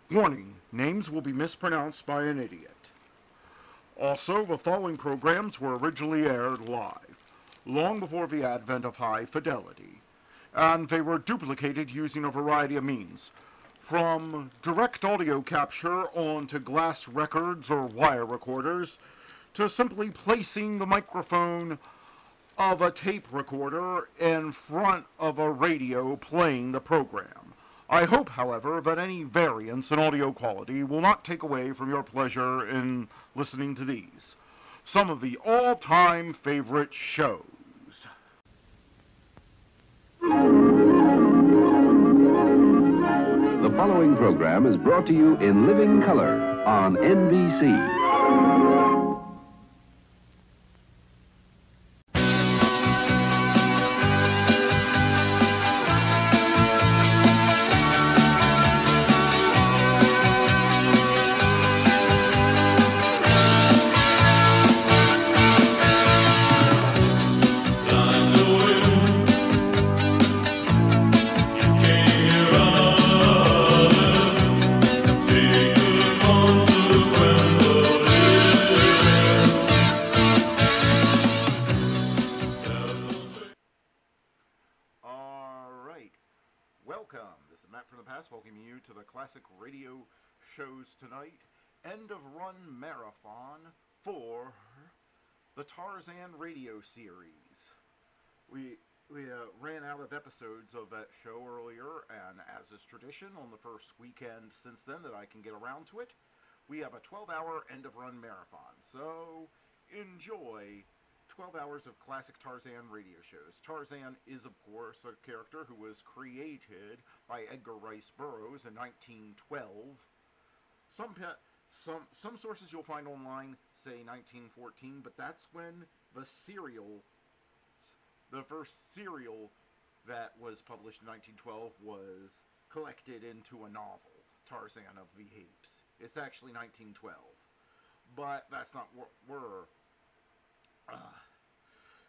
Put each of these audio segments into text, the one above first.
Warning, names will be mispronounced by an idiot. Also, the following programs were originally aired live, long before the advent of high fidelity, and they were duplicated using a variety of means, from direct audio capture onto glass records or wire recorders, to simply placing the microphone of a tape recorder in front of a radio playing the program. I hope, however, that any variance in audio quality will not take away from your pleasure in listening to these, some of the all-time favorite shows. The following program is brought to you in living color on NBC. Welcoming you to the classic radio shows tonight. End of run marathon for the Tarzan radio series. We ran out of episodes of that show earlier, and as is tradition on the first weekend since then that I can get around to it, we have a 12-hour end of run marathon. So enjoy 12 hours of classic Tarzan radio shows. Tarzan is, of course, a character who was created by Edgar Rice Burroughs in 1912. Some sources you'll find online say 1914, but that's when the first serial that was published in 1912 was collected into a novel, Tarzan of the Apes. It's actually 1912, but that's not what we're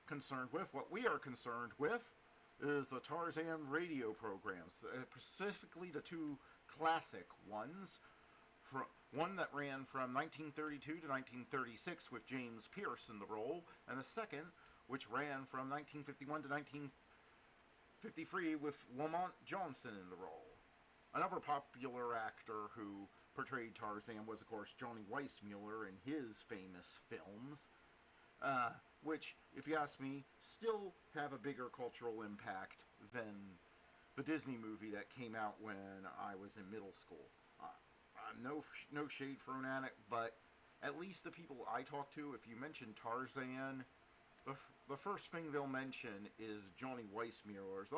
concerned with. What we are concerned with is the Tarzan radio programs, specifically the two classic ones, one that ran from 1932 to 1936 with James Pearce in the role, and the second, which ran from 1951 to 1953 with Lamont Johnson in the role. Another popular actor who portrayed Tarzan was, of course, Johnny Weissmuller in his famous films, which, if you ask me, still have a bigger cultural impact than the Disney movie that came out when I was in middle school. No shade thrown at it, but at least the people I talk to, if you mention Tarzan, the first thing they'll mention is Johnny Weissmuller's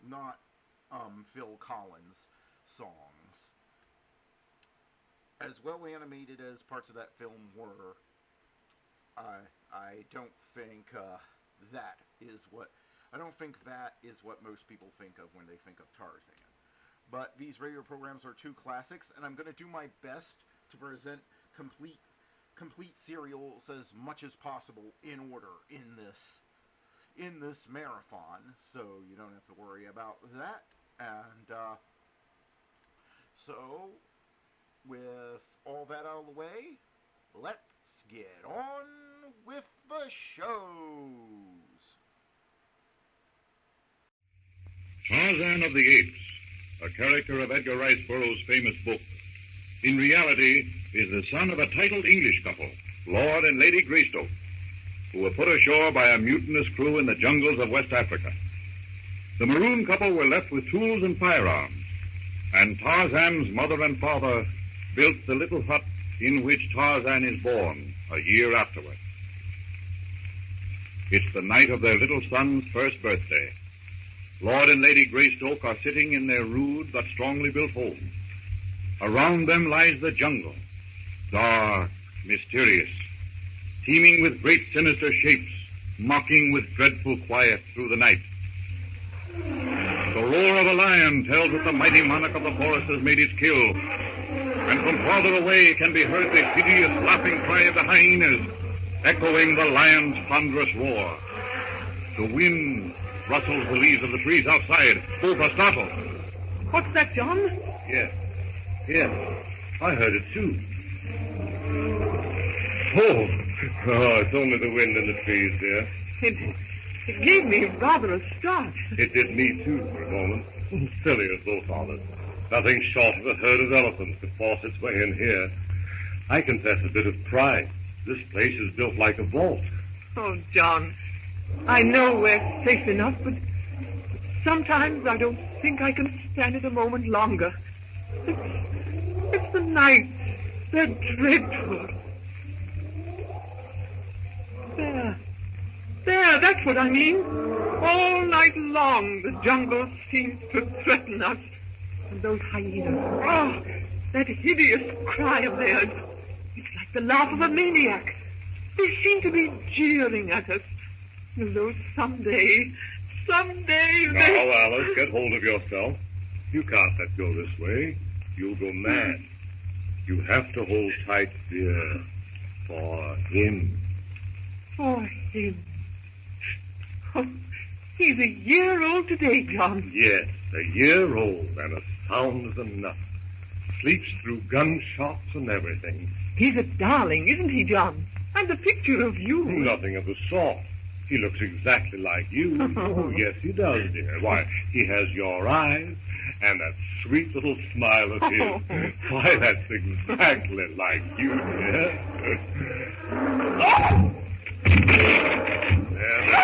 not Phil Collins songs. As well animated as parts of that film were, I don't think that is what most people think of when they think of Tarzan. But these radio programs are two classics, and I'm going to do my best to present complete serials as much as possible in order in this marathon, so you don't have to worry about that. And so, with all that out of the way, let's get on with the shows. Tarzan of the Apes, a character of Edgar Rice Burroughs' famous book, in reality is the son of a titled English couple, Lord and Lady Greystone, who were put ashore by a mutinous crew in the jungles of West Africa. The maroon couple were left with tools and firearms, and Tarzan's mother and father built the little hut in which Tarzan is born a year afterward. It's the night of their little son's first birthday. Lord and Lady Greystone are sitting in their rude but strongly built home. Around them lies the jungle, dark, mysterious, teeming with great sinister shapes, mocking with dreadful quiet through the night. The roar of a lion tells that the mighty monarch of the forest has made its kill, and from farther away can be heard the hideous laughing cry of the hyenas, echoing the lion's thunderous roar. The wind rustles the leaves of the trees outside. Both are startled. What's that, John? Yes. Yes. I heard it, too. Oh, it's only the wind in the trees, dear. It gave me rather a start. It did me, too, for a moment. Silly as both of us. Nothing short of a herd of elephants could force its way in here. I confess a bit of pride. This place is built like a vault. Oh, John, I know we're safe enough, but sometimes I don't think I can stand it a moment longer. It's the nights. They're dreadful. There, that's what I mean. All night long, the jungle seems to threaten us. And those hyenas, oh, that hideous cry of theirs. It's like the laugh of a maniac. They seem to be jeering at us. Though someday they... Now, Alice, get hold of yourself. You can't let go this way. You'll go mad. You have to hold tight, dear. For him. For him. Oh, he's a year old today, John. Yes, a year old and as sound as a nut. Sleeps through gunshots and everything. He's a darling, isn't he, John? And the picture of you. Nothing of the sort. He looks exactly like you. Oh, yes, he does, dear. Why, he has your eyes and that sweet little smile of his. Why, that's exactly like you, dear. There.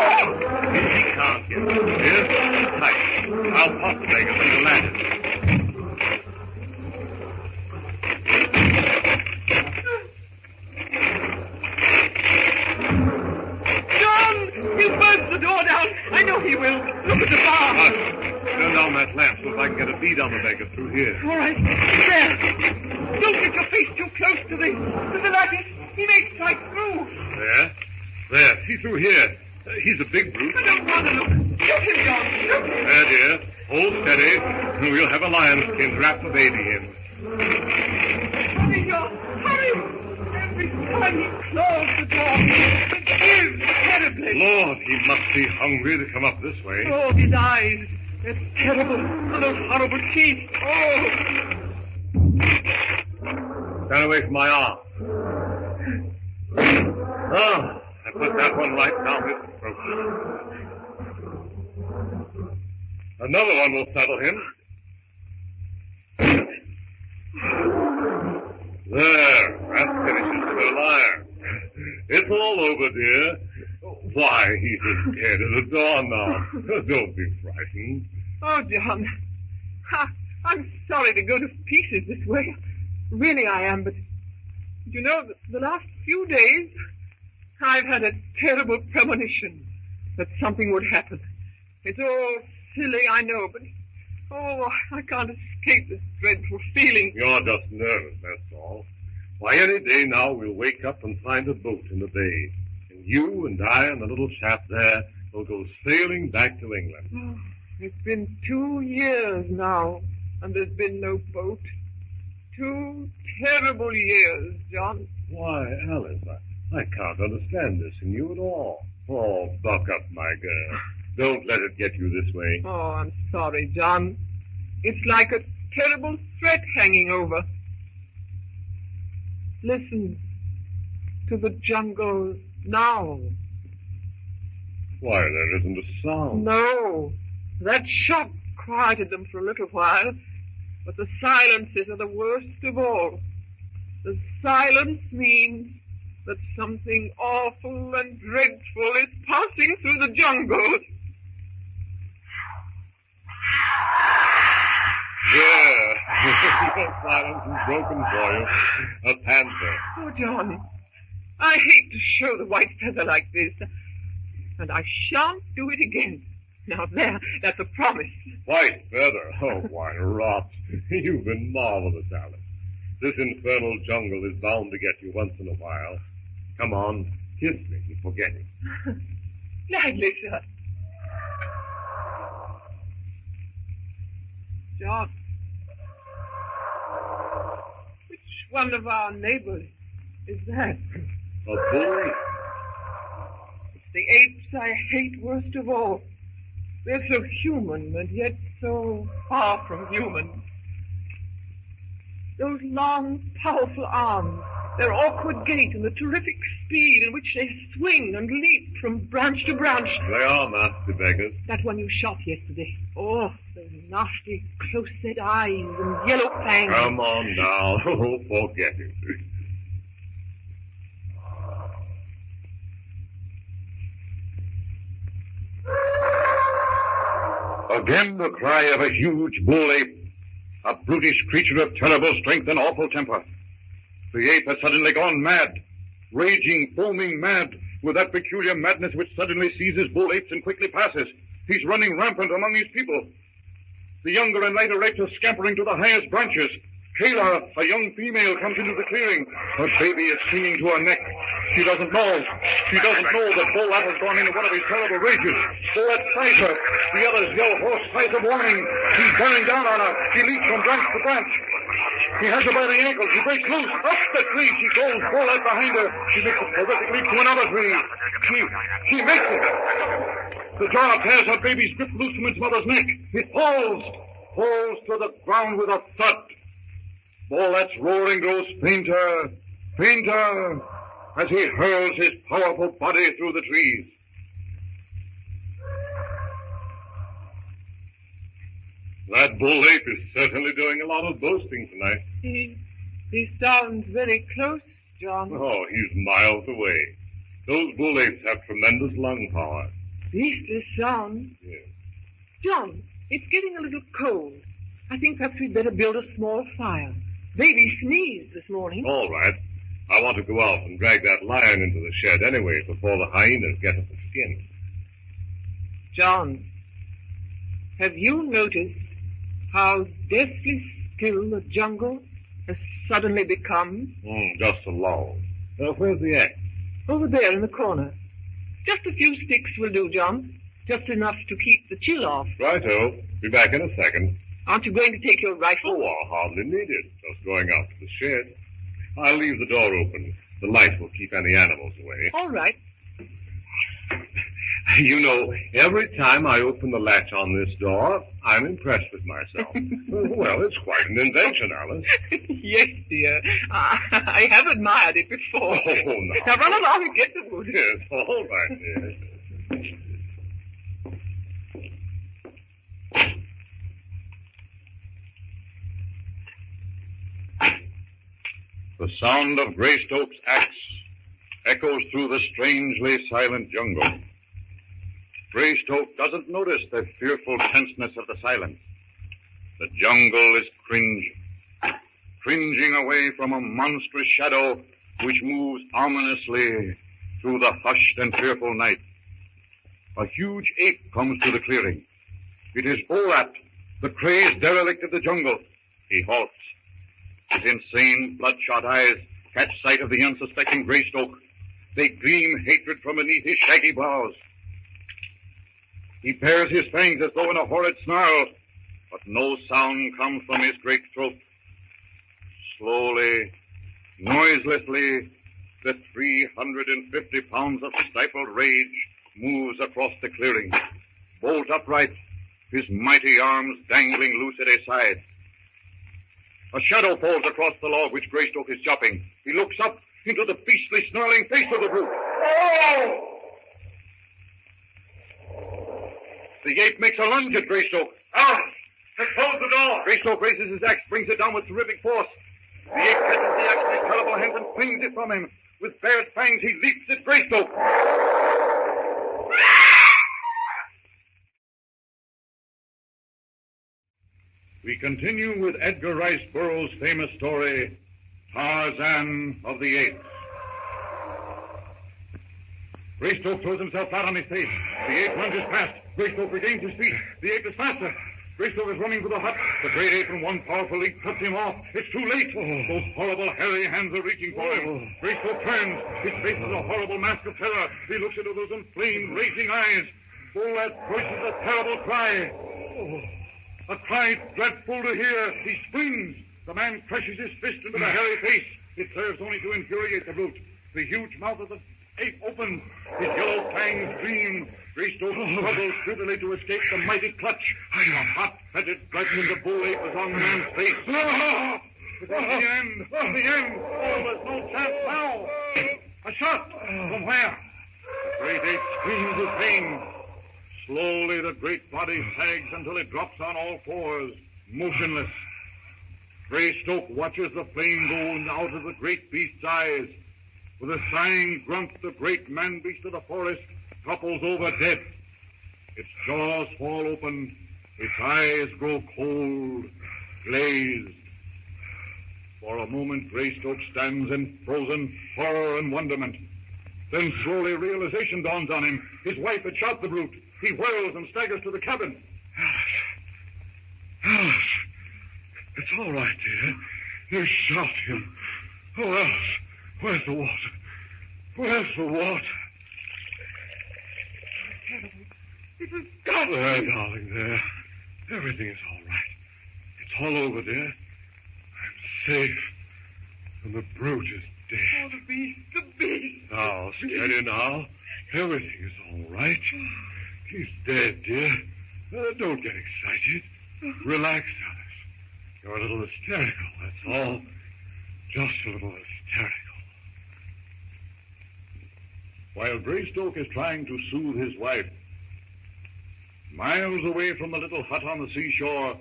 He can't get it. Dear, keep tight. I'll pop the beggar through the ladder. He'll burst the door down. I know he will. Look at the bar. Hush. Turn down that lamp so if I can get a bead on the beggar through here. All right. There. Don't get your face too close to the lattice. He may strike through. There. See through here. He's a big brute. I don't want to look. Shoot him, John. Shoot him. There, dear. Hold steady. We'll have a lion skin to wrap the baby in. Hurry, John. Hurry. Every time he claws the door, it gives terribly. Lord, he must be hungry to come up this way. Oh, his eyes. They're terrible. And those horrible teeth. Oh. Stand away from my arm. Oh, I put that one right down his throat. Another one will settle him. There, that finishes the liar. It's all over, dear. Why, he's as dead as a door now. Don't be frightened. Oh, John. I'm sorry to go to pieces this way. Really I am, but you know, the last few days, I've had a terrible premonition that something would happen. It's all silly, I know, but, I can't escape this dreadful feeling. You're just nervous, that's all. Why, any day now we'll wake up and find a boat in the bay. And you and I and the little chap there will go sailing back to England. Oh, it's been 2 years now, and there's been no boat. 2 terrible years, John. Why, Alice, I can't understand this in you at all. Oh, buck up, my girl. Don't let it get you this way. Oh, I'm sorry, John. It's like a terrible threat hanging over. Listen to the jungle now. Why, there isn't a sound. No. That shot quieted them for a little while, but the silences are the worst of all. The silence means that something awful and dreadful is passing through the jungle. There. The silence is broken for you. A panther. Oh, John, I hate to show the white feather like this, and I shan't do it again. Now there, that's a promise. White feather? Oh, why, rot. You've been marvelous, Alice. This infernal jungle is bound to get you once in a while. Come on, kiss me and forget it. Gladly, sir. John, which one of our neighbors is that? A bull? It's the apes I hate worst of all. They're so human and yet so far from human. Those long, powerful arms, their awkward gait, and the terrific speed in which they swing and leap from branch to branch. They are nasty beggars. That one you shot yesterday. Oh, those nasty, close-set eyes and yellow fangs. Come on now. Oh, forget it. Again the cry of a huge bull ape, a brutish creature of terrible strength and awful temper. The ape has suddenly gone mad, raging, foaming mad, with that peculiar madness which suddenly seizes bull apes and quickly passes. He's running rampant among his people. The younger and lighter apes are scampering to the highest branches. Kayla, a young female, comes into the clearing. Her baby is clinging to her neck. She doesn't know that Bolat has gone into one of his terrible rages. Bolat tries her. The others yell hoarse cries of warning. He's bearing down on her. She leaps from branch to branch. He has her by the ankle. She breaks loose. Up the tree she goes. Bolat behind her. She makes a terrific leap to another tree. She makes it. The jaw tears her baby's grip loose from its mother's neck. It falls to the ground with a thud. Bolat's roaring grows fainter, fainter, as he hurls his powerful body through the trees. That bull ape is certainly doing a lot of boasting tonight. He sounds very close, John. Oh, he's miles away. Those bull apes have tremendous lung power. Beastly sound. Yes. John, it's getting a little cold. I think perhaps we'd better build a small fire. Baby sneezed this morning. All right. I want to go out and drag that lion into the shed anyway before the hyenas get at the skin. John, have you noticed how deathly still the jungle has suddenly become? Just a lull. Where's the axe? Over there in the corner. Just a few sticks will do, John. Just enough to keep the chill off. Righto. Be back in a second. Aren't you going to take your rifle? Oh, I'll hardly need it. Just going out to the shed. I'll leave the door open. The light will keep any animals away. All right. You know, every time I open the latch on this door, I'm impressed with myself. Well, it's quite an invention, Alice. Yes, dear. I have admired it before. Oh, no. Now run along and get the wood. Yes, all right, dear. The sound of Greystoke's axe echoes through the strangely silent jungle. Greystoke doesn't notice the fearful tenseness of the silence. The jungle is cringing away from a monstrous shadow which moves ominously through the hushed and fearful night. A huge ape comes to the clearing. It is Bolat, the crazed derelict of the jungle. He halts. His insane, bloodshot eyes catch sight of the unsuspecting Greystoke. They gleam hatred from beneath his shaggy brows. He bares his fangs as though in a horrid snarl, but no sound comes from his great throat. Slowly, noiselessly, the 350 pounds of stifled rage moves across the clearing. Bolt upright, his mighty arms dangling loose at his side. A shadow falls across the log which Greystoke is chopping. He looks up into the beastly, snarling face of the brute. Oh! The ape makes a lunge at Greystoke. Out! Close the door! Greystoke raises his axe, brings it down with terrific force. The ape catches the axe in his terrible hands and flings it from him. With bared fangs, he leaps at Greystoke. We continue with Edgar Rice Burroughs' famous story, Tarzan of the Apes. Greystoke throws himself flat on his face. The ape lunges past. Greystoke regains his feet. The ape is faster. Greystoke is running for the hut. The great ape in one powerful leap cuts him off. It's too late. Those horrible, hairy hands are reaching for him. Greystoke turns. His face is a horrible mask of terror. He looks into those inflamed, raging eyes. Bolat voices a terrible cry. A cry dreadful to hear. He springs. The man crushes his fist into the hairy face. It serves only to infuriate the brute. The huge mouth of the Ape opens. His yellow fangs gleam. Greystoke struggles futilely to escape the mighty clutch. A hot-headed, frightened bull ape is on the man's face. It's the end. The end. Oh, there's no chance now. A shot. From where? The great ape screams with pain. Slowly, the great body sags until it drops on all fours, motionless. Greystoke watches the flame go out of the great beast's eyes. With a sighing grunt, the great man-beast of the forest topples over dead. Its jaws fall open. Its eyes grow cold, glazed. For a moment, Greystoke stands in frozen horror and wonderment. Then slowly realization dawns on him. His wife had shot the brute. He whirls and staggers to the cabin. Alice. It's all right, dear. You shot him. Oh, Alice, where's the water? Where's the water? It was gone. There, darling, there. Everything is all right. It's all over, dear. I'm safe. And the brute is dead. Oh, the beast. Now, steady now. Everything is all right. He's dead, dear. Don't get excited. Relax, Alice. You're a little hysterical, that's all. Just a little hysterical. While Greystoke is trying to soothe his wife, miles away from the little hut on the seashore,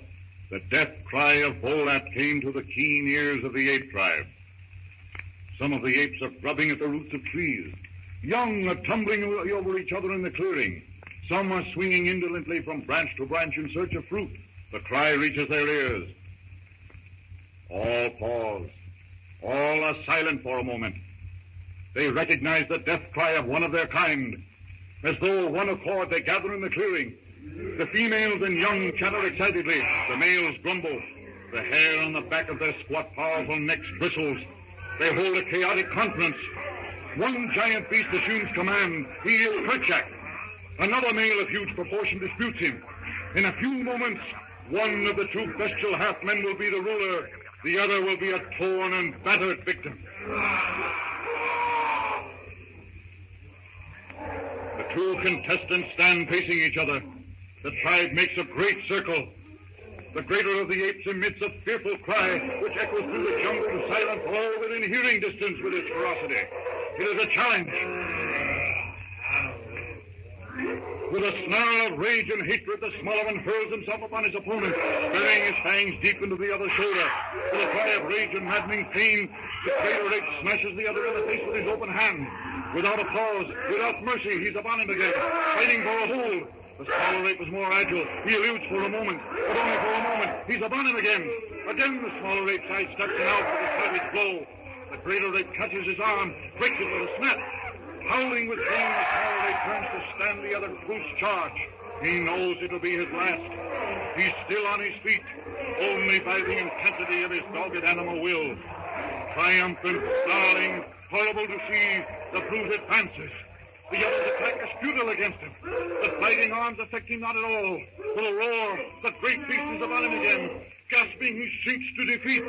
the death cry of Bolat came to the keen ears of the ape tribe. Some of the apes are grubbing at the roots of trees. Young are tumbling over each other in the clearing. Some are swinging indolently from branch to branch in search of fruit. The cry reaches their ears. All pause. All are silent for a moment. They recognize the death cry of one of their kind. As though one accord, they gather in the clearing. The females and young chatter excitedly. The males grumble. The hair on the back of their squat, powerful necks bristles. They hold a chaotic conference. One giant beast assumes command. He is Kerchak. Another male of huge proportion disputes him. In a few moments, one of the two bestial half-men will be the ruler. The other will be a torn and battered victim. The two contestants stand facing each other. The tribe makes a great circle. The greater of the apes emits a fearful cry, which echoes through the jungle to silence all within hearing distance with its ferocity. It is a challenge. With a snarl of rage and hatred, the smaller one hurls himself upon his opponent, burying his fangs deep into the other's shoulder. With a cry of rage and maddening pain, the greater ape smashes the other in the face with his open hand. Without a pause, without mercy, he's upon him again, fighting for a hold. The smaller ape is more agile. He eludes for a moment, but only for a moment. He's upon him again. Again, the smaller ape sidesteps him out with a savage blow. The greater ape catches his arm, breaks it with a snap. Howling with pain, the smaller ape turns to stand the other brute's charge. He knows it'll be his last. He's still on his feet, only by the intensity of his dogged animal will. Triumphant, snarling, horrible to see, the brute advances. The others attack as futile against him. The fighting arms affect him not at all. With a roar, the great beast is upon him again. Gasping, he sinks to defeat.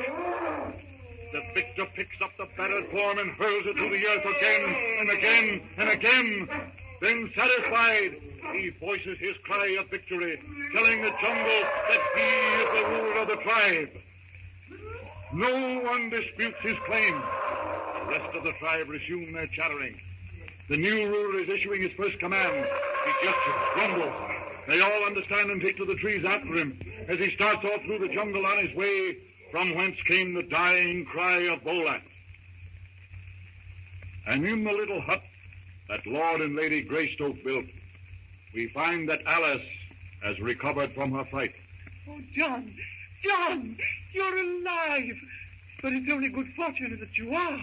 The victor picks up the battered form and hurls it to the earth again and again and again. Then, satisfied, he voices his cry of victory, telling the jungle that he is the ruler of the tribe. No one disputes his claim. The rest of the tribe resume their chattering. The new ruler is issuing his first command. He gestures, grumbles. They all understand and take to the trees after him as he starts off through the jungle on his way from whence came the dying cry of Bolat. And in the little hut that Lord and Lady Greystoke built, we find that Alice has recovered from her fright. Oh, John, you're alive. But it's only good fortune that you are.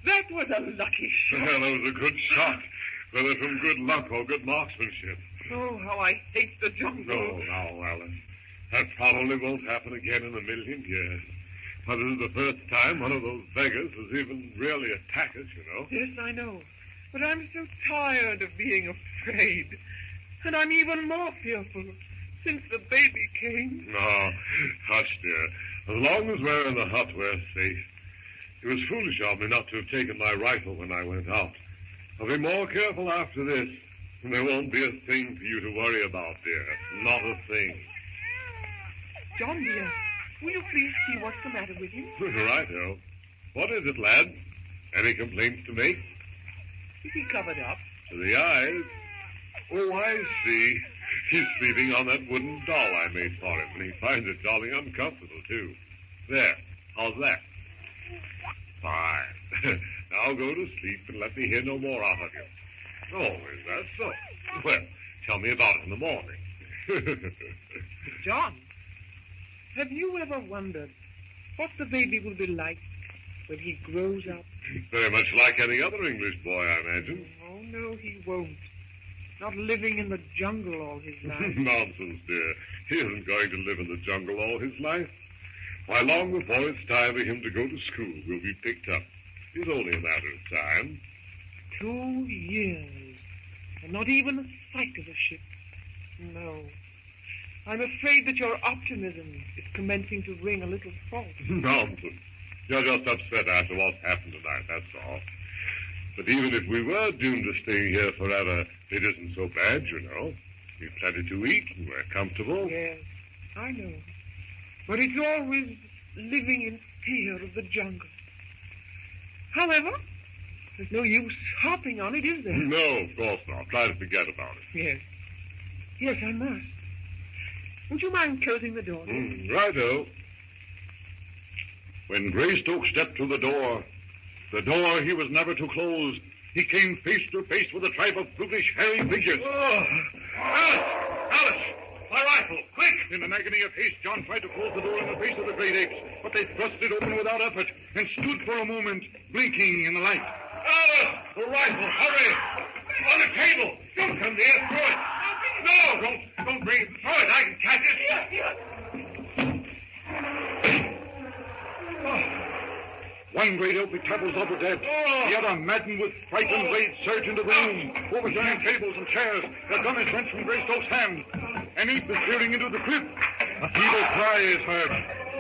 That was a lucky shot. Well, that was a good shot, whether from good luck or good marksmanship. Oh, how I hate the jungle. No, now, Alice. That probably won't happen again in a million years. But this is the first time one of those beggars has even really attacked us, you know. Yes, I know. But I'm so tired of being afraid. And I'm even more fearful since the baby came. No, hush, dear. As long as we're in the hut, we're safe. It was foolish of me not to have taken my rifle when I went out. I'll be more careful after this. There won't be a thing for you to worry about, dear. Not a thing. John, dear, will you please see what's the matter with him? Righto. What is it, lad? Any complaints to make? Is he covered up? To the eyes? Oh, I see. He's sleeping on that wooden doll I made for him, and he finds it jolly uncomfortable, too. There. How's that? Fine. Now go to sleep and let me hear no more out of you. Oh, is that so? Well, tell me about it in the morning. John, have you ever wondered what the baby will be like when he grows up? Very much like any other English boy, I imagine. Oh, no, he won't. Not living in the jungle all his life. Nonsense, dear. He isn't going to live in the jungle all his life. Why, long before it's time for him to go to school, we'll be picked up. It's only a matter of time. 2 years, and not even a sight of a ship. No. I'm afraid that your optimism is commencing to ring a little false. Nonsense. You're just upset after what's happened tonight, that's all. But even if we were doomed to stay here forever, it isn't so bad, you know. We've plenty to eat, and we're comfortable. Yes, I know. But it's always living in fear of the jungle. However, there's no use harping on it, is there? No, of course not. Try to forget about it. Yes. Yes, I must. Would you mind closing the door? Righto. When Greystoke stepped to the door he was never to close, he came face to face with a tribe of brutish, hairy figures. Oh! Alice! My rifle! Quick! In an agony of haste, John tried to close the door in the face of the great apes, but they thrust it open without effort and stood for a moment, blinking in the light. Alice! The rifle! Hurry! On the table! Don't come near! Throw it! No! Don't bring it! Throw it! I can catch it! One great elk topples over dead. The other, maddened with fright and rage, surged into the room, overturning tables and chairs. The gun is wrenched from Greystoke's hand. An ape is peering into the crib. A feeble cry is heard.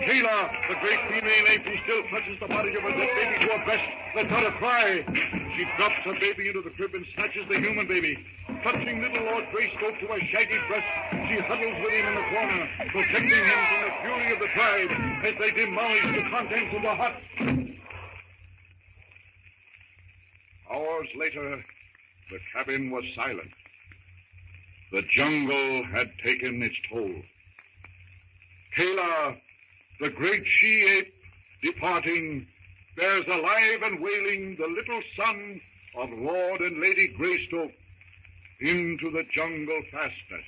Kayla, the great female ape who still clutches the body of her dead baby to her breast, lets out a cry. She drops her baby into the crib and snatches the human baby. Clutching little Lord Greystoke to her shaggy breast, she huddles with him in the corner, protecting him from the fury of the tribe as they demolish the contents of the hut. Hours later, the cabin was silent. The jungle had taken its toll. Kayla, the great she-ape, departing, bears alive and wailing the little son of Lord and Lady Greystoke into the jungle fastness,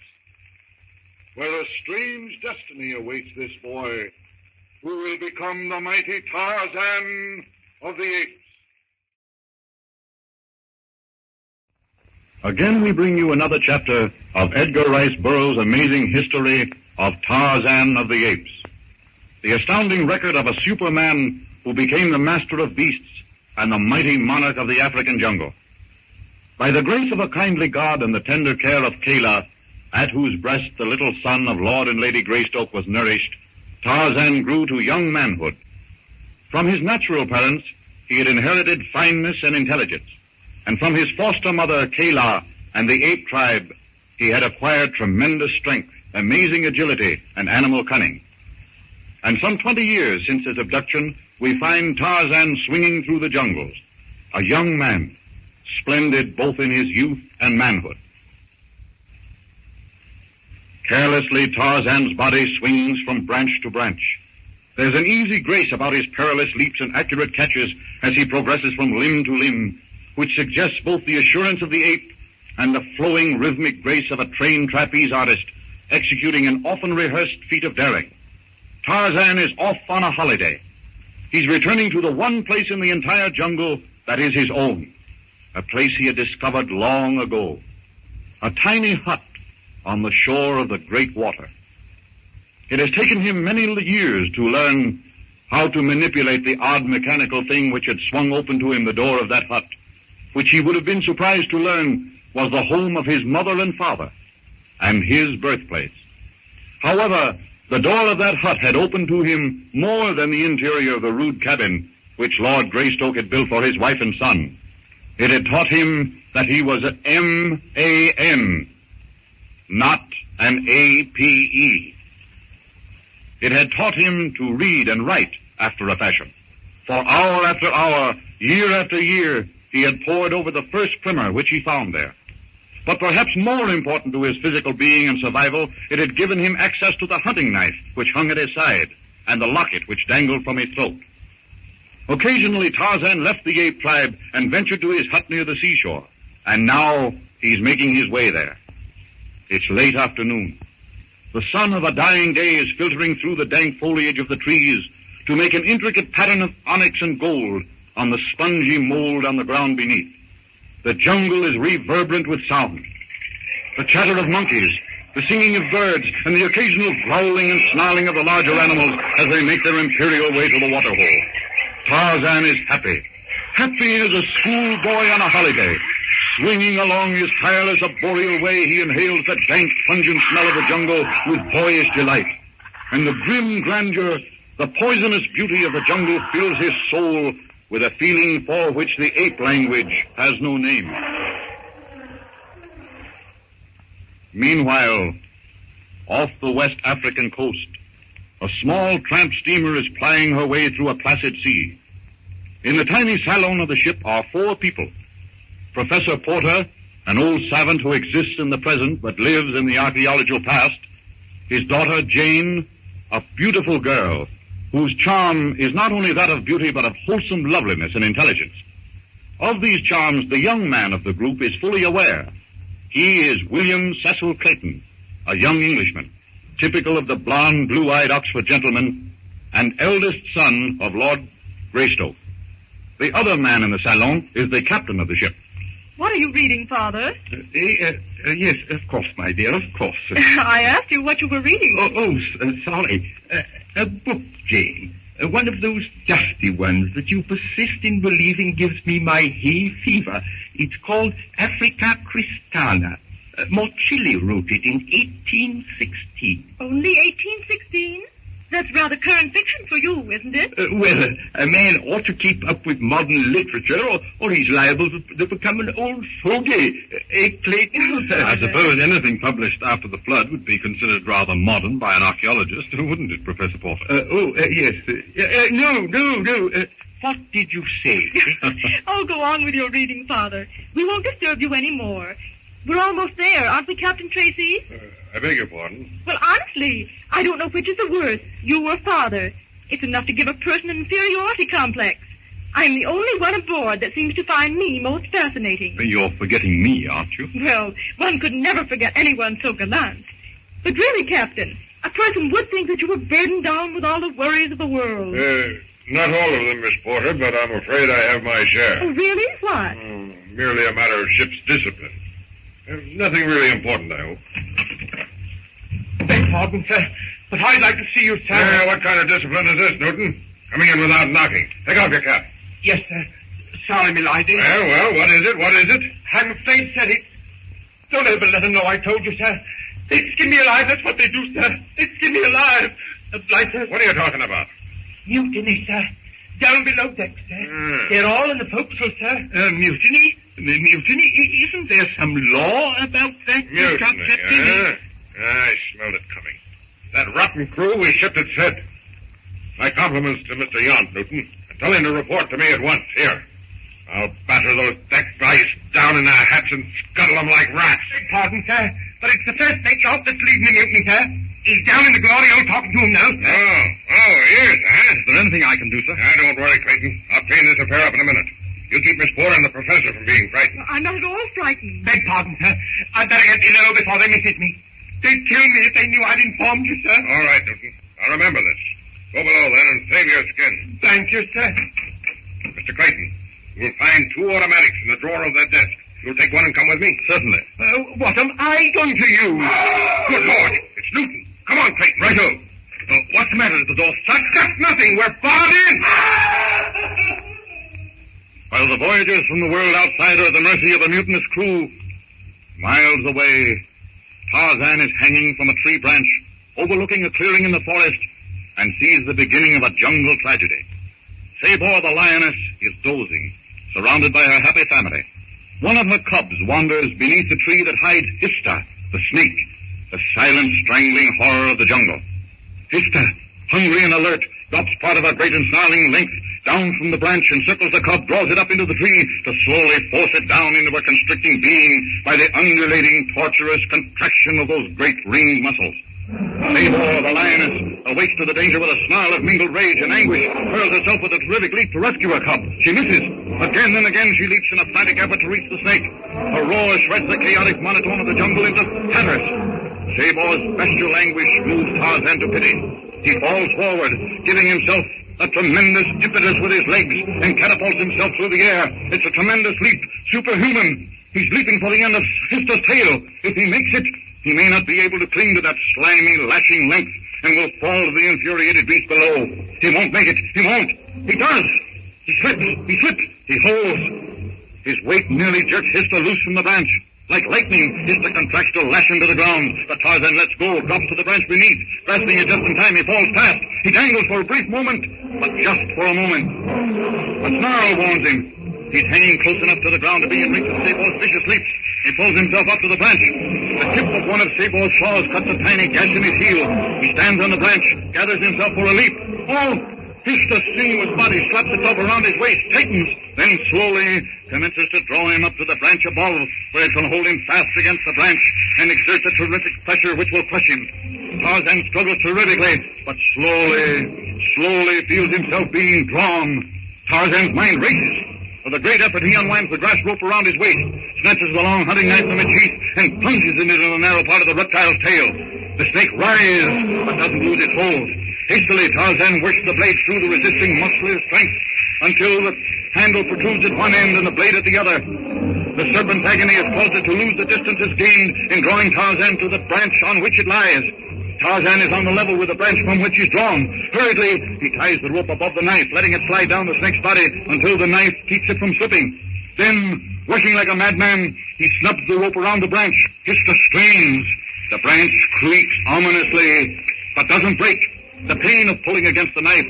where a strange destiny awaits this boy, who will become the mighty Tarzan of the Apes. Again, we bring you another chapter of Edgar Rice Burroughs' amazing history of Tarzan of the Apes, the astounding record of a Superman who became the master of beasts and the mighty monarch of the African jungle. By the grace of a kindly God and the tender care of Kayla, at whose breast the little son of Lord and Lady Greystoke was nourished, Tarzan grew to young manhood. From his natural parents, he had inherited fineness and intelligence, and from his foster mother, Kayla, and the ape tribe, he had acquired tremendous strength, amazing agility, and animal cunning. And some 20 years since his abduction, we find Tarzan swinging through the jungles, a young man, splendid both in his youth and manhood. Carelessly, Tarzan's body swings from branch to branch. There's an easy grace about his perilous leaps and accurate catches as he progresses from limb to limb, which suggests both the assurance of the ape and the flowing rhythmic grace of a trained trapeze artist executing an often rehearsed feat of daring. Tarzan is off on a holiday. He's returning to the one place in the entire jungle that is his own, a place he had discovered long ago, a tiny hut on the shore of the great water. It has taken him many years to learn how to manipulate the odd mechanical thing which had swung open to him the door of that hut, which he would have been surprised to learn was the home of his mother and father, and his birthplace. However, the door of that hut had opened to him more than the interior of the rude cabin which Lord Greystoke had built for his wife and son. It had taught him that he was an M-A-N, not an A-P-E. It had taught him to read and write after a fashion. For hour after hour, year after year, he had pored over the first primer which he found there. But perhaps more important to his physical being and survival, it had given him access to the hunting knife which hung at his side and the locket which dangled from his throat. Occasionally, Tarzan left the ape tribe and ventured to his hut near the seashore. And now he's making his way there. It's late afternoon. The sun of a dying day is filtering through the dank foliage of the trees to make an intricate pattern of onyx and gold on the spongy mold on the ground beneath. The jungle is reverberant with sound. The chatter of monkeys, the singing of birds, and the occasional growling and snarling of the larger animals as they make their imperial way to the waterhole. Tarzan is happy. Happy as a schoolboy on a holiday. Swinging along his tireless arboreal way, he inhales the dank, pungent smell of the jungle with boyish delight. And the grim grandeur, the poisonous beauty of the jungle fills his soul with a feeling for which the ape language has no name. Meanwhile, off the West African coast, a small tramp steamer is plying her way through a placid sea. In the tiny salon of the ship are 4 people. Professor Porter, an old savant who exists in the present but lives in the archaeological past. His daughter, Jane, a beautiful girl whose charm is not only that of beauty but of wholesome loveliness and intelligence. Of these charms, the young man of the group is fully aware. He is William Cecil Clayton, a young Englishman, typical of the blond, blue-eyed Oxford gentleman, and eldest son of Lord Greystone. The other man in the salon is the captain of the ship. What are you reading, Father? Yes, of course, my dear, of course. I asked you what you were reading. Sorry. A book, Jane. One of those dusty ones that you persist in believing gives me my hay fever. It's called Africa Cristana. Morchilli wrote it in 1816. Only 1816? That's rather current fiction for you, isn't it? Well, a man ought to keep up with modern literature, or he's liable to become an old fogey. Clayton? I suppose anything published after the flood would be considered rather modern by an archaeologist, wouldn't it, Professor Porter? Yes. No. What did you say? Oh, go on with your reading, Father. We won't disturb you any more. We're almost there, aren't we, Captain Tracy? I beg your pardon? Well, honestly, I don't know which is the worst, you or Father. It's enough to give a person an inferiority complex. I'm the only one aboard that seems to find me most fascinating. You're forgetting me, aren't you? Well, one could never forget anyone so gallant. But really, Captain, a person would think that you were burdened down with all the worries of the world. Not all of them, Miss Porter, but I'm afraid I have my share. Oh, really? What? Merely a matter of ship's discipline. Nothing really important, I hope. Beg pardon, sir, but I'd like to see you, sir. What kind of discipline is this, Newton? Coming in without knocking. Take off your cap. Yes, sir. Sorry, milady. Well, what is it? What is it? I'm afraid, sir, don't ever let them know I told you, sir. They skin me alive, that's what they do, sir. They skin me alive. What are you talking about? Mutiny, sir. Down below deck, sir. They're all in the forecastle, sir. Mutiny? Mutiny? Isn't there some law about that? Mutiny, I smelled it coming. That rotten crew we shipped it said. My compliments to Mr. Yount, Newton, and tell him to report to me at once. Here. I'll batter those deck guys down in their hats and scuttle them like rats. Pardon, sir, but it's the first mate Yount that's leading the mutiny, sir. He's down in the glory hole talking to him now, sir. Oh, he is, huh? Is there anything I can do, sir? Don't worry, Clayton. I'll clean this affair up in a minute. You keep Miss Porter and the professor from being frightened. I'm not at all frightened. Beg pardon, sir. I'd better get below before they misses me. They'd kill me if they knew I'd informed you, sir. All right, Newton. I'll remember this. Go below, then, and save your skin. Thank you, sir. Mr. Clayton, you'll find 2 automatics in the drawer of that desk. You'll take one and come with me? Certainly. What am I going to use? Good Lord, it's Newton. Come on, Clayton. Righto. What's the matter? Is the door shut? Just nothing. We're barred in. While the voyagers from the world outside are at the mercy of a mutinous crew, miles away, Tarzan is hanging from a tree branch, overlooking a clearing in the forest, and sees the beginning of a jungle tragedy. Tabor the lioness is dozing, surrounded by her happy family. One of her cubs wanders beneath the tree that hides Hista, the snake, the silent, strangling horror of the jungle. Hista, hungry and alert, drops part of her great and snarling length down from the branch and circles the cub, draws it up into the tree to slowly force it down into her constricting being by the undulating, torturous contraction of those great ringed muscles. Tabor, the lioness, awakes to the danger with a snarl of mingled rage and anguish, hurls herself with a terrific leap to rescue her cub. She misses. Again and again she leaps in a frantic effort to reach the snake. Her roar shreds the chaotic monotone of the jungle into tatters. Tabor's bestial anguish moves Tarzan to pity. He falls forward, giving himself a tremendous impetus with his legs, and catapults himself through the air. It's a tremendous leap, superhuman. He's leaping for the end of Hista's tail. If he makes it, he may not be able to cling to that slimy, lashing length, and will fall to the infuriated beast below. He won't make it. He won't. He does. He slips. He slips. He holds. His weight nearly jerks Hista loose from the branch. Like lightning, Hista contracts to lash him to the ground. But Tarzan lets go, drops to the branch beneath. Grasping it just in time, he falls fast. He dangles for a brief moment, but just for a moment. A snarl warns him. He's hanging close enough to the ground to be in reach of Sabor's vicious leaps. He pulls himself up to the branch. The tip of one of Sabor's claws cuts a tiny gash in his heel. He stands on the branch, gathers himself for a leap. Oh! Hista, sinuous body, slaps itself around his waist, tightens, then slowly commences to draw him up to the branch above, where it can hold him fast against the branch and exert a terrific pressure which will crush him. Tarzan struggles terrifically, but slowly feels himself being drawn. Tarzan's mind races. With a great effort, he unwinds the grass rope around his waist, snatches the long hunting knife from its sheath, and plunges it into the narrow part of the reptile's tail. The snake writhes, but doesn't lose its hold. Hastily, Tarzan works the blade through the resisting muscular strength until the handle protrudes at one end and the blade at the other. The serpent's agony has caused it to lose the distance it's gained in drawing Tarzan to the branch on which it lies. Tarzan is on the level with the branch from which he's drawn. Hurriedly, he ties the rope above the knife, letting it slide down the snake's body until the knife keeps it from slipping. Then, rushing like a madman, he snubs the rope around the branch. Hista strains. The branch creaks ominously, but doesn't break. The pain of pulling against the knife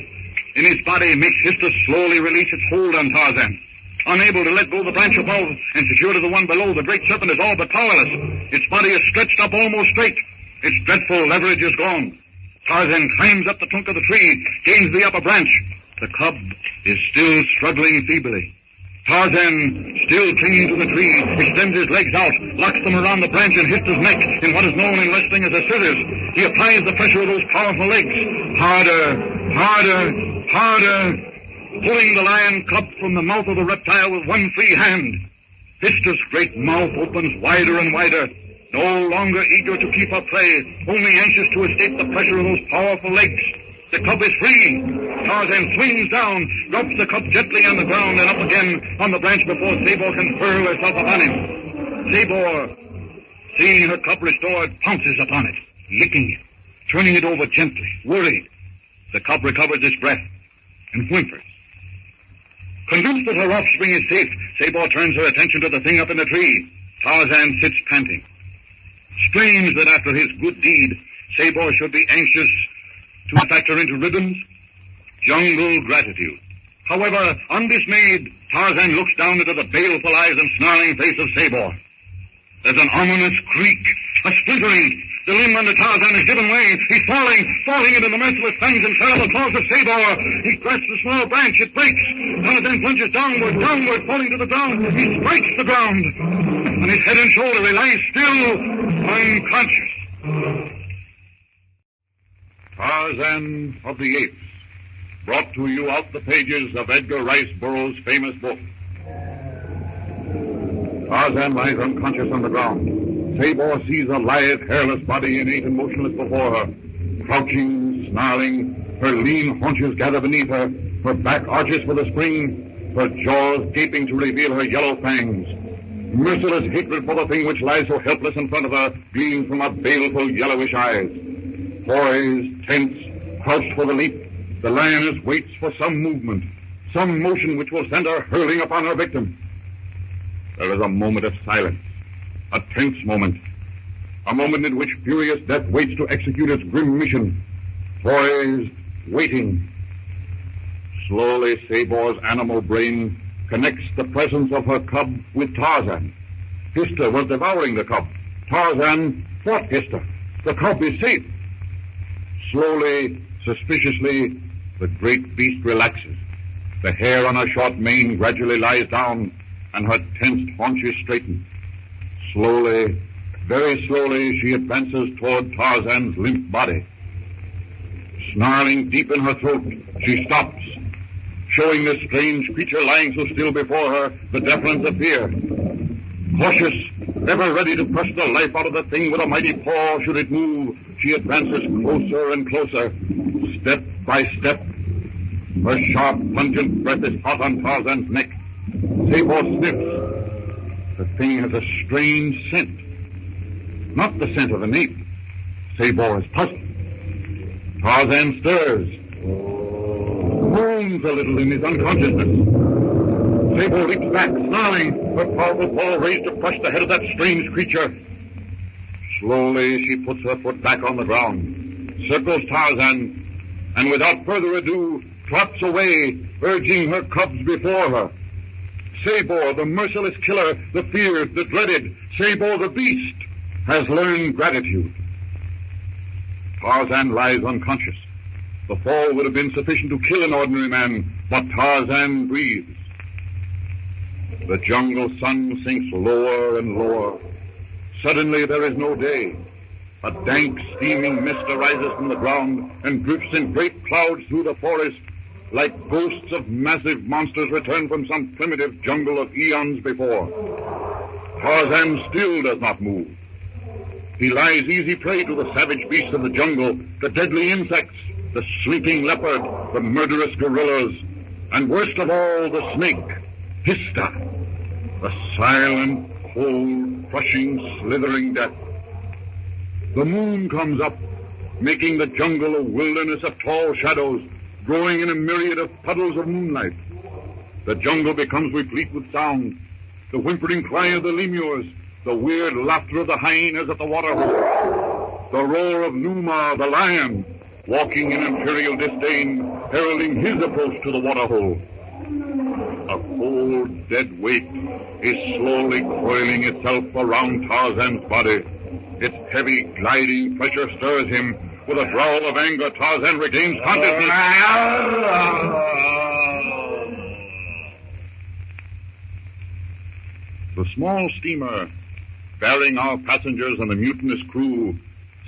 in his body makes Hista slowly release its hold on Tarzan. Unable to let go of the branch above and secure to the one below, the great serpent is all but powerless. Its body is stretched up almost straight. Its dreadful leverage is gone. Tarzan climbs up the trunk of the tree, gains the upper branch. The cub is still struggling feebly. Tarzan, still clinging to the tree, extends his legs out, locks them around the branch and Hista's neck in what is known in wrestling as a scissors. He applies the pressure of those powerful legs. Harder, pulling the lion cub from the mouth of the reptile with one free hand. Hista's great mouth opens wider and wider, no longer eager to keep her prey, only anxious to escape the pressure of those powerful legs. The cub is free. Tarzan swings down, drops the cub gently on the ground and up again on the branch before Tabor can hurl herself upon him. Tabor, seeing her cub restored, pounces upon it, licking it, turning it over gently, worried. The cub recovers its breath and whimpers. Convinced that her offspring is safe, Tabor turns her attention to the thing up in the tree. Tarzan sits panting. Strange that after his good deed, Tabor should be anxious to factor into ribbons. Jungle gratitude. However, undismayed, Tarzan looks down into the baleful eyes and snarling face of Tabor. There's an ominous creak, a splintering. The limb under Tarzan has given way. He's falling into the merciless fangs and terrible claws of Tabor. He grasps a small branch. It breaks. Tarzan plunges downward, falling to the ground. He strikes the ground. On his head and shoulder, he lies still, unconscious. Tarzan of the Apes, brought to you out the pages of Edgar Rice Burroughs' famous book. Tarzan lies unconscious on the ground. Tabor sees a lithe, hairless body innate and motionless before her. Crouching, snarling, her lean haunches gather beneath her, her back arches for the spring, her jaws gaping to reveal her yellow fangs. Merciless hatred for the thing which lies so helpless in front of her gleams from her baleful yellowish eyes. Poised, tense, crouched for the leap, the lioness waits for some movement, some motion which will send her hurling upon her victim. There is a moment of silence, a tense moment, a moment in which furious death waits to execute its grim mission. Poised, waiting. Slowly, Tabor's animal brain connects the presence of her cub with Tarzan. Hister was devouring the cub. Tarzan fought Hister. The cub is safe. Slowly, suspiciously, the great beast relaxes. The hair on her short mane gradually lies down, and her tensed haunches straighten. Slowly, very slowly, she advances toward Tarzan's limp body. Snarling deep in her throat, she stops, showing this strange creature lying so still before her the deference of fear. Cautious, ever ready to crush the life out of the thing with a mighty paw should it move, she advances closer and closer, step by step. Her sharp, pungent breath is hot on Tarzan's neck. Tabor sniffs. The thing has a strange scent. Not the scent of an ape. Tabor is puzzled. Tarzan stirs. Moans a little in his unconsciousness. Tabor leaps back, snarling, her powerful paw raised to crush the head of that strange creature. Slowly, she puts her foot back on the ground, circles Tarzan, and without further ado, trots away, urging her cubs before her. Tabor, the merciless killer, the feared, the dreaded, Tabor the beast, has learned gratitude. Tarzan lies unconscious. The fall would have been sufficient to kill an ordinary man, but Tarzan breathes. The jungle sun sinks lower and lower. Suddenly there is no day. A dank, steaming mist arises from the ground and drifts in great clouds through the forest, like ghosts of massive monsters returned from some primitive jungle of eons before. Tarzan still does not move. He lies easy prey to the savage beasts of the jungle, the deadly insects, the sleeping leopard, the murderous gorillas, and worst of all, the snake, Hister, the silent, cold, crushing, slithering death. The moon comes up, making the jungle a wilderness of tall shadows, growing in a myriad of puddles of moonlight. The jungle becomes replete with sound. The whimpering cry of the lemurs, the weird laughter of the hyenas at the waterhole, the roar of Numa, the lion, walking in imperial disdain, heralding his approach to the waterhole. A cold, dead weight is slowly coiling itself around Tarzan's body. Its heavy, gliding pressure stirs him. With a growl of anger, Tarzan regains consciousness. The small steamer, bearing our passengers and the mutinous crew,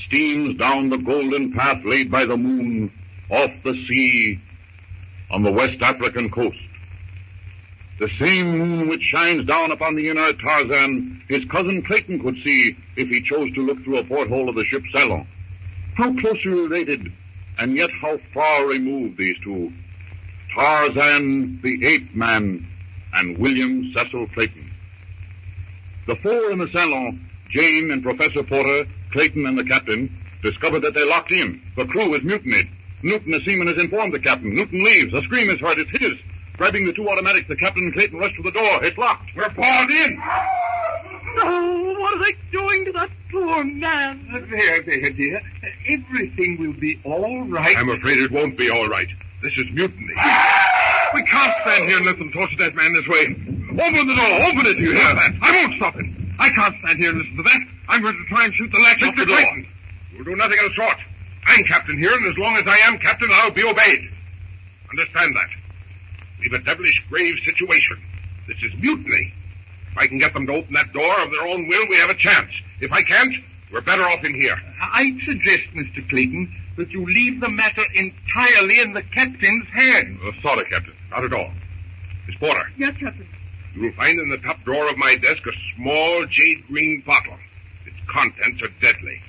steams down the golden path laid by the moon, off the sea, on the West African coast. The same moon which shines down upon the inert Tarzan, his cousin Clayton could see if he chose to look through a porthole of the ship Salon. How closely related, and yet how far removed these two. Tarzan, the ape man, and William Cecil Clayton. The four in the Salon, Jane and Professor Porter, Clayton and the captain, discovered that they're locked in. The crew is mutinied. Newton, the seaman, has informed the captain. Newton leaves. A scream is heard. It's his. Grabbing the two automatics, the captain and Clayton rush to the door. It's locked. We're barred in. Oh, what are they doing to that poor man? There, dear. Everything will be all right. I'm afraid it won't be all right. This is mutiny. We can't stand here and let them torture that man this way. Open the door. Open it, do you hear that? I won't stop him. I can't stand here and listen to that. I'm going to try and shoot the latch off the door. You'll do nothing of the sort. I'm captain here, and as long as I am captain, I'll be obeyed. Understand that. We've a devilish grave situation. This is mutiny. If I can get them to open that door of their own will, we have a chance. If I can't, we're better off in here. I'd suggest, Mr. Clayton, that you leave the matter entirely in the captain's hands. Sorry, Captain. Not at all. Miss Porter. Yes, Captain. You will find in the top drawer of my desk a small jade green bottle. Its contents are deadly.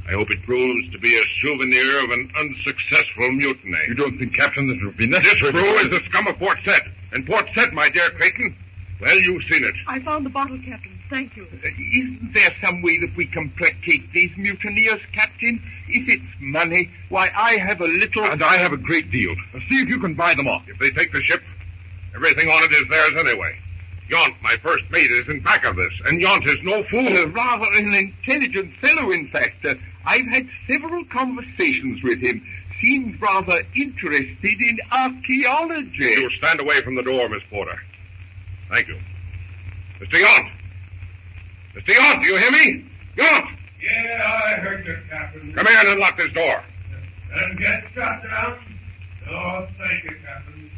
I hope it proves to be a souvenir of an unsuccessful mutiny. You don't think, Captain, this would be necessary? This brew is the scum of Port Said. And Port Said, my dear Clayton, well, you've seen it. I found the bottle, Captain. Thank you. Isn't there some way that we can placate these mutineers, Captain? If it's money, why, I have a little... And I have a great deal. See if you can buy them off. If they take the ship, everything on it is theirs anyway. Yount, my first mate, is in back of this, and Yount is no fool. Rather an intelligent fellow, in fact. I've had several conversations with him. Seems rather interested in archaeology. You stand away from the door, Miss Porter. Thank you. Mr. Yount! Mr. Yount, do you hear me? Yount! Yeah, I heard you, Captain. Come here and unlock this door. And get shot down? No, thank you, Captain.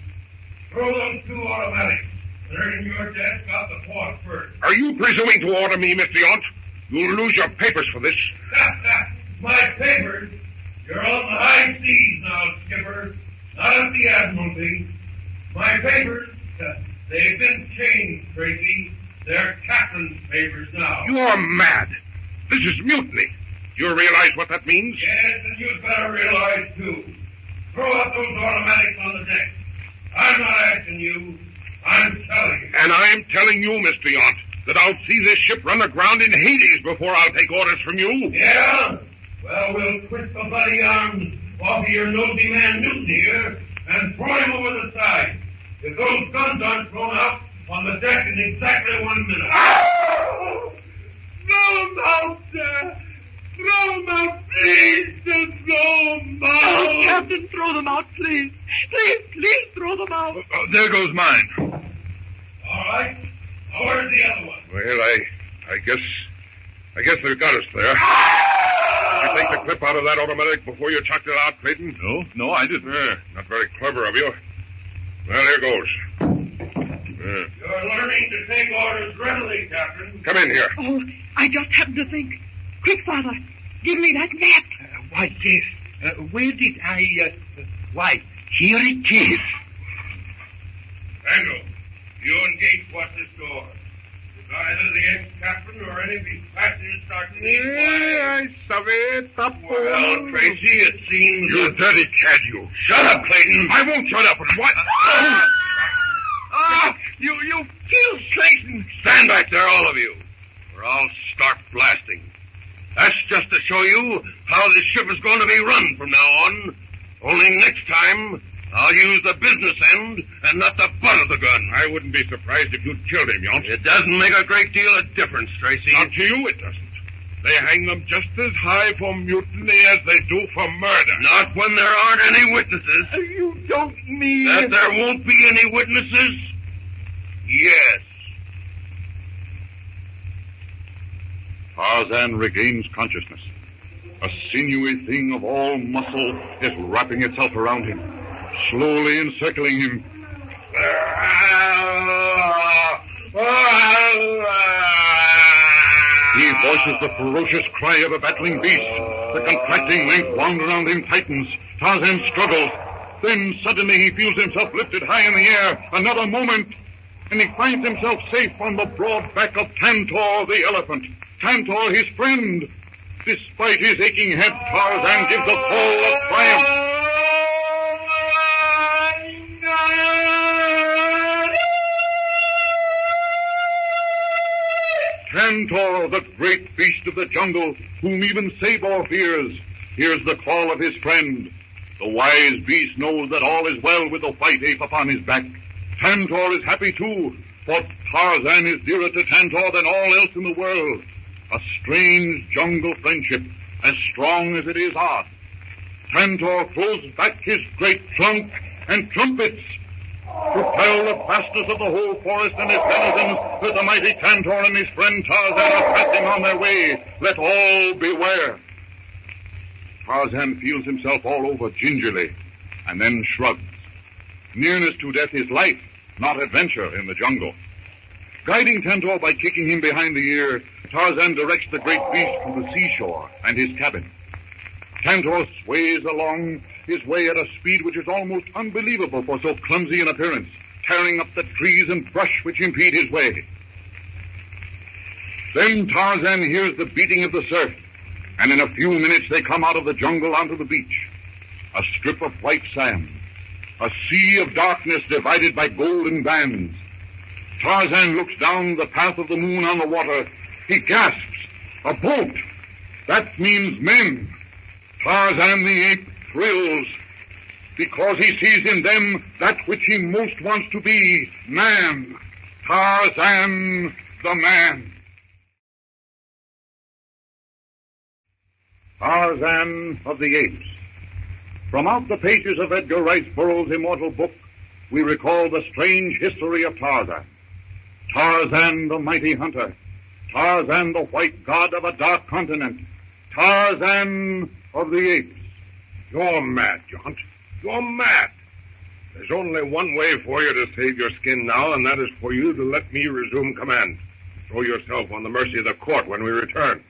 Throw those 2 automatics. They're in your desk out the port first. Are you presuming to order me, Mr. Yount? You'll lose your papers for this. My papers? You're on the high seas now, Skipper. Not at the Admiralty. My papers, they've been changed, Tracy. They're Captain's papers now. You're mad. This is mutiny. Do you realize what that means? Yes, and you'd better realize, too. Throw out those automatics on the deck. I'm not asking you. I'm telling you. And I'm telling you, Mr. Yount, that I'll see this ship run aground in Hades before I'll take orders from you. Yeah? Well, we'll twist the bloody arms off of your nosy man Newton here and throw him over the side. If those guns aren't thrown out on the deck in exactly 1 minute. Oh! Throw them out, sir! Throw them out, please! Just throw them out! Oh, Captain, throw them out, please. Please throw them out. There goes mine. All right. Now, where's the other one? Well, I guess they've got us there. Did you take the clip out of that automatic before you chucked it out, Clayton? No, I didn't. Not very clever of you. Well, here goes. You're learning to take orders readily, Captain. Come in here. Oh, I just happened to think. Quick, Father, give me that map. Why, yes. Where did I, why, here it is. Randall, you and Gates watch this door. If either the ex-captain or any of his passengers start to leave, I sabe, Tabor. Well, Tracy, it seems... You dirty cad, you. Shut up, Clayton. I won't shut up. What? You killed Clayton. Stand back there, all of you, or I'll start blasting. That's just to show you how this ship is going to be run from now on. Only next time, I'll use the business end and not the butt of the gun. I wouldn't be surprised if you'd killed him, Yount. It doesn't make a great deal of difference, Tracy. Not to you, it doesn't. They hang them just as high for mutiny as they do for murder. Not when there aren't any witnesses. You don't mean... That there won't be any witnesses? Yes. Tarzan regains consciousness. A sinewy thing of all muscle is wrapping itself around him, slowly encircling him. He voices the ferocious cry of a battling beast. The contracting length wound around him tightens. Tarzan struggles. Then suddenly he feels himself lifted high in the air. Another moment, and he finds himself safe on the broad back of Tantor the elephant. Tantor, his friend. Despite his aching head, Tarzan gives a call of triumph. Tantor, the great beast of the jungle, whom even Tabor fears, hears the call of his friend. The wise beast knows that all is well with the white ape upon his back. Tantor is happy too, for Tarzan is dearer to Tantor than all else in the world. A strange jungle friendship, as strong as it is odd. Tantor throws back his great trunk and trumpets to tell the fastness of the whole forest and its denizens that the mighty Tantor and his friend Tarzan are passing on their way. Let all beware. Tarzan feels himself all over gingerly, and then shrugs. Nearness to death is life, not adventure in the jungle. Guiding Tantor by kicking him behind the ear, Tarzan directs the great beast to the seashore and his cabin. Tantor sways along his way at a speed which is almost unbelievable for so clumsy an appearance, tearing up the trees and brush which impede his way. Then Tarzan hears the beating of the surf, and in a few minutes they come out of the jungle onto the beach. A strip of white sand, a sea of darkness divided by golden bands. Tarzan looks down the path of the moon on the water. He gasps. A boat! That means men. Tarzan the ape thrills, because he sees in them that which he most wants to be, man. Tarzan the man. Tarzan of the Apes. From out the pages of Edgar Rice Burroughs' immortal book, we recall the strange history of Tarzan. Tarzan the mighty hunter, Tarzan the white god of a dark continent, Tarzan of the apes. You're mad, John. You're mad. There's only one way for you to save your skin now, and that is for you to let me resume command. Throw yourself on the mercy of the court when we return.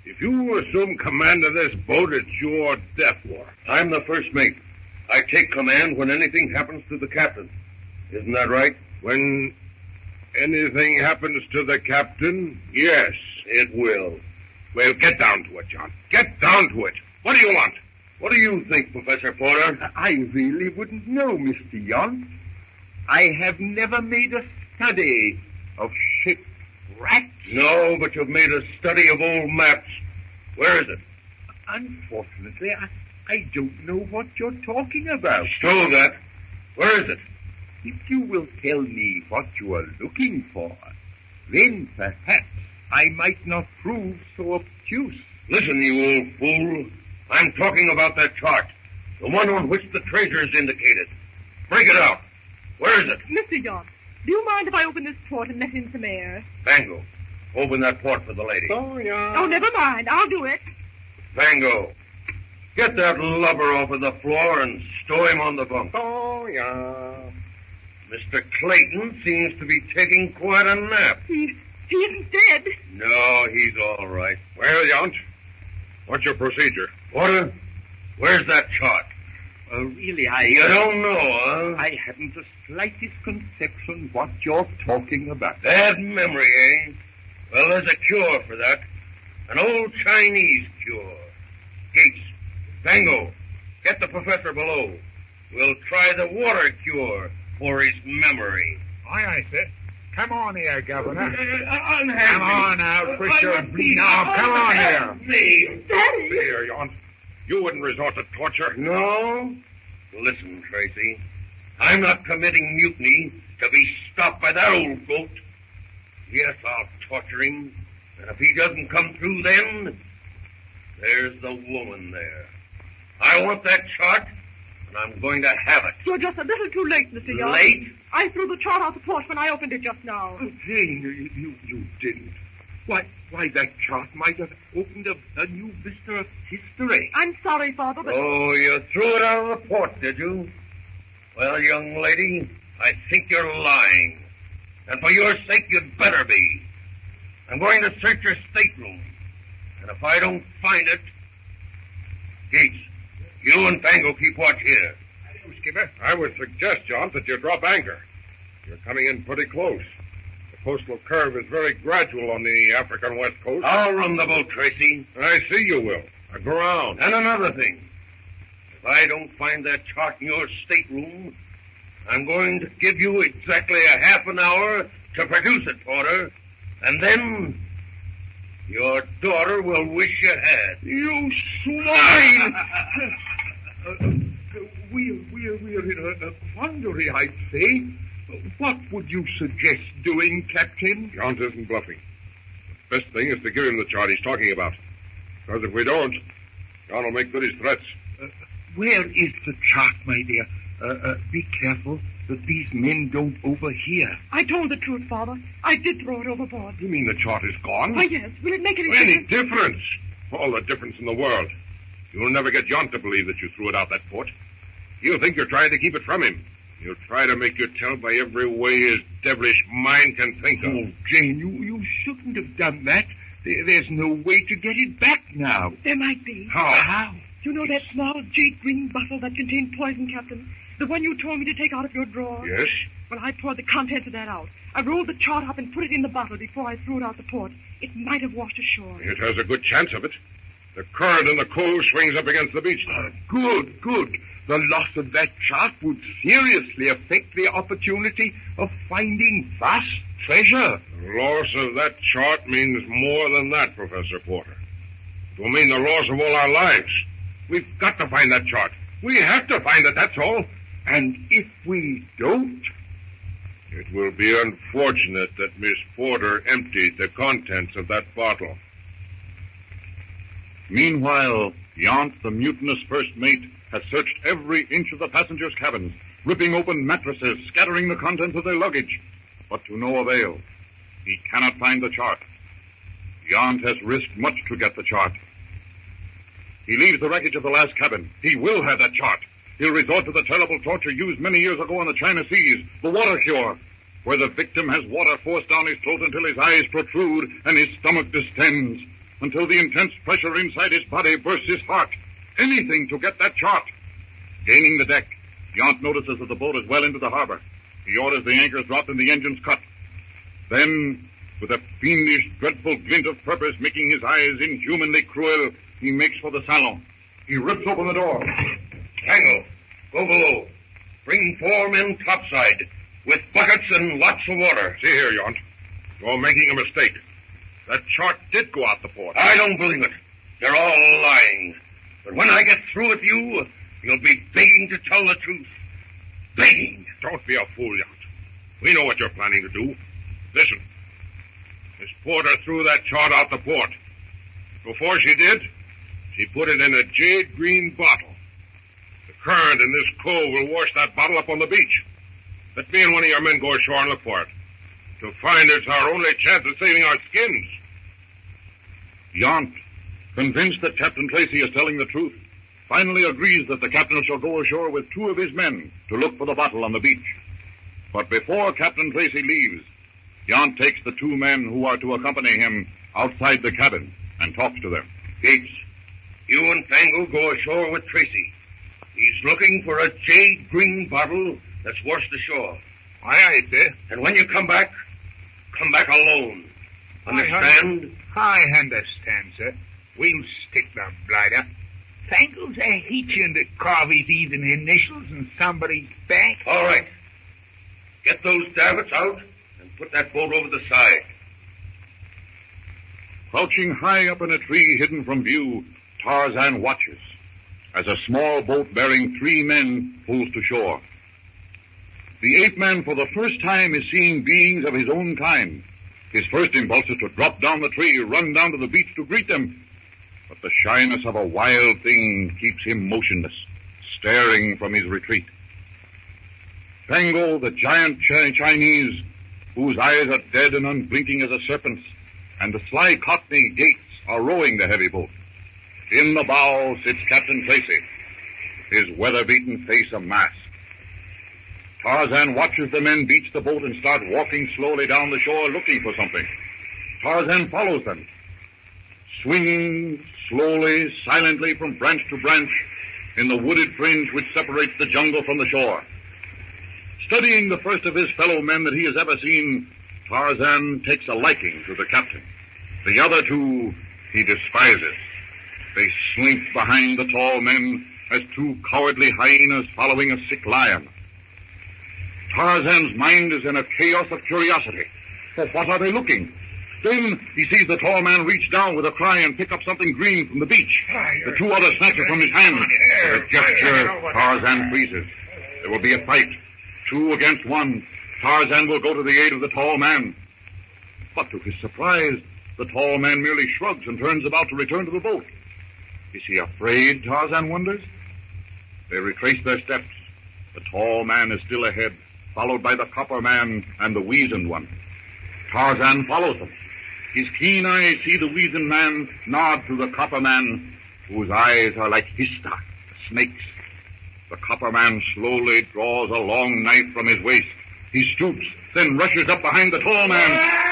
If you assume command of this boat, it's your death warrant. I'm the first mate. I take command when anything happens to the captain. Isn't that right? When anything happens to the captain, yes, It will. Well, get down to it, John. Get down to it. What do you want? What do you think, Professor Porter? I really wouldn't know, Mr. Yount. I have never made a study of shipwrecks. No, but you've made a study of old maps. Where is it? Unfortunately, I don't know what you're talking about. Stow that. Where is it? If you will tell me what you are looking for, then perhaps I might not prove so obtuse. Listen, you old fool. I'm talking about that chart. The one on which the treasure is indicated. Break it out. Where is it? Mr. Yount, do you mind if I open this port and let in some air? Fango, open that port for the lady. Oh, never mind. I'll do it. Fango, get that lubber off of the floor and stow him on the bunk. Mr. Clayton seems to be taking quite a nap. He isn't dead. No, he's all right. Well, Yount, what's your procedure? Porter, where's that chart? Really, You don't know, huh? I haven't the slightest conception what you're talking about. Bad memory, eh? Well, there's a cure for that. An old Chinese cure. Gates, Fango, get the professor below. We'll try the water cure for his memory. Aye, sir. Come on here, Governor. Come on now, push your... Now, come on here. Me. Daddy! Here, Yount. You wouldn't resort to torture. No? Listen, Tracy. I'm not committing mutiny to be stopped by that old goat. Yes, I'll torture him. And if he doesn't come through then, there's the woman there. I want that chart, and I'm going to have it. You're just a little too late, Mr. Yount. Late? I threw the chart out the port when I opened it just now. Oh, Jane, you didn't. Why, that chart might have opened a new vista of history. I'm sorry, Father, but... Oh, you threw it out of the port, did you? Well, young lady, I think you're lying. And for your sake, you'd better be. I'm going to search your stateroom. And if I don't find it... Gates, you and Fango keep watch here. Skipper, I would suggest, John, that you drop anchor. You're coming in pretty close. The coastal curve is very gradual on the African west coast. I'll run the boat, Tracy. I see you will. Aground. And another thing. If I don't find that chart in your stateroom, I'm going to give you exactly a half an hour to produce it, Porter. And then your daughter will wish you had. You swine! We're in a quandary, I'd say. What would you suggest doing, Captain? John isn't bluffing. The best thing is to give him the chart he's talking about. Because if we don't, John will make good his threats. Where is the chart, my dear? Be careful that these men don't overhear. I told the truth, Father. I did throw it overboard. You mean the chart is gone? Why, yes. Will it make any Any difference? difference? All the difference in the world. You'll never get John to believe that you threw it out that port. He'll think you're trying to keep it from him. He'll try to make you tell by every way his devilish mind can think of. Oh, Jane, you shouldn't have done that. There's no way to get it back now. There might be. How? You know that small jade green bottle that contained poison, Captain? The one you told me to take out of your drawer? Yes? Well, I poured the contents of that out. I rolled the chart up and put it in the bottle before I threw it out the port. It might have washed ashore. It has a good chance of it. The current in the cove swings up against the beach now. Good. The loss of that chart would seriously affect the opportunity of finding vast treasure. The loss of that chart means more than that, Professor Porter. It will mean the loss of all our lives. We've got to find that chart. We have to find it, that's all. And if we don't... It will be unfortunate that Miss Porter emptied the contents of that bottle. Meanwhile, Yount, the mutinous first mate, has searched every inch of the passengers' cabins, ripping open mattresses, scattering the contents of their luggage. but to no avail. He cannot find the chart. Yount has risked much to get the chart. He leaves the wreckage of the last cabin. He will have that chart. He'll resort to the terrible torture used many years ago on the China Seas, the water cure, where the victim has water forced down his throat until his eyes protrude and his stomach distends, until the intense pressure inside his body bursts his heart. Anything to get that chart. Gaining the deck, Yount notices that the boat is well into the harbor. He orders the anchors dropped and the engines cut. Then, with a fiendish, dreadful glint of purpose making his eyes inhumanly cruel, he makes for the salon. He rips open the door. Tango, go below. Bring 4 men topside, with buckets and lots of water. See here, Yount. You're making a mistake. That chart did go out the port. I don't believe it. They're all lying. But when I get through with you, you'll be begging to tell the truth. Begging. Don't be a fool, Yount. We know what you're planning to do. Listen. Miss Porter threw that chart out the port. Before she did, she put it in a jade green bottle. The current in this cove will wash that bottle up on the beach. Let me and one of your men go ashore and look for it. To find it's our only chance of saving our skins. Yount, convinced that Captain Tracy is telling the truth, finally agrees that the captain shall go ashore with 2 of his men to look for the bottle on the beach. But before Captain Tracy leaves, Yount takes the 2 men who are to accompany him outside the cabin and talks to them. Gates, you and Fango go ashore with Tracy. He's looking for a jade green bottle that's washed ashore. Aye, sir. And when you come back alone. Understand? I understand, sir. We'll stick the blighter. Fango's a hitchin to carve his even initials in somebody's back. All right. Get those davits out and put that boat over the side. Crouching high up in a tree hidden from view, Tarzan watches as a small boat bearing 3 men pulls to shore. The ape man for the first time is seeing beings of his own kind. His first impulse is to drop down the tree, run down to the beach to greet them. But the shyness of a wild thing keeps him motionless, staring from his retreat. Fango, the giant Chinese, whose eyes are dead and unblinking as a serpent's, and the sly Cockney Gates are rowing the heavy boat. In the bow sits Captain Tracy, his weather-beaten face a mask. Tarzan watches the men beach the boat and start walking slowly down the shore looking for something. Tarzan follows them, swinging slowly, silently from branch to branch in the wooded fringe which separates the jungle from the shore. Studying the first of his fellow men that he has ever seen, Tarzan takes a liking to the captain. The other 2 he despises. They slink behind the tall men as 2 cowardly hyenas following a sick lion. Tarzan's mind is in a chaos of curiosity. For what are they looking? Then he sees the tall man reach down with a cry and pick up something green from the beach. The 2 others snatch it from his hand. With a gesture, Tarzan freezes. There will be a fight. 2 against 1. Tarzan will go to the aid of the tall man. But to his surprise, the tall man merely shrugs and turns about to return to the boat. Is he afraid, Tarzan wonders? They retrace their steps. The tall man is still ahead, followed by the copper man and the weazened one. Tarzan follows them. His keen eyes see the weazened man nod to the copper man, whose eyes are like hista, snakes. The copper man slowly draws a long knife from his waist. He stoops, then rushes up behind the tall man.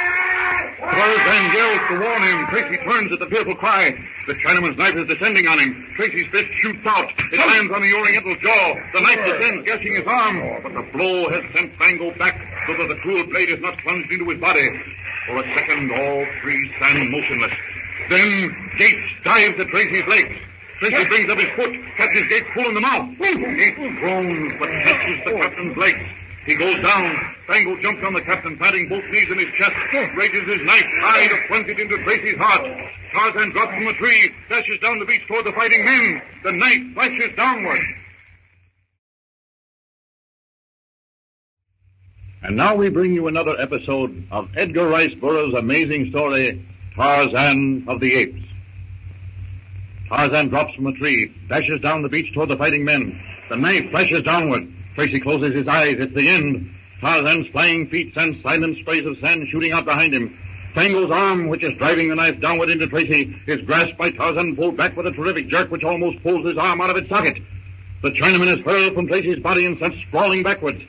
Tarzan yells to warn him. Tracy turns at the fearful cry. The Chinaman's knife is descending on him. Tracy's fist shoots out. It lands on the Oriental's jaw. The knife descends, gashing his arm. But the blow has sent Fango back so that the cruel blade is not plunged into his body. For a second, all 3 stand motionless. Then Gates dives at Tracy's legs. Tracy brings up his foot, catches Gates full in the mouth. Gates groans, but catches the captain's legs. He goes down. Fango jumps on the captain, planting both knees in his chest, raises his knife high to plunge it into Tracy's heart. Tarzan drops from a tree, dashes down the beach toward the fighting men. The knife flashes downward. And now we bring you another episode of Edgar Rice Burroughs' amazing story, Tarzan of the Apes. Tarzan drops from a tree, dashes down the beach toward the fighting men. The knife flashes downward. Tracy closes his eyes. It's the end. Tarzan's flying feet send silent sprays of sand shooting out behind him. Fango's arm, which is driving the knife downward into Tracy, is grasped by Tarzan, pulled back with a terrific jerk which almost pulls his arm out of its socket. The Chinaman is hurled from Tracy's body and sent sprawling backwards.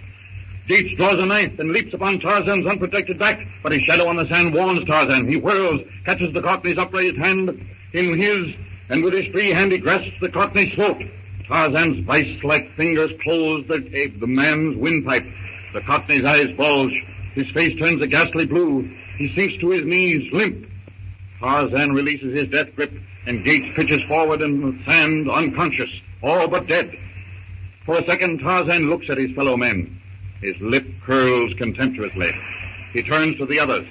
Gates draws a knife and leaps upon Tarzan's unprotected back, but his shadow on the sand warns Tarzan. He whirls, catches the Cockney's upraised hand in his, and with his free hand he grasps the Cockney's throat. Tarzan's vice-like fingers close the man's windpipe. The Cockney's eyes bulge. His face turns a ghastly blue. He sinks to his knees, limp. Tarzan releases his death grip, and Gates pitches forward in the sand, unconscious, all but dead. For a second, Tarzan looks at his fellow men. His lip curls contemptuously. He turns to the others.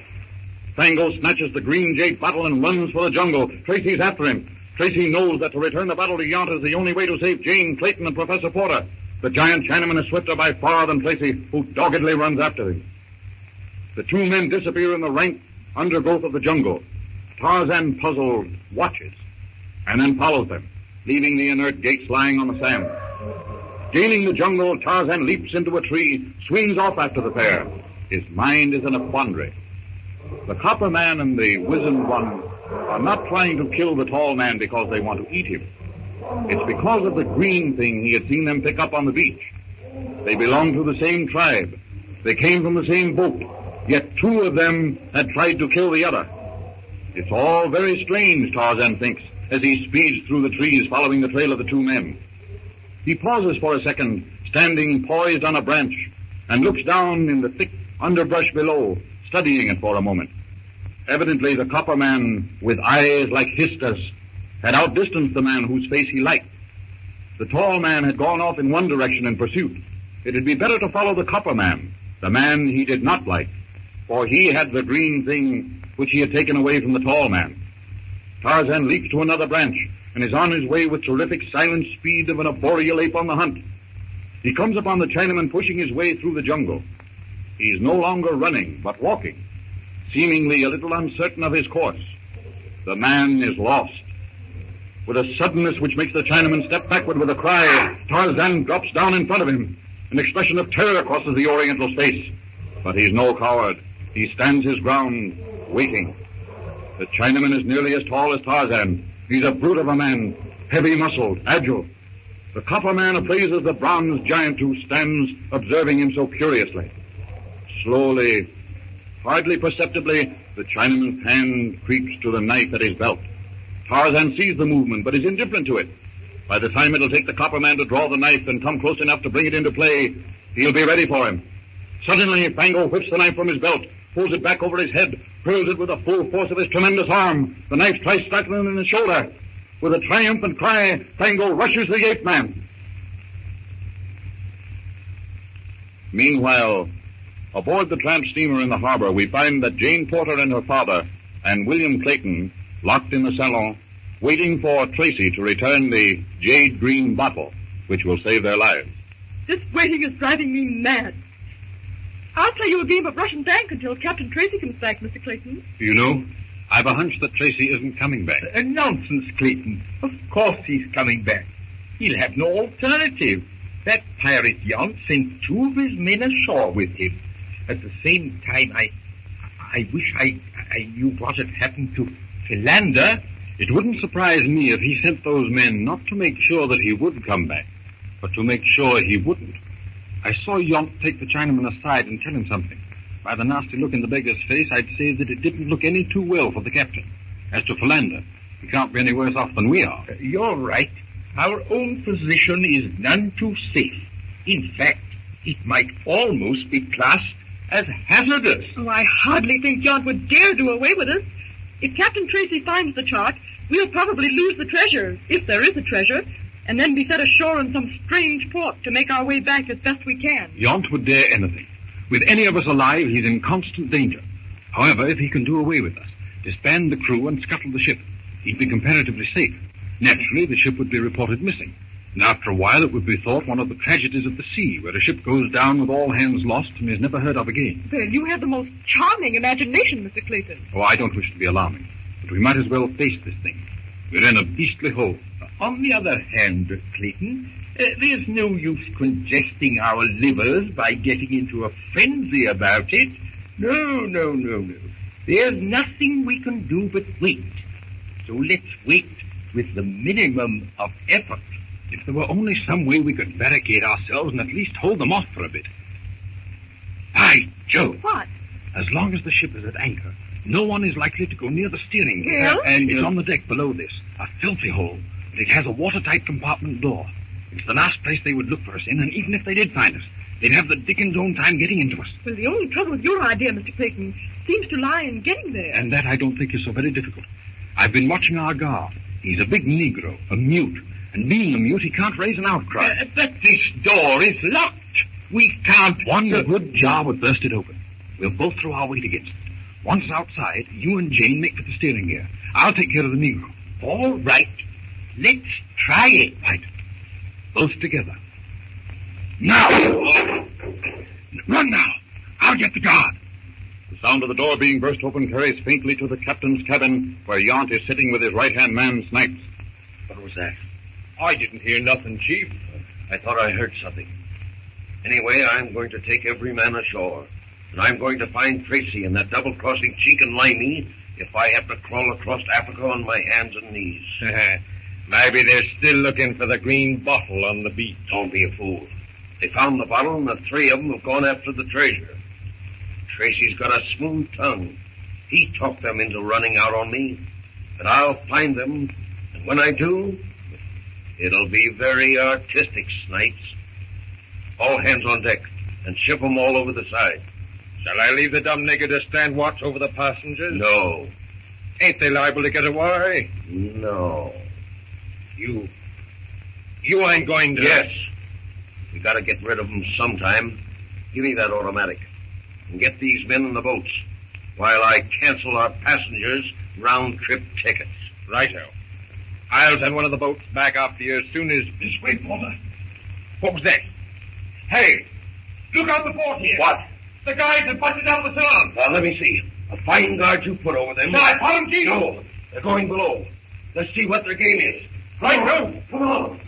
Fango snatches the green jade bottle and runs for the jungle. Tracy's after him. Tracy knows that to return the bottle to Yount is the only way to save Jane, Clayton, and Professor Porter. The giant Chinaman is swifter by far than Tracy, who doggedly runs after him. The two men disappear in the rank undergrowth of the jungle. Tarzan, puzzled, watches, and then follows them, leaving the inert Gates lying on the sand. Gaining the jungle, Tarzan leaps into a tree, swings off after the pair. His mind is in a quandary. The copper man and the wizened one are not trying to kill the tall man because they want to eat him. It's because of the green thing he had seen them pick up on the beach. They belong to the same tribe. They came from the same boat, yet two of them had tried to kill the other. It's all very strange, Tarzan thinks, as he speeds through the trees following the trail of the two men. He pauses for a second, standing poised on a branch, and looks down in the thick underbrush below, studying it for a moment. Evidently, the copper man, with eyes like Hista's, had outdistanced the man whose face he liked. The tall man had gone off in one direction in pursuit. It would be better to follow the copper man, the man he did not like, for he had the green thing which he had taken away from the tall man. Tarzan leaps to another branch and is on his way with terrific silent speed of an arboreal ape on the hunt. He comes upon the Chinaman pushing his way through the jungle. He is no longer running, but walking, seemingly a little uncertain of his course. The man is lost. With a suddenness which makes the Chinaman step backward with a cry, Tarzan drops down in front of him. An expression of terror crosses the Oriental's face. But he's no coward. He stands his ground, waiting. The Chinaman is nearly as tall as Tarzan. He's a brute of a man, heavy-muscled, agile. The copper man appraises the bronze giant who stands observing him so curiously. Slowly, hardly perceptibly, the Chinaman's hand creeps to the knife at his belt. Tarzan sees the movement, but is indifferent to it. By the time it'll take the copper man to draw the knife and come close enough to bring it into play, he'll be ready for him. Suddenly, Fango whips the knife from his belt, pulls it back over his head, hurls it with the full force of his tremendous arm. The knife tries striking him in the shoulder. With a triumphant cry, Fango rushes the ape man. Meanwhile, aboard the tramp steamer in the harbor, we find that Jane Porter and her father and William Clayton, locked in the salon, waiting for Tracy to return the jade green bottle, which will save their lives. This waiting is driving me mad. I'll play you a game of Russian bank until Captain Tracy comes back, Mr. Clayton. You know, I've a hunch that Tracy isn't coming back. Nonsense, Clayton. Of course he's coming back. He'll have no alternative. That pirate Yount sent two of his men ashore with him. At the same time, I wish I knew what had happened to Philander. It wouldn't surprise me if he sent those men not to make sure that he would come back, but to make sure he wouldn't. I saw Yount take the Chinaman aside and tell him something. By the nasty look in the beggar's face, I'd say that it didn't look any too well for the captain. As to Philander, he can't be any worse off than we are. You're right. Our own position is none too safe. In fact, it might almost be classed as hazardous. Oh, I hardly think Yount would dare do away with us. If Captain Tracy finds the chart, we'll probably lose the treasure, if there is a treasure, and then be set ashore in some strange port to make our way back as best we can. Yount would dare anything. With any of us alive, he's in constant danger. However, if he can do away with us, disband the crew and scuttle the ship, he'd be comparatively safe. Naturally, the ship would be reported missing. And after a while, it would be thought one of the tragedies of the sea, where a ship goes down with all hands lost and is never heard of again. Well, you have the most charming imagination, Mr. Clayton. Oh, I don't wish to be alarming, but we might as well face this thing. We're in a beastly hole. On the other hand, Clayton, There's no use congesting our livers by getting into a frenzy about it. No. There's nothing we can do but wait. So let's wait with the minimum of effort. If there were only some way we could barricade ourselves and at least hold them off for a bit. By Jove! What? As long as the ship is at anchor, no one is likely to go near the steering gear. Well? And it's on the deck below this, a filthy hole, but it has a watertight compartment door. It's the last place they would look for us in, and even if they did find us, they'd have the Dickens' own time getting into us. Well, the only trouble with your idea, Mr. Clayton, seems to lie in getting there. And that I don't think is so very difficult. I've been watching our guard. He's a big Negro, a mute. And being a mute, he can't raise an outcry. But this door is locked. We can't... One good jar would burst it open. We'll both throw our weight against it. Once outside, you and Jane make for the steering gear. I'll take care of the Negro. All right. Let's try it. Right. Both together. Now! Run now! I'll get the guard. The sound of the door being burst open carries faintly to the captain's cabin, where Yount is sitting with his right-hand man sniped. What was that? I didn't hear nothing, Chief. I thought I heard something. Anyway, I'm going to take every man ashore. And I'm going to find Tracy and that double-crossing cheek and limey if I have to crawl across Africa on my hands and knees. Maybe they're still looking for the green bottle on the beach. Don't be a fool. They found the bottle, and the three of them have gone after the treasure. Tracy's got a smooth tongue. He talked them into running out on me. But I'll find them, and when I do, it'll be very artistic, Snipes. All hands on deck, and ship them all over the side. Shall I leave the dumb nigger to stand watch over the passengers? No. Ain't they liable to get away? No. You ain't going to... Yes. We gotta get rid of them sometime. Give me that automatic. And get these men in the boats while I cancel our passengers' round-trip tickets. Righto. I'll send one of the boats back after you as soon as... This way, Porter. What was that? Hey, look out the port here. What? The guys have busted down the saloon. Now, let me see. A fine guard you put over them. Shall I follow them, Chief? No, they're going below. Let's see what their game is. Right, no. Come on.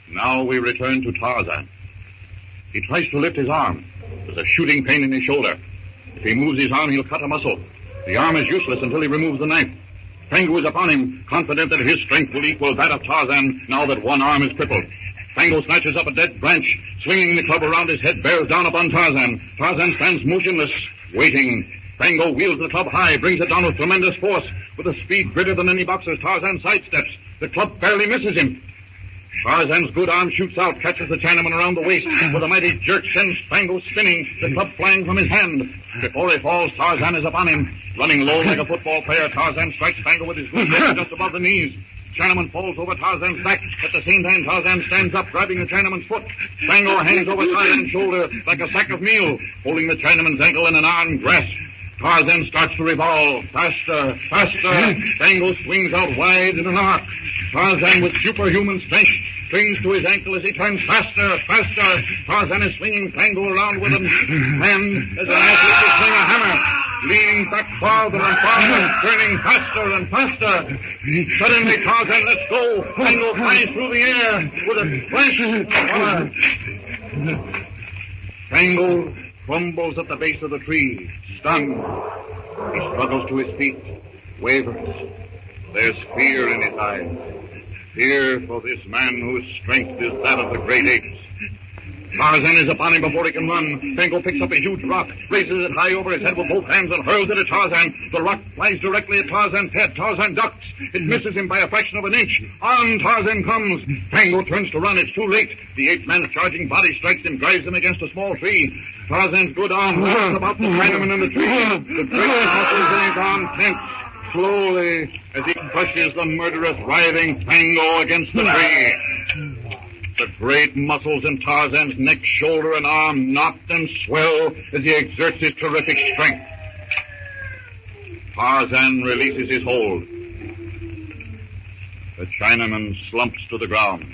Now we return to Tarzan. He tries to lift his arm. There's a shooting pain in his shoulder. If he moves his arm, he'll cut a muscle. The arm is useless until he removes the knife. Fango is upon him, confident that his strength will equal that of Tarzan now that one arm is crippled. Fango snatches up a dead branch, swinging the club around his head, bears down upon Tarzan. Tarzan stands motionless, waiting. Fango wields the club high, brings it down with tremendous force. With a speed greater than any boxer's, Tarzan sidesteps. The club barely misses him. Tarzan's good arm shoots out, catches the Chinaman around the waist. With a mighty jerk, sends Fango spinning, the club flying from his hand. Before he falls, Tarzan is upon him. Running low like a football player, Tarzan strikes Fango with his good leg just above the knees. Chinaman falls over Tarzan's back. At the same time, Tarzan stands up, grabbing the Chinaman's foot. Fango hangs over Tarzan's shoulder like a sack of meal, holding the Chinaman's ankle in an armed grasp. Tarzan starts to revolve. Faster, faster. Fango swings out wide in an arc. Tarzan, with superhuman strength, clings to his ankle as he turns faster, faster. Tarzan is swinging Fango around with him. And as an athlete will swing a hammer, leaning back farther and farther, turning faster and faster. Suddenly, Tarzan lets go. Fango flies through the air with a flash of fire. Fango crumbles at the base of the tree, stunned. He struggles to his feet, wavers. There's fear in his eyes. Fear for this man whose strength is that of the great apes. Tarzan is upon him before he can run. Fango picks up a huge rock, raises it high over his head with both hands, and hurls it at Tarzan. The rock flies directly at Tarzan's head. Tarzan ducks. It misses him by a fraction of an inch. On Tarzan comes. Fango turns to run. It's too late. The ape-man's charging body strikes him, drives him against a small tree. Tarzan's good arm wraps about the Chinaman in the tree. The great muscles in his arm tense. Slowly, as he crushes the murderous, writhing Fango against the tree. The great muscles in Tarzan's neck, shoulder, and arm knot and swell as he exerts his terrific strength. Tarzan releases his hold. The Chinaman slumps to the ground.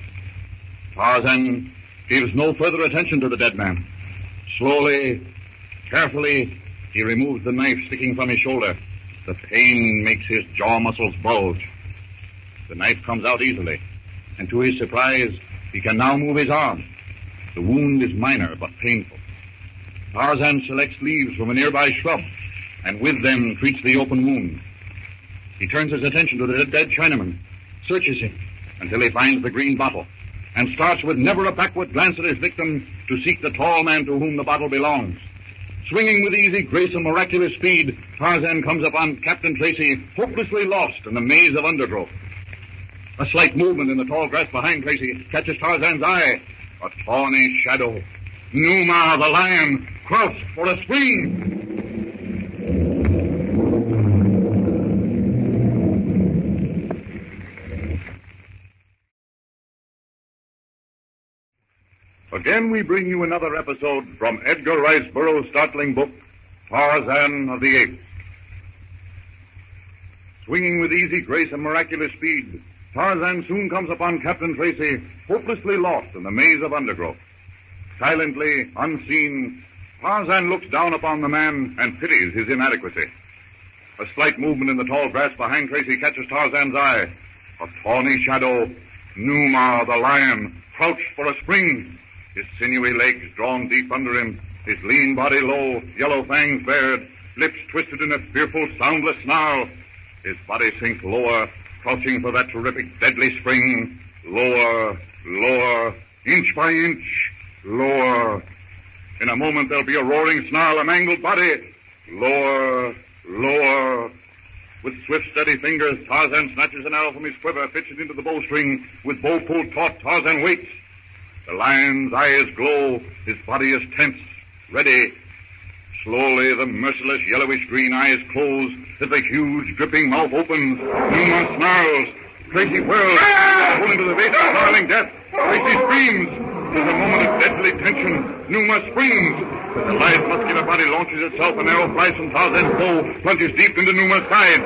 Tarzan gives no further attention to the dead man. Slowly, carefully, he removes the knife sticking from his shoulder. The pain makes his jaw muscles bulge. The knife comes out easily. and to his surprise, he can now move his arm. The wound is minor but painful. Tarzan selects leaves from a nearby shrub, and with them treats the open wound. He turns his attention to the dead Chinaman, searches him until he finds the green bottle, and starts with never a backward glance at his victim to seek the tall man to whom the bottle belongs. Swinging with easy grace and miraculous speed, Tarzan comes upon Captain Tracy, hopelessly lost in the maze of undergrowth. A slight movement in the tall grass behind Tracy catches Tarzan's eye. A tawny shadow. Numa, the lion, crouched for a spring. Again, we bring you another episode from Edgar Rice Burroughs' startling book, Tarzan of the Apes. Swinging with easy grace and miraculous speed, Tarzan soon comes upon Captain Tracy, hopelessly lost in the maze of undergrowth. Silently, unseen, Tarzan looks down upon the man and pities his inadequacy. A slight movement in the tall grass behind Tracy catches Tarzan's eye. A tawny shadow, Numa, the lion, crouched for a spring. His sinewy legs drawn deep under him, his lean body low, yellow fangs bared, lips twisted in a fearful, soundless snarl. His body sinks lower, crouching for that terrific, deadly spring. Lower, lower, inch by inch, lower. In a moment there'll be a roaring snarl, a mangled body. Lower, lower. With swift, steady fingers, Tarzan snatches an arrow from his quiver, fits it into the bowstring. With bow pulled taut, Tarzan waits. The lion's eyes glow. His body is tense, ready. Slowly, the merciless yellowish-green eyes close as the huge, dripping mouth opens. Numa snarls. Tracy whirls. Pull into the bait, snarling death. Tracy screams. There's a moment of deadly tension. Numa springs. As the lithe, muscular body launches itself, an arrow flies from Tarzan's bow, plunges deep into Numa's side.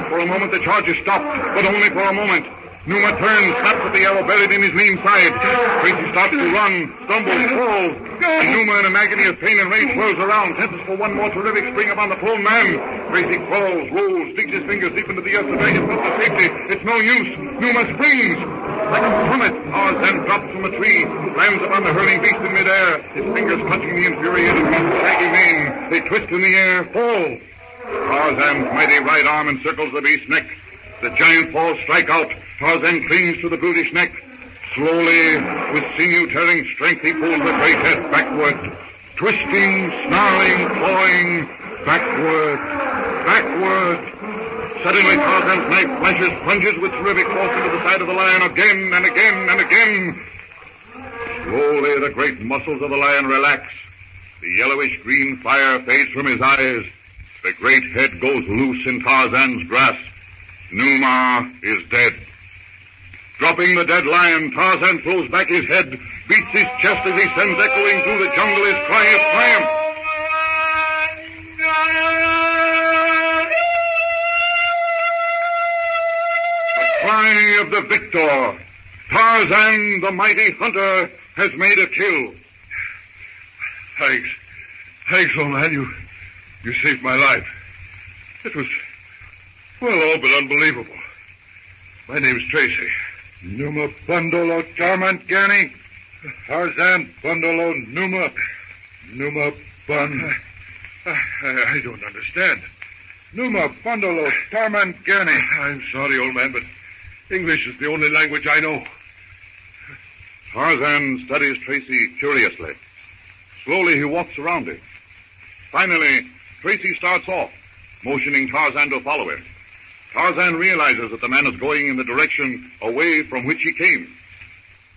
For a moment, the charge is stopped, but only for a moment. Numa turns, snaps at the arrow buried in his lean side. Tracy starts to run, stumbles, falls. And Numa, in an agony of pain and rage, whirls around, tenses for one more terrific spring upon the prone man. Tracy crawls, rolls, digs his fingers deep into the earth to drag himself to safety. It's no use. Numa springs. Like a plummet, Tarzan drops from a tree, lands upon the hurling beast in midair, his fingers clutching the infuriated beast's shaggy mane. They twist in the air, fall. Tarzan's mighty right arm encircles the beast's neck. The giant paws strike out. Tarzan clings to the brutish neck. Slowly, with sinew-tearing strength, he pulls the great head backward. Twisting, snarling, clawing, backward, backward. Suddenly, Tarzan's knife flashes, plunges with terrific force into the side of the lion again and again and again. Slowly, the great muscles of the lion relax. The yellowish-green fire fades from his eyes. The great head goes loose in Tarzan's grasp. Numa is dead. Dropping the dead lion, Tarzan throws back his head, beats his chest as he sends echoing through the jungle his cry of triumph. The cry of the victor. Tarzan, the mighty hunter, has made a kill. Thanks. Thanks, old man. You saved my life. It was, well, all but unbelievable. My name's Tracy. Numa Bundolo Tarmant Gani. Tarzan Bundolo Numa. Numa Bun. I don't understand. Numa Bundolo Tarmant Gani. I'm sorry, old man, but English is the only language I know. Tarzan studies Tracy curiously. Slowly he walks around him. Finally, Tracy starts off, motioning Tarzan to follow him. Tarzan realizes that the man is going in the direction away from which he came.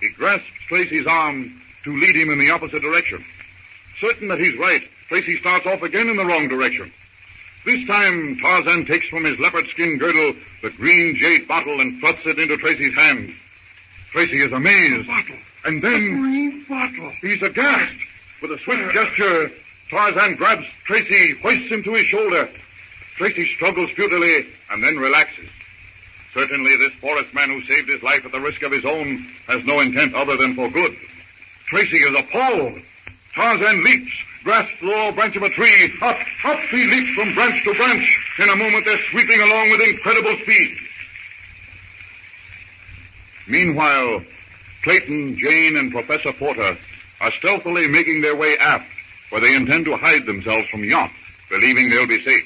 He grasps Tracy's arm to lead him in the opposite direction. Certain that he's right, Tracy starts off again in the wrong direction. This time, Tarzan takes from his leopard skin girdle the green jade bottle and thrusts it into Tracy's hand. Tracy is amazed. Bottle. And then... A green bottle. He's aghast. With a swift gesture, Tarzan grabs Tracy, hoists him to his shoulder. Tracy struggles futilely and then relaxes. Certainly this forest man who saved his life at the risk of his own has no intent other than for good. Tracy is appalled. Tarzan leaps, grasps the lower branch of a tree. Up, up he leaps from branch to branch. In a moment they're sweeping along with incredible speed. Meanwhile, Clayton, Jane, and Professor Porter are stealthily making their way aft, where they intend to hide themselves from Yount, believing they'll be safe.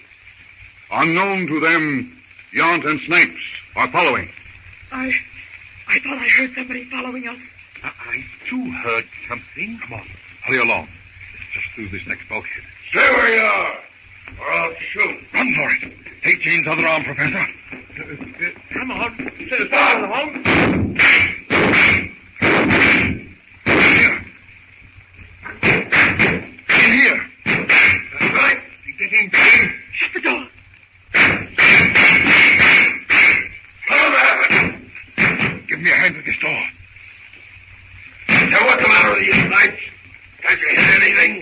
Unknown to them, Yount and Snipes are following. I thought I heard somebody following us. I too heard something. Come on, hurry along. It's just through this next bulkhead. Stay where you are, or I'll shoot. Run for it. Take Jane's other arm, Professor. Come on. Stop along. In here. That's right. Get in, Jane. Shut the door. What happened? Give me a hand with this door. Now, what's the matter with you, Snipes? Can't you hit anything?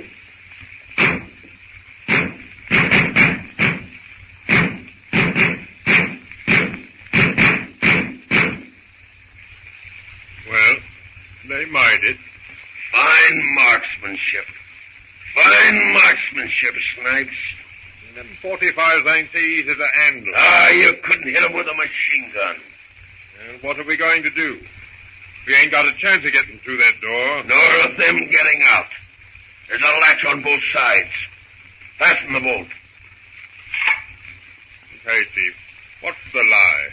Well, they might it. Fine marksmanship. Fine marksmanship, Snipes. Them 45s ain't so easy to handle. Ah, you couldn't hit him with a machine gun. And what are we going to do? We ain't got a chance of getting through that door. Nor of them getting out. There's a latch on both sides. Fasten the bolt. Tracy, what's the lie?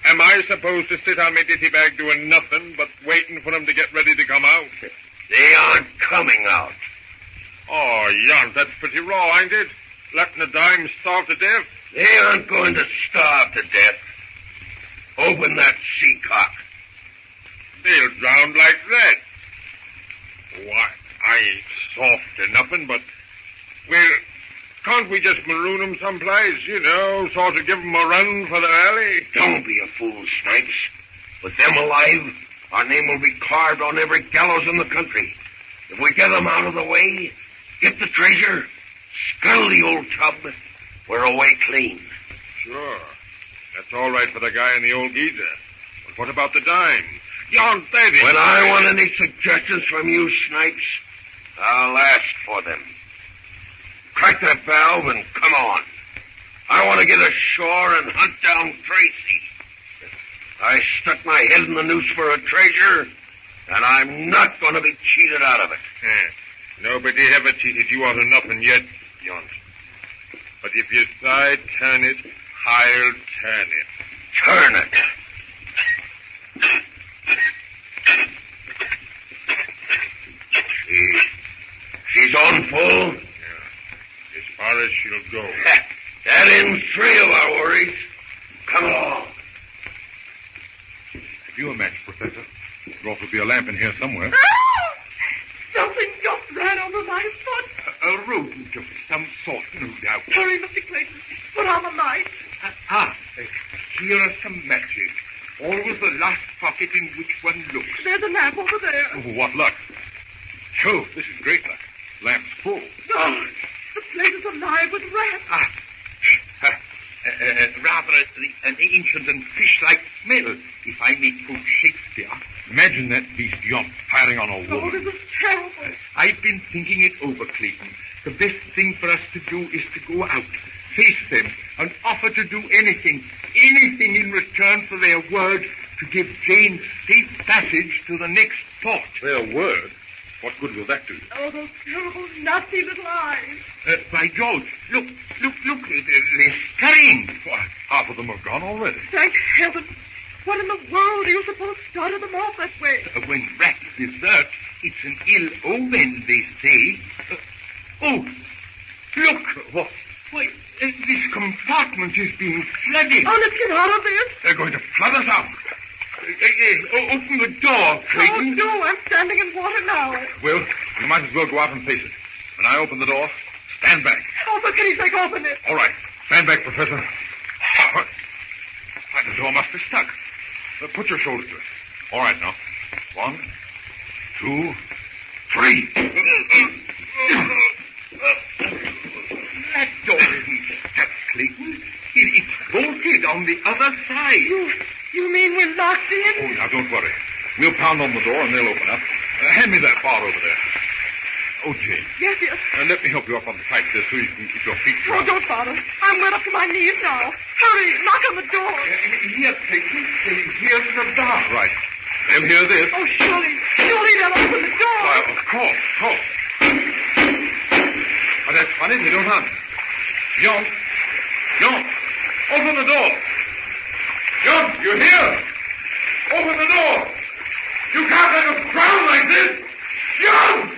Am I supposed to sit on my ditty bag doing nothing but waiting for them to get ready to come out? They aren't coming out. Oh, Jan, that's pretty raw, ain't it? Letting the dime starve to death. They aren't going to starve to death. Open that sea cock. They'll drown like that. Why, I ain't soft or nothing, but... Well, can't we just maroon them someplace, you know, sort of give them a run for the alley? Don't be a fool, Snipes. With them alive, our name will be carved on every gallows in the country. If we get them out of the way, get the treasure, scuttle the old tub, we're away clean. Sure. That's all right for the guy in the old geezer. But what about the dime? Yon baby. When I want any suggestions from you, Snipes, I'll ask for them. Crack that valve and come on. I want to get ashore and hunt down Tracy. I stuck my head in the noose for a treasure, and I'm not going to be cheated out of it. Nobody ever cheated you out of nothing yet, Yon. But if you side turn it, I'll turn it. Turn it. She's on full. Yeah. As far as she'll go. That ends 3 of our worries. Come along. Have you a match, Professor? There ought to be a lamp in here somewhere. Something just ran over my foot. A rodent of some sort, no doubt. Hurry, Mr. Clayton. Put on the light. Here are some matches. Always the last pocket in which one looks. There's a lamp over there. Oh, what luck. Oh, this is great luck. Lamp's full. Oh, the place is alive with rats. Rather an ancient and fish-like smell, if I may quote Shakespeare. Imagine that beast Yount firing on a Oh, woman. this is terrible. I've been thinking it over, Clayton. The best thing for us to do is to go out, face them, and offer to do anything in return for their word to give Jane safe passage to the next port. Their word? What good will that do? Oh, those terrible, nasty little eyes. By George, look, they're scurrying. Half of them have gone already. Thank heaven. What in the world do you suppose started them off that way? When rats desert, it's an ill omen, they say. Look. What? Why, this compartment is being flooded. Oh, let's get out of this. They're going to flood us out. Open the door, Clayton. Oh, no, I'm standing in water now. Well, you might as well go out and face it. When I open the door, stand back. Oh, for pity's sake, open it. All right. Stand back, Professor. Why, the door must be stuck. Put your shoulder to it. All right, now. 1, 2, 3. That door isn't stuck, Clayton. It's bolted on the other side. You mean we're locked in? Oh, now, don't worry. We'll pound on the door and they'll open up. Hand me that bar over there. Oh, Jane. Yes, yes. Let me help you up on the pipe there so you can keep your feet dry. Oh, don't bother. I'm wet up to my knees now. Hurry, knock on the door. Here, Clayton. Here's the bar. Right. They'll hear this. Oh, surely they'll open the door. Why, of course. But that's funny, they don't answer. Yonk, open the door. Yonk, you hear? Open the door. You can't let us drown like this. Yonk!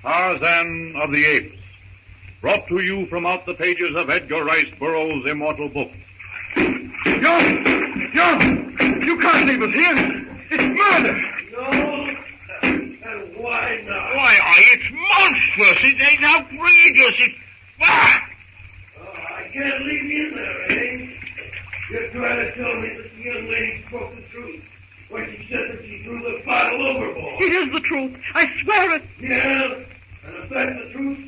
Tarzan of the Apes, brought to you from out the pages of Edgar Rice Burroughs' immortal book. John! You can't leave us here. It's murder. No. And why not? Why, it's monstrous. It's outrageous. It's... Ah! I can't leave you in there, eh? You're trying to tell me that the young lady spoke the truth when she said that she threw the bottle overboard. It is the truth. I swear it. Yeah? And if that's the truth,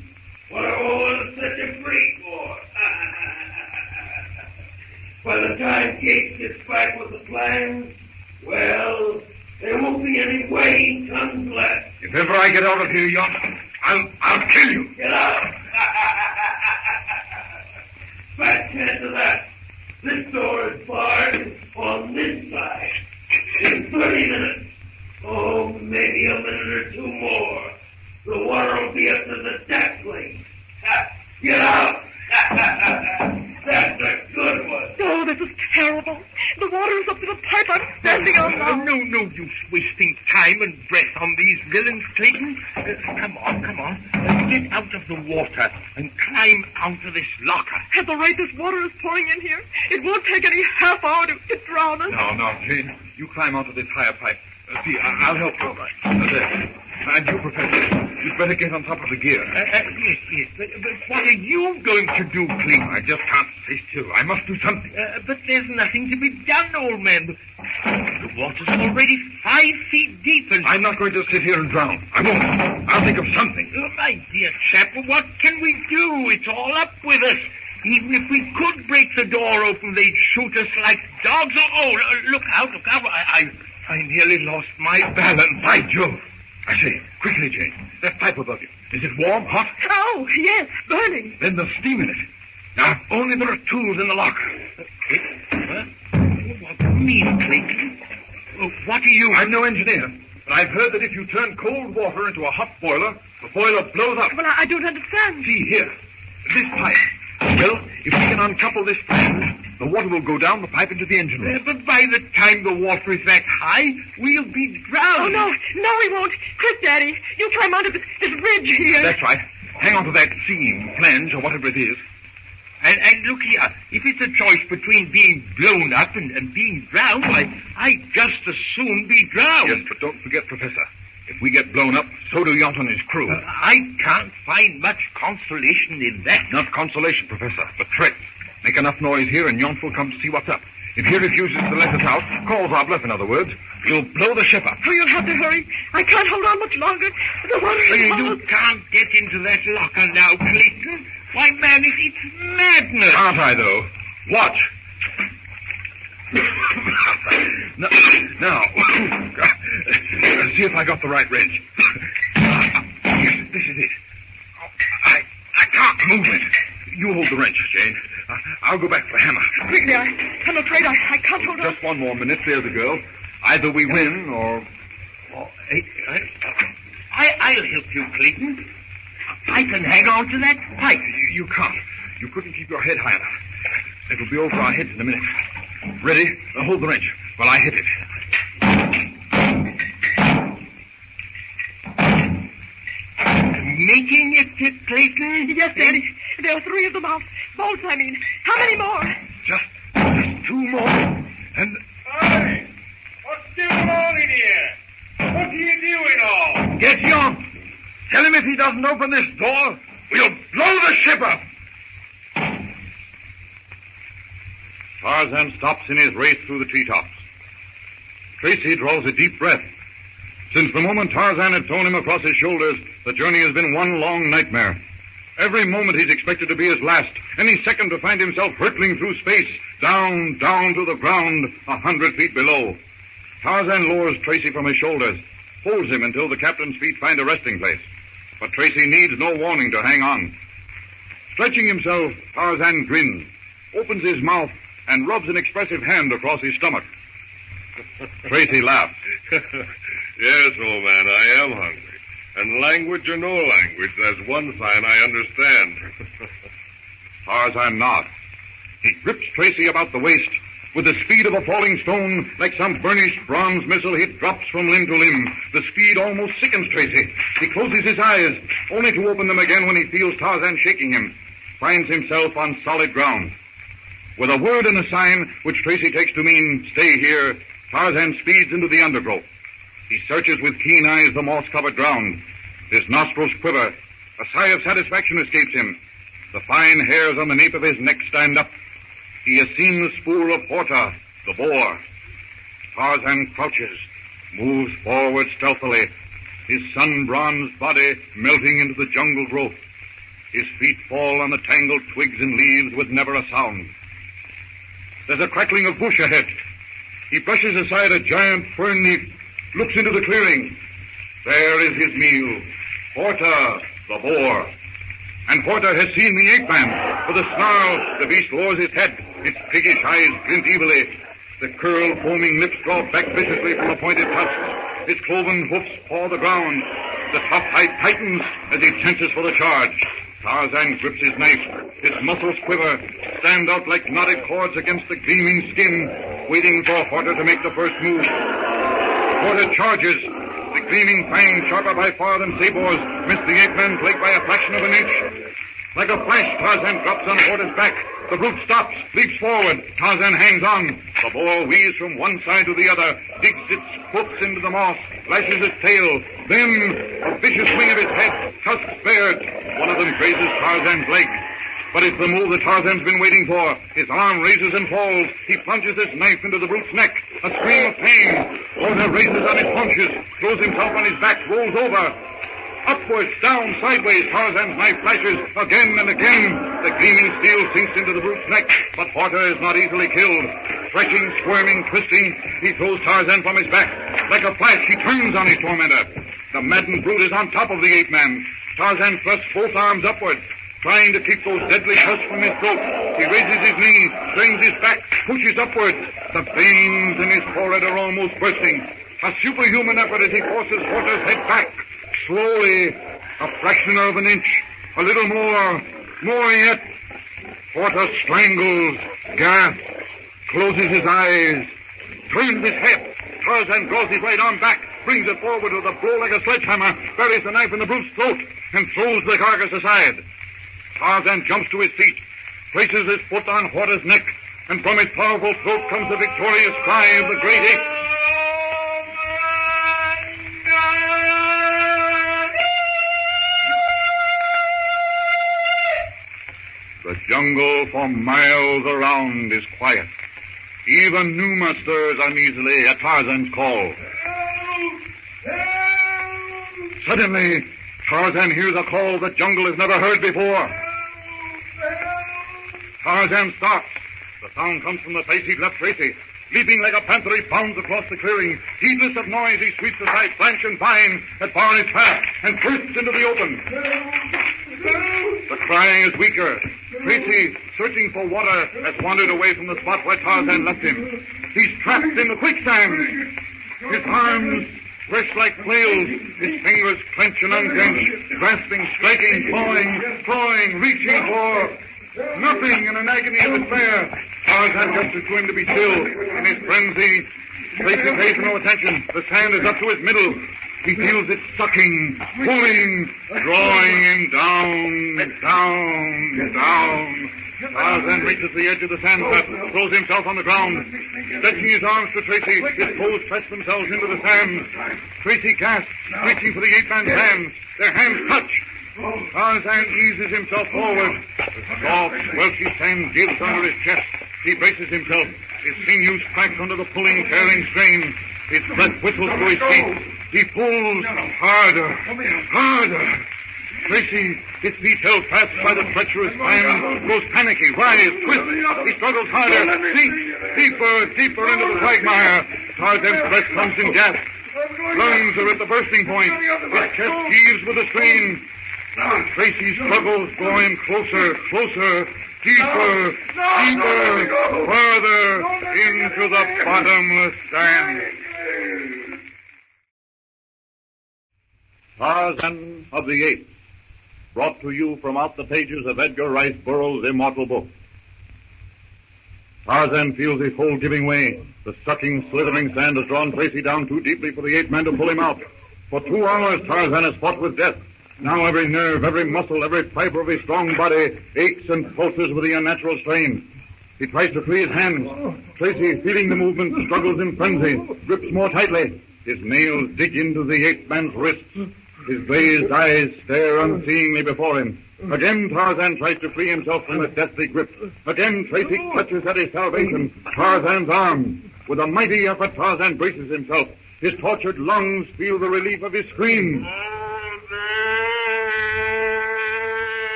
what are all of us set you free for? By the time Gates gets back with the plans, well, there won't be any weighing tongues left. If ever I get out of here, Yon, I'll kill you. Get out! Fat chance of that. This door is barred on this side. In 30 minutes. Oh, maybe a minute or two more. The water will be up to the deck plate. Get out! That's a good one. Oh, this is terrible. The water is up to the pipe I'm standing on now. No use wasting time and breath on these villains, Clayton. Come on. Get out of the water and climb out of this locker. At the rate this water is pouring in here, it won't take any half hour to drown us. No, Jane. You climb onto this higher pipe. See, I'll help you. There. And you, Professor, you'd better get on top of the gear. Yes. But what are you going to do, Clayton? I just can't stay still. I must do something. But there's nothing to be done, old man. The water's already 5 feet deep and... I'm not going to sit here and drown. I won't. I'll think of something. Oh, my dear chap, what can we do? It's all up with us. Even if we could break the door open, they'd shoot us like dogs. Look out. I nearly lost my balance. By Jove. I say, quickly, Jane. That pipe above you. Is it warm, hot? Oh, yes, burning. Then there's steam in it. Now, if only there are tools in the locker. What do you mean, Clayton? What are you... I'm no engineer, but I've heard that if you turn cold water into a hot boiler, the boiler blows up. Well, I don't understand. See, here. This pipe. Well, if we can uncouple this flange, the water will go down the pipe into the engine room. But by the time the water is that high, we'll be drowned. Oh, no, we won't. Quick, Daddy. You climb onto this ridge here. That's right. Hang on to that seam, flange, or whatever it is. And look here, if it's a choice between being blown up and being drowned, I'd just as soon be drowned. Yes, but don't forget, Professor. If we get blown up, so do Yont and his crew. I can't find much consolation in that. Not consolation, Professor, but threats. Make enough noise here and Yont will come to see what's up. If he refuses to let us out, calls our bluff, in other words, we'll blow the ship up. Oh, you'll have to hurry. I can't hold on much longer. The water is You can't get into that locker now, Clayton. Why, man, it's madness. Can't I, though? Watch. Now, see if I got the right wrench. Yes, this is it. I can't move it. You hold the wrench, Jane. I'll go back for the hammer. Quickly, I'm afraid I can't hold on. Just one more minute. There's the girl. Either we win or... I'll help you, Clayton. I can hang on to that pipe. You can't. You couldn't keep your head high enough. It'll be over our heads in a minute. Ready? Hold the wrench while I hit it. Making it, Clayton? Yes, Daddy. There are 3 of them out. Bolts, I mean. How many more? Just 2 more. And... Hey! What's going on in here? What are you doing all? Get Yonk! Tell him if he doesn't open this door, we'll blow the ship up! Tarzan stops in his race through the treetops. Tracy draws a deep breath. Since the moment Tarzan had thrown him across his shoulders, the journey has been one long nightmare. Every moment he's expected to be his last. Any second to find himself hurtling through space, down to the ground, 100 feet below. Tarzan lowers Tracy from his shoulders, holds him until the captain's feet find a resting place. But Tracy needs no warning to hang on. Stretching himself, Tarzan grins, opens his mouth, and rubs an expressive hand across his stomach. Tracy laughs. Yes, old man, I am hungry. And language or no language, there's one sign I understand. Tarzan nods. He grips Tracy about the waist. With the speed of a falling stone, like some burnished bronze missile, he drops from limb to limb. The speed almost sickens Tracy. He closes his eyes, only to open them again when he feels Tarzan shaking him. Finds himself on solid ground. With a word and a sign, which Tracy takes to mean, stay here, Tarzan speeds into the undergrowth. He searches with keen eyes the moss-covered ground. His nostrils quiver. A sigh of satisfaction escapes him. The fine hairs on the nape of his neck stand up. He has seen the spoor of Horta, the boar. Tarzan crouches, moves forward stealthily, his sun-bronzed body melting into the jungle growth. His feet fall on the tangled twigs and leaves with never a sound. There's a crackling of bush ahead. He brushes aside a giant fern leaf, looks into the clearing. There is his meal, Horta, the boar. And Horta has seen the ape man. With a snarl, the beast lowers his head. Its piggish eyes glint evilly. The curled, foaming lips draw back viciously from the pointed tusks. Its cloven hoofs paw the ground. The tough hide tightens as he tenses for the charge. Tarzan grips his knife. His muscles quiver, stand out like knotted cords against the gleaming skin, waiting for Horta to make the first move. Horta charges. The gleaming fangs, sharper by far than Tabor's, miss the ape-man's leg by a fraction of an inch. Like a flash, Tarzan drops on Horta's back. The brute stops, leaps forward. Tarzan hangs on. The boar weaves from one side to the other, digs its hoofs into the moss, lashes its tail. Then, a vicious swing of its head, tusks bared. One of them grazes Tarzan's leg. But it's the move that Tarzan's been waiting for. His arm raises and falls. He plunges his knife into the brute's neck. A scream of pain. Horta raises on his haunches, throws himself on his back, rolls over. Upwards, down, sideways, Tarzan's knife flashes again and again. The gleaming steel sinks into the brute's neck, but Horta is not easily killed. Stretching, squirming, twisting, he throws Tarzan from his back. Like a flash, he turns on his tormentor. The maddened brute is on top of the ape-man. Tarzan thrusts both arms upward, trying to keep those deadly tusks from his throat. He raises his knee, strains his back, pushes upward. The veins in his forehead are almost bursting. A superhuman effort as he forces Horta's head back. Slowly, a fraction of an inch, a little more yet. Horta strangles, gasps, closes his eyes, turns his head. Tarzan draws his right arm back, brings it forward with a blow like a sledgehammer, buries the knife in the brute's throat, and throws the carcass aside. Tarzan jumps to his feet, places his foot on Horta's neck, and from his powerful throat comes the victorious cry of the great ape. The jungle for miles around is quiet. Even Numa stirs uneasily at Tarzan's call. Suddenly, Tarzan hears a call the jungle has never heard before. Tarzan stops. The sound comes from the place he'd left Tracy. Leaping like a panther, he bounds across the clearing. Heedless of noise, he sweeps aside branch and vine that bar his path and bursts into the open. The cry is weaker. Tracy, searching for water, has wandered away from the spot where Tarzan left him. He's trapped in the quicksand. His arms stretched like flails. His fingers clench and unclench, grasping, striking, clawing, reaching for nothing in an agony of despair. Tarzan gestures to him to be still. In his frenzy, Tracy pays no attention. The sand is up to his middle. He feels it sucking, pulling, drawing him down. Tarzan reaches the edge of the sand trap, throws himself on the ground. Stretching his arms to Tracy, his toes press themselves into the sand. Tracy gasps, reaching for the ape-man's hands. Their hands touch. Tarzan eases himself forward. The soft, squelchy sand gives under his chest. He braces himself. His sinews crack under the pulling, tearing strain. His breath whistles through his feet. He pulls harder. Tracy, his feet held fast by the treacherous sand, grows panicky, writhes, twists. He struggles harder, sinks deeper into the quagmire. Tarzan's breath comes in gasps. Lungs are at the bursting point. His chest heaves with the strain. Tracy struggles, drawing closer, deeper, further into the bottomless sand. Tarzan of the Apes, brought to you from out the pages of Edgar Rice Burroughs' immortal book. Tarzan feels his hold giving way. The sucking, slithering sand has drawn Tracy down too deeply for the ape man to pull him out. For 2 hours, Tarzan has fought with death. Now every nerve, every muscle, every fiber of his strong body aches and pulses with the unnatural strain. He tries to free his hands. Tracy, feeling the movement, struggles in frenzy, grips more tightly. His nails dig into the ape man's wrists. His glazed eyes stare unseeingly before him. Again, Tarzan tries to free himself from the deathly grip. Again, Tracy clutches at his salvation, Tarzan's arm. With a mighty effort, Tarzan braces himself. His tortured lungs feel the relief of his scream.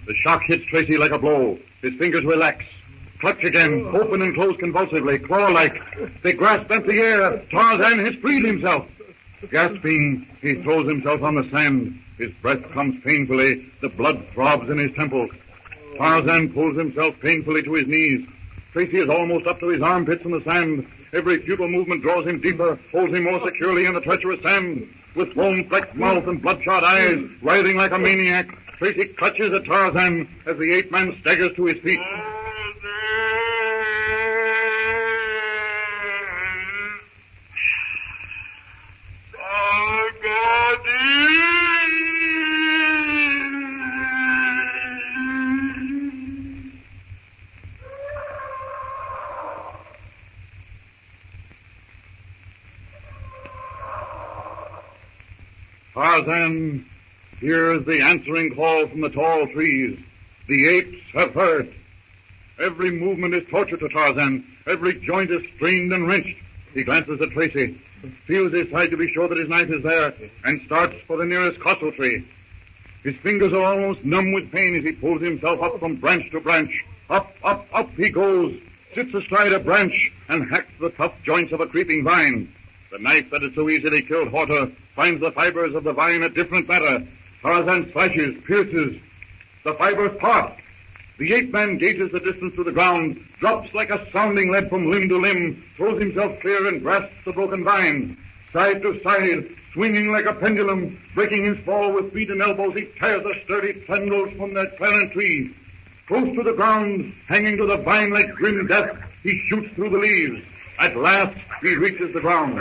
The shock hits Tracy like a blow. His fingers relax. Clutch again, open and close convulsively, claw-like. They grasp at the air. Tarzan has freed himself. Gasping, he throws himself on the sand. His breath comes painfully. The blood throbs in his temples. Tarzan pulls himself painfully to his knees. Tracy is almost up to his armpits in the sand. Every futile movement draws him deeper, holds him more securely in the treacherous sand. With foam-flecked mouth and bloodshot eyes, writhing like a maniac, Tracy clutches at Tarzan as the ape man staggers to his feet. Tarzan hears the answering call from the tall trees. The apes have heard. Every movement is torture to Tarzan. Every joint is strained and wrenched. He glances at Tracy, feels his side to be sure that his knife is there, and starts for the nearest costal tree. His fingers are almost numb with pain as he pulls himself up from branch to branch. Up he goes, sits astride a branch, and hacks the tough joints of a creeping vine. The knife that had so easily killed Horta finds the fibers of the vine a different matter. Tarzan slashes, pierces. The fibers part. The ape man gauges the distance to the ground, drops like a sounding lead from limb to limb, throws himself clear and grasps the broken vine. Side to side, swinging like a pendulum, breaking his fall with feet and elbows, he tears the sturdy tendrils from that parent tree. Close to the ground, hanging to the vine like grim death, he shoots through the leaves. At last, he reaches the ground.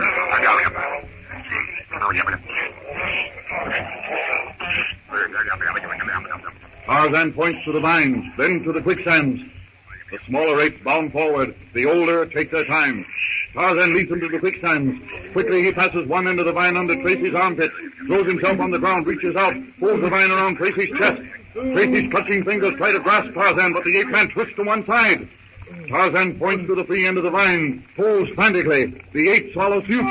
Tarzan points to the vines, then to the quicksands. The smaller apes bound forward. The older take their time. Tarzan leads them to the quicksands. Quickly he passes one end of the vine under Tracy's armpit, throws himself on the ground, reaches out, pulls the vine around Tracy's chest. Tracy's clutching fingers try to grasp Tarzan, but the ape man twists to one side. Tarzan points to the free end of the vine, pulls frantically. The ape swallows suit.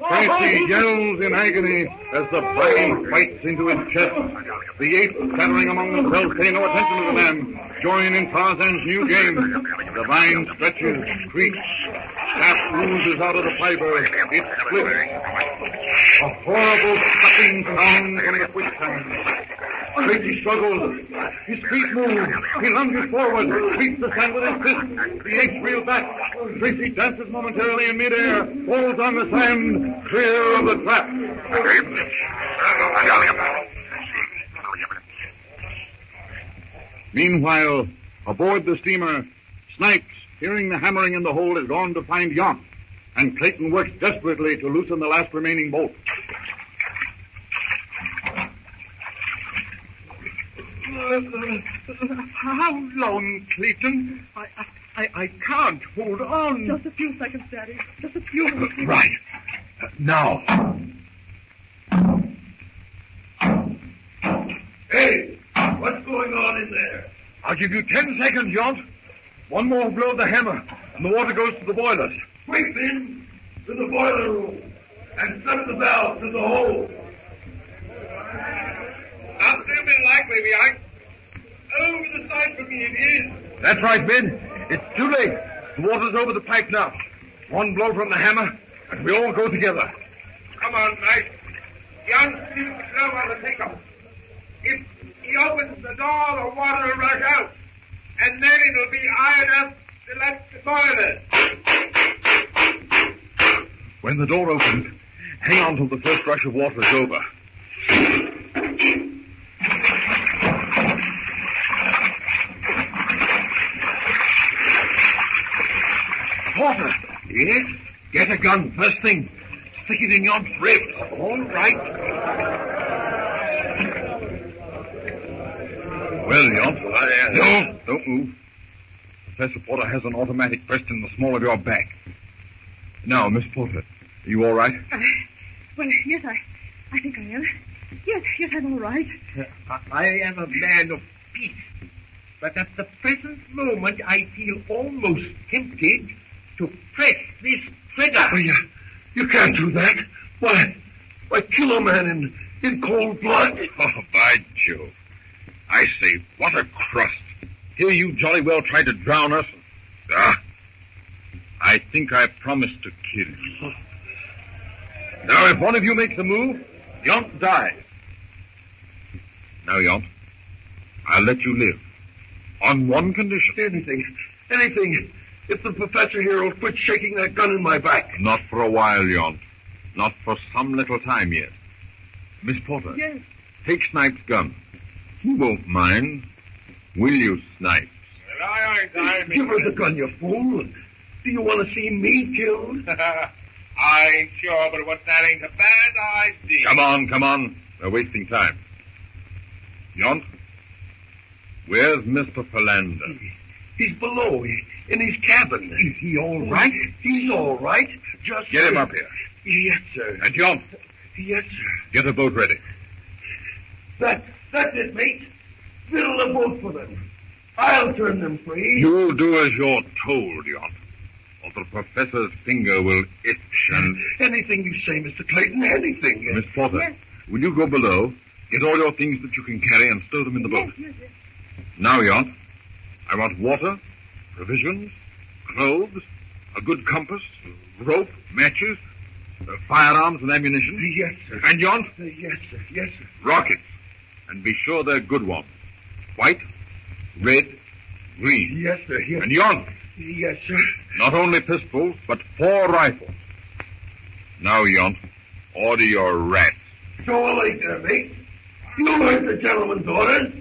Tracy yells in agony as the vine bites into his chest. The apes, scattering among themselves, pay no attention to the man, join in Tarzan's new game. The vine stretches, creaks, sap oozes out of the fiber. It splits. A horrible sucking sound from the quicksand. Tracy struggles. His feet move. He lunges forward, sweeps the sand with his fist. The apes reel back. Tracy dances momentarily in midair, falls on the sand, clear of the trap. Meanwhile, aboard the steamer, Snipes, hearing the hammering in the hold, has gone to find Yonk, and Clayton works desperately to loosen the last remaining bolt. How long, Clayton? I can't hold on. Just a few seconds, Daddy. Just a few. Right. Now. Hey, what's going on in there? I'll give you 10 seconds, John. One more blow of the hammer, and the water goes to the boilers. Quick, then, to the boiler room, and set the valve to the hole. Not very likely, Bianca. over the side for me, it is. That's right, Ben. It's too late. The water's over the pipe now. One blow from the hammer, and we all go together. Come on, Mike. Young's too slow on the pickup. If he opens the door, the water will rush out. And then it'll be high enough to let the boilers. When the door opens, hang on till the first rush of water is over. Porter! Yes? Get a gun first thing. Stick it in your rib. All right. Well, Yont. No, don't move. Professor Porter has an automatic pressed in the small of your back. Now, Miss Porter, are you all right? Well, yes, I think I am. Yes, I'm all right. I am a man of peace, but at the present moment I feel almost tempted to press this trigger. Oh, you can't do that. Why kill a man in cold blood? Oh, by Jove. I say, what a crust. Here you jolly well tried to drown us. I think I promised to kill you. Now, if one of you makes a move, Yont dies. Now, Yont, I'll let you live. On one condition. Anything. If the professor here will quit shaking that gun in my back. Not for a while, Yont. Not for some little time yet. Miss Porter. Yes. Take Snipe's gun. He won't mind. Will you, Snipe? Well, I Give her the gun, you fool. Do you want to see me killed? I ain't sure, but that ain't a bad idea. Come on. We're wasting time. Yont, where's Mr. Philander? He's below, in his cabin. Is he all right? He's all right. Just... Get him up here. Yes, sir. And Yont, Yes, sir. get a boat ready. That's it, mate. Fill the boat for them. I'll turn them free. You'll do as you're told, Yont, or the professor's finger will itch and... Anything you say, Mr. Clayton, anything. Miss Porter, will you go below, get all your things that you can carry, and stow them in the boat? Yes. Now, Yont, I want water, provisions, clothes, a good compass, rope, matches, firearms and ammunition. Yes, sir. And Yont, Yes, sir. rockets. And be sure they're good ones. White, red, green. Yes, sir. And Yont, Yes, sir. not only pistols, but 4 rifles. Now, Yont, order your rats. So late there, mate. You heard the gentleman's orders.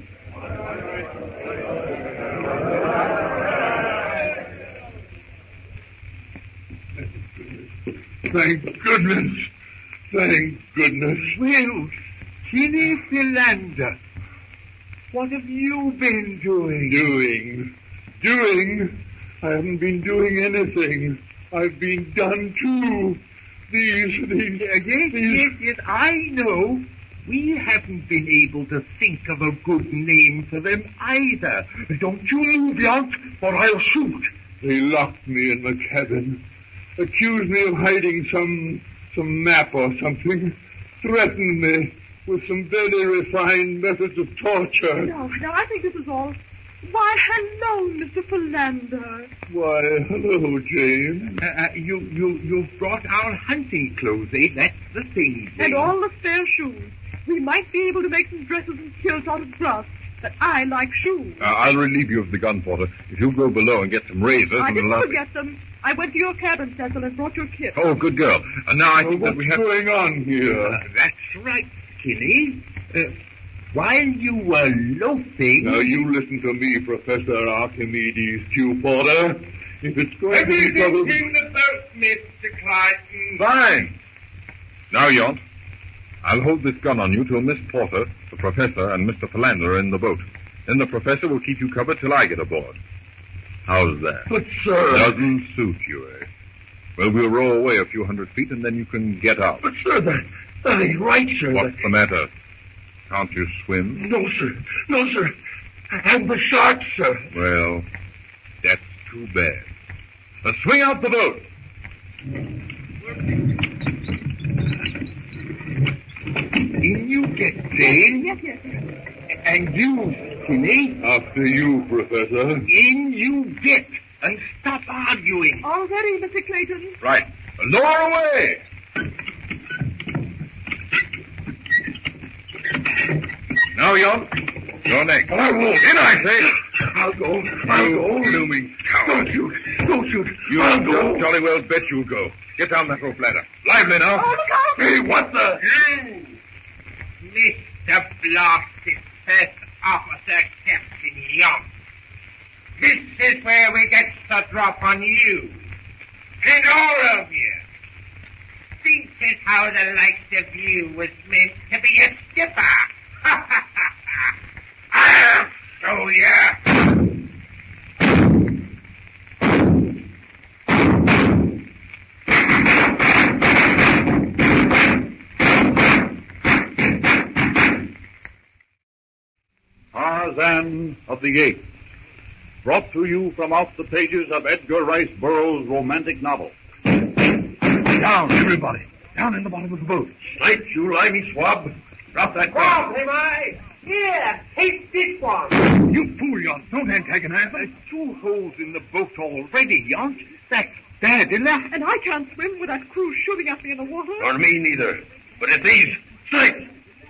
Thank goodness. Well, Silly Philander, what have you been doing? Doing? I haven't been doing anything. I've been done too. Yes, I know. We haven't been able to think of a good name for them either. Don't you move, Yont, or I'll shoot. They locked me in the cabin, accused me of hiding some map or something, threatened me with some very refined methods of torture. No, I think this is all... Why, hello, Mr. Philander. Why, hello, Jane. You've brought our hunting clothes, eh? That's the thing, Jane. And all the spare shoes. We might be able to make some dresses and kilts out of grass, but I like shoes. I'll relieve you of the gun, Porter. If you'll go below and get some razors... I and didn't we'll forget them. I went to your cabin, Cecil, and brought your kit. Oh, good girl. And now I think that What's we have... going on here? That's right, Killy. While you were loafing... Now, you listen to me, Professor Archimedes Q. Porter. If it's going to be trouble... in the boat, Mr. Clayton. Fine. Now, Yont, I'll hold this gun on you till Miss Porter, the professor, and Mr. Philander are in the boat. Then the professor will keep you covered till I get aboard. How's that? But, sir... Doesn't suit you, eh? Well, we'll row away a few hundred feet, and then you can get out. But, sir, that ain't right, sir. What's the matter? Can't you swim? No, sir. And the sharks, sir. Well, that's too bad. Now swing out the boat. In you get, Jane. Yes. And you, him, eh? After you, Professor. In you get, and stop arguing. All ready, Mr. Clayton. Right. Lower away! Now, Yon, you're next. I won't. In, I say. I'll go. I'll go. Blooming coward. Don't shoot. Don't shoot. You I'll go. jolly well bet you'll go. Get down that rope ladder. Lively now. Oh, look out! Hey, what the? Mr. Blasted First Officer Captain Young. This is where we get the drop on you. And all of you. This is how the likes of you was meant to be a skipper. I'll show ya. Tarzan of the Apes, brought to you from out the pages of Edgar Rice Burroughs' romantic novel. Down, everybody. Down in the bottom of the boat. Snipes, you limey swab. Drop that Well, gun. am I? Here, take this one. You fool, Yon. Don't antagonize There's me. 2 holes in the boat already, Yonk. That's bad enough. And I can't swim with that crew shooting at me in the water. Nor me neither. But it's these. Snipes.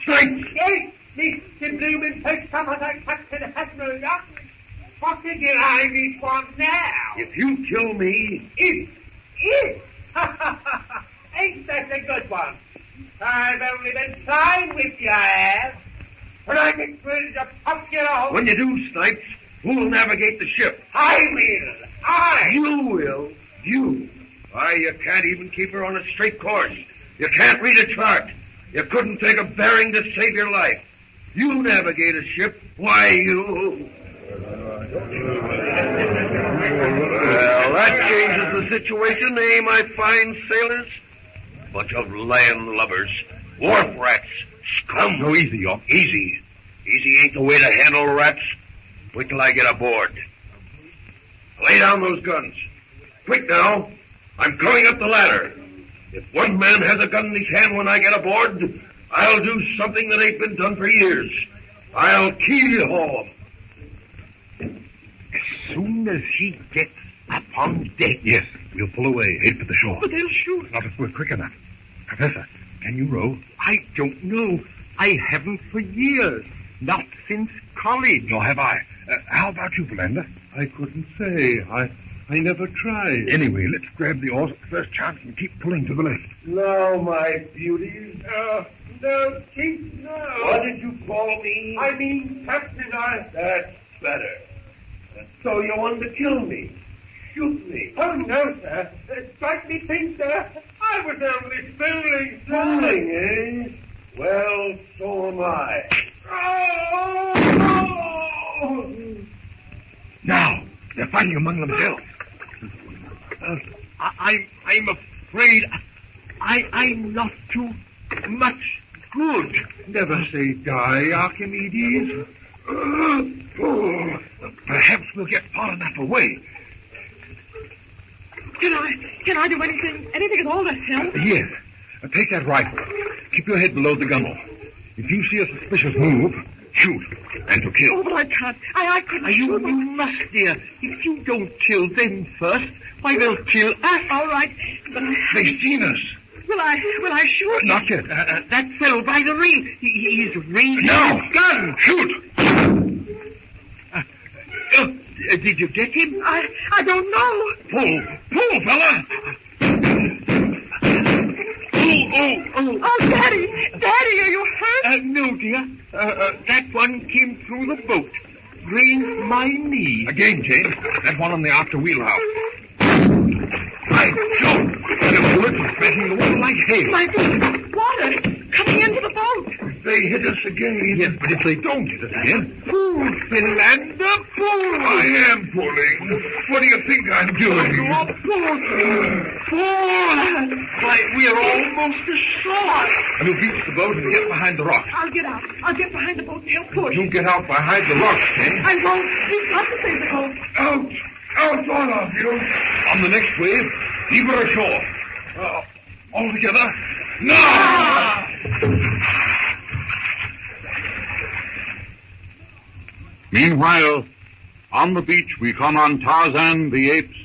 Snipes. Yes, Mr. Bloomin' Fish, some of that Captain Admiral Young. What did you eye me for now? If you kill me, If. Ain't that a good one? I've only been trying with you, I have. But I get ready to pop you out. when you do, Snipes, who'll navigate the ship? I will. You will. You. Why, you can't even keep her on a straight course. You can't read a chart. You couldn't take a bearing to save your life. You navigate a ship. Why, you... Well, that changes the situation, eh, my fine sailors? Bunch of land lovers, wharf rats, scum. Go easy, Yon. Easy. Easy ain't the way to handle rats. Wait till I get aboard. Lay down those guns. Quick now. I'm coming up the ladder. If one man has a gun in his hand when I get aboard, I'll do something that ain't been done for years. I'll keel-haul him. As soon as he gets up on deck. Yes, we'll pull away, head for the shore. But they'll shoot. Not if we're quick enough. Professor, can you row? I don't know. I haven't for years. Not since college. Nor have I. How about you, Philander? I couldn't say. I never tried. Anyway, let's grab the oars at the first chance and keep pulling to the left. Now, my beauties. No, Chief, no. What did you call me? I mean, Captain, That's better. So you wanted to kill me? Shoot me? Oh, no, sir. Strike me pink, sir. I was only fooling, sir. Fooling, eh? Well, so am I. Oh! Now, they're fighting among themselves. I'm afraid I'm not too much good. Never say die, Archimedes. Perhaps we'll get far enough away. Can I do anything? Anything at all to help? Yes. Take that rifle. Keep your head below the gunwale. If you see a suspicious move, shoot. And to kill. Oh, but I can't. I couldn't You shoot them. must, dear. If you don't kill them first, why, they'll kill us. All right, but They've seen us. will I shoot? Not yet. That fellow by the ring. He's raising Now! his gun. Shoot! Did you get him? I don't know. Pull, fella! Oh, Daddy, are you hurt? No, dear. That one came through the boat. Grazed my knee. Again, Jane. That one on the after wheelhouse. By Jove! The bullets are striking the water like hail. My feet, water coming into the boat. They hit us again. Yes, but if they don't hit us again... Fool, Philander, fool! I am pulling. What do you think I'm doing? You're fool! Why, we're almost ashore. And we'll beach the boat and get behind the rocks. I'll get out. I'll get behind the boat and he'll push. You get out behind the rocks, Jane. I won't. We've got to save the boat. Out! Out, all of you! On the next wave, heave her ashore. All together. Now! Meanwhile, on the beach, we come on Tarzan, the apes,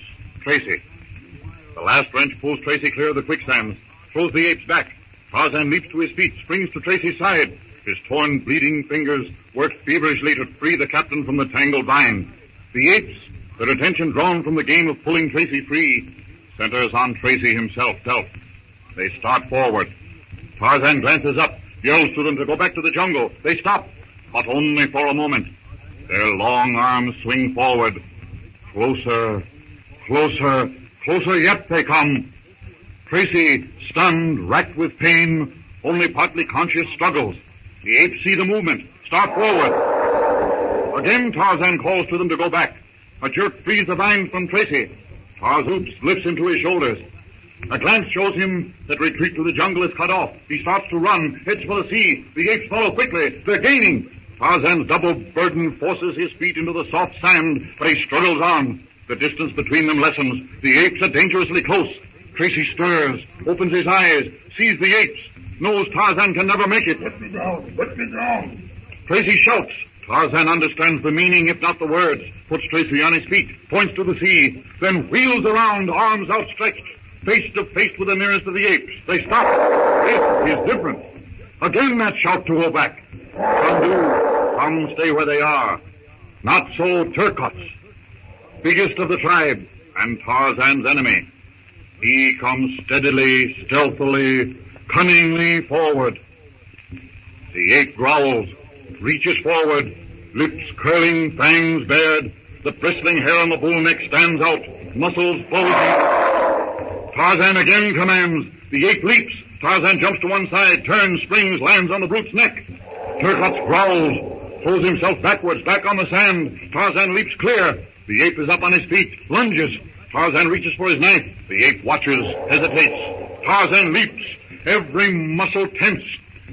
Tracy. The last wrench pulls Tracy clear of the quicksands, throws the apes back. Tarzan leaps to his feet, springs to Tracy's side. His torn, bleeding fingers work feverishly to free the captain from the tangled vine. The apes, their attention drawn from the game of pulling Tracy free, centers on Tracy himself. They start forward. Tarzan glances up, yells to them to go back to the jungle. They stop, but only for a moment. Their long arms swing forward. Closer yet they come. Tracy, stunned, racked with pain, only partly conscious, struggles. The apes see the movement, start forward. Again Tarzan calls to them to go back. A jerk frees the vine from Tracy. Tarzan lifts him to his shoulders. A glance shows him that retreat to the jungle is cut off. He starts to run, heads for the sea. The apes follow quickly. They're gaining. Tarzan's double burden forces his feet into the soft sand, but he struggles on. The distance between them lessens. The apes are dangerously close. Tracy stirs, opens his eyes, sees the apes, knows Tarzan can never make it. Let me down. Tracy shouts. Tarzan understands the meaning, if not the words, puts Tracy on his feet, points to the sea, then wheels around, arms outstretched, face to face with the nearest of the apes. They stop. This is different. Again that shout to go back. Some do, some stay where they are. Not so Turcots, biggest of the tribe, and Tarzan's enemy. He comes steadily, stealthily, cunningly forward. The ape growls, reaches forward, lips curling, fangs bared. The bristling hair on the bull neck stands out, muscles bulging. Tarzan again commands. The ape leaps. Tarzan jumps to one side, turns, springs, lands on the brute's neck. Turcots growls, throws himself backwards, back on the sand. Tarzan leaps clear. The ape is up on his feet, lunges. Tarzan reaches for his knife. The ape watches, hesitates. Tarzan leaps, every muscle tense.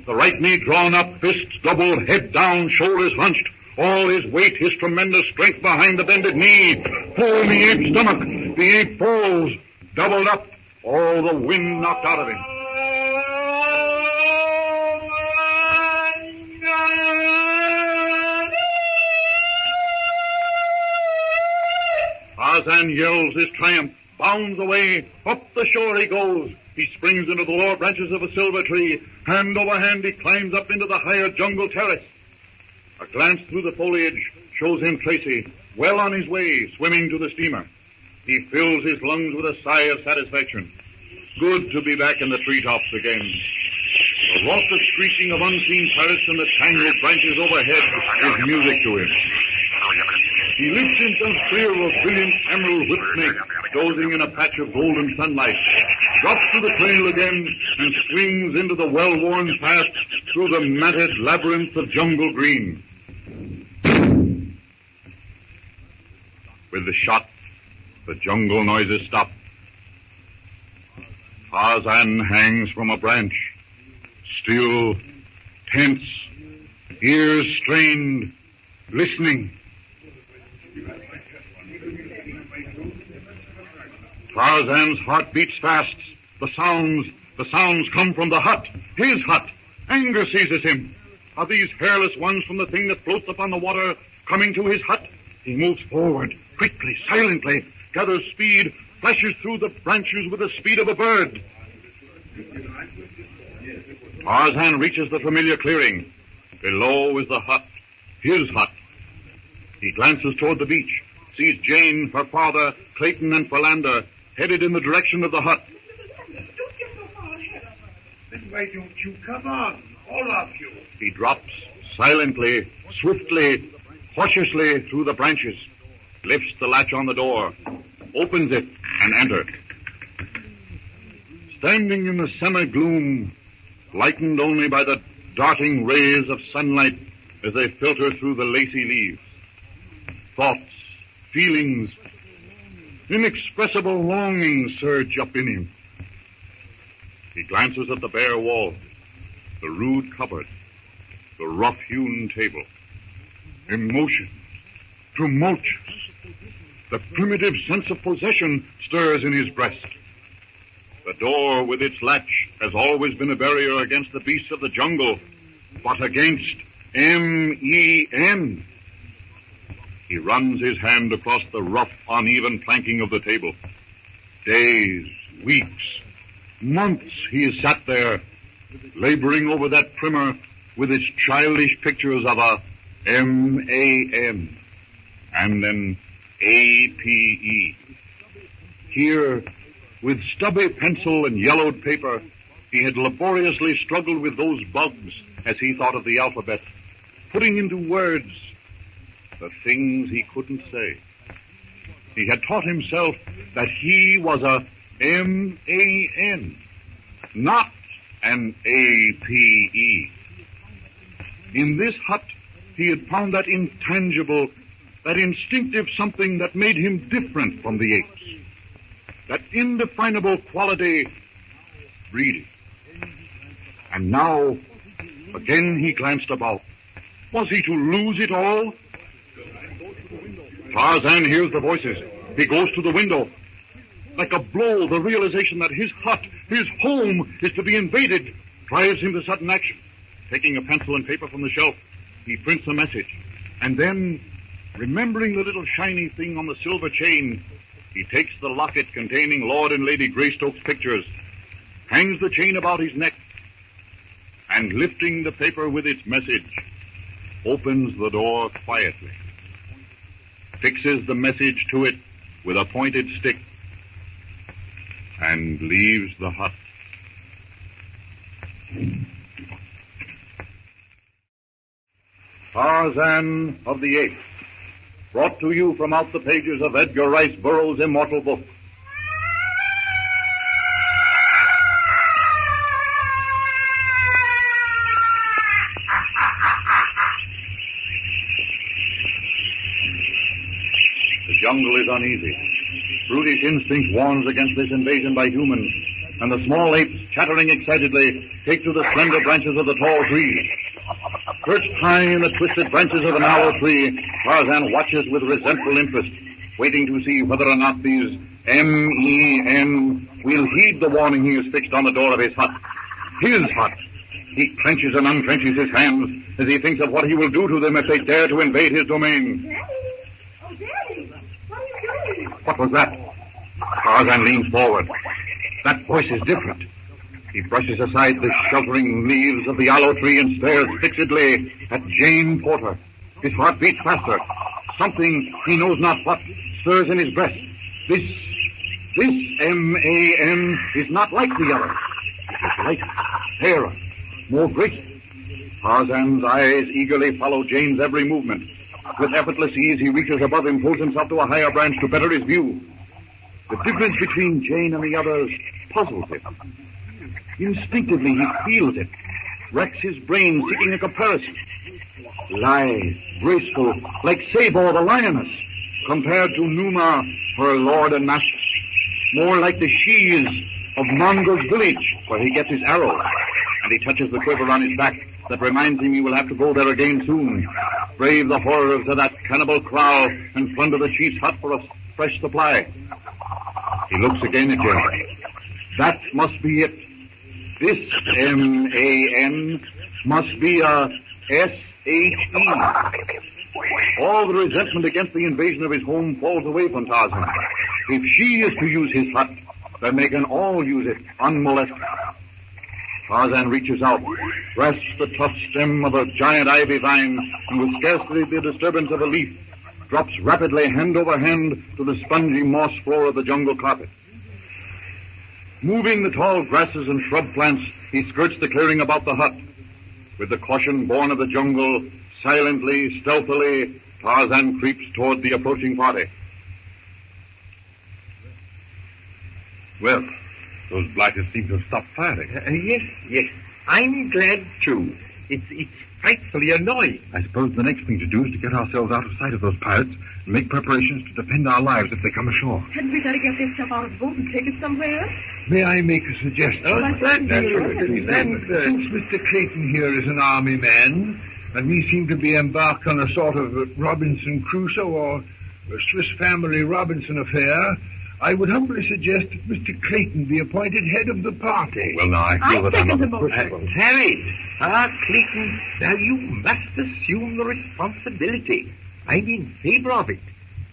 The right knee drawn up, fists doubled, head down, shoulders hunched. All his weight, his tremendous strength behind the bended knee. Pull the ape's stomach. The ape falls, doubled up, all the wind knocked out of him. Tarzan yells his triumph, bounds away, up the shore he goes. He springs into the lower branches of a silver tree. Hand over hand he climbs up into the higher jungle terrace. A glance through the foliage shows him Tracy, well on his way, swimming to the steamer. He fills his lungs with a sigh of satisfaction. Good to be back in the treetops again. The raucous screeching of unseen pirates and the tangled branches overhead is music to him. He lifts himself clear of a brilliant emerald whip snake, dozing in a patch of golden sunlight, drops to the trail again, and swings into the well-worn path through the matted labyrinth of jungle green. With the shot, the jungle noises stop. Tarzan hangs from a branch, still, tense, ears strained, listening. Tarzan's heart beats fast. The sounds come from the hut, his hut. Anger seizes him. Are these hairless ones from the thing that floats upon the water coming to his hut? He moves forward, quickly, silently, gathers speed, flashes through the branches with the speed of a bird. Tarzan reaches the familiar clearing. Below is the hut, his hut. He glances toward the beach, sees Jane, her father, Clayton, and Philander headed in the direction of the hut. Don't get so far ahead of us. Then why don't you come on, all of you? He drops silently, swiftly, cautiously through the branches, lifts the latch on the door, opens it, and enters. Standing in the summer gloom, lightened only by the darting rays of sunlight as they filter through the lacy leaves, thoughts, feelings, inexpressible longings surge up in him. He glances at the bare wall, the rude cupboard, the rough-hewn table. Emotion, tumultuous. The primitive sense of possession stirs in his breast. The door with its latch has always been a barrier against the beasts of the jungle, but against M.E.N. He runs his hand across the rough, uneven planking of the table. Days, weeks, months he has sat there, laboring over that primer with its childish pictures of a M-A-N and an A-P-E. Here, with stubby pencil and yellowed paper, he had laboriously struggled with those bugs as he thought of the alphabet, putting into words the things he couldn't say. He had taught himself that he was a M-A-N, not an A-P-E. In this hut, he had found that intangible, that instinctive something that made him different from the apes. That indefinable quality, breeding. And now, again he glanced about. Was he to lose it all? Tarzan hears the voices. He goes to the window. Like a blow, the realization that his hut, his home, is to be invaded, drives him to sudden action. Taking a pencil and paper from the shelf, he prints a message. And then, remembering the little shiny thing on the silver chain, he takes the locket containing Lord and Lady Greystoke's pictures, hangs the chain about his neck, and lifting the paper with its message, opens the door quietly, fixes the message to it with a pointed stick, and leaves the hut. Tarzan of the Apes, brought to you from out the pages of Edgar Rice Burroughs' immortal book. The jungle is uneasy. Brutish instinct warns against this invasion by humans, and the small apes, chattering excitedly, take to the slender branches of the tall trees. Perched high in the twisted branches of a narrow tree, Tarzan watches with resentful interest, waiting to see whether or not these M-E-N will heed the warning he has fixed on the door of his hut. His hut. He clenches and unclenches his hands as he thinks of what he will do to them if they dare to invade his domain. Daddy? Oh, Daddy! What are you doing? What was that? Tarzan leans forward. That voice is different. He brushes aside the sheltering leaves of the aloe tree and stares fixedly at Jane Porter. His heart beats faster. Something, he knows not what, stirs in his breast. This M-A-N is not like the other. It is lighter, fairer, more graceful. Tarzan's eyes eagerly follow Jane's every movement. With effortless ease, he reaches above him, pulls himself to a higher branch to better his view. The difference between Jane and the others puzzles him. Instinctively, he feels it, racks his brain seeking a comparison. Lithe, graceful, like Tabor the lioness, compared to Numa, her lord and master. More like the she-is of Mongo's village, where he gets his arrows. And he touches the quiver on his back that reminds him he will have to go there again soon, brave the horrors of that cannibal kraal, and plunder the chief's hut for a fresh supply. He looks again at Jane. That must be it. This M-A-N must be a S-H-E. All the resentment against the invasion of his home falls away from Tarzan. If she is to use his hut, then they can all use it unmolested. Tarzan reaches out, grasps the tough stem of a giant ivy vine, and with scarcely the disturbance of a leaf, drops rapidly hand over hand to the spongy moss floor of the jungle carpet. Moving the tall grasses and shrub plants, he skirts the clearing about the hut. With the caution born of the jungle, silently, stealthily, Tarzan creeps toward the approaching party. Well, those blighters seem to have stopped firing. Yes. I'm glad, too. It's frightfully annoying. I suppose the next thing to do is to get ourselves out of sight of those pirates and make preparations to defend our lives if they come ashore. Hadn't we better get this stuff out of the boat and take it somewhere? May I make a suggestion? Naturally. Since Mr. Clayton here is an army man, and we seem to be embarked on a sort of Robinson Crusoe or a Swiss Family Robinson affair, I would humbly suggest that Mr. Clayton be appointed head of the party. Well, now, I feel that I'm not... Harry, Clayton, now you must assume the responsibility. I'm in favor of it.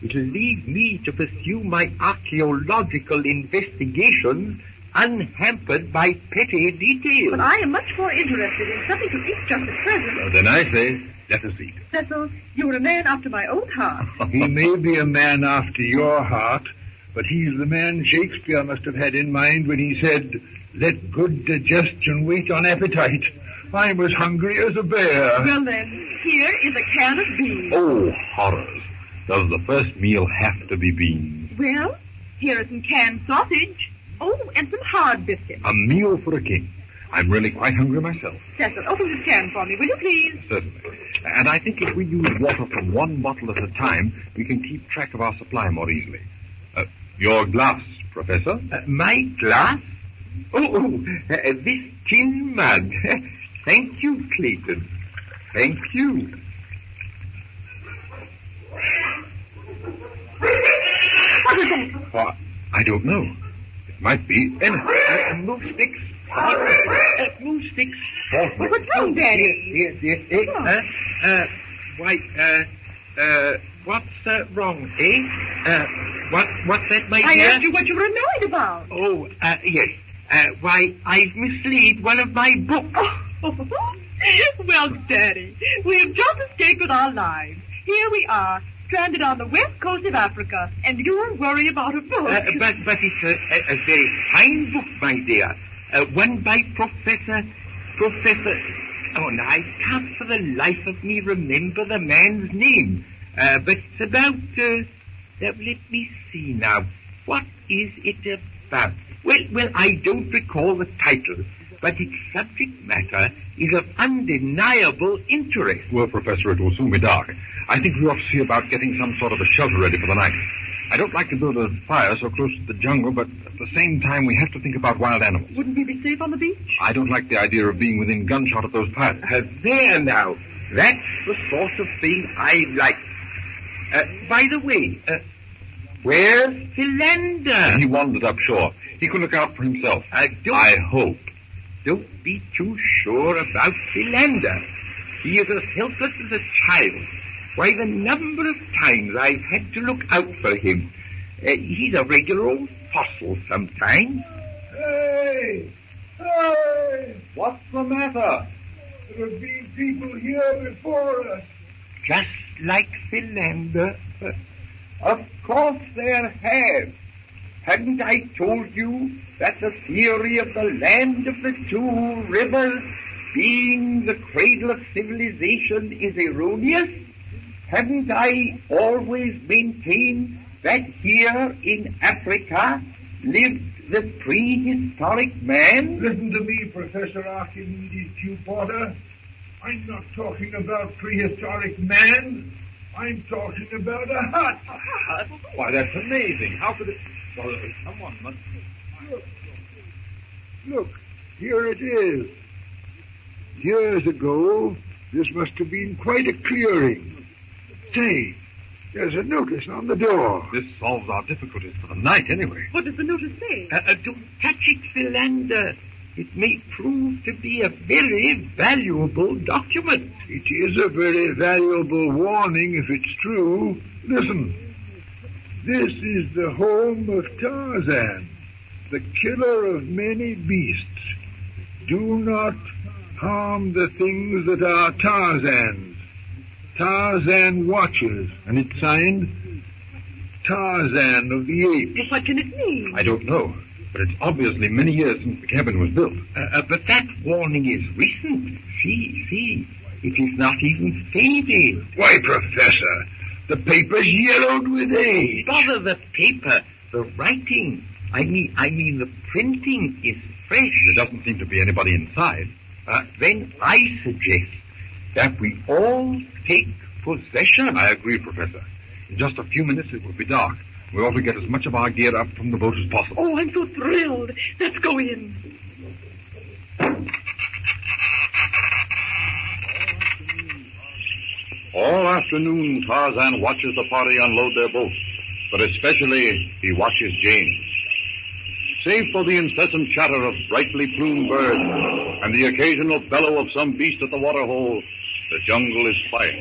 It'll leave me to pursue my archaeological investigations unhampered by petty details. But I am much more interested in something to eat just at present. Then I say, let us eat. Cecil, you're a man after my own heart. He may be a man after your heart, but he's the man Shakespeare must have had in mind when he said, "Let good digestion wait on appetite." I'm as hungry as a bear. Well then, here is a can of beans. Oh, horrors. Does the first meal have to be beans? Well, here is some canned sausage. Oh, and some hard biscuits. A meal for a king. I'm really quite hungry myself. Cecil, open this can for me, will you please? Certainly. And I think if we use water from one bottle at a time, we can keep track of our supply more easily. Your glass, Professor? My glass? This tin mug. Thank you, Clayton. Thank you. What is that? Well, I don't know. It might be anything. Move sticks. Move sticks. What's wrong, Daddy? Yes. What's wrong, eh? What's that, my I dear? asked you what you were annoyed about. Oh, yes. I've mislaid one of my books. Well, Daddy, we have just escaped with our lives. Here we are, stranded on the west coast of Africa, and you're worried about a book. But it's a very fine book, my dear. One by Professor... Oh, no, I can't for the life of me remember the man's name. But it's about... let me see now. What is it about? Well, I don't recall the title, but its subject matter is of undeniable interest. Well, Professor, it will soon be dark. I think we ought to see about getting some sort of a shelter ready for the night. I don't like to build a fire so close to the jungle, but at the same time, we have to think about wild animals. Wouldn't we be safe on the beach? I don't like the idea of being within gunshot of those pirates. There now. That's the sort of thing I like. By the way, where's Philander? He wandered up shore. He can look out for himself. I hope. Don't be too sure about Philander. He is as helpless as a child. Why, the number of times I've had to look out for him. He's a regular old fossil sometimes. Hey! What's the matter? There have been people here before us. Just like Philander. Of course there have. Hadn't I told you that the theory of the land of the two rivers being the cradle of civilization is erroneous? Haven't I always maintained that here in Africa lived the prehistoric man? Listen to me, Professor Archimedes Q. Porter. I'm not talking about prehistoric man. I'm talking about a hut. A hut? Why, that's amazing. How could it... Well, someone must... Look, here it is. Years ago, this must have been quite a clearing. Say, there's a notice on the door. This solves our difficulties for the night, anyway. What does the notice say? Don't touch it, Philander. It may prove to be a very valuable document. It is a very valuable warning if it's true. Listen. This is the home of Tarzan, the killer of many beasts. Do not harm the things that are Tarzan's. Tarzan watches, and it's signed Tarzan of the Apes. Well, what can it mean? I don't know, but it's obviously many years since the cabin was built. But that warning is recent. See, it is not even faded. Why, Professor, the paper's yellowed with age. Bother the paper, the writing. I mean the printing is fresh. There doesn't seem to be anybody inside. Then I suggest that we all take possession. I agree, Professor. In just a few minutes it will be dark. We ought to get as much of our gear up from the boat as possible. Oh, I'm so thrilled. Let's go in. All afternoon, Tarzan watches the party unload their boat, but especially he watches Jane. Save for the incessant chatter of brightly plumed birds and the occasional bellow of some beast at the waterhole, the jungle is quiet.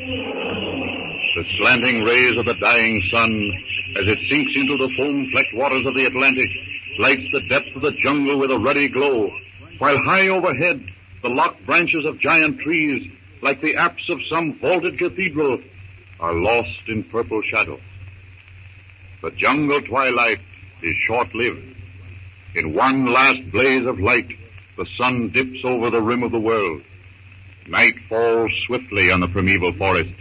The slanting rays of the dying sun, as it sinks into the foam-flecked waters of the Atlantic, lights the depths of the jungle with a ruddy glow, while high overhead, the locked branches of giant trees, like the apse of some vaulted cathedral, are lost in purple shadow. The jungle twilight is short-lived. In one last blaze of light, the sun dips over the rim of the world. Night falls swiftly on the primeval forest.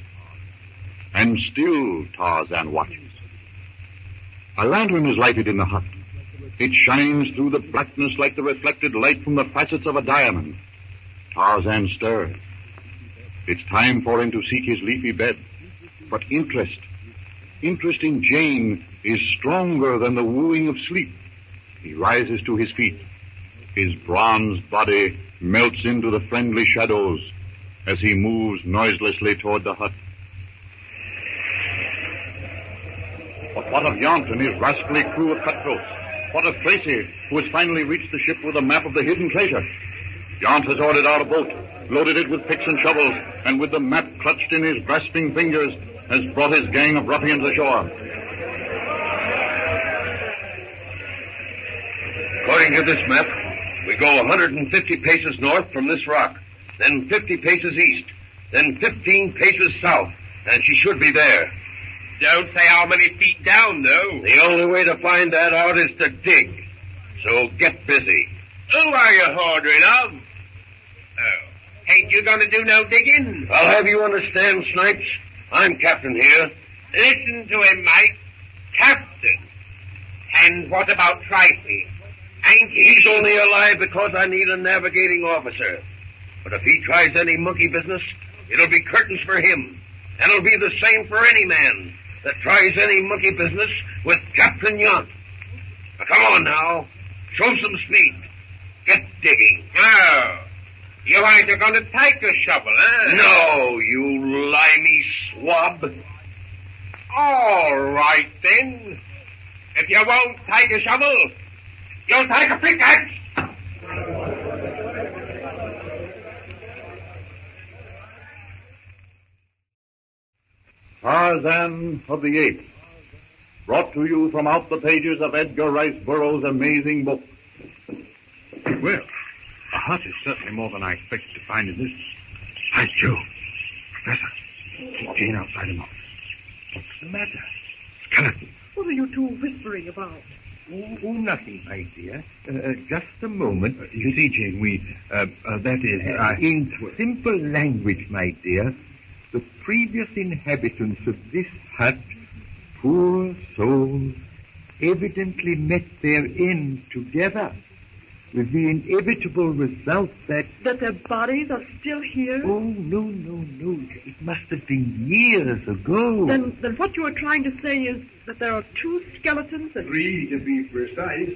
And still Tarzan watches. A lantern is lighted in the hut. It shines through the blackness like the reflected light from the facets of a diamond. Tarzan stirs. It's time for him to seek his leafy bed. But interest in Jane is stronger than the wooing of sleep. He rises to his feet. His bronze body melts into the friendly shadows as he moves noiselessly toward the hut. But what of Yount and his rascally crew of cutthroats? What of Tracy, who has finally reached the ship with a map of the hidden treasure? Yount has ordered out a boat, loaded it with picks and shovels, and with the map clutched in his grasping fingers, has brought his gang of ruffians ashore. According to this map, we go 150 paces north from this rock, then 50 paces east, then 15 paces south, and she should be there. Don't say how many feet down, though. The only way to find that out is to dig. So get busy. Who are you ordering of? Oh, ain't you gonna do no digging? I'll have you understand, Snipes. I'm captain here. Listen to him, Mike. Captain. And what about Tracy? Ain't he... He's only alive because I need a navigating officer. But if he tries any monkey business, it'll be curtains for him. And it'll be the same for any man that tries any monkey business with Captain Yount. Now, come on now. Show some speed. Get digging. Oh, you ain't going to take a shovel, eh? No, you limey swab. All right, then. If you won't take a shovel, you'll take a pickaxe. Tarzan of the Apes, brought to you from out the pages of Edgar Rice Burroughs' amazing book. Well, a hut is certainly more than I expected to find in this. Hi, Joe. Professor, keep Jane outside the office. What's the matter? Skeleton. What are you two whispering about? Oh, nothing, my dear. Just a moment. You see, Jane, in simple language, my dear, the previous inhabitants of this hut, poor souls, evidently met their end together, with the inevitable result that... That their bodies are still here? Oh, no. It must have been years ago. Then what you are trying to say is that there are two skeletons and... 3 to be precise.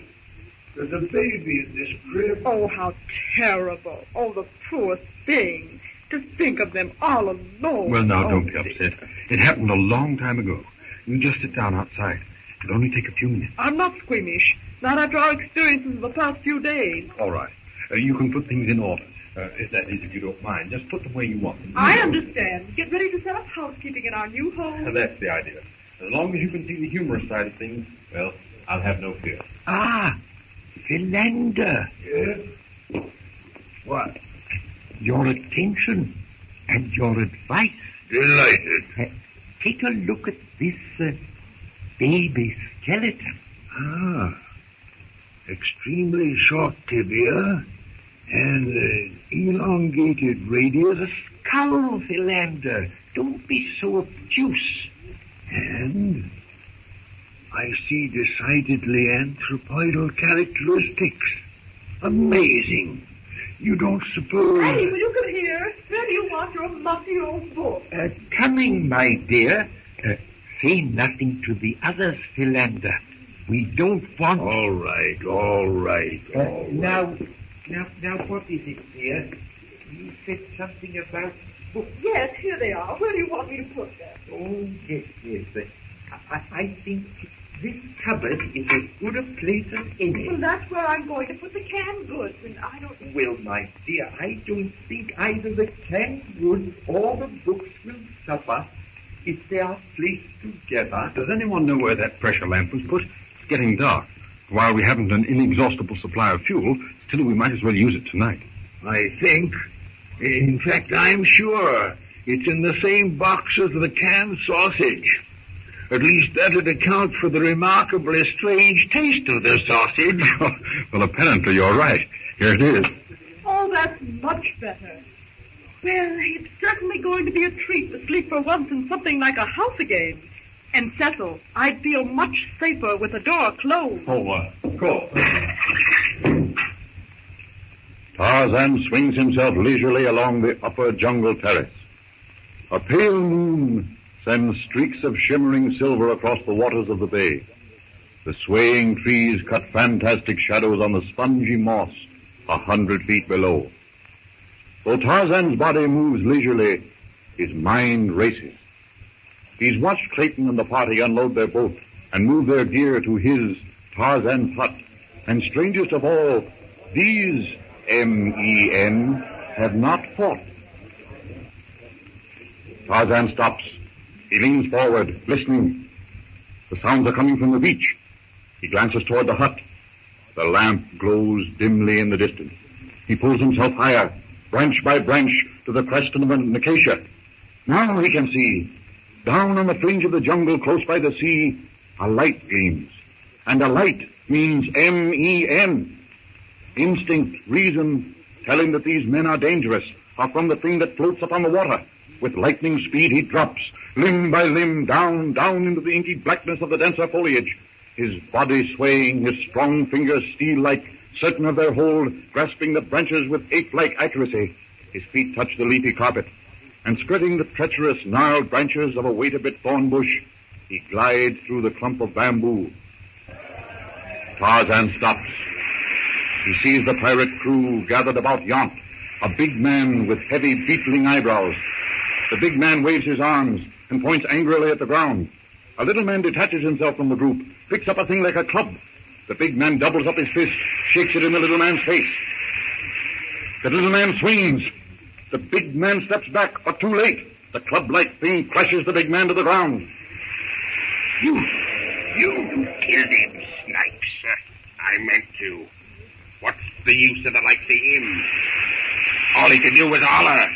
There's a baby in this crib. Oh, how terrible. Oh, the poor thing. To think of them all alone. Well, now, don't be upset. It happened a long time ago. You can just sit down outside. It'll only take a few minutes. I'm not squeamish. Not after our experiences of the past few days. All right. You can put things in order. If that is, if you don't mind. Just put them where you want them. I understand. Get ready to set up housekeeping in our new home. That's the idea. As long as you can see the humorous side of things, well, I'll have no fear. Ah, Philander. Yes? What? Your attention and your advice. Delighted. Take a look at this baby skeleton. Ah, extremely short tibia and elongated radius. A skull, Philander. Don't be so obtuse. And I see decidedly anthropoidal characteristics. Amazing. You don't suppose... Hey, will you come here? Where do you want your mussy old book? Coming, my dear. Say nothing to the others, Philander. We don't want... All right. Now, what is it, dear? You said something about books. Yes, here they are. Where do you want me to put them? Oh, yes. I think this cupboard is as good a place as any. Well, that's where I'm going to put the canned goods, and I don't... Well, my dear, I don't think either the canned goods or the books will suffer if they are placed together... Does anyone know where that pressure lamp was put? It's getting dark. While we haven't an inexhaustible supply of fuel, still we might as well use it tonight. I think. In fact, I'm sure. It's in the same box as the canned sausage. At least that would account for the remarkably strange taste of the sausage. Well, apparently you're right. Here it is. Oh, that's much better. Well, it's certainly going to be a treat to sleep for once in something like a house again. And Cecil, I'd feel much safer with the door closed. Go. Tarzan swings himself leisurely along the upper jungle terrace. A pale moon sends streaks of shimmering silver across the waters of the bay. The swaying trees cut fantastic shadows on the spongy moss 100 feet below. Though Tarzan's body moves leisurely, his mind races. He's watched Clayton and the party unload their boat and move their gear to his, Tarzan's hut. And strangest of all, these M.E.N. have not fought. Tarzan stops. He leans forward, listening. The sounds are coming from the beach. He glances toward the hut. The lamp glows dimly in the distance. He pulls himself higher, branch by branch, to the crest of an acacia. Now he can see. Down on the fringe of the jungle, close by the sea, a light gleams. And a light means M.E.N. Instinct, reason, telling that these men are dangerous, are from the thing that floats upon the water. With lightning speed, he drops, limb by limb, down into the inky blackness of the denser foliage. His body swaying, his strong fingers steel-like, certain of their hold, grasping the branches with ape-like accuracy. His feet touch the leafy carpet, and skirting the treacherous, gnarled branches of a wait-a-bit thorn bush, he glides through the clump of bamboo. Tarzan stops. He sees the pirate crew gathered about Yount, a big man with heavy, beetling eyebrows. The big man waves his arms and points angrily at the ground. A little man detaches himself from the group, picks up a thing like a club. The big man doubles up his fist, shakes it in the little man's face. The little man swings. The big man steps back, but too late. The club-like thing crashes the big man to the ground. You killed him, Snipes. I meant to. What's the use of the likes of him? All he could do was holler.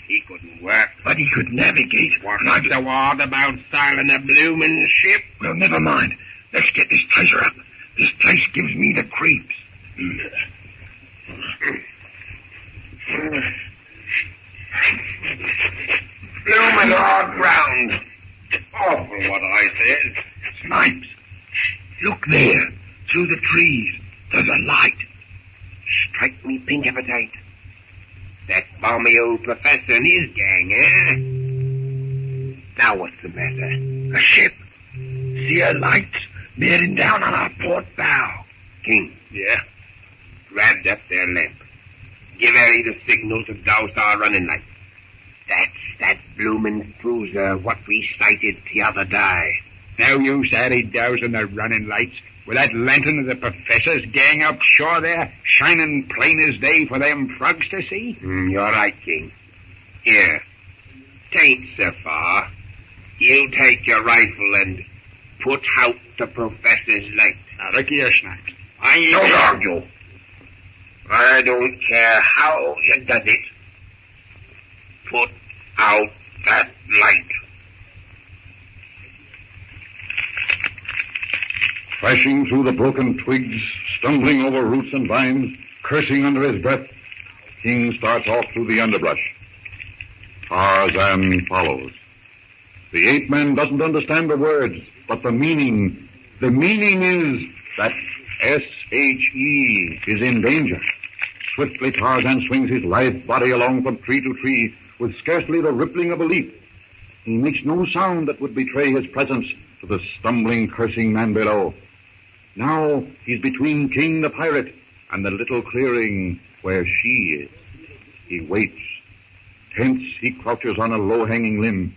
He couldn't work. But he could navigate. What's the word about styling a bloomin' ship? Well, never mind. Let's get this treasure up. This place gives me the creeps. Bloomin' hard ground. Awful what I said. Snipes, look there, through the trees. There's a light. Strike me pink appetite. That balmy old professor and his gang, eh? Now what's the matter? A ship. See her lights bearing down on our port bow. King. Yeah? Grabbed up their lamp. Give Harry the signal to douse our running lights. That's that bloomin' cruiser what we sighted the other day. No use, Harry, dousing the running lights. With that lantern of the professor's gang up shore there, shining plain as day for them frogs to see? You're right, King. Here, tain't so far. You take your rifle and put out the professor's light. Now, look here, Snipes. I don't argue. I don't care how you does it. Put out that light. Crashing through the broken twigs, stumbling over roots and vines, cursing under his breath, King starts off through the underbrush. Tarzan follows. The ape-man doesn't understand the words, but the meaning is that S-H-E is in danger. Swiftly Tarzan swings his lithe body along from tree to tree with scarcely the rippling of a leap. He makes no sound that would betray his presence to the stumbling, cursing man below. Now he's between King the pirate and the little clearing where she is. He waits. Tense, he crouches on a low-hanging limb.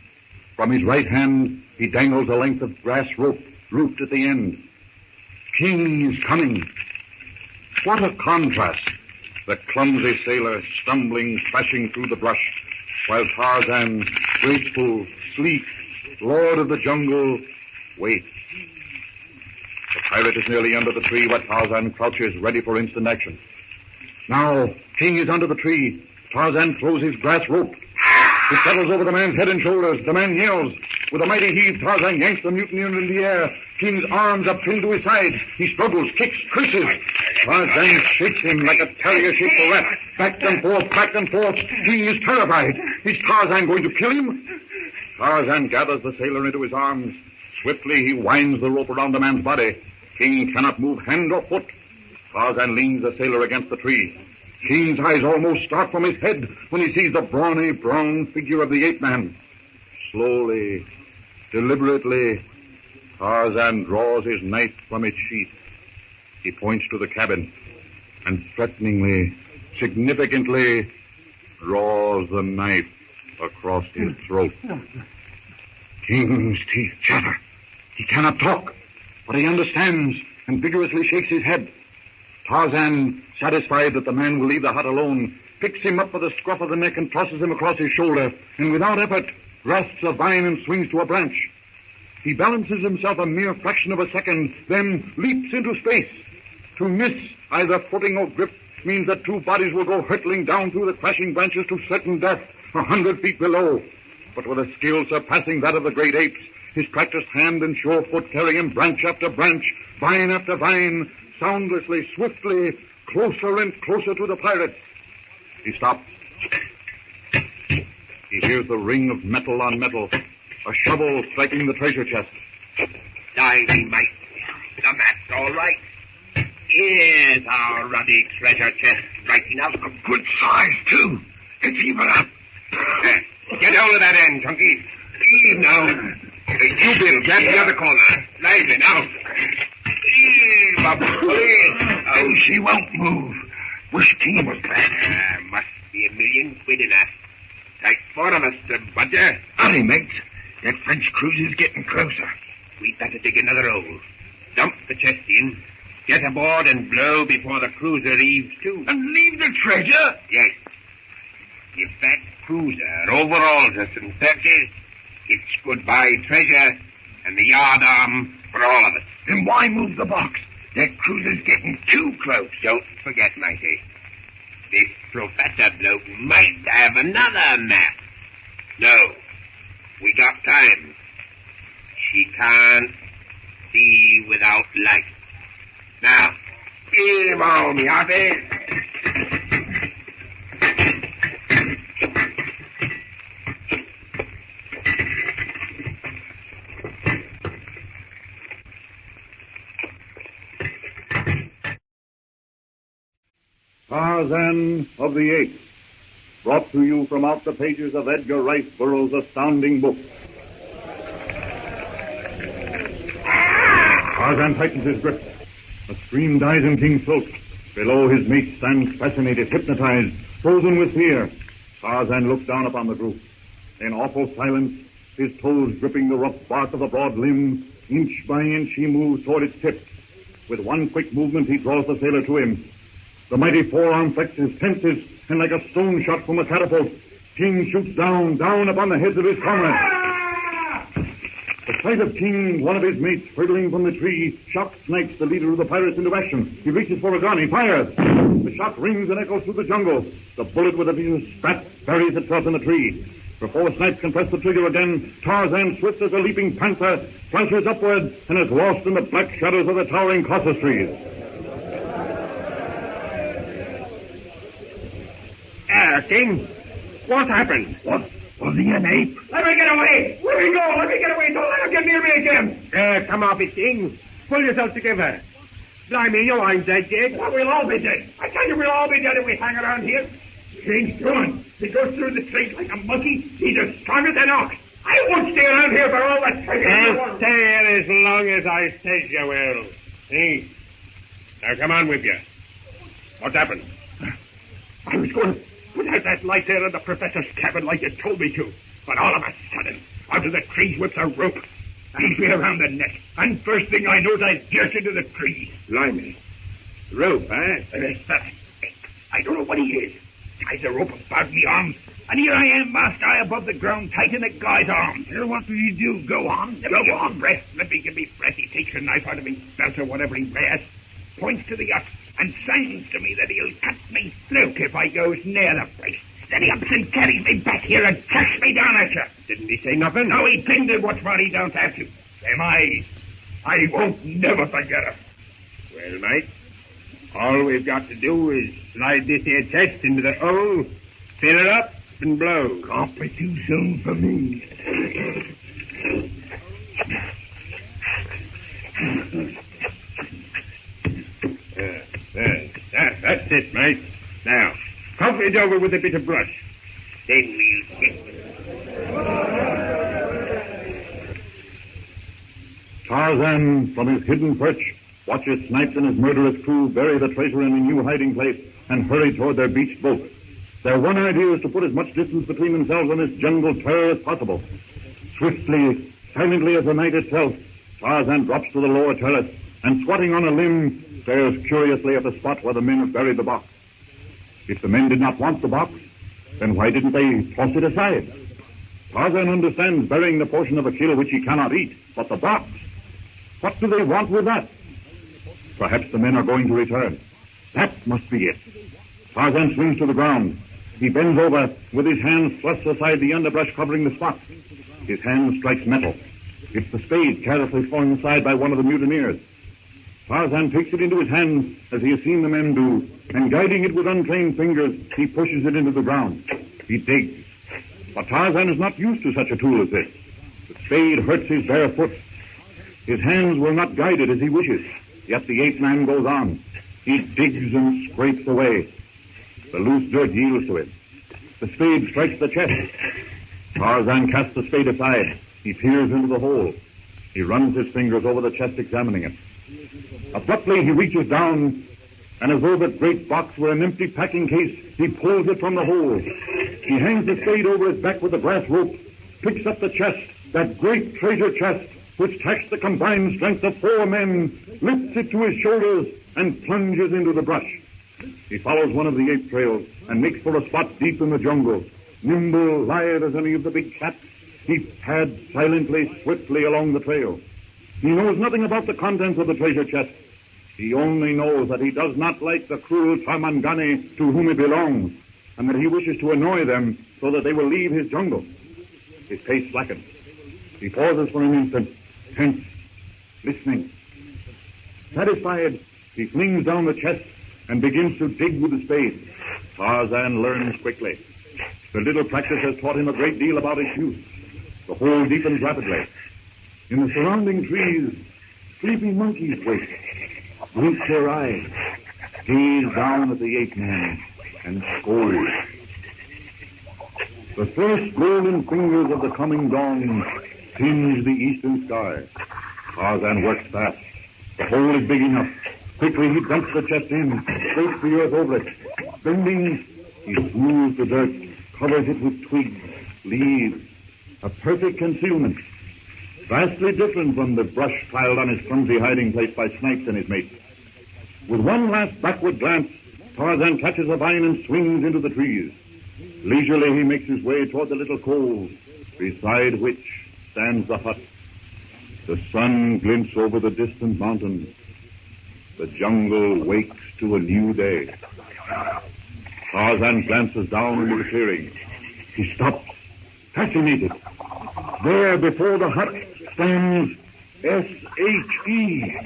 From his right hand, he dangles a length of grass rope, looped at the end. King is coming. What a contrast! The clumsy sailor stumbling, crashing through the brush, while Tarzan, graceful, sleek, Lord of the jungle, waits. The pirate is nearly under the tree where Tarzan crouches ready for instant action. Now, King is under the tree. Tarzan throws his grass rope. He settles over the man's head and shoulders. The man yells. With a mighty heave, Tarzan yanks the mutineer in the air. King's arms are pinned to his side. He struggles, kicks, curses. Tarzan shakes him like a terrier shakes a rat. Back and forth, back and forth. King is terrified. Is Tarzan going to kill him? Tarzan gathers the sailor into his arms. Swiftly, he winds the rope around the man's body. King cannot move hand or foot. Tarzan leans the sailor against the tree. King's eyes almost start from his head when he sees the brawny, brown figure of the ape man. Slowly, deliberately, Tarzan draws his knife from its sheath. He points to the cabin and threateningly, significantly, draws the knife across his throat. King's teeth chatter. He cannot talk, but he understands and vigorously shakes his head. Tarzan, satisfied that the man will leave the hut alone, picks him up by the scruff of the neck and tosses him across his shoulder, and without effort, grasps a vine and swings to a branch. He balances himself a mere fraction of a second, then leaps into space. To miss either footing or grip means that two bodies will go hurtling down through the crashing branches to certain death 100 feet below. But with a skill surpassing that of the great apes, his practiced hand and sure foot carry him branch after branch, vine after vine, soundlessly, swiftly, closer and closer to the pirates. He stops. He hears the ring of metal on metal, a shovel striking the treasure chest. Dynamite. The map's all right. Here's our ruddy treasure chest striking out. A good size, too. It's even up. Get hold of that end, Chunky. Heave now. You, Bill, grab the other corner. Lively now. Heave up, please. Oh, she won't move. Wish King was back. Must be $1 million in that. Take 4 of us to budger. Aye, mate. That French cruiser's getting closer. We'd better dig another hole. Dump the chest in. Get aboard and blow before the cruiser heaves too. And leave the treasure? Yes. If that cruiser overhauls us and searches, it's goodbye treasure and the yard arm for all of us. Then why move the box? That cruiser's getting too close. Don't forget, Mikey. This professor bloke might have another map. No. We got time. She can't see without light. Now, give on me, Harvey. Tarzan of the Apes, brought to you from out the pages of Edgar Rice Burroughs' astounding book. Tarzan tightens his grip. A scream dies in King's throat. Below, his mate stands fascinated, hypnotized, frozen with fear. Tarzan looks down upon the group. In awful silence, his toes gripping the rough bark of the broad limb, inch by inch he moves toward its tip. With one quick movement, he draws the sailor to him. The mighty forearm flexes, tenses, and like a stone shot from a catapult, King shoots down upon the heads of his comrades. The sight of King, one of his mates, hurtling from the tree, shocks Snipes, the leader of the pirates, into action. He reaches for a gun. He fires. The shot rings and echoes through the jungle. The bullet with a vicious spat buries itself in the tree. Before Snipes can press the trigger again, Tarzan, swift as a leaping panther, flashes upward and is lost in the black shadows of the towering caucasus trees. King, what happened? What? Was he an ape? Let me get away! Let me go! Let me get away! Don't let him get near me again! Come off it, King. Pull yourself together. Blimey, you ain't dead yet. Well, we'll all be dead. I tell you, we'll all be dead if we hang around here. King's doing. He goes through the trees like a monkey. He's as strong as an ox. I won't stay around here for all that treasure. I'll stay here as long as I said you will. See? Now, come on with you. What's happened? I was going to put out that light there in the professor's cabin like you told me to. But all of a sudden, out of the trees whips a rope. He's me around the neck. And first thing I knows, I jerk into the trees. Blimey. Rope, eh? I don't know what he is. Ties a rope about me arms. And here I am, master eye above above the ground, tighten the guy's arms. What will you do? Go on. Go on, breath. Let me give me breath. He takes a knife out of his belt or whatever he wears, points to the yacht, and signs to me that he'll cut me throat if I goes near the place. Then he ups and carries me back here and chucks me down at you. Didn't he say nothing? No, he pinned it. What's more, he don't have to. Them eyes. I won't never forget them. Well, mate, all we've got to do is slide this here chest into the hole, fill it up, and blow. Can't be too soon for me. That's it, mate. Now, cover it over with a bit of brush. Then we'll get... Tarzan, from his hidden perch, watches Snipes and his murderous crew bury the treasure in a new hiding place and hurry toward their beached boat. Their one idea is to put as much distance between themselves and this jungle terror as possible. Swiftly, silently as the night itself, Tarzan drops to the lower terrace and, squatting on a limb, stares curiously at the spot where the men have buried the box. If the men did not want the box, then why didn't they toss it aside? Tarzan understands burying the portion of a kill which he cannot eat, but the box, what do they want with that? Perhaps the men are going to return. That must be it. Tarzan swings to the ground. He bends over, with his hands thrust aside the underbrush covering the spot. His hand strikes metal. It's the spade carelessly flung aside by one of the mutineers. Tarzan takes it into his hands, as he has seen the men do, and guiding it with untrained fingers, he pushes it into the ground. He digs. But Tarzan is not used to such a tool as this. The spade hurts his bare foot. His hands will not guide it as he wishes. Yet the ape man goes on. He digs and scrapes away. The loose dirt yields to him. The spade strikes the chest. Tarzan casts the spade aside. He peers into the hole. He runs his fingers over the chest, examining it. Abruptly, he reaches down, and as though that great box were an empty packing case, he pulls it from the hole. He hangs the spade over his back with a brass rope, picks up the chest, that great treasure chest, which taxed the combined strength of 4 men, lifts it to his shoulders, and plunges into the brush. He follows one of the ape trails and makes for a spot deep in the jungle. Nimble, lithe as any of the big cats, he pads silently, swiftly along the trail. He knows nothing about the contents of the treasure chest. He only knows that he does not like the cruel Tarmangani to whom it belongs, and that he wishes to annoy them so that they will leave his jungle. His pace slackens. He pauses for an instant, tense, listening. Satisfied, he flings down the chest and begins to dig with the spade. Tarzan learns quickly. The little practice has taught him a great deal about its use. The hole deepens rapidly. In the surrounding trees, sleepy monkeys wait, blink their eyes, gaze down at the ape man, and scold. The first golden fingers of the coming dawn tinge the eastern sky. Tarzan works fast. The hole is big enough. Quickly he dumps the chest in, scrapes the earth over it. Bending, he smooths the dirt, covers it with twigs, leaves. A perfect concealment. Vastly different from the brush piled on his clumsy hiding place by Snipes and his mates. With one last backward glance, Tarzan catches a vine and swings into the trees. Leisurely he makes his way toward the little cove, beside which stands the hut. The sun glints over the distant mountains. The jungle wakes to a new day. Tarzan glances down into the clearing. He stops, fascinated. There before the hut stands S.H.E.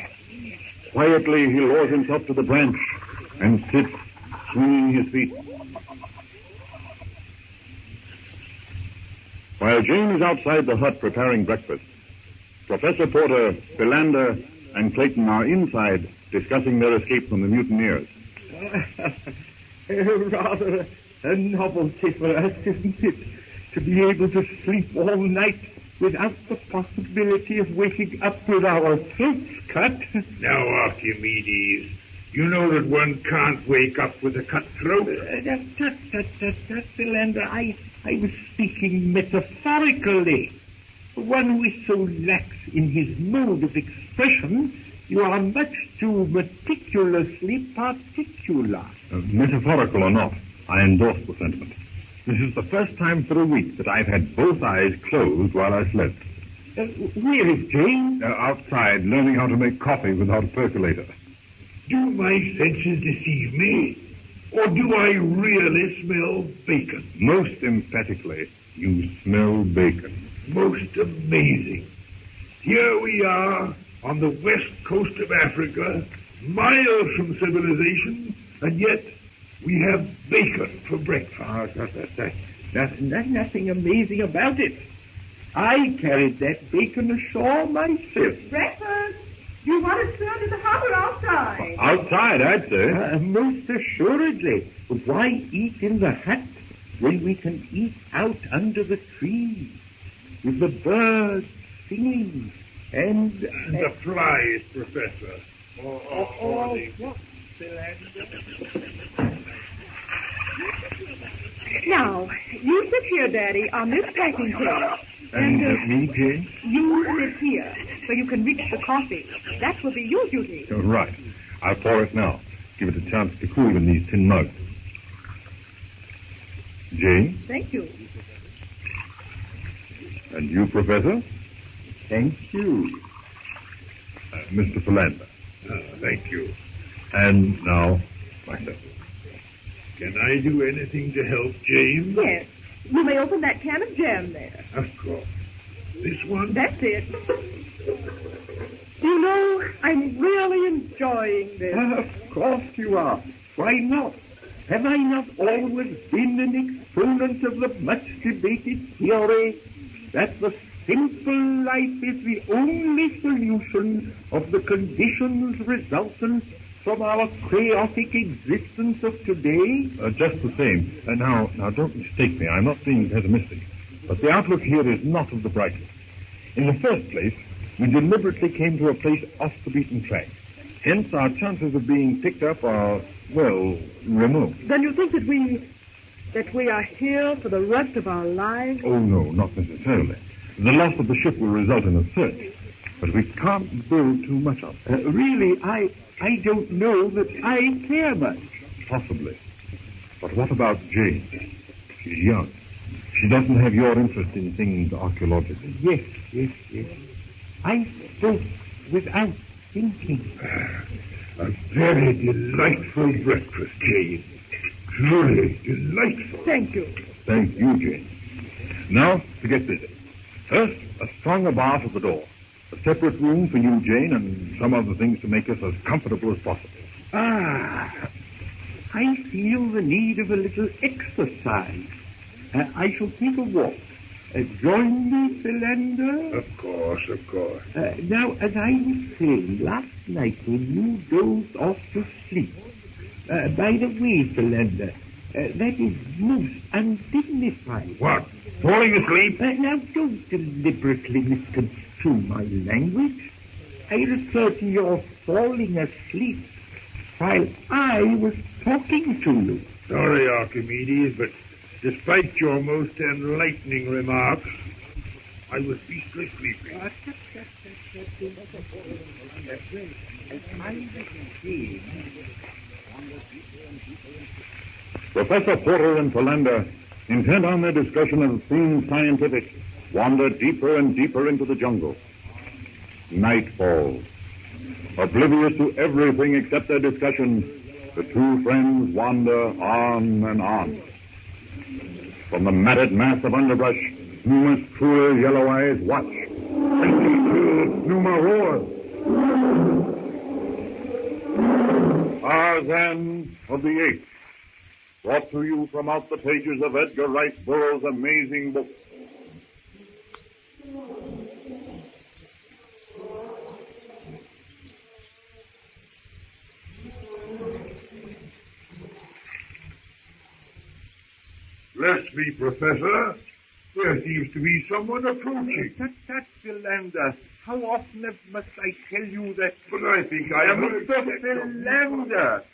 Quietly he lowers himself to the branch and sits, swinging his feet. While Jane is outside the hut preparing breakfast, Professor Porter, Philander, and Clayton are inside discussing their escape from the mutineers. Rather a novelty for us, isn't it? To be able to sleep all night without the possibility of waking up with our throats cut. Now, Archimedes, you know that one can't wake up with a cut throat. Tut, Philander, I was speaking metaphorically. One who is so lax in his mode of expression, you are much too meticulously particular. Metaphorical or not, I endorse the sentiment. This is the first time for a week that I've had both eyes closed while I slept. Where is Jane? Outside, learning how to make coffee without a percolator. Do my senses deceive me? Or do I really smell bacon? Most emphatically, you smell bacon. Most amazing. Here we are on the west coast of Africa, miles from civilization, and yet we have bacon for breakfast. There's nothing amazing about it. I carried that bacon ashore myself. Breakfast? You want it served in the hut or outside? Outside, I'd say. Most assuredly. Why eat in the hut when we can eat out under the trees with the birds singing and the flies, Professor. What, Now, you sit here, Daddy, on this packing case. And me, Jane? You sit here, so you can reach the coffee. That will be your duty. Right. I'll pour it now. Give it a chance to cool in these tin mugs. Jane? Thank you. And you, Professor? Thank you. Mr. Philander. Thank you. And now, myself. Can I do anything to help James? Yes. You may open that can of jam there. Of course. This one? That's it. You know, I'm really enjoying this. Of course you are. Why not? Have I not always been an exponent of the much-debated theory that the simple life is the only solution of the conditions resultant from our chaotic existence of today? Just the same. Now, don't mistake me. I'm not being pessimistic. But the outlook here is not of the brightest. In the first place, we deliberately came to a place off the beaten track. Hence, our chances of being picked up are, well, remote. Then you think that we are here for the rest of our lives? Oh, no, not necessarily. The loss of the ship will result in a search. But we can't build too much of it. Really, I don't know that I care much. Possibly. But what about Jane? She's young. She doesn't have your interest in things archaeological. Yes. I spoke without thinking. A very delightful breakfast, Jane. Truly delightful. Thank you. Thank you, Jane. Now, to get busy. First, a stronger bar for the door. A separate room for you, Jane, and some other things to make us as comfortable as possible. I feel the need of a little exercise. I shall take a walk. Join me, Philander? Of course. Now, as I was saying, last night when you dozed off to sleep, by the way, Philander, that is most undignified. What? Falling asleep? Now, don't deliberately misconstrue my language. I refer to your falling asleep while I was talking to you. Sorry, Archimedes, but despite your most enlightening remarks, I was beastly sleepy. Professor Porter and Philander, intent on their discussion of things scientific, wander deeper and deeper into the jungle. Night falls. Oblivious to everything except their discussion, the two friends wander on and on. From the matted mass of underbrush, Numa's cruel yellow eyes watch. And Numa roars. Tarzan of the Apes, brought to you from out the pages of Edgar Rice Burroughs' amazing book. Bless me, Professor. There seems to be someone approaching. Tut, Philander. How often must I tell you that? But I think I am Mr. Philander.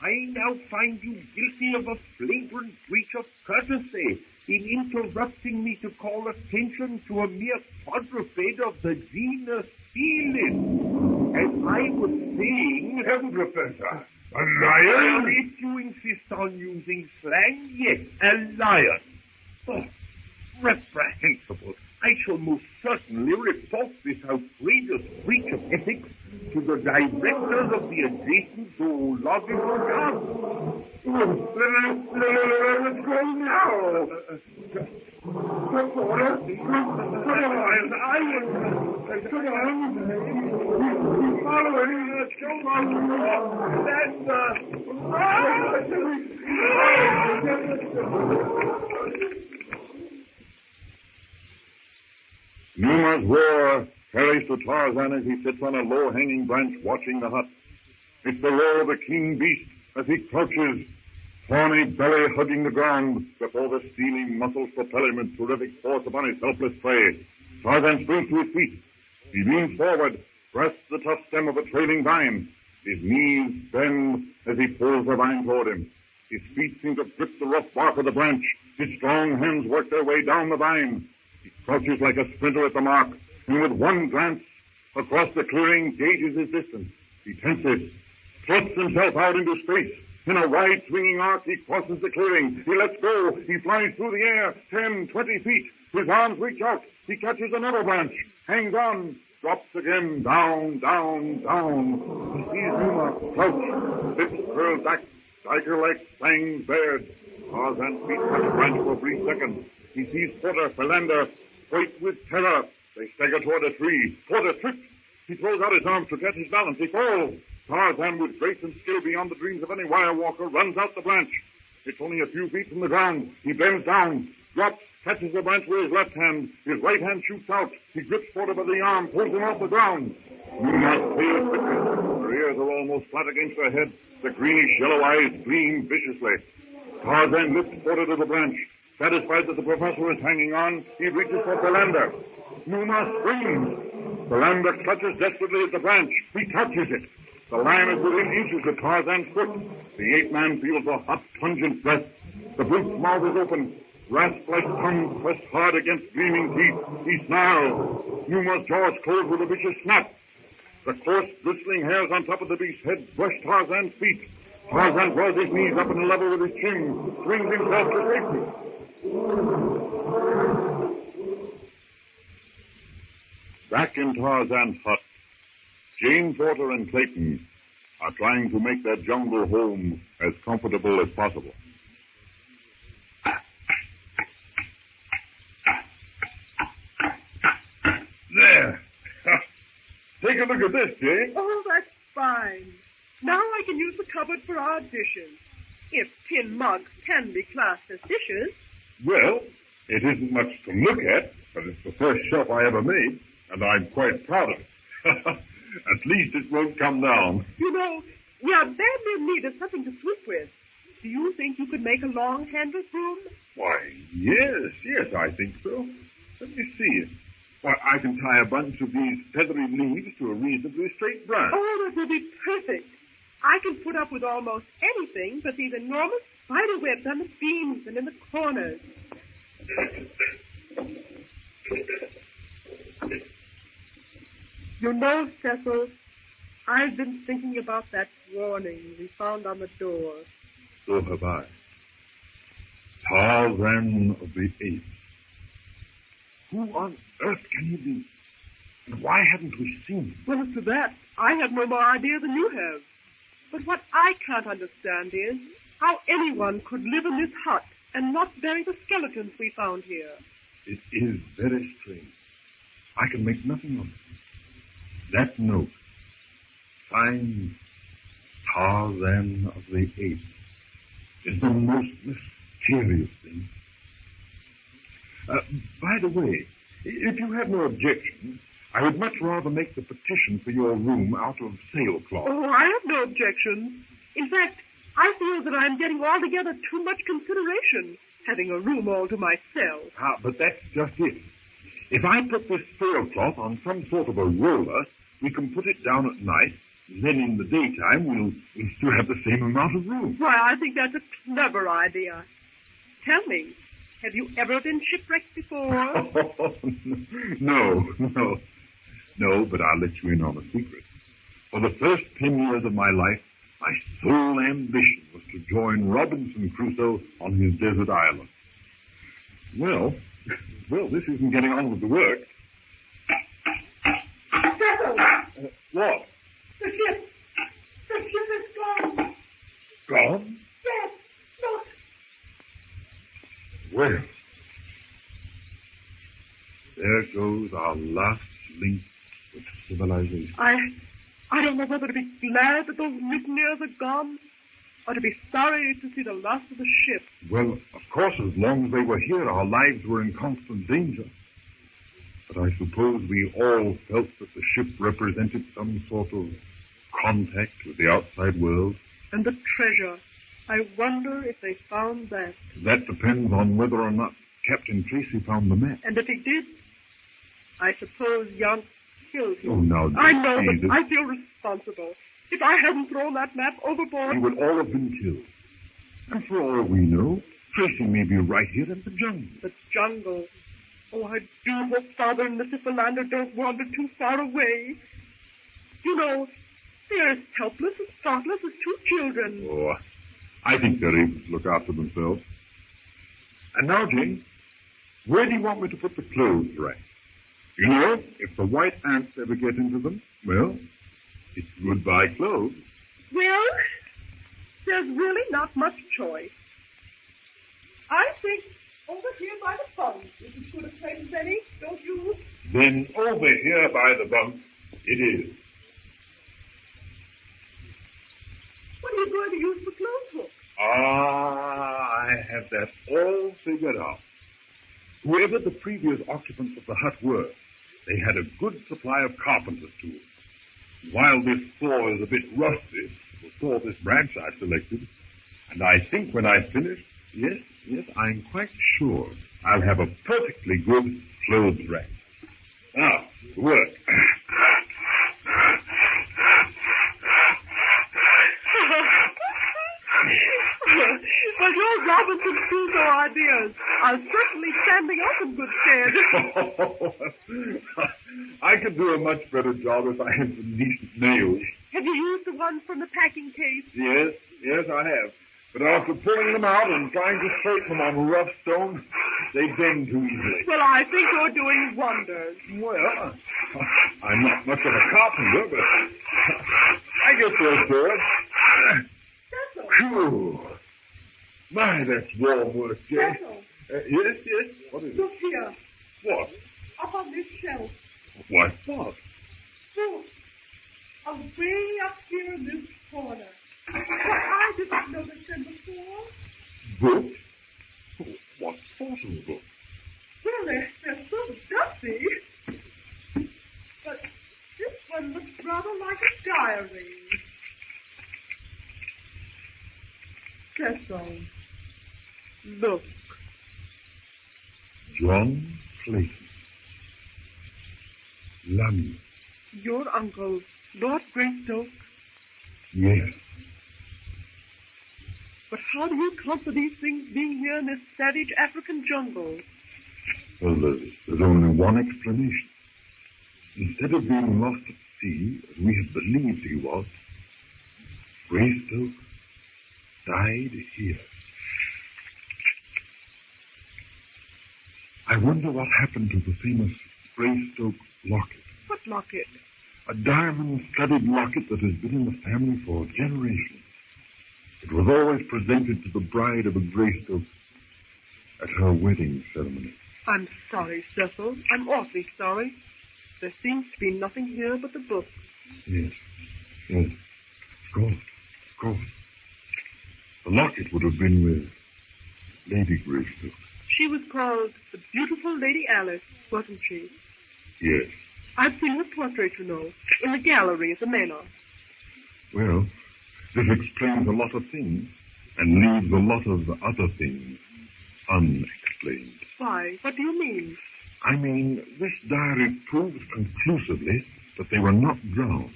I now find you guilty of a flagrant breach of courtesy in interrupting me to call attention to a mere quadruped of the genus Felis. As I was saying... Heaven, Professor. A lion? If you insist on using slang, yes, a lion. Oh, reprehensible. I shall most certainly report this outrageous breach of ethics to the directors of the adjacent zoological garden. Let's go now. Come on. Following. Let's go on. Numa's roar carries to Tarzan as he sits on a low-hanging branch watching the hut. It's the roar of the king beast as he crouches, tawny belly hugging the ground before the steely muscles propel him with terrific force upon his helpless prey. Tarzan springs to his feet. He leans forward, grasps the tough stem of a trailing vine. His knees bend as he pulls the vine toward him. His feet seem to grip the rough bark of the branch. His strong hands work their way down the vine. He crouches like a sprinter at the mark, and with one glance across the clearing gauges his distance. He tenses, thrusts himself out into space. In a wide swinging arc, he crosses the clearing. He lets go. He flies through the air, 10, 20 feet. His arms reach out. He catches another branch, hangs on, drops again, down, down, down. He sees Numa crouch, lips curled back, tiger-like fangs bared. Tarzan's feet touch the branch for a brief second. He sees Porter, Philander, white with terror. They stagger toward a tree. Porter trips. He throws out his arms to catch his balance. He falls. Tarzan, with grace and skill beyond the dreams of any wire walker, runs out the branch. It's only a few feet from the ground. He bends down, drops, catches the branch with his left hand. His right hand shoots out. He grips Porter by the arm, pulls him off the ground. Numa's tail quickens. Her ears are almost flat against her head. The greenish yellow eyes gleam viciously. Tarzan lifts Porter to the branch. Satisfied that the professor is hanging on, he reaches for Philander. Numa screams. Philander clutches desperately at the branch. He touches it. The lion is within inches of Tarzan's foot. The ape-man feels a hot, pungent breath. The brute's mouth is open. Rasp-like tongue pressed hard against gleaming teeth. He snarls. Numa's jaws close with a vicious snap. The coarse, bristling hairs on top of the beast's head brush Tarzan's feet. Tarzan draws his knees up on a level with his chin, swings himself to safety. Back in Tarzan's hut, Jane, Porter, and Clayton are trying to make their jungle home as comfortable as possible. There. Take a look at this, Jane. Oh, that's fine. Now I can use the cupboard for our dishes. If tin mugs can be classed as dishes. Well, it isn't much to look at, but it's the first shelf I ever made, and I'm quite proud of it. At least it won't come down. You know, we are badly in need of something to sweep with. Do you think you could make a long-handled broom? Why, yes, I think so. Let me see. Why, I can tie a bunch of these feathery leaves to a reasonably straight branch. Oh, that will be perfect. I can put up with almost anything but these enormous spider webs on the beams and in the corners. You know, Cecil, I've been thinking about that warning we found on the door. So have I. Tarzan of the Apes. Who on earth can he be? And why haven't we seen him? Well, as to that, I have no more idea than you have. But what I can't understand is how anyone could live in this hut and not bury the skeletons we found here. It is very strange. I can make nothing of it. That note, signed Tarzan of the Apes, is the most mysterious thing. By the way, if you have no objection, I would much rather make the partition for your room out of sailcloth. Oh, I have no objections. In fact, I feel that I'm getting altogether too much consideration, having a room all to myself. But that's just it. If I put this sailcloth on some sort of a roller, we can put it down at night, and then in the daytime we'll still have the same amount of room. Why, I think that's a clever idea. Tell me, have you ever been shipwrecked before? No, but I'll let you in on a secret. For the first 10 years of my life, My sole ambition was to join Robinson Crusoe on his desert island. Well, this isn't getting on with the work. Cecil! What? The ship! The ship is gone! Gone? Yes! Look! Well, there goes our last link with civilization. I don't know whether to be glad that those mutineers are gone, or to be sorry to see the loss of the ship. Well, of course, as long as they were here, our lives were in constant danger. But I suppose we all felt that the ship represented some sort of contact with the outside world. And the treasure. I wonder if they found that. That depends on whether or not Captain Tracy found the map. And if he did, I suppose Yount killed him. Oh, now, I know, Jesus. but I feel responsible. If I hadn't thrown that map overboard... We would all have been killed. And for all we know, Tracy may be right here in the jungle. The jungle. Oh, I do hope Father and Mrs. Philander don't wander too far away. You know, they're as helpless and thoughtless as two children. Oh, I think they're able to look after themselves. And now, Jane, where do you want me to put the clothes rack? You know, if the white ants ever get into them, well, it's goodbye clothes. Well, there's really not much choice. I think over here by the pond is as good a place as any, don't you? Then over here by the bunk, it is. What are you going to use for clothes hooks? I have that all figured out. Whoever the previous occupants of the hut were, they had a good supply of carpenter's tools. While this saw is a bit rusty, the saw this branch I selected, and I think when I finish, yes, I'm quite sure I'll have a perfectly good clothes rack. Now, to work. Well, your Robinson Crusoe ideas are certainly standing up in good stead. I could do a much better job if I had some decent nails. Have you used the ones from the packing case? Yes, I have. But after pulling them out and trying to straighten them on rough stone, they bend too easily. Well, I think you're doing wonders. Well, I'm not much of a carpenter, but I guess they'll do it. Phew. My, that's warm work, Jane. Yes. What is Look it? here. What? Up on this shelf. What? Look. Away up here in this corner. Well, I didn't notice them before. Books? What sort of books? Well, they're sort of dusty. But this one looks rather like a diary. Cecil, look. John Clayton. London. Your uncle, Lord Greystone. Yes. But how do you account for these things being here in this savage African jungle? Well, there's only one explanation. Instead of being lost at sea, as we had believed he was, Greystoke died here. I wonder what happened to the famous Greystoke locket. What locket? A diamond-studded locket that has been in the family for generations. It was always presented to the bride of a Greystoke at her wedding ceremony. I'm sorry, Cecil. I'm awfully sorry. There seems to be nothing here but the book. Yes. Of course. The locket would have been with Lady Greystoke. She was called the beautiful Lady Alice, wasn't she? Yes. I've seen her portrait, you know, in the gallery at the manor. Well, this explains a lot of things and leaves a lot of other things unexplained. Why? What do you mean? I mean, this diary proves conclusively that they were not drowned.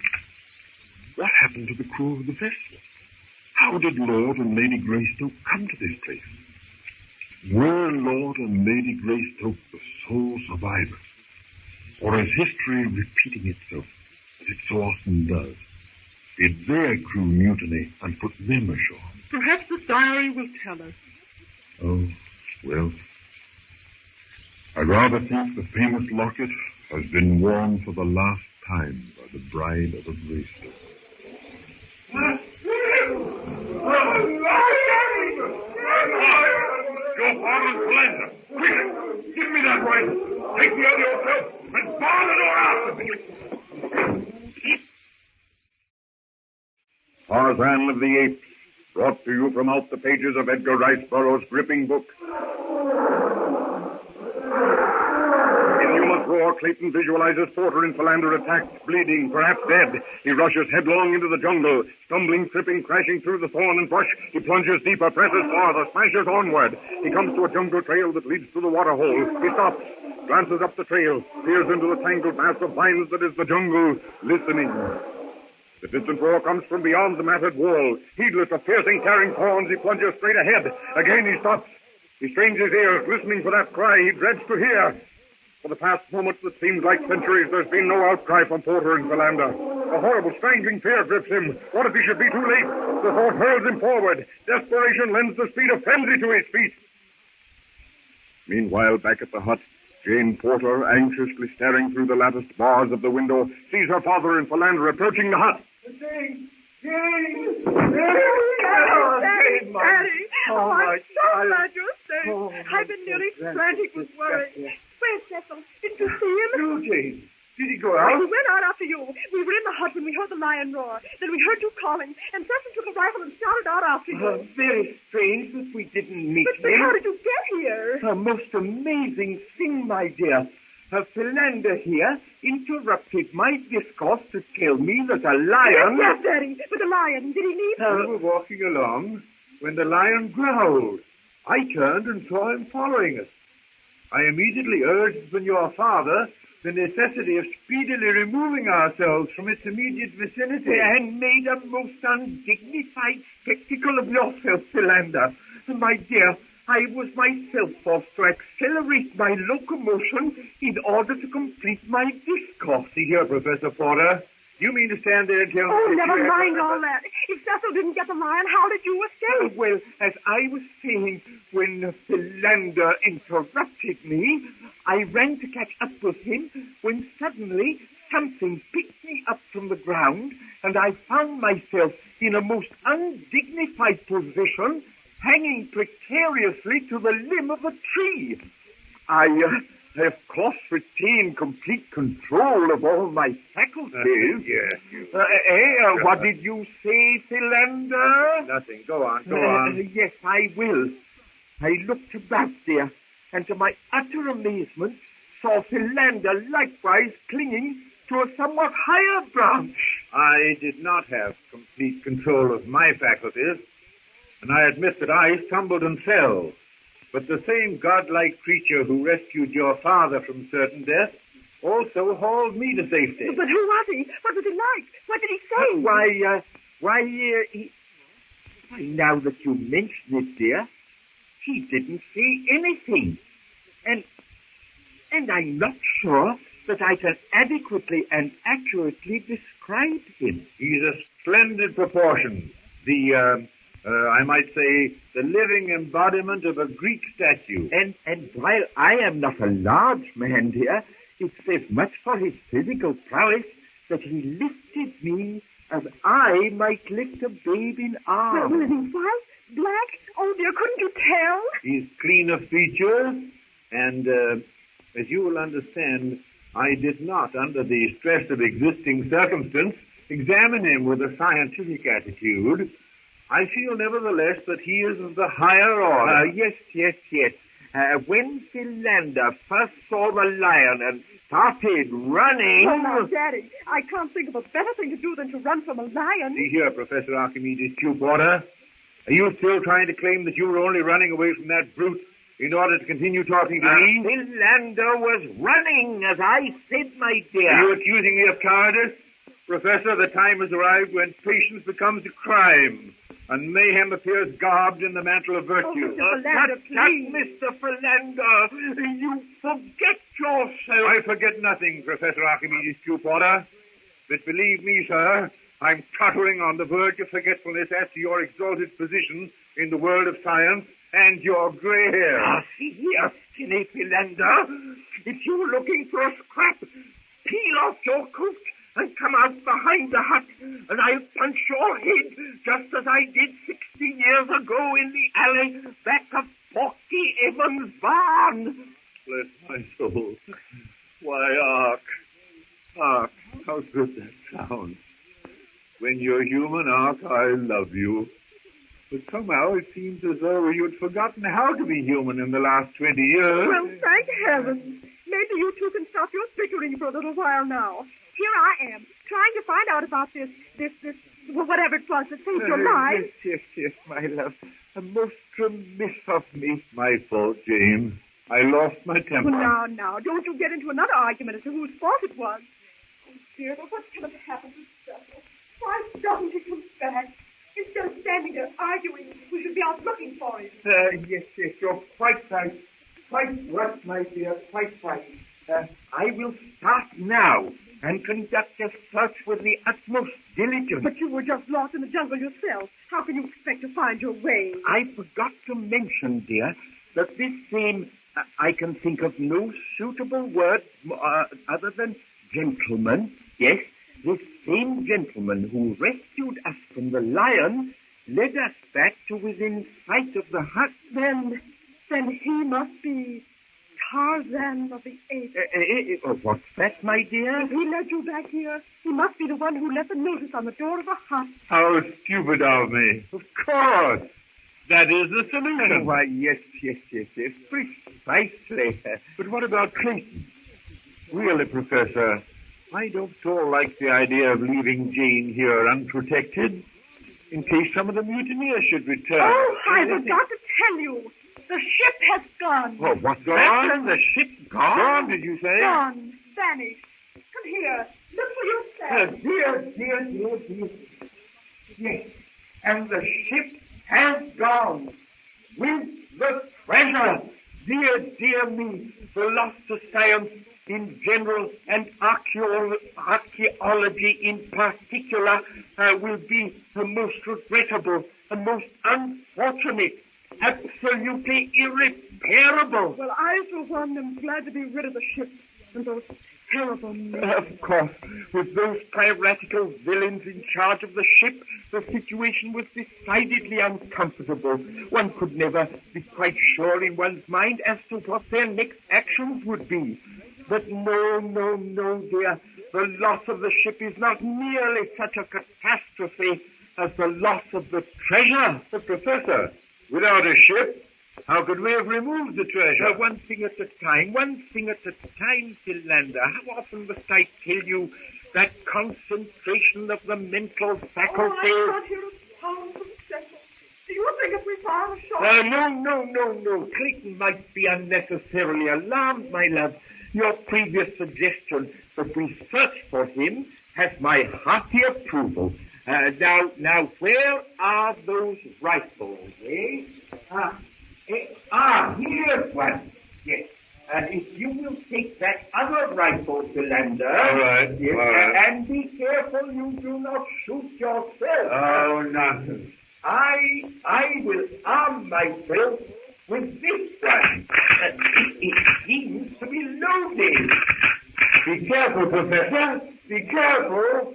What happened to the crew of the vessel? How did Lord and Lady Greystoke come to this place? Were Lord and Lady Greystoke the sole survivors? Or is history repeating itself, as it so often does? Did their crew mutiny and put them ashore? Perhaps the diary will tell us. Oh, well. I'd rather think the famous locket has been worn for the last time by the bride of a Greystone. Your father's Philander. Quick, give me that rifle. Take me on yourself and bar the door after me. Tarzan of the Apes, brought to you from out the pages of Edgar Rice Burroughs' gripping book. Roar, Clayton visualizes Porter and Philander attacked, bleeding, perhaps dead. He rushes headlong into the jungle, stumbling, tripping, crashing through the thorn and brush. He plunges deeper, presses farther, smashes onward. He comes to a jungle trail that leads to the waterhole. He stops, glances up the trail, peers into the tangled mass of vines that is the jungle, listening. The distant roar comes from beyond the matted wall. Heedless of piercing, tearing thorns, he plunges straight ahead. Again he stops. He strains his ears, listening for that cry he dreads to hear. For the past moments that seems like centuries, there's been no outcry from Porter and Philander. A horrible, strangling fear grips him. What if he should be too late? The thought hurls him forward. Desperation lends the speed of frenzy to his feet. Meanwhile, back at the hut, Jane Porter, anxiously staring through the latticed bars of the window, sees her father and Philander approaching the hut. Jane! Jane! Daddy! Oh, I'm so glad you're safe. I've been nearly frantic with worry. Where's Cecil? Didn't you see him? No, Jane. Did he go out? He went out after you. We were in the hut when we heard the lion roar. Then we heard you calling, and Cecil took a rifle and shot it out after you. Very strange that we didn't meet But how did you get here? A most amazing thing, my dear. Philander here interrupted my discourse to tell me that a lion... Yes, Daddy, but the lion, did he leave? We were walking along when the lion growled. I turned and saw him following us. I immediately urged upon your father the necessity of speedily removing ourselves from its immediate vicinity. And made a most undignified spectacle of yourself, Philander. My dear, I was myself forced to accelerate my locomotion in order to complete my discourse. See here, Professor Porter. You mean to stand there and tell me... Oh, never mind all that. If Cecil didn't get the lion, how did you escape? Well, as I was saying, when Philander interrupted me, I ran to catch up with him when suddenly something picked me up from the ground and I found myself in a most undignified position, hanging precariously to the limb of a tree. I, of course, retained complete control of all my faculties. Yes. What did you say, Philander? Nothing. Go on. Yes, I will. I looked about there, and to my utter amazement, saw Philander likewise clinging to a somewhat higher branch. I did not have complete control of my faculties, and I admit that I stumbled and fell. But the same godlike creature who rescued your father from certain death also hauled me to safety. But who was he? What was he like? What did he say? Now that you mention it, dear, he didn't say anything. And I'm not sure that I can adequately and accurately describe him. He's a splendid proportion. I might say, the living embodiment of a Greek statue. And while I am not a large man, dear, it says much for his physical prowess that he lifted me as I might lift a babe in arms. Was he white? Black? Oh, dear, couldn't you tell? He's clean of features, and, as you will understand, I did not, under the stress of existing circumstance, examine him with a scientific attitude. I feel, nevertheless, that he is of the higher order. Yes. When Philander first saw the lion and started running... Oh, now, Daddy, I can't think of a better thing to do than to run from a lion. See here, Professor Archimedes Q. Porter. Are you still trying to claim that you were only running away from that brute in order to continue talking to me? Philander was running, as I said, my dear. Are you accusing me of cowardice? Professor, the time has arrived when patience becomes a crime, and mayhem appears garbed in the mantle of virtue. Oh, Mr. Philander, please. Mr. Philander, you forget yourself. I forget nothing, Professor Archimedes Q. Porter. But believe me, sir, I'm tottering on the verge of forgetfulness as to your exalted position in the world of science and your gray hair. Ah, see here, skinny Philander. If you're looking for a scrap, peel off your coat and come out behind the hut, and I'll punch your head just as I did 60 years ago in the alley back of Porky Evans' barn. Bless my soul. Why, Ark, how good that sounds. When you're human, Ark, I love you. But somehow it seems as though you'd forgotten how to be human in the last 20 years. Well, thank heavens. Maybe you two can stop your bickering for a little while now. Here I am, trying to find out about this, whatever it was that saved your life. Yes, my love. A most remiss of me. My fault, James. I lost my temper. Well, now, don't you get into another argument as to whose fault it was. Oh, dear, what can have happened to Cecil? Why doesn't he come back? Instead of standing there arguing, we should be out looking for him. Yes, you're quite right. Quite right, my dear, quite right. I will start now and conduct a search with the utmost diligence. But you were just lost in the jungle yourself. How can you expect to find your way? I forgot to mention, dear, that this same... I can think of no suitable word other than gentleman. Yes, this same gentleman who rescued us from the lion led us back to within sight of the hut. Then he must be Tarzan of the Apes. What's that, my dear? If he led you back here, he must be the one who left the notice on the door of the hut. How stupid of me. Of course. That is the solution. Why, yes, precisely. But what about Clayton? Really, Professor, I don't at all like the idea of leaving Jane here unprotected in case some of the mutineers should return. Oh, I forgot to tell you. The ship has gone. Oh, what's gone? The ship gone? Gone, did you say? Gone. Vanished. Come here. Look for yourself. Dear. Yes, and the ship has gone with the treasure. Dear me, the loss to science in general and archaeology in particular will be the most regrettable and most unfortunate, absolutely irreparable. Well, I, for one, am glad to be rid of the ship and those terrible men. Of course, with those piratical villains in charge of the ship, the situation was decidedly uncomfortable. One could never be quite sure in one's mind as to what their next actions would be. But no, dear. The loss of the ship is not nearly such a catastrophe as the loss of the treasure. But, Professor, without a ship, how could we have removed the treasure? One thing at a time, Philander. How often must I tell you that concentration of the mental faculties... Oh, I can't hear a sound from Cecil. Do you think if we fire a shot... No. Clayton might be unnecessarily alarmed, my love. Your previous suggestion that we search for him has my hearty approval. Now, where are those rifles, eh? Here's one. Yes. If you will take that other rifle, Philander. All right. Yes, all right. And be careful you do not shoot yourself. Oh, nonsense. I will arm myself with this one. It seems to be loaded. Be careful, Professor. Be careful.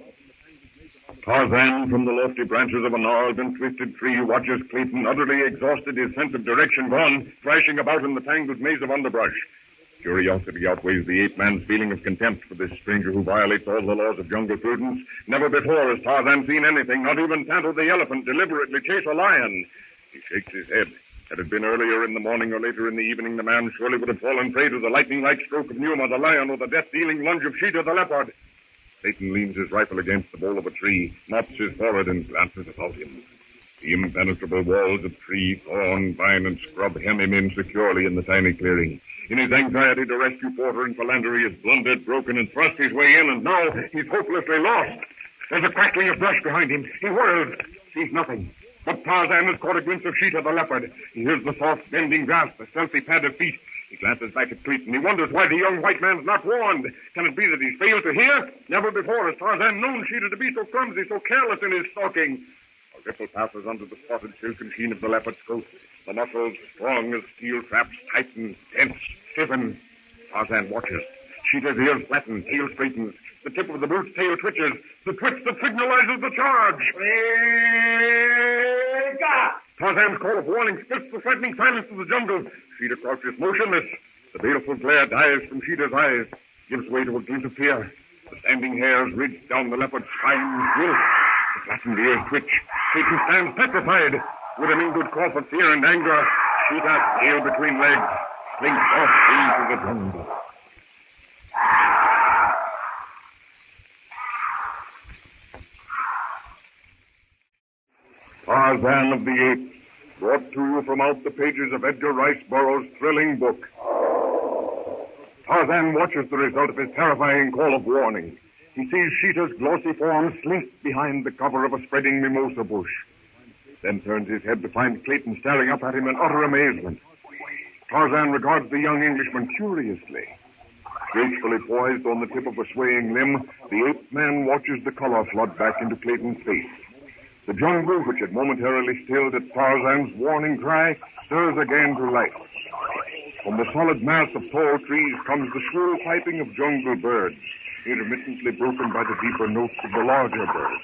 Tarzan, from the lofty branches of a gnarled and twisted tree, watches Clayton, utterly exhausted, his sense of direction gone, thrashing about in the tangled maze of underbrush. Curiosity outweighs the ape-man's feeling of contempt for this stranger who violates all the laws of jungle prudence. Never before has Tarzan seen anything, not even Tanto the elephant, deliberately chase a lion. He shakes his head. Had it been earlier in the morning or later in the evening, the man surely would have fallen prey to the lightning-like stroke of Numa, the lion, or the death-dealing lunge of Sheeta, the leopard. Clayton leans his rifle against the bole of a tree, mops his forehead, and glances about him. The impenetrable walls of tree, thorn, vine, and scrub hem him in securely in the tiny clearing. In his anxiety to rescue Porter and Philander, he has blundered, broken, and thrust his way in, and now he's hopelessly lost. There's a crackling of brush behind him. He whirls, sees nothing. But Tarzan has caught a glimpse of Sheeta, the leopard. He hears the soft, bending grass, the stealthy pad of feet. He glances back at Clayton. He wonders why the young white man's not warned. Can it be that he's failed to hear? Never before has Tarzan known Sheeta to be so clumsy, so careless in his stalking. A ripple passes under the spotted silken sheen of the leopard's coat. The muscles, strong as steel traps, tighten, tense, stiffen. Tarzan watches. Sheeta's ears flatten, tail straightens. The tip of the brute's tail twitches. The twitch that signalizes the charge. Tarzan's call of warning splits the threatening silence of the jungle. Sheeta crouches motionless. The baleful glare dies from Sheeta's eyes, gives way to a glint of fear. The standing hairs ridge down the leopard's spine, wilt. The flattened ears twitch. Clayton stands petrified. With a mingled cough of fear and anger, Sheeta, tail between legs, slinks off into the jungle. Tarzan of the Apes, brought to you from out the pages of Edgar Rice Burroughs' thrilling book. Tarzan watches the result of his terrifying call of warning. He sees Sheeta's glossy form slink behind the cover of a spreading mimosa bush. Then turns his head to find Clayton staring up at him in utter amazement. Tarzan regards the young Englishman curiously. Gracefully poised on the tip of a swaying limb, the ape man watches the color flood back into Clayton's face. The jungle, which had momentarily stilled at Tarzan's warning cry, stirs again to life. From the solid mass of tall trees comes the shrill piping of jungle birds, intermittently broken by the deeper notes of the larger birds.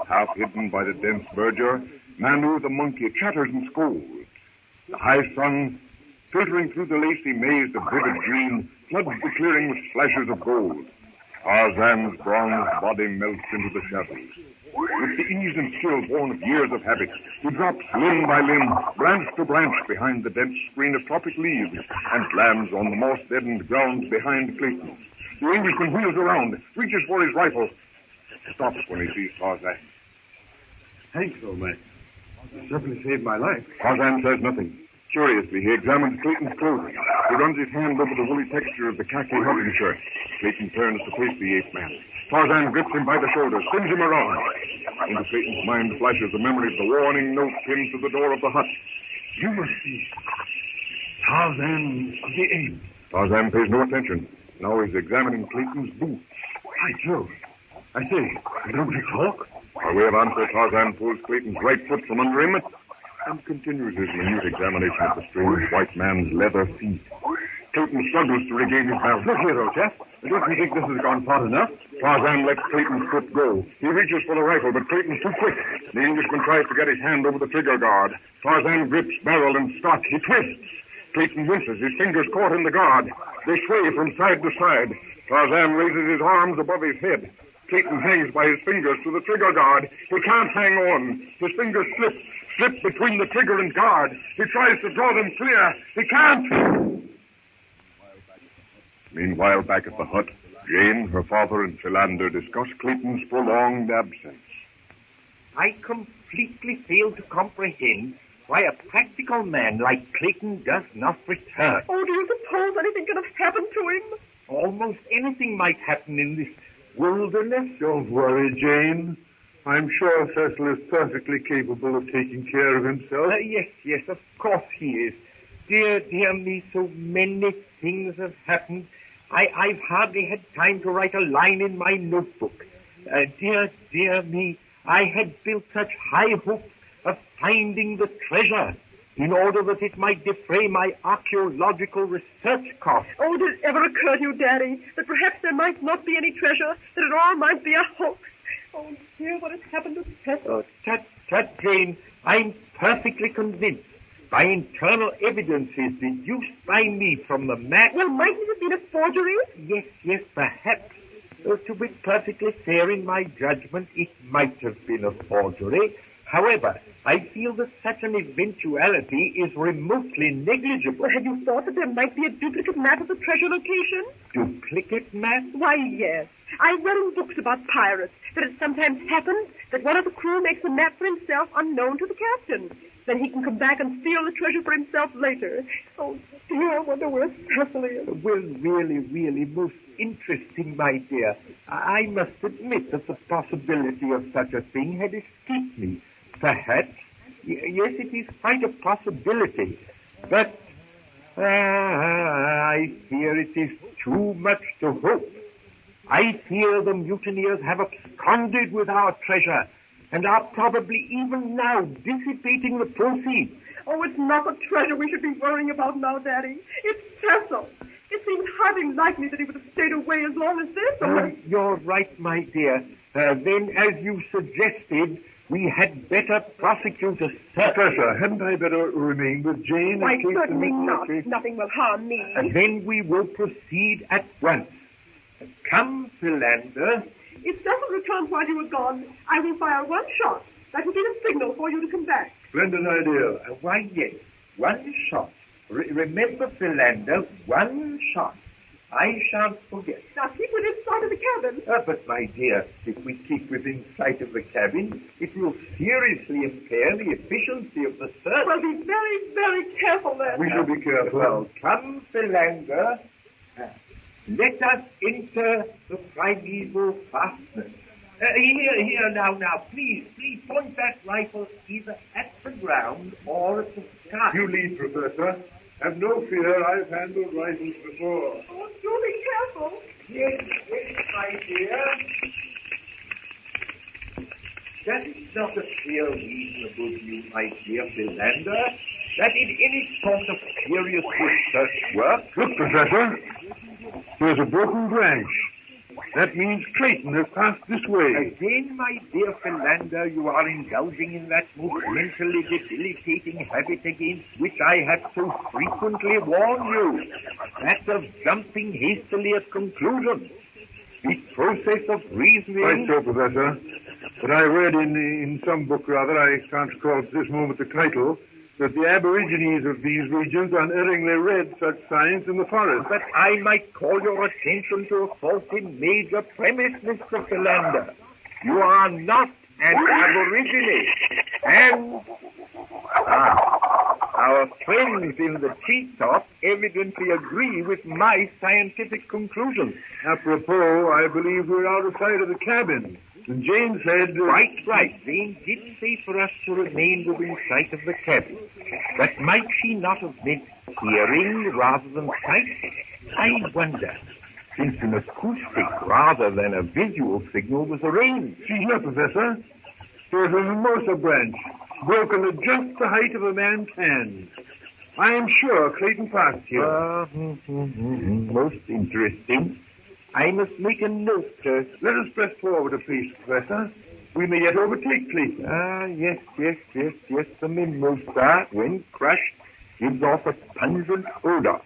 Half hidden by the dense verdure, Manhood the monkey chatters and scolds. The high sun, filtering through the lacy maze of vivid green, floods the clearing with flashes of gold. Tarzan's bronze body melts into the shadows. With the ease and skill born of years of habit, he drops limb by limb, branch to branch behind the dense screen of tropic leaves, and lands on the moss-deadened ground behind Clayton. The Englishman wheels around, reaches for his rifle, stops when he sees Tarzan. Thanks, old man. You certainly saved my life. Tarzan says nothing. Curiously, he examines Clayton's clothing. He runs his hand over the woolly texture of the khaki hunting shirt. Clayton turns to face the ape man. Tarzan grips him by the shoulders, spins him around. Into Clayton's mind flashes the memory of the warning note pinned to the door of the hut. You must be Tarzan the Ape. Tarzan pays no attention. Now he's examining Clayton's boots. By Jove. I say, don't you talk? By way of answer, Tarzan pulls Clayton's right foot from under him and continues his minute examination of the strange white man's leather feet. Clayton struggles to regain his balance. Look here, old chap. Don't you think this has gone far enough? Tarzan lets Clayton's foot go. He reaches for the rifle, but Clayton's too quick. The Englishman tries to get his hand over the trigger guard. Tarzan grips barrel and stock. He twists. Clayton winces, his fingers caught in the guard. They sway from side to side. Tarzan raises his arms above his head. Clayton hangs by his fingers to the trigger guard. He can't hang on. His fingers slip between the trigger and guard. He tries to draw them clear. He can't. Meanwhile, back at the hut, Jane, her father, and Philander discuss Clayton's prolonged absence. I completely fail to comprehend why a practical man like Clayton does not return. Oh, do you suppose anything could have happened to him? Almost anything might happen in this wilderness. Don't worry, Jane. I'm sure Cecil is perfectly capable of taking care of himself. Yes, of course he is. Dear me, so many things have happened. I've hardly had time to write a line in my notebook. Dear me, I had built such high hopes of finding the treasure in order that it might defray my archaeological research costs. Oh, did it ever occur to you, Daddy, that perhaps there might not be any treasure, that it all might be a hoax? Oh, dear, what has happened to Cecil? Oh, tut, Jane, I'm perfectly convinced by internal evidences deduced by me from the map. Well, mightn't it have been a forgery? Yes, perhaps. To be perfectly fair in my judgment, it might have been a forgery. However, I feel that such an eventuality is remotely negligible. Well, have you thought that there might be a duplicate map of the treasure location? Duplicate map? Why, yes. I've read in books about pirates that it sometimes happens that one of the crew makes a map for himself unknown to the captain. Then he can come back and steal the treasure for himself later. Oh, dear, I wonder where Cecil is. Well, really, most interesting, my dear. I must admit that the possibility of such a thing had escaped me. Perhaps. Yes, it is quite a possibility. But I fear it is too much to hope. I fear the mutineers have absconded with our treasure and are probably even now dissipating the proceeds. Oh, it's not the treasure we should be worrying about now, Daddy. It's Cecil. It seems hardly likely that he would have stayed away as long as this. You're right, my dear. Then, as you suggested, we had better prosecute a search. Professor, hadn't I better remain with Jane? Why, certainly not. Nothing will harm me. And then we will proceed at once. Come, Philander. If Cecil returns while you are gone, I will fire one shot. That will be the signal for you to come back. Splendid idea. Why, yes, one shot. Remember, Philander, one shot. I shan't forget. Now keep within sight of the cabin. But, my dear, if we keep within sight of the cabin, it will seriously impair the efficiency of the search. Well, be very, very careful then. We shall be careful. Well, come, Philander. Let us enter the primeval fastness. Here, now, please point that rifle either at the ground or at the sky. You lead, Professor. Have no fear, I've handled rifles before. Oh, do be careful. Yes, my dear. Does it not appear reasonable to you, my dear Philander, that in any sort of serious research work... Look, Professor, there's a broken branch. That means Clayton has passed this way. Again, my dear Philander, you are indulging in that most mentally debilitating habit against which I have so frequently warned you. That of jumping hastily at conclusions. The process of reasoning... Quite so, Professor. But I read in some book or other, I can't recall at this moment the title, that the aborigines of these regions unerringly read such signs in the forest. But I might call your attention to a faulty major premise, Mr. Philander. You are not an aborigine. And... our friends in the treetop evidently agree with my scientific conclusions. Apropos, I believe we're out of sight of the cabin. And Jane said... Quite right. Jane did say for us to remain within sight of the cabin. But might she not have meant hearing rather than sight? I wonder, since an acoustic rather than a visual signal was arranged. She's not, Professor. There's a mimosa branch, broken at just the height of a man's hand. I am sure Clayton passed here. Most interesting. I must make a note. Let us press forward a piece, Professor. We may yet overtake Clayton. Yes. The mimosa, when crushed, gives off a pungent odor.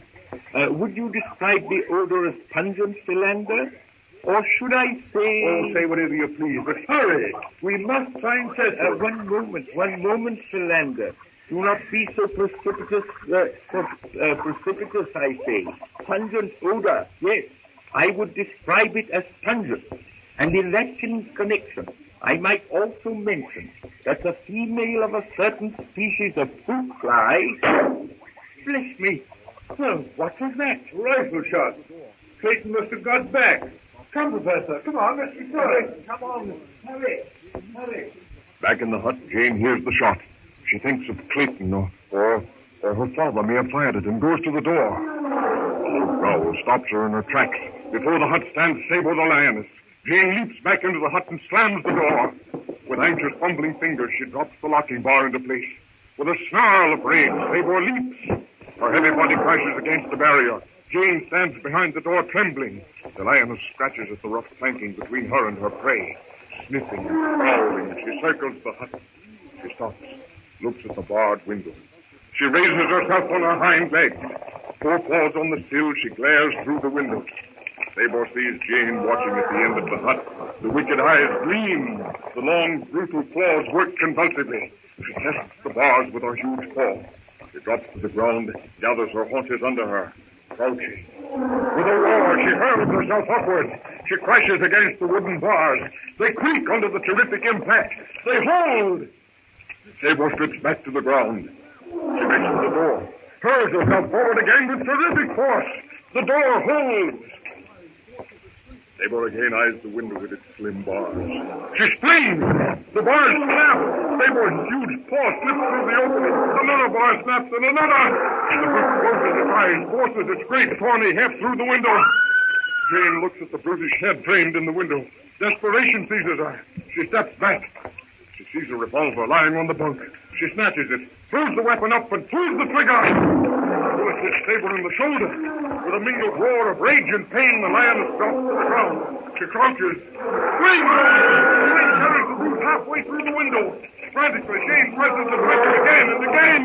Would you describe the odor as pungent, Philander? Or should I say... Oh, say whatever you please, but hurry! We must find Cecil. One moment, Philander. Do not be so precipitous, I say. Pungent odor, yes. I would describe it as pungent. And in that connection, I might also mention that the female of a certain species of fruit fly... Bless me! Well, what was that? Rifle shot. Clayton must have got back. Come, Professor. Come on, let's be going. Come on. Hurry. Back in the hut, Jane hears the shot. She thinks of Clayton or her father may have fired it and goes to the door. A low growl stops her in her tracks. Before the hut stands Tabor the lioness. Jane leaps back into the hut and slams the door. With anxious, fumbling fingers, she drops the locking bar into place. With a snarl of rage, Tabor leaps. Her heavy body crashes against the barrier. Jane stands behind the door, trembling. The lioness scratches at the rough planking between her and her prey. Sniffing and growling, she circles the hut. She stops, looks at the barred window. She raises herself on her hind legs. Forepaws on the sill, she glares through the window. Tabor sees Jane watching at the end of the hut. The wicked eyes gleam. The long, brutal claws work convulsively. She tests the bars with her huge paw. She drops to the ground, gathers her haunches under her, crouching. With a roar, she hurls herself upward. She crashes against the wooden bars. They creak under the terrific impact. They hold. Tabor strips back to the ground. She makes for the door, hurls herself forward again with terrific force. The door holds. Tabor again eyes the window with its slim bars. She springs! The bars snap! Tabor's huge paw slips through the opening. Another bar snaps and another! The brute closes its eyes, forces its great thorny head through the window. Jane looks at the brutish head framed in the window. Desperation seizes her. She steps back. She sees a revolver lying on the bunk. She snatches it, throws the weapon up, and pulls the trigger. Bullets hit Tabor in the shoulder. With a mingled roar of rage and pain, the lioness drops to the ground. She crouches. Swing! Jane carries the brute halfway through the window. Frantically, Jane presses the trigger again and again.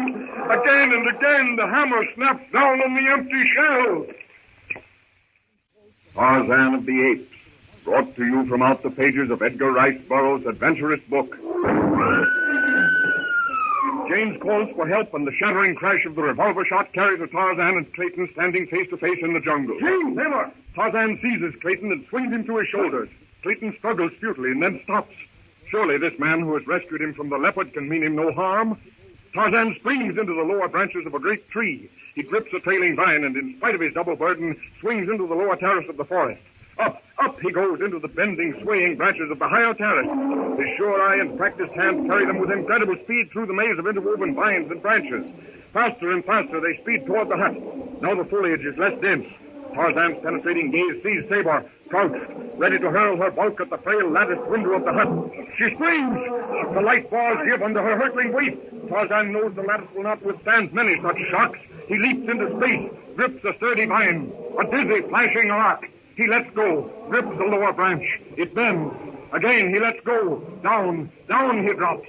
Again and again, the hammer snaps down on the empty shell. Tarzan of the Apes, brought to you from out the pages of Edgar Rice Burroughs' adventurous book. Jane's calls for help, and the shattering crash of the revolver shot carries to Tarzan and Clayton standing face to face in the jungle. Jane, never! Tarzan seizes Clayton and swings him to his shoulders. Clayton struggles futilely and then stops. Surely this man who has rescued him from the leopard can mean him no harm. Tarzan springs into the lower branches of a great tree. He grips a trailing vine and, in spite of his double burden, swings into the lower terrace of the forest. Up he goes into the bending, swaying branches of the higher terrace. His sure eye and practiced hands carry them with incredible speed through the maze of interwoven vines and branches. Faster and faster they speed toward the hut. Now the foliage is less dense. Tarzan's penetrating gaze sees Tabor, crouched, ready to hurl her bulk at the frail latticed window of the hut. She screams. The light bars give under her hurtling weight. Tarzan knows the lattice will not withstand many such shocks. He leaps into space, grips a sturdy vine, a dizzy, flashing arc. He lets go, grips the lower branch. It bends. Again he lets go. Down he drops.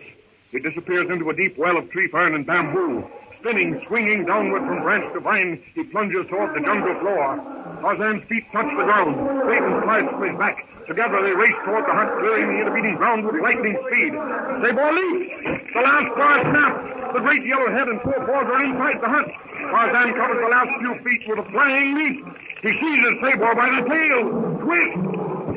He disappears into a deep well of tree fern and bamboo. Spinning, swinging downward from branch to vine, he plunges toward the jungle floor. Tarzan's feet touch the ground. Clayton tries to his back. Together they race toward the hut, clearing the intervening ground with lightning speed. Tabor leaps. The last bar snaps. The great yellow head and four paws are inside the hut. Tarzan covers the last few feet with a flying leap. He seizes Tabor by the tail. Twist.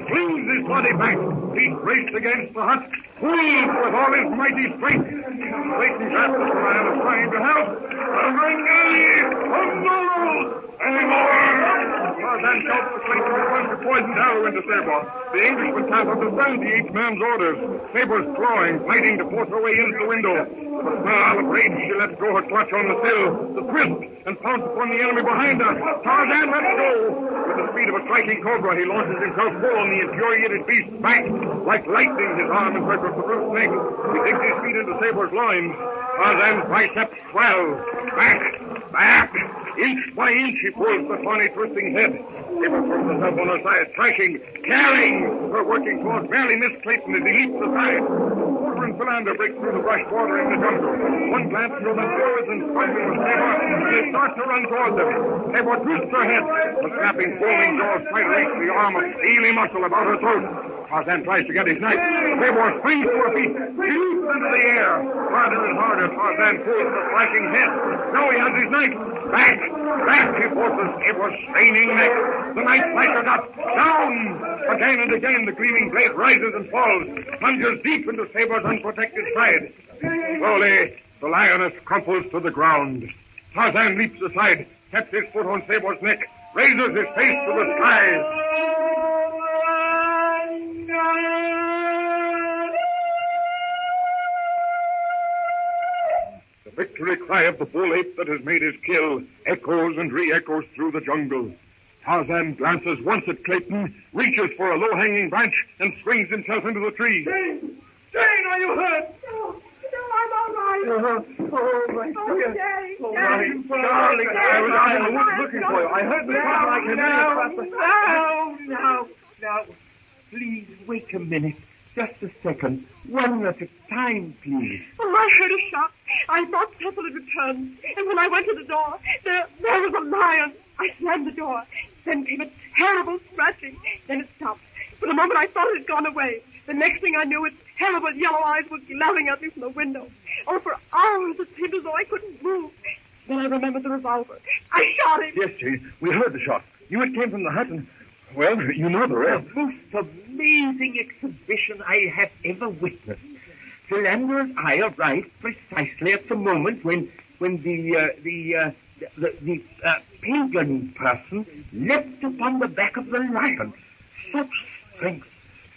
Flings his body back. Feet raced against the hut. Pulls with all his mighty strength. Clayton grabs the lion is trying to help. Tarzan shouts to Clayton and runs a poisoned arrow into Tabor. The Englishman can't understand the ape man's orders. Tabor's clawing, fighting to force her way into the window. With a snarl of rage, she lets go her clutch on the sill, the twist, and pounce upon the enemy behind her. Tarzan lets go. With the speed of a striking cobra, he launches himself full on the infuriated beast's back. Like lightning, his arm encircles the brute's neck. He digs his feet into Tabor's loins. Tarzan's biceps swell. Back. Inch by inch, he pulls the thorny, twisting head. Tabor throws herself on her side, thrashing, tearing. Her working claws barely miss Clayton as he leaps aside. Porter and Philander break through the brush bordering the jungle. One glance shows them furious and struggling with Tabor. They start to run toward them. Tabor twists her head. The snapping, foaming jaws try to reach the arm of steely muscle about her throat. Tarzan tries to get his knife. Tabor springs to her feet. She leaps into the air. Harder and harder, Tarzan pulls the slashing head. Now he has his knife. Back, he forces Tabor's straining neck. The knife flashes up. Down! Again and again, the gleaming blade rises and falls, plunges deep into Tabor's unprotected side. Slowly, the lioness crumples to the ground. Tarzan leaps aside, taps his foot on Tabor's neck, raises his face to the sky. The victory cry of the bull ape that has made his kill echoes and re-echoes through the jungle. Tarzan glances once at Clayton, reaches for a low-hanging branch, and swings himself into the tree. Jane, are you hurt? No, I'm all right. My dear. Jane. Darling, I was looking for you. I heard the sound like a Now, please wait a minute. Just a second. One at a time, please. Oh, I heard a shot. I thought Cecil had returned. And when I went to the door, there was a lion. I slammed the door. Then came a terrible scratching. Then it stopped. For the moment I thought it had gone away. The next thing I knew, its terrible yellow eyes were glaring at me from the window. Oh, for hours it seemed as though I couldn't move. Then I remembered the revolver. I shot him. Yes, Jane. We heard the shot. It came from the hut and... Well, you know the rest. The most amazing exhibition I have ever witnessed. Philander and I arrived precisely at the moment when the pagan person leapt upon the back of the lion. Such strength,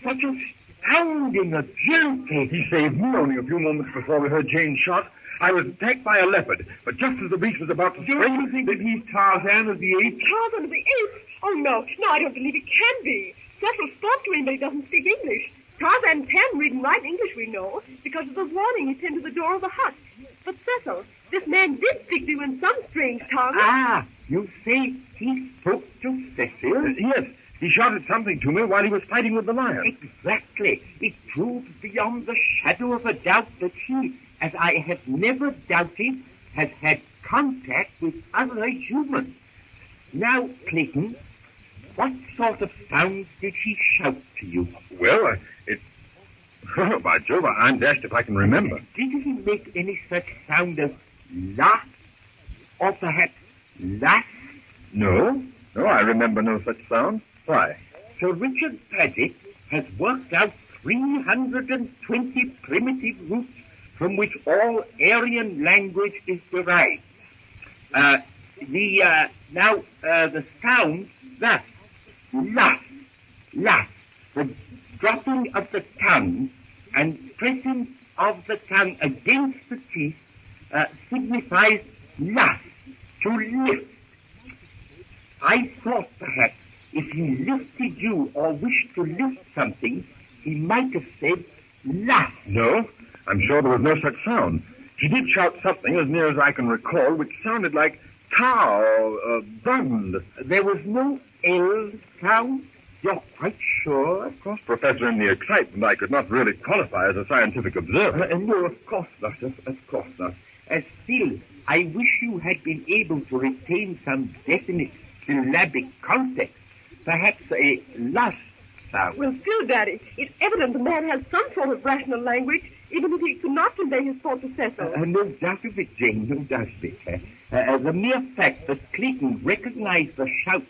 such astounding agility. He saved me only a few moments before we heard Jane's shot. I was attacked by a leopard, but just as the beast was about to spring... Do you think that he's Tarzan of the Apes? Tarzan of the Apes? Oh, no. No, I don't believe it can be. Cecil spoke to him, but he doesn't speak English. Tarzan can read and write English, we know, because of the warning he pinned to the door of the hut. But, Cecil, this man did speak to you in some strange tongue. Ah, you say he spoke to Cecil? Yes, he shouted something to me while he was fighting with the lion. Exactly. It proves beyond the shadow of a doubt that he, as I have never doubted, has had contact with other humans. Now, Clayton, what sort of sounds did he shout to you? Well, Oh, by Jove, I'm dashed if I can remember. Did he make any such sound as la? Or perhaps lass? No, I remember no such sound. Why? Sir Richard Paget has worked out 320 primitive roots from which all Aryan language is derived. The sound thus, la, the dropping of the tongue and pressing of the tongue against the teeth signifies la, to lift. I thought perhaps if he lifted you or wished to lift something, he might have said la. No, I'm sure there was no such sound. He did shout something, as near as I can recall, which sounded like cow or bund. There was no L sound? You're quite sure? Of course, Professor, in the excitement, I could not really qualify as a scientific observer. No, of course not, of course not. Still, I wish you had been able to retain some definite syllabic context. Perhaps a lust sound. Well, still, Daddy, it's evident the man has some sort of rational language, even if he could not convey his thought to Cecil. No doubt of it, Jane, no doubt of it. The mere fact that Clayton recognized the shout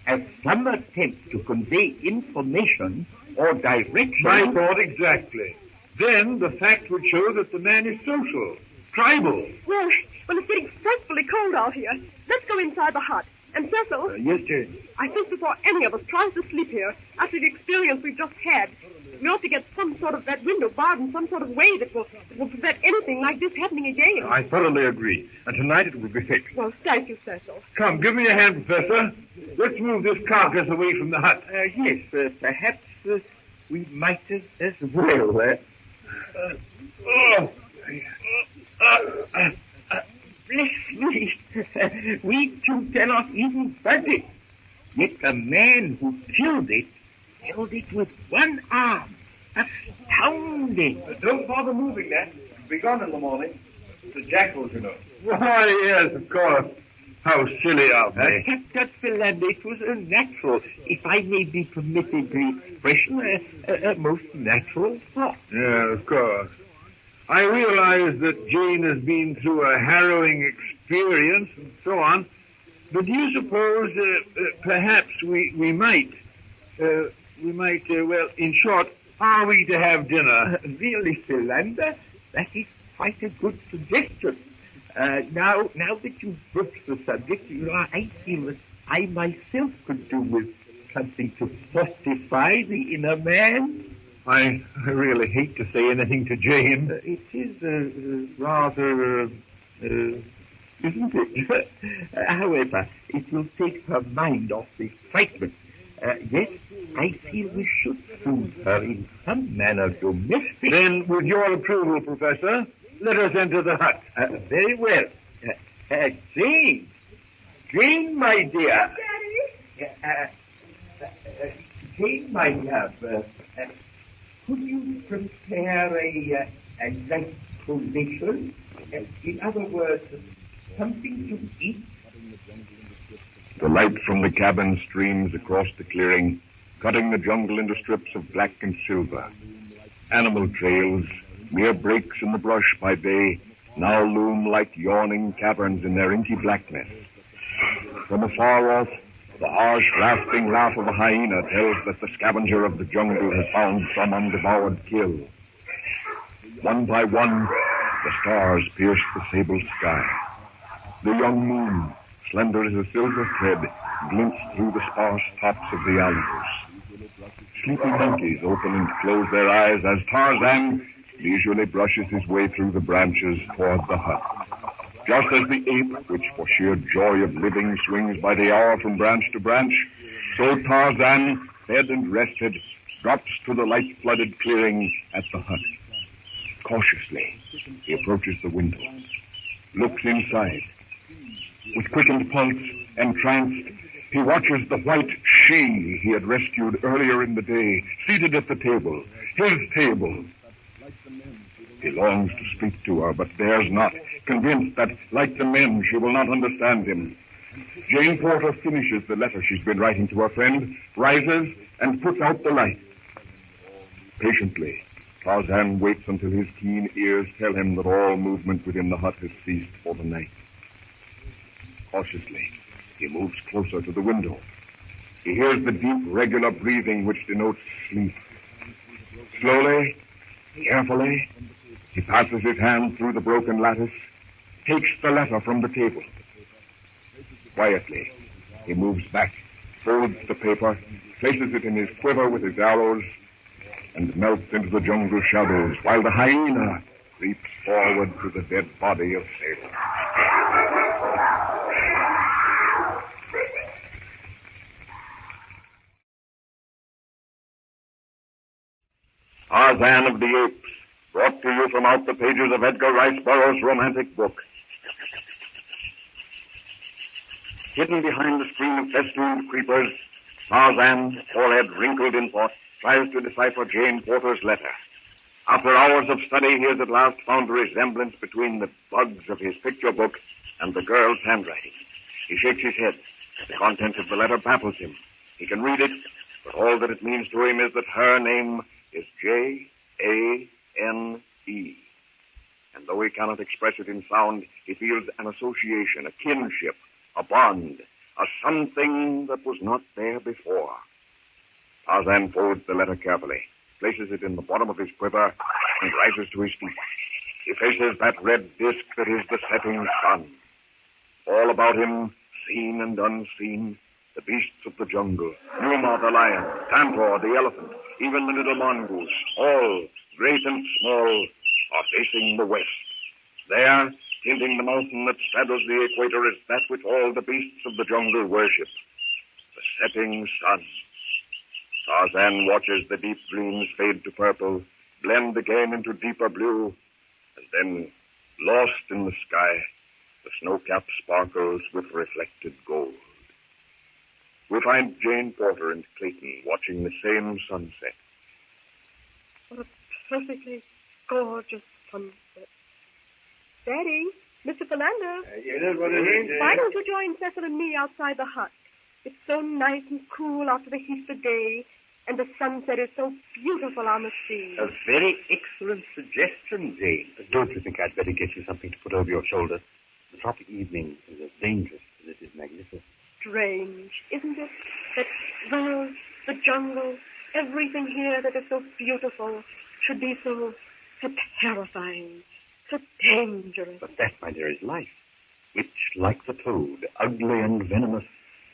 as some attempt to convey information or direction... My thought exactly. Then the fact would show that the man is social, tribal. Well, it's getting frightfully cold out here. Let's go inside the hut. And Cecil... Yes, Jane. I think before any of us tries to sleep here, after the experience we've just had, we ought to get some sort of that window barred in some sort of way that will prevent anything like this happening again. I thoroughly agree. And tonight it will be fixed. Well, thank you, Cecil. Come, give me a hand, Professor. Let's move this carcass away from the hut. Yes, perhaps we might as well. Bless me. We two cannot even budge it. Yet the man who killed it held it with one arm. Astounding. Don't bother moving that. It'll be gone in the morning. The jackals, you know. Why, yes, of course. How silly of me. Captain Philander, it was a natural, if I may be permitted the expression, a most natural thought. Yeah, of course. I realize that Jane has been through a harrowing experience and so on, but do you suppose perhaps we might, well, in short, are we to have dinner? Really, Philander, that is quite a good suggestion. Now that you've broached the subject, I feel that I myself could do with something to fortify the inner man. I really hate to say anything to Jane. It is rather, isn't it? However, it will take her mind off the excitement. Yes, I feel we should soothe her in some manner domestic. Then, with your approval, Professor, let us enter the hut. Very well. Jane, my dear. Daddy? Jane, my love, could you prepare a light collation? In other words, something to eat? The light from the cabin streams across the clearing, cutting the jungle into strips of black and silver. Animal trails, mere breaks in the brush by day, now loom like yawning caverns in their inky blackness. From afar off, the harsh, rasping laugh of a hyena tells that the scavenger of the jungle has found some undevoured kill. One by one, the stars pierce the sable sky. The young moon, slender as a silver thread, glints through the sparse tops of the alders. Sleepy monkeys open and close their eyes as Tarzan, leisurely brushes his way through the branches toward the hut. Just as the ape, which for sheer joy of living swings by the hour from branch to branch, so Tarzan, fed and rested, drops to the light-flooded clearing at the hut. Cautiously, he approaches the window, looks inside. With quickened pulse, entranced, he watches the white she he had rescued earlier in the day, seated at the table, his table. He longs to speak to her, but dares not, convinced that, like the men, she will not understand him. Jane Porter finishes the letter she's been writing to her friend, rises, and puts out the light. Patiently, Tarzan waits until his keen ears tell him that all movement within the hut has ceased for the night. Cautiously, he moves closer to the window. He hears the deep, regular breathing which denotes sleep. Slowly, carefully, he passes his hand through the broken lattice, takes the letter from the table. Quietly, he moves back, folds the paper, places it in his quiver with his arrows, and melts into the jungle shadows, while the hyena creeps forward to the dead body of Sailor. Tarzan of the Apes, brought to you from out the pages of Edgar Rice Burroughs' romantic book. Hidden behind the screen of festooned creepers, Tarzan, forehead wrinkled in thought, tries to decipher Jane Porter's letter. After hours of study, he has at last found a resemblance between the bugs of his picture book and the girl's handwriting. He shakes his head. The contents of the letter baffles him. He can read it, but all that it means to him is that her name is Jane. And though he cannot express it in sound, he feels an association, a kinship, a bond, a something that was not there before. Tarzan folds the letter carefully, places it in the bottom of his quiver, and rises to his feet. He faces that red disk that is the setting sun. All about him, seen and unseen, the beasts of the jungle, Numa the lion, Tantor the elephant, even the little mongoose, all, great and small, are facing the west. There, hinting the mountain that straddles the equator, is that which all the beasts of the jungle worship, the setting sun. Tarzan watches the deep greens fade to purple, blend again into deeper blue, and then, lost in the sky, the snow-cap sparkles with reflected gold. We find Jane Porter and Clayton watching the same sunset. What a perfectly gorgeous sunset. Daddy, Mr. Philander. Yes, what is it? Why don't you join Cecil and me outside the hut? It's so nice and cool after the heat of the day, and the sunset is so beautiful on the sea. A very excellent suggestion, Jane. Don't you think I'd better get you something to put over your shoulder? The tropic evening is as dangerous as it is magnificent. Strange, isn't it? That, well, the jungle, everything here that is so beautiful should be so terrifying, so dangerous. But that, my dear, is life, which, like the toad, ugly and venomous,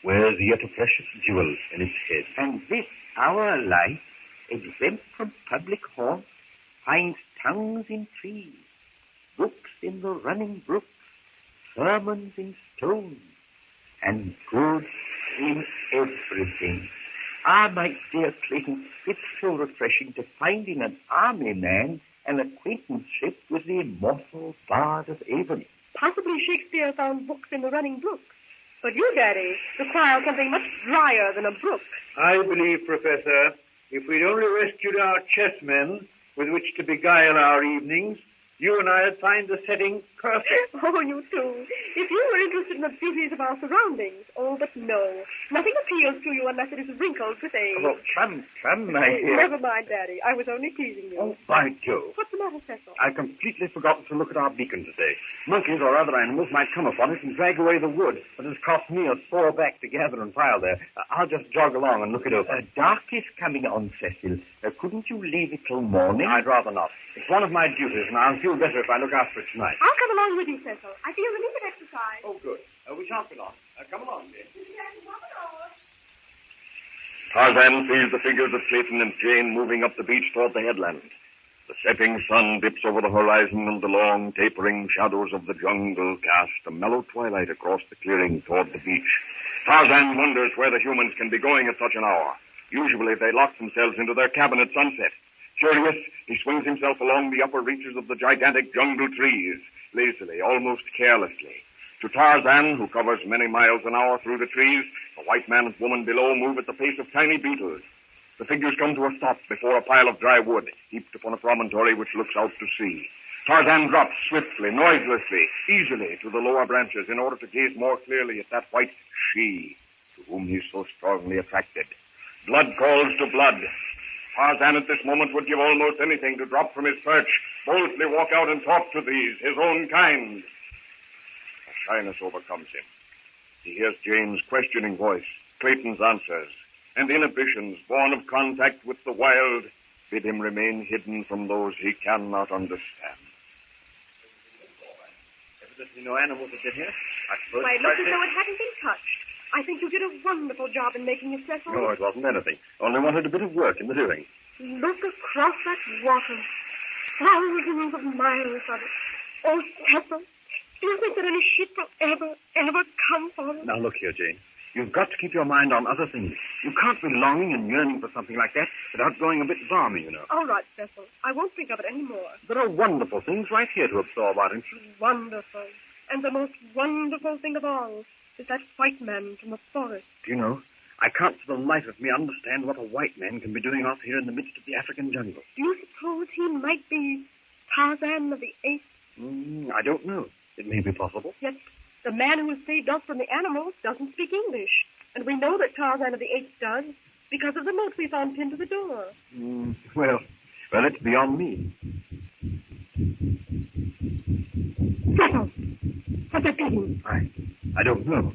wears yet a precious jewel in its head. And this, our life, exempt from public haunts, finds tongues in trees, books in the running brooks, sermons in stones, and good in everything. Ah, my dear Clayton, it's so refreshing to find in an army man an acquaintanceship with the immortal bard of Avon. Possibly Shakespeare found books in the running brooks. But you, Daddy, require something much drier than a brook. I believe, Professor, if we'd only rescued our chessmen with which to beguile our evenings, you and I would find the setting perfect. Oh, you too. If you were interested in the beauties of our surroundings. Oh, but no. Nothing appeals to you unless it is wrinkled with age. Oh, come, my dear. Never mind, Daddy. I was only teasing you. Oh, by Jove. What's the matter, Cecil? I completely forgot to look at our beacon today. Monkeys or other animals might come upon it and drag away the wood, but it has cost me a sore back to gather and pile there. I'll just jog along and look it over. Dark is coming on, Cecil. Couldn't you leave it till morning? I'd rather not. It's one of my duties, and I'll feel better if I look after it tonight. I'll come along with you, Cecil. I feel the need of exercise. Oh, good. We shan't be long. Come along, dear. Tarzan sees the figures of Clayton and Jane moving up the beach toward the headland. The setting sun dips over the horizon, and the long, tapering shadows of the jungle cast a mellow twilight across the clearing toward the beach. Tarzan wonders where the humans can be going at such an hour. Usually they lock themselves into their cabin at sunset. Curious, he swings himself along the upper reaches of the gigantic jungle trees, lazily, almost carelessly. To Tarzan, who covers many miles an hour through the trees, the white man and woman below move at the pace of tiny beetles. The figures come to a stop before a pile of dry wood, heaped upon a promontory which looks out to sea. Tarzan drops swiftly, noiselessly, easily to the lower branches in order to gaze more clearly at that white she to whom he's so strongly attracted. Blood calls to blood. Tarzan at this moment would give almost anything to drop from his perch, boldly walk out and talk to these, his own kind. A shyness overcomes him. He hears Jane's questioning voice, Clayton's answers, and inhibitions born of contact with the wild bid him remain hidden from those he cannot understand. Evidently no animals have been here. I suppose... Why, it looks as though it hadn't been touched. I think you did a wonderful job in making it settle. No, it wasn't anything. Only wanted a bit of work in the doing. Look across that water. Thousands of miles of it. Oh, Cecil, do you think that any ship will ever come for us? Now, look here, Jane. You've got to keep your mind on other things. You can't be longing and yearning for something like that without going a bit balmy, you know. All right, Cecil. I won't think of it any more. There are wonderful things right here to absorb our interest. Wonderful. And the most wonderful thing of all is that white man from the forest. Do you know, I can't for the life of me understand what a white man can be doing out here in the midst of the African jungle. Do you suppose he might be Tarzan of the Apes? I don't know. It may be possible. Yet the man who has saved us from the animals doesn't speak English. And we know that Tarzan of the Apes does because of the note we found pinned to the door. Well, it's beyond me. Cecil! What's that beating? I don't know.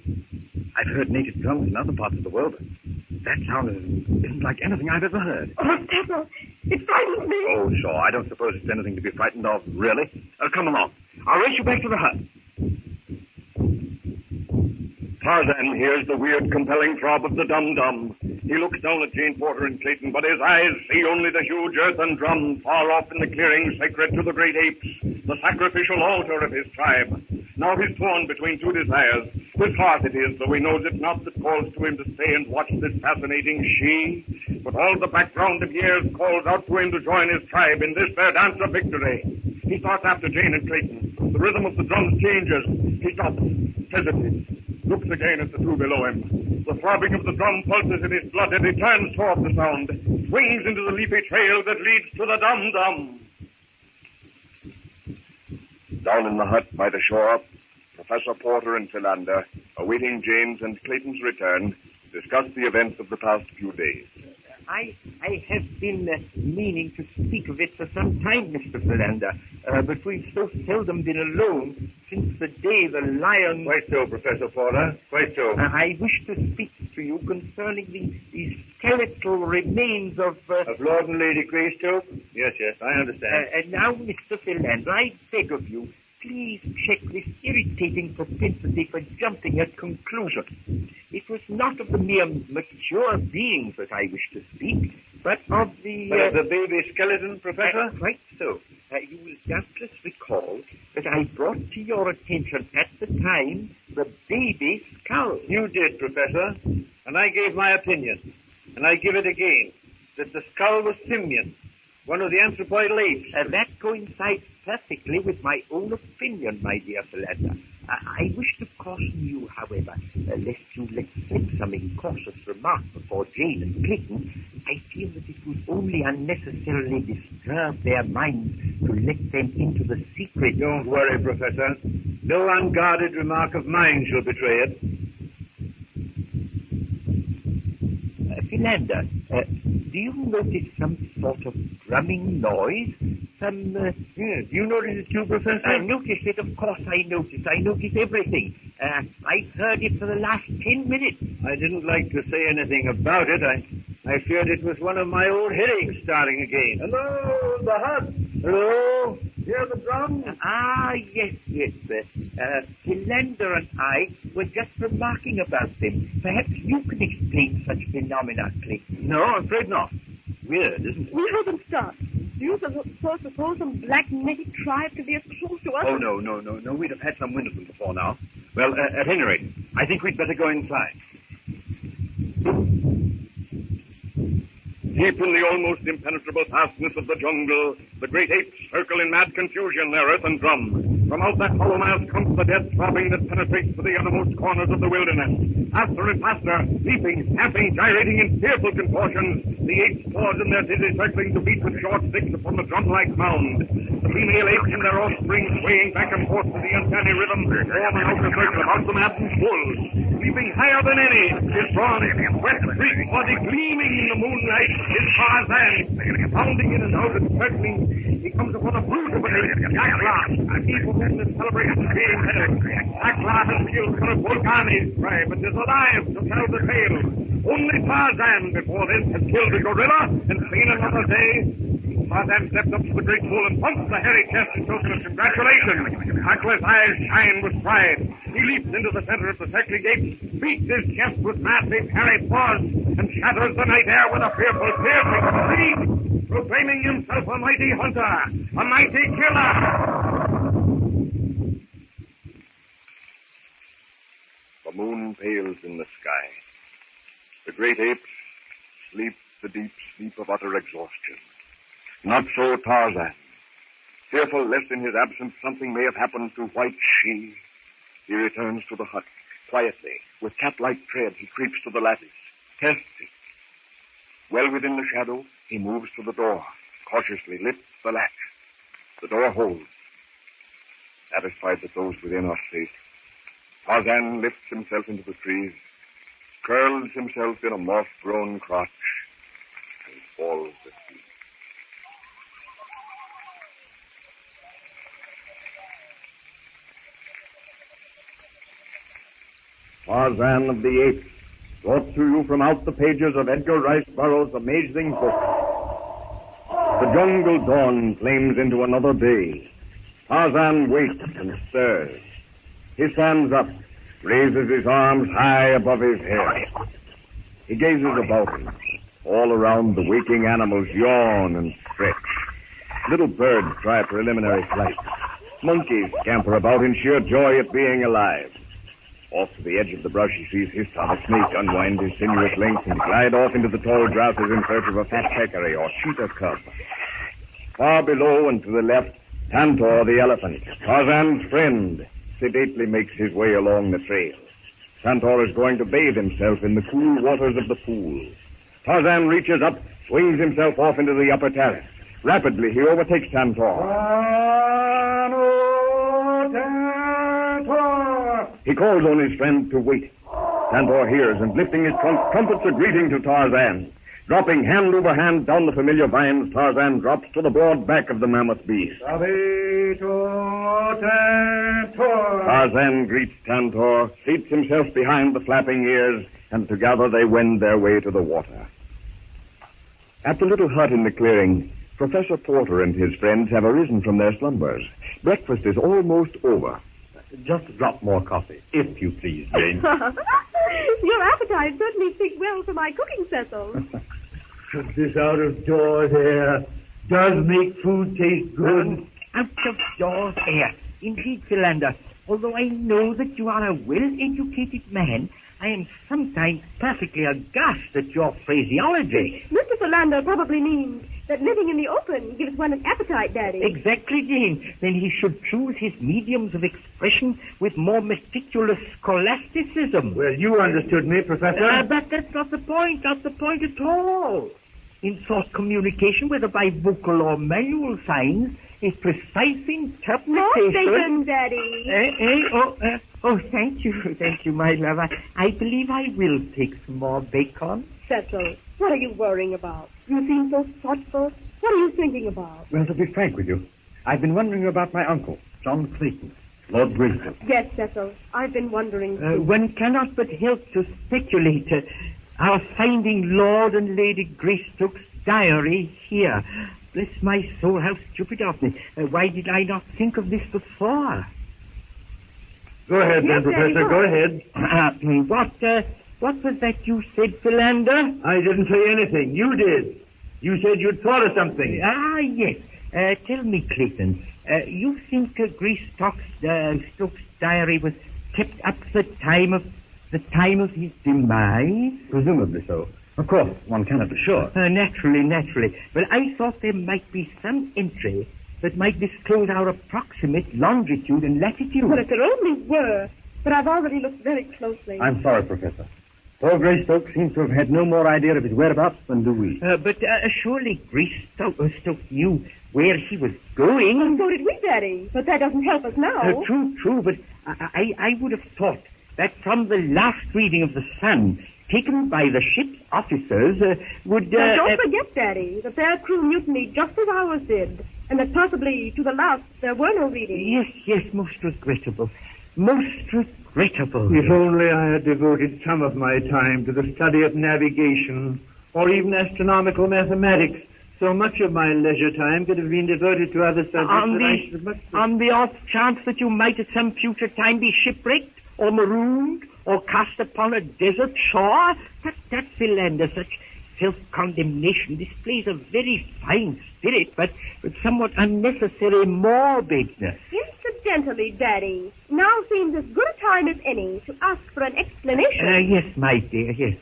I've heard native drums in other parts of the world, but that sound isn't like anything I've ever heard. Oh, Cecil! It frightens me! Oh, sure. I don't suppose it's anything to be frightened of, really. Come along. I'll race you back to the hut. Tarzan hears the weird, compelling throb of the dum-dum. He looks down at Jane Porter and Clayton, but his eyes see only the huge earthen drum far off in the clearing sacred to the great apes, the sacrificial altar of his tribe. Now he's torn between two desires. His heart it is, though he knows it not, that calls to him to stay and watch this fascinating she. But all the background of years calls out to him to join his tribe in this their dance of victory. He starts after Jane and Clayton. The rhythm of the drums changes. He stops, hesitates, looks again at the two below him. The throbbing of the drum pulses in his blood, and he turns toward the sound, swings into the leafy trail that leads to the dum-dum. Down in the hut by the shore, Professor Porter and Philander, awaiting Jane's and Clayton's return, discuss the events of the past few days. I have been meaning to speak of it for some time, Mr. Philander, but we've so seldom been alone since the day the lion... Quite so, Professor Porter, quite so. I wish to speak to you concerning the skeletal remains of... Of Lord and Lady Greystone? Yes, I understand. And now, Mr. Philander, I beg of you, please check this irritating propensity for jumping at conclusions. It was not of the mere mature beings that I wish to speak, but of the... But of the baby skeleton, Professor? Quite so. You will doubtless recall that I brought to your attention at the time the baby skull. You did, Professor, and I gave my opinion, and I give it again, that the skull was simian, one of the anthropoidal apes. That coincides perfectly with my own opinion, my dear Philander. I wish to caution you, however, lest you let slip some incautious remark before Jane and Clayton. I feel that it would only unnecessarily disturb their minds to let them into the secret. Don't worry, Professor. No unguarded remark of mine shall betray it. Philander, do you notice some sort of drumming noise? Some, Yes, you notice it too, Professor? I notice it, of course I notice. I notice everything. I've heard it for the last 10 minutes. I didn't like to say anything about it. I feared it was one of my old headaches starting again. Hello, the hut. Hello, hear the drums? Yes. Philander and I were just remarking about them. Perhaps you can explain such phenomena, Clayton. No, I'm afraid not. Weird, isn't it? We heard them start. Do you suppose some black-naked tribe could be as close to us? Oh, no. We'd have had some wind of them before now. Well, at any rate, I think we'd better go inside. Deep in the almost impenetrable fastness of the jungle, the great apes circle in mad confusion, their earthen drum. From out that hollow mass comes the death throbbing that penetrates to the uttermost corners of the wilderness. Faster and faster, leaping, stamping, gyrating in fearful contortions, the apes pause in their dizzy circling to beat with short sticks upon the drum-like mound. The female apes and their offspring, swaying back and forth to the uncanny rhythm, form an outer circle about the maddened bull. Leaping higher than any, his bronze, wet, sleek body gleaming in the moonlight, is Tarzan. Pounding in and out and circling, he comes upon a brute of an ape, Yakla, a people whom this celebration is being held. Yakla has killed one of Volcani's tribe and is alive to tell the tale. Only Tarzan before this has killed a gorilla and seen another day. Tarzan steps up to the great bull and pumps the hairy chest in token of congratulations. Yakla's eyes shine with pride. He leaps into the center of the circling apes, beats his chest with massive hairy paws, and shatters the night air with a fearful, piercing scream, proclaiming himself a mighty hunter, a mighty killer. The moon pales in the sky. The great apes sleep the deep sleep of utter exhaustion. Not so Tarzan. Fearful lest in his absence something may have happened to White She, he returns to the hut. Quietly, with cat-like tread, he creeps to the lattice, tests it. Well within the shadow, he moves to the door, cautiously lifts the latch. The door holds. Satisfied that those within are safe, Tarzan lifts himself into the trees, curls himself in a moss-grown crotch, and falls asleep. Tarzan of the Apes, brought to you from out the pages of Edgar Rice Burroughs' amazing book. The jungle dawn flames into another day. Tarzan wakes and stirs. He stands up, raises his arms high above his head. He gazes about him. All around, the waking animals yawn and stretch. Little birds try a preliminary flight. Monkeys scamper about in sheer joy at being alive. Off to the edge of the brush, he sees Histon, a snake, unwind his sinuous length and glide off into the tall grasses in search of a fat peccary or cheetah cub. Far below and to the left, Tantor the elephant, Tarzan's friend, sedately makes his way along the trail. Tantor is going to bathe himself in the cool waters of the pool. Tarzan reaches up, swings himself off into the upper terrace. Rapidly, he overtakes Tantor. He calls on his friend to wait. Tantor hears, and lifting his trunk, trumpets a greeting to Tarzan. Dropping hand over hand down the familiar vines, Tarzan drops to the broad back of the mammoth beast. Tarzan greets Tantor, seats himself behind the flapping ears, and together they wend their way to the water. At the little hut in the clearing, Professor Porter and his friends have arisen from their slumbers. Breakfast is almost over. Just a drop more coffee, if you please, Jane. Your appetite certainly speaks well for my cooking, Cecil. This out-of-doors air does make food taste good. Out-of-doors air. Indeed, Philander. Although I know that you are a well-educated man, I am sometimes perfectly aghast at your phraseology. Mr. Philander probably means that living in the open gives one an appetite, Daddy. Exactly, Jane. Then he should choose his mediums of expression with more meticulous scholasticism. Well, you understood me, Professor. But that's not the point at all. In thought communication, whether by vocal or manual signs, a precise interpretation... More bacon, Daddy. Oh, thank you, my love. I believe I will take some more bacon. Cecil, what are you worrying about? You seem so thoughtful. What are you thinking about? Well, to be frank with you, I've been wondering about my uncle, John Clayton, Lord Greystone. Yes, Cecil, I've been wondering too. One cannot but help to speculate. Our finding Lord and Lady Greystoke's diary here. Bless my soul, how stupid of me. Why did I not think of this before? Go ahead, then, Professor. Go ahead. What was that you said, Philander? I didn't say anything. You did. You said you'd thought of something. Ah, yes. Tell me, Clayton, you think Greystok's diary was kept up the time of his demise? Presumably so. Of course, one cannot be sure. Naturally. But I thought there might be some entry that might disclose our approximate longitude and latitude. Well, if there only were. But I've already looked very closely. I'm sorry, Professor. Poor Greystoke seems to have had no more idea of his whereabouts than do we. But surely Greystoke knew where he was going. Well, so did we, Daddy. But that doesn't help us now. True, but I would have thought that from the last reading of the sun, taken by the ship's officers, would... Now, don't forget, Daddy, that their crew mutinied just as ours did, and that possibly, to the last, there were no readings. Yes, most regrettable. Most regrettable. If only I had devoted some of my time to the study of navigation, or even astronomical mathematics, so much of my leisure time could have been devoted to other subjects. On the off chance that you might at some future time be shipwrecked, or marooned, or cast upon a desert shore? That Philander, such self-condemnation displays a very fine spirit, but somewhat unnecessary morbidness. Incidentally, Daddy, now seems as good a time as any to ask for an explanation. Yes, my dear, yes.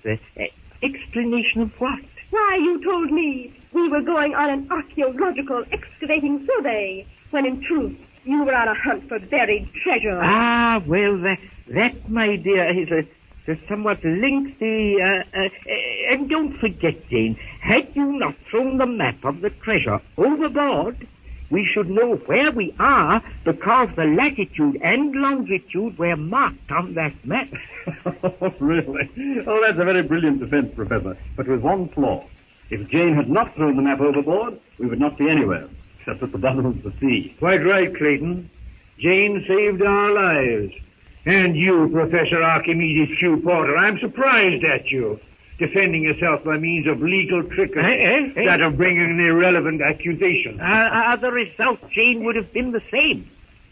Explanation of what? Why, you told me we were going on an archaeological excavating survey, when in truth you were on a hunt for buried treasure. Ah, well, that, my dear, is a somewhat lengthy, and don't forget, Jane, had you not thrown the map of the treasure overboard, we should know where we are because the latitude and longitude were marked on that map. Really? Oh, that's a very brilliant defense, Professor, but with one flaw. If Jane had not thrown the map overboard, we would not be anywhere, except at the bottom of the sea. Quite right, Clayton. Jane saved our lives. And you, Professor Archimedes Q. Porter, I'm surprised at you, defending yourself by means of legal trickery instead of bringing an irrelevant accusation. The result, Jane, would have been the same.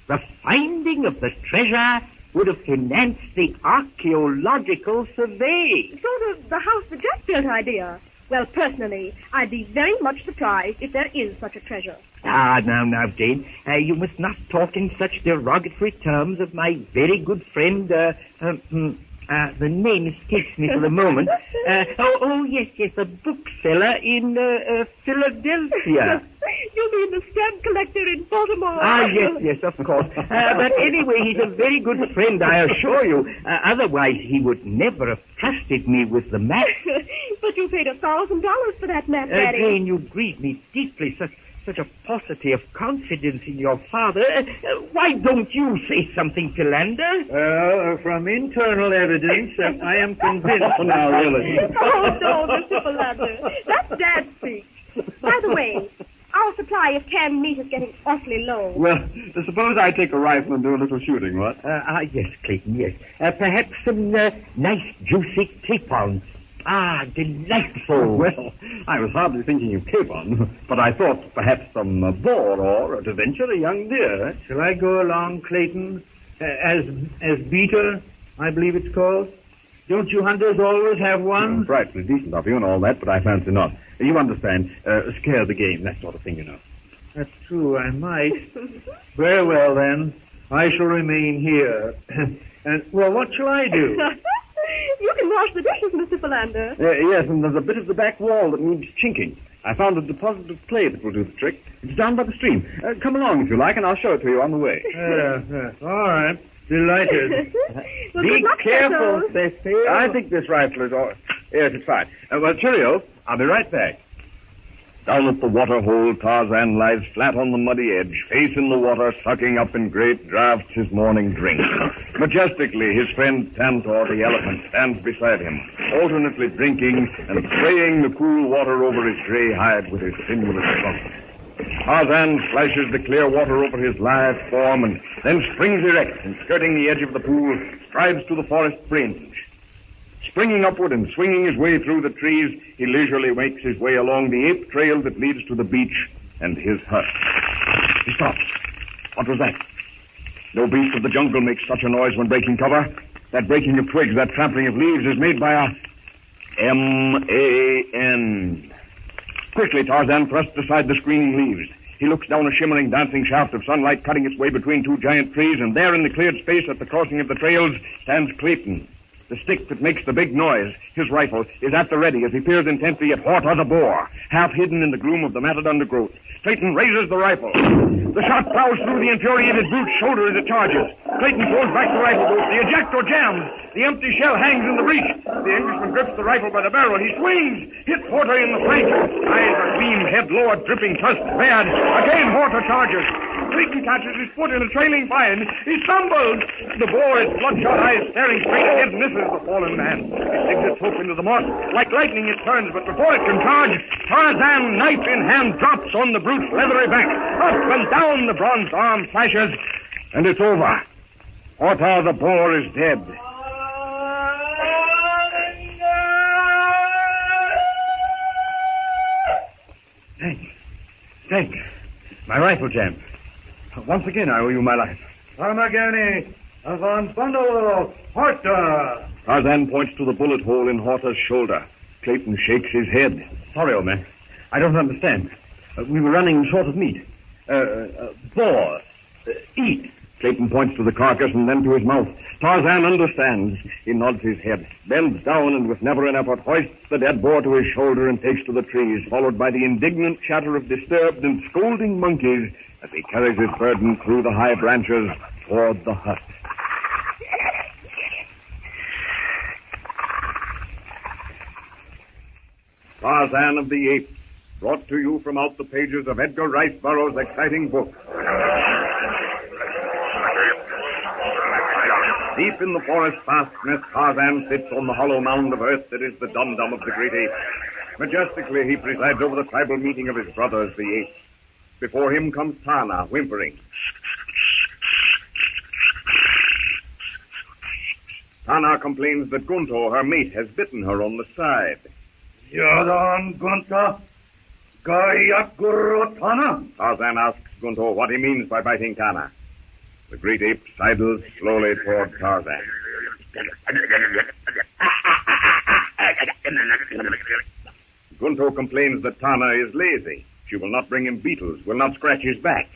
The finding of the treasure would have financed the archaeological survey. Sort of the house that Jack built idea. Well, personally, I'd be very much surprised if there is such a treasure. Now, Jane, you must not talk in such derogatory terms of my very good friend, the name escapes me for the moment. Yes, a bookseller in Philadelphia. You mean the stamp collector in Baltimore? Yes, of course. But anyway, he's a very good friend, I assure you. Otherwise, he would never have trusted me with the map. But you paid $1,000 for that map, Daddy. Jane, you grieve me deeply. Such a paucity of confidence in your father. Why don't you say something, Philander? From internal evidence, I am convinced now, really. Oh, no, Mr. Philander. That's Dad's speech. By the way, our supply of canned meat is getting awfully low. Well, suppose I take a rifle and do a little shooting, what? Yes, Clayton, yes. Perhaps some nice, juicy capons. Delightful. Well, I was hardly thinking of capon, but I thought perhaps some boar or, to venture, a young deer. Shall I go along, Clayton? As beater, I believe it's called? Don't you hunters always have one? Frightfully decent of you and all that, but I fancy not. You understand, scare the game, that sort of thing, you know. That's true, I might. Very well, then. I shall remain here. What shall I do? You can wash the dishes, Mr. Philander. Yes, and there's a bit of the back wall that needs chinking. I found a deposit of clay that will do the trick. It's down by the stream. Come along, if you like, and I'll show it to you on the way. All right. Delighted. Be careful, Cecil. I think this rifle is all... Yes, it's fine. Cheerio. I'll be right back. Down at the water hole, Tarzan lies flat on the muddy edge, face in the water, sucking up in great draughts his morning drink. Majestically, his friend Tantor, the elephant, stands beside him, alternately drinking and spraying the cool water over his gray hide with his sinuous trunk. Tarzan splashes the clear water over his lithe form and then springs erect and, skirting the edge of the pool, strides to the forest fringe. Springing upward and swinging his way through the trees, he leisurely makes his way along the ape trail that leads to the beach and his hut. He stops. What was that? No beast of the jungle makes such a noise when breaking cover. That breaking of twigs, that trampling of leaves is made by a M-A-N. Quickly, Tarzan thrusts aside the screening leaves. He looks down a shimmering, dancing shaft of sunlight cutting its way between two giant trees, and there in the cleared space at the crossing of the trails stands Clayton. The stick that makes the big noise, his rifle, is at the ready as he peers intently at Horta the boar, half hidden in the gloom of the matted undergrowth. Clayton raises the rifle. The shot plows through the infuriated brute's shoulder as it charges. Clayton pulls back the rifle bolt. The ejector jams. The empty shell hangs in the breech. The Englishman grips the rifle by the barrel. He swings, hits Horta in the flank. Eyes agleam, head lowered, dripping tusks bared. Again Horta charges. Clayton catches his foot in a trailing vine. He stumbles. The boar, its bloodshot eyes staring straight ahead, misses the fallen man. It digs its hoof into the moss. Like lightning it turns, but before it can charge, Tarzan, knife in hand, drops on the brute's leathery back. Up and down the bronzed arm flashes, and it's over. Horta the boar is dead. Thanks. My rifle jammed. Once again, I owe you my life. Armagani, Avon Bundle, Horta. Tarzan points to the bullet hole in Horta's shoulder. Clayton shakes his head. Sorry, old man. I don't understand. We were running short of meat. Boar. Eat. Clayton points to the carcass and then to his mouth. Tarzan understands. He nods his head, bends down, and with never an effort hoists the dead boar to his shoulder and takes to the trees, followed by the indignant chatter of disturbed and scolding monkeys as he carries his burden through the high branches toward the hut. Tarzan of the Apes, brought to you from out the pages of Edgar Rice Burroughs' exciting book. Deep in the forest fastness, Tarzan sits on the hollow mound of earth that is the dum-dum of the great apes. Majestically, he presides over the tribal meeting of his brothers, the apes. Before him comes Tana, whimpering. Tana complains that Gunto, her mate, has bitten her on the side. Yadan Gunta, Gayakuru Tana. Tarzan asks Gunto what he means by biting Tana. The great ape sidles slowly toward Tarzan. Gunto complains that Tana is lazy. She will not bring him beetles, will not scratch his back.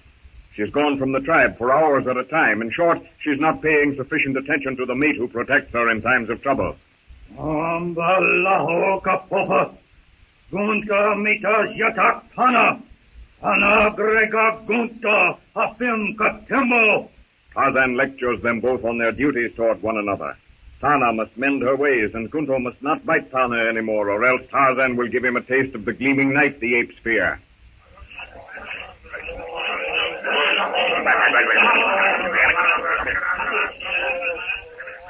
She's gone from the tribe for hours at a time. In short, she's not paying sufficient attention to the mate who protects her in times of trouble. Ambalahu kapoha, Gunta mitas yatak Tana, Tana grega Gunta afim katimbo. Tarzan lectures them both on their duties toward one another. Tana must mend her ways, and Gunto must not bite Tana anymore, or else Tarzan will give him a taste of the gleaming knife the apes fear.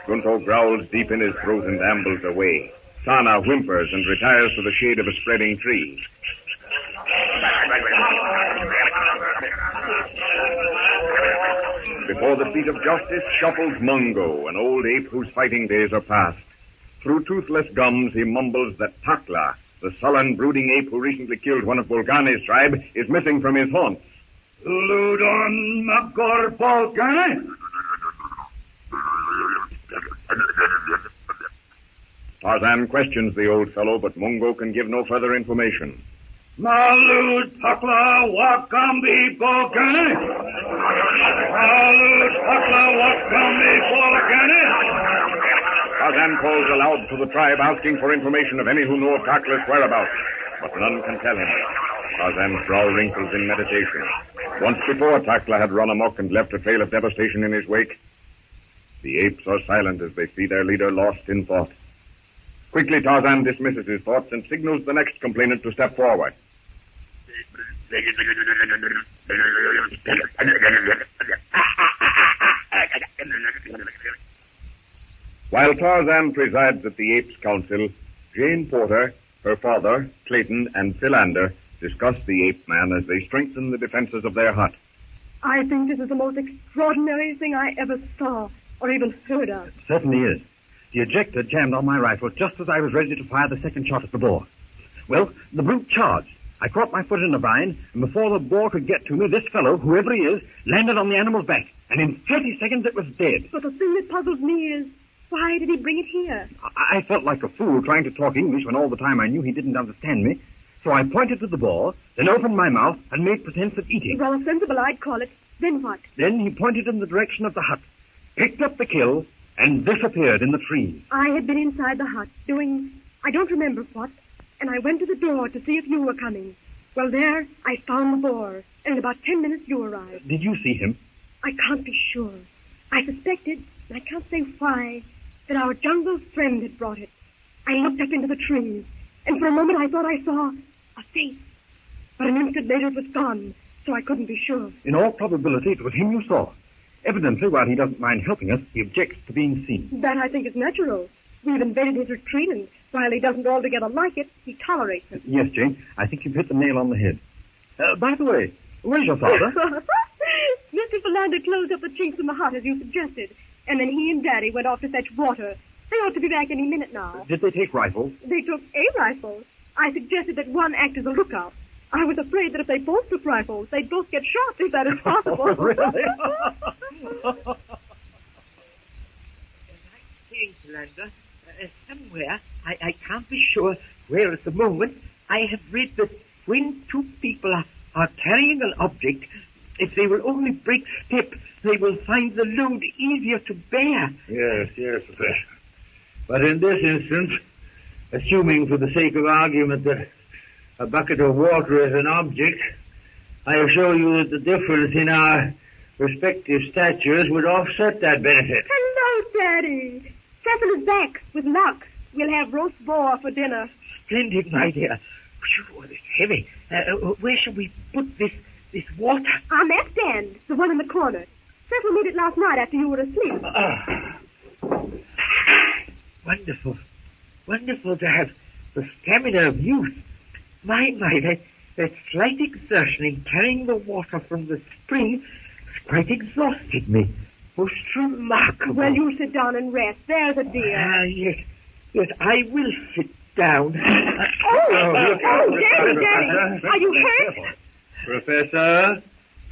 Gunto growls deep in his throat and ambles away. Tana whimpers and retires to the shade of a spreading tree. Before the feet of justice shuffles Mungo, an old ape whose fighting days are past. Through toothless gums, he mumbles that Takla, the sullen, brooding ape who recently killed one of Bolgani's tribe, is missing from his haunts. Ludon Magor Bolgani? Tarzan questions the old fellow, but Mungo can give no further information. Malud Takla Wakambi Bolgani? Malud Takla Wakambi Bolgani? Tarzan calls aloud to the tribe, asking for information of any who know Takla's whereabouts, but none can tell him. Tarzan's brow wrinkles in meditation. Once before, Takla had run amok and left a trail of devastation in his wake. The apes are silent as they see their leader lost in thought. Quickly, Tarzan dismisses his thoughts and signals the next complainant to step forward. While Tarzan presides at the Apes' Council, Jane Porter, her father, Clayton, and Philander discuss the ape man as they strengthen the defenses of their hut. I think this is the most extraordinary thing I ever saw or even heard of. It certainly is. The ejector jammed on my rifle just as I was ready to fire the second shot at the boar. Well, the brute charged. I caught my foot in a vine, and before the boar could get to me, this fellow, whoever he is, landed on the animal's back, and in 30 seconds it was dead. But the thing that puzzles me is, why did he bring it here? I felt like a fool trying to talk English when all the time I knew he didn't understand me. So I pointed to the boar, then opened my mouth and made pretense of eating. Rather sensible, I'd call it. Then what? Then he pointed in the direction of the hut, picked up the kill, and disappeared in the trees. I had been inside the hut, doing I don't remember what, and I went to the door to see if you were coming. Well, there, I found the boar, and in about 10 minutes you arrived. Did you see him? I can't be sure. I suspected, and I can't say why, that our jungle friend had brought it. I looked up into the trees, and for a moment I thought I saw a face. But an instant later it was gone, so I couldn't be sure. In all probability, it was him you saw. Evidently, while he doesn't mind helping us, he objects to being seen. That, I think, is natural. We've invaded his retreat, and while he doesn't altogether like it, he tolerates it. Yes, Jane, I think you've hit the nail on the head. By the way, where's your father? Mr. Philander closed up the chinks in the hut, as you suggested, and then he and Daddy went off to fetch water. They ought to be back any minute now. Did they take rifles? They took a rifle. I suggested that one act as a lookout. I was afraid that if they both took rifles, they'd both get shot, if that is possible. Oh, really? Philander, somewhere, I can't be sure where at the moment, I have read that when two people are carrying an object, if they will only break step, they will find the load easier to bear. Yes, Professor. But in this instance, assuming for the sake of argument that a bucket of water is an object, I assure you that the difference in our respective statures would offset that benefit. Hello, Daddy. Cecil is back with luck. We'll have roast boar for dinner. Splendid, my dear. Phew, it's heavy. Where shall we put this water? On that stand, the one in the corner. Cecil made it last night after you were asleep. Wonderful. Wonderful to have the stamina of youth. My, that slight exertion in carrying the water from the spring has quite exhausted me. Most remarkable. Well, you sit down and rest. There's a dear. Yes, I will sit down. Daddy, are you hurt? Professor,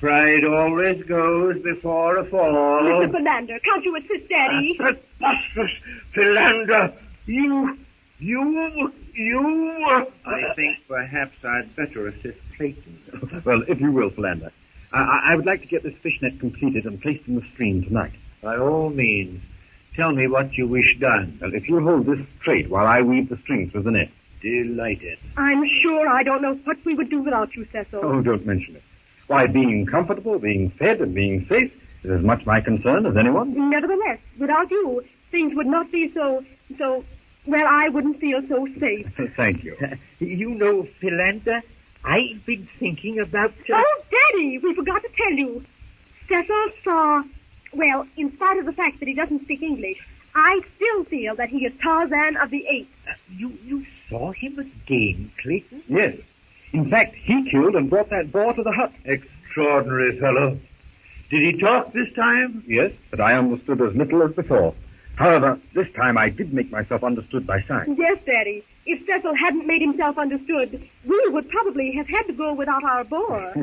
pride always goes before a fall. Mr. Philander, can't you assist Daddy? Preposterous! Philander, you... I think perhaps I'd better assist Clayton. Well, if you will, Philander. I would like to get this fishnet completed and placed in the stream tonight. By all means. Tell me what you wish done. Well, if you'll hold this straight while I weave the string through the net. Delighted. I'm sure I don't know what we would do without you, Cecil. Oh, don't mention it. Why, being comfortable, being fed, and being safe is as much my concern as anyone. Nevertheless, without you, things would not be so... Well, I wouldn't feel so safe. Thank you. You know, Philander, I've been thinking about... Oh, Daddy, we forgot to tell you. Cecil saw... Well, in spite of the fact that he doesn't speak English, I still feel that he is Tarzan of the Apes. You saw him again, Clayton? Yes. In fact, he killed and brought that boar to the hut. Extraordinary fellow. Did he talk this time? Yes, but I understood as little as before. However, this time I did make myself understood by signs. Yes, Daddy. If Cecil hadn't made himself understood, we would probably have had to go without our boar.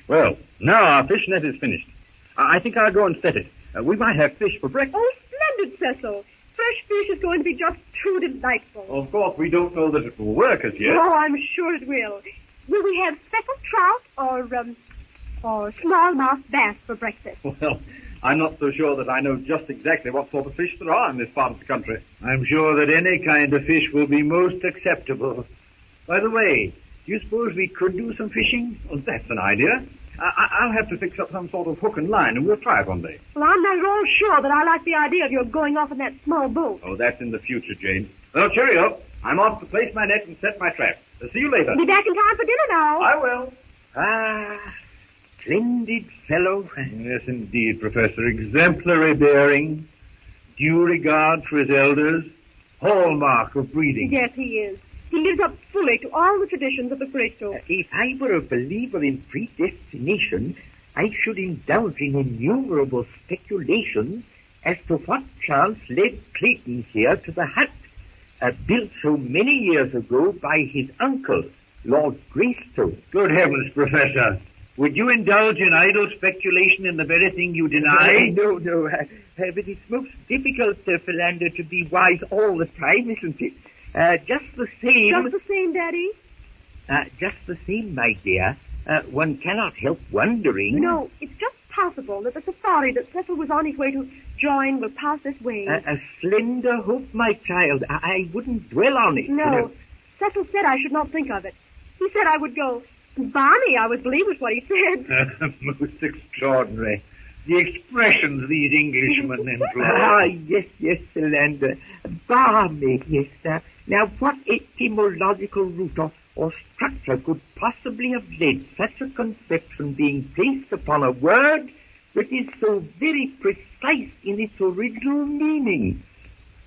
Well, now our fish net is finished. I think I'll go and set it. We might have fish for breakfast. Oh, splendid, Cecil. Fresh fish is going to be just too delightful. Of course, we don't know that it will work as yet. Oh, I'm sure it will. Will we have speckled trout or smallmouth bass for breakfast? Well, I'm not so sure that I know just exactly what sort of fish there are in this part of the country. I'm sure that any kind of fish will be most acceptable. By the way, do you suppose we could do some fishing? Well, that's an idea. I'll have to fix up some sort of hook and line, and we'll try it one day. Well, I'm not at all sure that I like the idea of your going off in that small boat. Oh, that's in the future, Jane. Well, cheerio. I'm off to place my net and set my trap. See you later. Be back in time for dinner now. I will. Splendid fellow. Yes, indeed, Professor. Exemplary bearing, due regard for his elders, hallmark of breeding. Yes, he is. He lives up fully to all the traditions of the Greystone. If I were a believer in predestination, I should indulge in innumerable speculations as to what chance led Clayton here to the hut, built so many years ago by his uncle, Lord Greystone. Good heavens, Professor. Would you indulge in idle speculation in the very thing you deny? No. But it's most difficult, Philander, to be wise all the time, isn't it? Just the same... Just the same, Daddy? Just the same, my dear, one cannot help wondering... You know, it's just possible that the safari that Cecil was on his way to join will pass this way. A slender hope, my child. I wouldn't dwell on it. No, Cecil said I should not think of it. He said I would go. Barney, I would believe was what he said. Most extraordinary. The expressions these Englishmen employ. Yes, Philander. Balmy, yes. Now, what etymological root or structure could possibly have led such a conception being placed upon a word that is so very precise in its original meaning?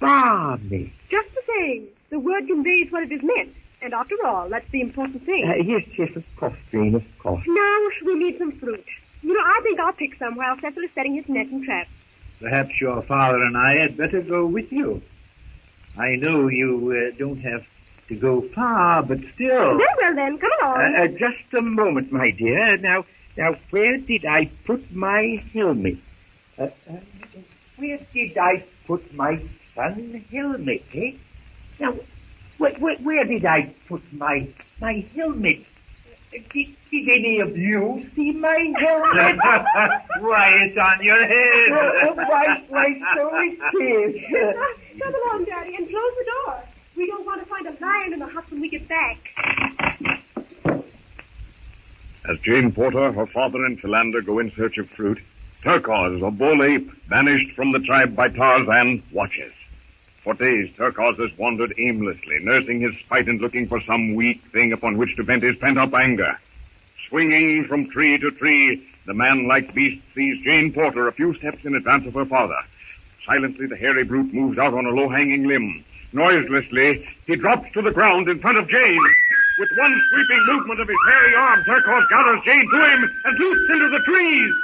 Balmy. Just the same. The word conveys what it is meant. And after all, that's the important thing. Yes, of course, Jane, of course. Now, we need some fruit. You know, I think I'll pick some while Cecil is setting his net and trap. Perhaps your father and I had better go with you. I know you don't have to go far, but still... Very well, then. Come along. Just a moment, my dear. Now, where did I put my helmet? Where did I put my sun helmet, eh? Now, where did I put my helmet? Did any of you see my helmet? Why, it's on your head. Why, so it is. Come along, Daddy, and close the door. We don't want to find a lion in the hut when we get back. As Jane Porter, her father, and Philander go in search of fruit, Turquoise, a bull ape, banished from the tribe by Tarzan, watches. For days, Turquoise has wandered aimlessly, nursing his spite and looking for some weak thing upon which to vent his pent-up anger. Swinging from tree to tree, the man-like beast sees Jane Porter a few steps in advance of her father. Silently, the hairy brute moves out on a low-hanging limb. Noiselessly, he drops to the ground in front of Jane. With one sweeping movement of his hairy arm, Turquoise gathers Jane to him and loops into the trees.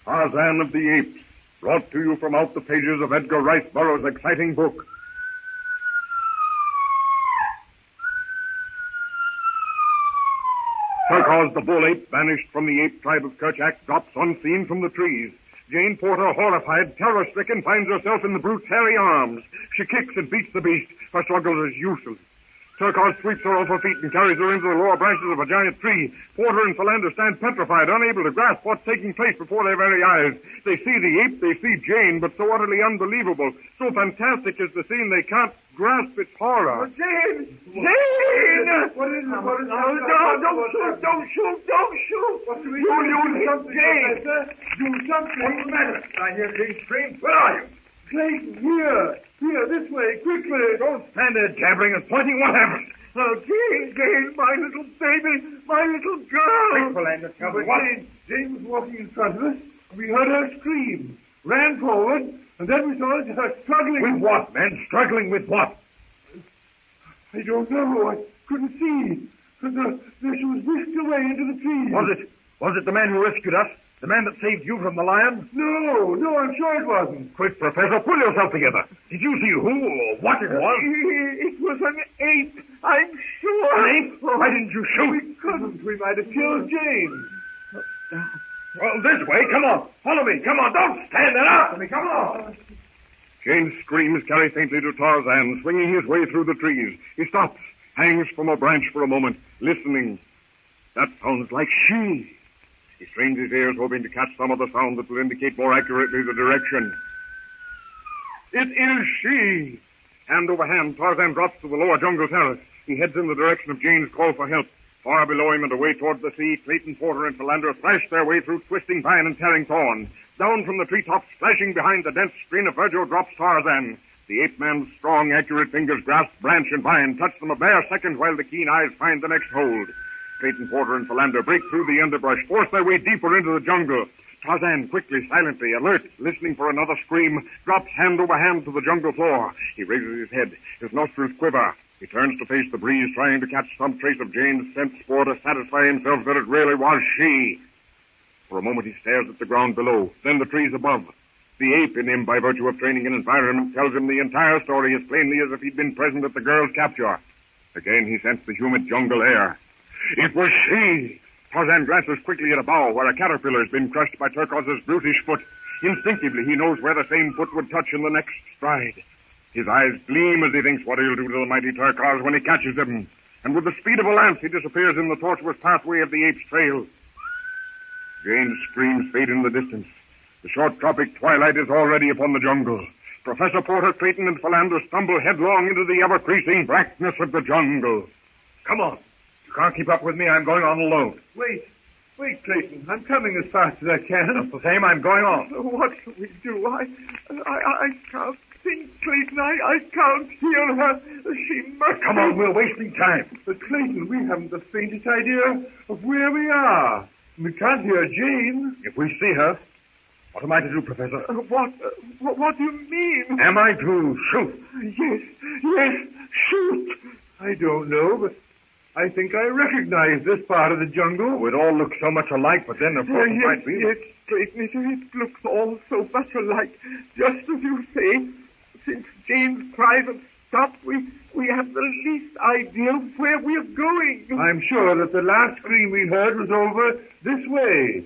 Tarzan of the Apes, brought to you from out the pages of Edgar Rice Burroughs' exciting book. Turquoise the bull ape, banished from the ape tribe of Kerchak, drops unseen from the trees. Jane Porter, horrified, terror-stricken, finds herself in the brute's hairy arms. She kicks and beats the beast. Her struggle is useless. Turquoise sweeps her off her feet and carries her into the lower branches of a giant tree. Porter and Philander stand petrified, unable to grasp what's taking place before their very eyes. They see the ape, they see Jane, but so utterly unbelievable, so fantastic is the scene, they can't grasp its horror. Jane! Jane! What is it? Don't shoot! What do we do? Jane! Do something. What's the matter? I hear Jane scream. Where are you? Clayton, here, this way, quickly. Don't stand there jabbering and pointing. What happened? Oh, Jane, my little baby, my little girl. Quick, Philander, tell me what? Jane was walking in front of us. We heard her scream, ran forward, and then we saw her struggling. With what, man? Struggling with what? I don't know. I couldn't see. But she was whisked away into the trees. Was it the man who rescued us? The man that saved you from the lion? No, I'm sure it wasn't. Quick, Professor, pull yourself together. Did you see who or what it was? It was an ape, I'm sure. An ape? Why didn't you shoot? We couldn't. We might have killed Jane. Well, this way. Come on. Follow me. Come on. Don't stand there after me. Come on. Jane's screams carry faintly to Tarzan, swinging his way through the trees. He stops, hangs from a branch for a moment, listening. That sounds like she. He strains his ears, hoping to catch some other sound that will indicate more accurately the direction. It is she! Hand over hand, Tarzan drops to the lower jungle terrace. He heads in the direction of Jane's call for help. Far below him and away toward the sea, Clayton, Porter, and Philander thrash their way through twisting vine and tearing thorn. Down from the treetops, flashing behind the dense screen of verdure, drops Tarzan. The ape-man's strong, accurate fingers grasp branch and vine, touch them a bare second while the keen eyes find the next hold. Clayton, Porter, and Philander break through the underbrush, force their way deeper into the jungle. Tarzan, quickly, silently, alert, listening for another scream, drops hand over hand to the jungle floor. He raises his head, his nostrils quiver. He turns to face the breeze, trying to catch some trace of Jane's scent spoor to satisfy himself that it really was she. For a moment he stares at the ground below, then the trees above. The ape in him, by virtue of training and environment, tells him the entire story as plainly as if he'd been present at the girl's capture. Again he sensed the humid jungle air. It was she! Tarzan glances quickly at a bough where a caterpillar has been crushed by Turquoise's brutish foot. Instinctively, he knows where the same foot would touch in the next stride. His eyes gleam as he thinks what he'll do to the mighty Turkars when he catches them. And with the speed of a lance, he disappears in the tortuous pathway of the ape's trail. Jane's screams fade in the distance. The short tropic twilight is already upon the jungle. Professor Porter, Clayton, and Philander stumble headlong into the ever-increasing blackness of the jungle. Come on. You can't keep up with me. I'm going on alone. Wait, Clayton. I'm coming as fast as I can. Just the same, I'm going on. What shall we do? I can't think, Clayton. I can't hear her. She must... Come on, we're wasting time. But, Clayton, we haven't the faintest idea of where we are. We can't hear Jane. If we see her, what am I to do, Professor? What do you mean? Am I to shoot? Yes, shoot. I don't know, but I think I recognize this part of the jungle. Oh, it all looks so much alike, but then, of course, it might be. Yes, Clayton, it looks all so much alike. Just as you say, since Jane's cries have stopped, we have the least idea of where we're going. I'm sure that the last scream we heard was over this way.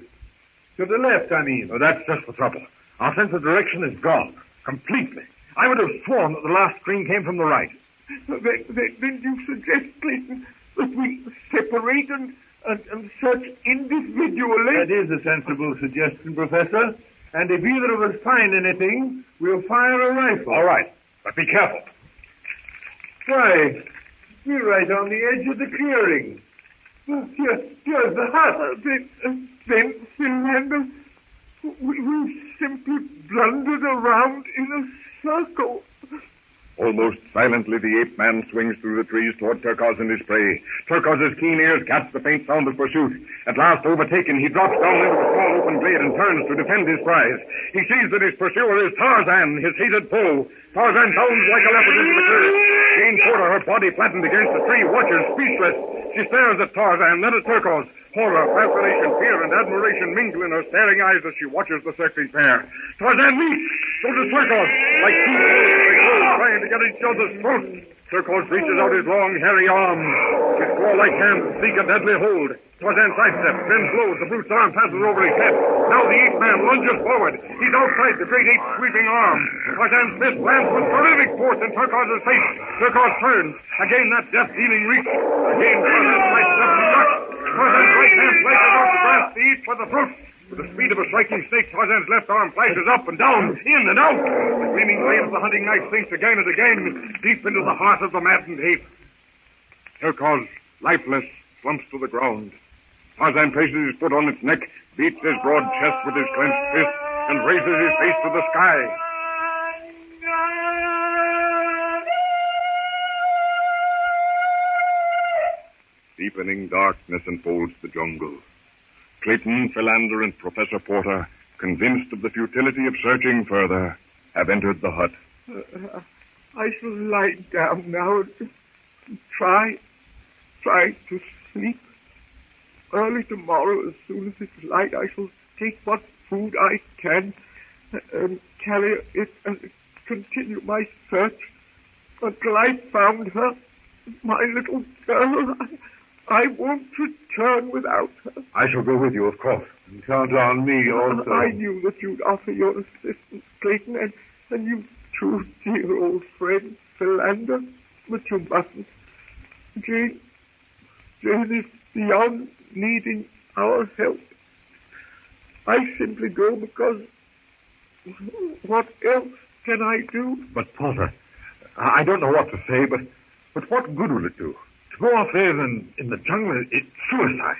To the left, I mean. Oh, that's just the trouble. Our sense of direction is gone. Completely. I would have sworn that the last scream came from the right. Then you suggest, Clayton, that we separate and search individually? That is a sensible suggestion, Professor. And if either of us find anything, we'll fire a rifle. All right. But be careful. Why, we're right on the edge of the clearing. Here's the hut. Then, Philander, we've simply blundered around in a circle. Almost silently, the ape man swings through the trees toward Turkos and his prey. Turkos' keen ears catch the faint sound of pursuit. At last overtaken, he drops down into a small open glade and turns to defend his prize. He sees that his pursuer is Tarzan, his hated foe. Tarzan bounds like a leopard into the clearing. Jane Porter, her body flattened against the tree, watches speechless. She stares at Tarzan, then at Turkos. Horror, fascination, fear, and admiration mingle in her staring eyes as she watches the circling pair. Tarzan leaps! So does Turkos. Like two wolves, they go trying to get each other's throats. Turkos reaches out his long, hairy arms. His claw-like hands seek a deadly hold. Tarzan sidesteps, bends low. The brute's arm passes over his head. Now the ape man lunges forward. He's outside the great ape's sweeping arm. Tarzan's fist lands with terrific force in Turkos' face. Turkos turns. Again that death-dealing reach. Again Tarzan sidesteps and ducks. Tarzan's right hand flashes out to grasp the ape by the throat. With the speed of a striking snake, Tarzan's left arm flashes up and down, in and out. The gleaming blade of the hunting knife sinks again and again, deep into the heart of the maddened ape. Turkos, lifeless, slumps to the ground. Tarzan places his foot on its neck, beats his broad chest with his clenched fist, and raises his face to the sky. Deepening darkness enfolds the jungle. Clayton, Philander, and Professor Porter, convinced of the futility of searching further, have entered the hut. I shall lie down now and try to sleep. Early tomorrow, as soon as it's light, I shall take what food I can and carry it and continue my search until I found her, my little girl. I won't return without her. I shall go with you, of course. And count on me also. I knew that you'd offer your assistance, Clayton, and you too, dear old friend, Philander, but you mustn't. Jane is beyond needing our help. I simply go because what else can I do? But, Porter, I don't know what to say, but what good will it do? To go off there in the jungle, it's suicide.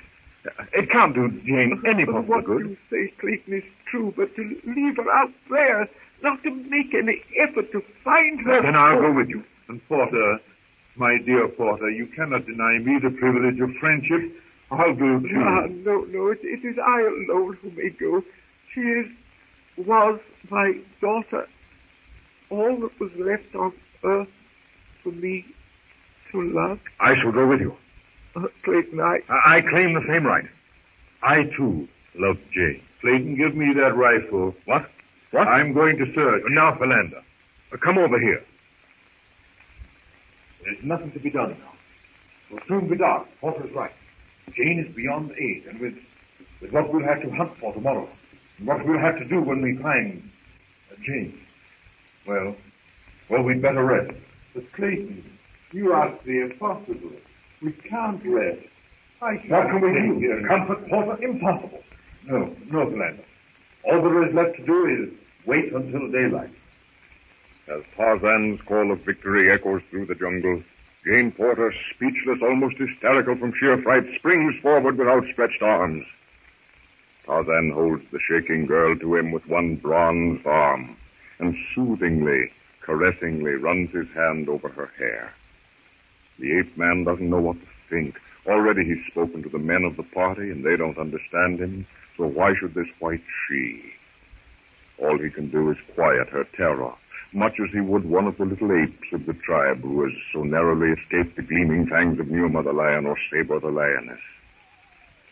It can't do Jane any possible what good. What you say, Clayton, is true, but to leave her out there, not to make any effort to find her... Then I'll go with you. And Porter, my dear Porter, you cannot deny me the privilege of friendship. I'll go too. No, it is I alone who may go. She was my daughter. All that was left on earth for me to love. I shall go with you. Clayton, I claim the same right. I, too, love Jane. Clayton, give me that rifle. What? I'm going to search. Now, Philander, come over here. There's nothing to be done now. It'll soon be dark. Porter's right. Jane is beyond aid, and with what we'll have to hunt for tomorrow, What we'll have to do when we find Jane. Well, we'd better rest. But Clayton, you ask the impossible. We can't rest. What can we do here? Comfort Porter? Impossible. No, Philander. All there is left to do is wait until daylight. As Tarzan's call of victory echoes through the jungle, Jane Porter, speechless, almost hysterical from sheer fright, springs forward with outstretched arms. Tarzan holds the shaking girl to him with one bronze arm and soothingly, caressingly runs his hand over her hair. The ape man doesn't know what to think. Already he's spoken to the men of the party, and they don't understand him, so why should this white she? All he can do is quiet her terror, much as he would one of the little apes of the tribe who has so narrowly escaped the gleaming fangs of Numa the lion or Saber the lioness.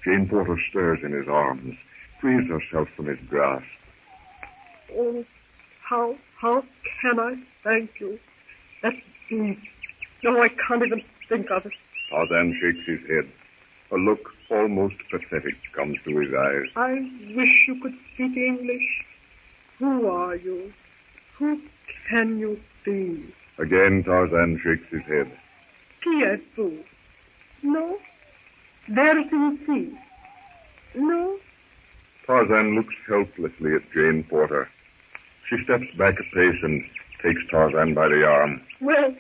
Jane Porter stirs in his arms, frees herself from his grasp. Oh, how can I thank you? That's deep. No, I can't even think of it. Tarzan shakes his head. A look almost pathetic comes to his eyes. I wish you could speak English. Who are you? Who can you be? Again, Tarzan shakes his head. Qui êtes-vous? No. There is ici. No. Tarzan looks helplessly at Jane Porter. She steps back a pace and takes Tarzan by the arm. Well,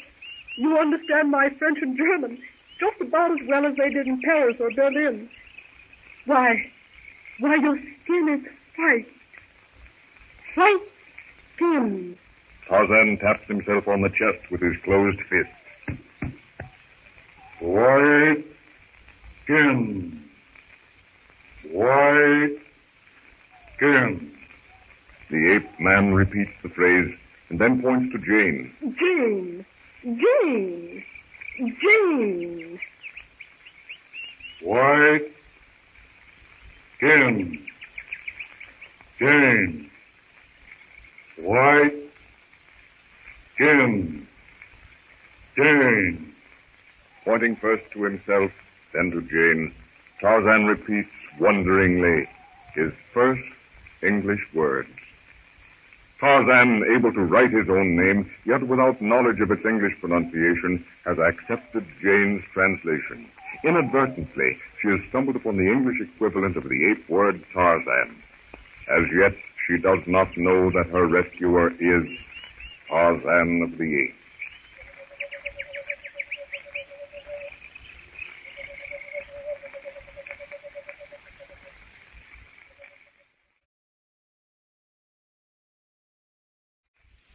you understand my French and German just about as well as they did in Paris or Berlin. Why, your skin is white. White skin. Tarzan taps himself on the chest with his closed fist. White skin. White skin. The ape man repeats the phrase and then points to Jane. Jane. Jane. Jane. White skin. Jane. White skin. Jane. Pointing first to himself, then to Jane, Tarzan repeats wonderingly his first English words. Tarzan, able to write his own name, yet without knowledge of its English pronunciation, has accepted Jane's translation. Inadvertently, she has stumbled upon the English equivalent of the ape word Tarzan. As yet, she does not know that her rescuer is Tarzan of the Apes.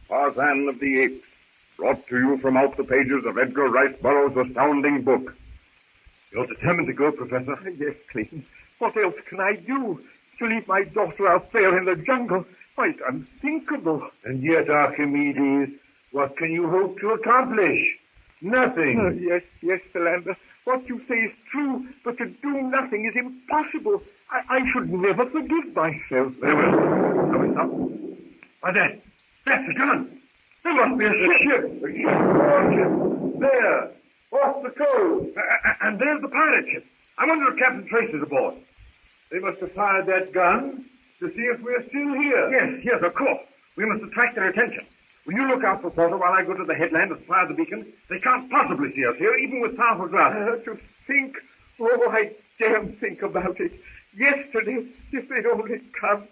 Tarzan of the Apes, brought to you from out the pages of Edgar Rice Burroughs' astounding book. You're determined to go, Professor? Yes, Clayton. What else can I do? To leave my daughter out there in the jungle? Why, it's unthinkable. And yet, Archimedes, what can you hope to accomplish? Nothing. Yes, Philander. What you say is true, but to do nothing is impossible. I should never forgive myself. Very well. Now we stop. Why, that's a gun. There must be a ship. There, off the coast. And there's the pirate ship. I wonder if Captain Trace is aboard. They must have fired that gun to see if we're still here. Yes, of course. We must attract their attention. Will you look out for Porter while I go to the headland and fire the beacon? They can't possibly see us here, even with powerful glasses. To think, I daren't think about it. Yesterday, if they'd only come,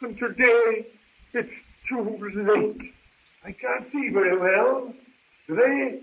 and today, it's too late. I can't see very well. Do they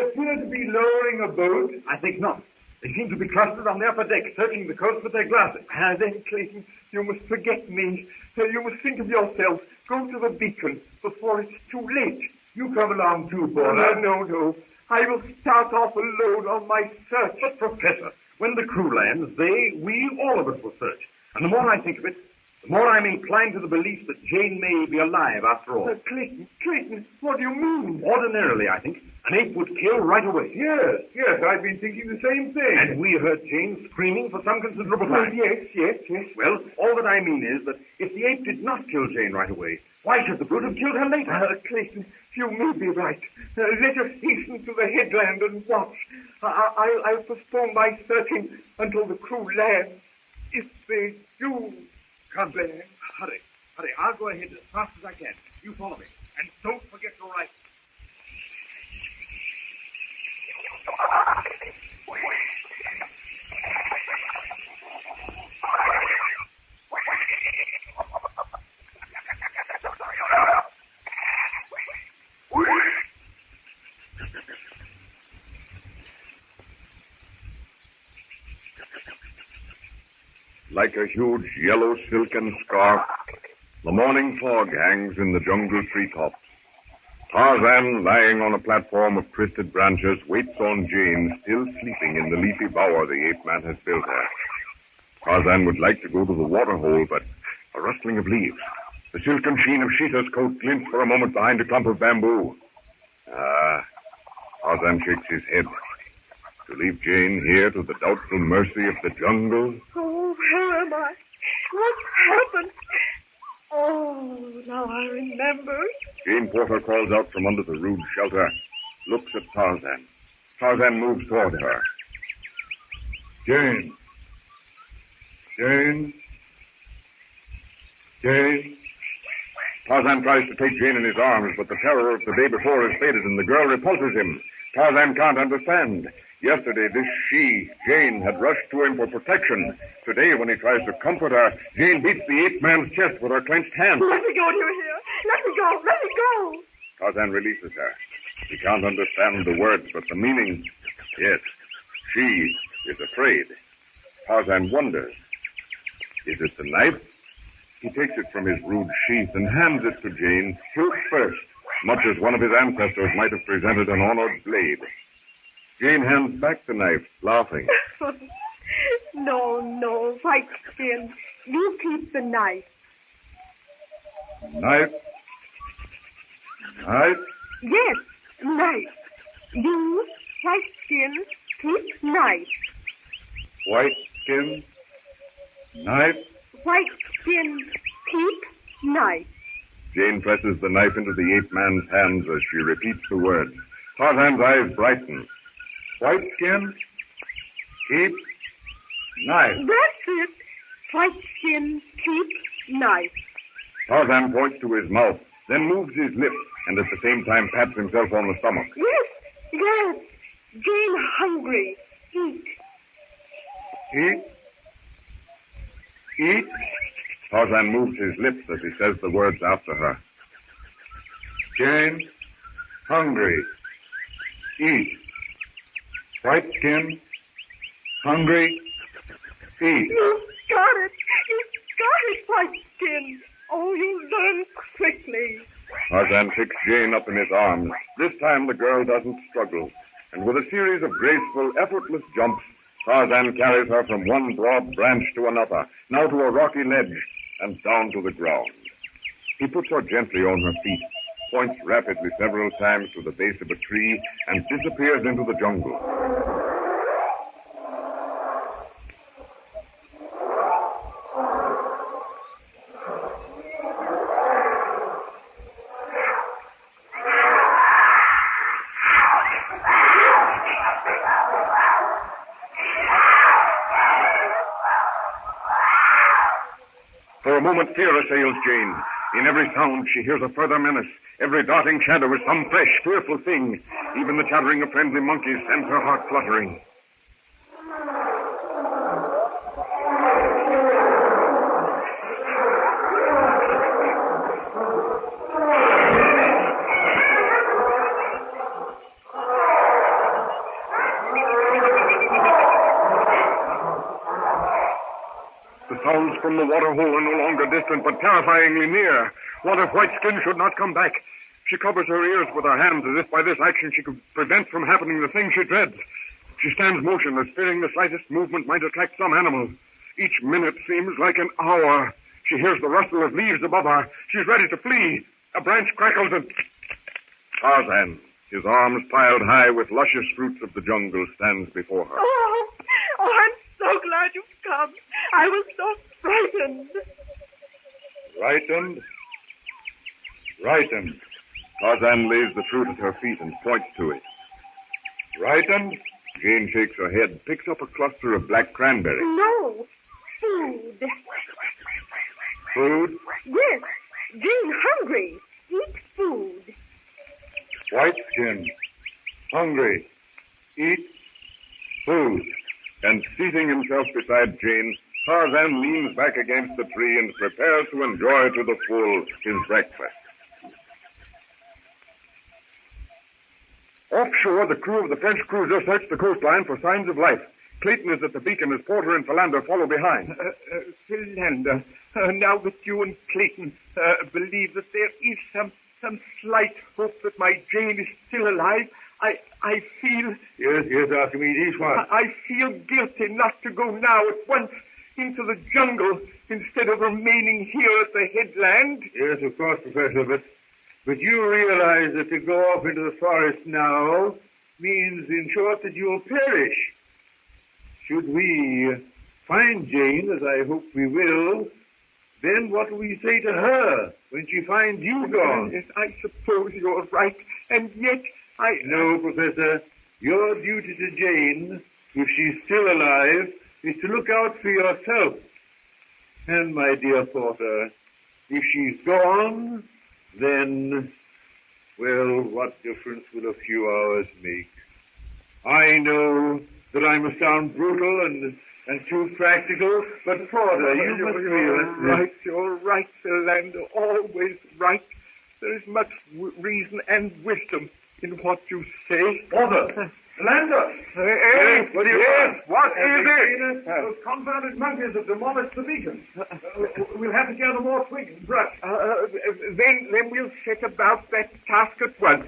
appear to be lowering a boat? I think not. They seem to be clustered on the upper deck, searching the coast with their glasses. Then, Clayton, you must forget me. You must think of yourself. Go to the beacon before it's too late. You come along too, Porter. No. I will start off alone on my search. But, Professor, when the crew lands, we, all of us will search. And the more I think of it, the more I'm inclined to the belief that Jane may be alive after all. Clayton, what do you mean? Ordinarily, I think, an ape would kill right away. Yes, I've been thinking the same thing. And we heard Jane screaming for some considerable time. Yes. Well, all that I mean is that if the ape did not kill Jane right away, why should the brute have killed her later? Clayton, you may be right. Let us hasten to the headland and watch. I'll postpone my searching until the crew lands. If they do come back. hurry. Hurry, I'll go ahead as fast as I can. You follow me. And don't forget your rifle. Like a huge yellow silken scarf, the morning fog hangs in the jungle treetops. Tarzan, lying on a platform of twisted branches, waits on Jane, still sleeping in the leafy bower the ape man has built her. Tarzan would like to go to the water hole, but a rustling of leaves. The silken sheen of Sheeta's coat glints for a moment behind a clump of bamboo. Tarzan shakes his head. To leave Jane here to the doubtful mercy of the jungle? Oh, where am I? What's happened? Oh, now I remember. Jane Porter crawls out from under the rude shelter, looks at Tarzan. Tarzan moves toward her. Jane. Jane. Jane. Tarzan tries to take Jane in his arms, but the terror of the day before has faded and the girl repulses him. Tarzan can't understand. Yesterday, this she, Jane, had rushed to him for protection. Today, when he tries to comfort her, Jane beats the ape man's chest with her clenched hand. Let me go, dear, here. Let me go. Let me go. Tarzan releases her. He can't understand the words, but the meaning. Yes, she is afraid. Tarzan wonders. Is it the knife? He takes it from his rude sheath and hands it to Jane, hilt first, much as one of his ancestors might have presented an honored blade. Jane hands back the knife, laughing. No, White Skin. You keep the knife. Knife? Knife? Yes, knife. You, White Skin, keep knife. White skin? Knife? White Skin, keep knife. Jane presses the knife into the ape man's hands as she repeats the words. Tarzan's eyes brighten. White skin, keep, knife. That's it. White Skin, keep knife. Tarzan points to his mouth, then moves his lips, and at the same time pats himself on the stomach. Yes. Jane hungry. Eat. Eat? Eat? Tarzan moves his lips as he says the words after her. Jane, hungry. Eat. White skin, hungry, eat. You got it. You got it, White Skin. Oh, you learn quickly. Tarzan picks Jane up in his arms. This time the girl doesn't struggle. And with a series of graceful, effortless jumps, Tarzan carries her from one broad branch to another, now to a rocky ledge, and down to the ground. He puts her gently on her feet, points rapidly several times to the base of a tree, and disappears into the jungle. For a moment, fear assails Jane. In every sound, she hears a further menace. Every darting shadow is some fresh, fearful thing. Even the chattering of friendly monkeys sends her heart fluttering. The sounds from the water hole are no longer distant, but terrifyingly near. What if White Skin should not come back? She covers her ears with her hands as if by this action she could prevent from happening the thing she dreads. She stands motionless, fearing the slightest movement might attract some animal. Each minute seems like an hour. She hears the rustle of leaves above her. She's ready to flee. A branch crackles and... Tarzan, his arms piled high with luscious fruits of the jungle, stands before her. Oh, I'm so glad you've come. I was so frightened. Frightened? Frightened. Tarzan lays the fruit at her feet and points to it. Frightened? Jane shakes her head, picks up a cluster of black cranberry. No. Food. Food? Yes, Jane hungry. Eat food. White skin, hungry, eat food. And seating himself beside Jane, Tarzan leans back against the tree and prepares to enjoy to the full his breakfast. Offshore, the crew of the French cruiser searched the coastline for signs of life. Clayton is at the beacon as Porter and Philander follow behind. Philander, now that you and Clayton believe that there is some slight hope that my Jane is still alive, I feel... Yes, Archimedes, what? I feel guilty not to go now at once into the jungle instead of remaining here at the headland. Yes, of course, Professor, but you realize that to go off into the forest now means, in short, that you'll perish. Should we find Jane, as I hope we will, then what will we say to her when she finds you gone? Yes, I suppose you're right, and yet No, Professor. Your duty to Jane, if she's still alive, is to look out for yourself. And, my dear Porter, if she's gone, then, well, what difference will a few hours make? I know that I must sound brutal and too practical, but Porter, you must realize... You're right, Philander, always right. There is much reason and wisdom in what you say. Porter! Philander! Hey, what do you want? What is it? Those confounded monkeys have demolished the beacon. We'll have to gather more twigs and brush. Then we'll set about that task at once.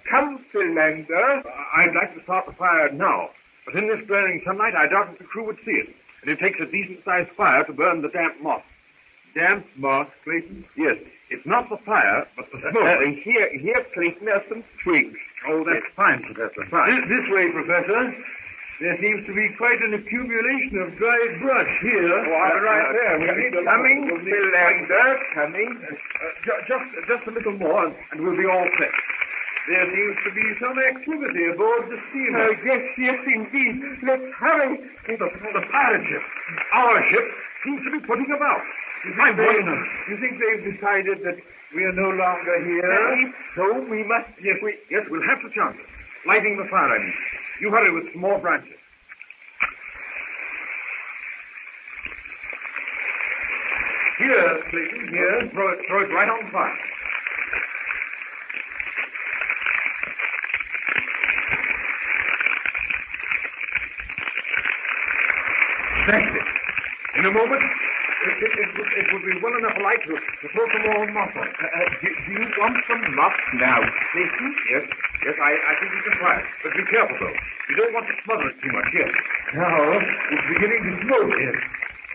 Come, Philander. I'd like to start the fire now, but in this glaring sunlight, I doubt if the crew would see it. And it takes a decent-sized fire to burn the damp moss. Damp moss, Clayton? Yes, it's not the fire, but the smoke. Here, Clayton, are some twigs. Oh, that's fine, Professor, fine. This way, Professor. There seems to be quite an accumulation of dried brush here. Right there. Coming, Philander, coming. Just a little more, and we'll be all set. There seems to be some activity aboard the steamer. Yes, indeed. Let's hurry. The pirate ship, our ship, seems to be putting about. You think they've decided that we are no longer here? So we must... Yes, we'll have to chance it. Lighting the fire, I mean. You hurry with some more branches. Here, Clayton, here. Throw it right on fire. That's it. In a moment, it will be well enough light to throw some more moss on. Do you want some moss now, Clayton? Yes, I think you can try it. But be careful, though. You don't want to smother it too much. Yes. Now, it's beginning to smoke.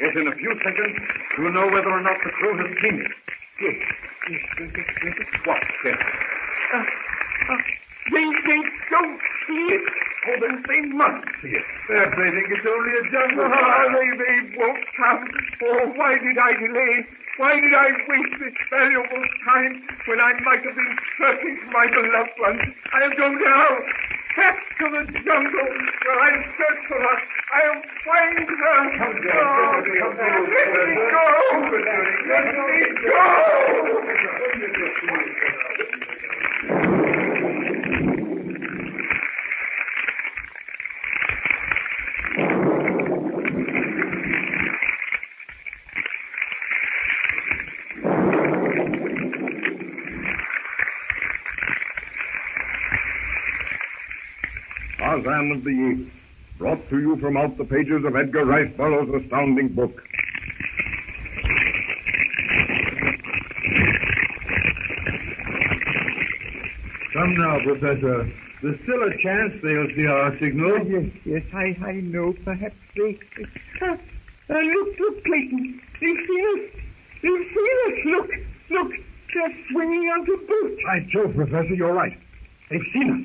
Yes, in a few seconds, you'll know whether or not the crew has seen it. Yes. What? Yes. They don't see it. Oh, then they must see it. Perhaps they think it's only a jungle. They won't come. Oh, why did I delay? Why did I waste this valuable time when I might have been searching for my beloved one? I'll go now. Back to the jungle where I'll search for her. I'll find her. Come down. Let me go. Let me go. Tarzan of the Apes, brought to you from out the pages of Edgar Rice Burroughs' astounding book. Come now, Professor. There's still a chance they'll see our signal. Yes, I know. Perhaps they... Look, Clayton. They've seen us. Look. They're swinging out a boat. By Jove, Professor, you're right. They've seen us.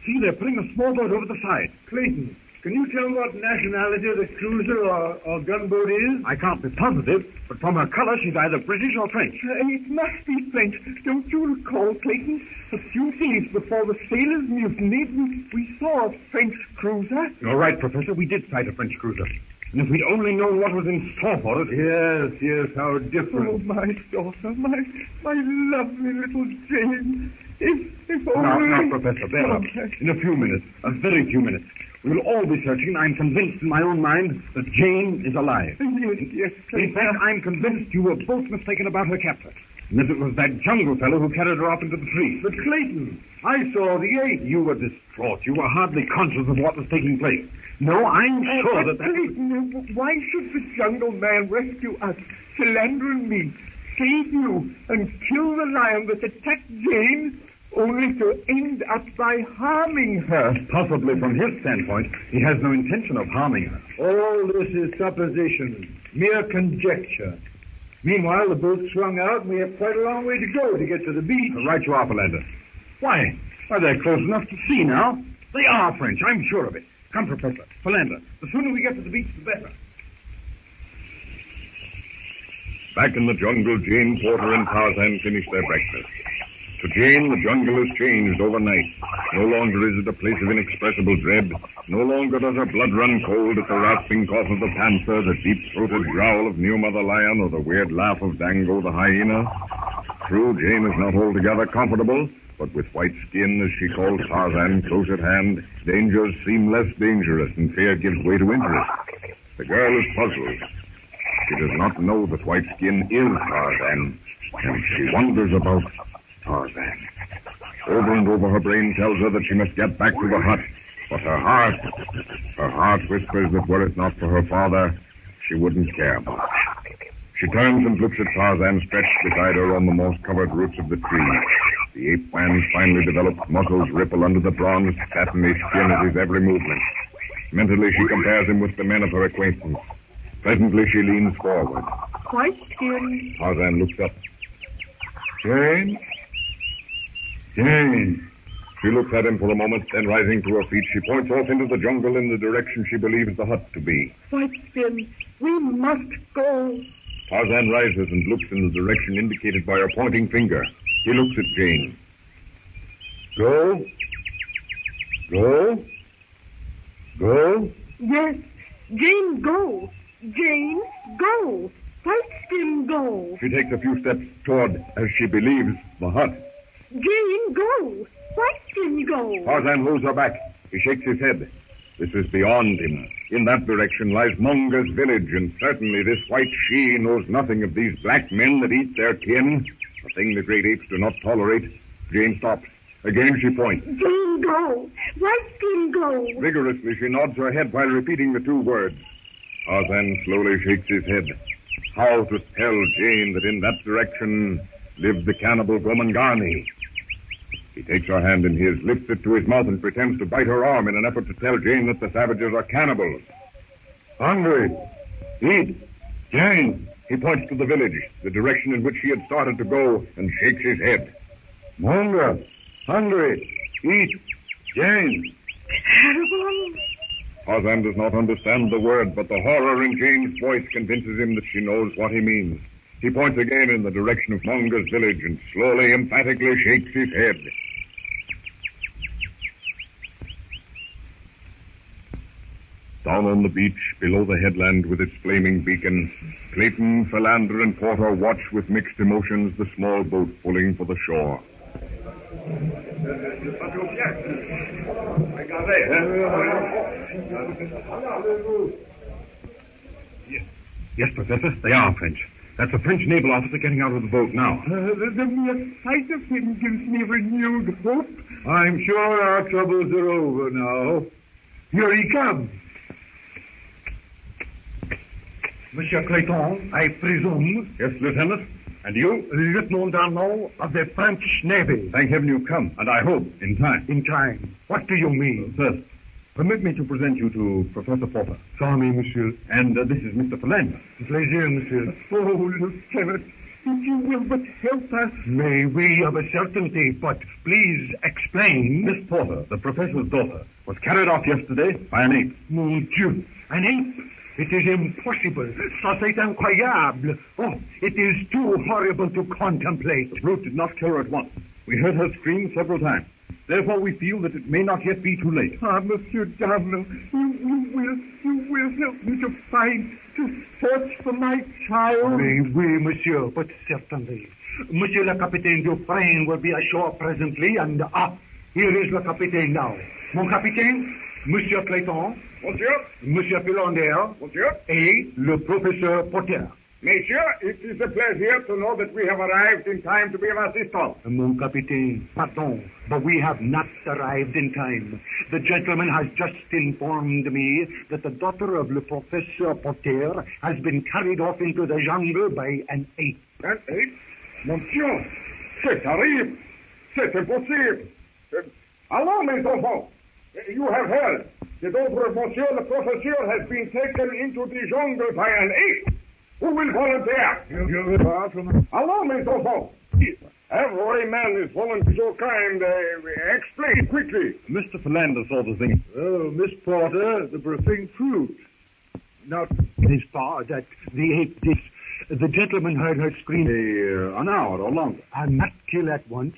See, they're putting a small boat over the side. Clayton, can you tell what nationality the cruiser or gunboat is? I can't be positive, but from her color, she's either British or French. It must be French. Don't you recall, Clayton? A few days before the sailors mutinied, we saw a French cruiser. You're right, Professor. We did sight a French cruiser. And if we'd only known what was in store for us... Yes, how different. Oh, my daughter, my lovely little Jane. If only... Now, Professor, bear up. In a few minutes, a very few minutes, we will all be searching. I'm convinced in my own mind that Jane is alive. Yes, In fact, I'm convinced you were both mistaken about her capture. And that it was that jungle fellow who carried her off into the tree. But Clayton, I saw the ape. You were distraught. You were hardly conscious of what was taking place. No, I'm sure that... Clayton, why should the jungle man rescue us, Philander and me, save you, and kill the lion that attacked Jane, only to end up by harming her? Possibly from his standpoint, he has no intention of harming her. All this is supposition, mere conjecture. Meanwhile, the boat swung out, and we have quite a long way to go to get to the beach. Right you are, Philander. Why, they're close enough to see now. They are French, I'm sure of it. Come, Professor. Philander, the sooner we get to the beach, the better. Back in the jungle, Jane Porter and Tarzan finished their breakfast. To Jane, the jungle has changed overnight. No longer is it a place of inexpressible dread. No longer does her blood run cold at the rasping cough of the panther, the deep-throated growl of New Mother Lion, or the weird laugh of Dango the hyena. True, Jane is not altogether comfortable, but with white skin, as she calls Tarzan, close at hand, dangers seem less dangerous and fear gives way to interest. The girl is puzzled. She does not know that white skin is Tarzan, and she wonders about Tarzan. Over and over her brain tells her that she must get back to the hut. But her heart whispers that were it not for her father, she wouldn't care much. She turns and looks at Tarzan stretched beside her on the moss-covered roots of the tree. The ape man's finely developed muscles ripple under the bronzed, satiny skin of his every movement. Mentally, she compares him with the men of her acquaintance. Presently, she leans forward. White skin. Tarzan looks up. Jane? Jane. She looks at him for a moment, then rising to her feet, she points off into the jungle in the direction she believes the hut to be. White skin, we must go. Tarzan rises and looks in the direction indicated by her pointing finger. He looks at Jane. Go? Go? Go? Yes, Jane, go. Jane, go. White skin, go. She takes a few steps toward, as she believes, the hut. Jane, go. White skin, go. Tarzan holds her back. He shakes his head. This is beyond him. In that direction lies Munga's village, and certainly this white she knows nothing of these black men that eat their kin, a thing the great apes do not tolerate. Jane stops. Again she points. Jane, go. White skin, go. Vigorously she nods her head while repeating the two words. Tarzan slowly shakes his head. How to tell Jane that in that direction lived the cannibal Gomangani? He takes her hand in his, lifts it to his mouth, and pretends to bite her arm in an effort to tell Jane that the savages are cannibals. Hungry. Eat. Jane. He points to the village, the direction in which he had started to go, and shakes his head. Munga. Hungry. Eat. Jane. Terrible. Tarzan does not understand the word, but the horror in Jane's voice convinces him that she knows what he means. He points again in the direction of Munga's village and slowly, emphatically shakes his head. Down on the beach, below the headland with its flaming beacon, Clayton, Philander, and Porter watch with mixed emotions the small boat pulling for the shore. Yes, Professor, they are French. That's a French naval officer getting out of the boat now. The mere sight of him gives me renewed hope. I'm sure our troubles are over now. Here he comes. Monsieur Clayton, I presume. Yes, Lieutenant. And you? Lieutenant Darnot of the French Navy. Thank heaven you've come, and I hope in time. In time. What do you mean? First, permit me to present you to Professor Porter. Charming, monsieur. And this is Mr. Philander. Plaisir, monsieur. Oh, Lieutenant, if you will but help us. May we of a certainty, but please explain. Miss Porter, the professor's daughter, was carried off yesterday by an ape. Mon Dieu, an ape? It is impossible. Ça c'est incroyable. Oh, it is too horrible to contemplate. The brute did not kill her at once. We heard her scream several times. Therefore, we feel that it may not yet be too late. Ah, Monsieur Darnell, you You will help me to search for my child? Oui, monsieur, but certainly. Monsieur le Capitaine Dufresne will be ashore presently, and here is le Capitaine now. Mon Capitaine, Monsieur Clayton. Monsieur. Monsieur Philander. Monsieur. Et le Professeur Potter. Monsieur, it is a pleasure to know that we have arrived in time to be of assistance. Mon Capitaine, pardon, but we have not arrived in time. The gentleman has just informed me that the daughter of le Professeur Potter has been carried off into the jungle by an ape. An ape? Monsieur, c'est terrible. C'est impossible. Allons, mes enfants. You have heard. The daughter of Monsieur le Professeur has been taken into the jungle by an ape. Who will volunteer? Allons, mes enfants. Every man is volunteering so kind. Explain quickly. Mr. Philander saw the thing. Oh, Miss Porter, the thing proved. Now, this far that the ape did. The gentleman heard her scream. An hour or longer. And not kill at once.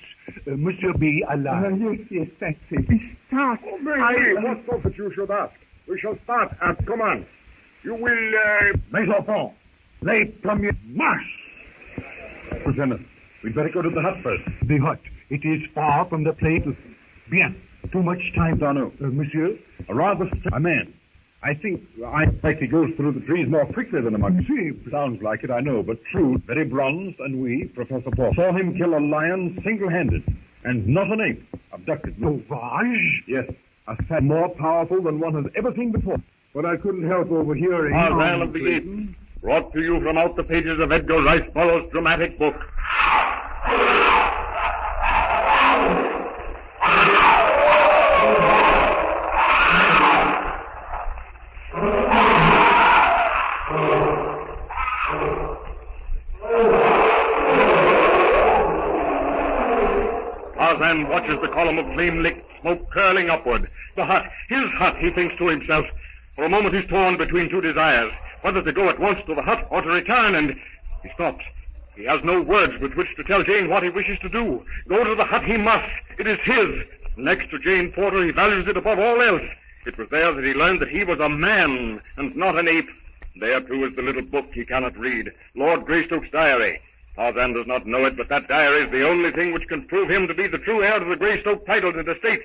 Monsieur be alive. Yes, that's it. We start. What of it you should ask? We shall start at command. You will, Mes enfants, les premiers march! Lieutenant, we'd better go to the hut first. The hut. It is far from the place. Bien. Too much time. D'Arnaud. Monsieur? A man. I think he goes through the trees more quickly than a monkey. Sounds like it, I know, but true. Very bronzed, and we, Professor Paul, saw him kill a lion single-handed, and not an ape. Abducted. Sauvage? Yes. A fat more powerful than one has ever seen before. But I couldn't help overhearing. Tarzan of the Apes, brought to you from out the pages of Edgar Rice Burroughs' dramatic book. Tarzan watches the column of flame-licked smoke curling upward. The hut, his hut, he thinks to himself. For a moment he's torn between two desires, whether to go at once to the hut or to return, and he stops. He has no words with which to tell Jane what he wishes to do. Go to the hut he must. It is his. Next to Jane Porter, he values it above all else. It was there that he learned that he was a man and not an ape. There, too, is the little book he cannot read, Lord Greystoke's diary. Tarzan does not know it, but that diary is the only thing which can prove him to be the true heir to the Greystoke titles and estates.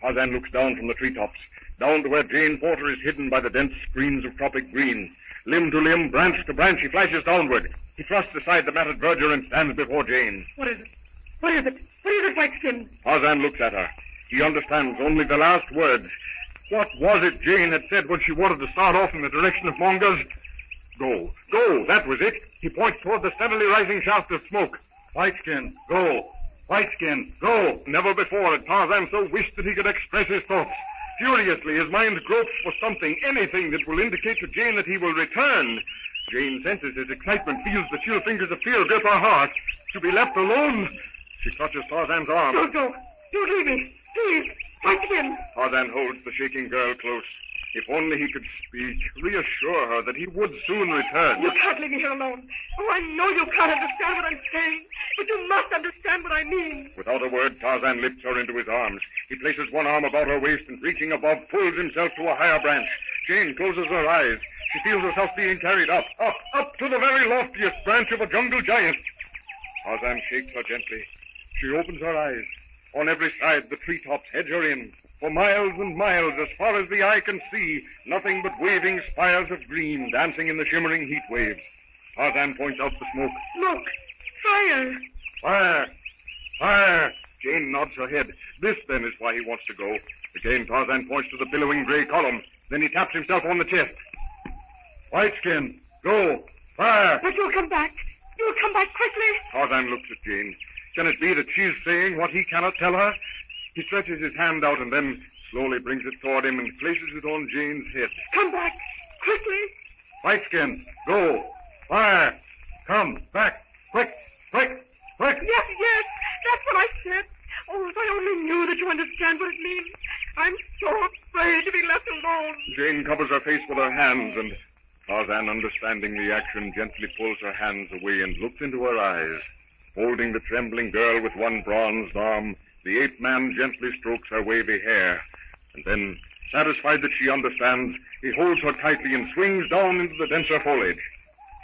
Tarzan looks down from the treetops, down to where Jane Porter is hidden by the dense screens of tropic green. Limb to limb, branch to branch, he flashes downward. He thrusts aside the matted verdure and stands before Jane. What is it? What is it? What is it, Whiteskin? Tarzan looks at her. He understands only the last words. What was it Jane had said when she wanted to start off in the direction of Monga's? Go. Go. That was it. He points toward the steadily rising shaft of smoke. Whiteskin, go. Whiteskin, go. Never before had Tarzan so wished that he could express his thoughts. Furiously, his mind gropes for something, anything that will indicate to Jane that he will return. Jane senses his excitement, feels the chill fingers of fear grip her heart. To be left alone. She clutches Tarzan's arm. Don't go. Don't leave me. Please. Whiteskin. Tarzan holds the shaking girl close. If only he could speak, reassure her that he would soon return. You can't leave me here alone. Oh, I know you can't understand what I'm saying, but you must understand what I mean. Without a word, Tarzan lifts her into his arms. He places one arm about her waist and, reaching above, pulls himself to a higher branch. Jane closes her eyes. She feels herself being carried up to the very loftiest branch of a jungle giant. Tarzan shakes her gently. She opens her eyes. On every side, the treetops hedge her in. For miles and miles, as far as the eye can see, nothing but waving spires of green dancing in the shimmering heat waves. Tarzan points out the smoke. Look! Fire! Fire! Fire! Jane nods her head. This, then, is why he wants to go. Again, Tarzan points to the billowing gray column. Then he taps himself on the chest. Whiteskin, go! Fire! But you'll come back. You'll come back quickly. Tarzan looks at Jane. Can it be that she's saying what he cannot tell her? He stretches his hand out and then slowly brings it toward him and places it on Jane's head. Come back, quickly. Whiteskin, go. Fire. Come, back. Quick, quick, quick. Yes, that's what I said. Oh, if I only knew that you understand what it means. I'm so afraid to be left alone. Jane covers her face with her hands, and Tarzan, understanding the action, gently pulls her hands away and looks into her eyes. Holding the trembling girl with one bronzed arm, the ape man gently strokes her wavy hair, and then Satisfied that she understands, he holds her tightly and swings down into the denser foliage.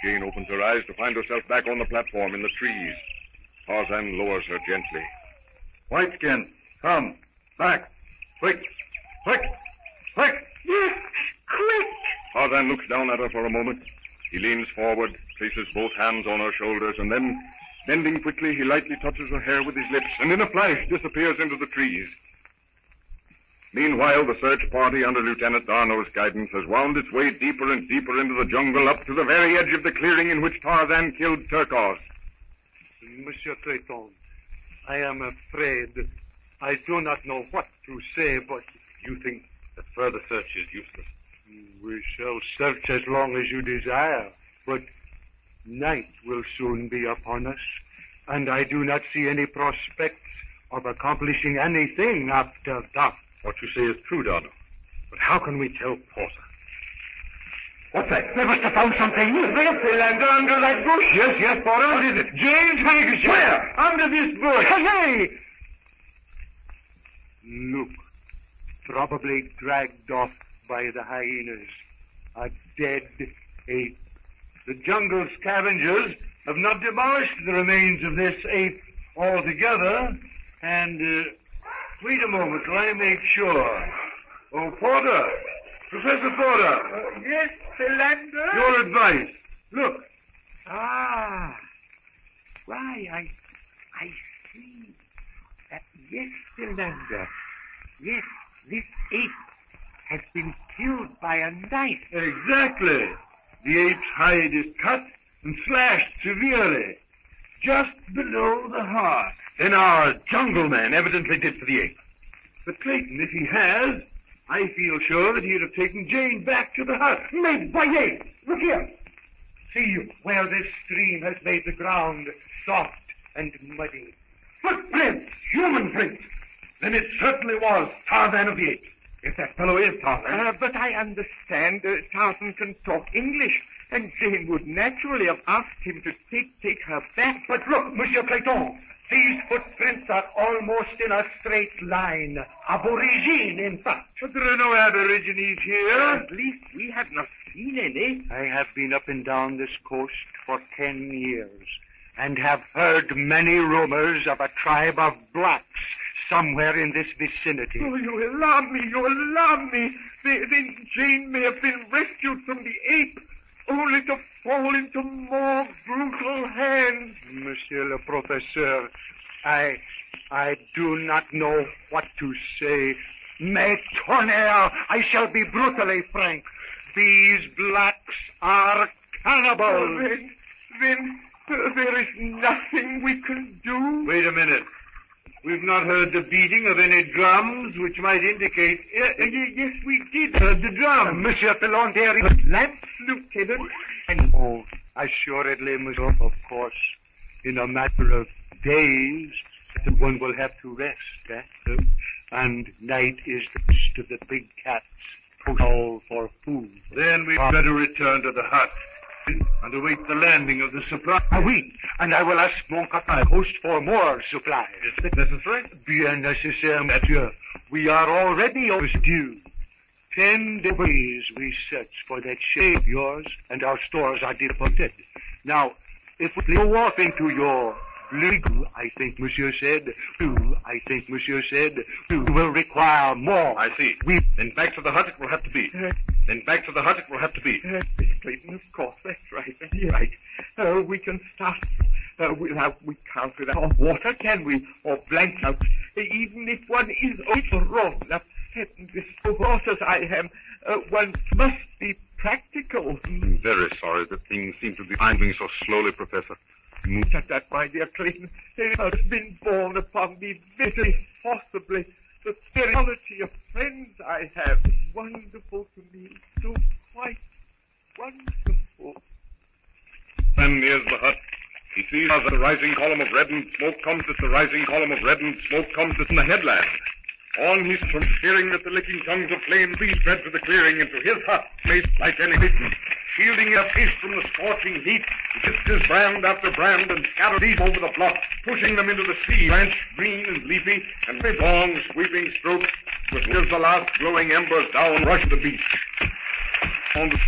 Jane opens her eyes to find herself back on the platform in the trees. Tarzan lowers her gently. White Skin, come. Back. Quick. Quick. Quick. Yes, quick. Tarzan looks down at her for a moment. He leans forward, places both hands on her shoulders, and then, bending quickly, he lightly touches her hair with his lips, and in a flash disappears into the trees. Meanwhile, the search party under Lieutenant Darnow's guidance has wound its way deeper and deeper into the jungle up to the very edge of the clearing in which Tarzan killed Turcos. Monsieur Clayton, I am afraid I do not know what to say, but You think that further search is useless? We shall search as long as you desire, but night will soon be upon us, and I do not see any prospects of accomplishing anything after dark. What you say is true, Darno. But how can we tell Porter? What's that? They must have found something. Yes, Philander, under that bush. Yes, Porter. What is it? Jane's handkerchief. Where? Under this bush. Hey! Look. Probably dragged off by the hyenas. A dead ape. The jungle scavengers have not demolished the remains of this ape altogether, and, wait a moment till I make sure. Oh, Porter! Professor Porter! Yes, Philander? Your advice. Look. Ah. Why, I see. Yes, Philander. Yes, this ape has been killed by a knife. Exactly. The ape's hide is cut and slashed severely, just below the heart. Then our jungle man evidently did for the ape. But Clayton, if he has, I feel sure that he'd have taken Jane back to the hut. Made by apes. Look here. See where this stream has made the ground soft and muddy. Footprints, human prints. Then it certainly was Tarzan of the Apes. If that fellow is Tarzan. But I understand Tarzan can talk English, and Jane would naturally have asked him to take her back. But look, Monsieur Clayton, these footprints are almost in a straight line. Aborigine, in fact. But there are no aborigines here. At least we have not seen any. I have been up and down this coast for 10 years, and have heard many rumors of a tribe of blacks somewhere in this vicinity. Oh, you alarm me. Then Jane may have been rescued from the ape, only to fall into more brutal hands. Monsieur le Professeur, I do not know what to say. Mais tonnerre, I shall be brutally frank. These blacks are cannibals. Then there is nothing we can do. Wait a minute. We've not heard the beating of any drums, which might indicate... Yes, we did. Heard the drum. Monsieur Philander, lamps, Lieutenant. And, oh, assuredly, monsieur, of course. In a matter of days, one will have to rest, and night is the best of the big cats. All for food. Then we'd better return to the hut and await the landing of the supply. Oui, and I will ask mon captain host for more supplies. Is it necessary? Bien nécessaire, monsieur. We are already overdue. 10 days we search for that ship of yours, and our stores are deported. Now, if we go off into your legal, I think Monsieur said, we will require more. I see. Then back to the hut it will have to be. Clayton, of course, that's right. We can start. We can't without water, can we? Or blankets. Even if one is overrun, as horse as I am, one must be practical. I'm very sorry that things seem to be moving so slowly, Professor. Look at that, my dear Clayton. It has been borne upon me bitterly, forcibly. The quality of friends I have is wonderful to me. So quite wonderful. Then nears the hut. He sees as the rising column of red and smoke comes from the headland. On he from hearing that the licking tongues of flame spread to the clearing into his hut, placed like any Satan. Shielding his face from the scorching heat, he dipped his brand after brand and scattered these over the block, pushing them into the sea, branched, green and leafy, and with long sweeping strokes, As the last glowing embers down, rushed the beast. On the...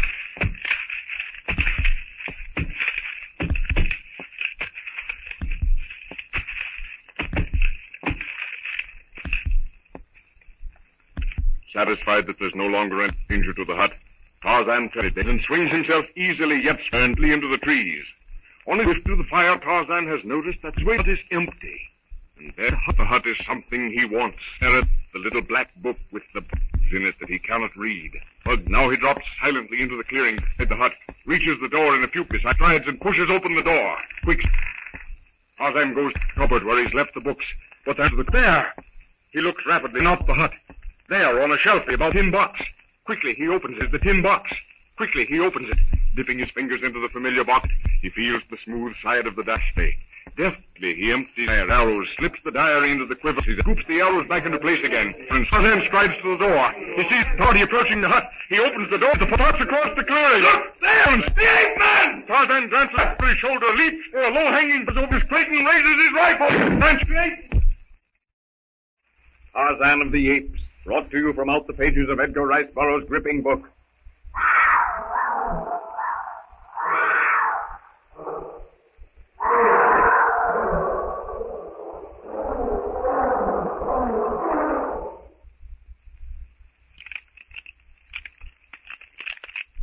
Satisfied that there's no longer any danger to the hut, Tarzan turns and swings himself easily yet sternly into the trees. Only through the fire, Tarzan has noticed that the hut is empty. And there the hut is something he wants. There is the little black book with the books in it that he cannot read. But now he drops silently into the clearing beside the hut, reaches the door in a few strides and pushes open the door. Quick! Tarzan goes to the cupboard where he's left the books. But there's the there! He looks rapidly, not the hut. There, on a shelf, about tin box. Quickly, he opens it, the tin box. Quickly, he opens it. Dipping his fingers into the familiar box, he feels the smooth side of the dash stay. Deftly, he empties the arrows, slips the diary into the quiver, scoops the arrows back into place again, and Tarzan strides to the door. He sees the party approaching the hut. He opens the door, the footsteps across the clearing. Look, there! The ape man! Tarzan glances over his shoulder, leaps for a low-hanging over his Clayton, raises his rifle, and straight. Tarzan of the Apes, brought to you from out the pages of Edgar Rice Burroughs' gripping book.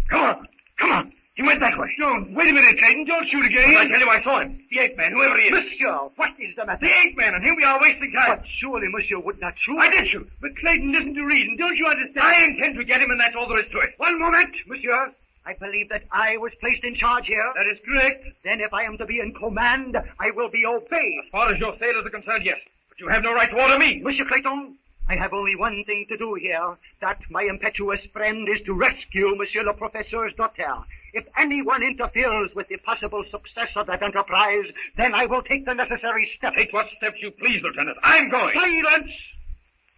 Come on. He went that way. Don't. Wait a minute, Clayton. Don't shoot again. I tell you, I saw him. The ape man, whoever he is. Monsieur, what is the matter? The ape man, and here we are wasting time. But surely Monsieur would not shoot. I did shoot, but Clayton listened to reason. Don't you understand? I intend to get him, and that's all there is to it. One moment, Monsieur. I believe that I was placed in charge here. That is correct. Then if I am to be in command, I will be obeyed. As far as your sailors are concerned, yes. But you have no right to order me. Monsieur Clayton, I have only one thing to do here. That, my impetuous friend, is to rescue Monsieur le Professeur's daughter. If anyone interferes with the possible success of that enterprise, then I will take the necessary steps. Take what steps you please, Lieutenant. I'm going. Silence!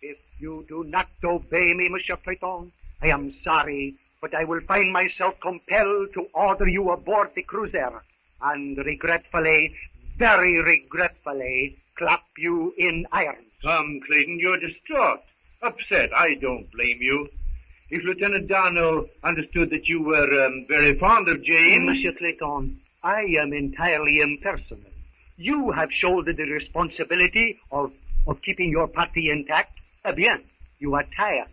If you do not obey me, Monsieur Clayton, I am sorry, but I will find myself compelled to order you aboard the cruiser, and regretfully, very regretfully, clap you in irons. Come, Clayton, you're distraught, upset. I don't blame you. If Lieutenant Darno understood that you were very fond of Jane... Monsieur Clayton, I am entirely impersonal. You have shouldered the responsibility of keeping your party intact. Bien, you are tired.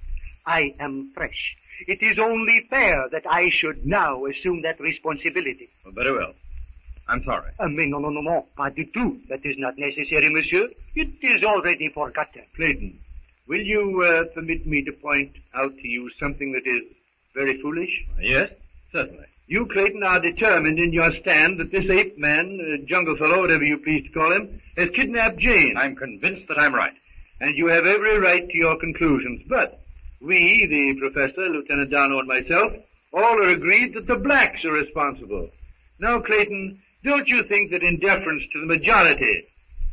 I am fresh. It is only fair that I should now assume that responsibility. Oh, very well. I'm sorry. Mais non, pas du tout. That is not necessary, monsieur. It is already forgotten. Clayton, will you permit me to point out to you something that is very foolish? Yes, certainly. You, Clayton, are determined in your stand that this ape man, jungle fellow, whatever you please to call him, has kidnapped Jane. I'm convinced that I'm right. And you have every right to your conclusions. But we, the professor, Lieutenant Darno, and myself, all are agreed that the blacks are responsible. Now, Clayton, don't you think that in deference to the majority,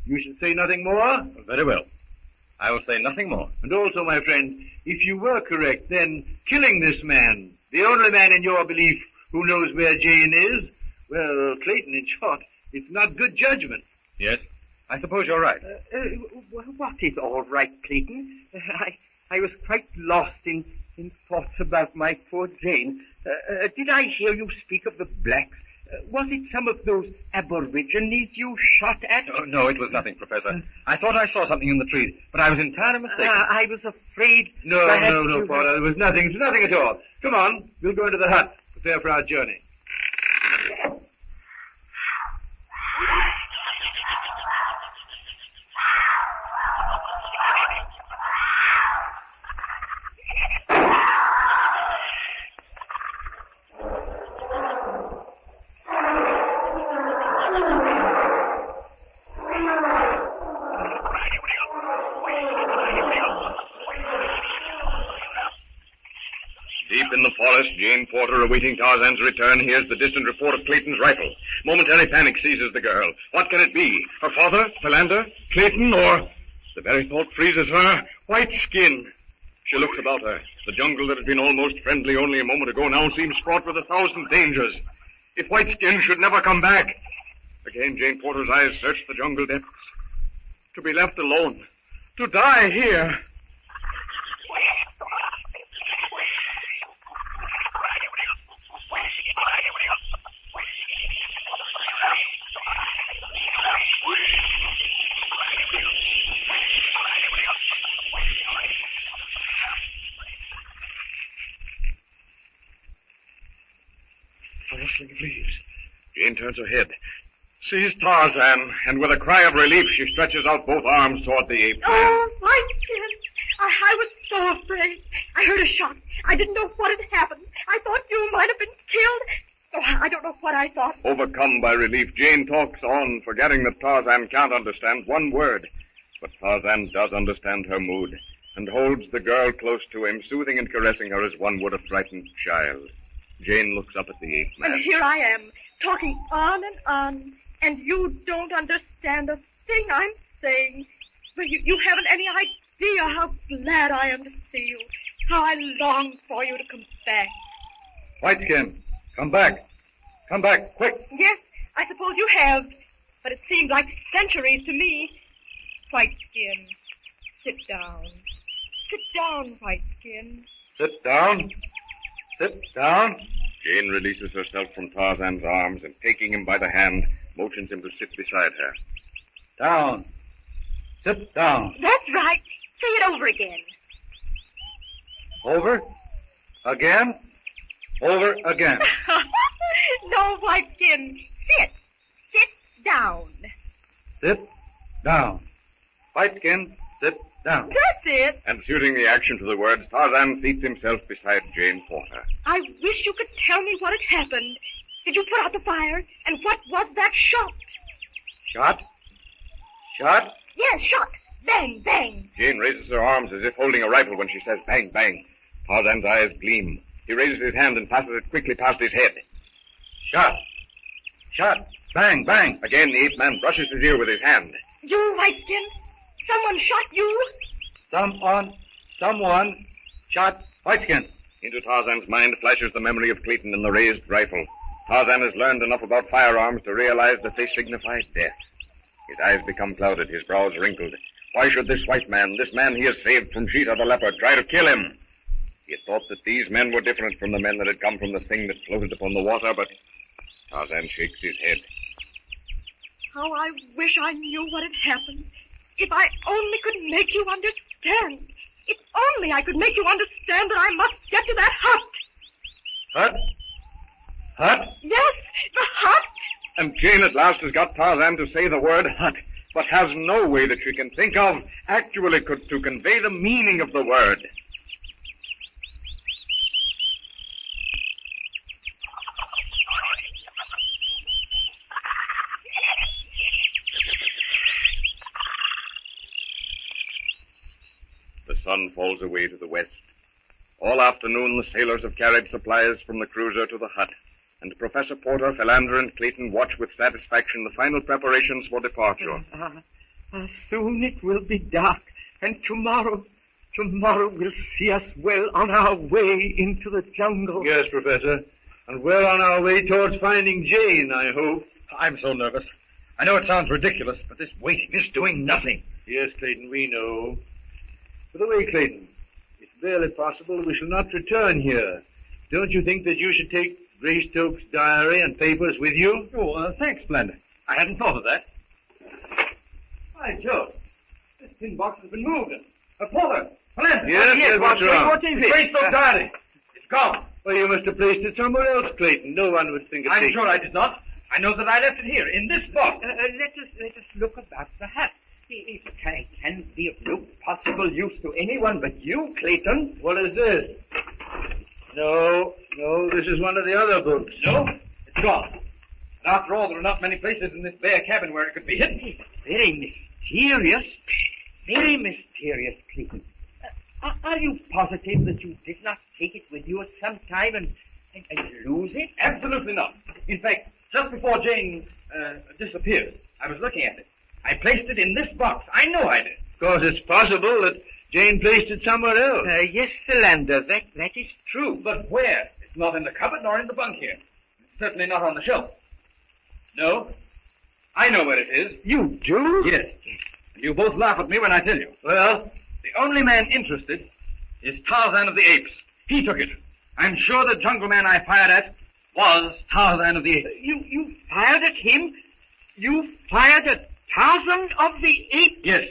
you should say nothing more? Very well. I will say nothing more. And also, my friend, if you were correct, then killing this man, the only man in your belief who knows where Jane is, well, Clayton, in short, it's not good judgment. Yes, I suppose you're right. What is all right, Clayton? I was quite lost in thoughts about my poor Jane. Did I hear you speak of the blacks? Was it some of those aborigines you shot at? Oh, no, it was nothing, Professor. I thought I saw something in the trees, but I was entirely mistaken. I was afraid... No, Porter, there was nothing. It's nothing at all. Come on, we'll go into the hut, prepare for our journey. Deep in the forest, Jane Porter, awaiting Tarzan's return, hears the distant report of Clayton's rifle. Momentary panic seizes the girl. What can it be? Her father? Philander? Clayton? Or... The very thought freezes her. White skin. She looks about her. The jungle that had been almost friendly only a moment ago now seems fraught with 1,000 dangers. If White Skin should never come back... Again, Jane Porter's eyes search the jungle depths. To be left alone. To die here... Rustling of leaves. Jane turns her head, sees Tarzan, and with a cry of relief, she stretches out both arms toward the ape man. Oh, my dear. I was so afraid. I heard a shot. I didn't know what had happened. I thought you might have been killed. Oh, I don't know what I thought. Overcome by relief, Jane talks on, forgetting that Tarzan can't understand one word. But Tarzan does understand her mood, and holds the girl close to him, soothing and caressing her as one would a frightened child. Jane looks up at the ape man. And here I am, talking on, and you don't understand a thing I'm saying. But you haven't any idea how glad I am to see you, how I long for you to come back. Whiteskin, come back. Come back, quick. Yes, I suppose you have, but it seemed like centuries to me. Whiteskin, sit down. Sit down, Whiteskin. Sit down. Sit down. Jane releases herself from Tarzan's arms and, taking him by the hand, motions him to sit beside her. Down. Sit down. That's right. Say it over again. Over. Again. Over again. No, Whiteskin. Sit. Sit down. Sit down. Whiteskin, sit down. That's it. And suiting the action to the words, Tarzan seats himself beside Jane Porter. I wish you could tell me what had happened. Did you put out the fire? And what was that shot? Shot? Shot? Yes, shot. Bang, bang. Jane raises her arms as if holding a rifle when she says bang, bang. Tarzan's eyes gleam. He raises his hand and passes it quickly past his head. Shot. Shot. Bang, bang. Again, the ape man brushes his ear with his hand. You, Whiteskin? Someone shot you? Someone shot Whiteskin. Into Tarzan's mind flashes the memory of Clayton and the raised rifle. Tarzan has learned enough about firearms to realize that they signify death. His eyes become clouded, his brows wrinkled. Why should this white man, this man he has saved from Sheeta the leopard, try to kill him? He had thought that these men were different from the men that had come from the thing that floated upon the water, but Tarzan shakes his head. How I wish I knew what had happened. If I only could make you understand. If only I could make you understand that I must get to that hut. Hut? Hut? Yes, the hut. And Jane at last has got Tarzan to say the word hut, but has no way that she can think of actually to convey the meaning of the word. The sun falls away to the west. All afternoon, the sailors have carried supplies from the cruiser to the hut, and Professor Porter, Philander, and Clayton watch with satisfaction the final preparations for departure. Soon it will be dark, and tomorrow will see us well on our way into the jungle. Yes, Professor, and well on our way towards finding Jane, I hope. I'm so nervous. I know it sounds ridiculous, but this waiting is doing nothing. Yes, Clayton, we know. By the way, Clayton, it's barely possible we shall not return here. Don't you think that you should take Greystoke's diary and papers with you? Oh, thanks, Philander. I hadn't thought of that. By Jove, this tin box has been moved. Porter, Philander. Yes, what's wrong? What is it? Greystoke's diary. It's gone. Well, you must have placed it somewhere else, Clayton. No one would think of I'm taking sure I did not. I know that I left it here, in this box. Let us look about the hut. It can be of no possible use to anyone but you, Clayton. What is this? No, this is one of the other books. No, it's gone. And after all, there are not many places in this bare cabin where it could be hidden. Very mysterious, Clayton. Are you positive that you did not take it with you at some time and lose it? Absolutely not. In fact, just before Jane disappeared, I was looking at it. I placed it in this box. I know I did. Of course, it's possible that Jane placed it somewhere else. Yes, Philander, that is true. But where? It's not in the cupboard nor in the bunk here. It's certainly not on the shelf. No, I know where it is. You do? Yes. And you both laugh at me when I tell you. Well, the only man interested is Tarzan of the Apes. He took it. I'm sure the jungle man I fired at was Tarzan of the Apes. You fired at him? You fired at Tarzan of the Apes? Yes.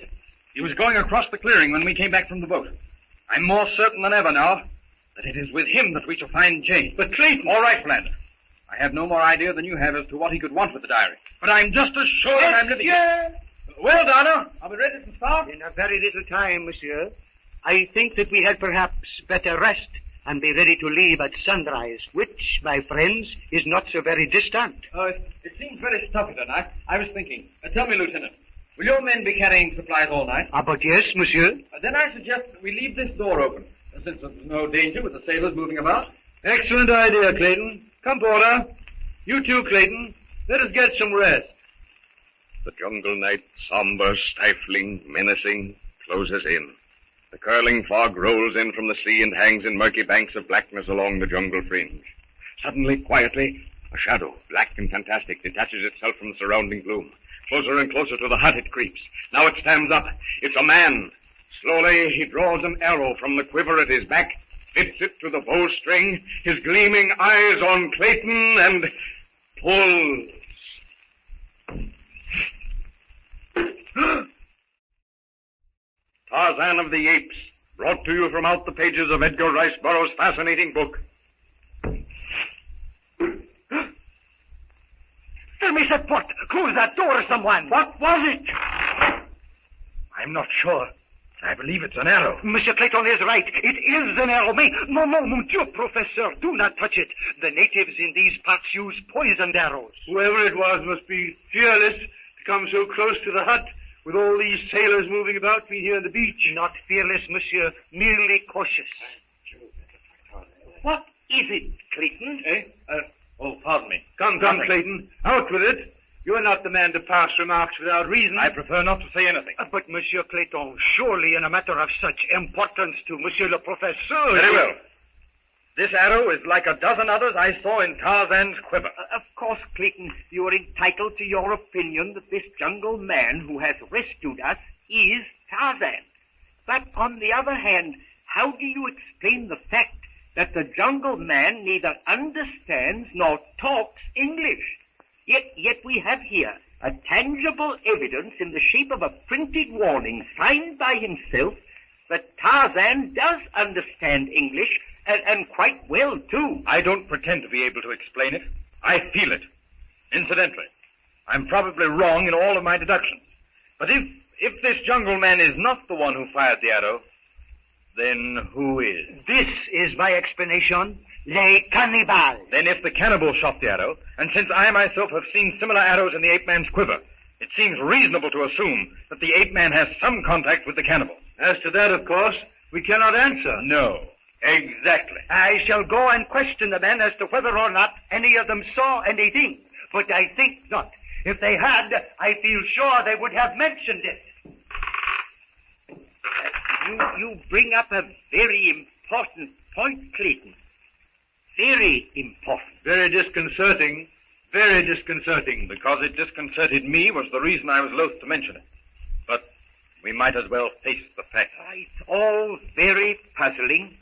He was going across the clearing when we came back from the boat. I'm more certain than ever now that it is with him that we shall find Jane. But Clayton... All right, Philander. I have no more idea than you have as to what he could want with the diary. But I'm just as sure that I'm living here. Well, Donna, are we ready to start? In a very little time, monsieur. I think that we had perhaps better rest and be ready to leave at sunrise, which, my friends, is not so very distant. Oh, it seems very stuffy tonight. I was thinking. Tell me, Lieutenant, will your men be carrying supplies all night? But yes, monsieur. Then I suggest that we leave this door open, since there's no danger with the sailors moving about. Excellent idea, Clayton. Come, Porter. You too, Clayton. Let us get some rest. The jungle night, somber, stifling, menacing, closes in. The curling fog rolls in from the sea and hangs in murky banks of blackness along the jungle fringe. Suddenly, quietly, a shadow, black and fantastic, detaches itself from the surrounding gloom. Closer and closer to the hut it creeps. Now it stands up. It's a man. Slowly he draws an arrow from the quiver at his back, fits it to the bowstring, his gleaming eyes on Clayton, and pulls. Tarzan of the Apes, brought to you from out the pages of Edgar Rice Burroughs' fascinating book. Tell me, Port, close that door, someone. What was it? I'm not sure. I believe it's an arrow. Monsieur Clayton is right. It is an arrow. No, monsieur, Professor, do not touch it. The natives in these parts use poisoned arrows. Whoever it was must be fearless to come so close to the hut with all these sailors moving about between here and the beach. Not fearless, monsieur, merely cautious. What is it, Clayton? Pardon me. Come, Clayton. Out with it. You're not the man to pass remarks without reason. I prefer not to say anything. But, Monsieur Clayton, surely in a matter of such importance to Monsieur le Professeur... Very well. This arrow is like a dozen others I saw in Tarzan's quiver. Of course, Clayton, you are entitled to your opinion that this jungle man who has rescued us is Tarzan. But on the other hand, how do you explain the fact that the jungle man neither understands nor talks English? Yet we have here a tangible evidence in the shape of a printed warning signed by himself that Tarzan does understand English, and quite well, too. I don't pretend to be able to explain it. I feel it. Incidentally, I'm probably wrong in all of my deductions. But if this jungle man is not the one who fired the arrow, then who is? This is my explanation. Les cannibals. Then if the cannibal shot the arrow, and since I myself have seen similar arrows in the ape man's quiver, it seems reasonable to assume that the ape man has some contact with the cannibal. As to that, of course, we cannot answer. No, exactly. I shall go and question the men as to whether or not any of them saw anything, but I think not. If they had, I feel sure they would have mentioned it. You bring up a very important point, Clayton. Very important. Very disconcerting. Very disconcerting. Because it disconcerted me was the reason I was loath to mention it. But we might as well face the fact. It's all very puzzling.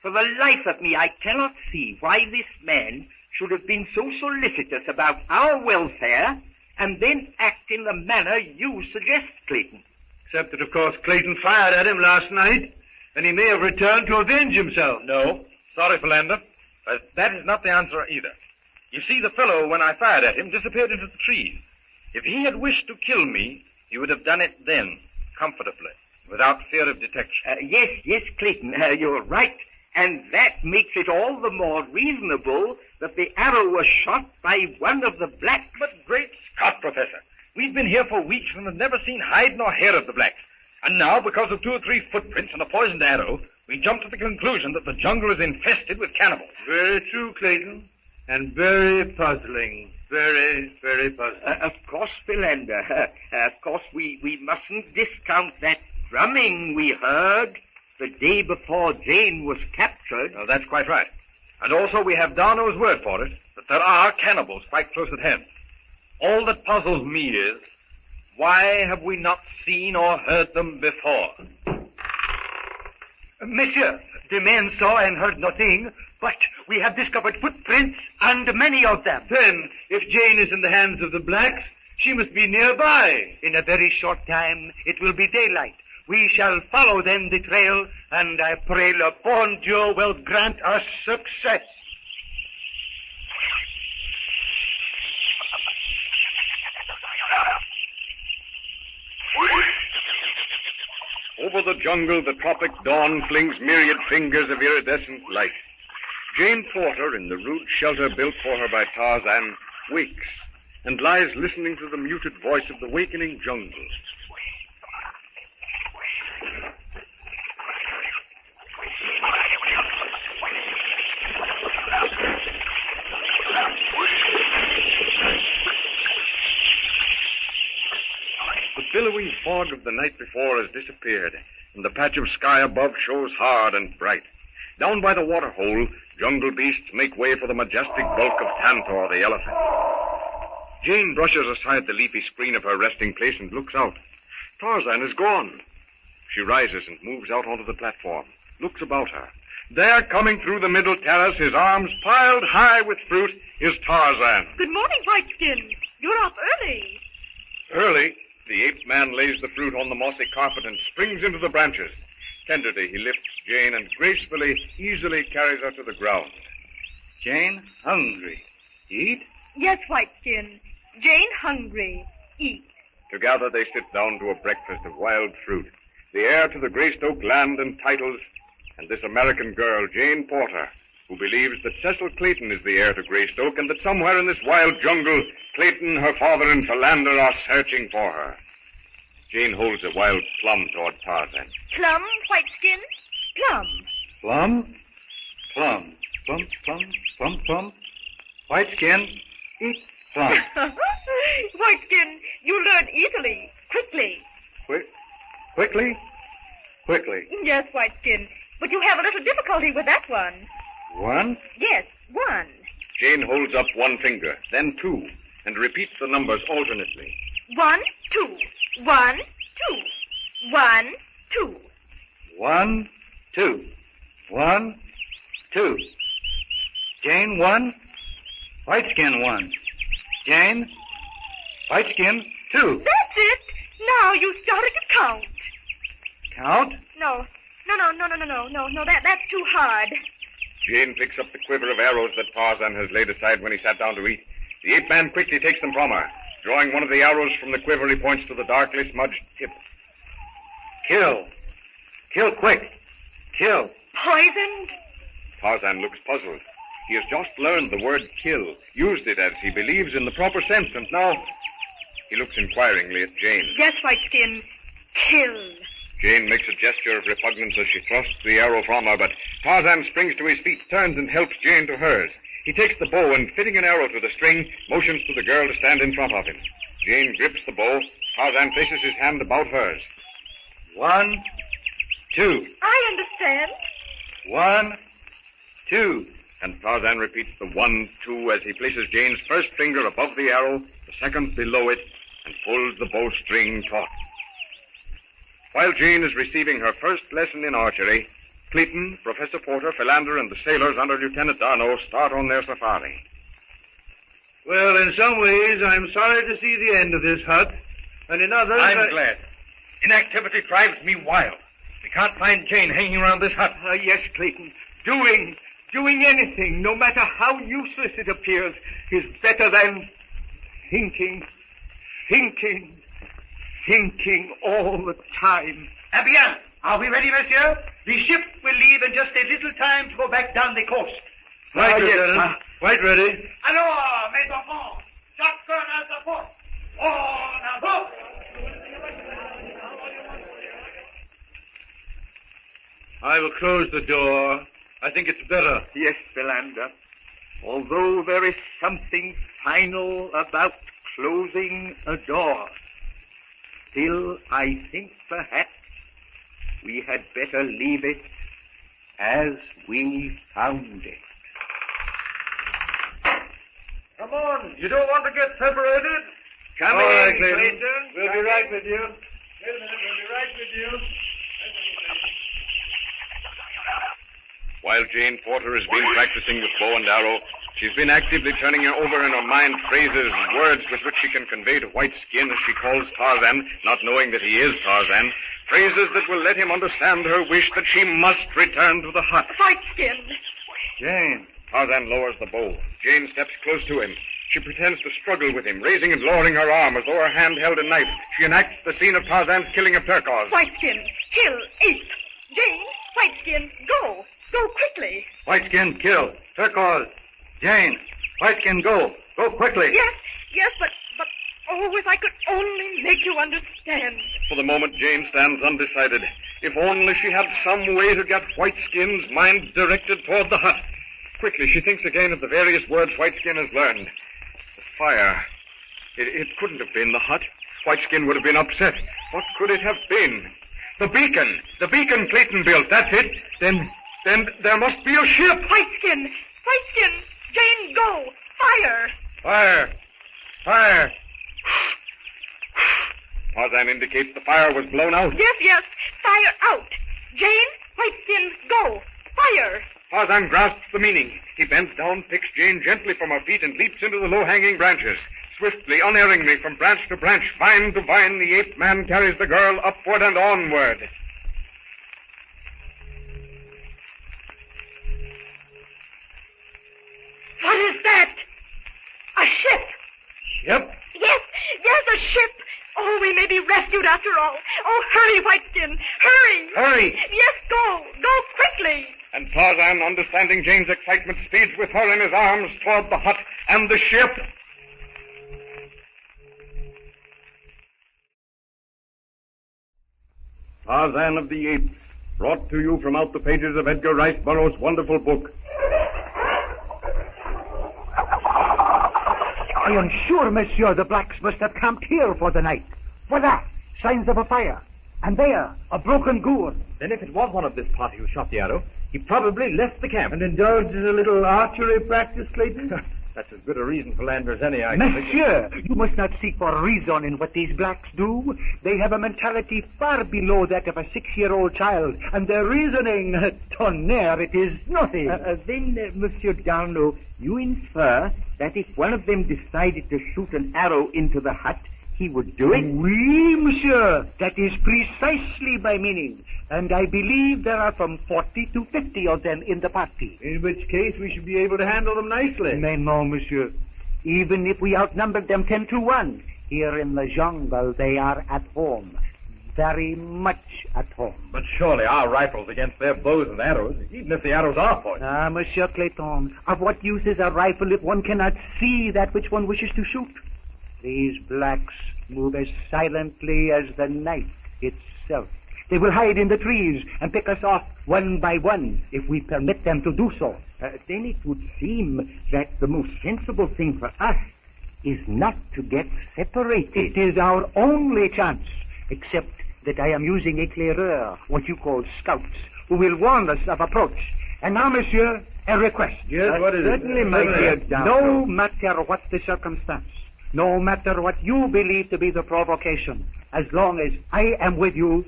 For the life of me, I cannot see why this man should have been so solicitous about our welfare and then act in the manner you suggest, Clayton. Except that, of course, Clayton fired at him last night, and he may have returned to avenge himself. No. Sorry, Philander. That is not the answer either. You see, the fellow, when I fired at him, disappeared into the trees. If he had wished to kill me, he would have done it then, comfortably, without fear of detection. Yes, Clayton, you're right. And that makes it all the more reasonable that the arrow was shot by one of the blacks. But great Scott, Professor, we've been here for weeks and have never seen hide nor hair of the blacks. And now, because of 2 or 3 footprints and a poisoned arrow, we jump to the conclusion that the jungle is infested with cannibals. Very true, Clayton. And very puzzling. Very, very puzzling. Of course, Philander. Of course, we mustn't discount that drumming we heard the day before Jane was captured. Oh, that's quite right. And also we have Darno's word for it, that there are cannibals quite close at hand. All that puzzles me is, why have we not seen or heard them before? Monsieur, the men saw and heard nothing, but we have discovered footprints, and many of them. Then, if Jane is in the hands of the blacks, she must be nearby. In a very short time, it will be daylight. We shall follow then the trail, and I pray le bon Dieu will grant us success. Over the jungle, the tropic dawn flings myriad fingers of iridescent light. Jane Porter, in the rude shelter built for her by Tarzan, wakes and lies listening to the muted voice of the wakening jungle. The billowing fog of the night before has disappeared, and the patch of sky above shows hard and bright. Down by the waterhole, jungle beasts make way for the majestic bulk of Tantor, the elephant. Jane brushes aside the leafy screen of her resting place and looks out. Tarzan is gone. She rises and moves out onto the platform, looks about her. There, coming through the middle terrace, his arms piled high with fruit, is Tarzan. Good morning, Whiteskin. You're up early. Early, the ape man lays the fruit on the mossy carpet and springs into the branches. Tenderly, he lifts Jane and gracefully, easily carries her to the ground. Jane, hungry. Eat? Yes, Whiteskin. Jane hungry. Eat. Together they sit down to a breakfast of wild fruit, the heir to the Greystoke land and titles, and this American girl, Jane Porter, who believes that Cecil Clayton is the heir to Greystoke and that somewhere in this wild jungle, Clayton, her father, and Philander are searching for her. Jane holds a wild plum toward Tarzan. Plum, Whiteskin? Plum. Plum? Plum. Plum, plum, plum, plum. Whiteskin, eat plum. Whiteskin, you learn easily, quickly. Quickly? Quickly. Yes, Whiteskin, but you have a little difficulty with that one. One? Yes, one. Jane holds up one finger, then two, and repeats the numbers alternately. 1, 2. 1, 2. 1, 2. 1, 2. 1, 2. Jane, 1. Whiteskin, 1. Jane, Whiteskin, 2. That's it. Now you started to count. Count? No, that's too hard. Jane picks up the quiver of arrows that Tarzan has laid aside when he sat down to eat. The ape man quickly takes them from her. Drawing one of the arrows from the quiver, he points to the darkly smudged tip. Kill. Kill quick. Kill. Poisoned? Tarzan looks puzzled. He has just learned the word kill, used it as he believes in the proper sense, and now he looks inquiringly at Jane. Yes, Whiteskin. Kill. Jane makes a gesture of repugnance as she thrusts the arrow from her, but Tarzan springs to his feet, turns and helps Jane to hers. He takes the bow and, fitting an arrow to the string, motions to the girl to stand in front of him. Jane grips the bow. Tarzan places his hand about hers. 1, 2. I understand. 1, 2. And Tarzan repeats the 1, 2 as he places Jane's first finger above the arrow, the second below it, and pulls the bowstring taut. While Jane is receiving her first lesson in archery, Clayton, Professor Porter, Philander, and the sailors under Lieutenant Darno start on their safari. Well, in some ways, I'm sorry to see the end of this hut, and in others... I'm glad. Inactivity drives me wild. We can't find Jane hanging around this hut. Yes, Clayton. Doing anything, no matter how useless it appears, is better than thinking all the time. Bien. Are we ready, monsieur? The ship will leave in just a little time to go back down the coast. Right, Lieutenant. Quite ready. Alors, mes enfants, chacun à sa poste. En avant! I will close the door. I think it's better. Yes, Philander. Although there is something final about closing a door, still I think perhaps we had better leave it as we found it. Come on, you don't want to get separated? Come All in, right, Clayton. We'll be right with you. Wait a minute, we'll be right with you. While Jane Porter has been practicing with bow and arrow, she's been actively turning over in her mind phrases and words with which she can convey to White Skin, as she calls Tarzan, not knowing that he is Tarzan, phrases that will let him understand her wish that she must return to the hut. White Skin! Jane! Tarzan lowers the bow. Jane steps close to him. She pretends to struggle with him, raising and lowering her arm as though her hand held a knife. She enacts the scene of Tarzan's killing of Turcos. White Skin, kill Ape. Jane, White Skin, go. Go quickly. White Skin, kill. Turcos. Jane, White Skin, go. Go quickly. Yes, but, oh, if I could only make you understand. For the moment, Jane stands undecided. If only she had some way to get White Skin's mind directed toward the hut. Quickly, she thinks again of the various words White Skin has learned. The fire. It couldn't have been the hut. White Skin would have been upset. What could it have been? The beacon. The beacon Clayton built. That's it. Then there must be a ship. White Skin. Jane, go. Fire. Fire. Fire. Tarzan indicates the fire was blown out. Yes. Fire out. Jane, White Skin, go. Fire. Tarzan grasps the meaning. He bends down, picks Jane gently from her feet, and leaps into the low-hanging branches. Swiftly, unerringly, from branch to branch, vine to vine, the ape man carries the girl upward and onward. What is that? A ship. Ship? Yes, a ship. Oh, we may be rescued after all. Oh, hurry, White Skin. Hurry. Hurry. Yes, go. Go quickly. And Tarzan, understanding Jane's excitement, speeds with her in his arms toward the hut and the ship. Tarzan of the Apes, brought to you from out the pages of Edgar Rice Burroughs' wonderful book. I am sure, monsieur, the blacks must have camped here for the night. Voila, signs of a fire. And there, a broken gourd. Then if it was one of this party who shot the arrow, he probably left the camp. And indulged in a little archery practice, Clayton? That's as good a reason, Philander, as any, I think. Monsieur, you must not seek for reason in what these blacks do. They have a mentality far below that of a 6-year-old child, and their reasoning, tonnerre, it is nothing. Then, Monsieur Darno, you infer that if one of them decided to shoot an arrow into the hut, he would do it? Oui, monsieur. That is precisely my meaning. And I believe there are from 40 to 50 of them in the party. In which case we should be able to handle them nicely. Mais non, monsieur. Even if we outnumbered them 10 to 1, here in the jungle they are at home. Very much at home. But surely our rifles against their bows and arrows, even if the arrows are poisoned. Ah, Monsieur Clayton, of what use is a rifle if one cannot see that which one wishes to shoot? These blacks move as silently as the night itself. They will hide in the trees and pick us off one by one if we permit them to do so. Then it would seem that the most sensible thing for us is not to get separated. It is our only chance, except that I am using éclaireurs, what you call scouts, who will warn us of approach. And now, monsieur, a request. Yes, what is it? Certainly, my dear Doctor. No matter what the circumstance, no matter what you believe to be the provocation, as long as I am with you,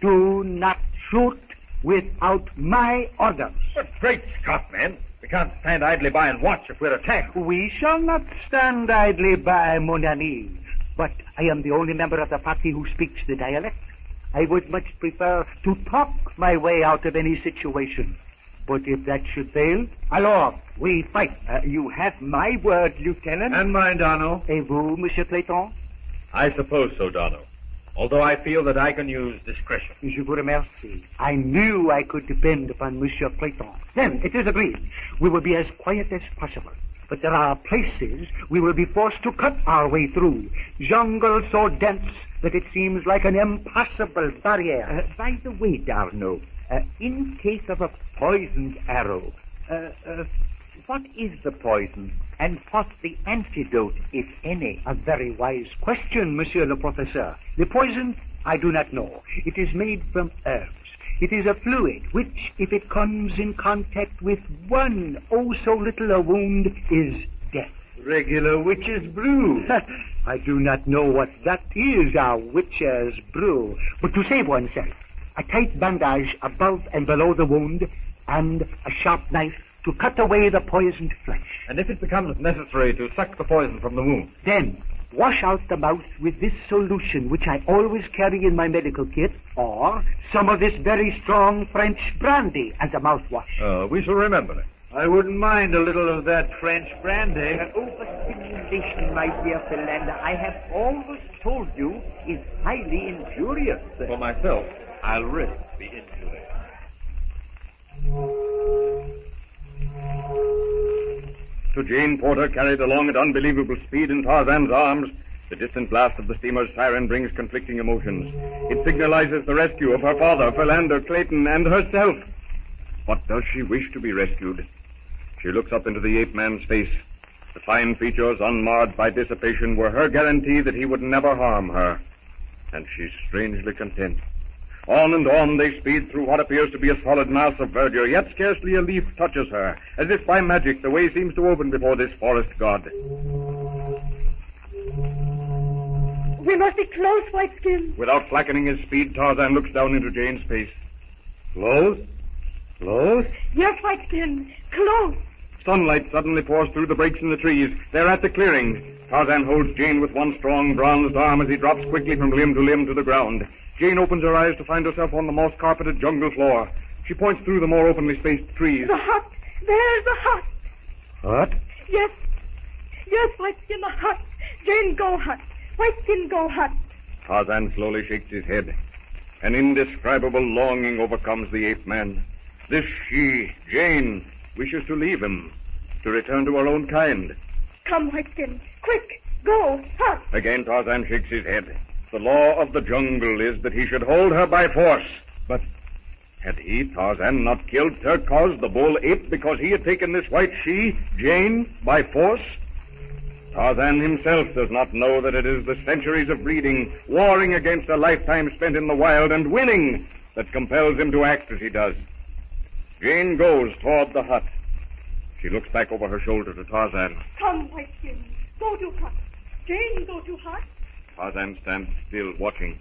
do not shoot without my orders. But great Scott, man. We can't stand idly by and watch if we're attacked. We shall not stand idly by, mon ami. But I am the only member of the party who speaks the dialect. I would much prefer to talk my way out of any situation. But if that should fail, alors, we fight. You have my word, Lieutenant. And mine, Darno. Et vous, Monsieur Clayton? I suppose so, Darno. Although I feel that I can use discretion. Je vous remercie. I knew I could depend upon Monsieur Clayton. Then, it is agreed. We will be as quiet as possible. But there are places we will be forced to cut our way through. Jungle so dense that it seems like an impossible barrier. By the way, Darno, in case of a poisoned arrow, what is the poison and what's the antidote, if any? A very wise question, Monsieur le Professeur. The poison, I do not know. It is made from herbs. It is a fluid which, if it comes in contact with one, oh so little a wound, is death. Regular witch's brew. I do not know what that is, our witch's brew. But to save oneself, a tight bandage above and below the wound, and a sharp knife to cut away the poisoned flesh. And if it becomes necessary to suck the poison from the wound? Then wash out the mouth with this solution, which I always carry in my medical kit, or some of this very strong French brandy as a mouthwash. We shall remember it. I wouldn't mind a little of that French brandy. Overstimulation, my dear Philander, I have always told you, is highly injurious. For myself, I'll risk the injury. To Jane Porter, carried along at unbelievable speed in Tarzan's arms, the distant blast of the steamer's siren brings conflicting emotions. It signalizes the rescue of her father, Philander, Clayton, and herself. What does she wish to be rescued? She looks up into the ape-man's face. The fine features, unmarred by dissipation, were her guarantee that he would never harm her. And she's strangely content. On and on they speed through what appears to be a solid mass of verdure, yet scarcely a leaf touches her. As if by magic, the way seems to open before this forest god. We must be close, Whiteskin. Without slackening his speed, Tarzan looks down into Jane's face. Close? Close? Yes, Whiteskin. Close. Sunlight suddenly pours through the breaks in the trees. They're at the clearing. Tarzan holds Jane with one strong bronzed arm as he drops quickly from limb to limb to the ground. Jane opens her eyes to find herself on the moss-carpeted jungle floor. She points through the more openly spaced trees. The hut. There's the hut. Hut? Yes. Yes, Whiteskin, the hut. Jane, go hut. Whiteskin, go hut. Tarzan slowly shakes his head. An indescribable longing overcomes the ape-man. This she, Jane, wishes to leave him, to return to her own kind. Come, Whiteskin. Quick, go, hut. Again Tarzan shakes his head. The law of the jungle is that he should hold her by force. But had he, Tarzan, not killed Turquoise, the bull ape, because he had taken this white she, Jane, by force? Tarzan himself does not know that it is the centuries of breeding, warring against a lifetime spent in the wild, and winning, that compels him to act as he does. Jane goes toward the hut. She looks back over her shoulder to Tarzan. Come, Whiteskin. Go to hut. Jane, go to hut. Tarzan stands still, watching.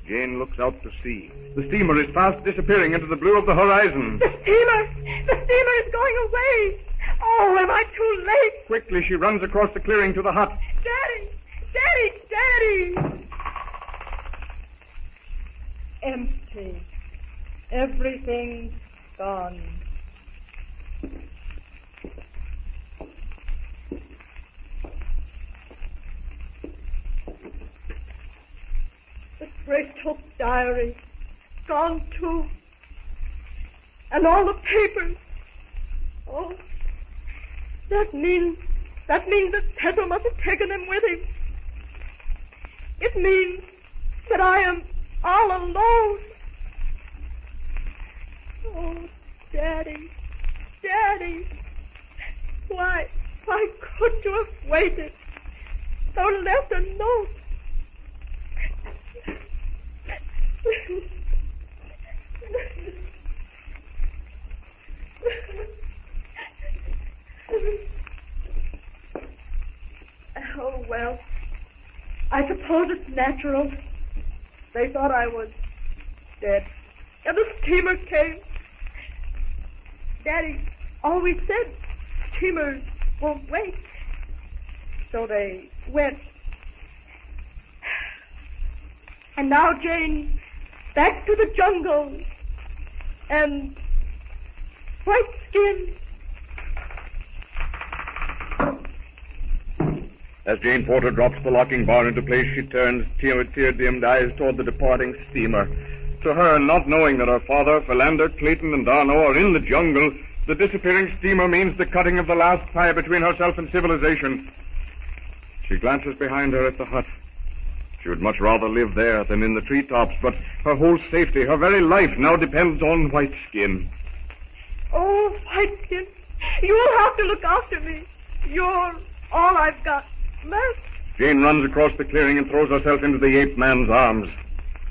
Jane looks out to sea. The steamer is fast disappearing into the blue of the horizon. The steamer! The steamer is going away! Oh, am I too late? Quickly, she runs across the clearing to the hut. Daddy! Daddy! Daddy! Empty. Everything's gone. The Greystoke diary, gone too. And all the papers. Oh, that means that Pedro must have taken them with him. It means that I am all alone. Oh, Daddy, Daddy, why couldn't you have waited or left a note? Oh, well, I suppose it's natural. They thought I was dead. And the steamer came. Daddy always said steamers won't wait. So they went. And now, Jane, back to the jungle. And Whiteskin. As Jane Porter drops the locking bar into place, she turns tear-dimmed eyes toward the departing steamer. To her, not knowing that her father, Philander, Clayton, and Darno are in the jungle, the disappearing steamer means the cutting of the last tie between herself and civilization. She glances behind her at the hut. She would much rather live there than in the treetops, but her whole safety, her very life, now depends on Whiteskin. Oh, Whiteskin, you'll have to look after me. You're all I've got left. Jane runs across the clearing and throws herself into the ape-man's arms.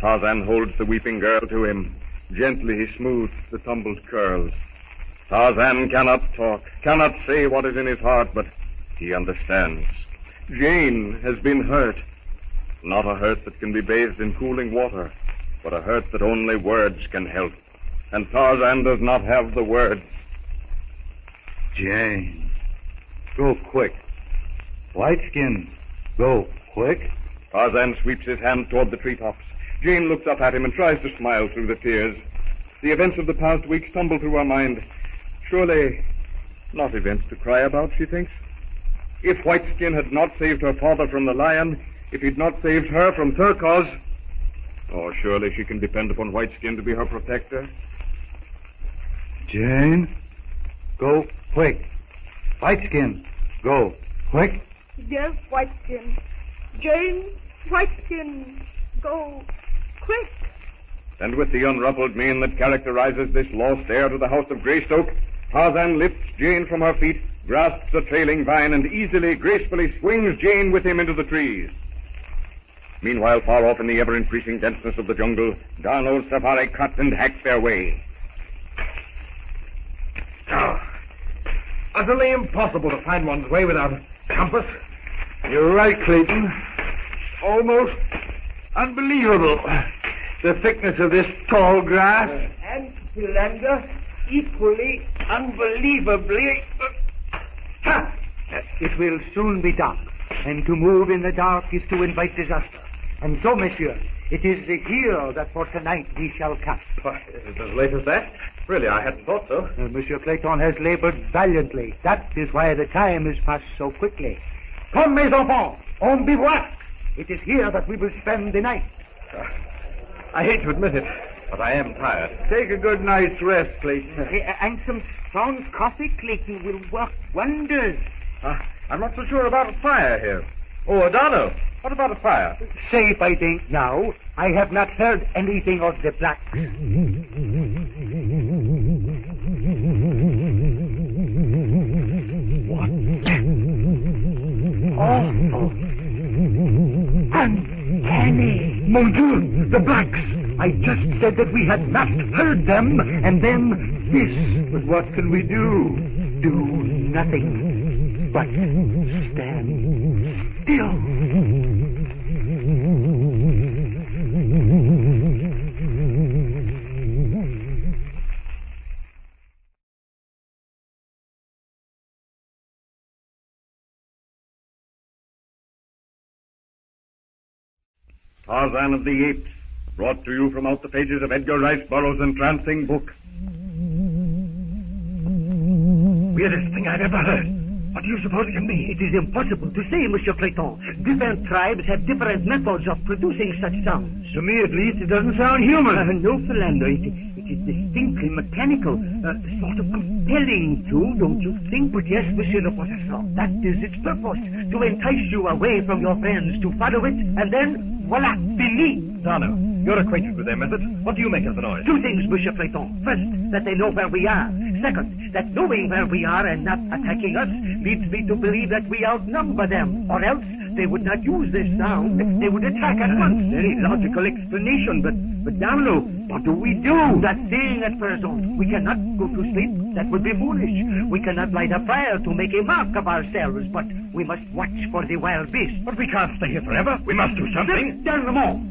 Tarzan holds the weeping girl to him. Gently he smooths the tumbled curls. Tarzan cannot talk, cannot say what is in his heart, but he understands. Jane has been hurt. Not a hurt that can be bathed in cooling water, but a hurt that only words can help. and Tarzan does not have the words. Jane, go quick. Whiteskin, go quick. Tarzan sweeps his hand toward the treetops. Jane looks up at him and tries to smile through the tears. The events of the past week stumble through her mind. Surely not events to cry about, she thinks. If Whiteskin had not saved her father from the lion, if he'd not saved her from Turcos, oh, surely she can depend upon Whiteskin to be her protector. Jane, go quick. Whiteskin, go quick. Yes, Whiteskin. Jane, Whiteskin, go quick. And with the unruffled mien that characterizes this lost heir to the house of Greystoke, Tarzan lifts Jane from her feet, grasps a trailing vine, and easily, gracefully swings Jane with him into the trees. Meanwhile, far off in the ever-increasing denseness of the jungle, Darno's safari cut and hacked their way. Utterly impossible to find one's way without a compass. You're right, Clayton. Almost unbelievable. The thickness of this tall grass. And Philander, equally unbelievably... Ha! It will soon be dark, and to move in the dark is to invite disaster. And so, monsieur, it is here that for tonight we shall camp. Is it as late as that? Really, I hadn't thought so. Monsieur Clayton has labored valiantly. That is why the time has passed so quickly. Come, mes enfants, on bivouac. It is here that we will spend the night. I hate to admit it, but I am tired. Take a good night's rest, Clayton. And some strong coffee, Clayton, will work wonders. I'm not so sure about a fire here. Oh, Adano, what about a fire? Safe, I think, now. I have not heard anything of the blacks. What? Oh. Uncanny. Mon Dieu, the blacks. I just said that we had not heard them, and then this. But what can we do? Do nothing but stand still. Tarzan of the Apes, brought to you from out the pages of Edgar Rice Burroughs' entrancing book. Weirdest thing I've ever heard. What do you suppose it can be? It is impossible to say, Monsieur Clayton. Different tribes have different methods of producing such sounds. To me, at least, it doesn't sound human. No, Philander. It is distinctly mechanical. Sort of compelling, too, don't you think? But yes, Monsieur le Professeur, that is its purpose. To entice you away from your friends, to follow it, and then, voila, fini. Darno, you're acquainted with their methods. What do you make of the noise? Two things, Monsieur Clayton. First, that they know where we are. Second, that knowing where we are and not attacking us leads me to believe that we outnumber them, or else they would not use this sound. They would attack at once. Very logical explanation, but Darno, what do we do? That thing at present. We cannot go to sleep. That would be foolish. We cannot light a fire to make a mark of ourselves, but we must watch for the wild beasts. But we can't stay here forever. We must do something. Darno.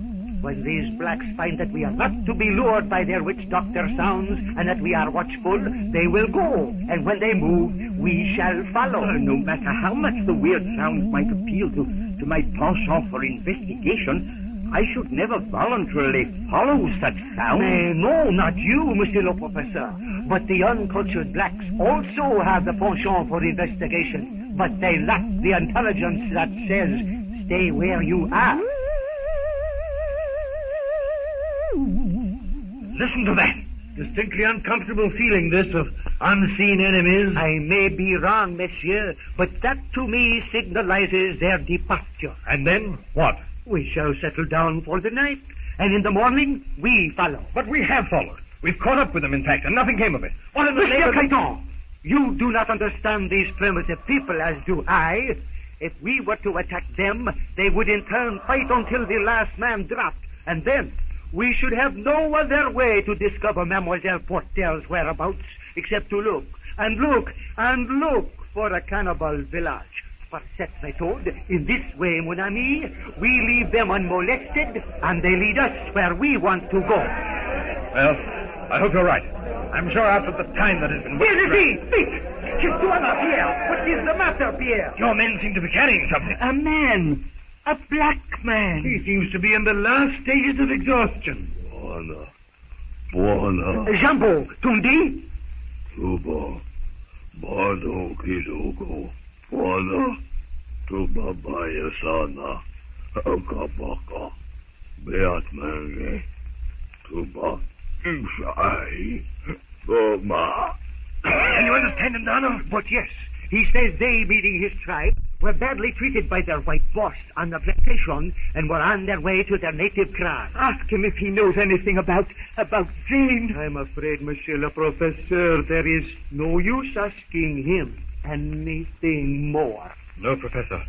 When these blacks find that we are not to be lured by their witch doctor sounds and that we are watchful, they will go. And when they move, we shall follow. No matter how much the weird sounds might appeal to my penchant for investigation, I should never voluntarily follow such sounds. No, not you, Monsieur le Professeur. But the uncultured blacks also have the penchant for investigation. But they lack the intelligence that says, stay where you are. Listen to that. Distinctly uncomfortable feeling, this, of unseen enemies. I may be wrong, monsieur, but that to me signalizes their departure. And then what? We shall settle down for the night, and in the morning we follow. But we have followed. We've caught up with them, in fact, and nothing came of it. What in the name of Clayton? You do not understand these primitive people as do I. If we were to attack them, they would in turn fight until the last man dropped, and then we should have no other way to discover Mademoiselle Porter's whereabouts except to look and look and look for a cannibal village. Par cette méthode, in this way, mon ami, we leave them unmolested and they lead us where we want to go. Well, I hope you're right. I'm sure after the time that has been... Where is he? Speak! Qu'est-ce Pierre? What is the matter, Pierre? Your men seem to be carrying something. A man. A black man. He seems to be in the last stages of exhaustion. Buona. Jambo, Tundi? Tuba. Bado Kidogo. Buona. Tuba Baya Sana. Akabaka. Beat Mange. Tuba. Ishai. Boma. Can you understand him, Donald? But yes. He says they, meeting his tribe, were badly treated by their white boss on the plantation and were on their way to their native kraal. Ask him if he knows anything about Jane. I'm afraid, Monsieur le Professeur, there is no use asking him anything more. No, Professor.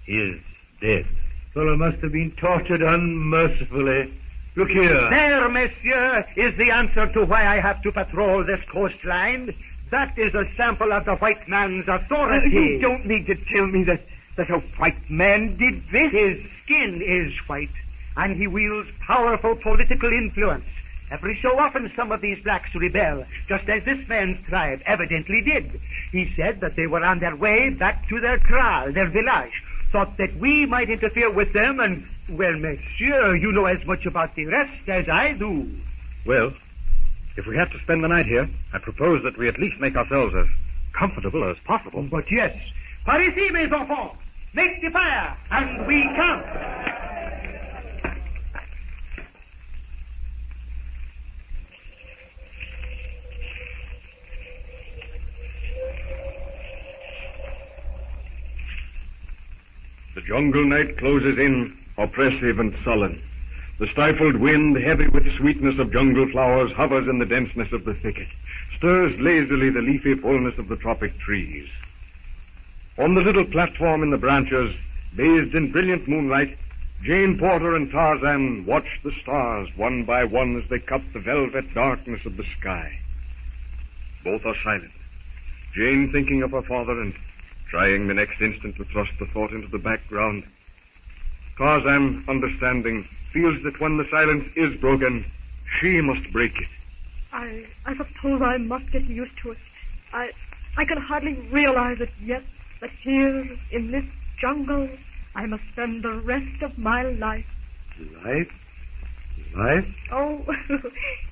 He is dead. Fellow must have been tortured unmercifully. Look here. There, Monsieur, is the answer to why I have to patrol this coastline. That is a sample of the white man's authority. You don't mean to tell me that a white man did this? His skin is white, and he wields powerful political influence. Every so often some of these blacks rebel, just as this man's tribe evidently did. He said that they were on their way back to their kraal, their village, thought that we might interfere with them, and, well, Monsieur, you know as much about the rest as I do. Well, if we have to spend the night here, I propose that we at least make ourselves as comfortable as possible. But yes, par ici, mes enfants, make the fire, and we come. The jungle night closes in, oppressive and sullen. The stifled wind, heavy with sweetness of jungle flowers, hovers in the denseness of the thicket, stirs lazily the leafy fullness of the tropic trees. On the little platform in the branches, bathed in brilliant moonlight, Jane Porter and Tarzan watch the stars one by one as they cut the velvet darkness of the sky. Both are silent, Jane thinking of her father and trying the next instant to thrust the thought into the background. Tarzan, understanding, feels that when the silence is broken, she must break it. I suppose I must get used to it. I can hardly realize it yet, that here in this jungle I must spend the rest of my life. Life? Life? Oh,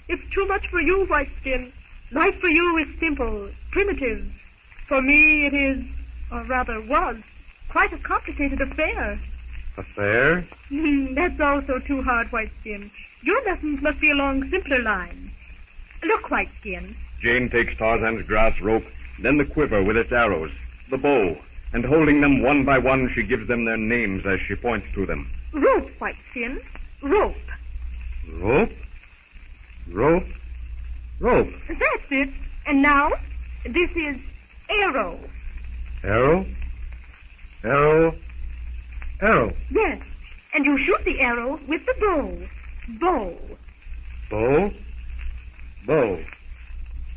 it's too much for you, Whiteskin. Life for you is simple, primitive. For me it is, or rather was, quite a complicated affair. Affair? That's also too hard, Whiteskin. Your lessons must be along simpler lines. Look, Whiteskin. Jane takes Tarzan's grass rope, then the quiver with its arrows, the bow, and holding them one by one, she gives them their names as she points to them. Rope, Whiteskin. Rope. Rope? Rope? Rope. That's it. And now, this is arrow. Arrow? Arrow? Arrow. Yes, and you shoot the arrow with the bow. Bow. Bow? Bow.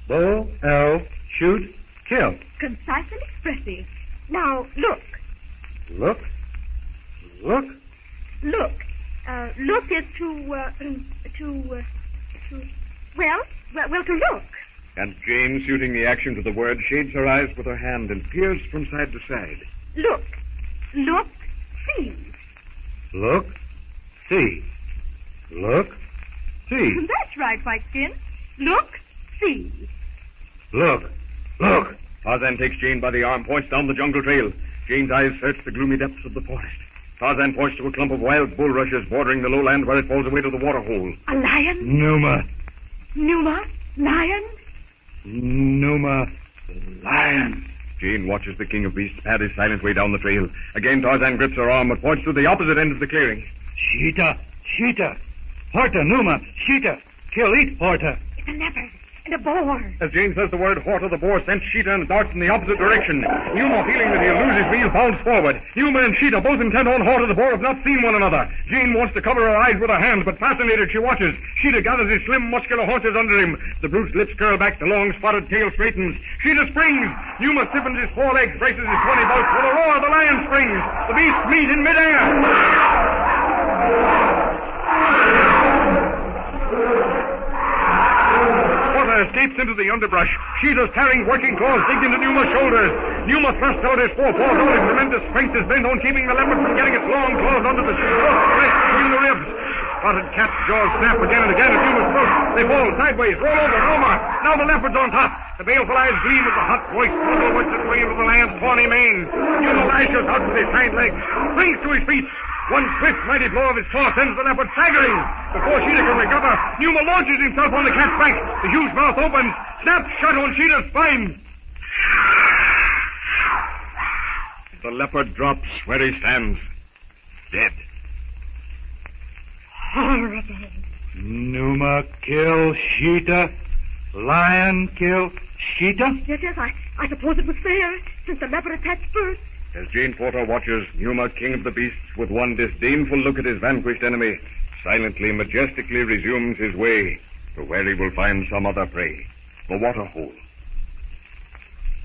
Bow, arrow, shoot, kill. Concise and expressive. Now, look. Look? Look? Look. Look is to look. And Jane, suiting the action to the word, shades her eyes with her hand and peers from side to side. Look. Look. See. Look. See. Look. See. That's right, Whiteskin. Look. See. Look. Look. Tarzan takes Jane by the arm, points down the jungle trail. Jane's eyes search the gloomy depths of the forest. Tarzan points to a clump of wild bulrushes bordering the lowland where it falls away to the waterhole. A lion? Numa. Numa? Lion? Numa. Lion. Jane watches the king of beasts pad his silent way down the trail. Again Tarzan grips her arm but points to the opposite end of the clearing. Cheetah. Cheetah. Horta, Numa. Cheetah. Kill, eat, Horta. It's a leopard. And a boar. As Jane says the word, Horta, the boar scents Cheetah and darts in the opposite direction. Numa, feeling that he'll lose his wheel, bounds forward. Numa and Cheetah, both intent on Horta, the boar, have not seen one another. Jane wants to cover her eyes with her hands, but fascinated, she watches. Cheetah gathers his slim, muscular haunches under him. The brute's lips curl back, the long, spotted tail straightens. Cheetah springs. Numa stiffens his forelegs, braces his 20 bolts. With a roar, the lion springs. The beasts meet in midair. escapes into the underbrush. Sheeta's tearing working claws digged into Numa's shoulders. Numa thrusts out his forepaws. All his tremendous strength is bent on keeping the leopard from getting its long claws under the throat, right between the ribs. Spotted cat's jaws snap again and again at Numa's throat. They fall sideways, roll over, no more. Now the leopard's on top. The baleful eyes gleam as the hot voice puzzle works its way into the lamb's tawny mane. Numa lashes out with his hind legs, springs to his feet. One swift, mighty blow of his claw sends the leopard staggering. Before Sheeta can recover, Numa launches himself on the cat's back. The huge mouth opens, snaps shut on Sheeta's spine. The leopard drops where he stands, dead. Horrible. Numa kill Sheeta. Lion kill Sheeta? Yes, I suppose it was fair, since the leopard attacked first. As Jane Porter watches, Numa, king of the beasts, with one disdainful look at his vanquished enemy, silently, majestically resumes his way to where he will find some other prey, the water hole.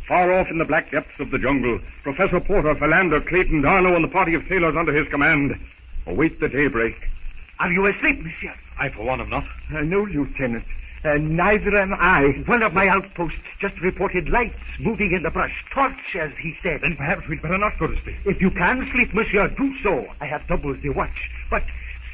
Far off in the black depths of the jungle, Professor Porter, Philander, Clayton, Darno, and the party of sailors under his command await the daybreak. Are you asleep, monsieur? I, for one, am not. No, Lieutenant. Neither am I. One of my outposts just reported lights moving in the brush. Torches, he said. Then perhaps we'd better not go to sleep. If you can sleep, monsieur, do so. I have doubled the watch. But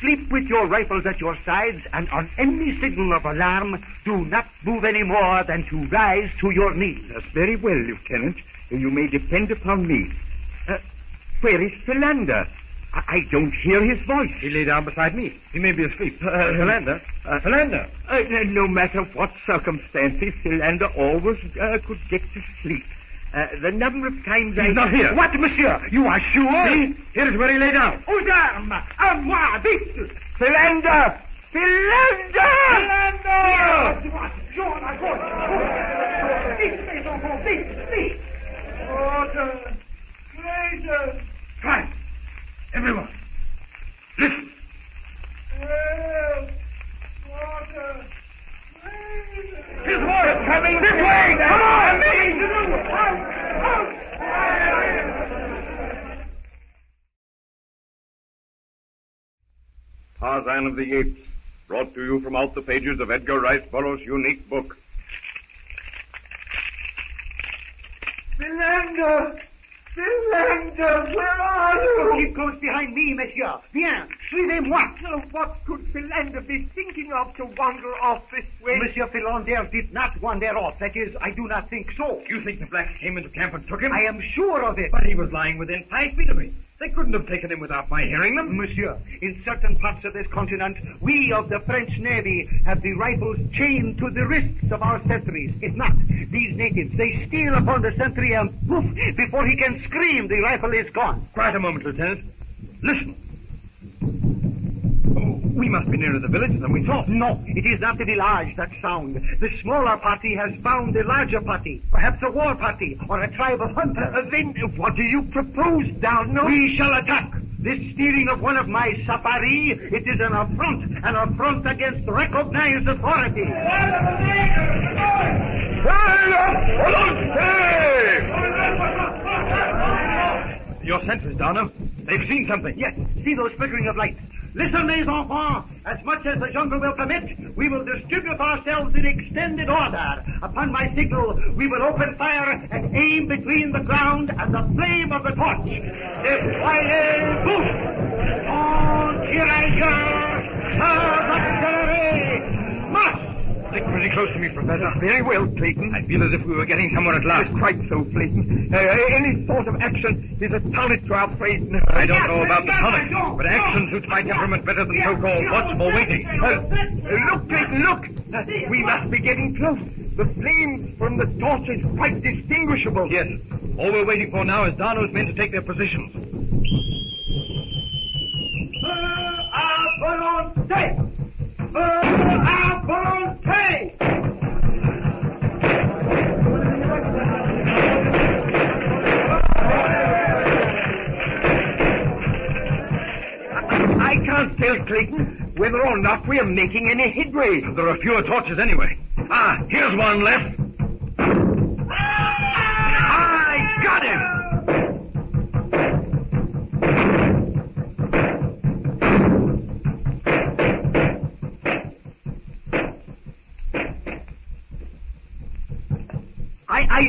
sleep with your rifles at your sides, and on any signal of alarm, do not move any more than to rise to your knees. That's very well, Lieutenant. You may depend upon me. Where is Philander? I don't hear his voice. He lay down beside me. He may be asleep. Philander? Philander? No matter what circumstances, Philander always could get to sleep. The number of times He's not here. What, monsieur? You are sure? See? Here is where he lay down. Aux armes! À moi! Vite! Philander! Philander! Water! Clayton! Quiet! Everyone! Listen! Water! His water coming this way! Come on! Tarzan of the Apes, brought to you from out the pages of Edgar Rice Burroughs' unique book. Philander! Philander, where are you? Keep close behind me, monsieur. Bien, suivez-moi. What could Philander be thinking of to wander off this way? Monsieur Philander did not wander off. That is, I do not think so. You think the blacks came into camp and took him? I am sure of it. But he was lying within 5 feet of me. They couldn't have taken him without my hearing them. Monsieur, in certain parts of this continent, we of the French Navy have the rifles chained to the wrists of our sentries. If not, these natives, they steal upon the sentry and poof, before he can scream, the rifle is gone. Quiet a moment, Lieutenant. Listen. We must be nearer the village than we thought. No, it is not the village that sound. The smaller party has found the larger party. Perhaps a war party or a tribe of hunters. Then what do you propose, Darno? We shall attack. This stealing of one of my safari, it is an affront against recognized authority. Your sentries, Darno. They've seen something. Yes, see those flickering of lights. Listen, mes enfants. As much as the jungle will permit, we will distribute ourselves in extended order. Upon my signal, we will open fire and aim between the ground and the flame of the torch. Déployez-vous! En tirailleurs, sans accélérer, marche! Stick pretty close to me, Professor. Very well, Clayton. I feel as if we were getting somewhere at last. It's quite so, Clayton. Any sort of action is a tonic to our frayed nerves. I don't know about the tonic, but action suits my temperament better than so-called watchful waiting. Look, Clayton, look! We must be getting close. The flames from the torch is quite distinguishable. Yes. All we're waiting for now is Darno's men to take their positions. I can't tell, Clayton, whether or not we are making any headway. There are fewer torches anyway. Here's one left. I got him!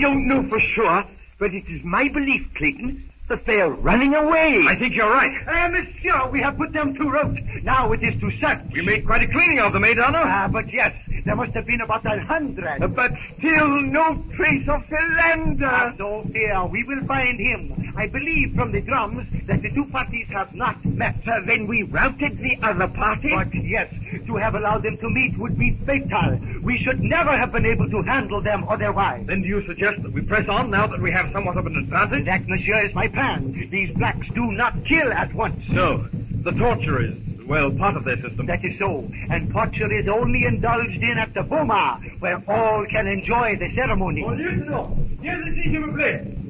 don't know for sure, but it is my belief, Clayton, that they are running away. I think you're right. Monsieur, we have put them to rout. Now it is to search. We made quite a cleaning of them, eh, Donner? But yes, there must have been about 100. But still no trace of Philander. No fear, we will find him. I believe from the drums that the two parties have not met. Then we routed the other party? But yes, to have allowed them to meet would be fatal. We should never have been able to handle them otherwise. Then do you suggest that we press on now that we have somewhat of an advantage? That, monsieur, is my plan. These blacks do not kill at once. So, the torture is, well, part of their system. That is so. And torture is only indulged in at the Boma, where all can enjoy the ceremony.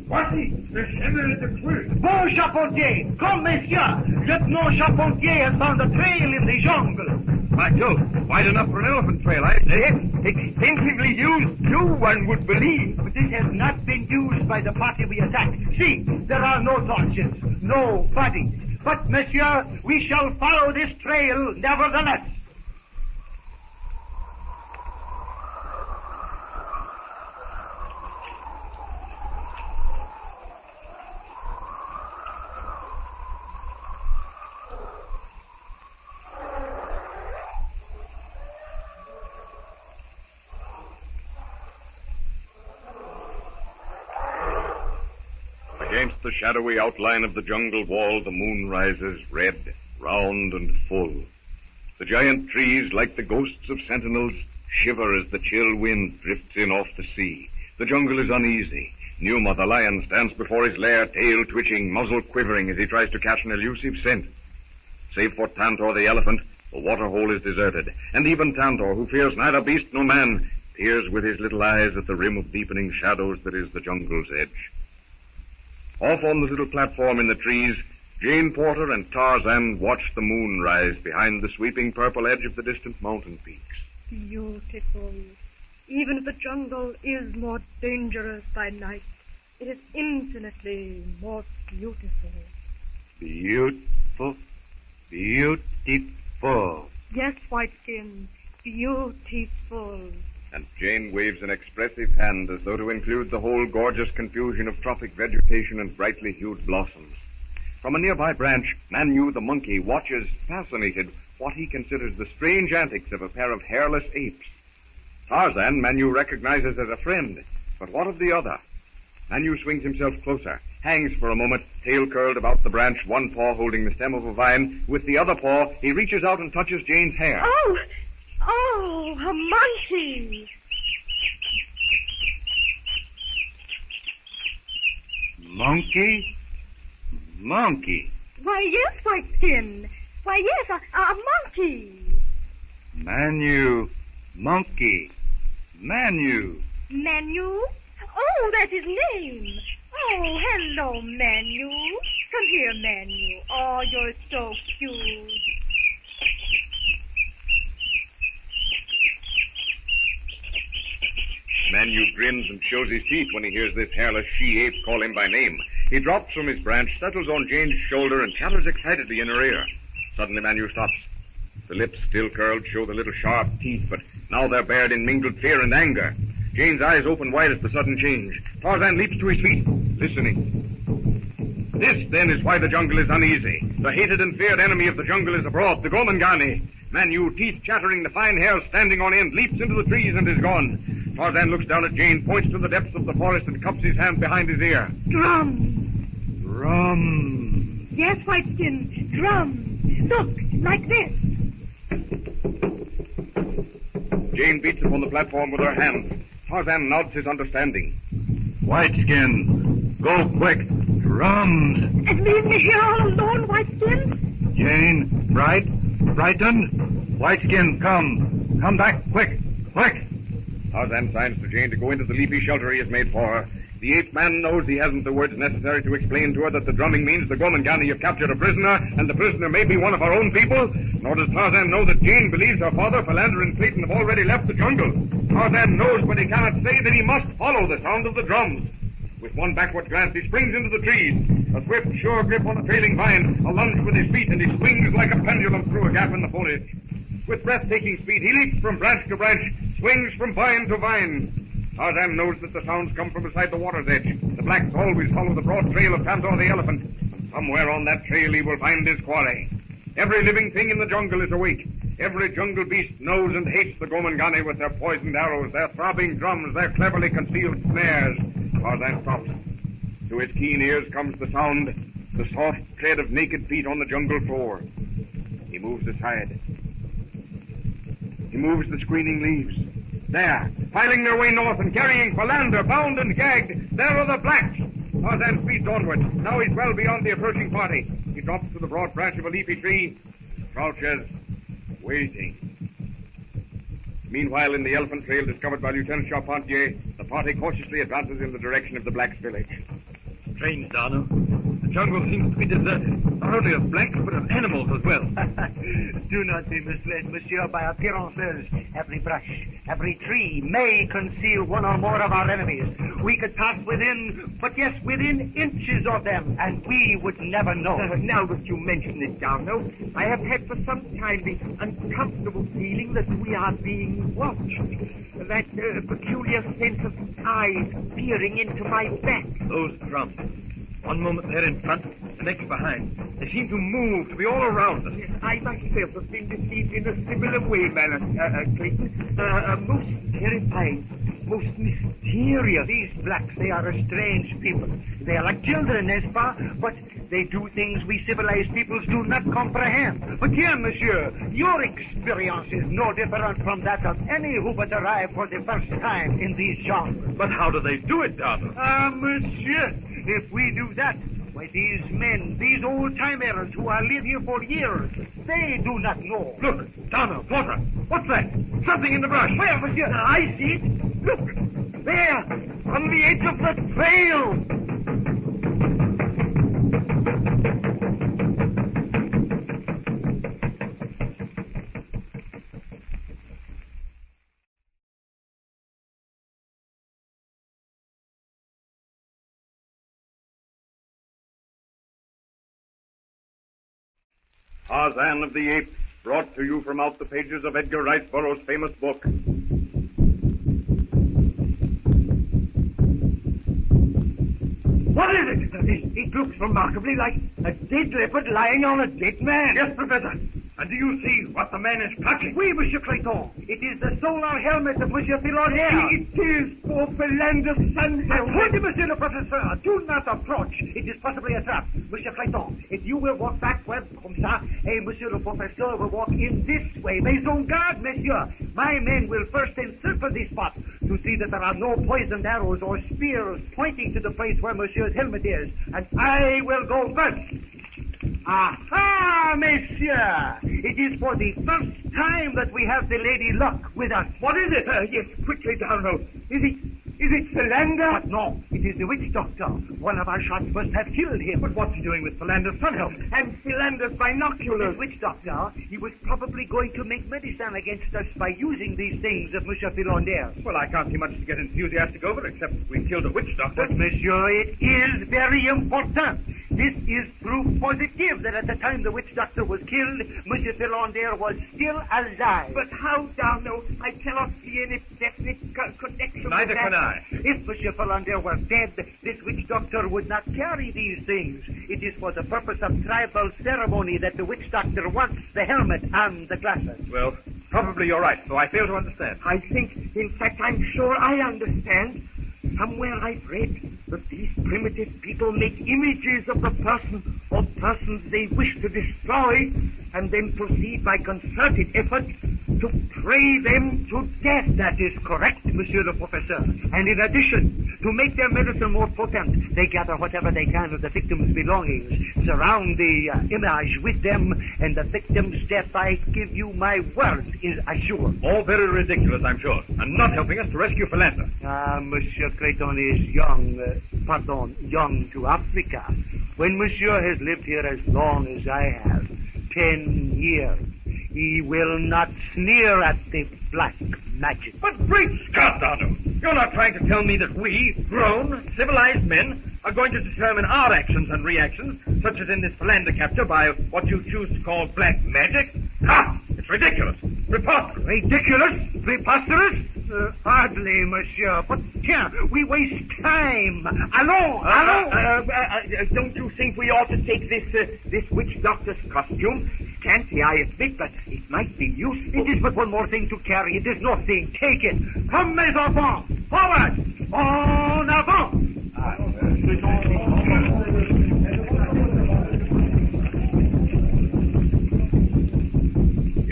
Voici, le chemin de creux. Bon Charpentier! Come, monsieur! Lieutenant Charpentier has found a trail in the jungle. By Jove, wide enough for an elephant trail, I say. Yes, extensively used too, one would believe. But this has not been used by the party we attacked. See, there are no torches, no bodies. But, monsieur, we shall follow this trail nevertheless. Against the shadowy outline of the jungle wall, the moon rises red, round, and full. The giant trees, like the ghosts of sentinels, shiver as the chill wind drifts in off the sea. The jungle is uneasy. Numa, the lion, stands before his lair, tail twitching, muzzle quivering as he tries to catch an elusive scent. Save for Tantor the elephant, the waterhole is deserted, and even Tantor, who fears neither beast nor man, peers with his little eyes at the rim of deepening shadows that is the jungle's edge. Off on the little platform in the trees, Jane Porter and Tarzan watch the moon rise behind the sweeping purple edge of the distant mountain peaks. Beautiful. Even if the jungle is more dangerous by night, it is infinitely more beautiful. Beautiful. Beautiful. Yes, Whiteskin, beautiful. And Jane waves an expressive hand as though to include the whole gorgeous confusion of tropic vegetation and brightly hued blossoms. From a nearby branch, Manu the monkey watches, fascinated, what he considers the strange antics of a pair of hairless apes. Tarzan, Manu recognizes as a friend, but what of the other? Manu swings himself closer, hangs for a moment, tail curled about the branch, one paw holding the stem of a vine. With the other paw, he reaches out and touches Jane's hair. Oh, a monkey! Monkey? Monkey. Why, yes, Whiteskin. Why, yes, a monkey. Manu. Monkey. Manu. Manu? Oh, that's his name. Oh, hello, Manu. Come here, Manu. Oh, you're so cute. Manu grins and shows his teeth when he hears this hairless she-ape call him by name. He drops from his branch, settles on Jane's shoulder, and chatters excitedly in her ear. Suddenly Manu stops. The lips, still curled, show the little sharp teeth, but now they're bared in mingled fear and anger. Jane's eyes open wide at the sudden change. Tarzan leaps to his feet, listening. This, then, is why the jungle is uneasy. The hated and feared enemy of the jungle is abroad, the Gomangani. Manu, teeth chattering, the fine hair standing on end, leaps into the trees and is gone. Tarzan looks down at Jane, points to the depths of the forest, and cups his hand behind his ear. Drum. Drum. Yes, Whiteskin, drum. Look, like this. Jane beats upon the platform with her hands. Tarzan nods his understanding. Whiteskin, go quick. Drums. And leave me here all alone, Whiteskin? Jane, Brighton. Whiteskin, come. Come back, quick. Tarzan signs to Jane to go into the leafy shelter he has made for her. The ape man knows he hasn't the words necessary to explain to her that the drumming means the Gomangani have captured a prisoner, and the prisoner may be one of our own people. Nor does Tarzan know that Jane believes her father, Philander, and Clayton have already left the jungle. Tarzan knows, but he cannot say that he must follow the sound of the drums. With one backward glance, he springs into the trees. A swift, sure grip on a trailing vine, a lunge with his feet, and he swings like a pendulum through a gap in the foliage. With breathtaking speed, he leaps from branch to branch, swings from vine to vine. Tarzan knows that the sounds come from beside the water's edge. The blacks always follow the broad trail of Tabor the elephant. Somewhere on that trail he will find his quarry. Every living thing in the jungle is awake. Every jungle beast knows and hates the Gomangani with their poisoned arrows, their throbbing drums, their cleverly concealed snares. Tarzan stops. To his keen ears comes the sound, the soft tread of naked feet on the jungle floor. He moves aside. He moves the screening leaves. There, filing their way north and carrying Philander, bound and gagged, there are the blacks. Tarzan speeds onward. Now he's well beyond the approaching party. He drops to the broad branch of a leafy tree, crouches, waiting. Meanwhile, in the elephant trail discovered by Lieutenant Charpentier, the party cautiously advances in the direction of the blacks' village. Strange, Darno. The jungle seems to be deserted. Not only of blacks, but of animals as well. Do not be misled, monsieur, by appearances. Every brush, every tree may conceal one or more of our enemies. We could pass within inches of them, and we would never know. Now that you mention it, Darno, I have had for some time the uncomfortable feeling that we are being watched. That peculiar sense of eyes peering into my back. Those drums. One moment they're in front, the next behind. They seem to move, to be all around us. I myself have been deceived in a similar way, Clayton. Most terrifying, most mysterious. These blacks, they are a strange people. They are like children, n'est-ce pas? But they do things we civilized peoples do not comprehend. But here, monsieur, your experience is no different from that of any who but arrived for the first time in these genres. But how do they do it, Darno? Monsieur, if we do that, why, these men, these old-timers who have lived here for years, they do not know. Look, Darno, Porter, what's that? Something in the brush. Where, monsieur? I see it. Look, there, on the edge of the trail. Tarzan of the Apes, brought to you from out the pages of Edgar Rice Burroughs' famous book. What is it? It looks remarkably like a dead leopard lying on a dead man. Yes, Professor. And do you see what the man is touching? Oui, Monsieur Clayton. It is the solar helmet of Monsieur Philander. It is for Philander's son's helmet. Hold it, Monsieur le Professeur. Do not approach. It is possibly a trap. Monsieur Clayton, if you will walk backward, comme ça, et Monsieur le Professeur will walk in this way. Mais en garde, Monsieur. My men will first encircle this spot to see that there are no poisoned arrows or spears pointing to the place where Monsieur's helmet is. And I will go first. Aha, monsieur! It is for the first time that we have the Lady Luck with us. What is it? Yes, quickly, Darno. Is it Philander? But no, it is the witch doctor. One of our shots must have killed him. But what's he doing with Philander's sun helmet? And Philander's binoculars. The witch doctor, he was probably going to make medicine against us by using these things of Monsieur Philander. Well, I can't see much to get enthusiastic over, except we killed a witch doctor. But, monsieur, it is very important. This is proof positive that at the time the witch doctor was killed, Monsieur Philander was still alive. But how, Darno? I cannot see any definite connection. Neither can I. If Monsieur Philander were dead, this witch doctor would not carry these things. It is for the purpose of tribal ceremony that the witch doctor wants the helmet and the glasses. Well, probably you're right, though I fail to understand. I think, in fact, I'm sure I understand. Somewhere I've read that these primitive people make images of the person or persons they wish to destroy, and then proceed by concerted effort to pray them to death. That is correct, Monsieur le Professeur. And in addition, to make their medicine more potent, they gather whatever they can of the victim's belongings, surround the image with them, and the victim's death, I give you my word, is assured. All very ridiculous, I'm sure, and not helping us to rescue Philander. Monsieur Clayton is young to Africa. When Monsieur has lived here as long as I have, 10 years, he will not sneer at the black magic. But great Scott, Darno, you're not trying to tell me that we, grown, civilized men, are going to determine our actions and reactions, such as in this Philander capture, by what you choose to call black magic? Ha! It's ridiculous. Preposterous. Ridiculous? Preposterous? Hardly, monsieur. But, tiens, we waste time. Allons. Don't you think we ought to take this witch doctor's costume? Scanty, I admit, but it might be useful. It is but one more thing to carry. It is nothing. Take it. Come, mes enfants. Forward. En avant.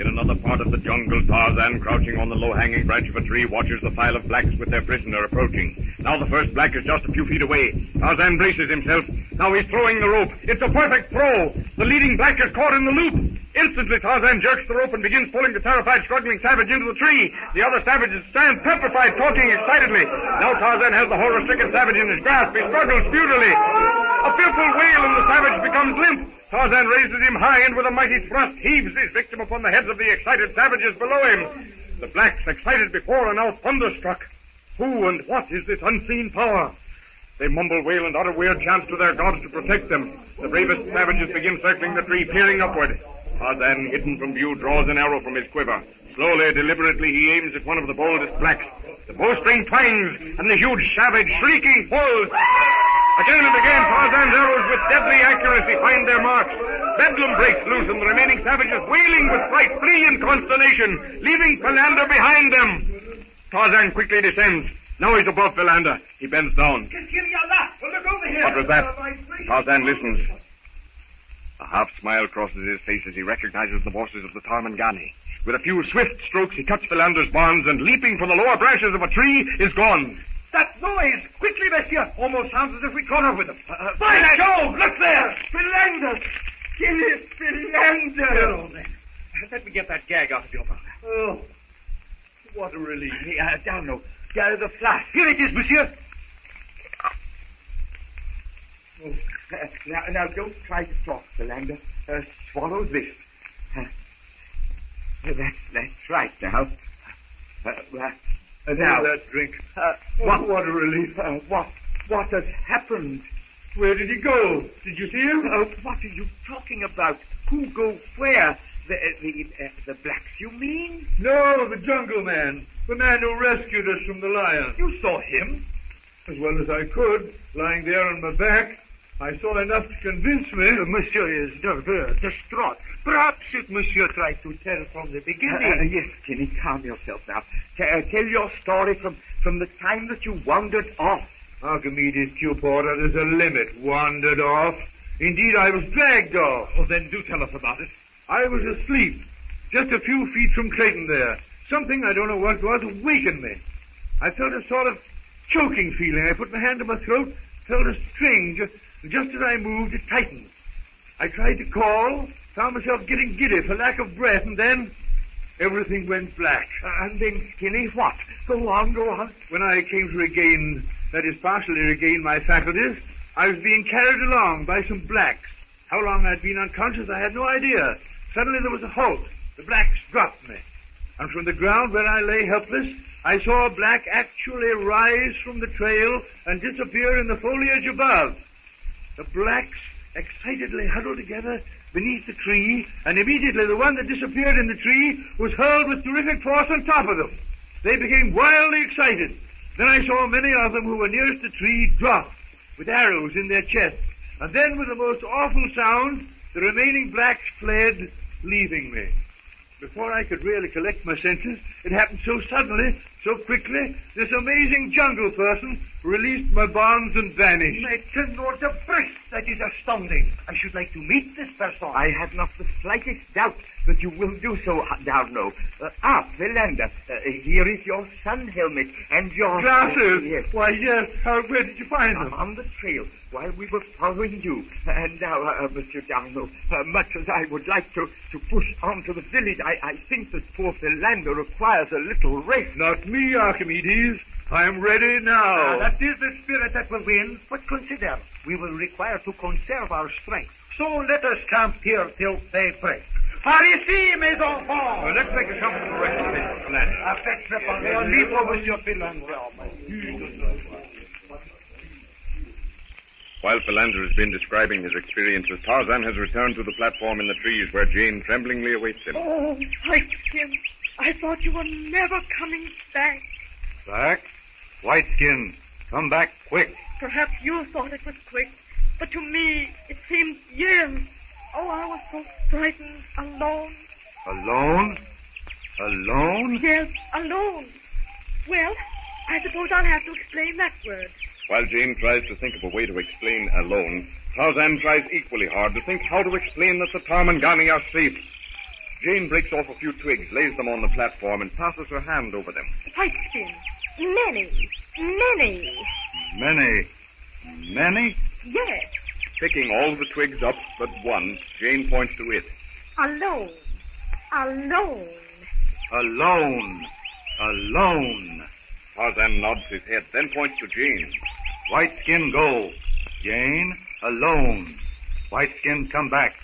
In another part of the jungle, Tarzan, crouching on the low-hanging branch of a tree, watches the file of blacks with their prisoner approaching. Now the first black is just a few feet away. Tarzan braces himself. Now he's throwing the rope. It's a perfect throw. The leading black is caught in the loop. Instantly, Tarzan jerks the rope and begins pulling the terrified, struggling savage into the tree. The other savages stand petrified, talking excitedly. Now Tarzan has the horror-stricken savage in his grasp. He struggles futilely. A fearful wail and the savage becomes limp. Tarzan raises him high and with a mighty thrust heaves his victim upon the heads of the excited savages below him. The blacks, excited before, are now thunderstruck. Who and what is this unseen power? They mumble, wail, and utter weird chants to their gods to protect them. The bravest savages begin circling the tree, peering upward. Tarzan, hidden from view, draws an arrow from his quiver. Slowly, deliberately, he aims at one of the boldest blacks. The bowstring twangs, and the huge savage, shrieking, falls. Again and again, Tarzan's arrows with deadly accuracy find their marks. Bedlam breaks loose, and the remaining savages, wailing with fright, flee in consternation, leaving Philander behind them. Tarzan quickly descends. Now he's above Philander. He bends down. Look over here. What was that? Tarzan listens. A half smile crosses his face as he recognizes the voices of the Tarmangani. With a few swift strokes, he cuts Philander's bonds and, leaping from the lower branches of a tree, is gone. That noise! Quickly, monsieur! Almost sounds as if we caught up with them. By Jove! Look there! Philander! Kill it, Philander! Let me get that gag out of your mouth. Oh, What a relief. Down, no. The flask. here it is, monsieur. Oh, now, don't try to talk, Philander. Swallow this. That's right, now. Now, that drink. What a relief. What has happened? Where did he go? Did you see him? What are you talking about? Who go where? The blacks, you mean? No, the jungle man. The man who rescued us from the lion. You saw him? As well as I could, lying there on my back. I saw enough to convince me. Monsieur is nervous, distraught. Perhaps if monsieur tried to tell from the beginning. Yes, Kenny, calm yourself now. Tell your story from the time that you wandered off. Archimedes, Q. Porter, there's a limit. Wandered off. Indeed, I was dragged off. Oh, then do tell us about it. I was asleep, just a few feet from Clayton there. Something, I don't know what it was, awakened me. I felt a sort of choking feeling. I put my hand to my throat, felt a string. Just as I moved, it tightened. I tried to call, found myself getting giddy for lack of breath, and then everything went black. And then, Skinny, what? Go on. When I came to regain, that is, partially regain my faculties, I was being carried along by some blacks. How long I'd been unconscious, I had no idea. Suddenly there was a halt. The blacks dropped me. And from the ground where I lay helpless, I saw a black actually rise from the trail and disappear in the foliage above. The blacks excitedly huddled together beneath the tree, and immediately the one that disappeared in the tree was hurled with terrific force on top of them. They became wildly excited. Then I saw many of them who were nearest the tree drop with arrows in their chests. And then with the most awful sound, the remaining blacks fled, leaving me. Before I could really collect my senses, it happened so suddenly, so quickly, this amazing jungle person released my bonds and vanished. Tenor de Brist, that is astounding. I should like to meet this person. I have not the slightest doubt that you will do so, Darno. Philander, here is your sun helmet and your... Glasses? Yes. Why, yes. Where did you find them? On the trail, while we were following you. And now, Monsieur Darno, much as I would like to push on to the village, I think that poor Philander requires a little rest. Not me, Archimedes. I am ready now. That is the spirit that will win. But consider, we will require to conserve our strength. So let us camp here till daybreak. Par ici, mes enfants! Let's make a comfortable rest of this, Philander. Libre, Monsieur Philander. While Philander has been describing his experiences, Tarzan has returned to the platform in the trees where Jane tremblingly awaits him. Oh, I thought you were never coming back. Back. Whiteskin, come back quick. Perhaps you thought it was quick, but to me it seemed years. Oh, I was so frightened, alone. Alone? Alone? Yes, alone. Well, I suppose I'll have to explain that word. While Jane tries to think of a way to explain alone, Tarzan tries equally hard to think how to explain that the Tarmangani are safe. Jane breaks off a few twigs, lays them on the platform, and passes her hand over them. Whiteskin. Many. Many? Yes. Picking all the twigs up but one, Jane points to it. Alone. Tarzan nods his head, then points to Jane. Whiteskin, go. Jane, alone. Whiteskin, come back.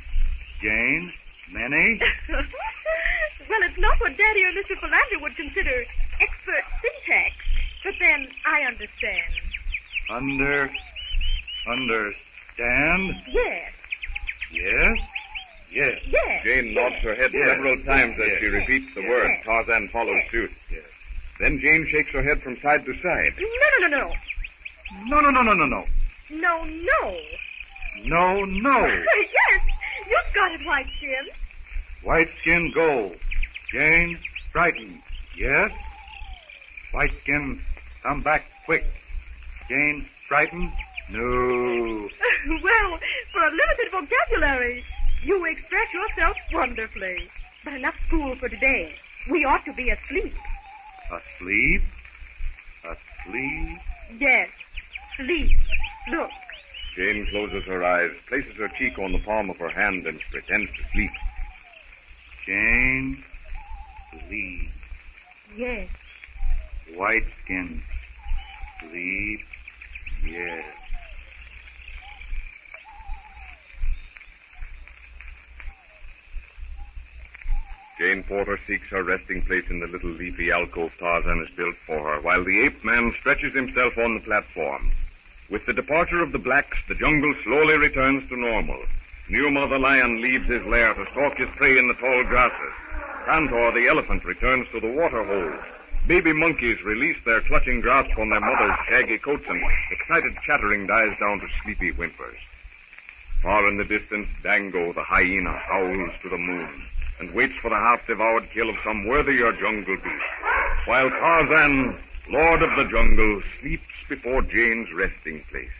Jane, many? Well, it's not what Daddy or Mr. Philander would consider expert syntax. But then I understand. Understand? Yes. Yes? Yes. Yes. Jane nods her head several times as she repeats the word. Tarzan follows suit. Yes. Then Jane shakes her head from side to side. No. No. Yes, you've got it, Whiteskin. Whiteskin, go. Jane, frightened. Yes? Whiteskin, come back quick. Jane, frightened? No. Well, for a limited vocabulary, you express yourself wonderfully. But enough school for today. We ought to be asleep. Asleep? Yes, sleep. Look. Jane closes her eyes, places her cheek on the palm of her hand, and pretends to sleep. Jane, sleep. Yes. Whiteskin, sleep. Yes. Jane Porter seeks her resting place in the little leafy alcove Tarzan has built for her, while the ape man stretches himself on the platform. With the departure of the blacks, the jungle slowly returns to normal. New Mother Lion leaves his lair to stalk his prey in the tall grasses. Tantor, the elephant, returns to the water holes. Baby monkeys release their clutching grasp on their mother's shaggy coats, and excited chattering dies down to sleepy whimpers. Far in the distance, Dango, the hyena, howls to the moon and waits for the half-devoured kill of some worthier jungle beast, while Tarzan, Lord of the Jungle, sleeps before Jane's resting place.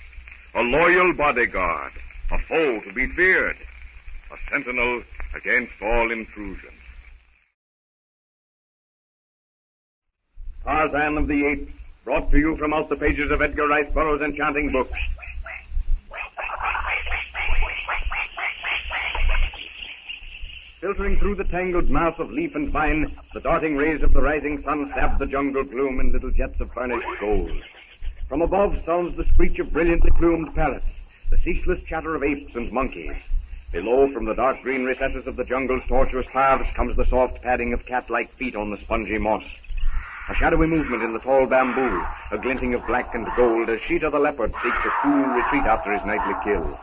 A loyal bodyguard, a foe to be feared, a sentinel against all intrusion. Tarzan of the Apes, brought to you from out the pages of Edgar Rice Burroughs' enchanting books. Filtering through the tangled mass of leaf and vine, the darting rays of the rising sun stab the jungle gloom in little jets of burnished gold. From above sounds the screech of brilliantly plumed parrots, the ceaseless chatter of apes and monkeys. Below, from the dark green recesses of the jungle's tortuous paths, comes the soft padding of cat-like feet on the spongy moss. A shadowy movement in the tall bamboo, a glinting of black and gold as Sheeta the leopard seeks a cool retreat after his nightly kill.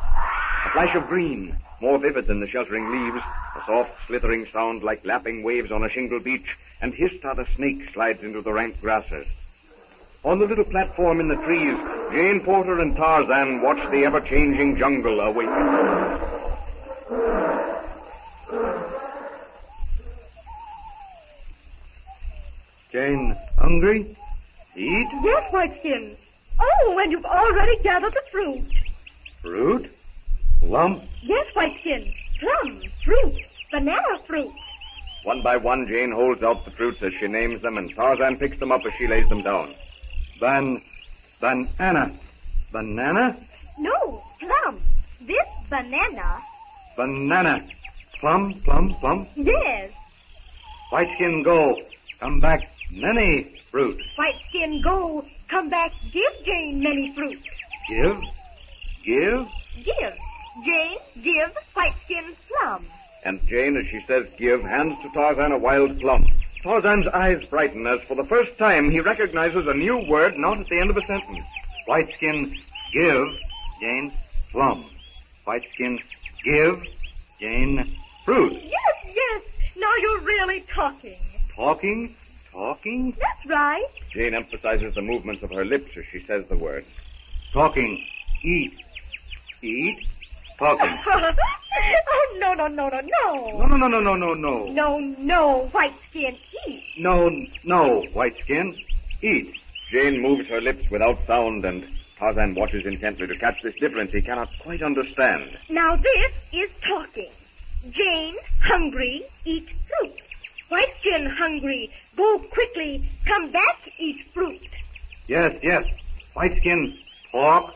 A flash of green, more vivid than the sheltering leaves, a soft slithering sound like lapping waves on a shingle beach, and Hista the snake slides into the rank grasses. On the little platform in the trees, Jane Porter and Tarzan watch the ever-changing jungle awaken. Jane, hungry? Eat? Yes, Whiteskin. Oh, and you've already gathered the fruit. Fruit? Lump? Yes, Whiteskin. Plum, fruit, banana fruit. One by one, Jane holds out the fruits as she names them, and Tarzan picks them up as she lays them down. Banana. Banana? No, plum. This banana. Banana. Plum. Yes. Whiteskin, go. Come back, many fruit. Whiteskin, go. Come back, give Jane many fruit. Give? Give. Jane, give Whiteskin plum. And Jane, as she says give, hands to Tarzan a wild plum. Tarzan's eyes brighten as for the first time he recognizes a new word not at the end of a sentence. Whiteskin, give Jane plum. Whiteskin, give Jane fruit. Yes. Now you're really talking. Talking? That's right. Jane emphasizes the movements of her lips as she says the words. Talking. Eat. Eat. Talking. Oh, no. No, White Skin, eat. No, White Skin. Eat. Jane moves her lips without sound, and Tarzan watches intently to catch this difference he cannot quite understand. Now this is talking. Jane, hungry, eat fruit. White Skin, hungry, go quickly, come back, eat fruit. Yes. White Skin, talk.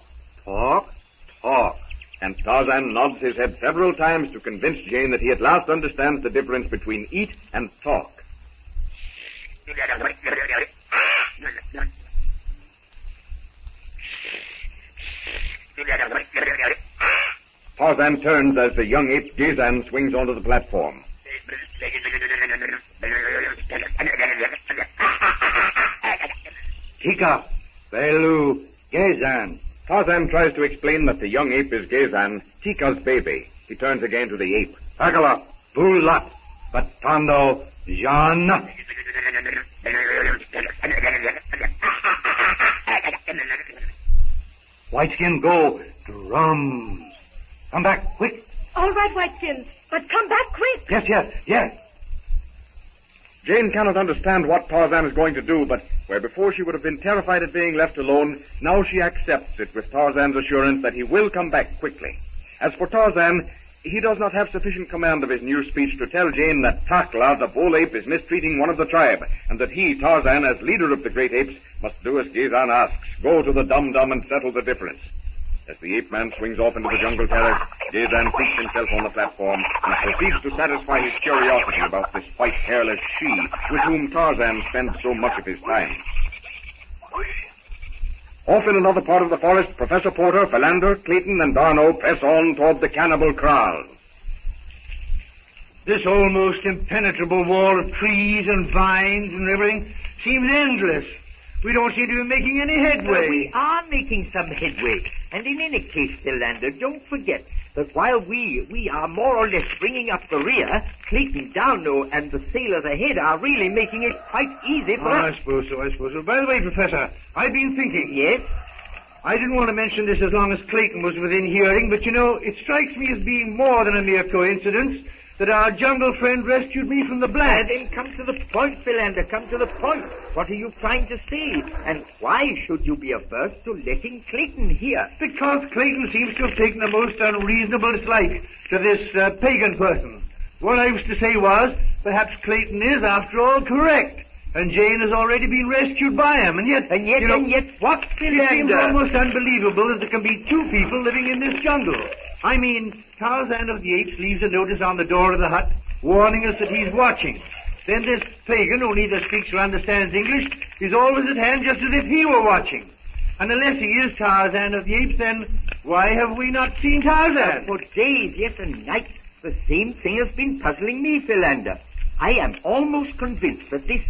And Tarzan nods his head several times to convince Jane that he at last understands the difference between eat and talk. Tarzan turns as the young ape Gazan swings onto the platform. Tika, Belu, Gazan. Tarzan tries to explain that the young ape is Gazan, Tika's baby. He turns again to the ape. Agala, Bulat, Batando, Jan. White Skin, go. Drums. Come back, quick. All right, White Skin, but come back quick. Yes. Jane cannot understand what Tarzan is going to do, but where before she would have been terrified at being left alone, now she accepts it with Tarzan's assurance that he will come back quickly. As for Tarzan, he does not have sufficient command of his new speech to tell Jane that Takla, the bull ape, is mistreating one of the tribe, and that he, Tarzan, as leader of the great apes, must do as Gazan asks, go to the dum-dum and settle the difference. As the ape-man swings off into the jungle terrace, Gazan seats himself on the platform and proceeds to satisfy his curiosity about this white, hairless she with whom Tarzan spends so much of his time. Off in another part of the forest, Professor Porter, Philander, Clayton, and Darno press on toward the cannibal kraal. This almost impenetrable wall of trees and vines and everything seems endless. We don't seem to be making any headway. We are making some headway. And in any case, Philander, don't forget that while we are more or less bringing up the rear, Clayton, Darno, and the sailors ahead are really making it quite easy for us. I suppose so. By the way, Professor, I've been thinking. Yes? I didn't want to mention this as long as Clayton was within hearing, but it strikes me as being more than a mere coincidence that our jungle friend rescued me from the black. Then come to the point, Philander, come to the point. What are you trying to say? And why should you be averse to letting Clayton hear? Because Clayton seems to have taken the most unreasonable dislike to this pagan person. What I was to say was, perhaps Clayton is, after all, correct. And Jane has already been rescued by him, and yet what, Philander? It seems almost unbelievable that there can be two people living in this jungle. I mean, Tarzan of the Apes leaves a notice on the door of the hut, warning us that he's watching. Then this pagan, who neither speaks or understands English, is always at hand just as if he were watching. And unless he is Tarzan of the Apes, then why have we not seen Tarzan? For days, yes, and nights, the same thing has been puzzling me, Philander. I am almost convinced that this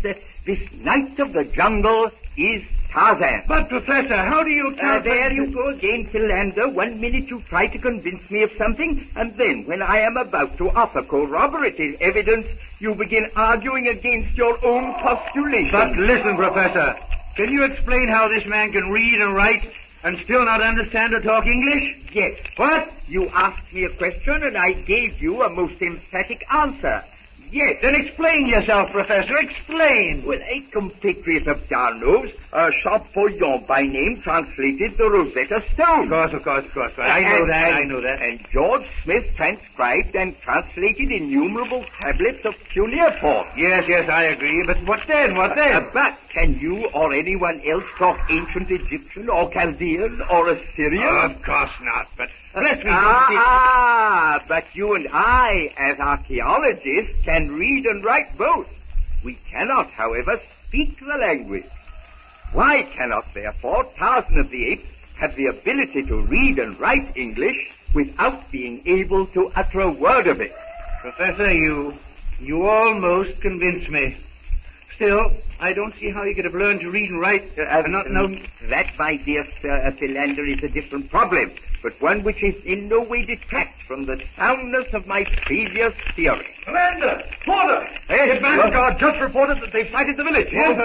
knight of the jungle is Tarzan. But, Professor, how do you account for... There you go again, Philander. 1 minute you try to convince me of something, and then, when I am about to offer corroborative evidence, you begin arguing against your own postulations. But listen, Professor, can you explain how this man can read and write and still not understand or talk English? Yes. What? You asked me a question, and I gave you a most emphatic answer. Yes. Then explain yourself, Professor. Explain. Well, a compatriot of Darno's, Champollion by name, translated the Rosetta Stone. Of course. I know that. And George Smith transcribed and translated innumerable tablets of cuneiform. Yes, I agree. But what then? But can you or anyone else talk ancient Egyptian or Chaldean or Assyrian? Of course not, but... But you and I, as archaeologists, can read and write both. We cannot, however, speak the language. Why cannot, therefore, Tarzan of the Apes have the ability to read and write English without being able to utter a word of it? Professor, you almost convince me. Still, I don't see how you could have learned to read and write. That, my dear Sir Philander, is a different problem. but one which is in no way detracts from the soundness of my previous theory. Commander! Porter! Hey, advance guard just reported that they've sighted the village. Yes,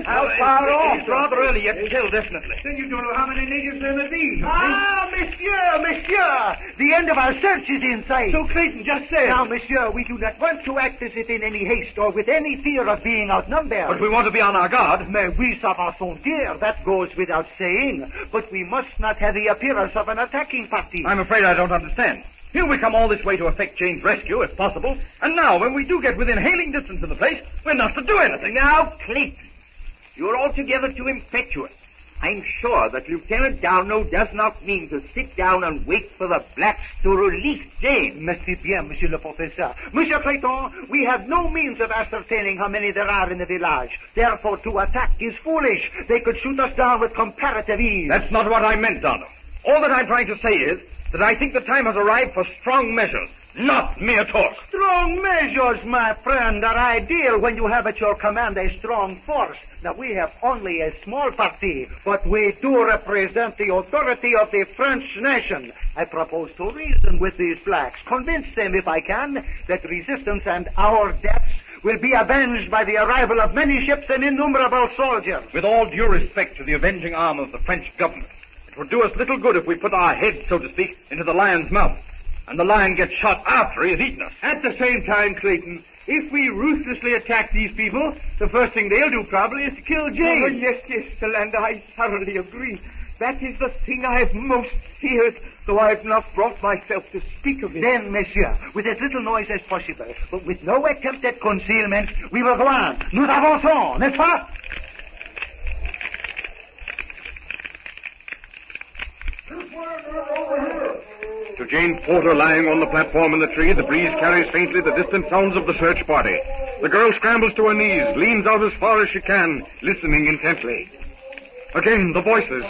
How far off? It's rather early yet still, definitely. Then you don't know how many natives there may be. Monsieur! The end of our search is in sight. So Clayton just said. Now, monsieur, we do not want to act as if in any haste or with any fear of being outnumbered. But we want to be on our guard. Mais oui, ça va sans dire. That goes without saying. But we must not have the appearance of an attacking party. I'm afraid I don't understand. Here we come all this way to effect Jane's rescue, if possible, and now, when we do get within hailing distance of the place, we're not to do anything. Now, Clayton, you're altogether too impetuous. I'm sure that Lieutenant Darno does not mean to sit down and wait for the blacks to release Jane. Merci bien, Monsieur le Professeur. Monsieur Clayton, we have no means of ascertaining how many there are in the village. Therefore, to attack is foolish. They could shoot us down with comparative ease. That's not what I meant, Darno. All that I'm trying to say is that I think the time has arrived for strong measures, not mere talk. Strong measures, my friend, are ideal when you have at your command a strong force. Now, we have only a small party, but we do represent the authority of the French nation. I propose to reason with these blacks, convince them, if I can, that resistance and our deaths will be avenged by the arrival of many ships and innumerable soldiers. With all due respect to the avenging arm of the French government, it would do us little good if we put our heads, so to speak, into the lion's mouth, and the lion gets shot after he has eaten us. At the same time, Clayton, if we ruthlessly attack these people, the first thing they'll do probably is to kill Jane. Oh, yes, Philander, I thoroughly agree. That is the thing I have most feared, though I have not brought myself to speak of it. Then, monsieur, with as little noise as possible, but with no attempt at concealment, we will go on. Nous avançons, n'est-ce pas? To Jane Porter lying on the platform in the tree, the breeze carries faintly the distant sounds of the search party. The girl scrambles to her knees, leans out as far as she can, listening intently. Again, the voices.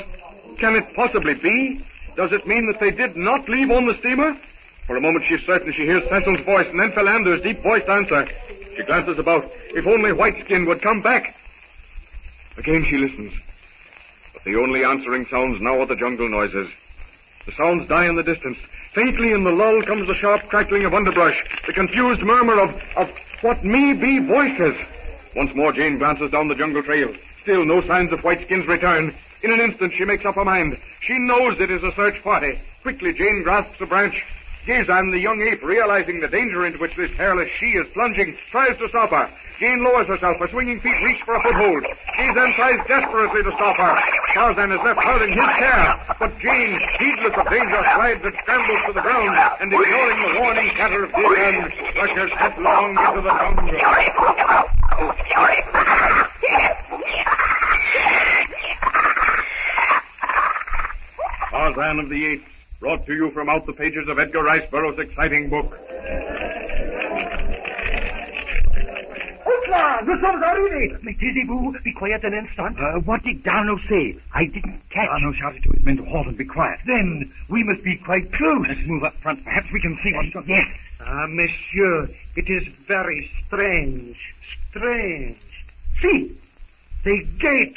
Can it possibly be? Does it mean that they did not leave on the steamer? For a moment she's certain she hears Cecil's voice, and then Philander's deep-voiced answer. She glances about. If only Whiteskin would come back. Again she listens. But the only answering sounds now are the jungle noises. The sounds die in the distance. Faintly in the lull comes the sharp crackling of underbrush, the confused murmur of what may be voices. Once more Jane glances down the jungle trail. Still no signs of Whiteskin's return. In an instant she makes up her mind. She knows it is a search party. Quickly Jane grasps a branch. Tarzan, the young ape, realizing the danger into which this hairless she is plunging, tries to stop her. Jane lowers herself. Her swinging feet reach for a foothold. Tarzan tries desperately to stop her. Tarzan is left hurling his care, but Jane, heedless of danger, slides and scrambles to the ground, and ignoring the warning chatter of Tarzan, rushes headlong into the jungle. Tarzan of the Apes, brought to you from out the pages of Edgar Rice Burroughs' exciting book. Nous sommes arrivés! Mais taisez-vous, be quiet an instant. What did Darno say? I didn't catch. Darno shouted to his men to halt and be quiet. Then we must be quite close. Let's move up front. Perhaps we can see what's... Yes. Monsieur, it is very strange. Strange. See, the gate.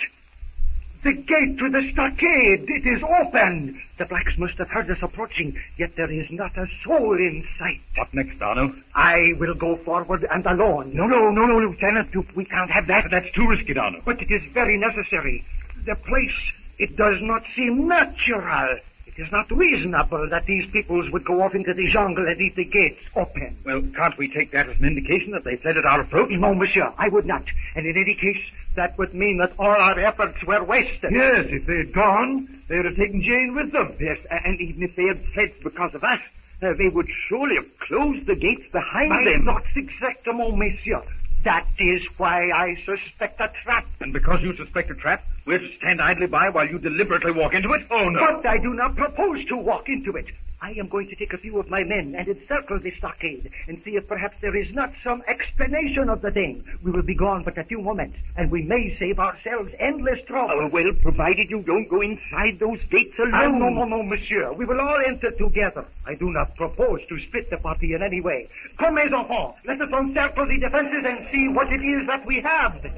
The gate to the stockade. It is open. The blacks must have heard us approaching, yet there is not a soul in sight. What next, Darno? I will go forward and alone. No, Lieutenant. We can't have that. That's too risky, Darno. But it is very necessary. The place, it does not seem natural. It is not reasonable that these peoples would go off into the jungle and leave the gates open. Well, can't we take that as an indication that they fled at our approach? No, monsieur, I would not. And in any case, that would mean that all our efforts were wasted. Yes, if they had gone, they would have taken Jane with them. Yes, and even if they had fled because of us, they would surely have closed the gates behind them. Not exactement, monsieur. That is why I suspect a trap. And because you suspect a trap, we're to stand idly by while you deliberately walk into it? Oh, no. But I do not propose to walk into it. I am going to take a few of my men and encircle the stockade and see if perhaps there is not some explanation of the thing. We will be gone but a few moments, and we may save ourselves endless trouble. Well, provided you don't go inside those gates alone. No, monsieur. We will all enter together. I do not propose to split the party in any way. Come, mes enfants. Let us encircle the defenses and see what it is that we have.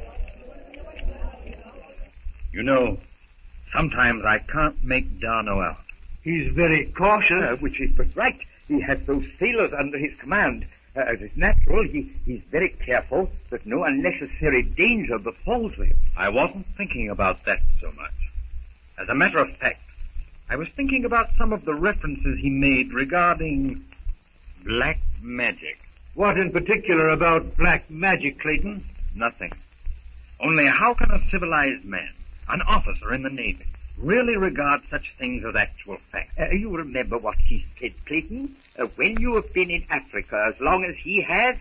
You know, sometimes I can't make Darno out. He's very cautious. Which is but right. He has those sailors under his command. As is natural, he's very careful that no unnecessary danger befalls him. I wasn't thinking about that so much. As a matter of fact, I was thinking about some of the references he made regarding black magic. What in particular about black magic, Clayton? Nothing. Only how can a civilized man, an officer in the Navy, really regard such things as actual facts? You remember what he said, Clayton? When you have been in Africa as long as he has,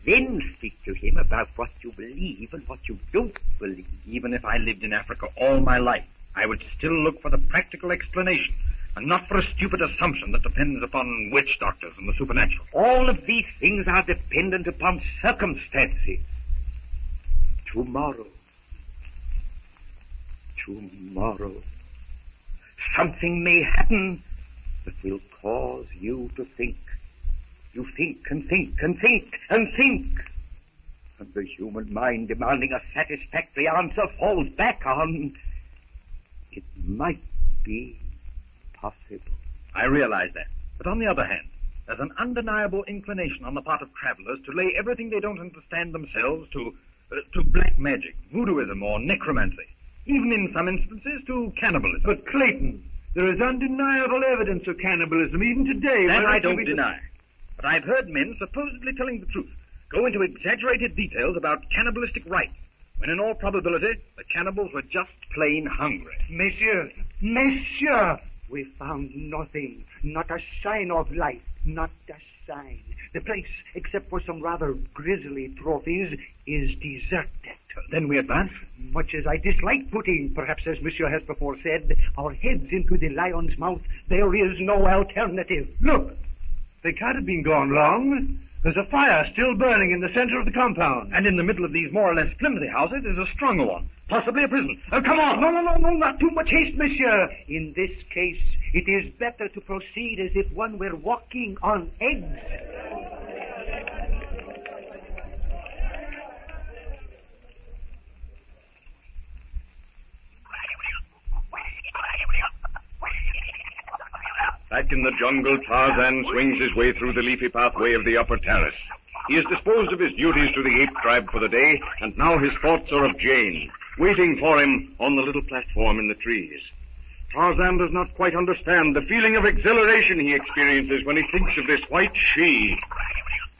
then speak to him about what you believe and what you don't believe. Even if I lived in Africa all my life, I would still look for the practical explanation, and not for a stupid assumption that depends upon witch doctors and the supernatural. All of these things are dependent upon circumstances. Tomorrow, something may happen that will cause you to think. You think and think and think and think. And the human mind demanding a satisfactory answer falls back on, it might be possible. I realize that. But on the other hand, there's an undeniable inclination on the part of travelers to lay everything they don't understand themselves to black magic, voodooism, or necromancy. Even in some instances to cannibalism. But Clayton, there is undeniable evidence of cannibalism even today. That I don't deny. But I've heard men supposedly telling the truth go into exaggerated details about cannibalistic rites, when in all probability the cannibals were just plain hungry. Monsieur, we found nothing, not a sign of life, not a sign. The place, except for some rather grisly trophies, is deserted. Then we advance? Much as I dislike putting, perhaps as Monsieur has before said, our heads into the lion's mouth, there is no alternative. Look, they can't have been gone long. There's a fire still burning in the center of the compound. And in the middle of these more or less flimsy houses is a stronger one, possibly a prison. Come on! No, not too much haste, monsieur. In this case, it is better to proceed as if one were walking on eggs. Back in the jungle, Tarzan swings his way through the leafy pathway of the upper terrace. He has disposed of his duties to the ape tribe for the day, and now his thoughts are of Jane, waiting for him on the little platform in the trees. Tarzan does not quite understand the feeling of exhilaration he experiences when he thinks of this white she.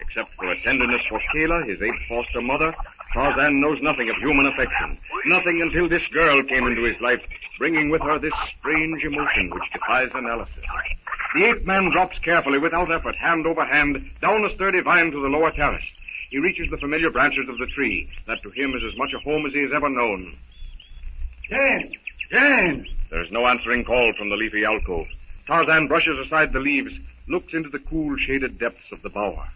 Except for a tenderness for Kayla, his ape foster mother, Tarzan knows nothing of human affection. Nothing until this girl came into his life, bringing with her this strange emotion which defies analysis. The ape man drops carefully, without effort, hand over hand, down a sturdy vine to the lower terrace. He reaches the familiar branches of the tree, that to him is as much a home as he has ever known. Jane! Jane! There is no answering call from the leafy alcove. Tarzan brushes aside the leaves, looks into the cool, shaded depths of the bower.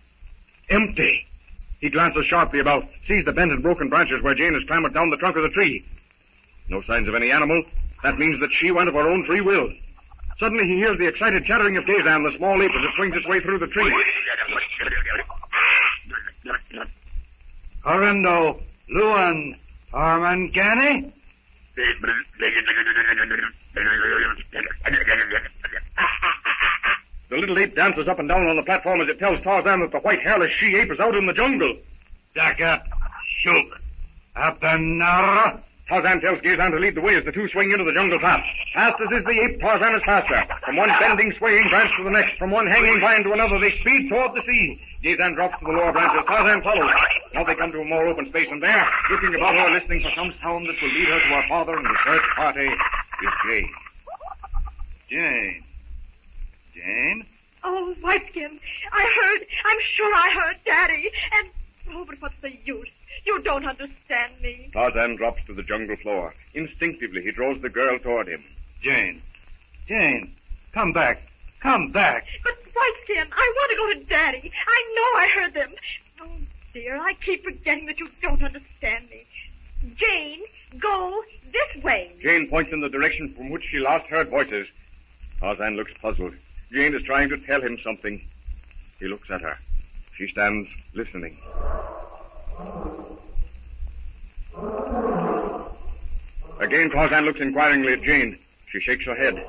Empty! He glances sharply about, sees the bent and broken branches where Jane has clambered down the trunk of the tree. No signs of any animal. That means that she went of her own free will. Suddenly he hears the excited chattering of Tarzan, the small ape, as it swings its way through the tree. Corando, Luan, Armangani? The little ape dances up and down on the platform as it tells Tarzan that the white hairless she-ape is out in the jungle. Daka, Shuk, Apanara. Tarzan tells Tarzan to lead the way as the two swing into the jungle path. Fast as is the ape, Tarzan is faster. From one bending, swaying branch to the next, from one hanging vine to another, they speed toward the sea. Tarzan drops to the lower branches. Tarzan follows. Now they come to a more open space, and there, looking about her, listening for some sound that will lead her to her father and the search party, is Jane. Jane? Jane? Oh, Whiteskin, I'm sure I heard Daddy, and, oh, but what's the use? You don't understand me. Tarzan drops to the jungle floor. Instinctively, he draws the girl toward him. Jane, come back. Come back. But, Whiteskin, I want to go to Daddy. I know I heard them. Oh, dear, I keep forgetting that you don't understand me. Jane, go this way. Jane points in the direction from which she last heard voices. Tarzan looks puzzled. Jane is trying to tell him something. He looks at her. She stands listening. Again, Tarzan looks inquiringly at Jane. She shakes her head.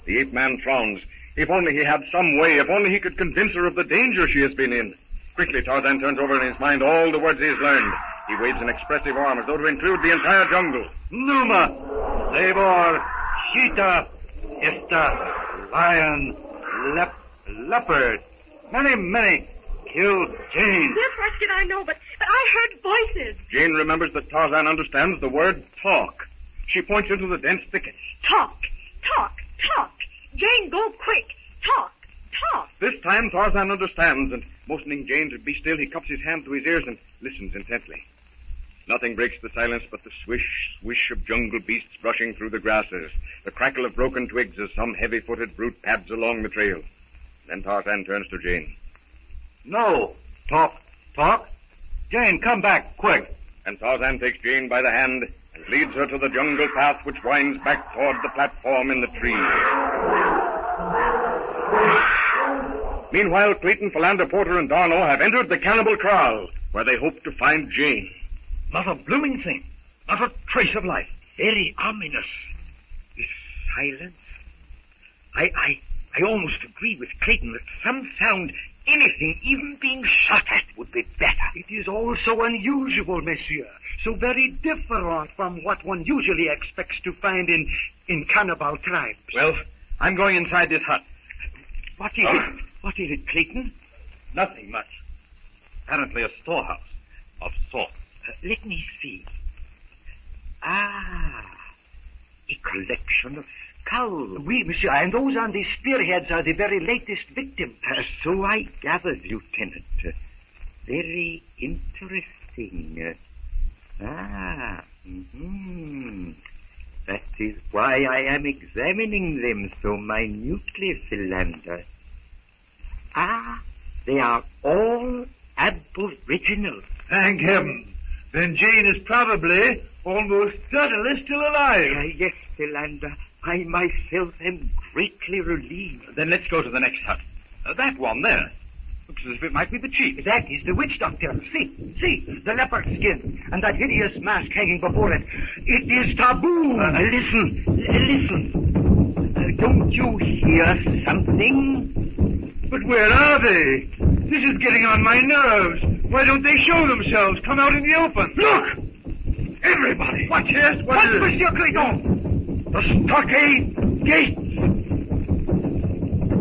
The ape man frowns. If only he had some way, if only he could convince her of the danger she has been in. Quickly, Tarzan turns over in his mind all the words he has learned. He waves an expressive arm as though to include the entire jungle. Numa, Tabor, cheetah, Ista, lion, leopard, many, killed Jane. Yes, what did I know? But I heard voices. Jane remembers that Tarzan understands the word talk. She points into the dense thickets. Talk. Jane, go quick. Talk. This time Tarzan understands, and motioning Jane to be still, he cups his hand to his ears and listens intently. Nothing breaks the silence but the swish of jungle beasts brushing through the grasses, the crackle of broken twigs as some heavy-footed brute pads along the trail. Then Tarzan turns to Jane. No. Talk. Jane, come back, quick. And Tarzan takes Jane by the hand and leads her to the jungle path which winds back toward the platform in the trees. Meanwhile, Clayton, Philander, Porter, and Darno have entered the cannibal kraal, where they hope to find Jane. Not a blooming thing. Not a trace of life. Very ominous. This silence. I almost agree with Clayton that some sound, anything, even being shot at, would be better. It is all so unusual, monsieur. So very different from what one usually expects to find in cannibal tribes. Well, I'm going inside this hut. What is it? What is it, Clayton? Nothing much. Apparently a storehouse of salt. Let me see. A collection of skulls. Oui, monsieur, and those on the spearheads are the very latest victims. So I gathered, Lieutenant. Very interesting. That is why I am examining them so minutely, Philander. They are all aboriginal. Thank heaven. Then Jane is probably, almost certainly, still alive. Yes, Philander. I myself am greatly relieved. Then let's go to the next hut. That one there. Looks as if it might be the chief. That is the witch doctor. See, the leopard skin, and that hideous mask hanging before it. It is taboo. Listen. Don't you hear something? But where are they? This is getting on my nerves. Why don't they show themselves? Come out in the open. Look! Everybody! What, yes? What is it? Monsieur Clayton? The stockade gates!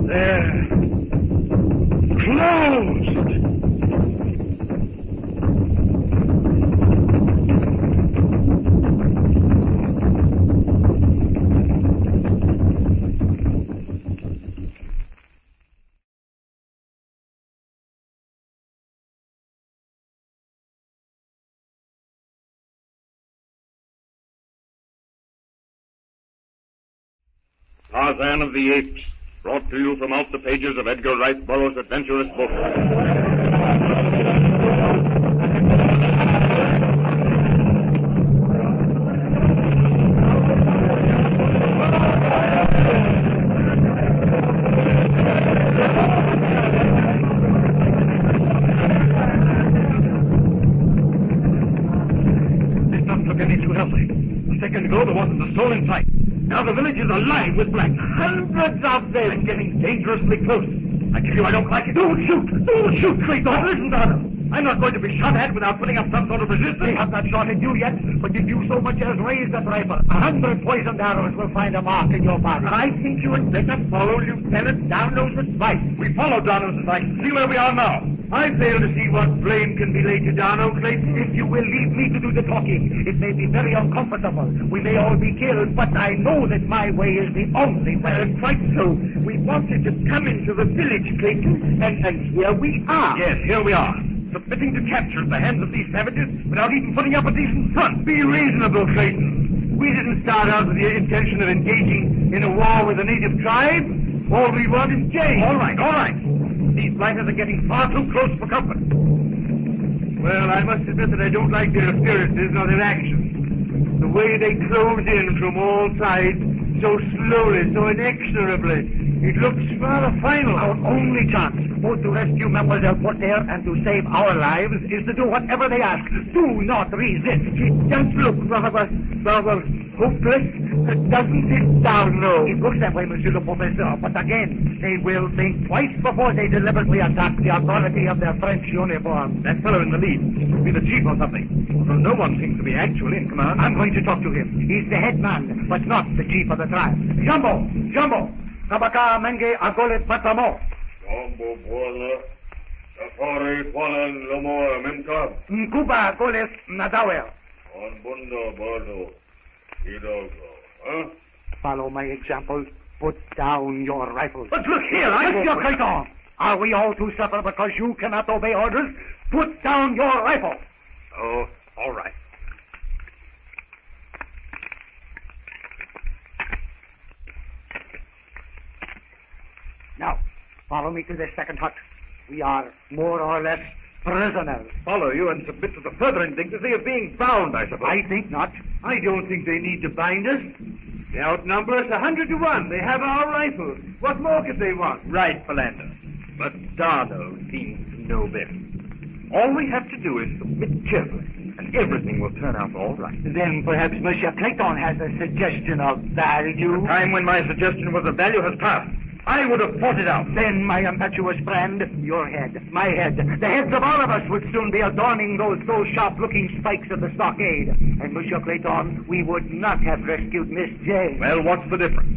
They're closed! Tarzan of the Apes, brought to you from out the pages of Edgar Rice Burroughs' adventurous book. This doesn't look any too healthy. A second ago, there wasn't a soul in sight. Now the village is alive with black. Hundreds of them. And getting dangerously close. I tell you, I don't like it. Don't shoot, Clayton. Listen, Donald. I'm not going to be shot at without putting up some sort of resistance. They have not shot at you yet, but if you so much as raise that rifle, 100 poisoned arrows will find a mark in your body. I think you had better follow Lieutenant Darno's advice. We followed Darno's advice. See where we are now. I fail to see what blame can be laid to Darno, Clayton. If you will leave me to do the talking, it may be very uncomfortable. We may all be killed, but I know that my way is the only way. Quite so. We wanted to come into the village, Clayton, and here we are. Yes, here we are. Submitting to capture at the hands of these savages without even putting up a decent front. Be reasonable, Clayton. We didn't start out with the intention of engaging in a war with the native tribe. All we want is Jane. All right. These blighters are getting far too close for comfort. Well, I must admit that I don't like their appearances nor their actions. The way they close in from all sides, so slowly, so inexorably. It looks rather final. Our only chance, both to rescue Mademoiselle Porter and to save our lives, is to do whatever they ask. Do not resist. It does look rather hopeless Doesn't it sound no? It looks that way, Monsieur le Professeur, but again, they will think twice before they deliberately attack the authority of their French uniform. That fellow in the lead must be the chief or something. Although no one seems to be actually in command. I'm going to talk to him. He's the head man, but not the chief of the tribe. Jumbo! Tabaka menge agole patamo. Jumbo bola. Safari Juan Lomo Memka. Nkuba goles nadawer. On Bundo Bordo. Hidalgo. Huh? Follow my example. Put down your rifles. But look here, Monsieur Clayton. Are we all to suffer because you cannot obey orders? Put down your rifle. Oh, all right. Now, follow me to this second hut. We are more or less prisoners. Follow you and submit to the further indignity of being bound, I suppose. I think not. I don't think they need to bind us. They outnumber us 100 to 1. They have our rifles. What more could they want? Right, Philander. But Darno seems to know best. All we have to do is submit cheerfully, and everything will turn out all right. Then perhaps Monsieur Clayton has a suggestion of value. The time when my suggestion was of value has passed. I would have fought it out. Then, my impetuous friend, your head, my head, the heads of all of us would soon be adorning those sharp-looking spikes of the stockade. And, Monsieur Clayton, we would not have rescued Miss Jane. Well, what's the difference?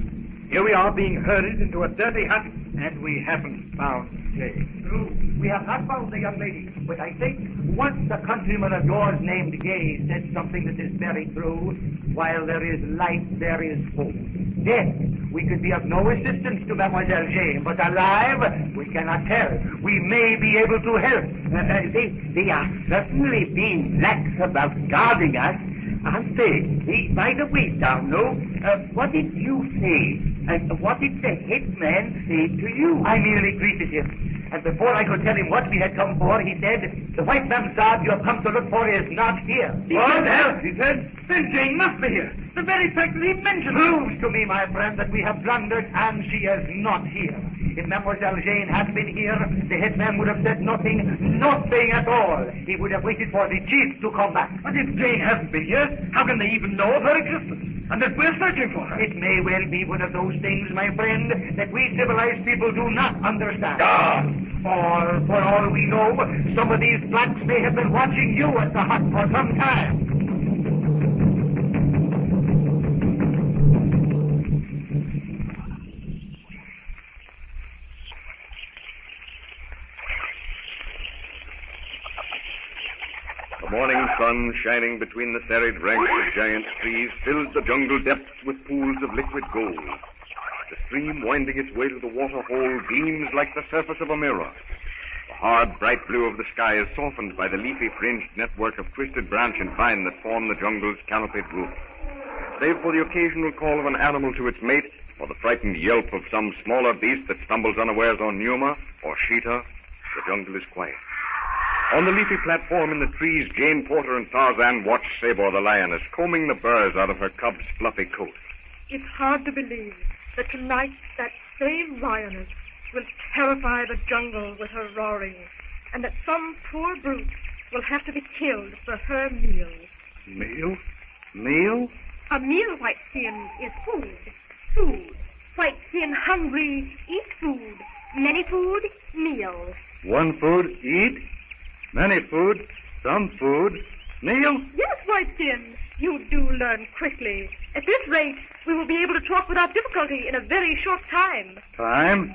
Here we are being herded into a dirty hut, and we haven't found Jane. True. We have not found the young lady, but I think once a countryman of yours named Gay said something that is very true. While there is life, there is hope. Dead, we could be of no assistance to Mademoiselle Jane, but alive, we cannot tell. We may be able to help. They are certainly being lax about guarding us, aren't they? By the way, Darno, what did you say? What did the headman say to you? I merely greeted him. And before I could tell him what we had come for, he said, "The white Mamsad you have come to look for is not here." What else? He said, "Then Jane must be here." The very fact that he mentioned proves to me, my friend, that we have blundered and she is not here. If Mademoiselle Jane had been here, the headman would have said nothing at all. He would have waited for the chief to come back. But if Jane hasn't been here, how can they even know of her existence? And that we're searching for her? It may well be one of those things, my friend, that we civilized people do not understand. Or, for all we know, some of these blacks may have been watching you at the hut for some time. The morning sun shining between the serried ranks of giant trees fills the jungle depths with pools of liquid gold. The stream winding its way to the water hole gleams like the surface of a mirror. The hard, bright blue of the sky is softened by the leafy fringed network of twisted branch and vine that form the jungle's canopied roof. Save for the occasional call of an animal to its mate, or the frightened yelp of some smaller beast that stumbles unawares on Numa or Sheeta, the jungle is quiet. On the leafy platform in the trees, Jane Porter and Tarzan watch Tabor the lioness combing the burrs out of her cub's fluffy coat. It's hard to believe that tonight that same lioness will terrify the jungle with her roaring, and that some poor brute will have to be killed for her meal. Meal? Meal? A meal, Whiteskin, is food. Food. Whiteskin hungry, eat food. Many food, meal. One food, eat. Many food, some food, meal. Yes, Whiteskin, you do learn quickly. At this rate, we will be able to talk without difficulty in a very short time. Time,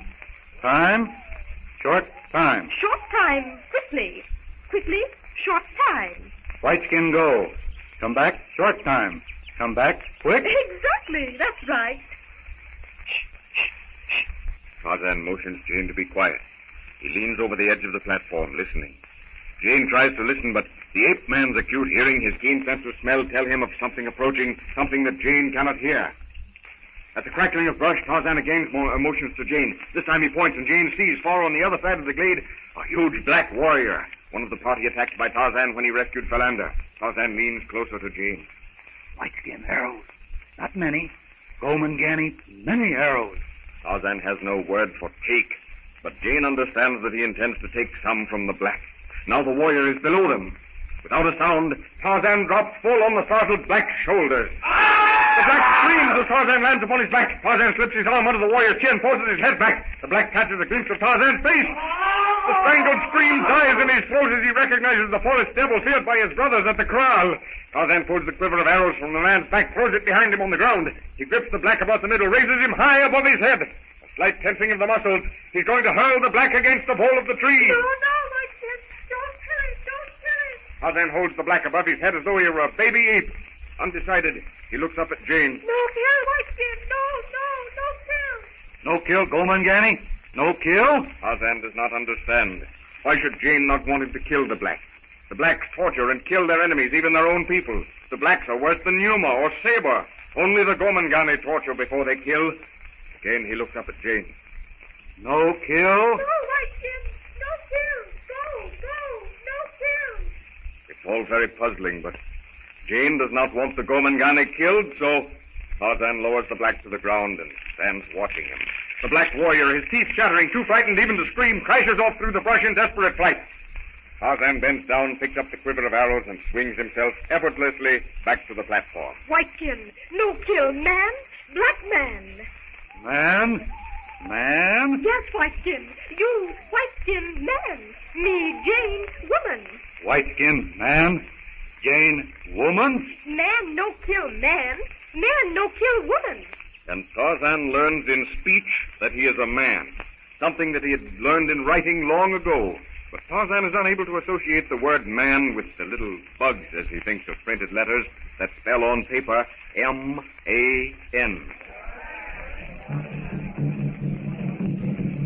short time. Short time, quickly. Quickly, short time. Whiteskin go. Come back, short time. Come back, quick. Exactly, that's right. Tarzan motions Jane to be quiet. He leans over the edge of the platform, listening. Jane tries to listen, but the ape man's acute hearing, his keen sense of smell, tell him of something approaching, something that Jane cannot hear. At the crackling of brush, Tarzan again motions to Jane. This time he points, and Jane sees far on the other side of the glade a huge black warrior, one of the party attacked by Tarzan when he rescued Philander. Tarzan leans closer to Jane. Whiteskin arrows. Not many. Gomangani, many arrows. Tarzan has no word for take, but Jane understands that he intends to take some from the black. Now the warrior is below them. Without a sound, Tarzan drops full on the startled black's shoulders. The black screams as Tarzan lands upon his back. Tarzan slips his arm under the warrior's chin, forces his head back. The black catches a glimpse of Tarzan's face. The strangled scream dies in his throat as he recognizes the forest devil feared by his brothers at the kraal. Tarzan pulls the quiver of arrows from the man's back, throws it behind him on the ground. He grips the black about the middle, raises him high above his head. A slight tensing of the muscles. He's going to hurl the black against the bole of the tree. No, my kid. Don't kill him. Don't kill him. Tarzan holds the black above his head as though he were a baby ape. Undecided, he looks up at Jane. No kill, my kid. No kill. No kill, Gomangani? No kill? Tarzan does not understand. Why should Jane not want him to kill the black? The blacks torture and kill their enemies, even their own people. The blacks are worse than Numa or Sabre. Only the Gomangani torture before they kill. Again, he looks up at Jane. No kill? No, my kid. No kill. Go. No kill. It's all very puzzling, but Jane does not want the Gomangani killed, so Tarzan lowers the black to the ground and stands watching him. The black warrior, his teeth chattering, too frightened even to scream, crashes off through the brush in desperate flight. Tarzan bends down, picks up the quiver of arrows, and swings himself effortlessly back to the platform. Whitekin, no kill, man. Black man. Man? Yes, Whitekin. You, Whitekin, man. Me, Jane, woman. White-skinned man? Jane, woman? Man no kill man. Man no kill woman. And Tarzan learns in speech that he is a man, something that he had learned in writing long ago. But Tarzan is unable to associate the word man with the little bugs, as he thinks of printed letters that spell on paper M-A-N.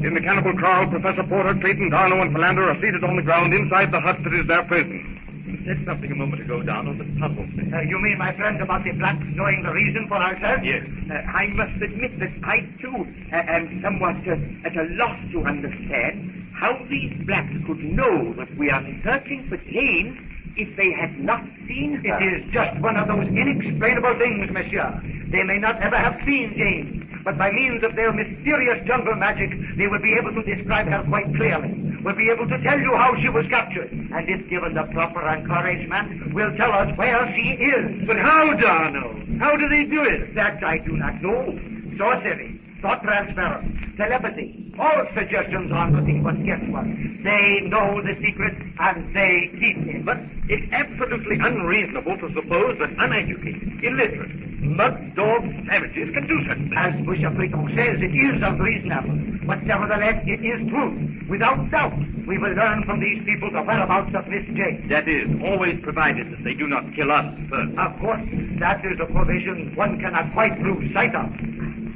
In the cannibal kraal, Professor Porter, Clayton, Darno, and Philander are seated on the ground inside the hut that is their prison. You said something a moment ago, Darno, that puzzles me. You mean, my friend, about the blacks knowing the reason for our search? Yes. I must admit that I, too, am somewhat at a loss to understand how these blacks could know that we are searching for Jane if they had not seen her. It is just one of those inexplainable things, monsieur. They may not ever have seen Jane, but by means of their mysterious jungle magic, they will be able to describe her quite clearly, will be able to tell you how she was captured, and if given the proper encouragement, will tell us where she is. But how, Darno? How do they do it? That I do not know. Sorcery, thought transfer, telepathy, all suggestions are nothing but guesswork. They know the secret, and they keep it. But it's absolutely unreasonable to suppose that uneducated, illiterate, mud-dog savages can do such things. As Bishop Clayton says, it is unreasonable. But nevertheless, it is true. Without doubt, we will learn from these people the whereabouts of Miss Jane. That is, always provided that they do not kill us first. Of course, that is a provision one cannot quite lose sight of.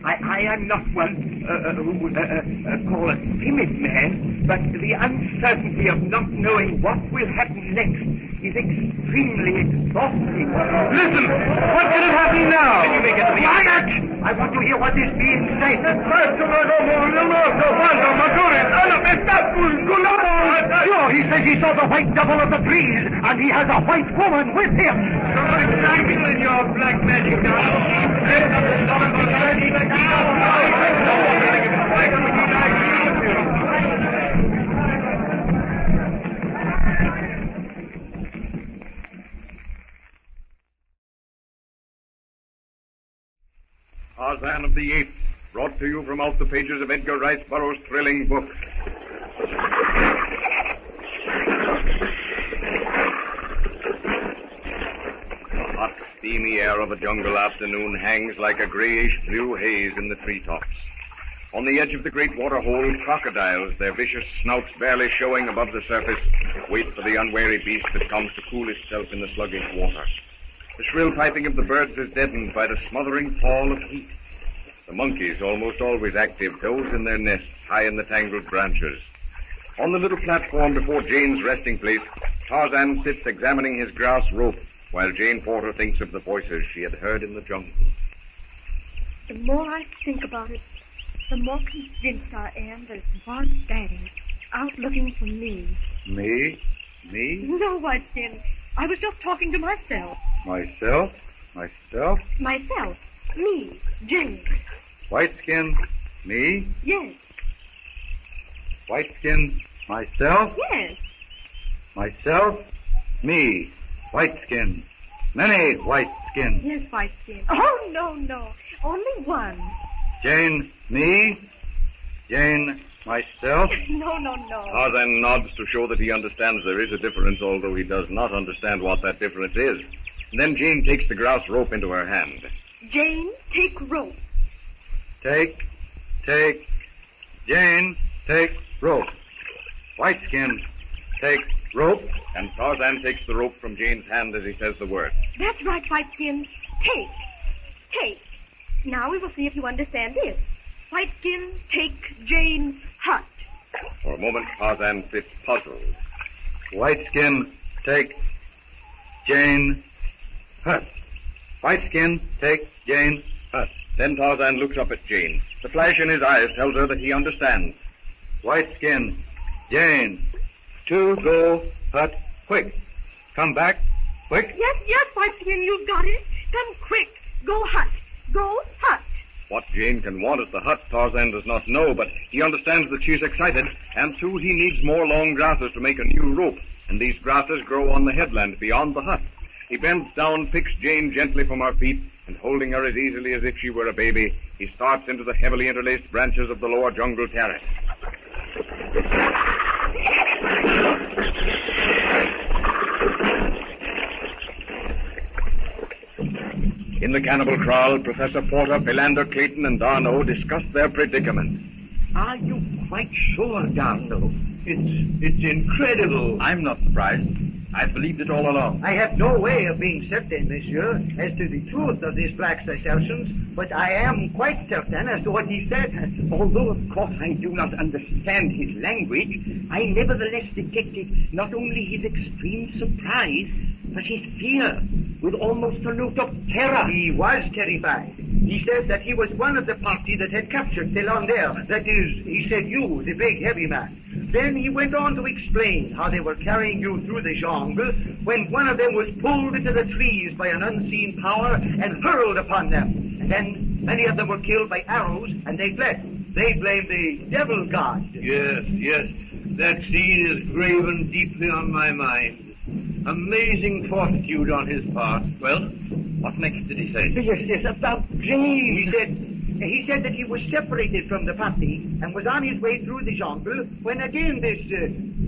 I am not one who would call a timid man, but the uncertainty of not knowing what will happen next is extremely exhausting. Listen! What can have happened now? Can you make it quiet? I want to hear what is being said. Sure, he says he saw the white devil of the trees, and he has a white woman with him. Exactly your black magic now. Tarzan of the Apes, brought to you from out the pages of Edgar Rice Burroughs' thrilling book. The hot, steamy air of a jungle afternoon hangs like a grayish-blue haze in the treetops. On the edge of the great water hole, crocodiles, their vicious snouts barely showing above the surface, wait for the unwary beast that comes to cool itself in the sluggish water. The shrill piping of the birds is deadened by the smothering fall of heat. The monkeys, almost always active, doze in their nests high in the tangled branches. On the little platform before Jane's resting place, Tarzan sits examining his grass rope, while Jane Porter thinks of the voices she had heard in the jungle. The more I think about it, the more convinced I am that it was Daddy out looking for me. Me? Me? No, Whiteskin. I was just talking to myself. Myself? Myself? Myself. Me. Jane. Whiteskin? Me? Yes. Whiteskin? Myself? Yes. Myself? Me. Whiteskin. Many white Skin. Yes, White Skin. Oh, no. Only one. Jane, me. Jane, myself. No. Tarzan nods to show that he understands there is a difference, although he does not understand what that difference is. And then Jane takes the grouse rope into her hand. Jane, take rope. Take. Jane, take rope. White Skin, take rope. And Tarzan takes the rope from Jane's hand as he says the word. That's right, White Skin. Take. Now we will see if you understand this. White Skin, take Jane's hut. For a moment, Tarzan sits puzzled. White Skin, take Jane hut. White Skin, take Jane hut. Then Tarzan looks up at Jane. The flash in his eyes tells her that he understands. White Skin, Jane, to go hut, quick. Come back, quick. Yes, White Skin, you've got it. Come quick. Go hut. What Jane can want at the hut, Tarzan does not know, but he understands that she is excited, and too he needs more long grasses to make a new rope, and these grasses grow on the headland beyond the hut. He bends down, picks Jane gently from her feet, and holding her as easily as if she were a baby, he starts into the heavily interlaced branches of the lower jungle terrace. In the cannibal kraal, Professor Porter, Philander, Clayton, and Darno discuss their predicament. Are you quite sure, Darno? It's incredible. I'm not surprised. I've believed it all along. I have no way of being certain, monsieur, as to the truth of this black's assertions, but I am quite certain as to what he said. Although, of course, I do not understand his language, I nevertheless detected not only his extreme surprise, but his fear, with almost a note of terror. He was terrified. He said that he was one of the party that had captured Philander. That is, he said you, the big heavy man. Then he went on to explain how they were carrying you through the jungle when one of them was pulled into the trees by an unseen power and hurled upon them. And then many of them were killed by arrows and they fled. They blamed the devil god. Yes. That scene is graven deeply on my mind. Amazing fortitude on his part. Well, what next did he say? Yes, about Jane. He said that he was separated from the party and was on his way through the jungle when again this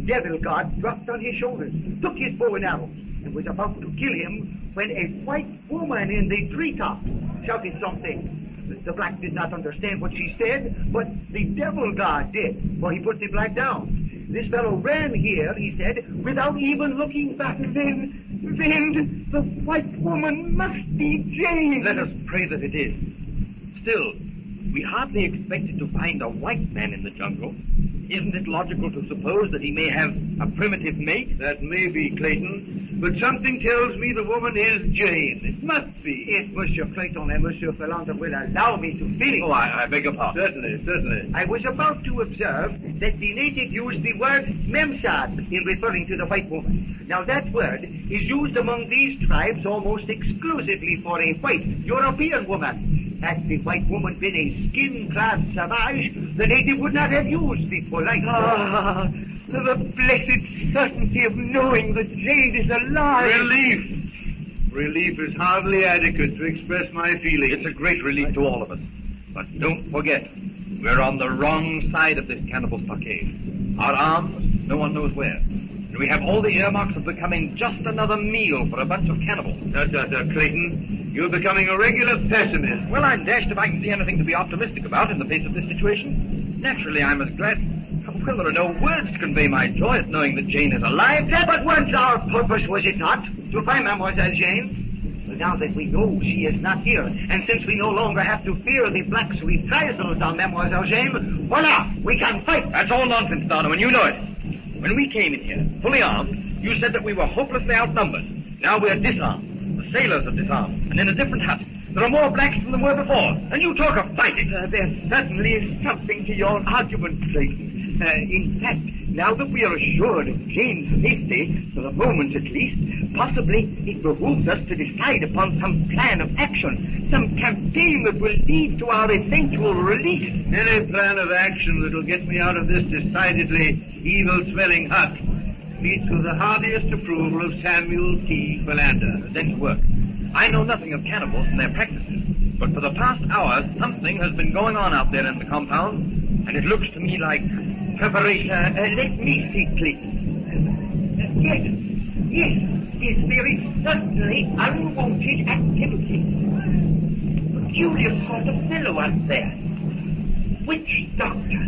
devil god dropped on his shoulders, took his bow and arrows, and was about to kill him when a white woman in the treetop shouted something. The black did not understand what she said, but the devil god did, for he put the black down. This fellow ran here, he said, without even looking back. Then the white woman must be Jane. Let us pray that it is. Still, we hardly expected to find a white man in the jungle. Isn't it logical to suppose that he may have a primitive mate? That may be, Clayton, but something tells me the woman is Jane. It must be. If Monsieur Clayton and Monsieur Philander will allow me to finish. Oh, I beg your pardon. Certainly. I was about to observe that the native used the word memsad in referring to the white woman. Now, that word is used among these tribes almost exclusively for a white European woman. Had the white woman been a skin-clad savage, the native would not have used the polite word. Ah, the blessed certainty of knowing that Jane is alive. Relief is hardly adequate to express my feelings. It's a great relief to all of us. But don't forget, we're on the wrong side of this cannibal stockade. Our arms, no one knows where. And we have all the earmarks of becoming just another meal for a bunch of cannibals. Clayton, you're becoming a regular pessimist. Well, I'm dashed if I can see anything to be optimistic about in the face of this situation. Naturally, I'm as glad... Well, there are no words to convey my joy at knowing that Jane is alive. But once our purpose, was it not, to find Mademoiselle Jane? But now that we know she is not here, and since we no longer have to fear the black's reprisals on Mademoiselle Jane, voila, we can fight. That's all nonsense, Darno, and you know it. When we came in here, fully armed, you said that we were hopelessly outnumbered. Now we're disarmed. The sailors are disarmed, and in a different hut. There are more blacks than there were before, and you talk of fighting. There certainly is something to your argument, Clayton. In fact, now that we are assured of Jane's safety, for the moment at least, possibly it behooves us to decide upon some plan of action, some campaign that will lead to our eventual release. Any plan of action that will get me out of this decidedly evil-smelling hut meets with the heartiest approval of Samuel T. Philander. Then to work. I know nothing of cannibals and their practices, but for the past hour, something has been going on out there in the compound, and it looks to me like preparation. Let me see, Clayton. Yes, there is certainly unwanted activity. Peculiar sort of fellow out there. Witch doctor.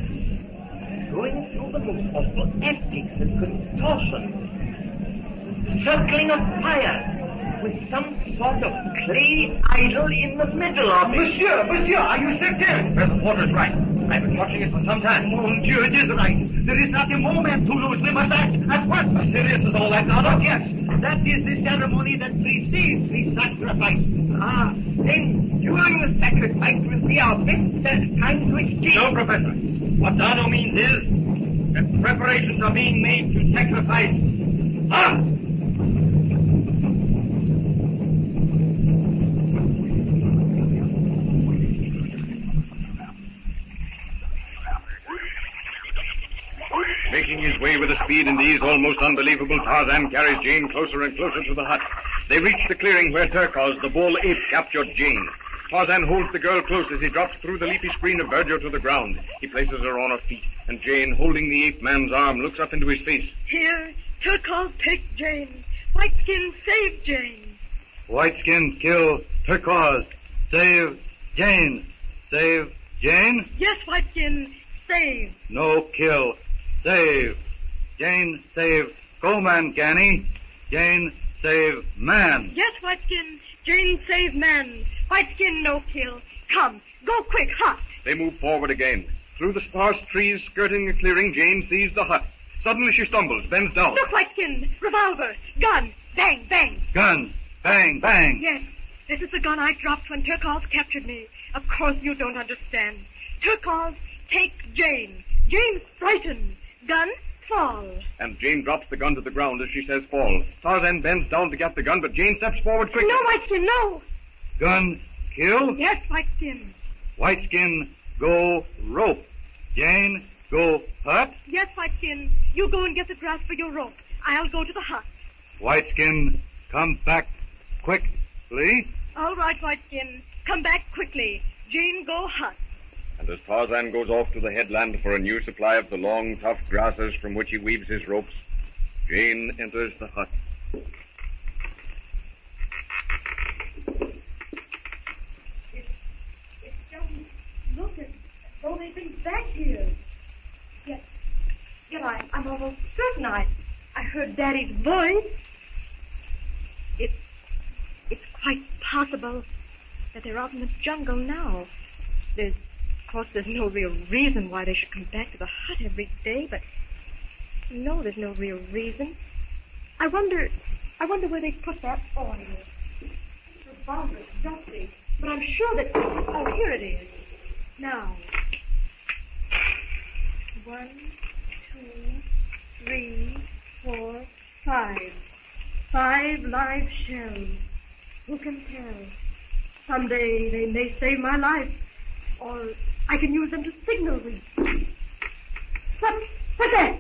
Going through the most awful antics and contortions. Circling a fire with some sort of clay idol in the middle of it. Monsieur, are you certain? Professor Porter's right. I've been watching it for some time. Mon Dieu, it is right. There is not a moment to lose. We must act at once. Serious as all that now? Oh, yes. That is the ceremony that precedes the sacrifice. Then during the sacrifice will be our best time to exchange. No, Professor. What Dano means is that preparations are being made to sacrifice us. Making his way with a speed and ease almost unbelievable, Tarzan carries Jane closer and closer to the hut. They reach the clearing where Turcos, the bull ape, captured Jane. Tarzan holds the girl close as he drops through the leafy screen of verdure to the ground. He places her on her feet, and Jane, holding the ape man's arm, looks up into his face. Here, Turcos, take Jane. Whiteskin, save Jane. Whiteskin, kill Turcos. Save Jane. Save Jane? Yes, Whiteskin, save. No, kill. Save. Jane, save. Go, man, Ganny. Jane, save man. Yes, Whiteskin, Jane, save man. Whiteskin, no kill. Come, go quick, hut. They move forward again. Through the sparse trees skirting the clearing, Jane sees the hut. Suddenly she stumbles, bends down. Look, Whiteskin, revolver, gun, bang, bang. Gun, bang, bang. Yes, this is the gun I dropped when Turcos captured me. Of course you don't understand. Turcos, take Jane. Jane's frightened. Gun, fall. And Jane drops the gun to the ground as she says fall. Tarzan bends down to get the gun, but Jane steps forward quickly. No, Whiteskin, no. Gun, kill. Yes, Whiteskin. Whiteskin, go rope. Jane, go hut. Yes, Whiteskin. You go and get the grass for your rope. I'll go to the hut. Whiteskin, come back quickly. All right, Whiteskin. Come back quickly. Jane, go hut. And as Tarzan goes off to the headland for a new supply of the long, tough grasses from which he weaves his ropes, Jane enters the hut. It doesn't look as though they've been back here. Yet I'm almost certain I heard Daddy's voice. It's quite possible that they're out in the jungle now. Of course, there's no real reason why they should come back to the hut every day, but no, there's no real reason. I wonder where they put that oil. The revolver's dusty, but I'm sure that... Oh, here it is. Now. 1, 2, 3, 4, 5. 5 live shells. Who can tell? Someday they may save my life. Or I can use them to signal with. What's that?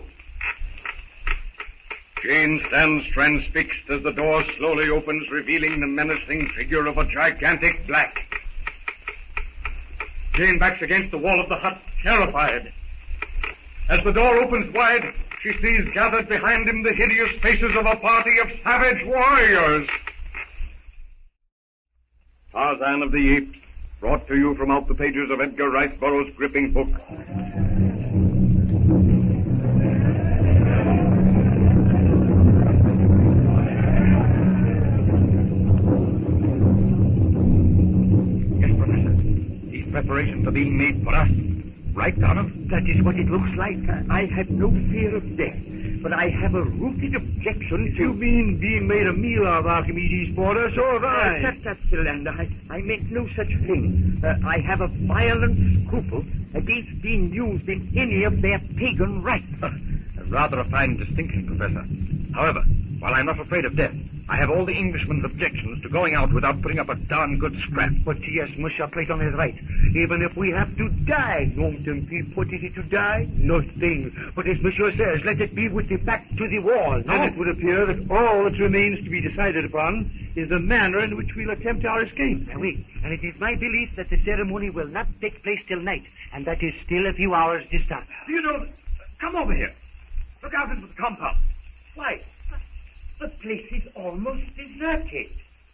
Jane stands transfixed as the door slowly opens, revealing the menacing figure of a gigantic black. Jane backs against the wall of the hut, terrified. As the door opens wide, she sees gathered behind him the hideous faces of a party of savage warriors. Tarzan of the Apes, brought to you from out the pages of Edgar Rice Burroughs' gripping book. Yes, Professor. These preparations are being made for us. Right, Donovan? That is what it looks like. I have no fear of death, but I have a rooted objection to... You mean being made a meal of, Archimedes, for us, all right? Shut up, Philander. I meant no such thing. I have a violent scruple against being used in any of their pagan rites. Rather a fine distinction, Professor. However, while I'm not afraid of death, I have all the Englishman's objections to going out without putting up a darn good scrap. But yes, Monsieur Clayton is right. Even if we have to die, non tant pis to die, nothing. But as Monsieur says, let it be with the back to the wall. Then it would appear that all that remains to be decided upon is the manner in which we'll attempt our escape. Oui, and it is my belief that the ceremony will not take place till night, and that is still a few hours distant. Do you know... Come over here. Look out into the compound. Why, the place is almost deserted.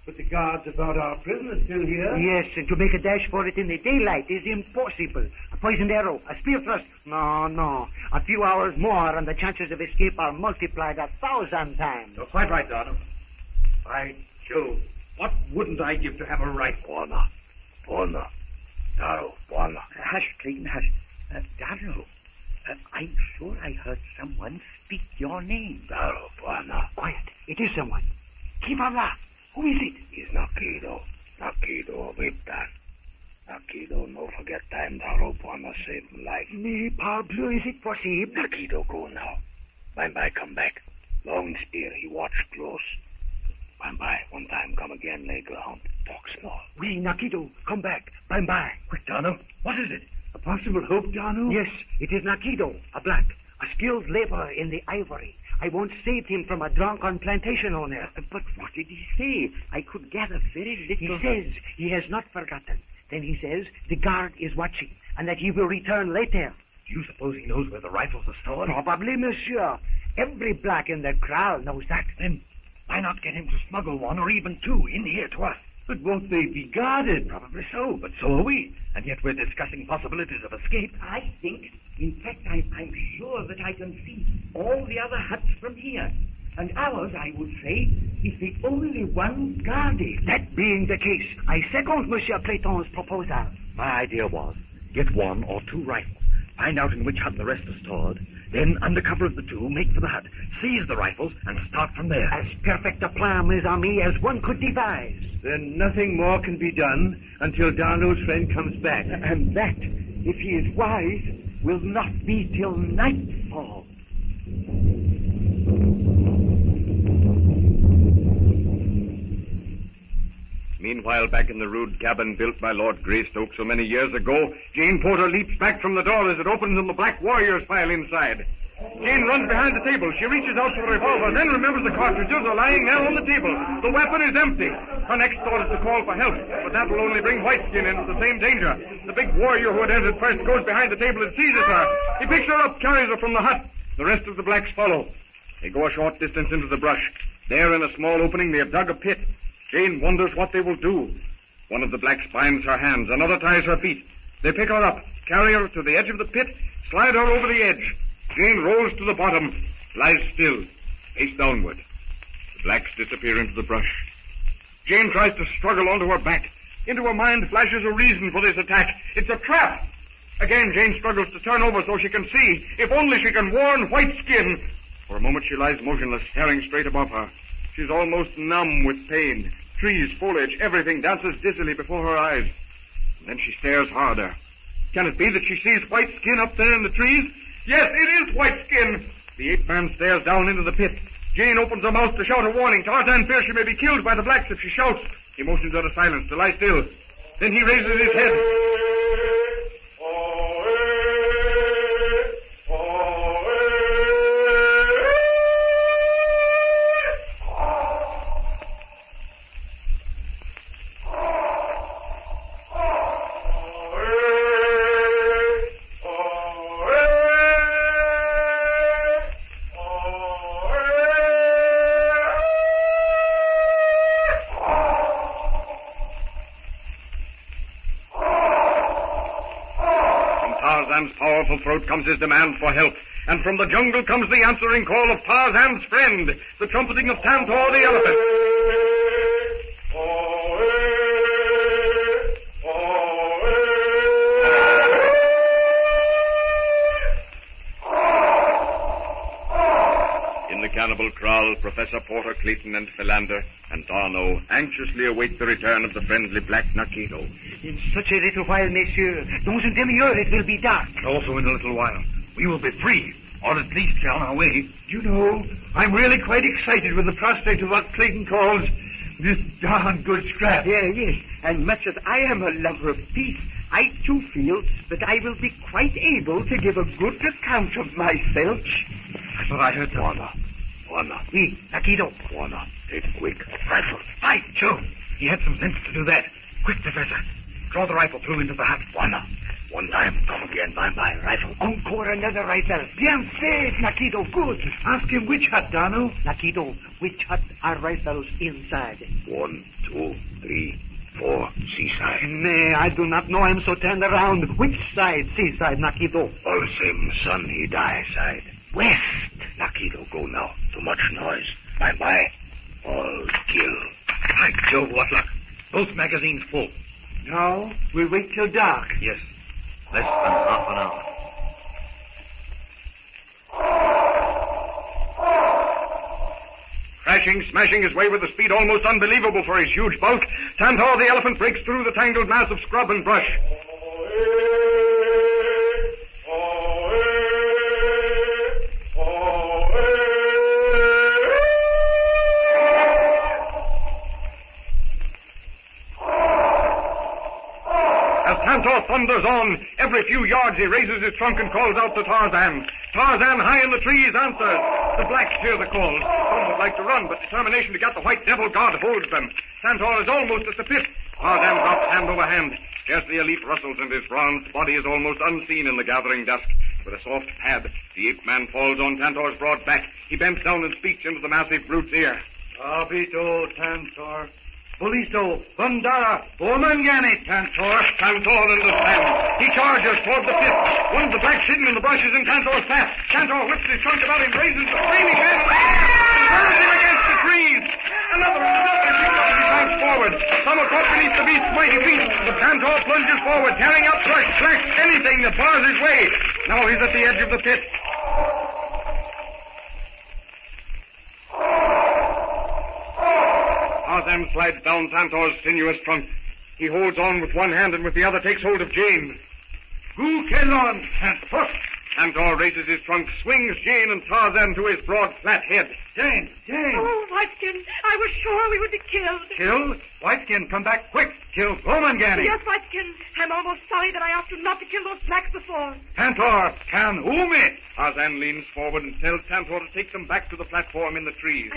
But the guards about our prison are still here. Yes, and to make a dash for it in the daylight is impossible. A poisoned arrow, a spear thrust. No. A few hours more and the chances of escape are multiplied 1,000 times. You're quite right, Darno. By Jove, what wouldn't I give to have a rifle? Buona. Darno, buona. Hush, Clayton, hush. Darno, I'm sure I heard someone speak your name. Darno, buona. Quiet. It is someone. Keep on laugh. Who is it? It's Nakido. Nakido of Ape Tarzan. Nakido, no forget time, Darno, buona, save life. Mais parbleu, is it possible? Nakido, go now. Bye, come back. Long spear, he watch close. Bye, one time, come again, lay ground. Talk small. Oui, Nakido, come back. Bye. Quick, Darno. What is it? A possible hope, Darno? Yes, it is Nakido, a black, a skilled laborer in the ivory. I once saved him from a drunken plantation owner. But what did he say? I could gather very little. He says he has not forgotten. Then he says the guard is watching, and that he will return later. Do you suppose he knows where the rifles are stored? Probably, monsieur. Every black in the kraal knows that. Then why not get him to smuggle one or even two in here to us? But won't they be guarded? Probably so, but so are we. And yet we're discussing possibilities of escape. I think, in fact, I'm sure that I can see all the other huts from here. And ours, I would say, is the only one guarded. That being the case, I second Monsieur Clayton's proposal. My idea was, get one or two rifles, find out in which hut the rest are stored, then, under cover of the two, make for the hut, seize the rifles, and start from there. As perfect a plan, mes amis, as one could devise. Then nothing more can be done until Darno's friend comes back. And that, if he is wise, will not be till nightfall. Meanwhile, back in the rude cabin built by Lord Greystoke so many years ago, Jane Porter leaps back from the door as it opens and the black warriors file inside. Jane runs behind the table. She reaches out for the revolver, then remembers the cartridges are lying there on the table. The weapon is empty. Her next thought is to call for help, but that will only bring Whiteskin into the same danger. The big warrior who had entered first goes behind the table and seizes her. He picks her up, carries her from the hut. The rest of the blacks follow. They go a short distance into the brush. There, in a small opening, they have dug a pit. Jane wonders what they will do. One of the blacks binds her hands, another ties her feet. They pick her up, carry her to the edge of the pit, slide her over the edge. Jane rolls to the bottom, lies still, face downward. The blacks disappear into the brush. Jane tries to struggle onto her back. Into her mind flashes a reason for this attack. It's a trap. Again, Jane struggles to turn over so she can see. If only she can warn Whiteskin. For a moment she lies motionless, staring straight above her. She's almost numb with pain. Trees, foliage, everything dances dizzily before her eyes. And then she stares harder. Can it be that she sees Whiteskin up there in the trees? Yes, it is Whiteskin. The ape man stares down into the pit. Jane opens her mouth to shout a warning. Tarzan fears she may be killed by the blacks if she shouts. He motions her to silence, to lie still. Then he raises his head. Tarzan's powerful throat comes his demand for help, and from the jungle comes the answering call of Tarzan's friend, the trumpeting of Tantor the elephant. In the cannibal kraal, Professor Porter, Clayton, and Philander, and Darno anxiously await the return of the friendly black Nakido. In such a little while, messieurs, dans une demi-heure it will be dark. Also in a little while, we will be free, or at least on our way. You know, I'm really quite excited with the prospect of what Clayton calls this darn good scrap. Yes, and much as I am a lover of peace, I too feel that I will be quite able to give a good account of myself. That's what I heard. Juana. Oui, Nakito. Juana, take quick. Rifle. By Joe. He had some sense to do that. Quick, Professor. Draw the rifle through into the hut. Juana, one time, come again, my rifle. Encore another rifle. Bien fait, Nakito. Good. Ask him which hut, Dano. Nakito, which hut are rifles inside? 1, 2, 3, 4, seaside. Nay, I do not know. I'm so turned around. Which side? Seaside, Nakito. All same, son, he die side. West. Nakito, go now. Too much noise. Bye. All kill. By Jove, what luck. Both magazines full. Now, we'll wait till dark. Yes. Less than half an hour. Crashing, smashing his way with a speed almost unbelievable for his huge bulk, Tantor the elephant breaks through the tangled mass of scrub and brush. As Tantor thunders on, every few yards he raises his trunk and calls out to Tarzan. Tarzan, high in the trees, answers. The blacks hear the call. Some would like to run, but determination to get the white devil god holds them. Tantor is almost at the pit. Tarzan drops hand over hand. Scarcely a leaf rustles, and his bronzed body is almost unseen in the gathering dusk. With a soft pad, the ape man falls on Tantor's broad back. He bends down and speaks into the massive brute's ear. Abito, Tantor. Bolito, Bandara, Omangani, Tantor. Tantor understands. He charges toward the pit. One of the blacks hidden in the bushes in Tantor's path. Tantor whips his trunk about him, raises the screaming hand, and hurls him against the trees. Another as he bounds forward. Some are caught beneath the beast's mighty feet, but Tantor plunges forward, tearing up brush, flax, anything that bars his way. Now he's at the edge of the pit. Tarzan slides down Tantor's sinuous trunk. He holds on with one hand and with the other takes hold of Jane. Who can on, Tantor? Tantor raises his trunk, swings Jane and Tarzan to his broad, flat head. Jane! Oh, Whiteskin, I was sure we would be killed. Killed? Whiteskin, come back quick. Kill Omangani. Yes, Whiteskin. I'm almost sorry that I asked you not to kill those blacks before. Tantor, can Umi. Tarzan leans forward and tells Tantor to take them back to the platform in the trees.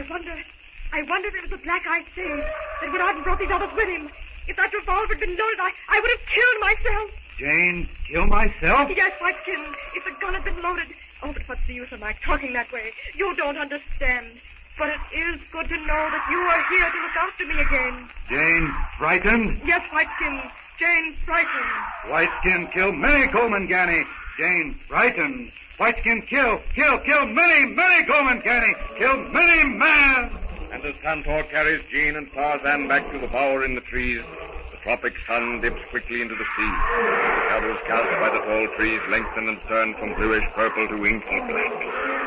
I wonder if it was the black I saved that went out and brought these others with him. If that revolver had been loaded, I would have killed myself. Jane, kill myself? Yes, Whiteskin, if the gun had been loaded. Oh, but what's the use of my talking that way? You don't understand. But it is good to know that you are here to look after me again. Jane, frightened? Yes, Whiteskin. Jane, frightened. Whiteskin, kill many Omangani. Jane, frightened. Whiteskin, kill many Omangani. Kill many man. And as Tantor carries Jane and Tarzan back to the bower in the trees, the tropic sun dips quickly into the sea. The shadows cast by the tall trees lengthen and turn from bluish purple to inky black.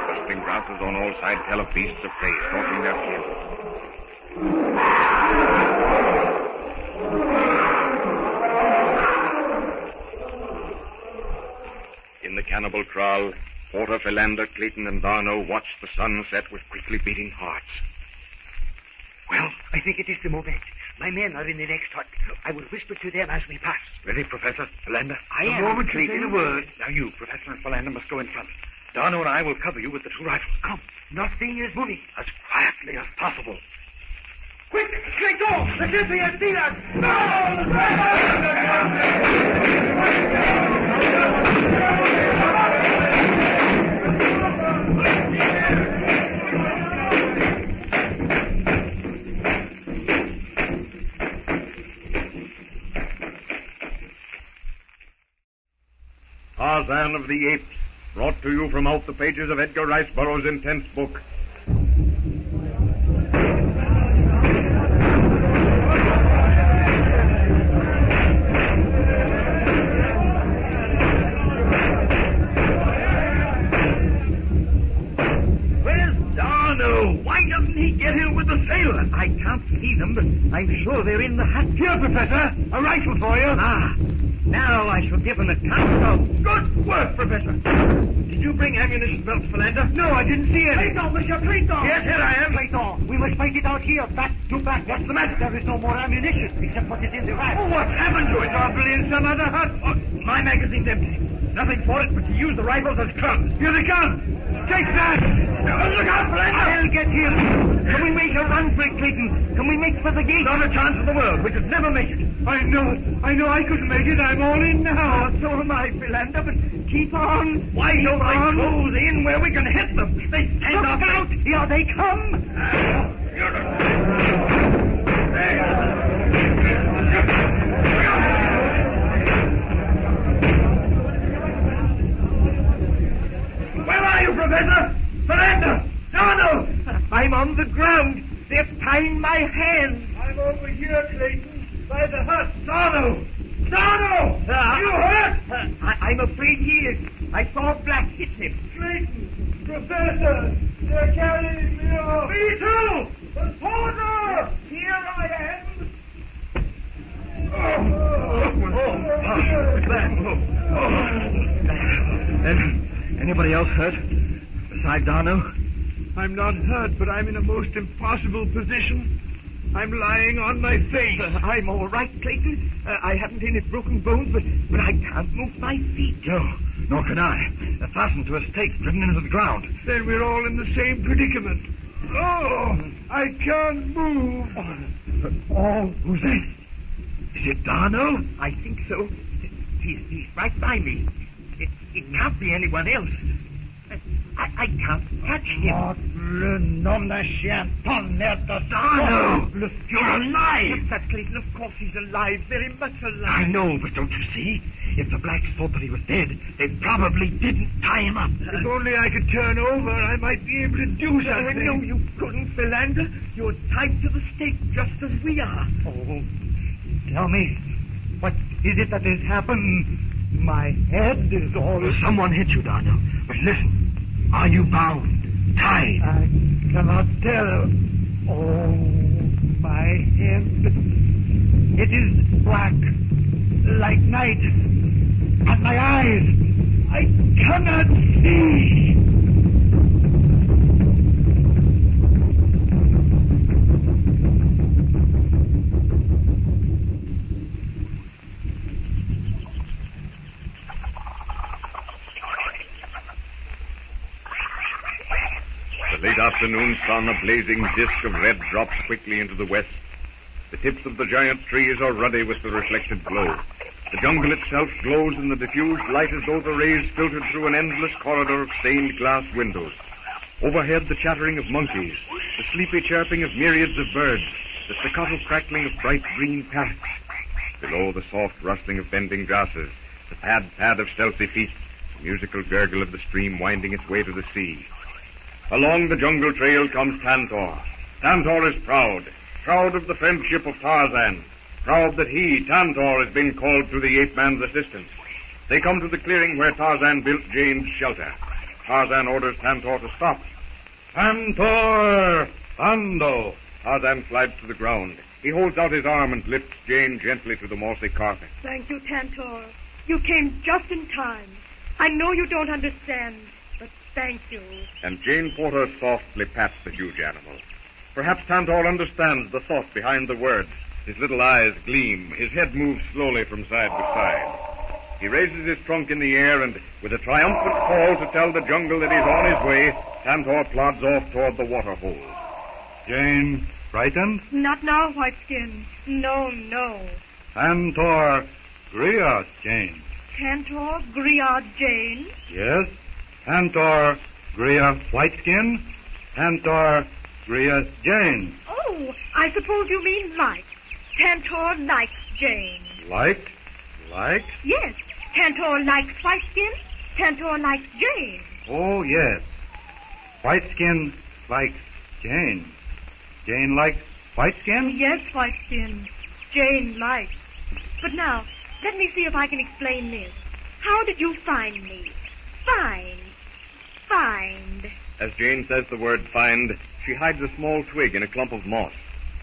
Rustling grasses on all sides tell of beasts of prey stalking their kill. In the cannibal kraal, Porter, Philander, Clayton, and Darno watch the sun set with quickly beating hearts. Well, I think it is the moment. My men are in the next hut. I will whisper to them as we pass. Ready, Professor? Philander? I am. The moment you say the word. Now you, Professor and Philander, must go in front. Darno and I will cover you with the two rifles. Come. Nothing is moving. As quietly as possible. Quick! Clayton! The gypsy has seen us! Tarzan of the Apes, brought to you from out the pages of Edgar Rice Burroughs' intense book. Where's Darno? Why doesn't he get here with the sailor? I can't see them, but I'm sure they're in the hut. Here, Professor, a rifle for you. Ah. Now I shall give him a count of good work, Professor. Did you bring ammunition belts, Philander? No, I didn't see any. Clayton, Monsieur Clayton! Yes, here I am. Clayton, we must fight it out here, back to back. What's the matter? There is no more ammunition, except what is in the rifle. Oh, what happened to it? Probably in some other hut. Oh, my magazine's empty. Nothing for it but to use the rifles as clubs. Here they come. Take that! Look out, Philander! I'll get him. Can we make a run for it, Clayton? Can we make for the gate? Not a chance in the world. We could never make it. I know I couldn't make it. I'm all in now. So am I, Philander, but keep on. Why don't I close in where we can hit them? They stand up. Out. Here they come. Where are you, Professor? Philander! Donald! I'm on the ground. They're tying my hands. I'm over here, Clayton, by the hut. Donald! Donald! You hurt? I'm afraid he is. I saw Black hit him. Clayton! Professor! They're carrying me off. Me too! The soldier! Here I am. Anybody else hurt? Besides Darno? I'm not hurt, but I'm in a most impossible position. I'm lying on my face. I'm all right, Clayton. I haven't any broken bones, but I can't move my feet. No, nor can I. They're fastened to a stake driven into the ground. Then we're all in the same predicament. Oh, I can't move. Who's that? Is it Darno? I think so. He's right by me. It can't be anyone else. I can't touch him. Le nom d'un chien, ton merde de Darno! You're alive! Yes, that Clayton, of course he's alive, very much alive. I know, but don't you see? If the blacks thought that he was dead, they probably didn't tie him up. If only I could turn over, I might be able to do something. No, you couldn't, Philander. You're tied to the stake just as we are. Oh, tell me, what is it that has happened? My head is all... Someone hit you, Darno. But listen, are you bound? Tied? I cannot tell. Oh, my head. It is black, like night. And my eyes, I cannot see. The late afternoon sun, a blazing disk of red, drops quickly into the west. The tips of the giant trees are ruddy with the reflected glow. The jungle itself glows in the diffused light as though the rays filtered through an endless corridor of stained glass windows. Overhead, the chattering of monkeys, the sleepy chirping of myriads of birds, the staccato crackling of bright green parrots. Below, the soft rustling of bending grasses, the pad of stealthy feet, the musical gurgle of the stream winding its way to the sea. Along the jungle trail comes Tantor. Tantor is proud of the friendship of Tarzan, proud that he, Tantor, has been called to the ape man's assistance. They come to the clearing where Tarzan built Jane's shelter. Tarzan orders Tantor to stop. Tantor! Ando! Tarzan slides to the ground. He holds out his arm and lifts Jane gently to the mossy carpet. Thank you, Tantor. You came just in time. I know you don't understand, but thank you. And Jane Porter softly pats the huge animal. Perhaps Tantor understands the thought behind the words. His little eyes gleam. His head moves slowly from side to side. He raises his trunk in the air and, with a triumphant call to tell the jungle that he's on his way, Tantor plods off toward the water hole. Jane, frightened? Not now, Whiteskin. No. Tantor, Griot, Jane. Tantor, Griot, Jane? Yes? Tantor, Griot, Whiteskin. Tantor, Griot, Jane. Oh, I suppose you mean like. Tantor likes Jane. Like? Yes. Tantor likes Whiteskin. Tantor likes Jane. Oh, yes. Whiteskin likes Jane. Jane likes Whiteskin? Yes, Whiteskin. Jane likes. But now, let me see if I can explain this. How did you find me? Find. As Jane says the word find, she hides a small twig in a clump of moss.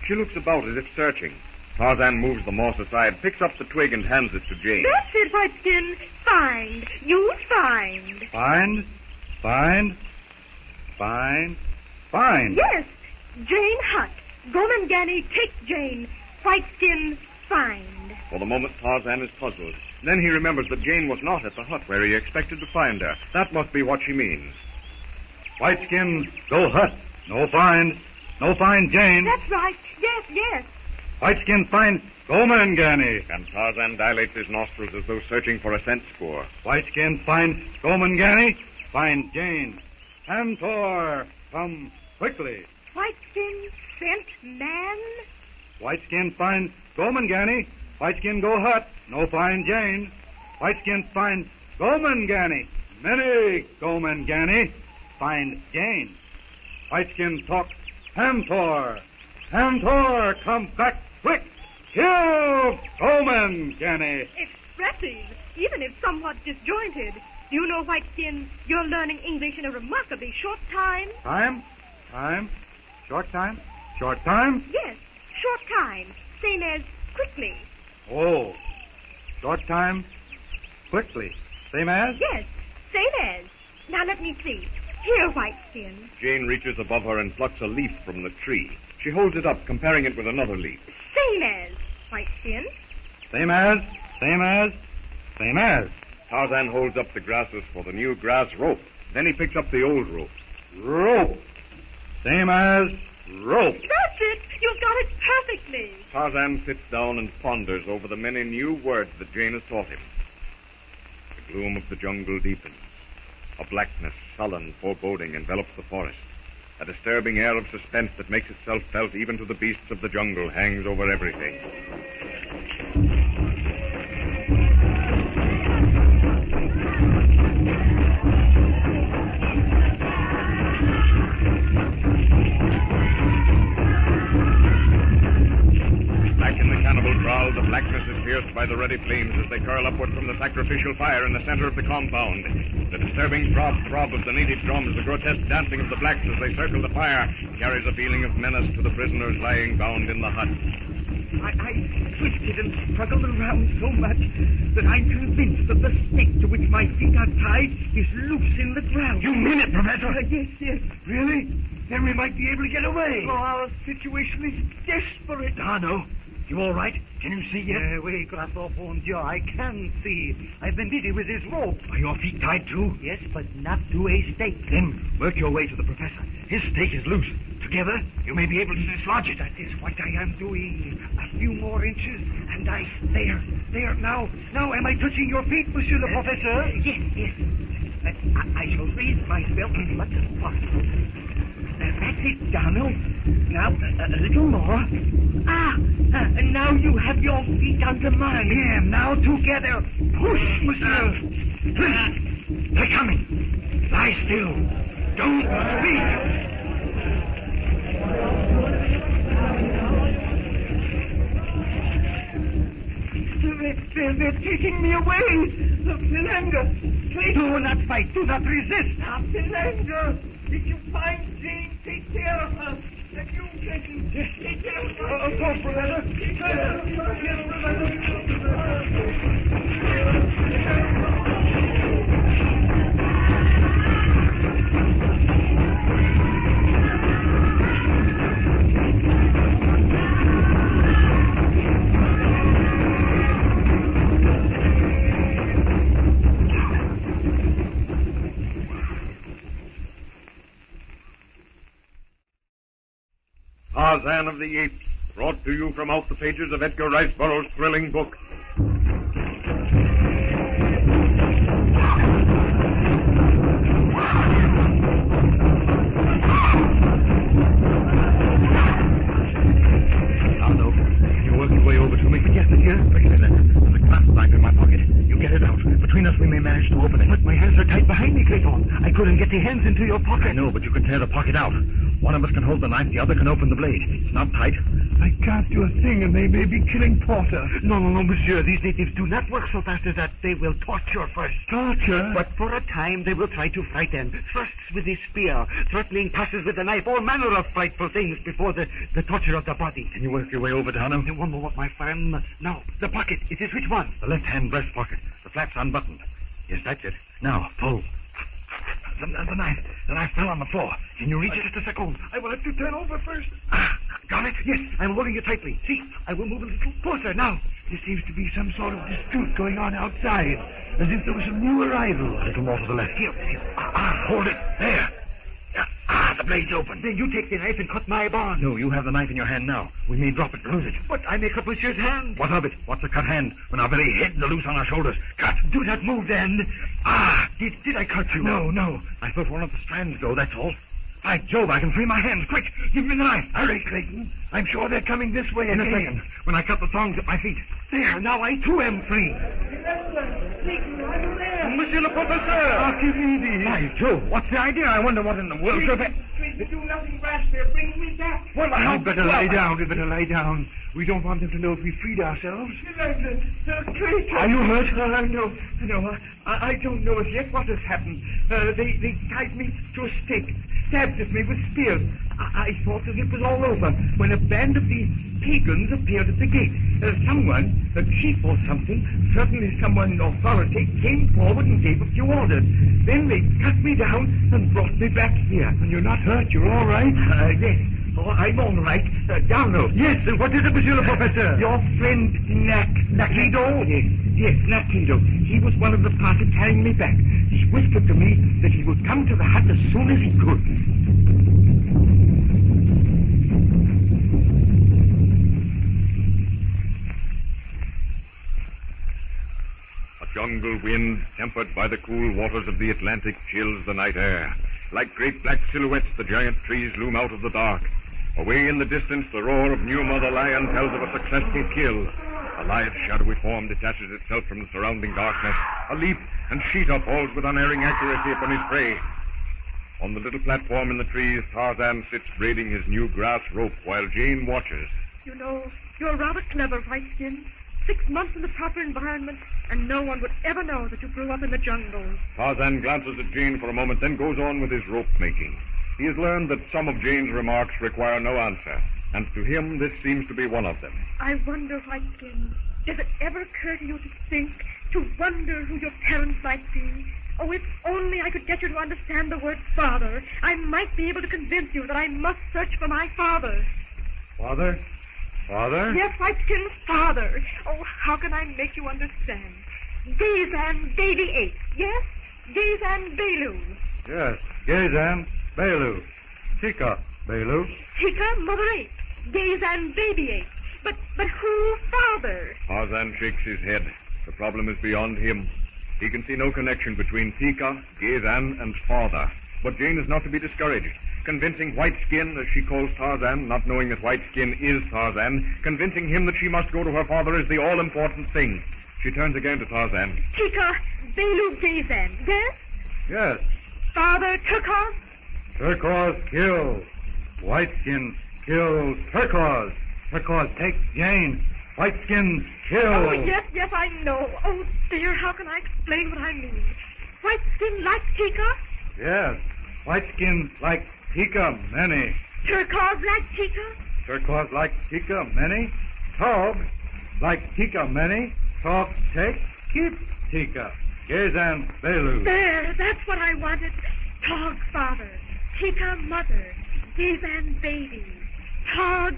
She looks about as if searching. Tarzan moves the moss aside, picks up the twig, and hands it to Jane. That's it, Whiteskin. Find. You find. Find. Yes. Jane hut. Gomangani take Jane. Whiteskin find. For the moment, Tarzan is puzzled. Then he remembers that Jane was not at the hut where he expected to find her. That must be what she means. Whiteskin, go hut. No find. No find Jane. That's right. Yes. Whiteskin find Gomangani. And Tarzan dilates his nostrils as though searching for a scent spoor. Whiteskin find Gomangani. Find Jane. Tantor, come quickly. Whiteskin sent man? Whiteskin find Gomangani. Whiteskin go hut. No find Jane. Whiteskin find Gomangani. Many Gomangani. Find Jane. Whiteskin talk. Tantor. Tantor, come back quick. Kill Gomangani. Expressive, even if somewhat disjointed. Do you know, Whiteskin, you're learning English in a remarkably short time? Time? Short time? Short time? Yes, short time. Same as quickly. Oh, short time, quickly. Same as? Yes, same as. Now let me see. Here, Whiteskin. Jane reaches above her and plucks a leaf from the tree. She holds it up, comparing it with another leaf. Same as, Whiteskin. Same as. Tarzan holds up the grasses for the new grass rope. Then he picks up the old rope. Rope. Same as rope. That's it. You've got it perfectly. Tarzan sits down and ponders over the many new words that Jane has taught him. The gloom of the jungle deepens. A blackness, sullen, foreboding, envelops the forest. A disturbing air of suspense that makes itself felt even to the beasts of the jungle hangs over everything. Back in the cannibal kraal, the blackness is pierced by the ruddy flames as they curl upward from the sacrificial fire in the center of the compound. The disturbing throb of the native drums, the grotesque dancing of the blacks as they circle the fire, carries a feeling of menace to the prisoners lying bound in the hut. I twisted and struggled around so much that I'm convinced that the snake to which my feet are tied is loose in the ground. You mean it, Professor? Yes. Really? Then we might be able to get away. Oh, our situation is desperate. No. You all right? Can you see yet? Oui, grâce au bon Dieu, I can see. I've been busy with this rope. Are your feet tied too? Yes, but not to a stake. Then work your way to the professor. His stake is loose. Together, you may be able to dislodge it. That is what I am doing. A few more inches, and there, now, am I touching your feet, Monsieur le Professeur? Yes. I shall raise myself as much as possible. That's it, Donald. Now, a little more. And now you have your feet under mine. Yeah, now together. Push, Monsieur. They're coming. Lie still. Don't speak. They're taking me away. Philander, Clayton. Do not fight. Do not resist. Now, Philander, if you find Jane, take care of her. And you, Clayton, take care of her. Of course, Philander. Take care of her. Tarzan of the Apes, brought to you from out the pages of Edgar Rice Burroughs' thrilling book. Arno, can you work your way over to me? Yes, monsieur. There's a clasp knife in my pocket. You get it out. Between us, we may manage to open it. But my hands are tied behind me, Clayton. I couldn't get the hands into your pocket. I know, but you can tear the pocket out. One of us can hold the knife, the other can open the blade. It's not tight. I can't do a thing, and they may be killing Porter. No, monsieur. These natives do not work so fast as that. They will torture first. Torture? But for a time, they will try to frighten. First with the spear, threatening passes with the knife, all manner of frightful things before the torture of the body. Can you work your way over to him? One moment, my friend. Now, the pocket. It is which one? The left-hand breast pocket. The flap's unbuttoned. Yes, that's it. Now, pull. The knife fell on the floor. Can you reach it? Just a second. I will have to turn over first. Got it? Yes, I'm holding it tightly. See, I will move a little closer now. There seems to be some sort of dispute going on outside, as if there was a new arrival. A little more to the left. Here. Hold it. There. The blade's open. Then you take the knife and cut my bond. No, you have the knife in your hand now. We may drop it and lose it. But I may cut Monsieur's hand. What of it? What's a cut hand when our very heads are loose on our shoulders? Cut. Do not move then. Ah, did I cut you? No. I felt one of the strands go, that's all. By Jove, I can free my hands. Quick, give me the knife. Hurry, Clayton. I'm sure they're coming this way In again. a second, when I cut the thongs at my feet. There, now I too am free. Monsieur le Professeur! Archimedes. By Jove, what's the idea? I wonder what in the world... They do nothing rash. They're bringing me back. Well, I'd better lie down. We'd better lie down. We don't want them to know if we freed ourselves. Clayton. Are you hurt? No. I don't know as yet what has happened. They tied me to a stake, stabbed at me with spears. I thought that it was all over when a band of these pagans appeared at the gate. Someone, a chief or something, certainly someone in authority, came forward and gave a few orders. Then they cut me down and brought me back here. And you're not hurt? You're all right? Yes. Oh, I'm all right. Download. Yes, and what is it, Monsieur le Professeur? Your friend, Nakido? Yes, Nakido. He was one of the party carrying me back. He whispered to me that he would come to the hut as soon as he could. A jungle wind, tempered by the cool waters of the Atlantic, chills the night air. Like great black silhouettes, the giant trees loom out of the dark. Away in the distance, the roar of New Mother Lion tells of a successful kill. A lithe, shadowy form detaches itself from the surrounding darkness. A leap, and Sheeta falls with unerring accuracy upon his prey. On the little platform in the trees, Tarzan sits braiding his new grass rope while Jane watches. You know, you're rather clever, Whiteskin. 6 months in the proper environment, and no one would ever know that you grew up in the jungle. Tarzan glances at Jane for a moment, then goes on with his rope making. He has learned that some of Jane's remarks require no answer, and to him this seems to be one of them. I wonder, Whiteskin, does it ever occur to you to wonder who your parents might be? Oh, if only I could get you to understand the word father, I might be able to convince you that I must search for my father. Father? Father? Yes, Whiteskin's father. Oh, how can I make you understand? Gazan, baby ape. Yes? Gazan, Belu. Yes, Gazan, Belu. Tika, Belu. Tika, mother ape. Gazan, baby ape. But who father? Tarzan shakes his head. The problem is beyond him. He can see no connection between Tika, Gazan, and father. But Jane is not to be discouraged. Convincing Whiteskin, as she calls Tarzan, not knowing that Whiteskin is Tarzan, convincing him that she must go to her father is the all-important thing. She turns again to Tarzan. Tika, Belu, Gazan. Yes? Yes. Father, Turquoise? Turquoise kills. Whiteskin kills Turquoise. Turquoise takes Jane. Whiteskin kills. Oh, yes, I know. Oh, dear, how can I explain what I mean? Whiteskin like Tika? Yes. Whiteskin like Tika many. Turquoise like Tika? Turquoise like Tika many. Tog like Tika many. Tog take, keep Tika. Gazan Belu. There, that's what I wanted. Tog father. Tika mother. Gazan baby. Tog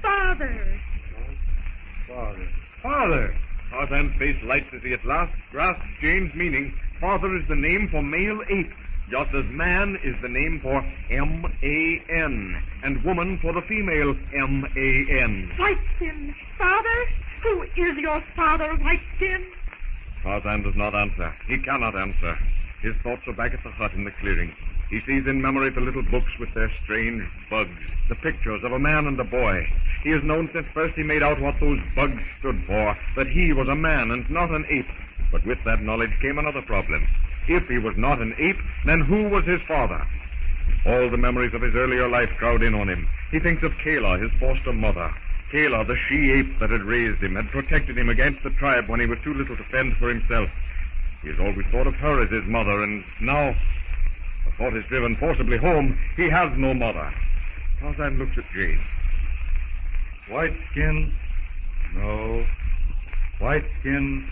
father. Father. Tarzan's face lights as he at last grasps Jane's meaning. Father is the name for male ape, just as man is the name for M-A-N, and woman for the female M-A-N. Whiteskin, father? Who is your father, Whiteskin? Tarzan does not answer. He cannot answer. His thoughts are back at the hut in the clearing. He sees in memory the little books with their strange bugs, the pictures of a man and a boy. He has known since first he made out what those bugs stood for, that he was a man and not an ape. But with that knowledge came another problem. If he was not an ape, then who was his father? All the memories of his earlier life crowd in on him. He thinks of Kayla, his foster mother. Kayla, the she-ape that had raised him, had protected him against the tribe when he was too little to fend for himself. He has always thought of her as his mother, and now the thought is driven forcibly home. He has no mother. Tarzan looks at Jane. Whiteskin, no. Whiteskin,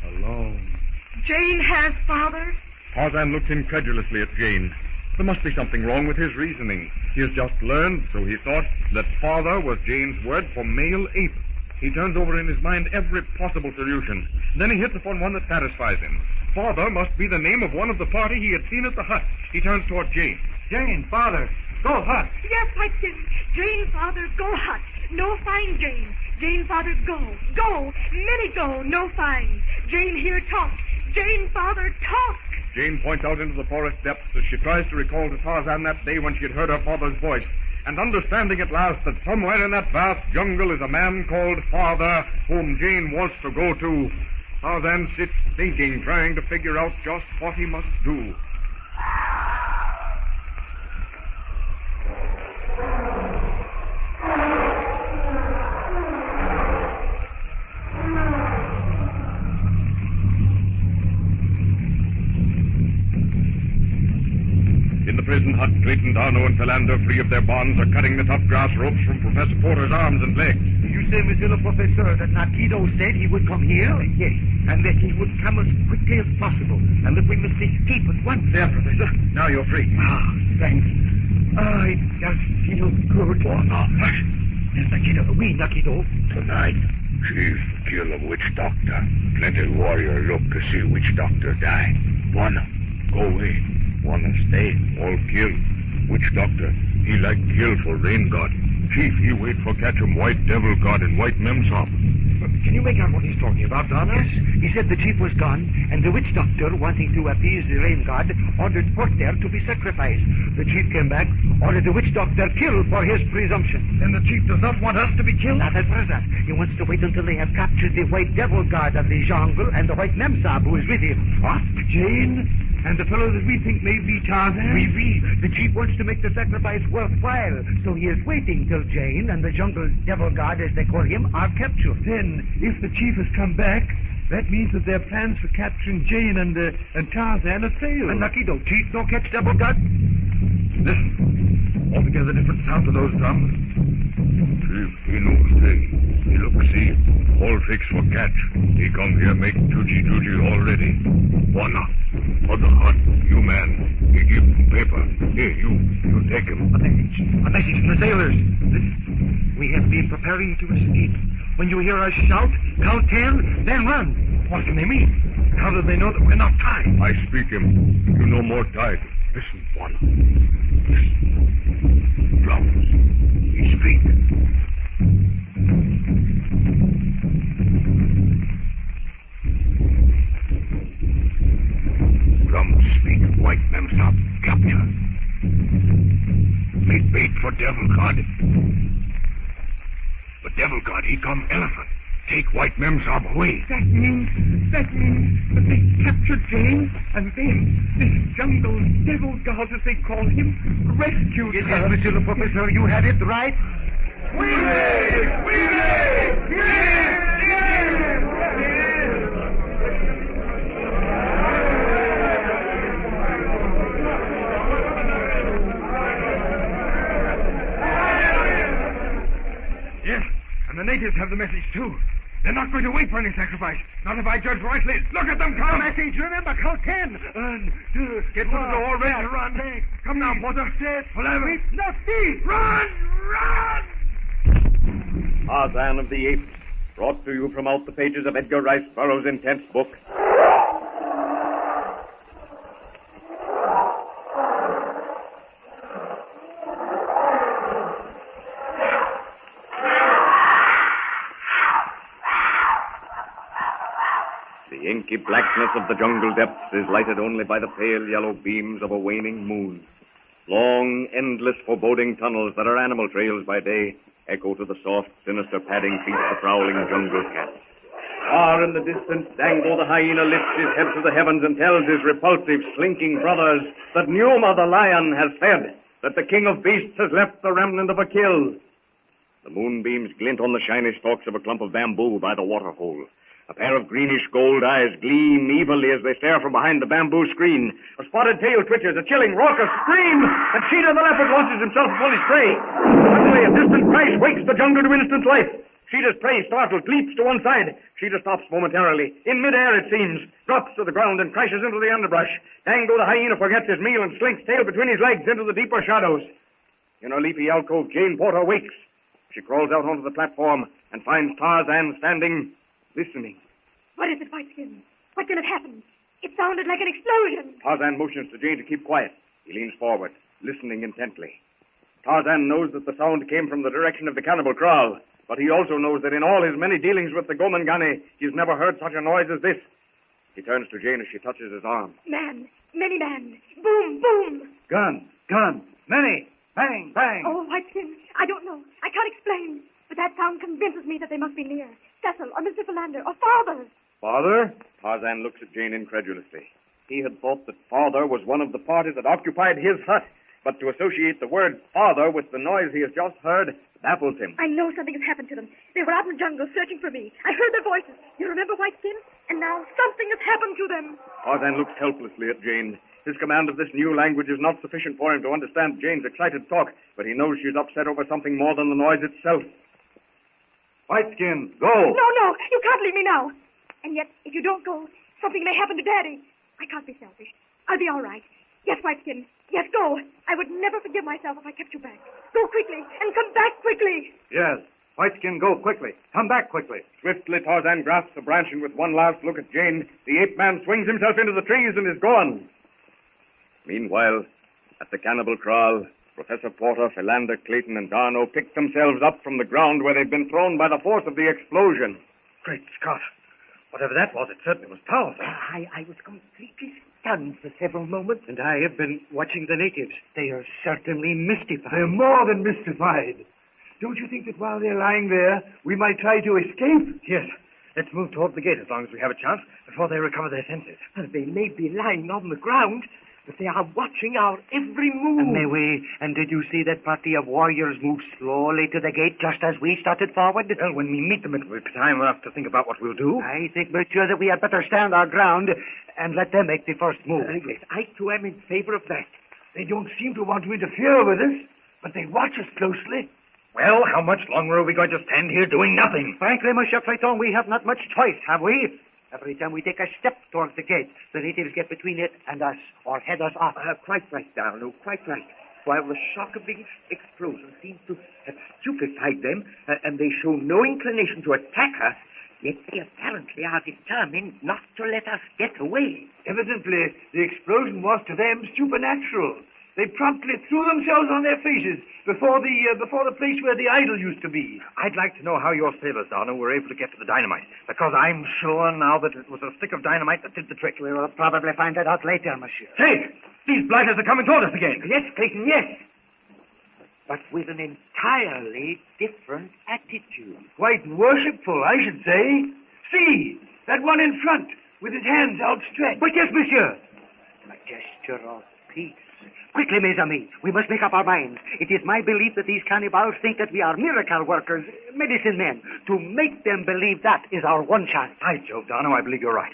alone. Jane has father? Tarzan looks incredulously at Jane. There must be something wrong with his reasoning. He has just learned, so he thought, that father was Jane's word for male ape. He turns over in his mind every possible solution. Then he hits upon one that satisfies him. Father must be the name of one of the party he had seen at the hut. He turns toward Jane. Jane, father. Go hut. Yes, Whiteskin. Jane, father, go hut. No find Jane. Jane, father, go. Go. Many go. No find. Jane here talk. Jane, father, talk. Jane points out into the forest depths as she tries to recall to Tarzan that day when she had heard her father's voice, and understanding at last that somewhere in that vast jungle is a man called Father whom Jane wants to go to. Tarzan sits thinking, trying to figure out just what he must do. In the prison hut, Clayton, Darno, and Philander, free of their bonds, are cutting the tough grass ropes from Professor Porter's arms and legs. You say, Monsieur le Professeur, that Nakido said he would come here? Yes, and that he would come as quickly as possible, and that we must escape at once. There, Professor. Now you're free. Ah, thanks. Ah, it does feel good. Oh, no. Yes, Nakido. Oui, Nakido. Tonight, Chief kill a witch doctor. Plenty warrior look to see witch doctor die. Wanna go away. Wanna stay. All kill. Witch doctor, he like kill for rain god. Chief, he wait for catch him white devil god and white memsop. Can you make out what he's talking about, Donna? Yes. He said the chief was gone, and the witch doctor, wanting to appease the rain god, ordered Porter to be sacrificed. The chief came back, ordered the witch doctor killed for his presumption. Then the chief does not want us to be killed? Not at present. He wants to wait until they have captured the white devil god of the jungle and the white memsab who is with him. What? Jane? And the fellow that we think may be Tarzan? Oui. The chief wants to make the sacrifice worthwhile, so he is waiting till Jane and the jungle devil god, as they call him, are captured. Then, if the chief has come back, that means that their plans for capturing Jane and Tarzan have failed. And Nakido, chief no catch devil god? Listen. Altogether different sound to those drums. Chief, he knows thing. He look, see. All fix for catch. He come here make juji already. Wanna. For the hut, you man. He give him paper. Here, you take him. A message from the sailors. Listen. We have been preparing to escape. When you hear us shout, count 10, then run. What can they mean? How do they know that we're not tied? I speak him. You no more tied. Listen, Wanna. Listen. Drums. He speak. Drums speak white memsop capture. Make bait for devil god. But devil god, he come elephant. Take white memsop away. That means that they captured Jane, and then this jungle devil god, as they call him, rescued her. Yes, Monsieur le Professeur, you had it right. We live! Yes, and the natives have the message, too. They're not going to wait for any sacrifice. Not if I judge rightly. Look at them come. Message, remember, count 10. Get to the door, ready to run. Come now, Porter. Philander. Not thief. Run! Tarzan of the Apes, brought to you from out the pages of Edgar Rice Burroughs' intense book. The inky blackness of the jungle depths is lighted only by the pale yellow beams of a waning moon. Long, endless, foreboding tunnels that are animal trails by day echo to the soft, sinister padding feet of the prowling jungle cat. Far in the distance, Dango the hyena lifts his head to the heavens and tells his repulsive, slinking brothers that Numa the lion has fed, that the king of beasts has left the remnant of a kill. The moonbeams glint on the shiny stalks of a clump of bamboo by the waterhole. A pair of greenish gold eyes gleam evilly as they stare from behind the bamboo screen. A spotted tail twitches, a chilling, raucous scream, and Cheetah the leopard launches himself upon his prey. Suddenly, a distant crash wakes the jungle to instant life. Cheetah's prey, startled, leaps to one side. Cheetah stops momentarily. In midair, it seems, drops to the ground and crashes into the underbrush. Dango the hyena forgets his meal and slinks tail between his legs into the deeper shadows. In her leafy alcove, Jane Porter wakes. She crawls out onto the platform and finds Tarzan standing, listening. What is it, Whiteskin? What can have happened? It sounded like an explosion. Tarzan motions to Jane to keep quiet. He leans forward, listening intently. Tarzan knows that the sound came from the direction of the cannibal kraal, but he also knows that in all his many dealings with the Gomangani, he's never heard such a noise as this. He turns to Jane as she touches his arm. Man, many men. Boom, boom. Gun, many. Bang, bang. Oh, Whiteskin, I don't know. I can't explain. But that sound convinces me that they must be near. Cecil or Mr. Philander or Father. Father? Tarzan looks at Jane incredulously. He had thought that Father was one of the parties that occupied his hut. But to associate the word father with the noise he has just heard baffles him. I know something has happened to them. They were out in the jungle searching for me. I heard their voices. You remember, Whiteskin? And now something has happened to them. Tarzan looks helplessly at Jane. His command of this new language is not sufficient for him to understand Jane's excited talk, but he knows she's upset over something more than the noise itself. Whiteskin, go! No, you can't leave me now. And yet, if you don't go, something may happen to Daddy. I can't be selfish. I'll be all right. Yes, Whiteskin. Yes, go. I would never forgive myself if I kept you back. Go quickly and come back quickly. Yes. Whiteskin, go quickly. Come back quickly. Swiftly, Tarzan grasps a branch, and with one last look at Jane, the ape man swings himself into the trees and is gone. Meanwhile, at the cannibal kraal, Professor Porter, Philander, Clayton, and Darno pick themselves up from the ground where they've been thrown by the force of the explosion. Great Scott. Whatever that was, it certainly was powerful. I was completely stunned for several moments. And I have been watching the natives. They are certainly mystified. They're more than mystified. Don't you think that while they're lying there, we might try to escape? Yes. Let's move toward the gate as long as we have a chance before they recover their senses. They may be lying on the ground, but they are watching our every move. And did you see that party of warriors move slowly to the gate just as we started forward? Well, when we meet them, it will be time enough to think about what we'll do. I think, monsieur, that we had better stand our ground and let them make the first move. Yes, I too am in favor of that. They don't seem to want to interfere with us, but they watch us closely. Well, how much longer are we going to stand here doing nothing? Frankly, monsieur Clayton, we have not much choice, have we? Every time we take a step towards the gate, the natives get between it and us, or head us off. Quite right, Darno, quite right. While the shock of the explosion seems to have stupefied them, and they show no inclination to attack us, yet they apparently are determined not to let us get away. Evidently, the explosion was to them supernatural. They promptly threw themselves on their faces before the place where the idol used to be. I'd like to know how your sailors, Darno, were able to get to the dynamite, because I'm sure now that it was a stick of dynamite that did the trick. We will probably find that out later, monsieur. Hey, these blighters are coming toward us again. Yes, Clayton, yes. But with an entirely different attitude. Quite worshipful, I should say. See, that one in front, with his hands outstretched. But yes, monsieur. A gesture of peace. Quickly, mes amis, we must make up our minds. It is my belief that these cannibals think that we are miracle workers, medicine men. To make them believe that is our one chance. By Jove, Darno, I believe you're right.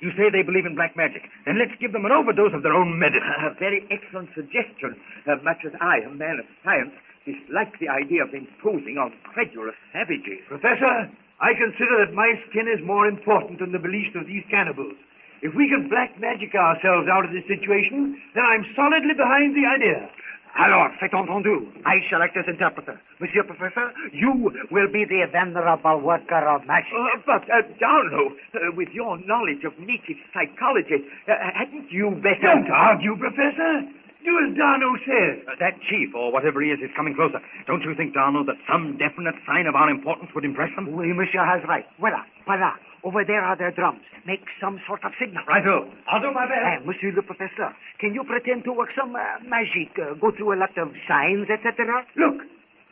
You say they believe in black magic. Then let's give them an overdose of their own medicine. A very excellent suggestion. Much as I, a man of science, dislike the idea of imposing on credulous savages. Professor, I consider that my skin is more important than the beliefs of these cannibals. If we can black magic ourselves out of this situation, then I'm solidly behind the idea. Alors, c'est entendu. I shall act as interpreter. Monsieur Professor, you will be the venerable worker of magic. But, Darno, with your knowledge of native psychology, hadn't you better... Don't argue, Professor. Do as Darno says. That chief, or whatever he is coming closer. Don't you think, Darno, that some definite sign of our importance would impress them? Oui, monsieur has right. Voilà, voilà. Over there are their drums. Make some sort of signal. Righto. I'll do my best. Monsieur le Professeur, can you pretend to work some magic? Go through a lot of signs, etc.? Look,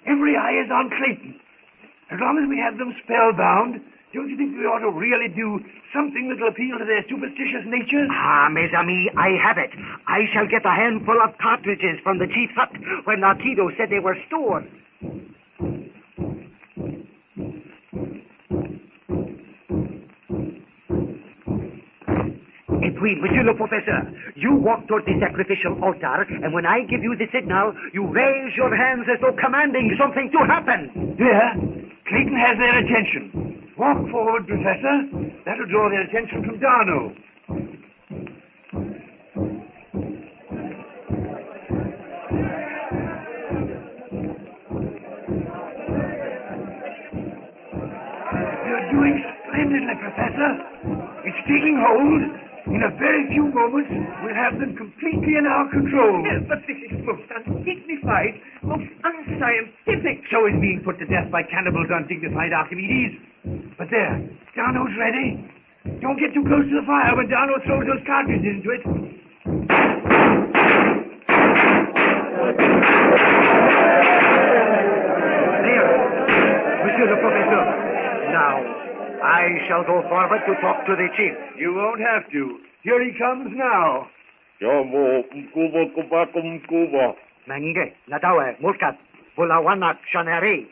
every eye is on Clayton. As long as we have them spellbound, don't you think we ought to really do something that'll appeal to their superstitious natures? Ah, mes amis, I have it. I shall get a handful of cartridges from the chief's hut where Narciso said they were stored. Et puis, monsieur le professeur, you walk toward the sacrificial altar, and when I give you the signal, you raise your hands as though commanding something to happen. There, Clayton has their attention. Walk forward, Professor. That'll draw their attention from Darno. You're doing splendidly, Professor. It's taking hold. In a very few moments, we'll have them completely in our control. But this is most undignified. of unscientific. So is being put to death by cannibals undignified Archimedes. But there, Darno's ready. Don't get too close to the fire when Darno throws those cartridges into it. There, Monsieur le Professeur. Now, I shall go forward to talk to the chief. You won't have to. Here he comes now. Mange, Nadawe, Mulkat, Pulawanak, Shanari.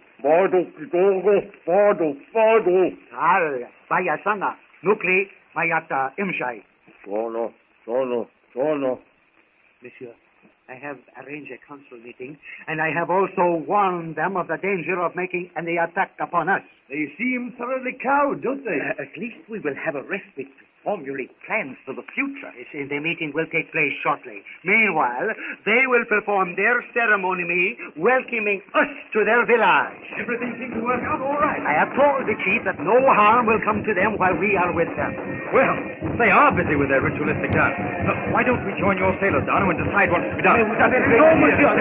Al, Bayasana, Nukli, Mayata, Imshai. Monsieur, I have arranged a council meeting, and I have also warned them of the danger of making any attack upon us. They seem thoroughly cowed, don't they? At least we will have a respite to formulate plans for the future. The meeting will take place shortly. Meanwhile, they will perform their ceremony, welcoming us to their village. Everything seems to work out all right. I have told the chief that no harm will come to them while we are with them. Well, they are busy with their ritualistic dance. Why don't we join your sailors, Darno, and decide what's to be done? No, monsieur.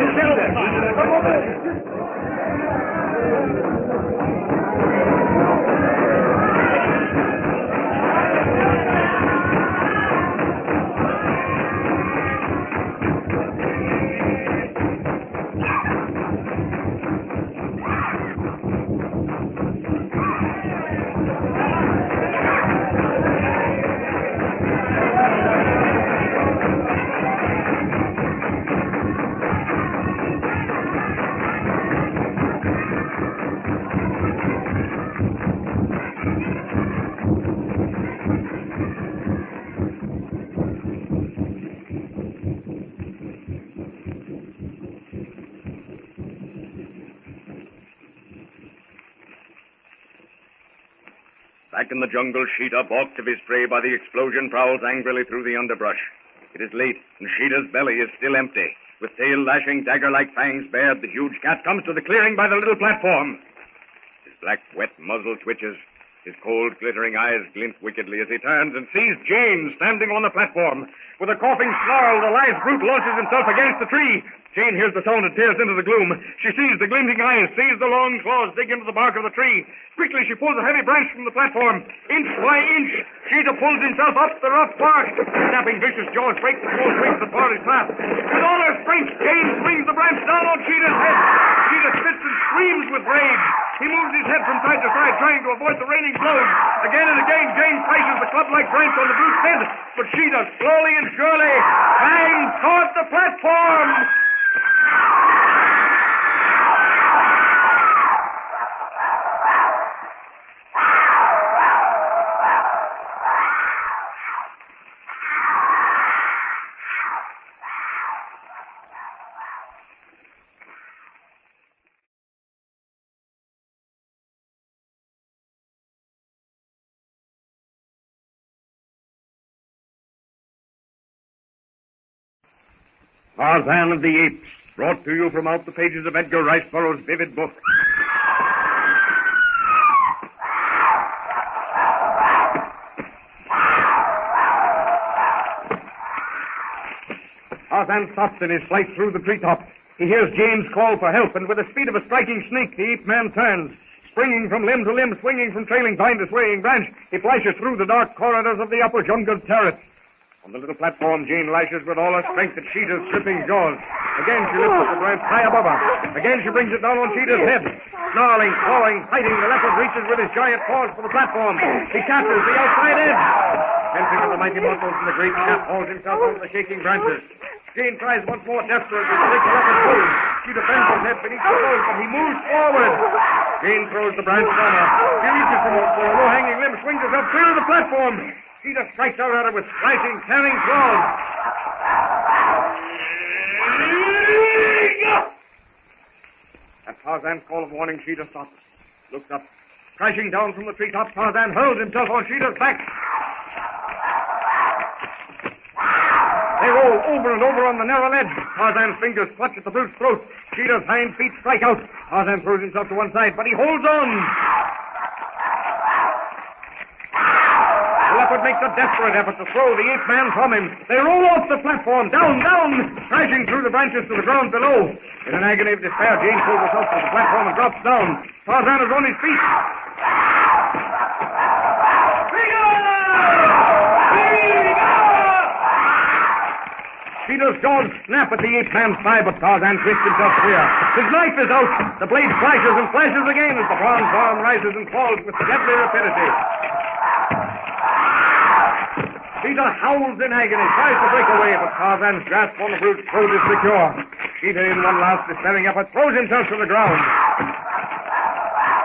Back in the jungle, Sheeta, balked of his prey by the explosion, prowls angrily through the underbrush. It is late, and Sheeta's belly is still empty. With tail lashing, dagger-like fangs bared, the huge cat comes to the clearing by the little platform. His black, wet muzzle twitches. His cold, glittering eyes glint wickedly as he turns and sees Jane standing on the platform. With a coughing snarl, the lithe brute launches himself against the tree. Jane hears the sound and peers into the gloom. She sees the glinting eyes, sees the long claws dig into the bark of the tree. Quickly, she pulls a heavy branch from the platform. Inch by inch, Sheeta pulls himself up the rough bark. Snapping vicious jaws break the small twigs that bar his path. With all her strength, Jane swings the branch down on Sheeta's head. Sheeta spits and screams with rage. He moves his head from side to side, trying to avoid the raining blows. Again and again, Jane slashes the club-like branch on the brute's head. But Sheeta, slowly and surely, bangs toward the platform. Tarzan of the Apes, brought to you from out the pages of Edgar Rice Burroughs' vivid book. Tarzan stops in his flight through the treetop. He hears Jane's call for help, and with the speed of a striking snake, the ape man turns. Springing from limb to limb, swinging from trailing vine to swaying branch, he flashes through the dark corridors of the upper jungle turret. On the little platform, Jane lashes with all her strength at Sheeta's dripping jaws. Again, she lifts up the branch high above her. Again, she brings it down on Sheeta's head. Snarling, clawing, fighting, the leopard reaches with his giant paws for the platform. He captures the outside edge. Tensing with the mighty muscles, and the great cat hauls himself over the shaking branches. Jane tries once more desperately to take the leopard hold. She defends his head beneath the blows, but he moves forward. Jane throws the branch from her. She reaches for a low-hanging limb, swings herself clear of the platform. Sheeta strikes out at her with slashing, tearing claws. At Tarzan's call of warning, Sheeta stops, looks up. Crashing down from the treetop, Tarzan hurls himself on Sheeta's back. They roll over and over on the narrow ledge. Tarzan's fingers clutch at the brute's throat. Sheeta's hind feet strike out. Tarzan throws himself to one side, but he holds on. The leopard makes a desperate effort to throw the ape man from him. They roll off the platform, down, crashing through the branches to the ground below. In an agony of despair, Jane pulls herself to the platform and drops down. Tarzan is on his feet. Peter's jaws snap at the ape man's thigh, but Tarzan twists himself clear. His knife is out. The blade flashes and flashes again as the bronze arm rises and falls with deadly rapidity. Peter howls in agony, tries to break away, but Tarzan's grasp on the brute's throat is secure. Peter, in one last despairing effort, throws himself to the ground.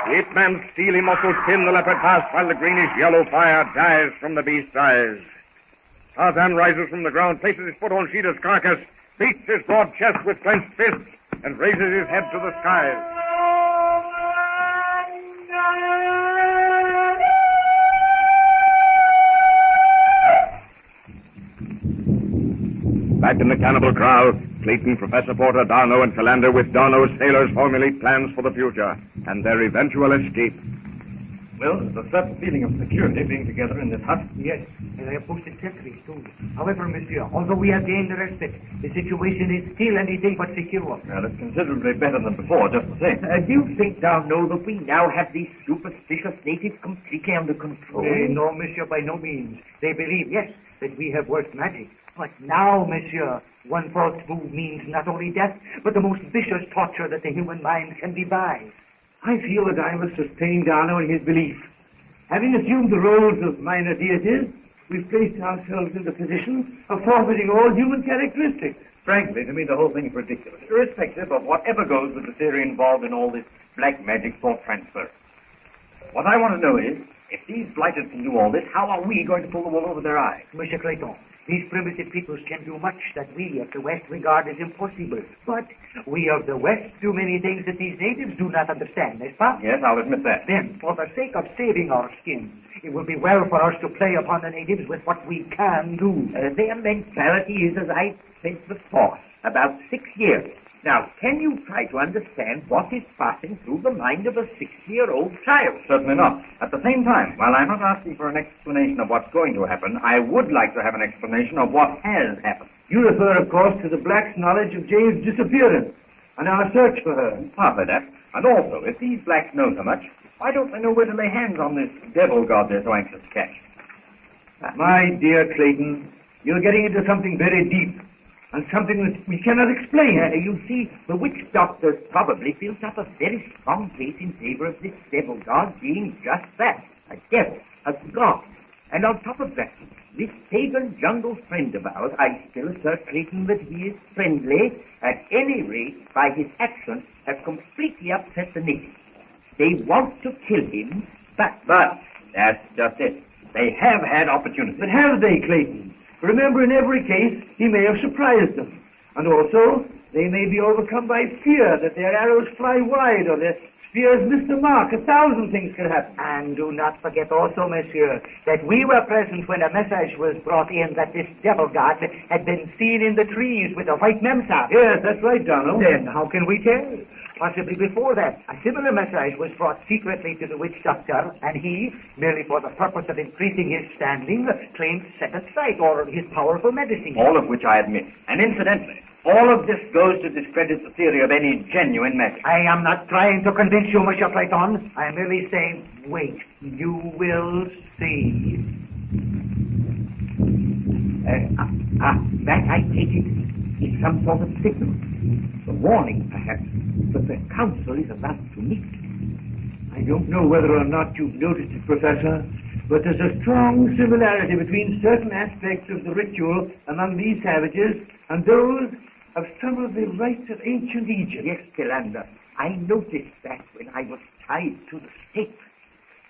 The ape man's steely muscles pin the leopard fast while the greenish-yellow fire dies from the beast's eyes. Tarzan rises from the ground, places his foot on Sheeta's carcass, beats his broad chest with clenched fists, and raises his head to the skies. Back in the cannibal kraal, Clayton, Professor Porter, Darno, and Philander with Darno's sailors formulate plans for the future and their eventual escape. Well, there's a certain feeling of security being together in this hut. Yes, and I have posted sentries, too. However, monsieur, although we have gained the respite, the situation is still anything but secure. Well, it's considerably better than before, just the same. Do you think, Darno, that we now have these superstitious natives completely under control? No, monsieur, by no means. They believe, yes, that we have worked magic. But now, monsieur, one false move means not only death, but the most vicious torture that the human mind can devise. I feel that I must sustain Darno in his belief. Having assumed the roles of minor deities, we've placed ourselves in the position of forfeiting all human characteristics. Frankly, to me, the whole thing is ridiculous, irrespective of whatever goes with the theory involved in all this black magic thought transfer. What I want to know is, if these blighters can do all this, how are we going to pull the wool over their eyes? Monsieur Clayton, these primitive peoples can do much that we of the West regard as impossible. But we of the West do many things that these natives do not understand, n'est-ce pas? Yes, I'll admit that. Then, for the sake of saving our skins, it will be well for us to play upon the natives with what we can do. Their mentality is, as I said before, about 6 years. Now, can you try to understand what is passing through the mind of a 6-year-old child? Certainly not. At the same time, while I'm not asking for an explanation of what's going to happen, I would like to have an explanation of what has happened. You refer, of course, to the blacks' knowledge of Jane's disappearance and our search for her. Partly that. And also, if these blacks know so much, why don't they know where to lay hands on this devil god they're so anxious to catch? My dear Clayton, you're getting into something very deep. And something that we cannot explain. You see, the witch doctors probably built up a very strong case in favor of this devil god being just that, a devil, a god. And on top of that, this pagan jungle friend of ours, I still assert, Clayton, that he is friendly, at any rate, by his actions, has completely upset the natives. They want to kill him, but that's just it. They have had opportunities. But have they, Clayton? Remember, in every case, he may have surprised them. And also, they may be overcome by fear that their arrows fly wide or their spears miss the mark. 1,000 things can happen. And do not forget also, monsieur, that we were present when a message was brought in that this devil god had been seen in the trees with a white memsah. Yes, that's right, Donald. Then how can we tell? Possibly before that, a similar message was brought secretly to the witch doctor, and he, merely for the purpose of increasing his standing, claimed second sight or his powerful medicine. All of which I admit. And incidentally, all of this goes to discredit the theory of any genuine magic. I am not trying to convince you, Monsieur Clayton. I am merely saying, wait, you will see. That, I take it, is some sort of signal. A warning, perhaps, that the council is about to meet. I don't know whether or not you've noticed it, Professor, but there's a strong similarity between certain aspects of the ritual among these savages and those of some of the rites of ancient Egypt. Yes, Philander, I noticed that when I was tied to the stake.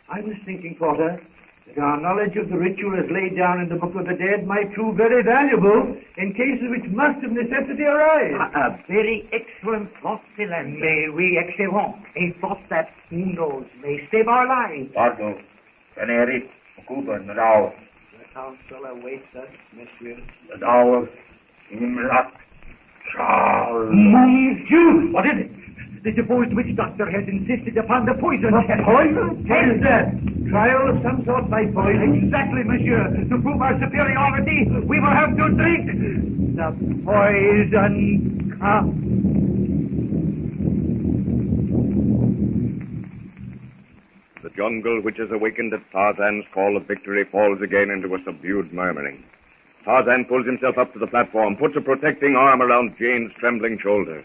I was thinking, Porter, that our knowledge of the ritual as laid down in the Book of the Dead might prove very valuable in cases which must of necessity arise. A very excellent thought, Philander. Mais oui, excellent. A thought that, who knows, may save our lives. Pardon, Canary, Makeover, and now. The council awaits us, monsieur. And now, Imlat, Charles. Mon Dieu! What is it? The supposed witch doctor has insisted upon the poison. The poison? What is that? Trial of some sort by poison? Exactly, monsieur. To prove our superiority, we will have to drink the poison cup. The jungle which has awakened at Tarzan's call of victory falls again into a subdued murmuring. Tarzan pulls himself up to the platform, puts a protecting arm around Jane's trembling shoulders.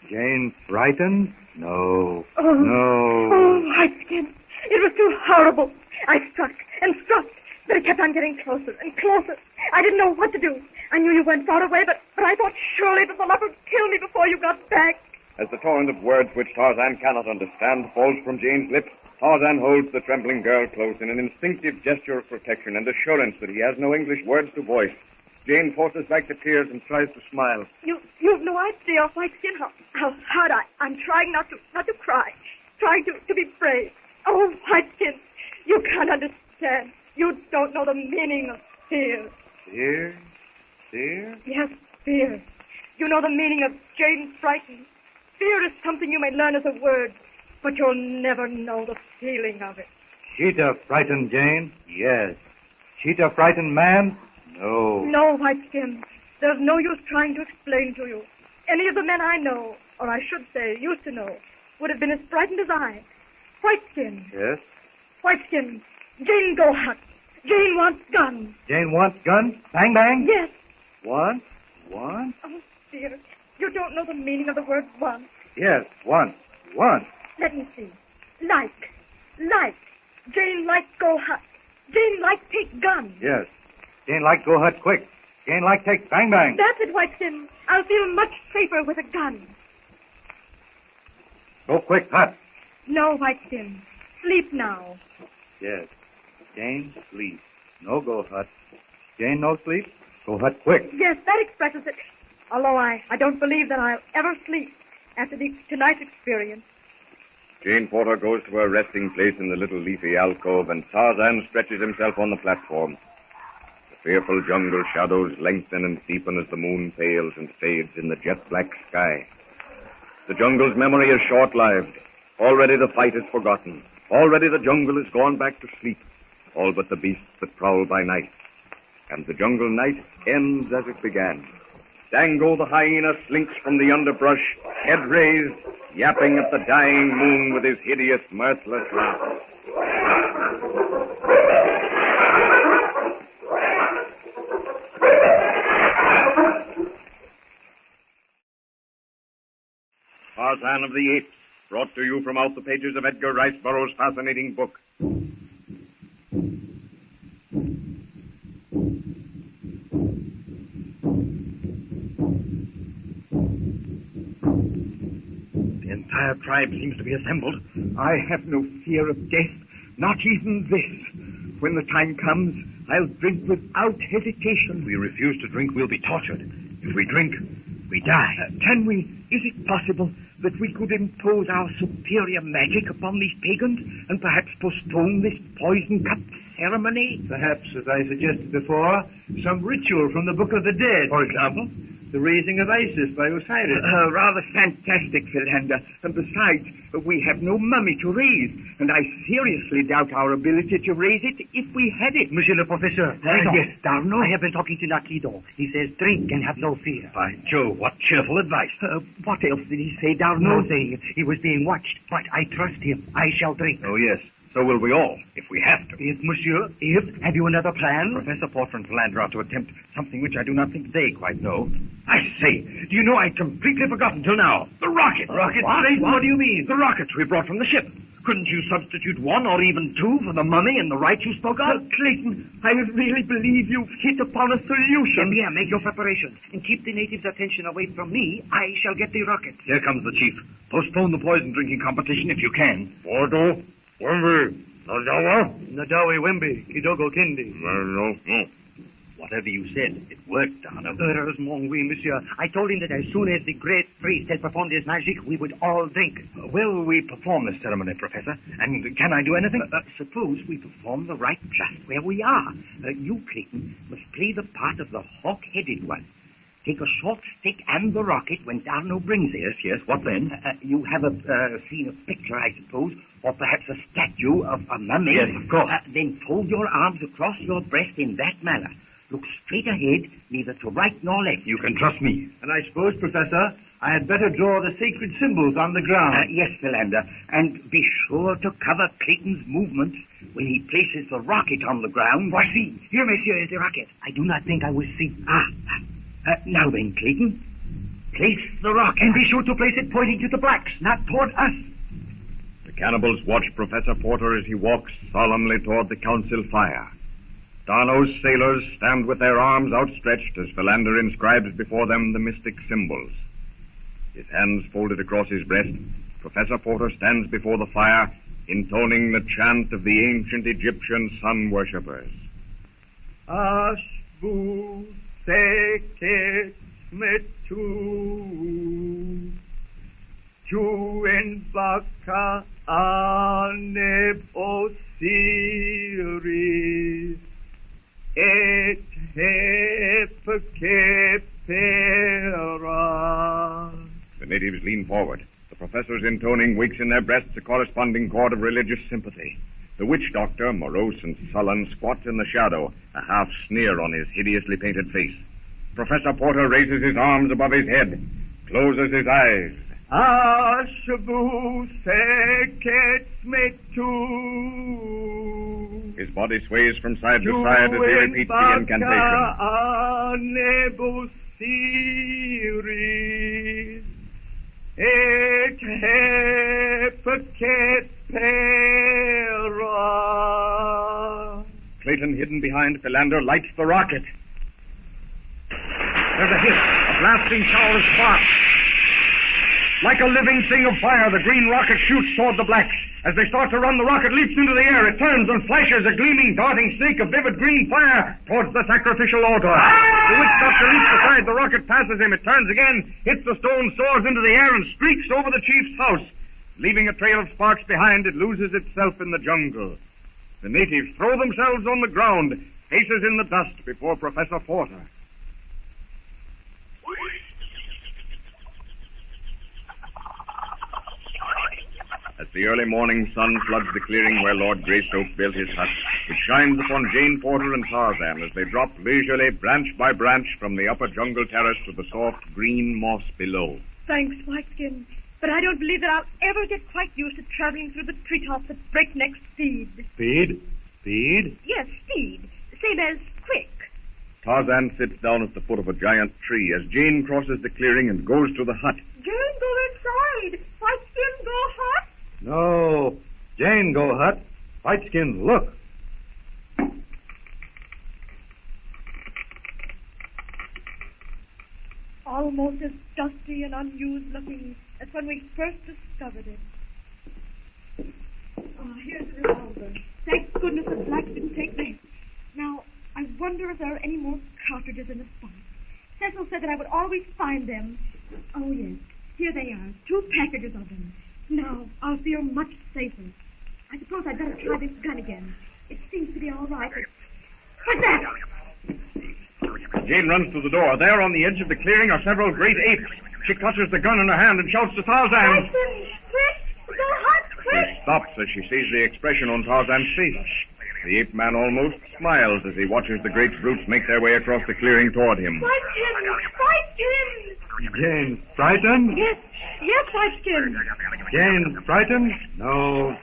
Jane frightened? No. Oh, No. Oh, Whiteskin. It was too horrible. I struck and struck, but it kept on getting closer and closer. I didn't know what to do. I knew you weren't far away, but I thought surely that the lump would kill me before you got back. As the torrent of words which Tarzan cannot understand falls from Jane's lips, Tarzan holds the trembling girl close in an instinctive gesture of protection and assurance that he has no English words to voice. Jane forces back the tears and tries to smile. You've no idea, Whiteskin, how hard I'm trying not to cry, trying to be brave. Oh, Whiteskin, you can't understand. You don't know the meaning of fear. Fear? Fear? Yes, fear. You know the meaning of Jane frightened. Fear is something you may learn as a word, but you'll never know the feeling of it. Cheetah frightened Jane? Yes. Cheetah frightened man? No. No, Whiteskin. There's no use trying to explain to you. Any of the men I know, or I should say used to know, would have been as frightened as I. Whiteskin. Yes? Whiteskin. Jane go hut. Jane wants gun. Jane wants gun? Bang, bang? Yes. One? Oh, dear. You don't know the meaning of the word want. Yes, one. Let me see. Like. Jane like go hut. Jane like take gun. Yes. Jane like go hut quick. Jane like take bang, bang. That's it, Whiteskin. I'll feel much safer with a gun. Go quick, hut. No, Whiteskin. Sleep now. Yes. Jane, sleep. No go hut. Jane, no sleep. Go hut quick. Yes, that expresses it. Although I don't believe that I'll ever sleep after tonight's experience. Jane Porter goes to her resting place in the little leafy alcove, and Tarzan stretches himself on the platform. The fearful jungle shadows lengthen and deepen as the moon pales and fades in the jet-black sky. The jungle's memory is short-lived. Already the fight is forgotten. Already the jungle has gone back to sleep, all but the beasts that prowl by night. And the jungle night ends as it began. Dango the hyena slinks from the underbrush, head raised, yapping at the dying moon with his hideous, mirthless laugh. Tarzan of the Apes, brought to you from out the pages of Edgar Rice Burroughs' fascinating book. The entire tribe seems to be assembled. I have no fear of death, not even this. When the time comes, I'll drink without hesitation. If we refuse to drink, we'll be tortured. If we drink, we die. Can we? Is it possible that we could impose our superior magic upon these pagans and perhaps postpone this poison cup ceremony? Perhaps, as I suggested before, some ritual from the Book of the Dead. For example? The raising of Isis by Osiris. Rather fantastic, Philander. And besides, we have no mummy to raise, and I seriously doubt our ability to raise it if we had it. Monsieur le Professeur. Yes, Darno? I have been talking to Nakido. He says drink and have no fear. By Jove, what cheerful advice. What else did he say, Darno? Nothing. He was being watched, but I trust him. I shall drink. Oh, yes. So will we all, if we have to. If, monsieur, if, have you another plan? Professor Porter and Philander are to attempt something which I do not think they quite know. I say, do you know I'd completely forgotten till now? The rocket. Rocket? What do you mean? The rockets we brought from the ship. Couldn't you substitute one or even two for the mummy and the right you spoke of? Clayton, I really believe you've hit upon a solution. Yeah, make your preparations and keep the natives' attention away from me. I shall get the rockets. Here comes the chief. Postpone the poison drinking competition if you can. Porto, Wimby, Nadawa? Nadawi Wimby, Kidogo Kindi. No. Whatever you said, it worked, Darno. Heureusement, oui, monsieur. I told him that as soon as the great priest had performed his magic, we would all drink. Will we perform this ceremony, Professor? And can I do anything? Suppose we perform the rite just where we are. You, Clayton, must play the part of the hawk-headed one. take a short stick and the rocket when Darno brings it. Yes, what then? You have seen a picture, I suppose, or perhaps a statue of a mummy. Yes, of course. Then fold your arms across your breast in that manner. Look straight ahead, neither to right nor left. You can trust me. And I suppose, Professor, I had better draw the sacred symbols on the ground. Yes, Philander, and be sure to cover Clayton's movements when he places the rocket on the ground. Voici, here, monsieur, is the rocket. I do not think I was seen. Now then, Clayton, place the rocket. And be sure to place it pointing to the blacks, not toward us. The cannibals watch Professor Porter as he walks solemnly toward the council fire. Darno's sailors stand with their arms outstretched as Philander inscribes before them the mystic symbols. His hands folded across his breast, Professor Porter stands before the fire, intoning the chant of the ancient Egyptian sun worshippers. Ashbu seket metu Juen baka aneb Osiris et hepkepera. The natives lean forward. The professor's intoning wakes in their breasts a corresponding chord of religious sympathy. The witch doctor, morose and sullen, squats in the shadow, a half sneer on his hideously painted face. Professor Porter raises his arms above his head, closes his eyes. Ashbu seket metu. His body sways from side to side as he repeats the incantation. Anebosiris et hepkepera. Clayton, hidden behind Philander, lights the rocket. There's a hit, a blasting shower of sparks. Like a living thing of fire, the green rocket shoots toward the blacks. As they start to run, the rocket leaps into the air. It turns and flashes a gleaming, darting snake of vivid green fire towards the sacrificial altar. The witch doctor leaps aside. The rocket passes him. It turns again, hits the stone, soars into the air, and streaks over the chief's house. Leaving a trail of sparks behind, it loses itself in the jungle. The natives throw themselves on the ground, faces in the dust before Professor Porter. As the early morning sun floods the clearing where Lord Greystoke built his hut, it shines upon Jane Porter and Tarzan as they drop leisurely, branch by branch, from the upper jungle terrace to the soft green moss below. Thanks, Whiteskin. But I don't believe that I'll ever get quite used to traveling through the treetops at breakneck speed. Speed? Speed? Yes, speed. Same as quick. Tarzan sits down at the foot of a giant tree as Jane crosses the clearing and goes to the hut. Jane, go inside. Whiteskin, go hut. No. Jane, go hut. Whiteskin, look. Almost as dusty and unused looking as when we first discovered it. Here's the revolver. Thank goodness the blacks didn't take me. Now, I wonder if there are any more cartridges in the spot. Cecil said that I would always find them. Oh, yes. Here they are. 2 packages of them. Now, I'll feel much safer. I suppose I'd better try this gun again. It seems to be all right, but... What's that? Jane runs to the door. There on the edge of the clearing are several great apes. She clutches the gun in her hand and shouts to Tarzan. Quick! Go hot, quick! She stops as she sees the expression on Tarzan's face. The ape man almost smiles as he watches the great brutes make their way across the clearing toward him. Whiteskin! Whiteskin! Jane, frightened? Yes, Whiteskin. Jane, frightened? No.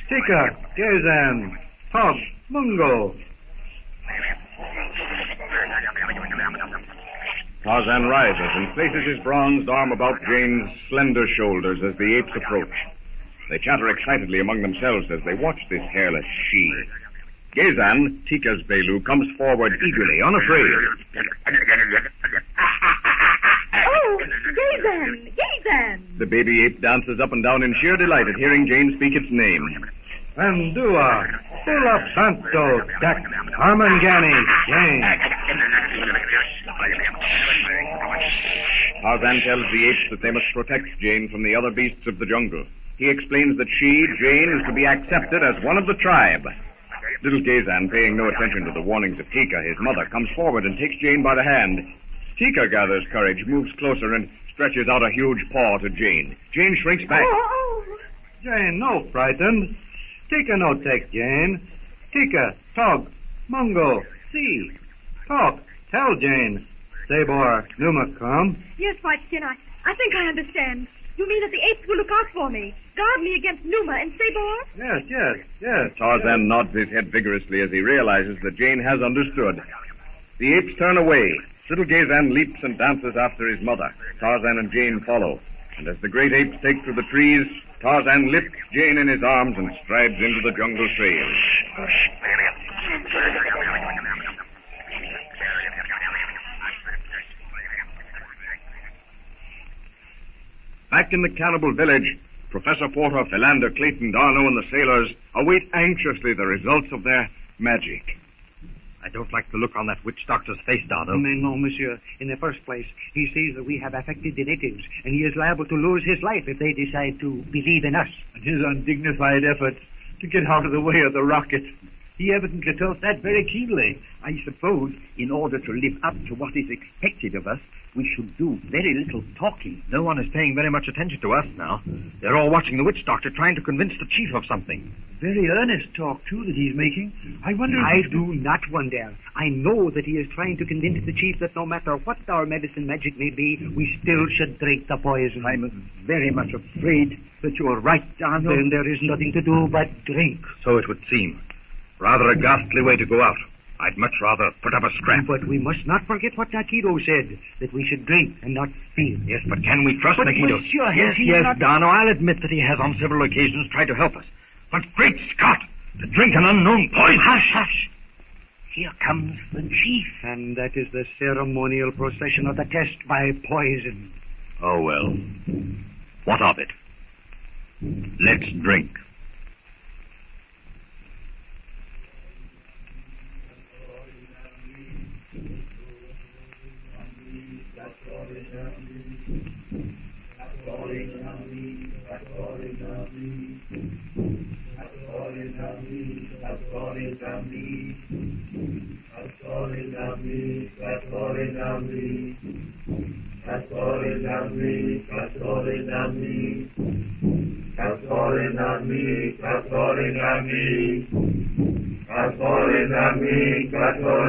Tika, Gazan, Hog, Mungo. Tarzan rises and places his bronzed arm about Jane's slender shoulders as the apes approach. They chatter excitedly among themselves as they watch this hairless she. Gazan, Tika's Belu, comes forward eagerly, unafraid. Oh, Gazan! The baby ape dances up and down in sheer delight at hearing Jane speak its name. Pandua, Pula Santo, Dak, Armangani, Jane. Tarzan tells the apes that they must protect Jane from the other beasts of the jungle. He explains that she, Jane, is to be accepted as one of the tribe. Little Gazan, paying no attention to the warnings of Tika, his mother, comes forward and takes Jane by the hand. Tika gathers courage, moves closer, and stretches out a huge paw to Jane. Jane shrinks back. Jane, no frightened. Tika no take Jane. Tika, talk, Mungo, see. Talk, tell Jane. Tabor, Numa come. Yes, Whiteskin, I think I understand. You mean that the apes will look out for me, guard me against Numa and Tabor? Yes. Tarzan nods his head vigorously as he realizes that Jane has understood. The apes turn away. Little Gazan leaps and dances after his mother. Tarzan and Jane follow. And as the great apes take to the trees, Tarzan lifts Jane in his arms and strides into the jungle trail. Back in the cannibal village, Professor Porter, Philander, Clayton, Darno, and the sailors await anxiously the results of their magic. I don't like the look on that witch doctor's face, Darno. No, monsieur. In the first place, he sees that we have affected the natives, and he is liable to lose his life if they decide to believe in us. And his undignified efforts to get out of the way of the rocket. He evidently felt that very keenly. I suppose, in order to live up to what is expected of us, we should do very little talking. No one is paying very much attention to us now. They're all watching the witch doctor, trying to convince the chief of something. Very earnest talk, too, that he's making. I wonder... I do not wonder. I know that he is trying to convince the chief that no matter what our medicine magic may be, we still should drink the poison. I'm very much afraid that you're right, Darno. Then there is nothing to do but drink. So it would seem. Rather a ghastly way to go out. I'd much rather put up a scrap. But we must not forget what Takido said, that we should drink and not fear. Yes, but can we trust Takido? Monsieur, yes, Darno, I'll admit that he has on several occasions tried to help us. But great Scott, to drink an unknown poison. Hush. Here comes the chief. And that is the ceremonial procession of the test by poison. Oh, well. What of it? Let's drink.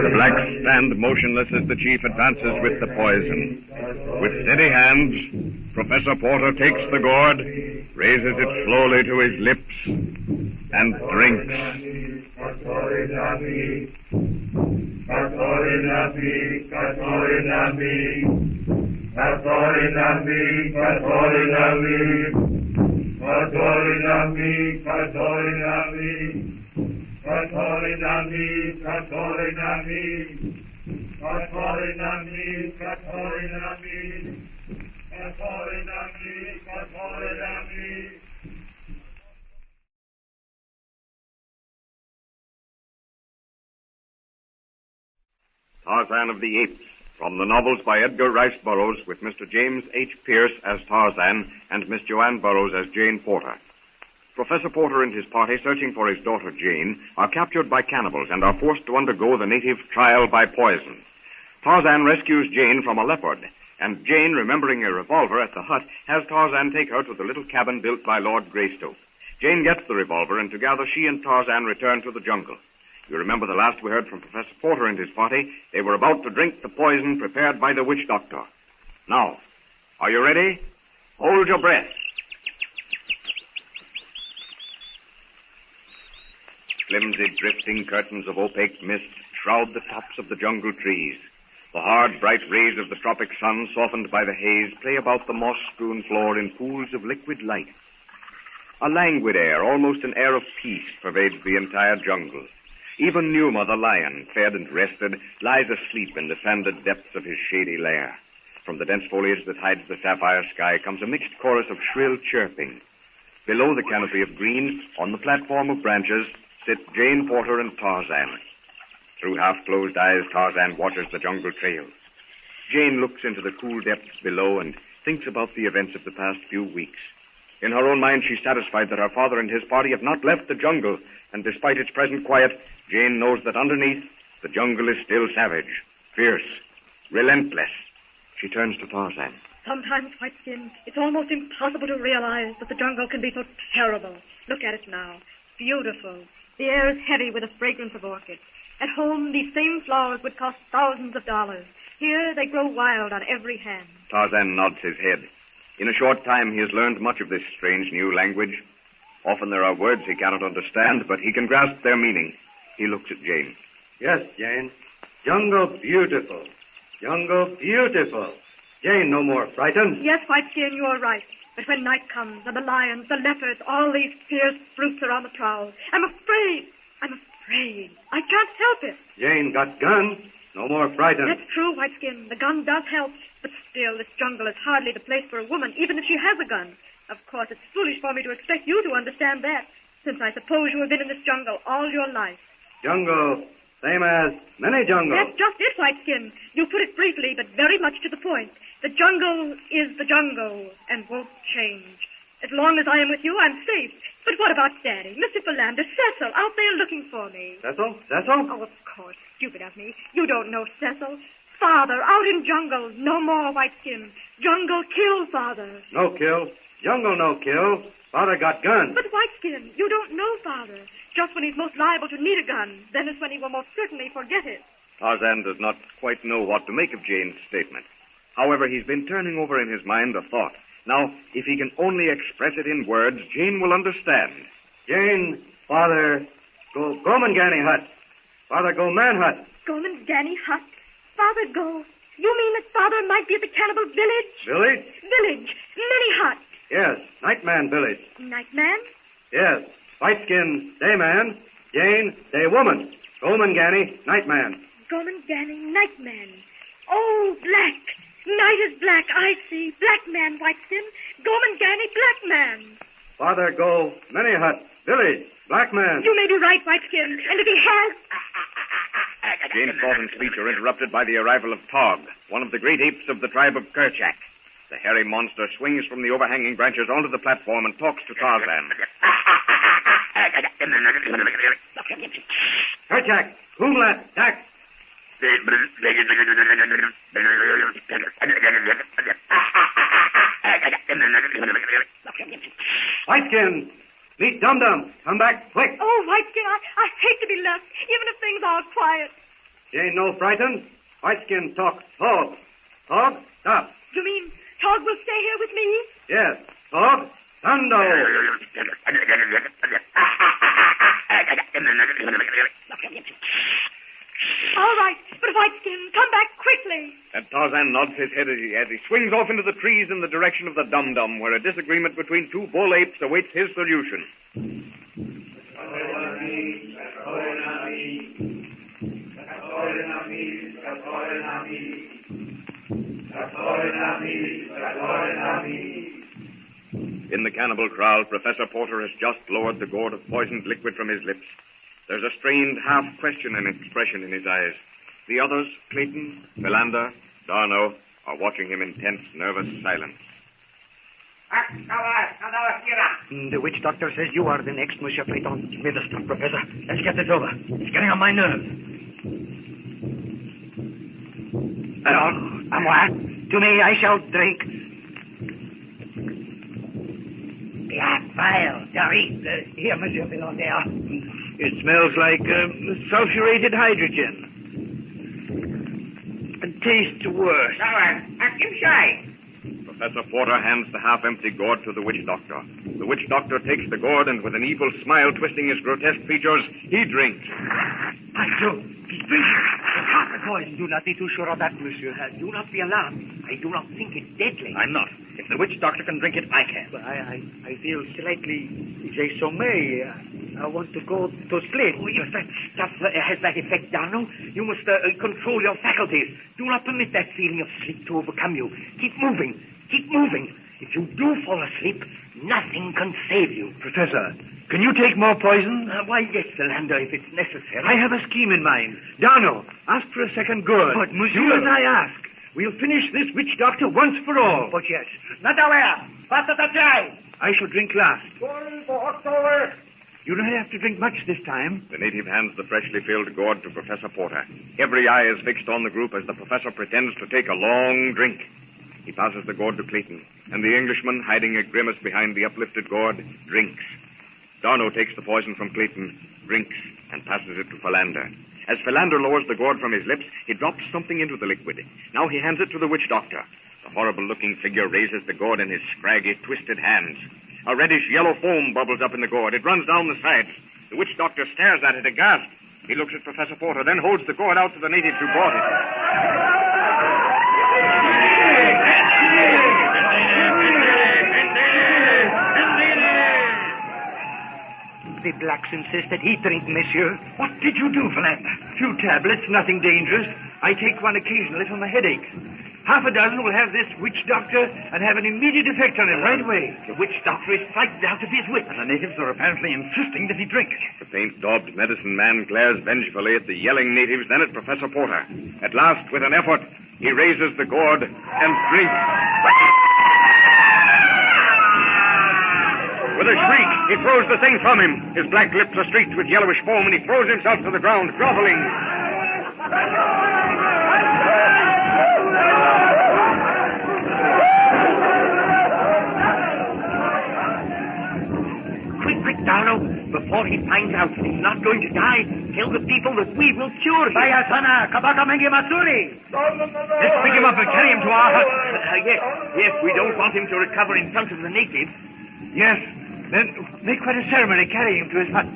The blacks stand motionless as the chief advances with the poison. With steady hands, Professor Porter takes the gourd, raises it slowly to his lips, and drinks. Tarzan of the Apes, from the novels by Edgar Rice Burroughs, with Mr. James H. Pierce as Tarzan and Miss Joanne Burroughs as Jane Porter. Professor Porter and his party, searching for his daughter Jane, are captured by cannibals and are forced to undergo the native trial by poison. Tarzan rescues Jane from a leopard, and Jane, remembering a revolver at the hut, has Tarzan take her to the little cabin built by Lord Greystone. Jane gets the revolver, and together she and Tarzan return to the jungle. You remember the last we heard from Professor Porter and his party. They were about to drink the poison prepared by the witch doctor. Now, are you ready? Hold your breath. Flimsy, drifting curtains of opaque mist shroud the tops of the jungle trees. The hard, bright rays of the tropic sun, softened by the haze, play about the moss-strewn floor in pools of liquid light. A languid air, almost an air of peace, pervades the entire jungle. Even Numa, the lion, fed and rested, lies asleep in the sanded depths of his shady lair. From the dense foliage that hides the sapphire sky comes a mixed chorus of shrill chirping. Below the canopy of green, on the platform of branches, sit Jane Porter and Tarzan. Through half-closed eyes, Tarzan watches the jungle trail. Jane looks into the cool depths below and thinks about the events of the past few weeks. In her own mind, she's satisfied that her father and his party have not left the jungle, and despite its present quiet, Jane knows that underneath, the jungle is still savage, fierce, relentless, She turns to Tarzan. Sometimes, Whiteskin, it's almost impossible to realize that the jungle can be so terrible. Look at it now. Beautiful. The air is heavy with the fragrance of orchids. At home, these same flowers would cost thousands of dollars. Here, they grow wild on every hand. Tarzan nods his head. In a short time, he has learned much of this strange new language. Often there are words he cannot understand, but he can grasp their meaning. He looks at Jane. Yes, Jane. Jungle beautiful. Jungle beautiful. Jane, no more frightened? Yes, Whiteskin, you are right. But when night comes, and the lions, the leopards, all these fierce brutes are on the prowl, I'm afraid. I can't help it. Jane got gun. No more frightened. That's true, Whiteskin. The gun does help. But still, this jungle is hardly the place for a woman, even if she has a gun. Of course, it's foolish for me to expect you to understand that, since I suppose you have been in this jungle all your life. Jungle, same as many jungles. That's just it, Whiteskin. You put it briefly, but very much to the point. The jungle is the jungle, and won't change. As long as I am with you, I'm safe. But what about Daddy, Mr. Philander, Cecil, out there looking for me? Cecil? Oh, of course. Stupid of me. You don't know Cecil. Father, out in jungle. No more, Whiteskin. Jungle kill, Father. No kill. Jungle no kill. Father got gun. But Whiteskin, you don't know Father. Just when he's most liable to need a gun, then is when he will most certainly forget it. Tarzan does not quite know what to make of Jane's statement. However, he's been turning over in his mind a thought. Now, if he can only express it in words, Jane will understand. Jane, Father, go Gomangani hut. Father, go man hut. Gomangani hut? Father, go. You mean that Father might be at the cannibal village? Village? Village. Many huts. Yes, Nightman village. Nightman? Yes, white-skin, day man. Jane, day woman. Gomangani, Nightman. Gomangani, Nightman. Oh, black. Night is black, I see. Black man, Whiteskin. Gomangani, black man. Father, go many hut. Village, black man. You may be right, Whiteskin. And if he has... Jane's thought and speech are interrupted by the arrival of Tog, one of the great apes of the tribe of Kerchak. The hairy monster swings from the overhanging branches onto the platform and talks to Tarzan. Kerchak, Kumlat, Tak. Whiteskin, meet Dum Dum. Come back quick. Oh, Whiteskin, I hate to be left, even if things are quiet. Jane no frightened. Whiteskin talk. Tog. Tog, stop. You mean Tog will stay here with me? Yes. Tog, Thundo. All right, but Whiteskin, come back quickly. And Tarzan nods his head as he swings off into the trees in the direction of the Dum-Dum, where a disagreement between two bull apes awaits his solution. In the cannibal kraal, Professor Porter has just lowered the gourd of poisoned liquid from his lips. There's a strained half-question and expression in his eyes. The others, Clayton, Philander, Darno, are watching him in tense, nervous silence. The witch doctor says you are the next, Monsieur Clayton. Give me the stuff, Professor. Let's get this over. It's getting on my nerves. À moi. To me, I shall drink. The Afire, Dari. Here, Monsieur Philander. It smells like sulfurated hydrogen. And tastes worse. Professor Porter hands the half-empty gourd to the witch doctor. The witch doctor takes the gourd and with an evil smile twisting his grotesque features, he drinks. I do. He's drinking. It's half the poison. Do not be too sure of that, Monsieur. Do not be alarmed. I do not think it's deadly. I'm not. If the witch doctor can drink it, I can. But I feel slightly sommeil. I want to go to sleep. Oh, if that stuff has that effect, Darno, you must control your faculties. Do not permit that feeling of sleep to overcome you. Keep moving. Keep moving. If you do fall asleep, nothing can save you. Professor, can you take more poison? Why, yes, Philander, if it's necessary. I have a scheme in mind. Darno, ask for a second gourd. But, Monsieur... Do as I ask. We'll finish this witch doctor once for all. But yes. Not aware. I shall drink last. You don't have to drink much this time. The native hands the freshly filled gourd to Professor Porter. Every eye is fixed on the group as the professor pretends to take a long drink. He passes the gourd to Clayton, and the Englishman, hiding a grimace behind the uplifted gourd, drinks. Darno takes the poison from Clayton, drinks, and passes it to Philander. As Philander lowers the gourd from his lips, he drops something into the liquid. Now he hands it to the witch doctor. The horrible-looking figure raises the gourd in his scraggy, twisted hands. A reddish-yellow foam bubbles up in the gourd. It runs down the sides. The witch doctor stares at it aghast. He looks at Professor Porter, then holds the gourd out to the natives who brought it. The blacks insist that he drink, monsieur. What did you do, Philander? Few tablets, nothing dangerous. I take one occasionally for my headache. Half a dozen will have this witch doctor and have an immediate effect on him right away. The witch doctor is frightened out of his wits. And the natives are apparently insisting that he drink. The paint-daubed medicine man glares vengefully at the yelling natives, then at Professor Porter. At last, with an effort, he raises the gourd and drinks. With a shriek, he throws the thing from him. His black lips are streaked with yellowish foam, and he throws himself to the ground, groveling. Quick, Darno, before he finds out that he's not going to die, tell the people that we will cure him. Let's pick him up and carry him to our hut. Yes, we don't want him to recover in front of the natives. Yes, then make quite a ceremony carrying him to his hut.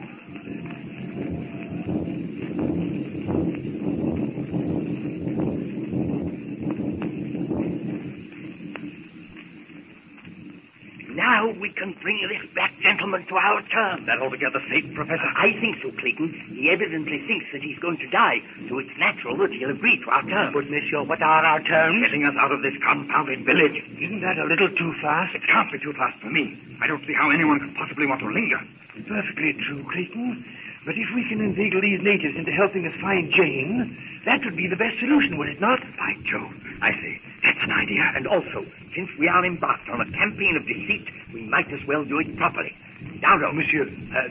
Now we can bring this black gentleman to our terms. That altogether safe, Professor? I think so, Clayton. He evidently thinks that he's going to die, so it's natural that he'll agree to our terms. But, monsieur, what are our terms? Getting us out of this confounded village. Isn't that a little too fast? It can't be too fast for me. I don't see how anyone could possibly want to linger. Perfectly true, Clayton. But if we can inveigle these natives into helping us find Jane, that would be the best solution, would it not? By Jove, I see. That's an idea. And also, since we are embarked on a campaign of deceit, we might as well do it properly. Now, monsieur,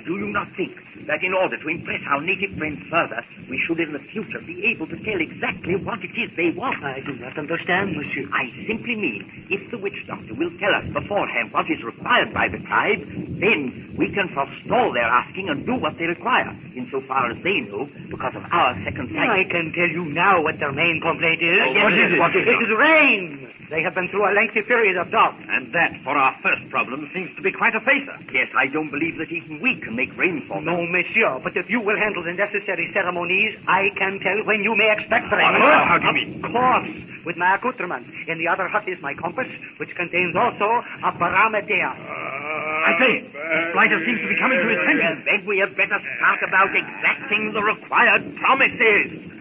do you not think that in order to impress our native friends further, we should in the future be able to tell exactly what it is they want? I do not understand, monsieur. I simply mean, if the witch doctor will tell us beforehand what is required by the tribe, then we can forestall their asking and do what they require, insofar as they know, because of our second sight. I can tell you now what their main complaint is. What is it? It is rain. They have been through a lengthy period of drought. And that, for our first problem, seems to be quite a facer. Yes, I don't believe that even we can make rain fall. No, monsieur, but if you will handle the necessary ceremonies, I can tell when you may expect rain. How do you mean? Of course, with my accoutrement. In the other hut is my compass, which contains also a barometer. I say, Slider seems to be coming to his senses. Then we had better start about exacting the required promises.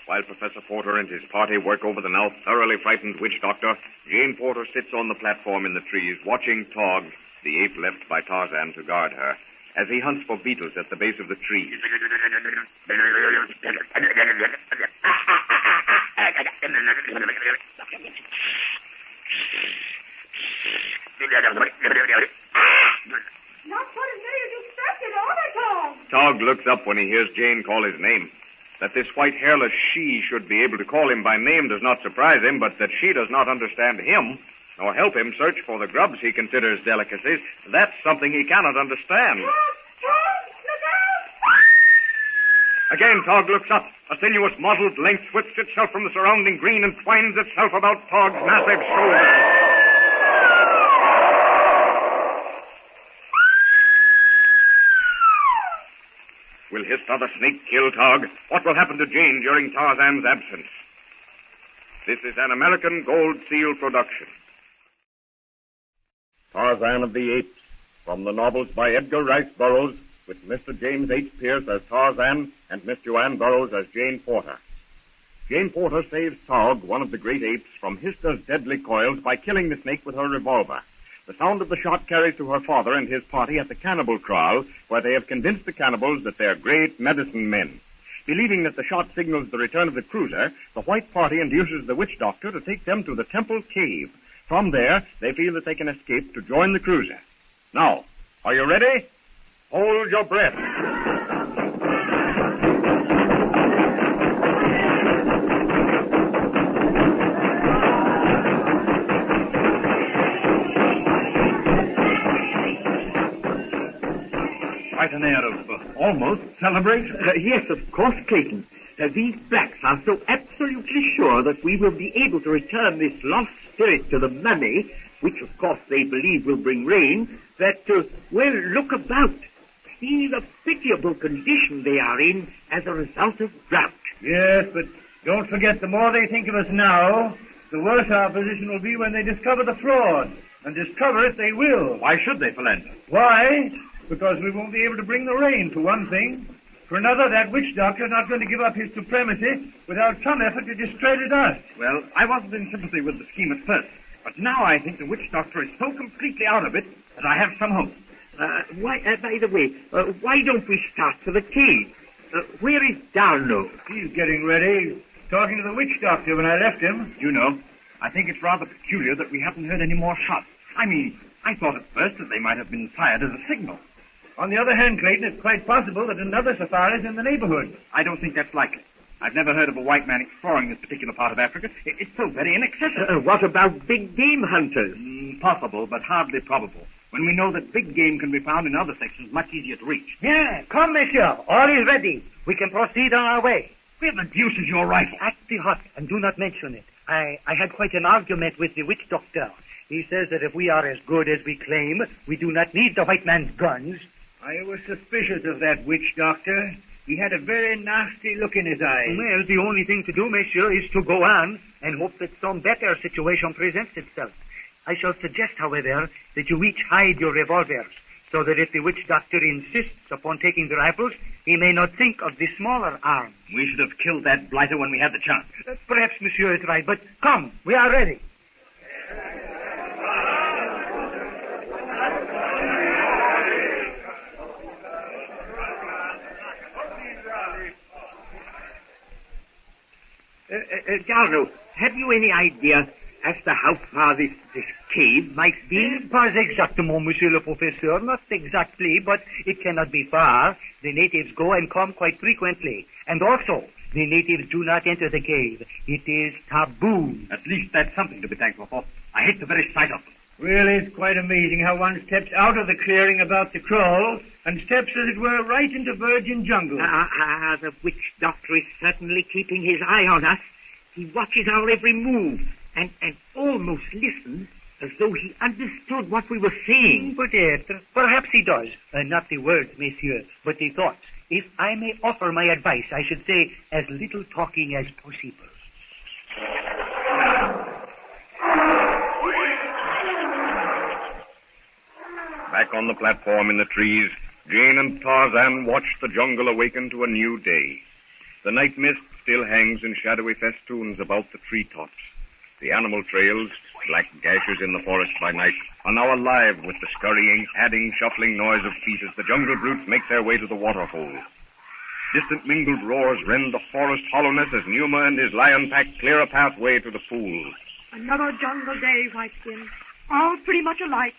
While Professor Porter and his party work over the now thoroughly frightened witch doctor, Jane Porter sits on the platform in the trees, watching Tog, the ape left by Tarzan to guard her, as he hunts for beetles at the base of the tree. Not quite as many as you expected, are they, Tom? Tog looks up when he hears Jane call his name. That this white hairless she should be able to call him by name does not surprise him, but that she does not understand him, nor help him search for the grubs he considers delicacies, that's something he cannot understand. Tom, look out! Again, Tog looks up. A sinuous, mottled length whips itself from the surrounding green and twines itself about Tog's massive shoulders. Will his brother Snake kill Tog? What will happen to Jane during Tarzan's absence? This is an American Gold Seal production. Tarzan of the Apes, from the novels by Edgar Rice Burroughs, with Mr. James H. Pierce as Tarzan and Miss Joanne Burroughs as Jane Porter. Jane Porter saves Tog, one of the great apes, from Hister's deadly coils by killing the snake with her revolver. The sound of the shot carries to her father and his party at the cannibal kraal, where they have convinced the cannibals that they're great medicine men. Believing that the shot signals the return of the cruiser, the white party induces the witch doctor to take them to the temple cave. From there, they feel that they can escape to join the cruiser. Now, are you ready? Hold your breath. Quite an air of almost celebration. Yes, of course, Clayton. These blacks are so absolutely sure that we will be able to return this lost spirit to the mummy, which of course they believe will bring rain, that, well, look about. See the pitiable condition they are in as a result of drought. Yes, but don't forget, the more they think of us now, the worse our position will be when they discover the fraud. And discover it they will. Why should they, Philander? Why? Because we won't be able to bring the rain, for one thing. For another, that witch doctor's not going to give up his supremacy without some effort to discredit us. Well, I wasn't in sympathy with the scheme at first, but now I think the witch doctor is so completely out of it that I have some hope. By the way, why don't we start for the cave? Where is Darno? He's getting ready. Talking to the witch doctor when I left him. You know, I think it's rather peculiar that we haven't heard any more shots. I mean, I thought at first that they might have been fired as a signal. On the other hand, Clayton, it's quite possible that another safari is in the neighborhood. I don't think that's likely. I've never heard of a white man exploring this particular part of Africa. It's so very inaccessible. What about big game hunters? Possible, but hardly probable. When we know that big game can be found in other sections much easier to reach. Yeah, come, monsieur. All is ready. We can proceed on our way. Where the deuce is your rifle? At the hut, and do not mention it. I had quite an argument with the witch doctor. He says that if we are as good as we claim, we do not need the white man's guns. I was suspicious of that witch doctor. He had a very nasty look in his eyes. Well, the only thing to do, monsieur, is to go on and hope that some better situation presents itself. I shall suggest, however, that you each hide your revolvers, so that if the witch doctor insists upon taking the rifles, he may not think of the smaller arm. We should have killed that blighter when we had the chance. Perhaps monsieur is right, but come, we are ready. Darno, have you any idea as to how far this cave might be? Pas exactement, monsieur le professeur. Not exactly, but it cannot be far. The natives go and come quite frequently. And also, the natives do not enter the cave. It is taboo. At least that's something to be thankful for. I hate the very sight of them. Really, it's quite amazing how one steps out of the clearing about the kraal and steps, as it were, right into virgin jungle. The witch doctor is certainly keeping his eye on us. He watches our every move and almost listens as though he understood what we were saying. Peut-être. Perhaps he does. Not the words, monsieur, but the thoughts. If I may offer my advice, I should say as little talking as possible. Back on the platform in the trees, Jane and Tarzan watch the jungle awaken to a new day. The night mist still hangs in shadowy festoons about the treetops. The animal trails, black gashes in the forest by night, are now alive with the scurrying, padding, shuffling noise of feet as the jungle brutes make their way to the waterhole. Distant mingled roars rend the forest hollowness as Numa and his lion pack clear a pathway to the pool. Another jungle day, Whiteskin. All pretty much alike.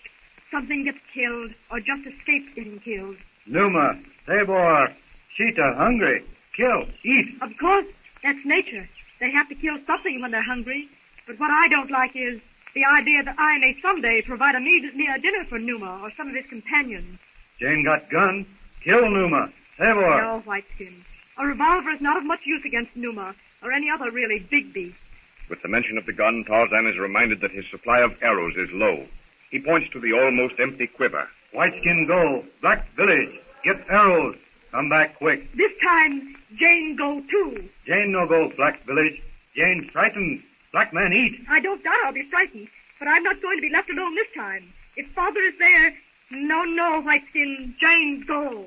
Something gets killed, or just escapes getting killed. Numa, Tabor, Cheetah, hungry. Kill, eat. Of course, that's nature. They have to kill something when they're hungry. But what I don't like is the idea that I may someday provide a dinner for Numa or some of his companions. Jane got gun. Kill Numa. Tabor. No, Whiteskin. A revolver is not of much use against Numa or any other really big beast. With the mention of the gun, Tarzan is reminded that his supply of arrows is low. He points to the almost empty quiver. Whiteskin go. Black village. Get arrows. Come back quick. This time, Jane go too. Jane no go, Black village. Jane frightened. Black man eat. I don't doubt I'll be frightened, but I'm not going to be left alone this time. If father is there, no, Whiteskin, Jane go.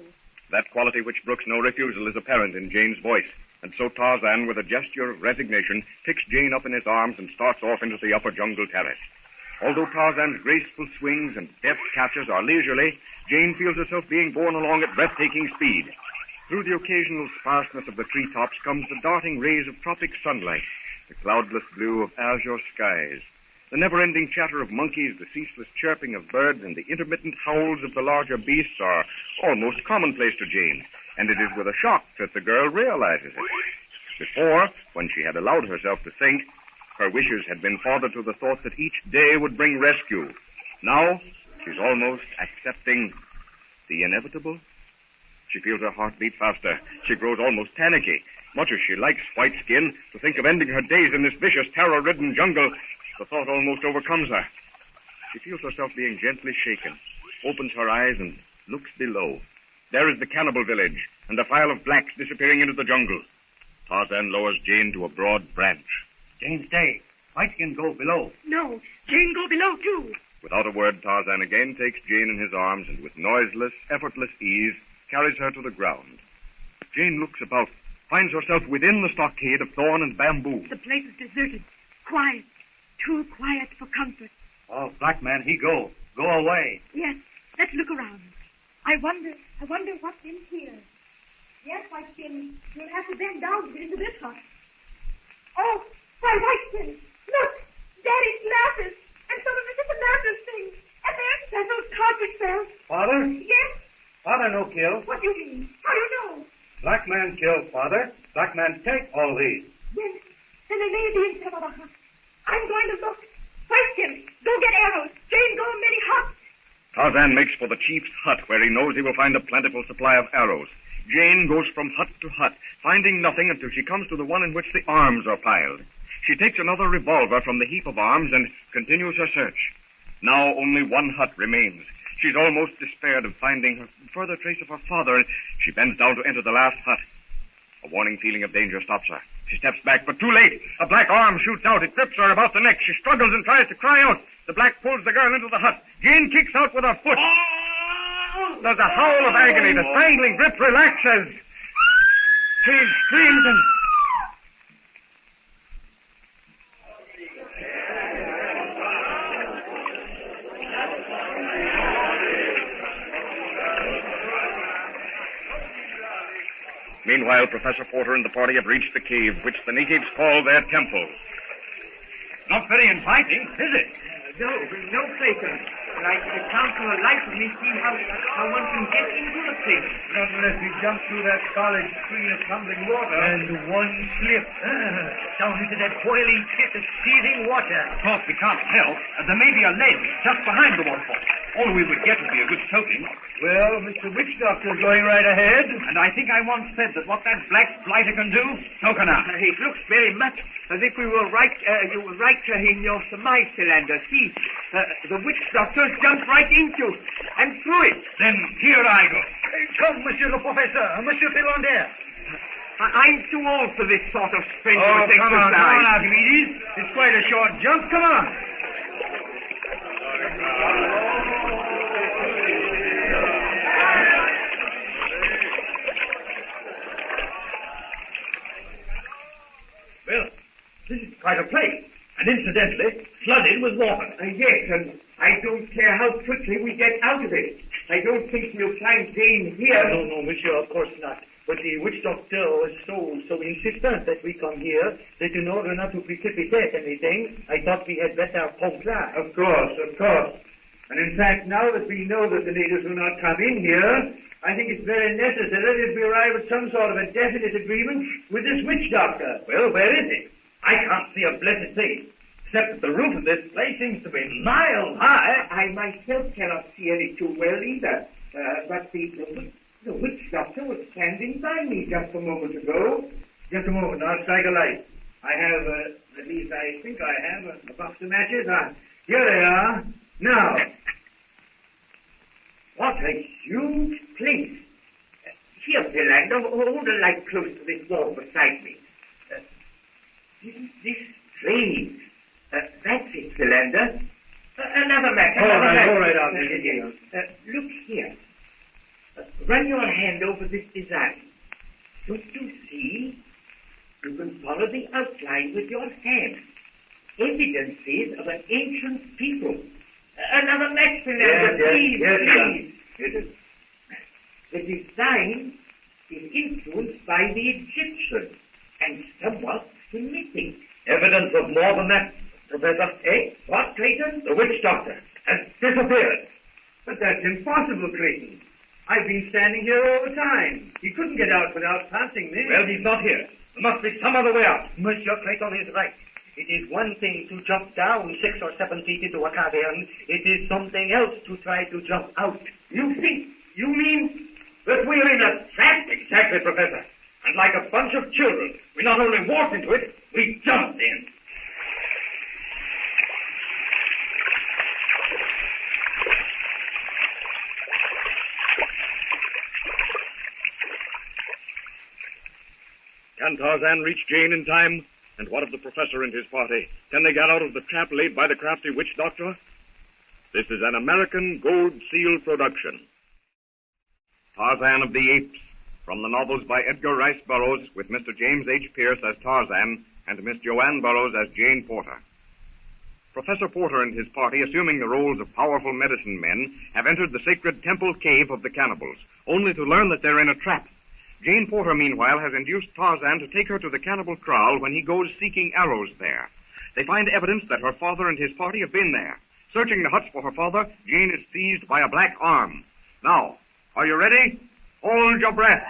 That quality which brooks no refusal is apparent in Jane's voice. And so Tarzan, with a gesture of resignation, picks Jane up in his arms and starts off into the upper jungle terrace. Although Tarzan's graceful swings and deft catches are leisurely, Jane feels herself being borne along at breathtaking speed. Through the occasional sparseness of the treetops comes the darting rays of tropic sunlight, the cloudless blue of azure skies. The never-ending chatter of monkeys, the ceaseless chirping of birds, and the intermittent howls of the larger beasts are almost commonplace to Jane, and it is with a shock that the girl realizes it. Before, when she had allowed herself to think, her wishes had been fathered to the thought that each day would bring rescue. Now, she's almost accepting the inevitable. She feels her heart beat faster. She grows almost panicky. Much as she likes white skin, to think of ending her days in this vicious, terror-ridden jungle, the thought almost overcomes her. She feels herself being gently shaken, opens her eyes and looks below. There is the cannibal village, and a file of blacks disappearing into the jungle. Tarzan lowers Jane to a broad branch. Jane, stay. White Skin go below. No, Jane go below, too. Without a word, Tarzan again takes Jane in his arms and with noiseless, effortless ease carries her to the ground. Jane looks about, finds herself within the stockade of thorn and bamboo. The place is deserted. Quiet. Too quiet for comfort. Oh, black man, he go. Go away. Yes, let's look around. I wonder what's in here. Yes, White Skin, you'll have to bend down to get into this hut. Oh, why, White Skin, look! Daddy's glasses, and some of the different mattress things, and there's several carpet bells. Father? Yes? Father no kill. What do you mean? How do you know? Black man kill, Father. Black man take all these. Yes, then they may be in some other hut. I'm going to look. White Skin, go get arrows. Jane, go in many huts. Tarzan makes for the chief's hut, where he knows he will find a plentiful supply of arrows. Jane goes from hut to hut, finding nothing until she comes to the one in which the arms are piled. She takes another revolver from the heap of arms and continues her search. Now only one hut remains. She's almost despaired of finding her further trace of her father, and she bends down to enter the last hut. A warning feeling of danger stops her. She steps back, but too late. A black arm shoots out. It grips her about the neck. She struggles and tries to cry out. The black pulls the girl into the hut. Jane kicks out with her foot. There's a howl of agony. The strangling grip relaxes. Jane screams and... Meanwhile, Professor Porter and the party have reached the cave, which the natives call their temple. Not very inviting, is it? No, Clayton. But I can't for the life of me see how one can get into the place. Not unless we jump through that solid screen of tumbling water. And one slip. Down into that boiling pit of seething water. Of course, we can't help. There may be a ledge just behind the waterfall. All we would get would be a good soaking. Well, Mr. Witch Doctor's going right ahead. And I think I once said that what that black blighter can do, so can I. It looks very much as if you were right in your surmise, Philander. See, the witch doctor's jumped right into and through it. Then here I go. Come, Monsieur le Professeur, Monsieur Philander. I'm too old for this sort of strenuous exercise. Come on, Archimedes. It's quite a short jump. Come on. Well, this is quite a place, and incidentally, flooded with water. Yes, and I don't care how quickly we get out of it. I don't think we'll find Jane here. No, monsieur, of course not. But the witch doctor was so insistent that we come here that in order not to precipitate anything, I thought we had better comply. Of course. And in fact, now that we know that the natives will not come in here, I think it's very necessary that we arrive at some sort of a definite agreement with this witch doctor. Well, where is he? I can't see a blessed thing, except that the roof of this place seems to be miles high. I myself cannot see any too well either. But the witch doctor was standing by me just a moment ago. Just a moment, I'll strike a light. I have, at least I think I have, a box of matches. Here they are. Now, what a huge place. Here, Philander, hold the light close to this wall beside me. This strange. That's it, Philander. Another match. All right, I'll take it. Look here. Run your hand over this design. Don't you see? You can follow the outline with your hand. Evidences of an ancient people. Another match, Philander, please. The design is influenced by the Egyptian and somewhat Semitic. Evidence of more than that, Professor. Eh? What, Clayton? The witch doctor has disappeared. But that's impossible, Clayton. I've been standing here all the time. He couldn't get out without passing me. Well, he's not here. There must be some other way out. Monsieur Clayton is right. It is one thing to jump down 6 or 7 feet into a cavern. It is something else to try to jump out. You think? You mean that we're in a trap? Exactly, Professor. And like a bunch of children, we not only walked into it, we jumped in. Can Tarzan reach Jane in time? And what of the professor and his party? Can they get out of the trap laid by the crafty witch doctor? This is an American Gold Seal production. Tarzan of the Apes, from the novels by Edgar Rice Burroughs, with Mr. James H. Pierce as Tarzan and Miss Joanne Burroughs as Jane Porter. Professor Porter and his party, assuming the roles of powerful medicine men, have entered the sacred temple cave of the cannibals, only to learn that they're in a trap. Jane Porter, meanwhile, has induced Tarzan to take her to the cannibal kraal when he goes seeking arrows there. They find evidence that her father and his party have been there. Searching the huts for her father, Jane is seized by a black arm. Now, are you ready? Hold your breath.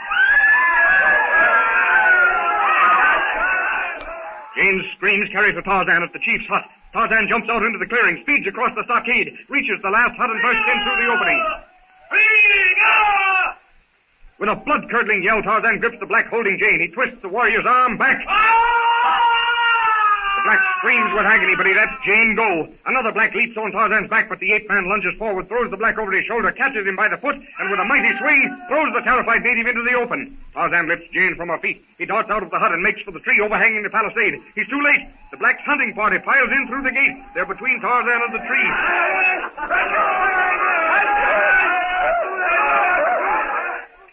Jane's screams carry to Tarzan at the chief's hut. Tarzan jumps out into the clearing, speeds across the stockade, reaches the last hut and bursts in through the opening. With a blood-curdling yell, Tarzan grips the black holding Jane. He twists the warrior's arm back. The black screams with agony, but he lets Jane go. Another black leaps on Tarzan's back, but the ape-man lunges forward, throws the black over his shoulder, catches him by the foot, and with a mighty swing, throws the terrified native into the open. Tarzan lifts Jane from her feet. He darts out of the hut and makes for the tree overhanging the palisade. He's too late. The black's hunting party piles in through the gate. They're between Tarzan and the tree.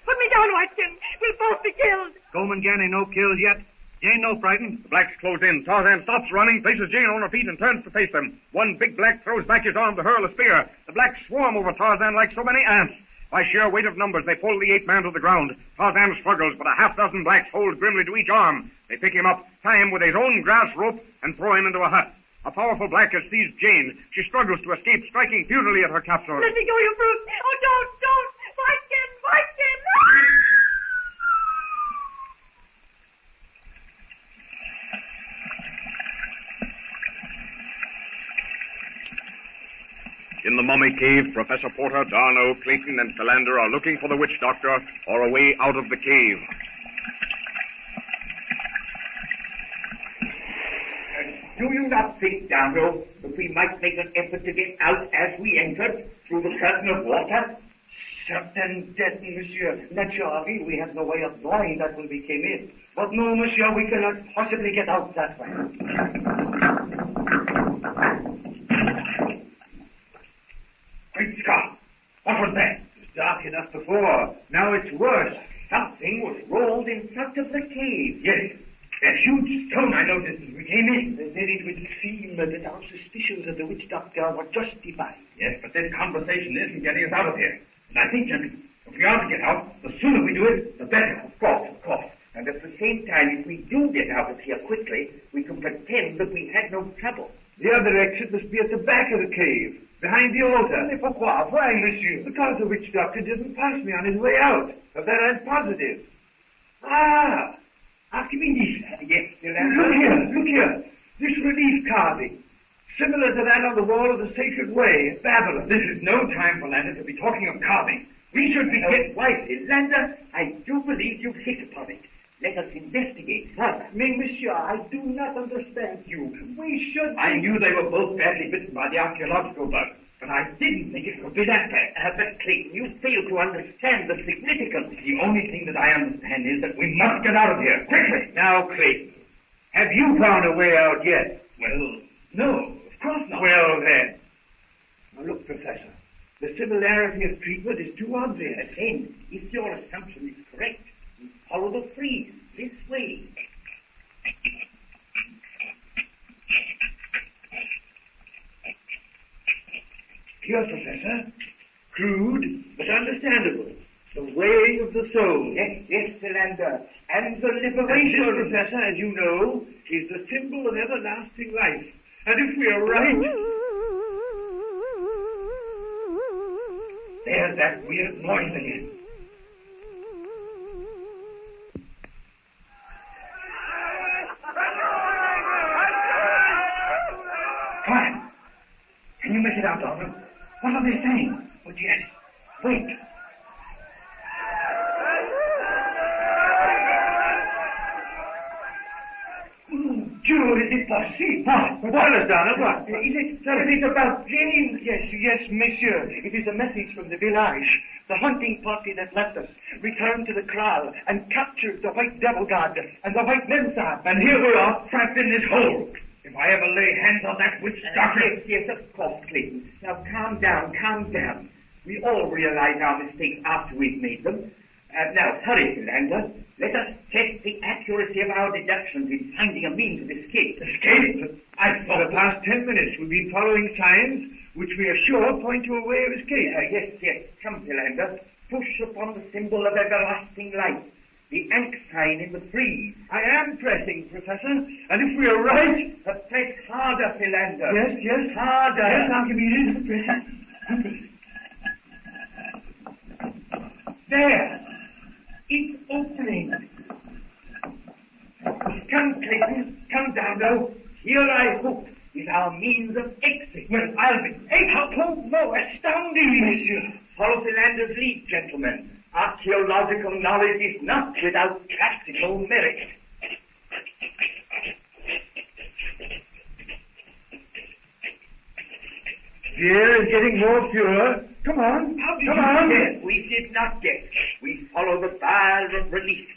Put me down, Whiteskin. We'll both be killed. Coleman Ganny no killed yet. Jane no frightened. The blacks close in. Tarzan stops running, places Jane on her feet, and turns to face them. One big black throws back his arm to hurl a spear. The blacks swarm over Tarzan like so many ants. By sheer weight of numbers, they pull the ape-man to the ground. Tarzan struggles, but a half-dozen blacks hold grimly to each arm. They pick him up, tie him with his own grass rope, and throw him into a hut. A powerful black has seized Jane. She struggles to escape, striking futilely at her captor. Let me go, you brute. Oh, don't. Whiteskin. In the mummy cave, Professor Porter, Darno, Clayton, and Philander are looking for the witch doctor or a way out of the cave. Do you not think, Darno, that we might make an effort to get out as we entered through the curtain of water? Certain death, monsieur. Naturally, we have no way of knowing that when we came in. But no, monsieur, we cannot possibly get out that way. Great Scott! What was that? It was dark enough before. Now it's worse. Something was rolled in front of the cave. Yes. A huge stone I noticed as we came in. Then it would seem that our suspicions of the witch doctor were justified. Yes, but this conversation isn't getting us out of here. And I think, gentlemen, if we are to get out, the sooner we do it, the better. Of course. And at the same time, if we do get out of here quickly, we can pretend that we had no trouble. The other exit must be at the back of the cave, behind the altar. Mais pourquoi? Why, monsieur? Because the witch doctor didn't pass me on his way out. Of that I'm positive. Archimedes. Yes, Look here. This relief carving. Similar to that on the wall of the Sacred Way at Babylon. This is no time, Philander, to be talking of carving. We should be Philander, I do believe you've hit upon it. Let us investigate further. Mais, monsieur, I do not understand you. We should... I knew they were both badly bitten by the archaeological bug, but I didn't think it could be that bad. But, Clayton, you fail to understand the significance. The only thing that I understand is that we must get out of here, quickly. Now, Clayton, have you found a way out yet? Well, no, of course not. Well, then. Now, look, Professor, the similarity of treatment is too obvious. Then, if your assumption is correct, we follow the frieze this way. Here, Professor. Crude, but understandable. The way of the soul. Yes, Philander. And the liberation. And this, Professor, as you know, is the symbol of everlasting life. And if we are right... There's that weird noise again. Fine. Can you make it out, Donald? What are they saying? Oh, yes. Wait. Sure, is it possible? What is Donald? What? Is it about Jane? Yes, monsieur. It is a message from the village. The hunting party that left us returned to the kraal and captured the white devil god and the white Mensah. And here we are, trapped in this hole. If I ever lay hands on that witch doctor... Yes, of course, Clayton. Now, calm down. We all realize our mistakes after we've made them. Now, hurry, Philander. Let us test the accuracy of our deductions in finding a means of escape. Escape? For the past 10 minutes, we've been following signs which we are sure point to a way of escape. Yes. Come, Philander. Push upon the symbol of everlasting life. The Ankh sign in the frieze. I am pressing, Professor. And if we are right... press harder, Philander. Yes. Harder. Yes, Archimedes. There. It's opening. Come, Clayton. Come down, now. Here, I hope, is our means of exit. Well, I'll be... No, astounding, monsieur. Follow Philander's lead, gentlemen. Archaeological knowledge is not without practical merit. The air is getting more pure. Come on. How did you guess? We did not guess. We follow the bar of relief,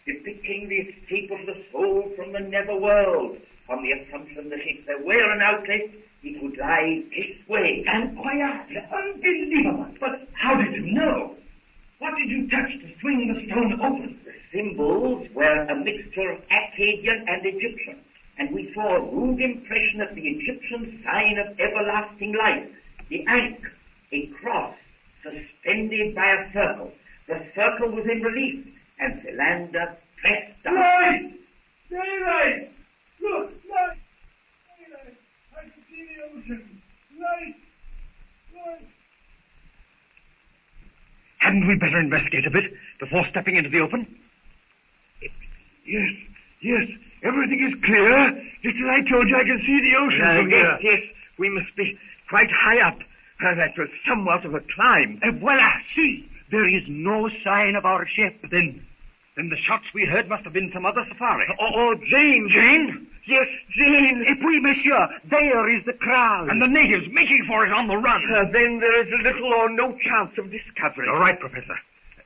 depicting the escape of the soul from the netherworld, on the assumption that if there were an outlet, it would lie this way. Incroyable. Unbelievable. But how did you know? What did you touch to swing the stone open? The symbols were a mixture of Akkadian and Egyptian, and we saw a rude impression of the Egyptian sign of everlasting life, the Ankh, a cross suspended by a circle. The circle was in relief, and Philander pressed down. Light! Daylight! Look, light! Daylight! I can see the ocean. Light! Light! Hadn't we better investigate a bit before stepping into the open? Yes. Everything is clear. Just as I told you, I can see the ocean from here. Yes. We must be quite high up. That was somewhat of a climb. Voila, see. There is no sign of our ship. Then the shots we heard must have been some other safari. Or Jane. Jane? Yes, Jane. Et puis, monsieur, there is the crowd. And the natives making for it on the run. Then there is little or no chance of discovery. All right, Professor.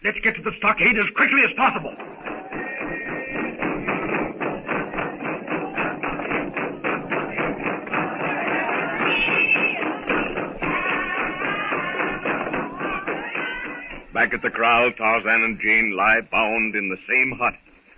Let's get to the stockade as quickly as possible. Back at the kraal, Tarzan and Jane lie bound in the same hut.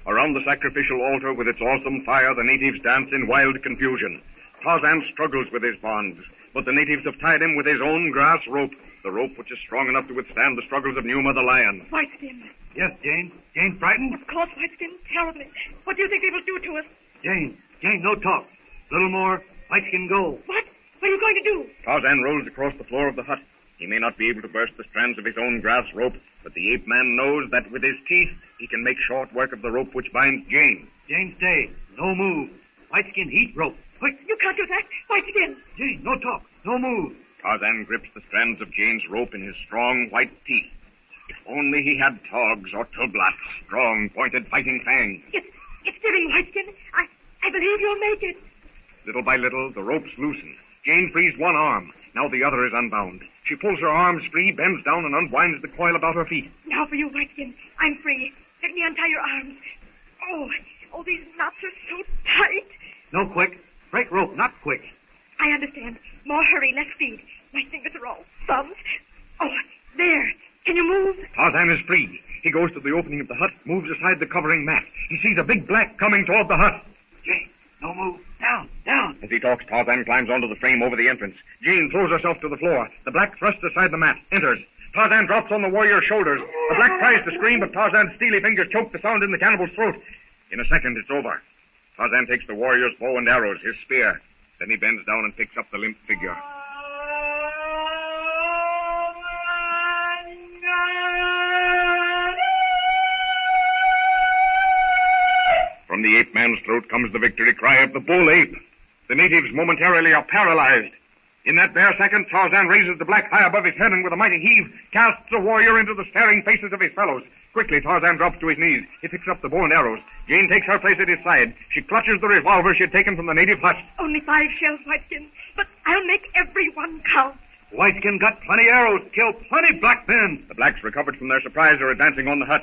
Around the sacrificial altar with its awesome fire, the natives dance in wild confusion. Tarzan struggles with his bonds, but the natives have tied him with his own grass rope, the rope which is strong enough to withstand the struggles of New Mother Lion. Whiteskin. Yes, Jane? Jane frightened? Of course, Whiteskin. Terribly. What do you think they will do to us? Jane, no talk. Little more. Whiteskin, go. What? What are you going to do? Tarzan rolls across the floor of the hut. He may not be able to burst the strands of his own grass rope, but the ape man knows that with his teeth he can make short work of the rope which binds Jane. Jane, stay. No move. Whiteskin, heat rope. Quick. You can't do that. Whiteskin. Jane, no talk. No move. Tarzan grips the strands of Jane's rope in his strong white teeth. If only he had Togs or Tuglas, strong, pointed fighting fangs. It's giving, Whiteskin. I believe you'll make it. Little by little, the ropes loosen. Jane frees one arm. Now the other is unbound. She pulls her arms free, bends down, and unwinds the coil about her feet. Now for you, Whiteskin. I'm free. Let me untie your arms. Oh, these knots are so tight. No quick. Break rope, not quick. I understand. More hurry, less speed. My fingers are all thumbs. Oh, there. Can you move? Tarzan is free. He goes to the opening of the hut, moves aside the covering mat. He sees a big black coming toward the hut. Jane, no move. Down, down. As he talks, Tarzan climbs onto the frame over the entrance. Jane throws herself to the floor. The black thrusts aside the mat, enters. Tarzan drops on the warrior's shoulders. The black tries to scream, but Tarzan's steely fingers choke the sound in the cannibal's throat. In a second, it's over. Tarzan takes the warrior's bow and arrows, his spear. Then he bends down and picks up the limp figure. From the ape man's throat comes the victory cry of the bull ape. The natives momentarily are paralyzed. In that bare second, Tarzan raises the black high above his head and with a mighty heave casts the warrior into the staring faces of his fellows. Quickly, Tarzan drops to his knees. He picks up the bow and arrows. Jane takes her place at his side. She clutches the revolver she had taken from the native hut. Only 5 shells, Whiteskin, but I'll make every one count. Whiteskin got plenty arrows, killed plenty black men. The blacks, recovered from their surprise, are advancing on the hut.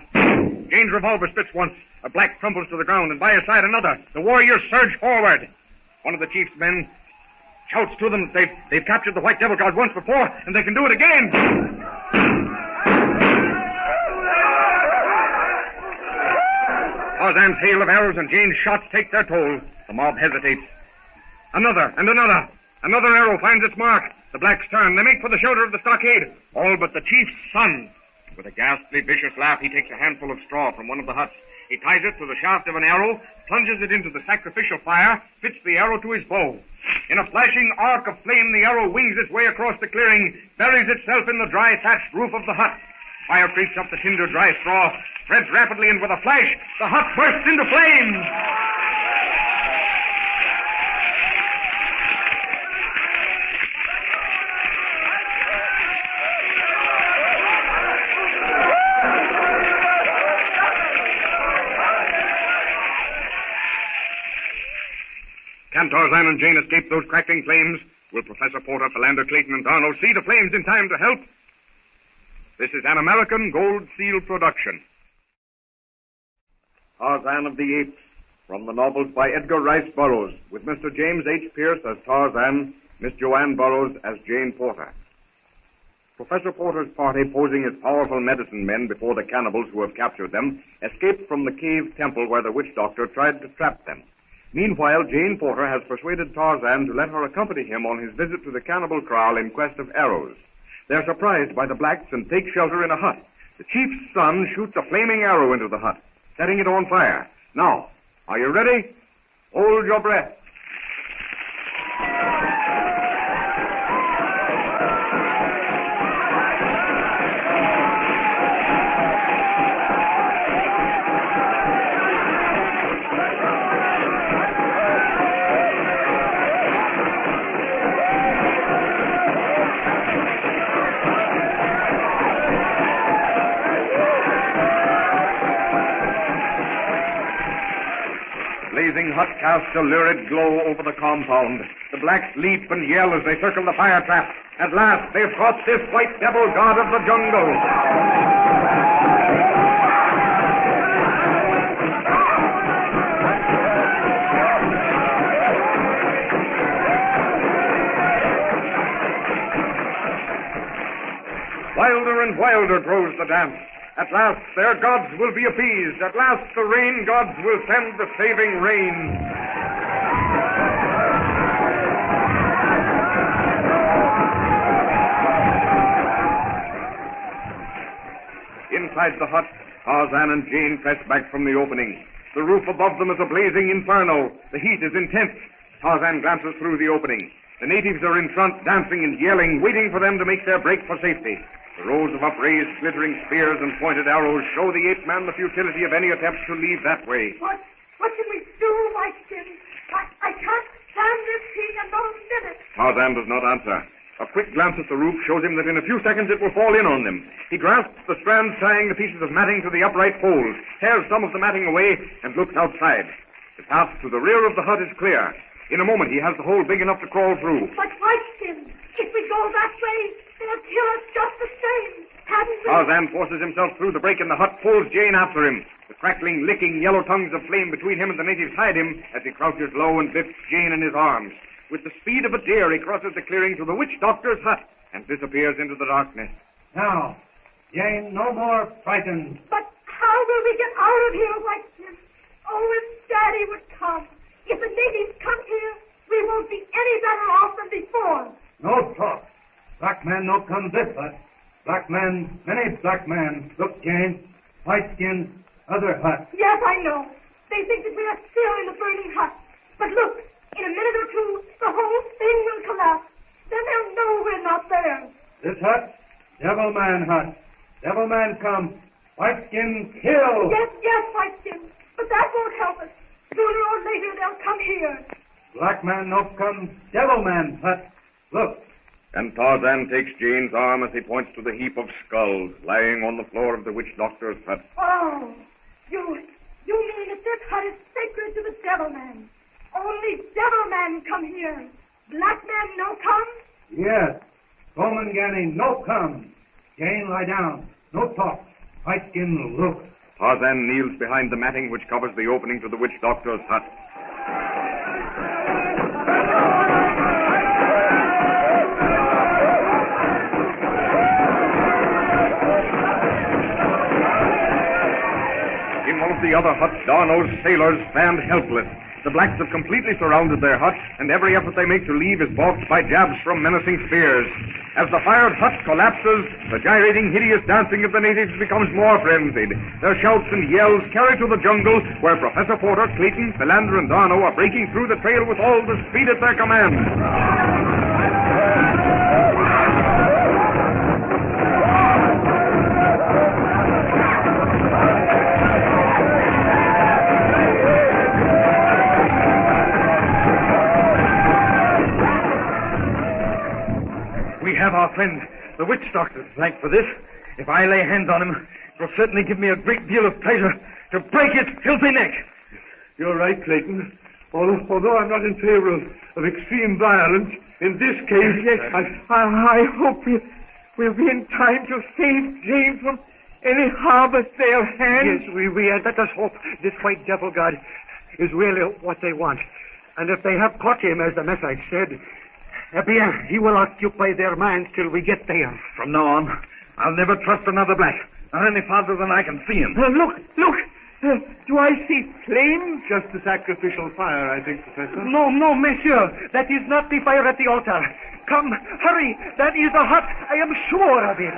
Jane's revolver spits once. A black crumbles to the ground, and by his side another. The warriors surge forward. One of the chief's men shouts to them that they've captured the White Devil God once before, and they can do it again. Tarzan's hail of arrows and Jane's shots take their toll. The mob hesitates. Another and another. Another arrow finds its mark. The blacks turn. They make for the shelter of the stockade. All but the chief's son. With a ghastly, vicious laugh, he takes a handful of straw from one of the huts. He ties it to the shaft of an arrow, plunges it into the sacrificial fire, fits the arrow to his bow. In a flashing arc of flame, the arrow wings its way across the clearing, buries itself in the dry thatched roof of the hut. Fire creeps up the tinder dry straw, spreads rapidly, and with a flash, the hut bursts into flames. Can Tarzan and Jane escape those crackling flames? Will Professor Porter, Philander, Clayton, and Darno see the flames in time to help? This is an American Gold Seal production. Tarzan of the Apes, from the novels by Edgar Rice Burroughs, with Mr. James H. Pierce as Tarzan, Miss Joanne Burroughs as Jane Porter. Professor Porter's party, posing as powerful medicine men before the cannibals who have captured them, escaped from the cave temple where the witch doctor tried to trap them. Meanwhile, Jane Porter has persuaded Tarzan to let her accompany him on his visit to the cannibal kraal in quest of arrows. They're surprised by the blacks and take shelter in a hut. The chief's son shoots a flaming arrow into the hut, setting it on fire. Now, are you ready? Hold your breath. Blazing hut casts a lurid glow over the compound. The blacks leap and yell as they circle the fire trap. At last, they've caught this white devil god of the jungle. Wilder and wilder grows the dance. At last, their gods will be appeased. At last, the rain gods will send the saving rain. Inside the hut, Tarzan and Jane press back from the opening. The roof above them is a blazing inferno. The heat is intense. Tarzan glances through the opening. The natives are in front, dancing and yelling, waiting for them to make their break for safety. The rows of upraised, glittering spears and pointed arrows show the ape man the futility of any attempt to leave that way. What can we do, Whiteskin? I can't stand this heat another minute. Tarzan does not answer. A quick glance at the roof shows him that in a few seconds it will fall in on them. He grasps the strands tying the pieces of matting to the upright poles, tears some of the matting away, and looks outside. The path to the rear of the hut is clear. In a moment he has the hole big enough to crawl through. But Whiteskin, if we go that way, they'll kill us just the same. Hadn't we? Tarzan forces himself through the break in the hut, pulls Jane after him. The crackling, licking yellow tongues of flame between him and the natives hide him as he crouches low and lifts Jane in his arms. With the speed of a deer, he crosses the clearing to the witch doctor's hut and disappears into the darkness. Now, Jane, no more frightened. But how will we get out of here, Whiteskin? Oh, if Daddy would come. If the natives come here, we won't be any better off than before. No talk. Black man no come this hut. Black man, many black man. Look, Jane. White skins, other hut. Yes, I know. They think that we are still in the burning hut. But look, in a minute or two, the whole thing will collapse. Then they'll know we're not there. This hut, Devil Man hut. Devil Man come. White skin kill. Yes, White Skin. But that won't help us. Sooner or later, they'll come here. Black man no come. Devil Man hut. Look. And Tarzan takes Jane's arm as he points to the heap of skulls lying on the floor of the witch doctor's hut. Oh, you mean that this hut is sacred to the Devil Man? Only Devil Man come here. Black man no come? Yes. Bowman Ganny no come. Jane lie down. No talk. White skin look. Tarzan kneels behind the matting which covers the opening to the witch doctor's hut. In one of the other huts, Darno's sailors stand helpless. The blacks have completely surrounded their hut, and every effort they make to leave is balked by jabs from menacing spears. As the fired hut collapses, the gyrating, hideous dancing of the natives becomes more frenzied. Their shouts and yells carry to the jungle, where Professor Porter, Clayton, Philander, and Darno are breaking through the trail with all the speed at their command. We have our friend, the witch doctor, to thank for this. If I lay hands on him, it will certainly give me a great deal of pleasure to break his filthy neck. You're right, Clayton. Although I'm not in favor of extreme violence, in this case, yes, I hope we'll be in time to save Jane from any harm at their hands. Yes, we let us hope this white devil god is really what they want. And if they have caught him, as the message said, bien, he will occupy their minds till we get there. From now on, I'll never trust another black. Not any farther than I can see him. Look! Do I see flames? Just the sacrificial fire, I think, Professor. No, monsieur. That is not the fire at the altar. Come, hurry. That is the hut. I am sure of it.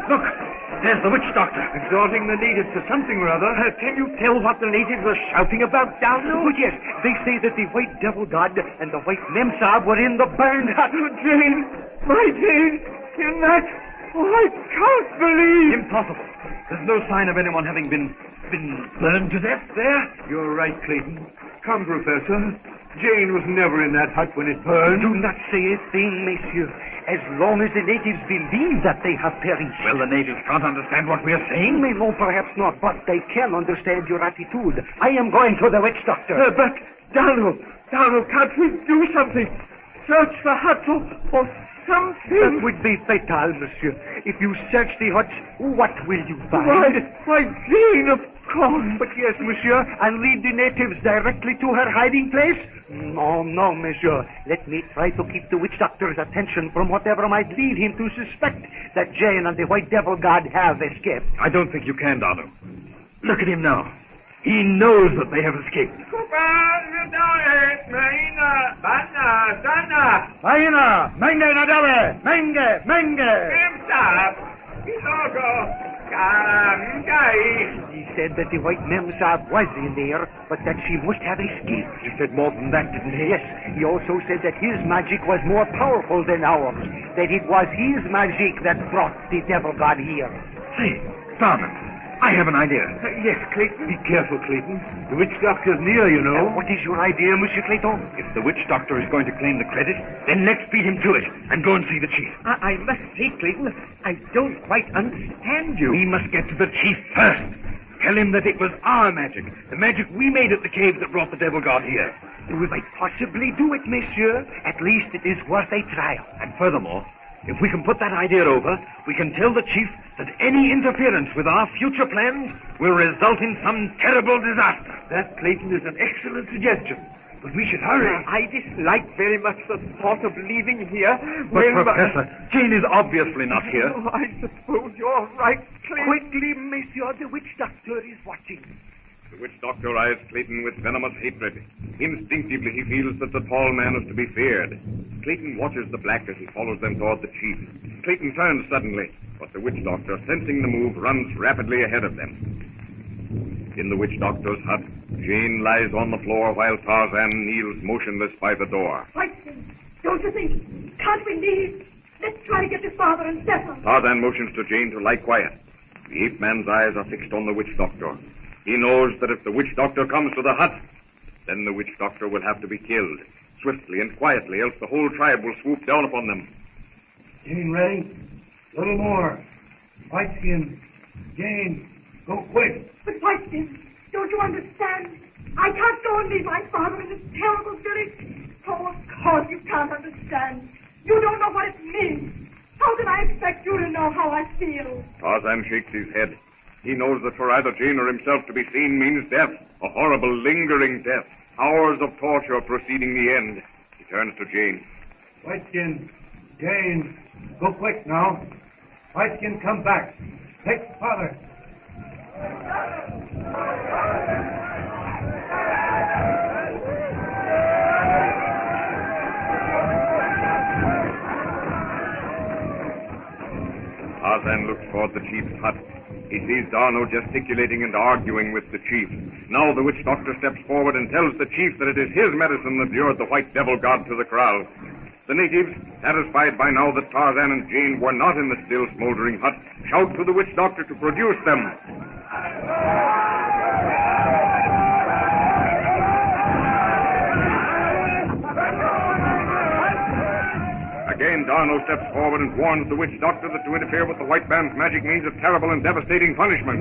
Look, there's the witch doctor. Exhorting the natives to something or other. Can you tell what the natives are shouting about down there? Oh, yes. They say that the white devil god and the white memsahib were in the burned hut. Jane! My Jane! In that... Oh, I can't believe... Impossible. There's no sign of anyone having been burned to death there. You're right, Clayton. Come, Professor. Jane was never in that hut when it burned. Do not say a thing, monsieur. As long as the natives believe that they have perished. Well, the natives can't understand what we're saying. No, perhaps not, but they can understand your attitude. I am going to the witch doctor. But, Darno, can't we do something? Search the hut for something. That would be fatal, monsieur. If you search the hut, what will you find? Why, Jane, of course. But yes, monsieur, and lead the natives directly to her hiding place? No, monsieur. Let me try to keep the witch doctor's attention from whatever might lead him to suspect that Jane and the white devil god have escaped. I don't think you can, Darno. Look at him now. He knows that they have escaped. He said that the white memsahib was in there, but that she must have escaped. He said more than that, didn't he? Yes. He also said that his magic was more powerful than ours, that it was his magic that brought the devil god here. Say, Darno, I have an idea. Yes, Clayton. Be careful, Clayton. The witch doctor's near, you know. What is your idea, Monsieur Clayton? If the witch doctor is going to claim the credit, then let's beat him to it and go and see the chief. I must say, Clayton, I don't quite understand you. We must get to the chief first. Tell him that it was our magic, the magic we made at the cave that brought the devil god here. We might possibly do it, monsieur. At least it is worth a trial. And furthermore, if we can put that idea over, we can tell the chief that any interference with our future plans will result in some terrible disaster. That, Clayton, is an excellent suggestion. But we should hurry. I dislike very much the thought of leaving here. But, Professor, Jane is obviously not here. Oh, I suppose you're right, Clayton. Quickly, monsieur, the witch doctor is watching. The witch doctor eyes Clayton with venomous hatred. Instinctively, he feels that the tall man is to be feared. Clayton watches the black as he follows them toward the chief. Clayton turns suddenly, but the witch doctor, sensing the move, runs rapidly ahead of them. In the witch doctor's hut, Jane lies on the floor while Tarzan kneels motionless by the door. Whiteskin, don't you think? Can't we leave? Let's try to get to father and settle. Tarzan motions to Jane to lie quiet. The ape man's eyes are fixed on the witch doctor. He knows that if the witch doctor comes to the hut, then the witch doctor will have to be killed, swiftly and quietly, else the whole tribe will swoop down upon them. Jane ready? Little more. Whiteskin. Jane, go quick. But Whiteskin, don't you understand? I can't go and leave my father in this terrible village. Oh, of course you can't understand. You don't know what it means. How can I expect you to know how I feel? Tarzan shakes his head. He knows that for either Jane or himself to be seen means death, a horrible, lingering death, hours of torture preceding the end. He turns to Jane. Whiteskin, Jane, go quick now. Whiteskin, come back. Take father. Tarzan looks toward the chief's hut. He sees Darno gesticulating and arguing with the chief. Now the witch doctor steps forward and tells the chief that it is his medicine that lured the white devil god to the kraal. The natives, satisfied by now that Tarzan and Jane were not in the still smoldering hut, shout to the witch doctor to produce them. Again, Darno steps forward and warns the witch doctor that to interfere with the white man's magic means a terrible and devastating punishment.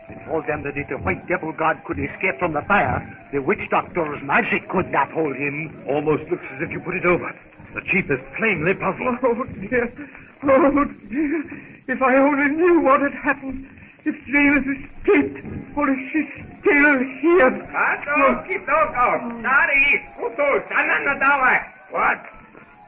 He told them that if the white devil god could escape from the fire, the witch doctor's magic could not hold him. Almost looks as if you put it over. The chief is plainly puzzled. Oh, dear. Oh, dear. If I only knew what had happened. If Jane has escaped, or if she's still here.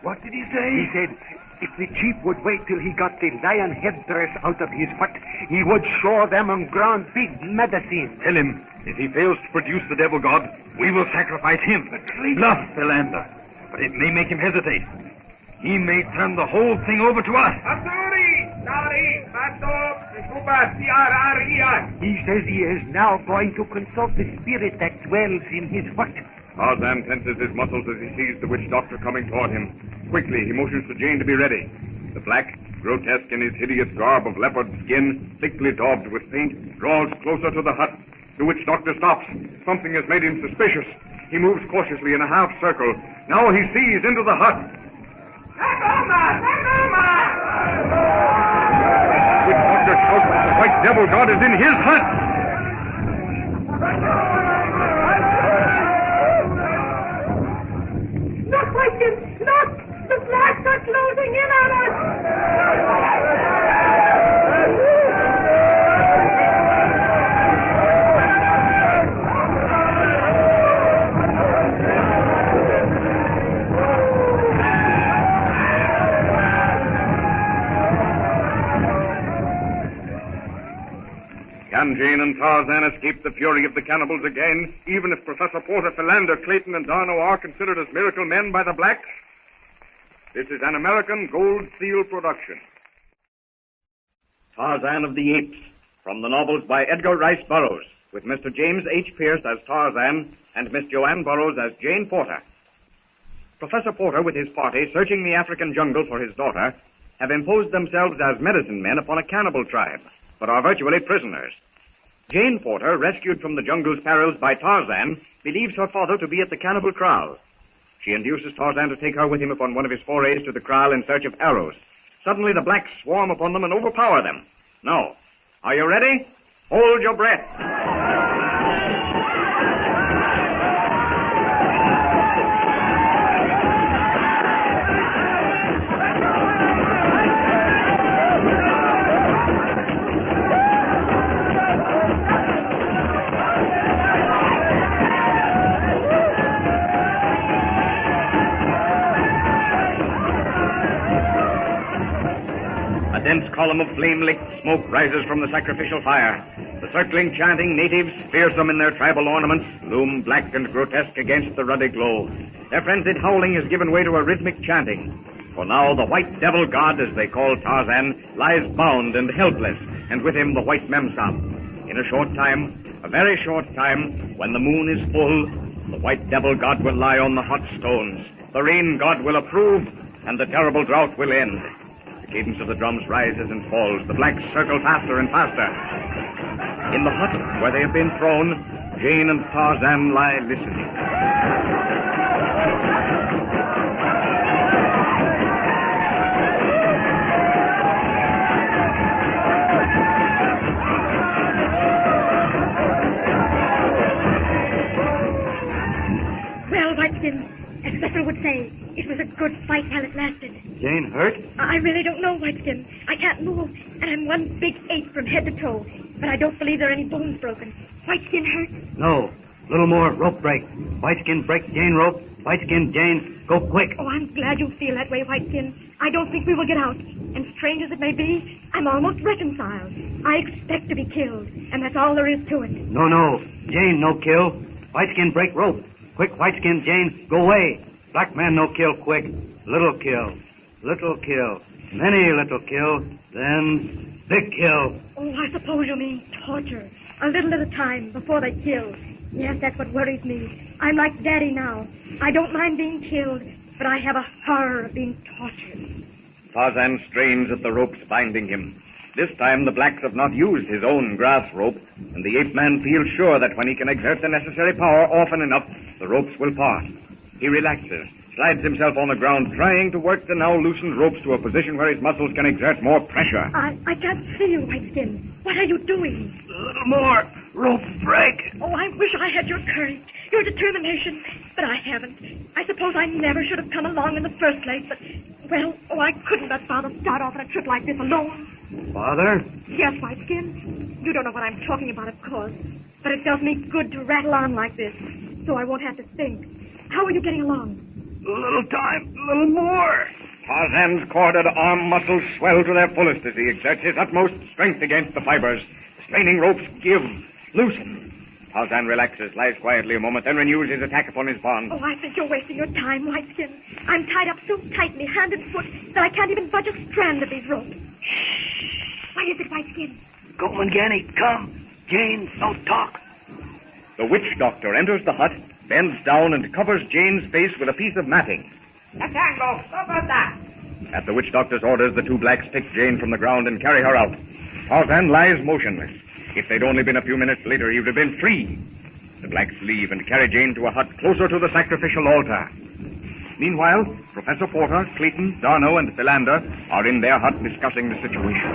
What did he say? He said if the chief would wait till he got the lion headdress out of his hut, he would show them a grand big medicine. Tell him, if he fails to produce the devil god, we will sacrifice him. Bluff, Philander. But it may make him hesitate. He may turn the whole thing over to us. He says he is now going to consult the spirit that dwells in his hut. Tarzan tenses his muscles as he sees the witch doctor coming toward him. Quickly, he motions to Jane to be ready. The black, grotesque in his hideous garb of leopard skin, thickly daubed with paint, draws closer to the hut. The witch doctor stops. Something has made him suspicious. He moves cautiously in a half circle. Now he sees into the hut. Witch doctor shouts that the white devil god is in his hut. Look, Whiteskin! Look! The blacks are closing in on us! Can Jane and Tarzan escape the fury of the cannibals again, even if Professor Porter, Philander, Clayton, and Darno are considered as miracle men by the blacks? This is an American Gold Seal production. Tarzan of the Apes, from the novels by Edgar Rice Burroughs, with Mr. James H. Pierce as Tarzan and Miss Joanne Burroughs as Jane Porter. Professor Porter, with his party searching the African jungle for his daughter, have imposed themselves as medicine men upon a cannibal tribe, but are virtually prisoners. Jane Porter, rescued from the jungle's perils by Tarzan, believes her father to be at the cannibal kraal. She induces Tarzan to take her with him upon one of his forays to the kraal in search of arrows. Suddenly the blacks swarm upon them and overpower them. Now, are you ready? Hold your breath. column of flame-licked smoke rises from the sacrificial fire. The circling, chanting natives, fearsome in their tribal ornaments, loom black and grotesque against the ruddy glow. Their frenzied howling has given way to a rhythmic chanting. For now the white devil god, as they call Tarzan, lies bound and helpless, and with him the white Memsahib. In a short time, a very short time, when the moon is full, the white devil god will lie on the hot stones. The rain god will approve, and the terrible drought will end. The cadence of the drums rises and falls. The blacks circle faster and faster. In the hut where they have been thrown, Jane and Tarzan lie listening. Well, Whiteskin, as Cecil would say, it was a good fight while it lasted. Jane hurt? I really don't know, Whiteskin. I can't move, and I'm one big ape from head to toe. But I don't believe there are any bones broken. Whiteskin hurt? No. Little more rope break. Whiteskin break Jane rope. Whiteskin Jane go quick. Oh, I'm glad you feel that way, Whiteskin. I don't think we will get out. And strange as it may be, I'm almost reconciled. I expect to be killed, and that's all there is to it. No. Jane no kill. Whiteskin break rope. Quick, Whiteskin Jane go away. Black man no kill quick. Little kill. Little kill. Many little kill. Then big kill. Oh, I suppose you mean torture. A little at a time before they kill. Yes, that's what worries me. I'm like Daddy now. I don't mind being killed, but I have a horror of being tortured. Tarzan strains at the ropes binding him. This time the blacks have not used his own grass rope, and the ape man feels sure that when he can exert the necessary power often enough, the ropes will part. He relaxes, slides himself on the ground, trying to work the now loosened ropes to a position where his muscles can exert more pressure. I can't see you, Whiteskin. What are you doing? A little more. Rope break. Oh, I wish I had your courage, your determination, but I haven't. I suppose I never should have come along in the first place, but, well, I couldn't let Father start off on a trip like this alone. Father? Yes, Whiteskin. You don't know what I'm talking about, of course, but it does me good to rattle on like this, so I won't have to think. How are you getting along? A little time, a little more. Tarzan's corded arm muscles swell to their fullest as he exerts his utmost strength against the fibers. The straining ropes give, loosen. Tarzan relaxes, lies quietly a moment, then renews his attack upon his bonds. Oh, I think you're wasting your time, Whiteskin. I'm tied up so tightly, hand and foot, that I can't even budge a strand of these ropes. What is it, Whiteskin? Go, Mangani, come. Jane, don't talk. The witch doctor enters the hut, bends down and covers Jane's face with a piece of matting. Tango, stop at that. At the witch doctor's orders, the two blacks pick Jane from the ground and carry her out. Tarzan lies motionless. If they'd only been a few minutes later, he would have been free. The blacks leave and carry Jane to a hut closer to the sacrificial altar. Meanwhile, Professor Porter, Clayton, Darno, and Philander are in their hut discussing the situation.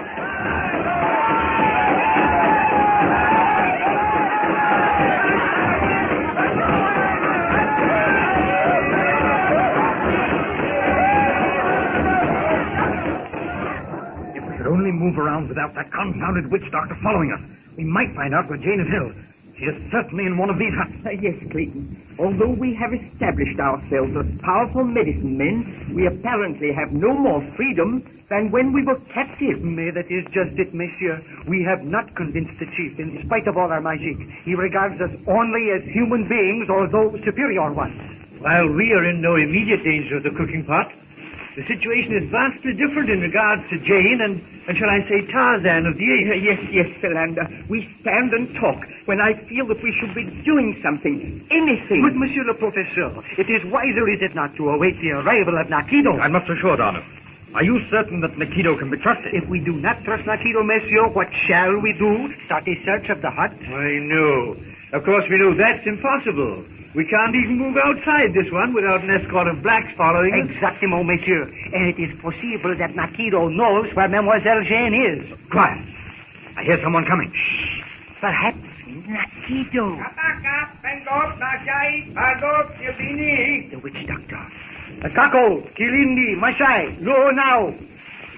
Only move around without that confounded witch doctor following us. We might find out where Jane is held. She is certainly in one of these huts. Yes, Clayton. Although we have established ourselves as powerful medicine men, we apparently have no more freedom than when we were captive. Mais that is just it, monsieur. We have not convinced the chief, in spite of all our magic. He regards us only as human beings, although superior ones. While we are in no immediate danger of the cooking pot, the situation is vastly different in regards to Jane and shall I say, Tarzan of the Apes. Yes, Philander. We stand and talk when I feel that we should be doing something, anything. But, Monsieur le Professeur, it is wiser, is it not, to await the arrival of Nakido? I'm not so sure, Darno. Are you certain that Nakido can be trusted? If we do not trust Nakido, Monsieur, what shall we do? Start a search of the hut? I know. Of course, we know that's impossible. We can't even move outside this one without an escort of blacks following us. Exactement, monsieur. And it is possible that Nakido knows where Mademoiselle Jane is. Quiet. I hear someone coming. Perhaps Nakido. The witch doctor. Kako, Kilindi, Masai, no now.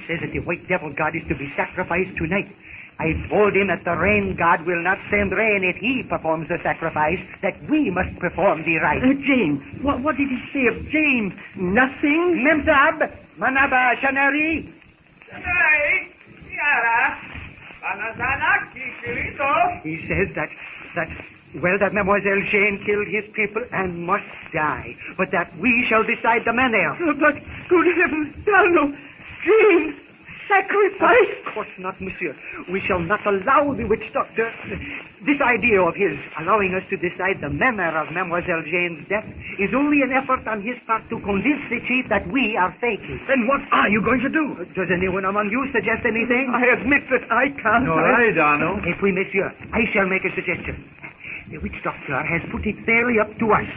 Says that the white devil god is to be sacrificed tonight. I told him that the rain god will not send rain if he performs the sacrifice, that we must perform the rite. Jane, what did he say of Jane? Nothing? Memsahib, Manaba, Shanari. Tonight, He says that Mademoiselle Jane killed his people and must die, but that we shall decide the manner. But, good heavens, Donald, Jane, sacrifice? Of course not, monsieur. We shall not allow the witch doctor... This idea of his allowing us to decide the manner of Mademoiselle Jane's death is only an effort on his part to convince the chief that we are faking. Then what are you going to do? Does anyone among you suggest anything? I admit that I can't. All right, Arno. If we, monsieur, I shall make a suggestion. The witch doctor has put it fairly up to us.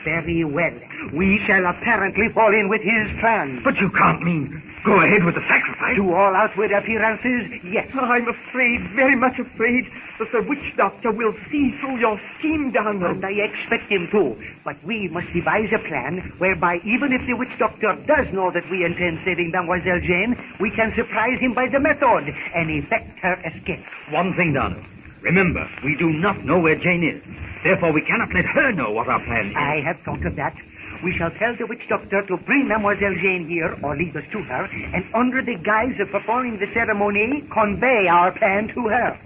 Very well. We shall apparently fall in with his plan. But you can't mean go ahead with the sacrifice? To all outward appearances, yes. I'm afraid, very much afraid, that the witch doctor will see through your scheme, Donald. And I expect him to. But we must devise a plan whereby even if the witch doctor does know that we intend saving Mademoiselle Jane, we can surprise him by the method and effect her escape. One thing, Donald. Remember, we do not know where Jane is. Therefore, we cannot let her know what our plan is. I have thought of that. We shall tell the witch doctor to bring Mademoiselle Jane here, or lead us to her, and under the guise of performing the ceremony, convey our plan to her.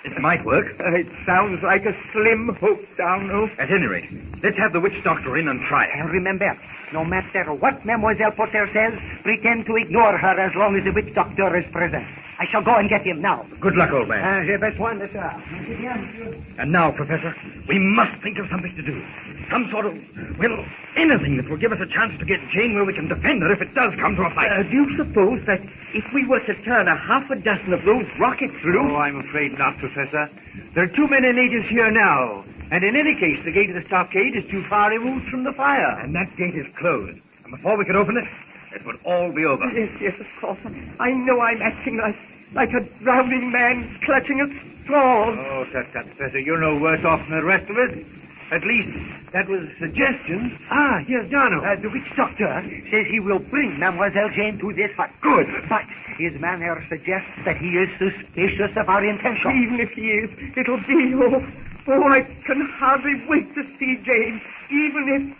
It might work. It sounds like a slim hope, Donald. At any rate, let's have the witch doctor in and try it. And remember, no matter what Mademoiselle Potter says, pretend to ignore her as long as the witch doctor is present. I shall go and get him now. Good luck, old man. J'ai besoin de ça. And now, Professor, we must think of something to do. Some sort of, anything that will give us a chance to get Jane where we can defend her if it does come to a fight. Do you suppose that if we were to turn a half a dozen of those rockets loose... Oh, I'm afraid not, Professor. There are too many natives here now. And in any case, the gate of the stockade is too far removed from the fire. And that gate is closed. And before we could open it, it would all be over. Yes, of course. I know I'm acting like a drowning man clutching at straws. Oh, tut, Professor, you're no worse off than the rest of us. At least, that was a suggestion. Here's Donald. The witch doctor says he will bring Mademoiselle Jane to this hut. Good. But his manner suggests that he is suspicious of our intention. Even if he is, it'll be... Oh, I can hardly wait to see Jane. Even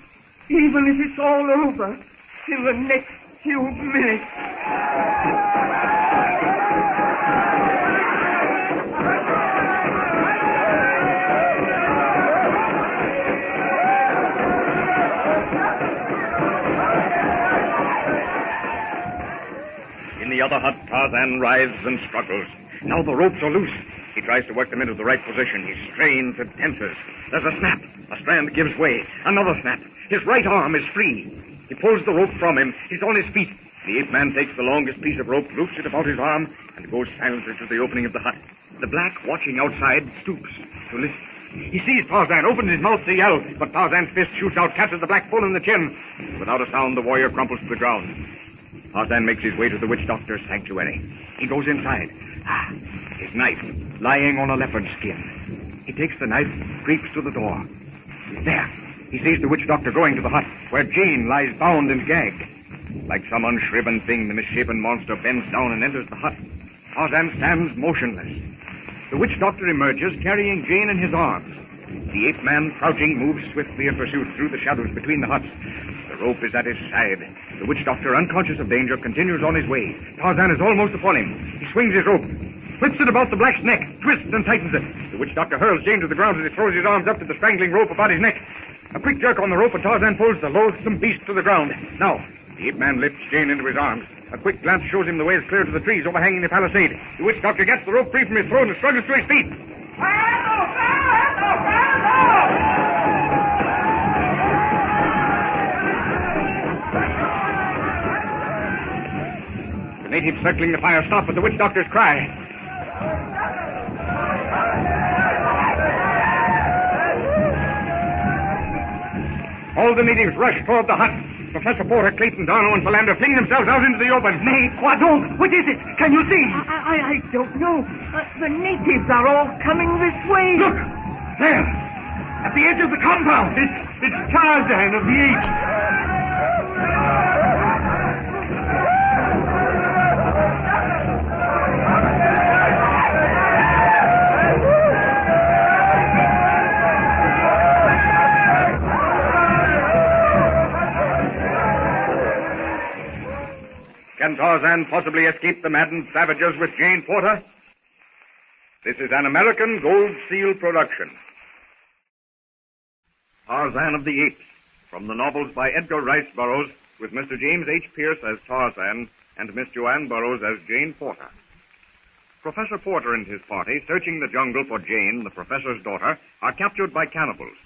if it's all over in the next few minutes. In the other hut, Tarzan writhes and struggles. Now the ropes are loose. He tries to work them into the right position. He strains and tenses. There's a snap. A strand gives way. Another snap. His right arm is free. He pulls the rope from him. He's on his feet. The ape man takes the longest piece of rope, loops it about his arm, and goes silently to the opening of the hut. The black, watching outside, stoops to listen. He sees Tarzan, opens his mouth to yell, but Tarzan's fist shoots out, catches the black full in the chin. Without a sound, the warrior crumples to the ground. Tarzan makes his way to the witch doctor's sanctuary. He goes inside. His knife, lying on a leopard skin. He takes the knife, creeps to the door. There. He sees the witch doctor going to the hut, where Jane lies bound and gagged. Like some unshriven thing, the misshapen monster bends down and enters the hut. Tarzan stands motionless. The witch doctor emerges, carrying Jane in his arms. The ape man, crouching, moves swiftly in pursuit through the shadows between the huts. The rope is at his side. The witch doctor, unconscious of danger, continues on his way. Tarzan is almost upon him. He swings his rope, flips it about the black's neck, twists and tightens it. The witch doctor hurls Jane to the ground as he throws his arms up to the strangling rope about his neck. A quick jerk on the rope, and Tarzan pulls the loathsome beast to the ground. Now, the ape man lifts Jane into his arms. A quick glance shows him the way is clear to the trees overhanging the palisade. The witch doctor gets the rope free from his throat and struggles to his feet. The natives circling the fire stop at the witch doctor's cry. All the natives rush toward the hut. Professor Porter, Clayton, Darno, and Philander fling themselves out into the open. Mais, quoi donc? What is it? Can you see? I don't know. The natives are all coming this way. Look! There! At the edge of the compound! It's Tarzan of the Apes! Can Tarzan possibly escape the maddened savages with Jane Porter? This is an American Gold Seal production. Tarzan of the Apes, from the novels by Edgar Rice Burroughs, with Mr. James H. Pierce as Tarzan and Miss Joanne Burroughs as Jane Porter. Professor Porter and his party, searching the jungle for Jane, the professor's daughter, are captured by cannibals.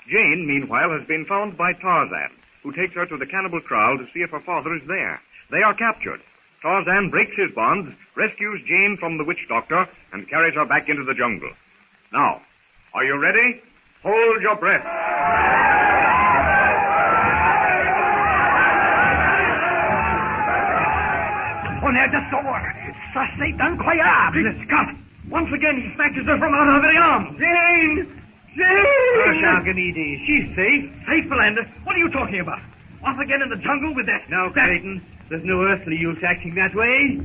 Jane, meanwhile, has been found by Tarzan, who takes her to the cannibal kraal to see if her father is there. They are captured. Tarzan breaks his bonds, rescues Jane from the witch doctor, and carries her back into the jungle. Now, are you ready? Hold your breath. On est de sort. Ça, c'est incroyable. Scott, once again he snatches her from out of her arms. Jane! Jane! Arganidi, she's safe. Safe, Philander? What are you talking about? Once again in the jungle with that... Now, Clayton, there's no earthly use acting that way.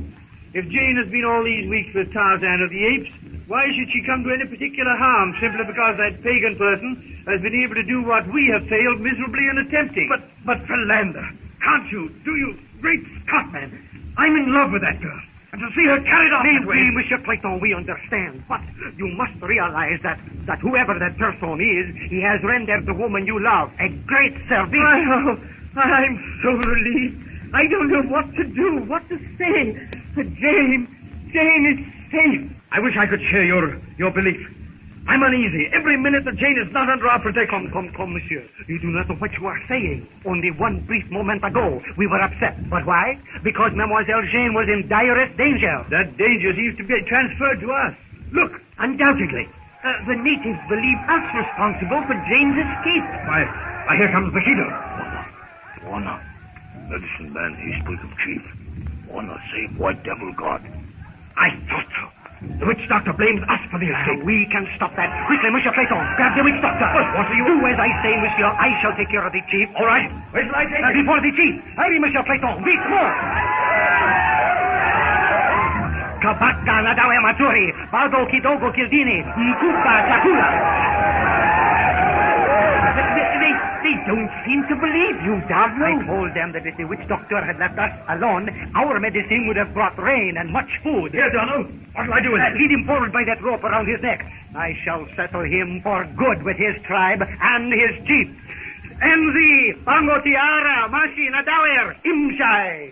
If Jane has been all these weeks with Tarzan of the Apes, why should she come to any particular harm simply because that pagan person has been able to do what we have failed miserably in attempting? But Philander, can't you? Do you? Great Scott, man. I'm in love with that girl. And to see her carried off that way... Monsieur Clayton, we understand. But you must realize that whoever that person is, he has rendered the woman you love a great service. I'm so relieved. I don't know what to do, what to say. Jane is safe. I wish I could share your belief. I'm uneasy every minute that Jane is not under our protection. Come, monsieur. You do not know what you are saying. Only one brief moment ago, we were upset. But why? Because Mademoiselle Jane was in direst danger. That danger seems to be transferred to us. Look, undoubtedly. The natives believe us responsible for Jane's escape. Why, here comes the killer. Warner, medicine man, he speak of chief. Warner save white devil god. I thought so. The witch doctor blames us for the escape. We can stop that. Quickly, Monsieur Clayton, grab the witch doctor. What do you do? As I say, Monsieur, I shall take care of the chief. All right. Where shall I take it? Before the chief. Hurry, Monsieur Clayton. Vite, more. Kabaka nadawe maturi. Bado kidogo kildini. Mkupa chakula. They don't seem to believe you, Darno. I told them that if the witch doctor had left us alone, our medicine would have brought rain and much food. Here, Darno. What'll I do with it? Lead him forward by that rope around his neck. I shall settle him for good with his tribe and his chief. Enzi, Bangotiara, Mashi, Nadawer, Imshai.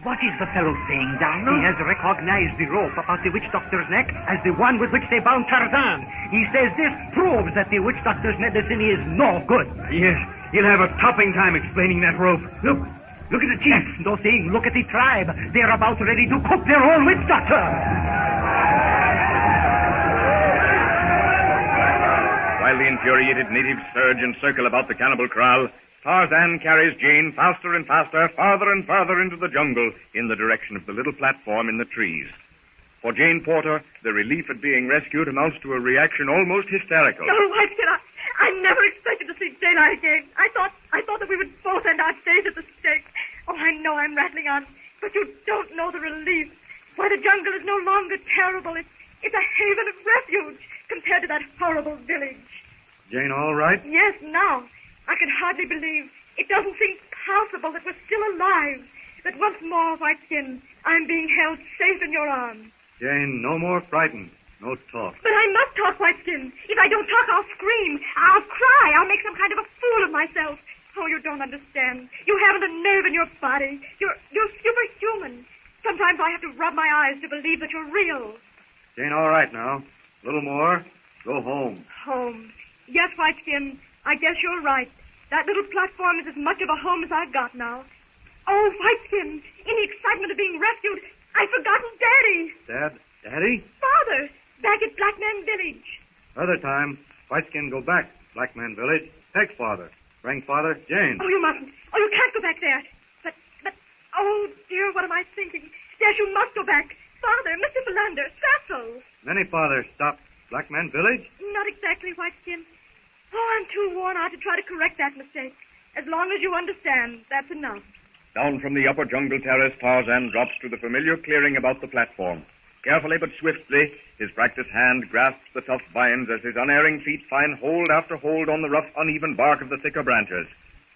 What is the fellow saying, Darno? He has recognized the rope about the witch doctor's neck as the one with which they bound Tarzan. He says this proves that the witch doctor's medicine is no good. Yes, he'll have a topping time explaining that rope. Look at the chief. No saying, look at the tribe. They're about ready to cook their own witch doctor. While the infuriated natives surge and circle about the cannibal kraal, Tarzan carries Jane faster and faster, farther and farther into the jungle in the direction of the little platform in the trees. For Jane Porter, the relief at being rescued amounts to a reaction almost hysterical. Oh, Whiteskin, I never expected to see daylight again. I thought that we would both end our days at the stake. Oh, I know I'm rattling on, but you don't know the relief. Why, the jungle is no longer terrible. It's a haven of refuge compared to that horrible village. Jane, all right? Yes, now. I can hardly believe. It doesn't seem possible that we're still alive. That once more, Whiteskin, I'm being held safe in your arms. Jane, no more frightened. No talk. But I must talk, Whiteskin. If I don't talk, I'll scream. I'll cry. I'll make some kind of a fool of myself. Oh, you don't understand. You haven't a nerve in your body. You're superhuman. Sometimes I have to rub my eyes to believe that you're real. Jane, all right now. A little more. Go home. Home. Yes, Whiteskin. I guess you're right. That little platform is as much of a home as I've got now. Oh, Whiteskin, in the excitement of being rescued, I've forgotten Daddy. Daddy? Father, back at Black Man Village. Other time, Whiteskin go back, Black Man Village. Take father. Bring father, Jane. Oh, you mustn't. Oh, you can't go back there. But, oh, dear, what am I thinking? Yes, you must go back. Father, Mr. Philander, Cecil. Many fathers stopped Black Man Village? Not exactly, Whiteskin. Oh, I'm too worn out to try to correct that mistake. As long as you understand, that's enough. Down from the upper jungle terrace, Tarzan drops to the familiar clearing about the platform. Carefully but swiftly, his practiced hand grasps the tough vines as his unerring feet find hold after hold on the rough, uneven bark of the thicker branches.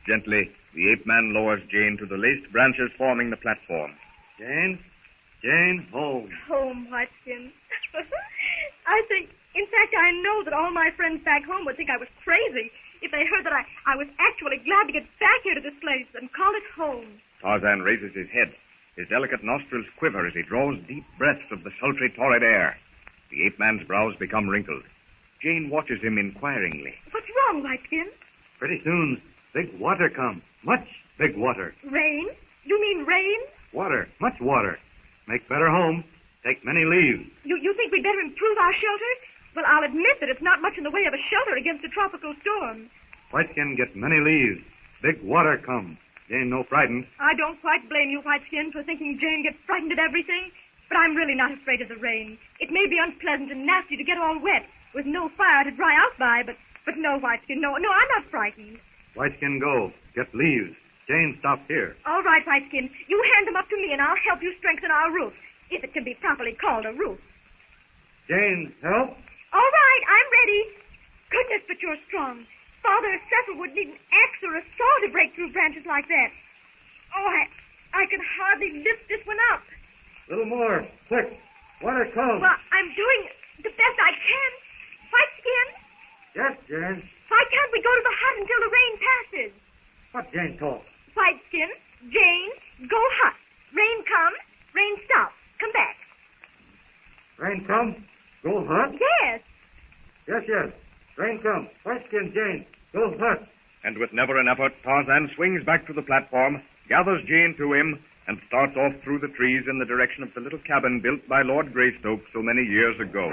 Gently, the ape man lowers Jane to the laced branches forming the platform. Jane, home. Home, Whiteskin. In fact, I know that all my friends back home would think I was crazy if they heard that I was actually glad to get back here to this place and call it home. Tarzan raises his head. His delicate nostrils quiver as he draws deep breaths of the sultry, torrid air. The ape man's brows become wrinkled. Jane watches him inquiringly. What's wrong, Whiteskin? Pretty soon, big water come. Much big water. Rain? You mean rain? Water. Much water. Make better home. Take many leaves. You think we'd better improve our shelter? Well, I'll admit that it's not much in the way of a shelter against a tropical storm. Whiteskin get many leaves. Big water come. Jane no frightened. I don't quite blame you, Whiteskin, for thinking Jane gets frightened at everything. But I'm really not afraid of the rain. It may be unpleasant and nasty to get all wet, with no fire to dry out by, but no, Whiteskin, no, I'm not frightened. Whiteskin go. Get leaves. Jane stop here. All right, Whiteskin. You hand them up to me and I'll help you strengthen our roof, if it can be properly called a roof. Jane, help. All right, I'm ready. Goodness, but you're strong. Father Cecil would need an axe or a saw to break through branches like that. Oh, I can hardly lift this one up. Little more. Quick. Water come. Well, I'm doing the best I can. Whiteskin? Yes, Jane. Why can't we go to the hut until the rain passes? What Jane talk? Whiteskin, Jane, go hut. Rain comes, rain stops. Come back. Rain come, go hut? Yes. Yes. Rain come. Whiteskin, Jane, go hut. And with never an effort, Tarzan swings back to the platform, gathers Jane to him, and starts off through the trees in the direction of the little cabin built by Lord Greystoke so many years ago.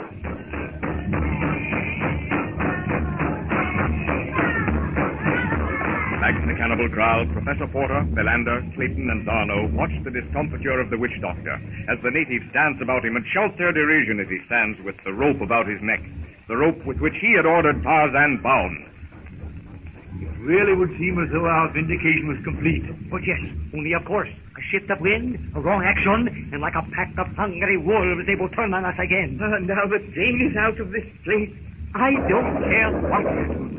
Back in the cannibal kraal, Professor Porter, Philander, Clayton, and Darno watch the discomfiture of the witch doctor as the natives dance about him and shout their derision as he stands with the rope about his neck, the rope with which he had ordered Tarzan bound. It really would seem as though our vindication was complete. But yes, only of course, a shift of wind, a wrong action, and like a pack of hungry wolves, they will turn on us again. Now that Jane is out of this place, I don't care what.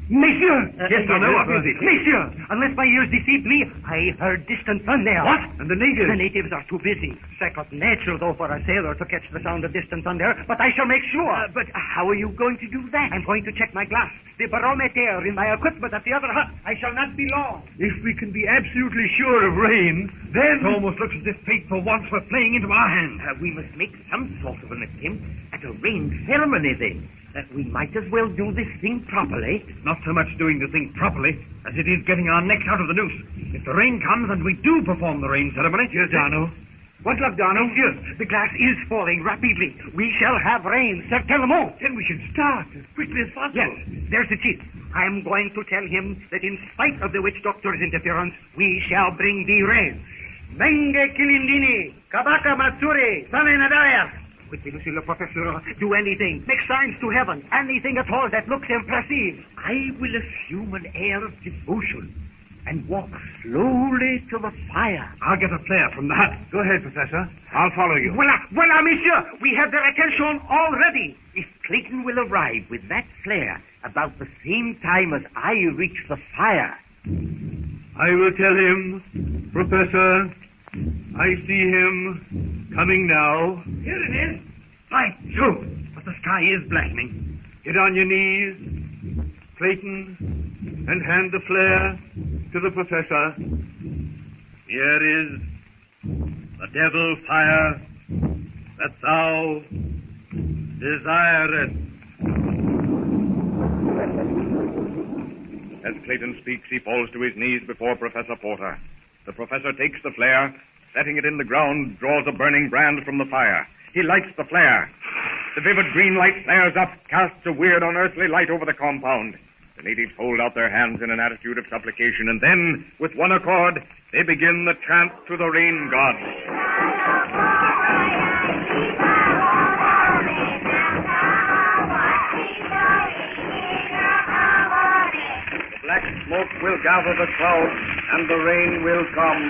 Monsieur! Yes, I know. What is it? Monsieur! Unless my ears deceived me, I heard distant thunder. What? And the natives? The natives are too busy. Second natural, though, for a sailor to catch the sound of distant thunder, but I shall make sure. But how are you going to do that? I'm going to check my glass, the barometer in my equipment at the other hut. I shall not be long. If we can be absolutely sure of rain, then... It almost looks as if fate for once were playing into our hands. We must make some sort of an attempt at a rain ceremony, then. We might as well do this thing properly. Not so much doing the thing properly as it is getting our necks out of the noose. If the rain comes and we do perform the rain ceremony... Yes, Darno. What luck, Darno? Yes, the glass is falling rapidly. We shall have rain, certainement. Then we should start as quickly as possible. Yes, there's the chief. I am going to tell him that in spite of the witch doctor's interference, we shall bring the rain. Menge Kilindini, Kabaka Matsuri, Sane Nadaya. Quickly, Monsieur le Professeur, do anything. Make signs to heaven. Anything at all that looks impressive. I will assume an air of devotion and walk slowly to the fire. I'll get a flare from the hut. Go ahead, Professor. I'll follow you. Voila, Monsieur. We have their attention already. If Clayton will arrive with that flare about the same time as I reach the fire... I will tell him, Professor... I see him coming now. Here it is. By Jove, but the sky is blackening. Get on your knees, Clayton, and hand the flare to the Professor. Here is the devil fire that thou desirest. As Clayton speaks, he falls to his knees before Professor Porter. The professor takes the flare, setting it in the ground, draws a burning brand from the fire. He lights the flare. The vivid green light flares up, casts a weird, unearthly light over the compound. The natives hold out their hands in an attitude of supplication, and then, with one accord, they begin the chant to the rain god. Black smoke will gather the clouds, and the rain will come.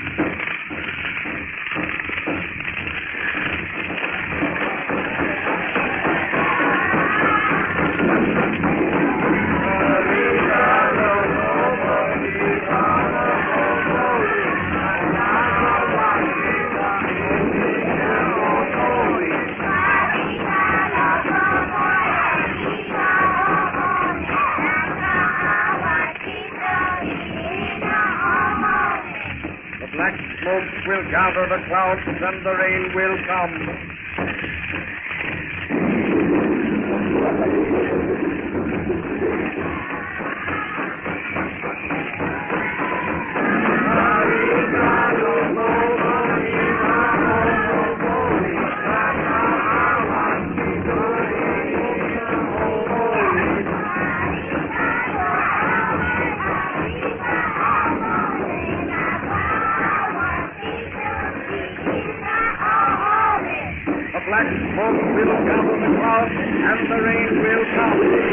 will gather the clouds and the rain will come. Black smoke will gather the clouds, and the rain will come.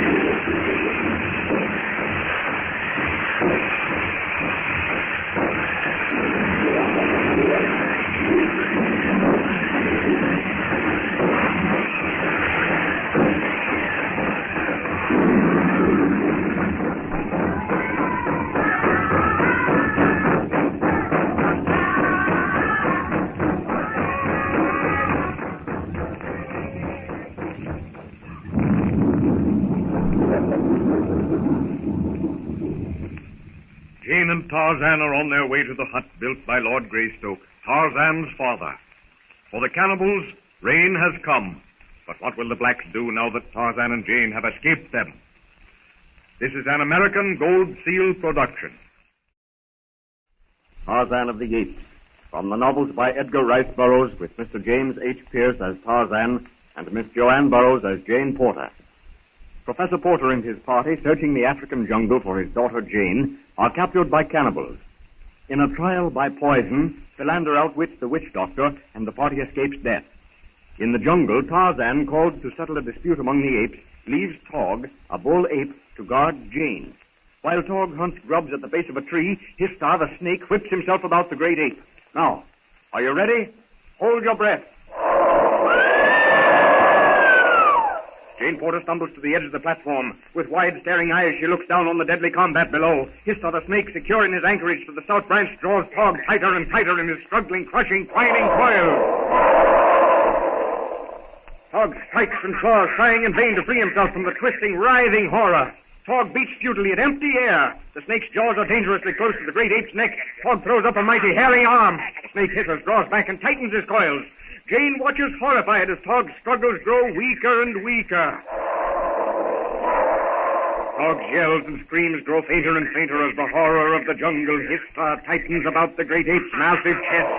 Jane and Tarzan are on their way to the hut built by Lord Greystoke, Tarzan's father. For the cannibals, rain has come. But what will the blacks do now that Tarzan and Jane have escaped them? This is an American Gold Seal production. Tarzan of the Apes, from the novels by Edgar Rice Burroughs with Mr. James H. Pierce as Tarzan and Miss Joanne Burroughs as Jane Porter. Professor Porter and his party, searching the African jungle for his daughter Jane, are captured by cannibals. In a trial by poison, Philander outwits the witch doctor, and the party escapes death. In the jungle, Tarzan, called to settle a dispute among the apes, leaves Tog, a bull ape, to guard Jane. While Tog hunts grubs at the base of a tree, Histar, the snake, whips himself about the great ape. Now, are you ready? Hold your breath. Jane Porter stumbles to the edge of the platform. With wide, staring eyes, she looks down on the deadly combat below. Histar, the snake, secure in his anchorage to the stout branch, draws Tog tighter and tighter in his struggling, crushing, twining coils. Tog strikes and claws, trying in vain to free himself from the twisting, writhing horror. Tog beats futilely at empty air. The snake's jaws are dangerously close to the great ape's neck. Tog throws up a mighty, hairy arm. The snake hisses, draws back, and tightens his coils. Jane watches horrified as Tog's struggles grow weaker and weaker. Tog's yells and screams grow fainter and fainter as the horror of the jungle Histar tightens about the great ape's massive chest.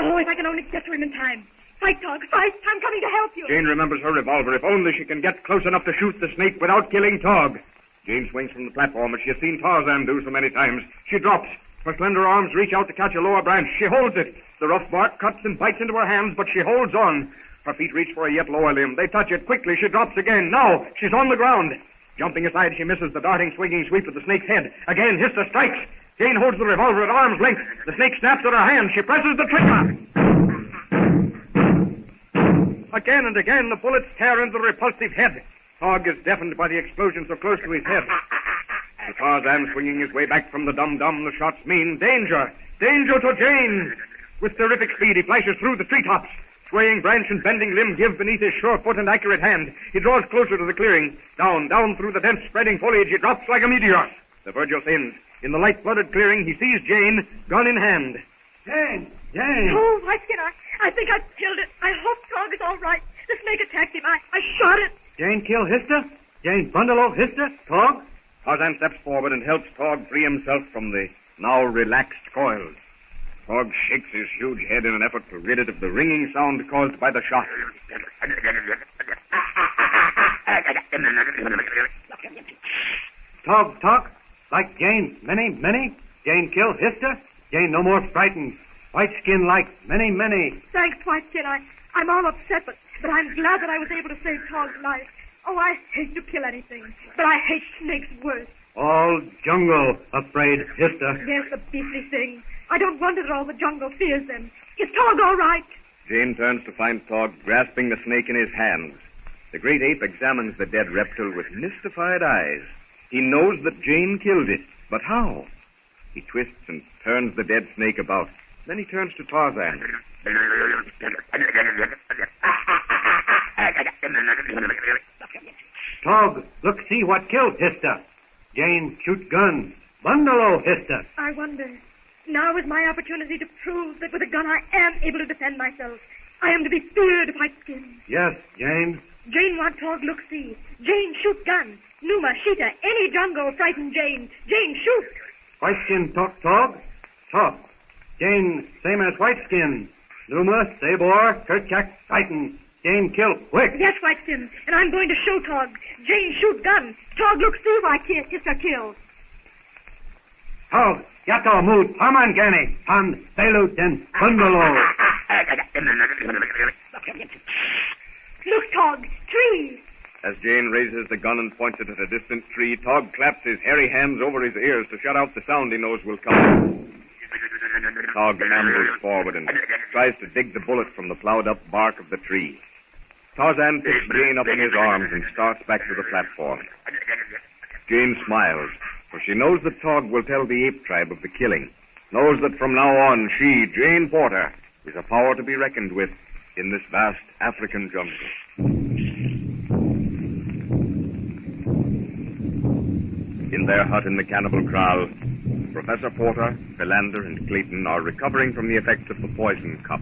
Oh, if I can only get to him in time. Fight, Tog, fight! I'm coming to help you. Jane remembers her revolver. If only she can get close enough to shoot the snake without killing Tog. Jane swings from the platform as she has seen Tarzan do so many times. She drops. Her slender arms reach out to catch a lower branch. She holds it. The rough bark cuts and bites into her hands, but she holds on. Her feet reach for a yet lower limb. They touch it. Quickly, she drops again. Now, she's on the ground. Jumping aside, she misses the darting, swinging sweep of the snake's head. Again, Histar strikes. Jane holds the revolver at arm's length. The snake snaps at her hand. She presses the trigger. Again and again, the bullets tear into the repulsive head. Tog is deafened by the explosion so close to his head. The Tarzan swinging his way back from the dum-dum, the shots mean danger. Danger to Jane. With terrific speed, he flashes through the treetops. Swaying branch and bending limb give beneath his sure foot and accurate hand. He draws closer to the clearing. Down, down through the dense spreading foliage, he drops like a meteor. The verge ends. In the light-flooded clearing, he sees Jane, gun in hand. Jane! Oh, White Skin, I think I killed it. I hope Tog is all right. The snake attacked him. I shot it. Jane kill Histar? Jane bundle off Histar? Tog? Tarzan steps forward and helps Tog free himself from the now relaxed coils. Tog shakes his huge head in an effort to rid it of the ringing sound caused by the shot. Tog, like Jane, many. Jane kill Histar? Jane no more frightened. White Skin like many. Thanks, White Skin. I'm all upset, but I'm glad that I was able to save Tog's life. Oh, I hate to kill anything, but I hate snakes worse. All jungle afraid Histar. Yes, the beastly thing. I don't wonder that all the jungle fears them. Is Tog all right? Jane turns to find Tog grasping the snake in his hands. The great ape examines the dead reptile with mystified eyes. He knows that Jane killed it, but how? He twists and turns the dead snake about. Then he turns to Tarzan. Tog, look, see what killed Histar. Jane shoot gun. Bundle Histar. I wonder. Now is my opportunity to prove that with a gun I am able to defend myself. I am to be feared, Whiteskin. Yes, Jane. Jane want Tog look see. Jane shoot gun. Numa, Sheeta, any jungle frighten Jane. Jane shoot. Whiteskin talk. Talk. Jane, same as Whiteskin. Numa, Tabor, Kerchak, Titan. Jane killed, quick. Yes, Whiteskin, and I'm going to show Tog. Jane shoot gun. Tog look see why Kiska killed. Tog, Yato, Mood, Parmangani, Pan, Belut, and Bungalow. Look, Tog, trees. As Jane raises the gun and points it at a distant tree, Tog claps his hairy hands over his ears to shut out the sound he knows will come. Tog ambles forward and tries to dig the bullet from the plowed-up bark of the tree. Tarzan picks Jane up in his arms and starts back to the platform. Jane smiles, for she knows that Tog will tell the ape tribe of the killing, knows that from now on she, Jane Porter, is a power to be reckoned with in this vast African jungle. In their hut in the Cannibal Kraal, Professor Porter, Philander, and Clayton are recovering from the effects of the poison cup.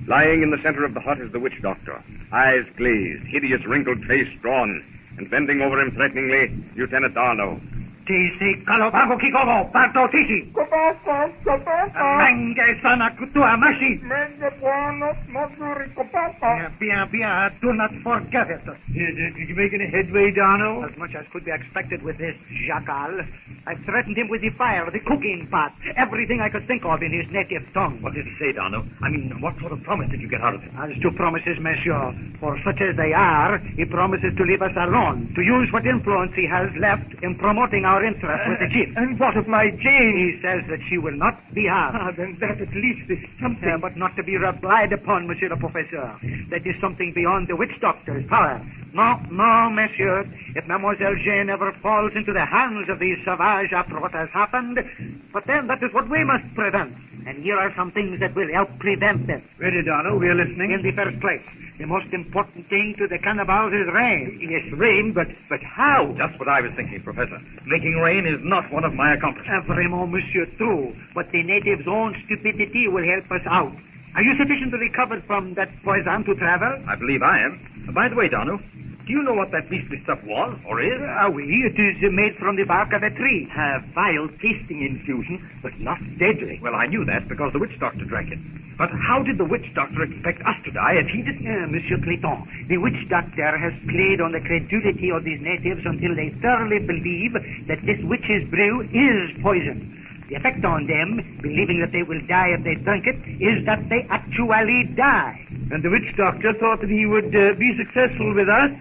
Lying in the center of the hut is the witch doctor, eyes glazed, hideous wrinkled face drawn, and bending over him threateningly, Lieutenant Darno. Tisi kalopago kikogo, parto tisi. Mange sana kutua mashi. Bien, do not forget it. Did you make any headway, Darno? As much as could be expected with this jackal. I've threatened him with the fire, the cooking pot, everything I could think of in his native tongue. What did he say, Darno? I mean, what sort of promise did you get out of him? As to promises, monsieur, for such as they are, he promises to leave us alone, to use what influence he has left in promoting our interest with the chief. And what of my Jane? He says that she will not be harmed. Then that at least is something. But not to be relied upon, monsieur le professeur. That is something beyond the witch doctor's power. No, monsieur. If Mademoiselle Jane ever falls into the hands of these savages after what has happened, but then that is what we must prevent. And here are some things that will help prevent it. Ready, Darno, we are listening. In the first place, the most important thing to the cannibals is rain. Yes, rain, but how? Just what I was thinking, Professor. Making rain is not one of my accomplishments. Vraiment, monsieur, true. But the natives' own stupidity will help us out. Are you sufficiently recovered from that poison to travel? I believe I am. By the way, Darno, do you know what that beastly stuff was, or is? Oui, it is made from the bark of a tree. A vile tasting infusion, but not deadly. Well, I knew that because the witch doctor drank it. But how did the witch doctor expect us to die if he didn't? Monsieur Clayton, the witch doctor has played on the credulity of these natives until they thoroughly believe that this witch's brew is poison. The effect on them, believing that they will die if they drink it, is that they actually die. And the witch doctor thought that he would be successful with us?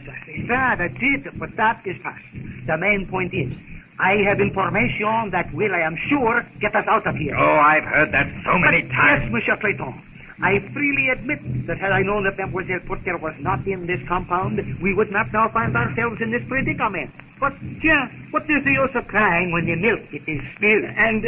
That's it, but that is past. The main point is, I have information that will, I am sure, get us out of here. Oh, I've heard that so many times. Yes, Monsieur Clayton. I freely admit that had I known that Mademoiselle Porter was not in this compound, we would not now find ourselves in this predicament. But, what is the use of crying when the milk it is spilled? And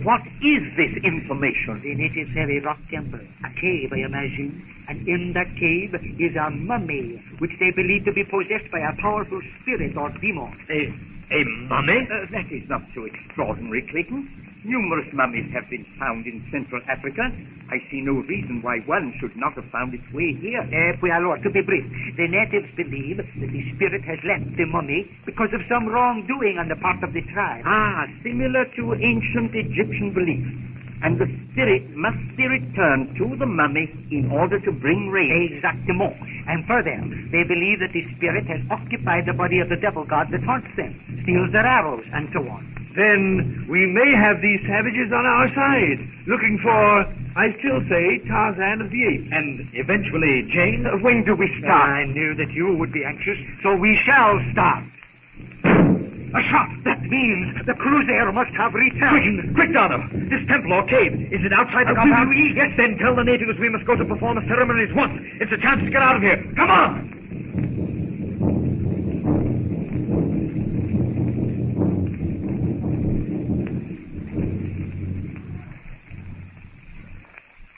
what is this information? The natives have a rock temple, a cave, I imagine. And in that cave is a mummy, which they believe to be possessed by a powerful spirit or demon. A mummy? That is not so extraordinary, Clayton. Numerous mummies have been found in Central Africa. I see no reason why one should not have found its way here. To be brief, the natives believe that the spirit has left the mummy because of some wrongdoing on the part of the tribe. Similar to ancient Egyptian belief. And the spirit must be returned to the mummy in order to bring rain. Exactement. And further, they believe that the spirit has occupied the body of the devil god that haunts them, steals their arrows, and so on. Then we may have these savages on our side, looking for, I still say, Tarzan of the Apes. And eventually, Jane, when do we start? I knew that you would be anxious, so we shall start. A shot! That means the cruiser must have returned. Quick, Darno! This temple or cave, is it outside the compound? Yes, then tell the natives we must go to perform the ceremonies once. It's a chance to get out of here. Come on!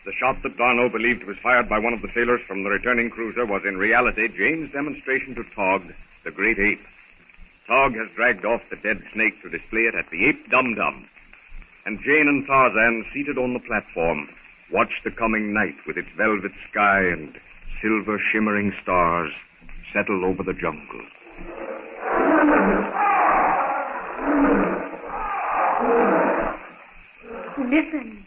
The shot that Darno believed was fired by one of the sailors from the returning cruiser was in reality Jane's demonstration to Tog, the great ape. Tog has dragged off the dead snake to display it at the Ape Dum-Dum. and Jane and Tarzan, seated on the platform, watch the coming night with its velvet sky and silver shimmering stars settle over the jungle. Listen.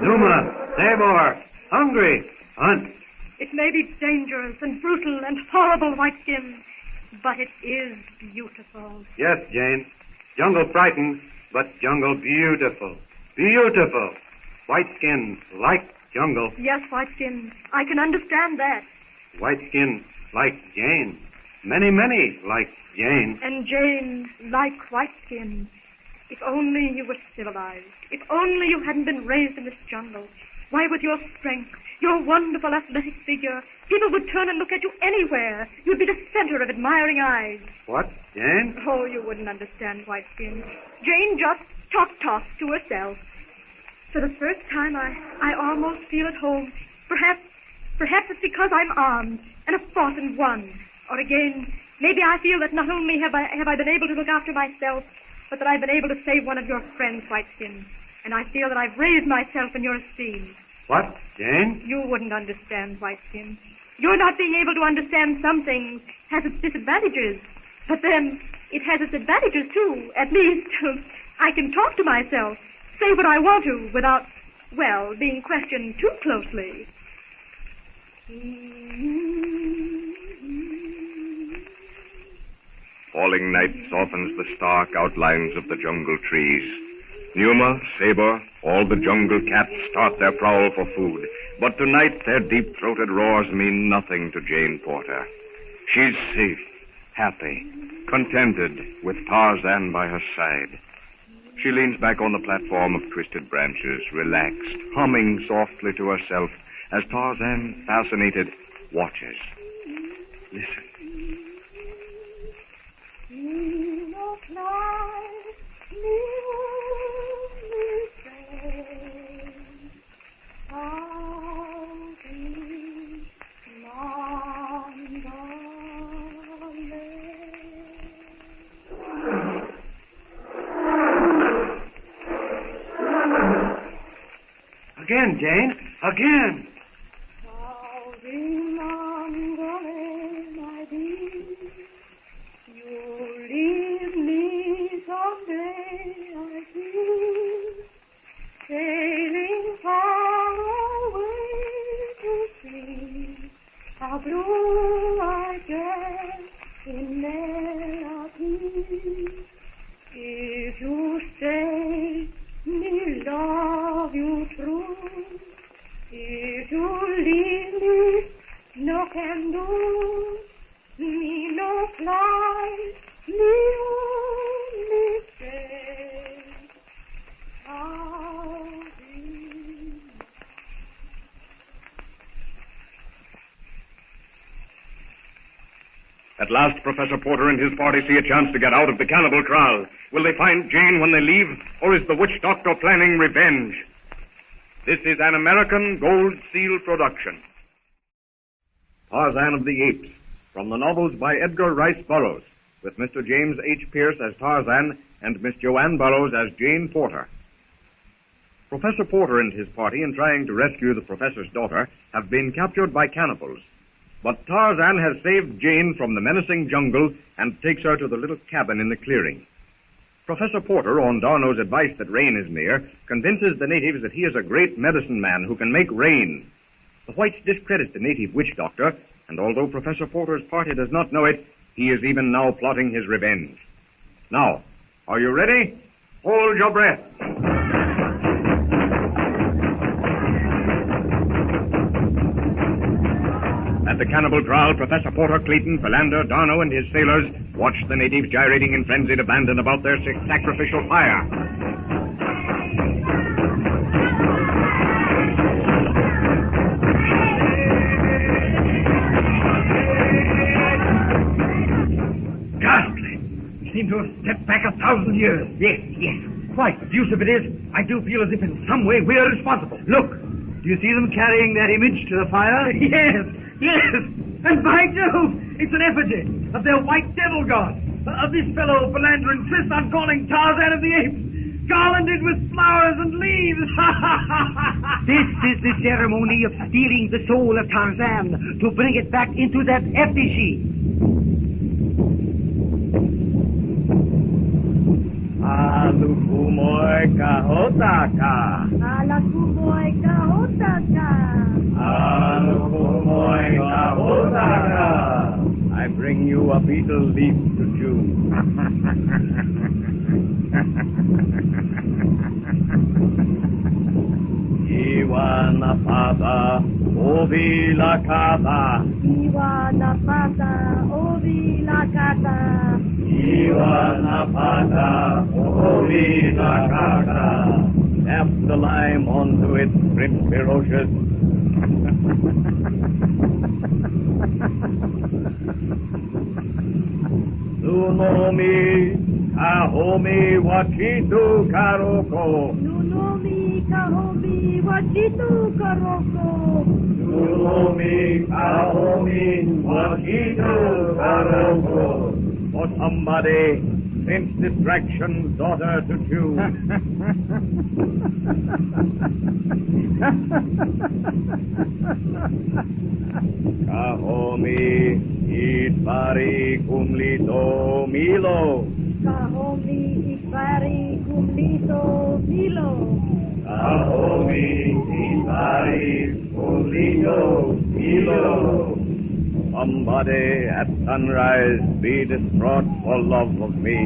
Numa, Tabor, hungry, hunt. It may be dangerous and brutal and horrible, Whiteskin, but it is beautiful. Yes, Jane. Jungle frightened, but jungle beautiful. Beautiful. Whiteskin like jungle. Yes, Whiteskin, I can understand that. Whiteskin like Jane. Many like Jane. And Jane like Whiteskin. If only you were civilized. If only you hadn't been raised in this jungle. Why, with your strength, your wonderful athletic figure, people would turn and look at you anywhere. You'd be the center of admiring eyes. What, Jane? Oh, you wouldn't understand, Whiteskin. Jane just talks to herself. For the first time, I almost feel at home. Perhaps it's because I'm armed and have fought and won. Or again, maybe I feel that not only have I been able to look after myself, but that I've been able to save one of your friends, Whiteskin. And I feel that I've raised myself in your esteem. What, Jane? You wouldn't understand, Whiteskin. Your not being able to understand some things has its disadvantages. But then, it has its advantages, too. At least, I can talk to myself, say what I want to, without, well, being questioned too closely. Falling night softens the stark outlines of the jungle trees. Numa, Tabor, all the jungle cats start their prowl for food. But tonight their deep-throated roars mean nothing to Jane Porter. She's safe, happy, contented, with Tarzan by her side. She leans back on the platform of twisted branches, relaxed, humming softly to herself as Tarzan, fascinated, watches. Listen. Again, Jane. Again. Sailing far away to sea, how blue I get in melody. If you stay, me love you true. If you leave me, no can do. Me no fly, me only stay. At last, Professor Porter and his party see a chance to get out of the cannibal kraal. Will they find Jane when they leave, or is the witch doctor planning revenge? This is an American Gold Seal production. Tarzan of the Apes, from the novels by Edgar Rice Burroughs, with Mr. James H. Pierce as Tarzan and Miss Joanne Burroughs as Jane Porter. Professor Porter and his party, in trying to rescue the professor's daughter, have been captured by cannibals. But Tarzan has saved Jane from the menacing jungle and takes her to the little cabin in the clearing. Professor Porter, on Darno's advice that rain is near, convinces the natives that he is a great medicine man who can make rain. The whites discredit the native witch doctor, and although Professor Porter's party does not know it, he is even now plotting his revenge. Now, are you ready? Hold your breath. At the cannibal kraal, Professor Porter, Clayton, Philander, Darno, and his sailors watch the natives gyrating in frenzied abandon about their sacrificial fire. Ghastly! We seem to have stepped back 1,000 years. Yes. Quite. The deuce of it is, I do feel as if in some way we are responsible. Look! Do you see them carrying that image to the fire? Yes! And by Jove, it's an effigy of their white devil god. of this fellow Philander insists on calling Tarzan of the Apes, garlanded with flowers and leaves. This is the ceremony of stealing the soul of Tarzan to bring it back into that effigy. Alukumoy kahotaka. Alakumoy kahotaka. Alukumoy kahotaka. I bring you a beetle leaf to chew. Iwana pata, ovi la kata. Iwana pata, ovi la kata. Iwana pata, ovi la kata. Tap the lime onto it, Prince Ferocious. Nunomi, Kahomi, Wachitu, Karoko. Nunomi, Kahomi, Wachitu, Karoko. Nunomi, Kahomi, Wachitu, Karoko. For somebody, Prince Distraction's daughter to choose. Kahomi, Itbari, Kumlito, Milo. Kahomi, Itbari, Kumlito, Milo. Kahomi, Itbari, Kumlito, Milo. Somebody at sunrise be distraught for love of me.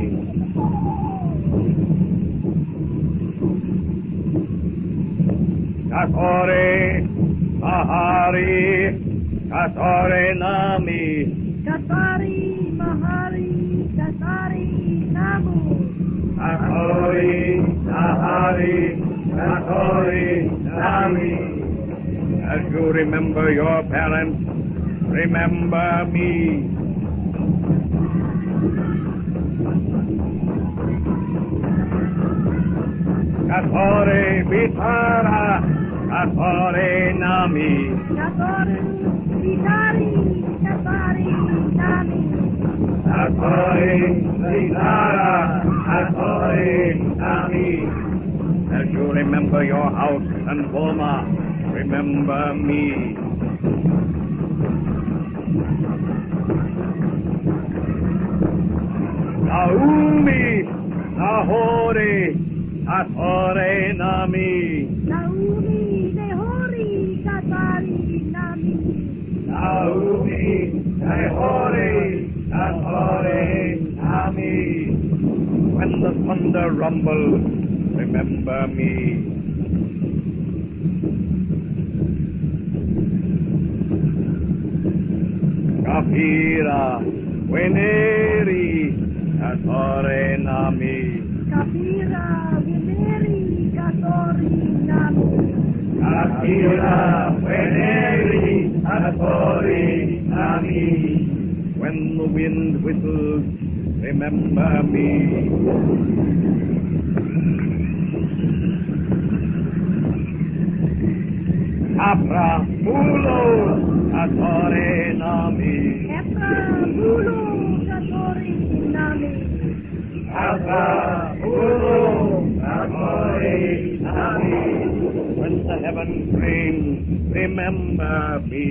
Kakore, Mahari, Katore Nami. Katari, Mahari, Katari, Namu. Kakori, Mahari, Katori Nami. As you remember your parents, remember me. Katore Vitara, Katore Nami. Katore Vitari, Katari Nami. Katore Vitara, Katore Nami. As you remember your house and Boma, remember me. Naumi, Nahori, Katore Nami. Naumi, Nehori, Katari Nami. Naumi, Nehori, Katore Nami. When the thunder rumbles, remember me. Kafira, Weneri, Katore Nami. Kapira, Wineri, Katori Nami. Kapira, Wineri, Katori Nami. When the wind whistles, remember me. Capra, Mulo, Katore Nami. Capra, Mulo, Katori Nami. Capra, Mulo, Katore Nami. When the heavens ring, remember me.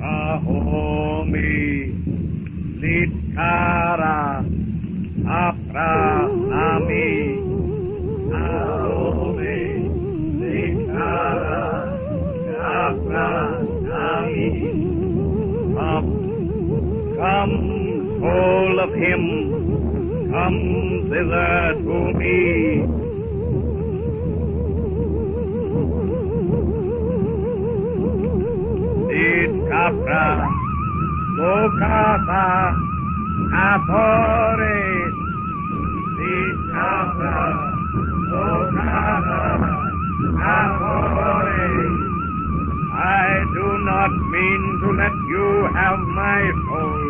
Ahomi, Litkara, Apra, Nami. Ahomi, Litkara, Apra, Nami. Come, soul of him, come thither to me. Capra, Lokata, Apore, Capra, Lokata, Apore. I do not mean to let you have my soul.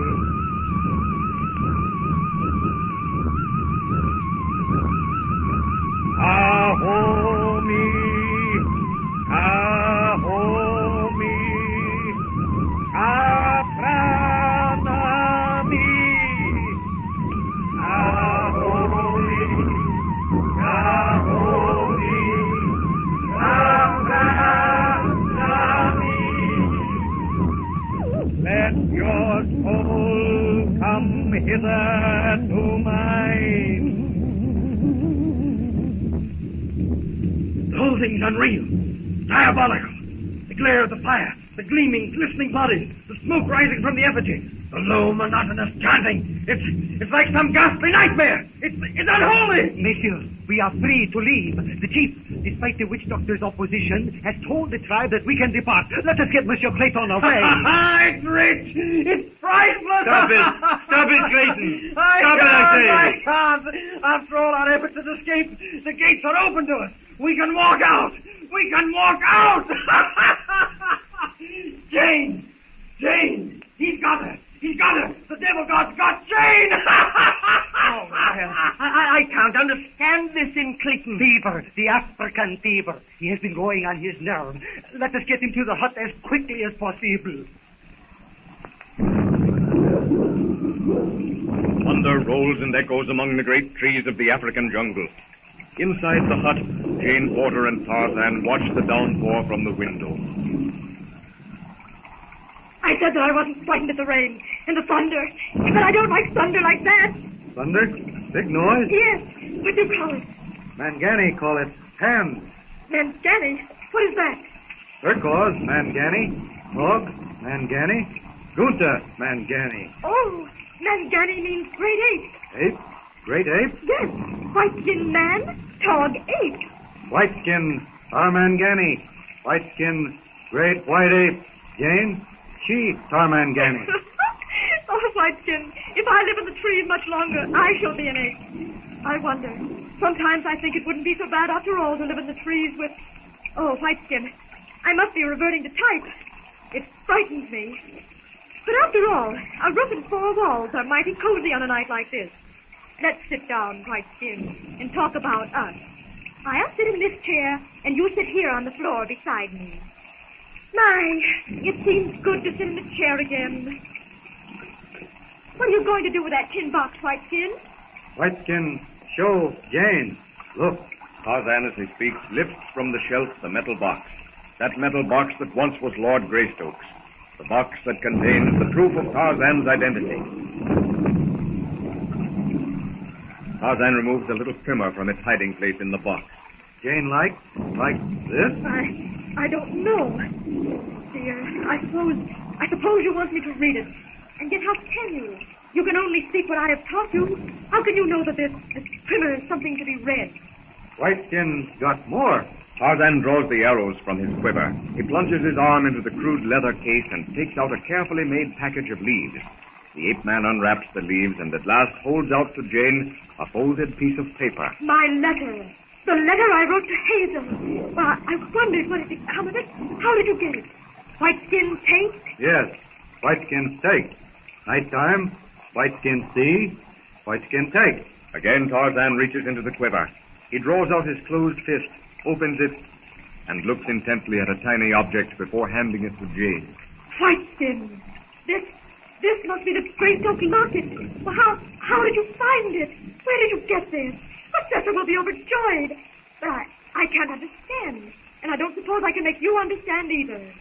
hither to mine. The whole thing's unreal. Diabolical. The glare of the fire, the gleaming, glistening bodies, the smoke rising from the effigy, the low, monotonous chanting. It's like some ghastly nightmare. It's unholy. Messieurs, we are free to leave. The chief, despite the witch doctor's opposition, has told the tribe that we can depart. Let us get Monsieur Clayton away. It's rich. It's priceless. Stop it. Stop it, Clayton. Stop it, I say. I can't. After all our efforts at escape, the gates are open to us. We can walk out. We can walk out. Jane. Jane. He's got her. He's got her. The devil god's got Jane. Oh, I can't understand this in Clayton. Tabor, the African Tabor. He has been going on his nerve. Let us get him to the hut as quickly as possible. Thunder rolls and echoes among the great trees of the African jungle. Inside the hut, Jane Porter and Tarzan watch the downpour from the window. I said that I wasn't frightened at the rain and the thunder, but I don't like thunder like that. Thunder? Big noise? Yes. What do you call it? Mangani call it hand. Mangani? What is that? Turquoise, Mangani. Hog, Mangani. Gunta, Mangani. Oh, Mangani means great ape. Ape? Great ape? Yes. White-skinned man, tog ape. White-skin, Tarmangani. White-skin, great white ape. Jane, she, Tarmangani. Oh, White-skin, if I live in the trees much longer, I shall be an ape. I wonder. Sometimes I think it wouldn't be so bad after all to live in the trees with... Oh, White-skin, I must be reverting to type. It frightens me. But after all, a roof and four walls are mighty cozy on a night like this. Let's sit down, White-skin, and talk about us. I'll sit in this chair, and you sit here on the floor beside me. My, it seems good to sit in the chair again. What are you going to do with that tin box, White-skin? White-skin, show Jane. Look. Tarzan, as he speaks, lifts from the shelf the metal box. That metal box that once was Lord Greystoke's. The box that contains the proof of Tarzan's identity. Tarzan removes a little primer from its hiding place in the box. Jane like this? I don't know. Dear, I suppose you want me to read it. And yet how can you? You can only speak what I have taught you. How can you know that this primer is something to be read? White-skin got more. Tarzan draws the arrows from his quiver. He plunges his arm into the crude leather case and takes out a carefully made package of leaves. The ape man unwraps the leaves and at last holds out to Jane a folded piece of paper. My letter. The letter I wrote to Hazel. Well, I wondered what had become of it. How did you get it? White-skin take? Yes, white-skin take. Nighttime, white-skin see, white-skin take. Again, Tarzan reaches into the quiver. He draws out his closed fist, opens it, and looks intently at a tiny object before handing it to Jane. White-skin. This must be the Greystoke locket. Well, how did you find it? Where did you get this? Professor will be overjoyed. But I can't understand. And I don't suppose I can make you understand either.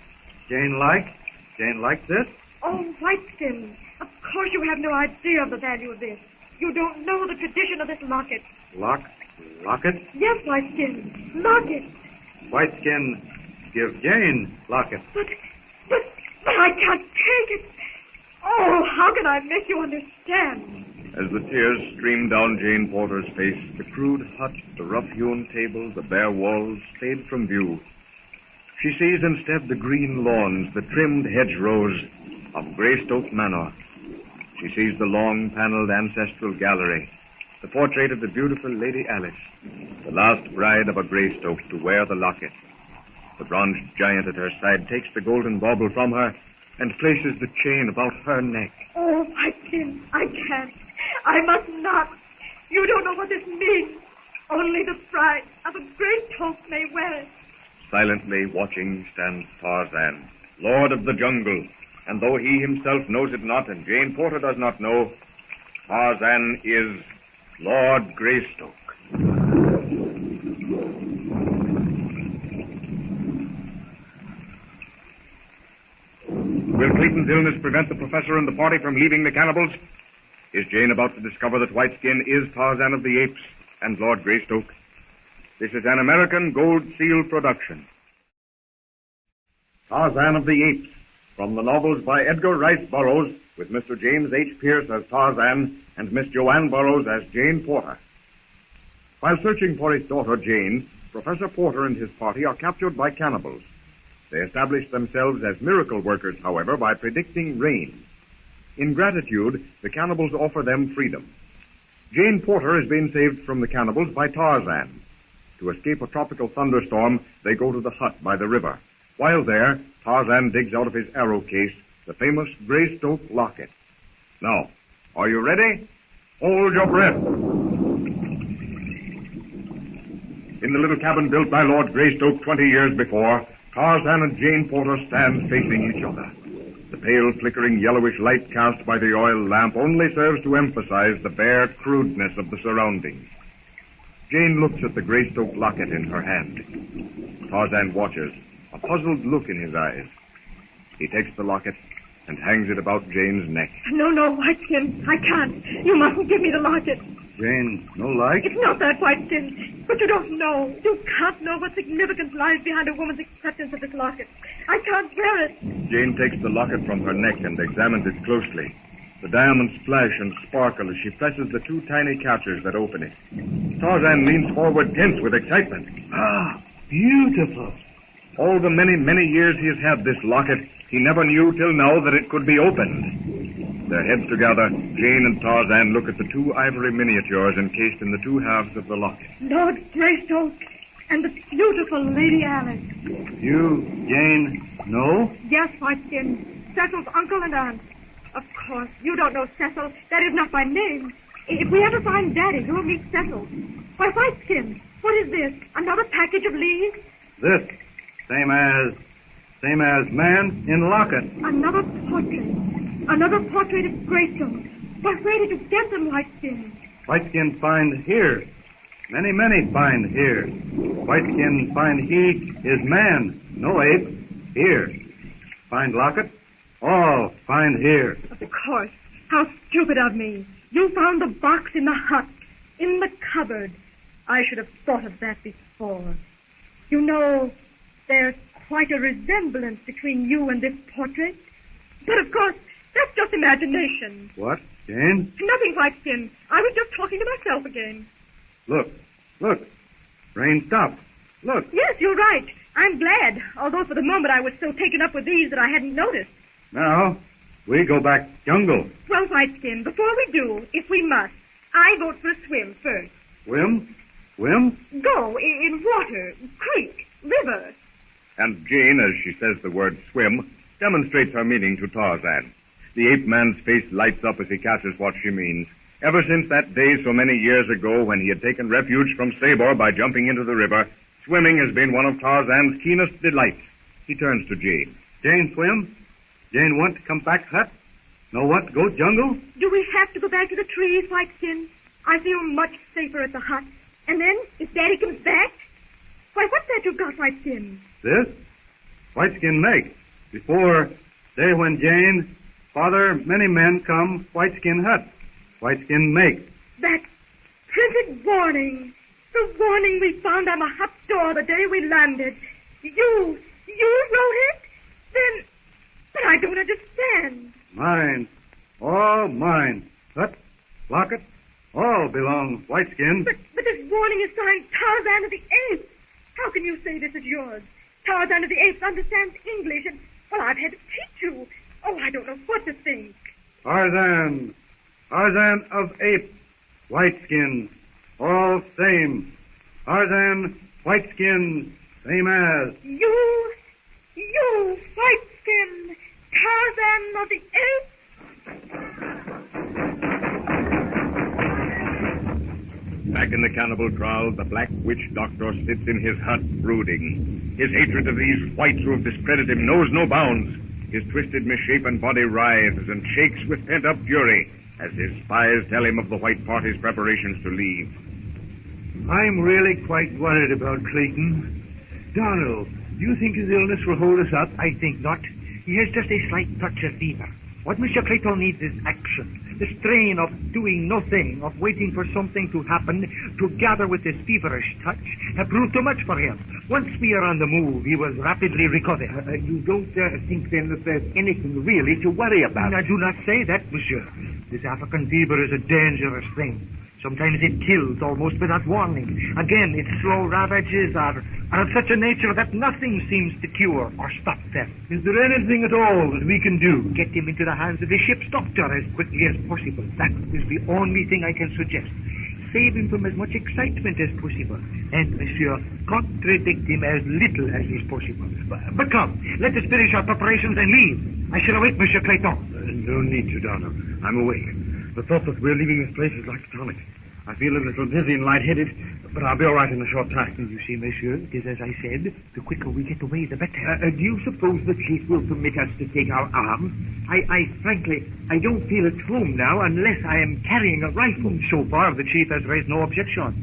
Jane like this? Oh, White-skin. Of course you have no idea of the value of this. You don't know the tradition of this locket. Locket? Yes, White-skin. Locket. White-skin, give Jane locket. But I can't take it. Oh, how can I make you understand? As the tears stream down Jane Porter's face, the crude hut, the rough-hewn table, the bare walls fade from view. She sees instead the green lawns, the trimmed hedgerows of Greystoke Manor. She sees the long-paneled ancestral gallery, the portrait of the beautiful Lady Alice, the last bride of a Greystoke to wear the locket. The bronzed giant at her side takes the golden bauble from her and places the chain about her neck. Oh, White-skin, I can't. I must not. You don't know what this means. Only the bride of a Greystoke may wear it. Silently watching stands Tarzan, lord of the jungle, and though he himself knows it not and Jane Porter does not know, Tarzan is Lord Greystoke. Will Clayton's illness prevent the professor and the party from leaving the cannibals? Is Jane about to discover that Whiteskin is Tarzan of the Apes and Lord Greystoke? This is an American Gold Seal production. Tarzan of the Apes, from the novels by Edgar Rice Burroughs, with Mr. James H. Pierce as Tarzan and Miss Joanne Burroughs as Jane Porter. While searching for his daughter Jane, Professor Porter and his party are captured by cannibals. They establish themselves as miracle workers, however, by predicting rain. In gratitude, the cannibals offer them freedom. Jane Porter is being saved from the cannibals by Tarzan. To escape a tropical thunderstorm, they go to the hut by the river. While there, Tarzan digs out of his arrow case the famous Greystoke locket. Now, are you ready? Hold your breath. In the little cabin built by Lord Greystoke 20 years before, Tarzan and Jane Porter stand facing each other. The pale, flickering, yellowish light cast by the oil lamp only serves to emphasize the bare crudeness of the surroundings. Jane looks at the Greystoke locket in her hand. Tarzan watches, a puzzled look in his eyes. He takes the locket and hangs it about Jane's neck. No, Whiteskin, I can't. You mustn't give me the locket. Jane, no like? It's not that, Whiteskin. But you don't know. You can't know what significance lies behind a woman's acceptance of this locket. I can't wear it. Jane takes the locket from her neck and examines it closely. The diamonds flash and sparkle as she presses the two tiny catches that open it. Tarzan leans forward tense with excitement. Ah, beautiful. All the many, many years he has had this locket, he never knew till now that it could be opened. Their heads together, Jane and Tarzan look at the two ivory miniatures encased in the two halves of the locket. Lord Greystoke and the beautiful Lady Alice. You, Jane, know? Yes, Whiteskin. Cecil's uncle and aunt. Of course, you don't know Cecil. That is not my name. If we ever find Daddy, you'll meet Cecil. Why, Whiteskin, what is this? Another package of leaves? This. Same as man in locket. Another portrait. Another portrait of Greystone. Why, where did you get them, Whiteskin? Whiteskin find here. Many find here. Whiteskin find he is man, no ape, here. Find locket, all find here. Of course. How stupid of me. You found the box in the hut, in the cupboard. I should have thought of that before. You know, there's quite a resemblance between you and this portrait. But of course, that's just imagination. What, Jane? Nothing, Whiteskin. I was just talking to myself again. Look. Rain stopped. Look. Yes, you're right. I'm glad, although for the moment I was so taken up with these that I hadn't noticed. Now, we go back jungle. Well, Whiteskin, before we do, if we must, I vote for a swim first. Swim? Go in water, creek, river. And Jane, as she says the word swim, demonstrates her meaning to Tarzan. The ape man's face lights up as he catches what she means. Ever since that day so many years ago when he had taken refuge from Tabor by jumping into the river, swimming has been one of Tarzan's keenest delights. He turns to Jane. Jane swim? Jane want to come back hut? Know what? Go jungle? Do we have to go back to the trees, Whiteskin? I feel much safer at the hut. And then, if Daddy comes back? Why, what's that you've got, Whiteskin? This? Whiteskin make. Before day when Jane, father, many men come, Whiteskin hut. Whiteskin make. That printed warning. The warning we found on the hut door the day we landed. You wrote it? Then, but I don't understand. Mine. All mine. Hut, locket, all belong Whiteskin. But this warning is signed Tarzan of the Apes. How can you say this is yours? Tarzan of the Apes understands English, and, well, I've had to teach you. Oh, I don't know what to think. Tarzan of Apes, Whiteskin, all same. Tarzan, Whiteskin, same as. You, Whiteskin, Tarzan of the Apes? Back in the cannibal kraal, the black witch doctor sits in his hut brooding. His hatred of these whites who have discredited him knows no bounds. His twisted, misshapen body writhes and shakes with pent-up fury as his spies tell him of the white party's preparations to leave. I'm really quite worried about Clayton. Donald, do you think his illness will hold us up? I think not. He has just a slight touch of fever. What Monsieur Clayton needs is action. The strain of doing nothing, of waiting for something to happen, together with this feverish touch, have proved too much for him. Once we are on the move, he will rapidly recover. You don't think, then, that there's anything really to worry about? I do not say that, monsieur. This African fever is a dangerous thing. Sometimes it kills almost without warning. Again, its slow ravages are of such a nature that nothing seems to cure or stop them. Is there anything at all that we can do? Get him into the hands of the ship's doctor as quickly as possible. That is the only thing I can suggest. Save him from as much excitement as possible. And, monsieur, contradict him as little as is possible. But come, let us finish our preparations and leave. I shall await Monsieur Clayton. No need to, Darno. I'm awake. The thought that we're leaving this place is like a tonic. I feel a little dizzy and lightheaded, but I'll be all right in a short time. You see, monsieur, it is as I said. The quicker we get away, the better. Do you suppose the chief will permit us to take our arms? Frankly, I don't feel at home now unless I am carrying a rifle. So far, the chief has raised no objection.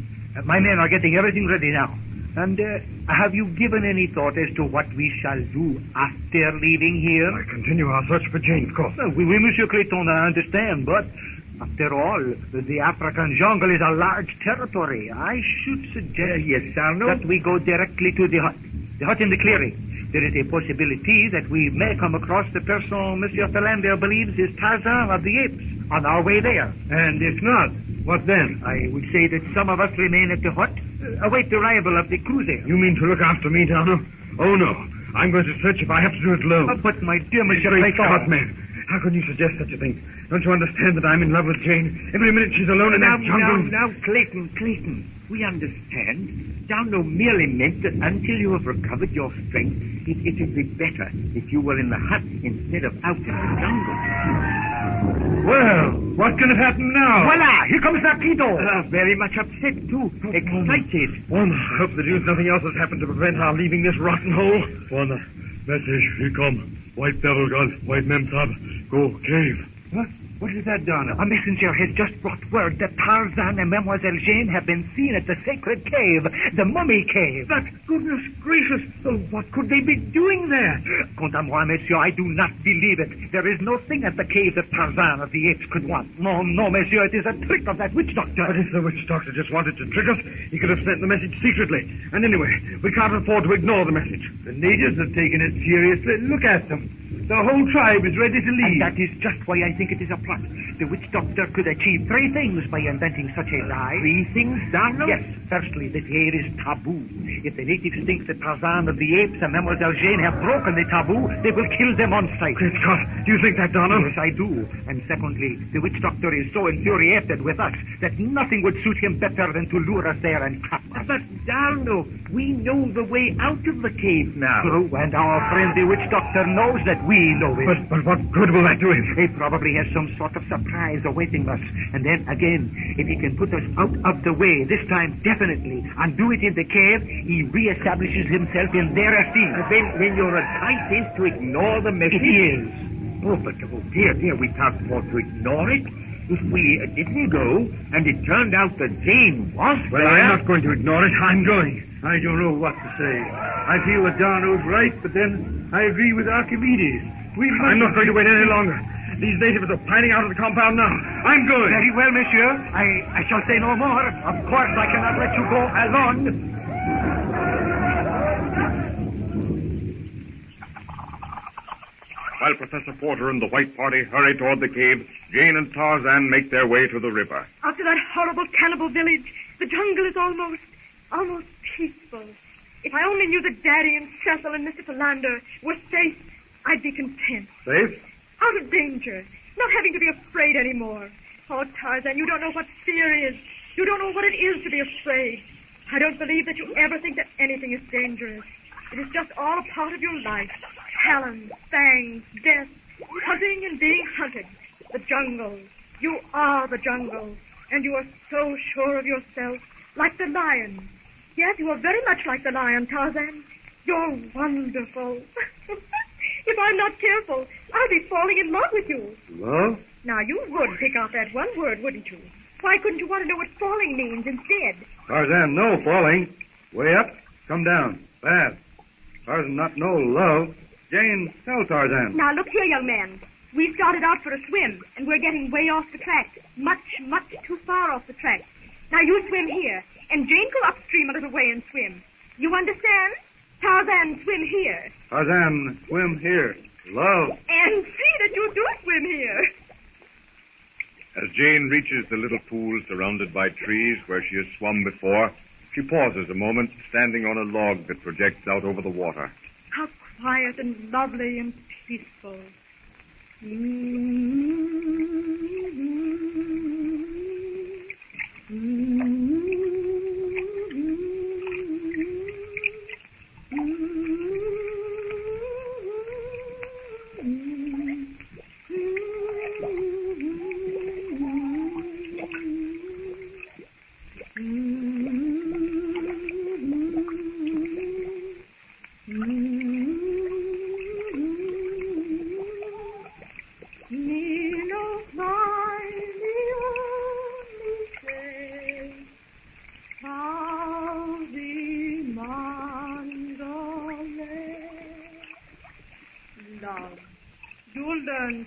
My men are getting everything ready now. And have you given any thought as to what we shall do after leaving here? I continue our search for Jane, of course. Oui, Monsieur Clayton, I understand, but after all, the African jungle is a large territory. I should suggest that we go directly to the hut in the clearing. There is a possibility that we may come across the person Monsieur Philander believes is Tarzan of the Apes on our way there. And if not, what then? I would say that some of us remain at the hut, await the arrival of the cruiser. You mean to look after me, Darno? Oh, no. I'm going to search if I have to do it alone. But, my dear Monsieur Clayton... Scott, man. How can you suggest such a thing? Don't you understand that I'm in love with Jane? Every minute she's alone in that jungle. Now, Clayton, we understand. Darno merely meant that until you have recovered your strength, it would be better if you were in the hut instead of out in the jungle. Well, what can have happened now? Voila! Here comes Nakido! Very much upset, too. Excited. One, I hope that nothing else has happened to prevent our leaving this rotten hole. One, message, here come. White devil gun, white memtab, go, cave. What is that, Darno? A messenger has just brought word that Tarzan and Mademoiselle Jane have been seen at the sacred cave, the mummy cave. But goodness gracious, what could they be doing there? Quant à moi, monsieur, I do not believe it. There is no thing at the cave that Tarzan of the Apes could want. No, monsieur, it is a trick of that witch doctor. But if the witch doctor just wanted to trick us, he could have sent the message secretly. And anyway, we can't afford to ignore the message. The natives have taken it seriously. Look at them. The whole tribe is ready to leave. And that is just why I think it is a plot. The witch doctor could achieve 3 things by inventing such a lie. 3 things, Darno? Yes. Firstly, the air is taboo. If the natives think that Tarzan of the Apes and Mademoiselle Jane have broken the taboo, they will kill them on sight. Great Scott, do you think that, Darno? Yes, I do. And secondly, the witch doctor is so infuriated with us that nothing would suit him better than to lure us there and trap us. But, Darno, we know the way out of the cave now. True, and our friend the witch doctor knows that we know it. But what good will that do him? He probably has some sort of surprise awaiting us. And then, again, if he can put us out of the way, this time definitely, and do it in the cave, he reestablishes himself in their esteem. Then your advice is to ignore the message? It is. Oh, but, dear, we can't afford to ignore it. If we didn't go, and it turned out that Jane was Well, there... I'm not going to ignore it. I'm going. I don't know what to say. I feel that Darno's right, but then I agree with Archimedes. I'm not going to wait any longer. These natives are piling out of the compound now. I'm going. Very well, monsieur. I shall say no more. Of course, I cannot let you go alone. While Professor Porter and the white party hurry toward the cave, Jane and Tarzan make their way to the river. After that horrible cannibal village, the jungle is almost peaceful. If I only knew that Daddy and Cecil and Mr. Philander were safe, I'd be content. Safe? Out of danger. Not having to be afraid anymore. Oh, Tarzan, you don't know what fear is. You don't know what it is to be afraid. I don't believe that you ever think that anything is dangerous. It is just all a part of your life. Talons, fangs, death, hunting and being hunted. The jungle. You are the jungle. And you are so sure of yourself, like the lion. Yes, you are very much like the lion, Tarzan. You're wonderful. If I'm not careful, I'll be falling in love with you. Love? Now, you would pick out that one word, wouldn't you? Why couldn't you want to know what falling means instead? Tarzan, no falling. Way up, come down. Fast. Tarzan not know love. Jane, tell Tarzan. Now, look here, young man. We started out for a swim, and we're getting way off the track. Much, much too far off the track. Now you swim here, and Jane go upstream a little way and swim. You understand? Tarzan, swim here. Tarzan, swim here. Love. And see that you do swim here. As Jane reaches the little pool surrounded by trees where she has swum before, she pauses a moment, standing on a log that projects out over the water. How quiet and lovely and peaceful.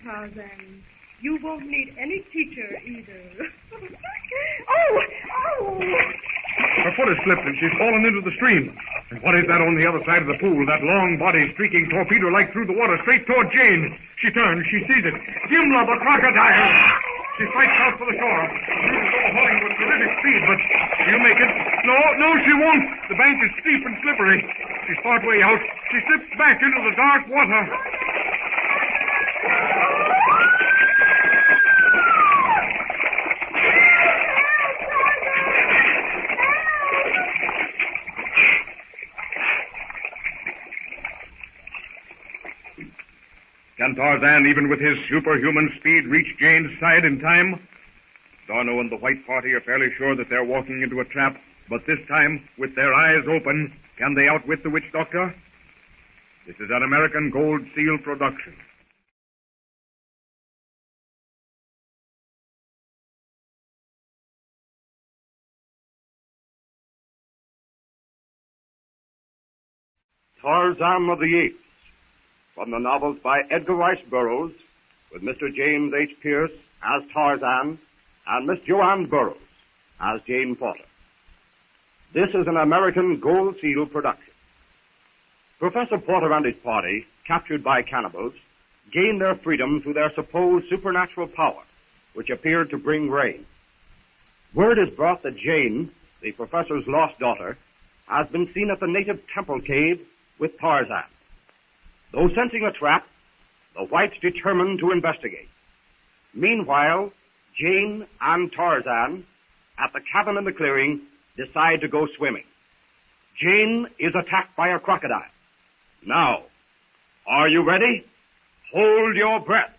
Tarzan. You won't need any teacher either. Oh! Her foot has slipped and she's fallen into the stream. And what is that on the other side of the pool? That long body streaking torpedo-like through the water straight toward Jane. She turns. She sees it. Gimla, the crocodile! She fights out for the shore. She's overhauling with terrific speed, but she'll make it. No, she won't. The bank is steep and slippery. She's partway out. She slips back into the dark water. Can Tarzan, even with his superhuman speed, reach Jane's side in time? Darno and the white party are fairly sure that they're walking into a trap, but this time, with their eyes open, can they outwit the witch doctor? This is an American Gold Seal production. Tarzan of the Apes, from the novels by Edgar Rice Burroughs, with Mr. James H. Pierce as Tarzan and Miss Joanne Burroughs as Jane Porter. This is an American Gold Seal production. Professor Porter and his party, captured by cannibals, gained their freedom through their supposed supernatural power, which appeared to bring rain. Word is brought that Jane, the professor's lost daughter, has been seen at the native temple cave with Tarzan. Though sensing a trap, the whites determined to investigate. Meanwhile, Jane and Tarzan, at the cabin in the clearing, decide to go swimming. Jane is attacked by a crocodile. Now, are you ready? Hold your breath.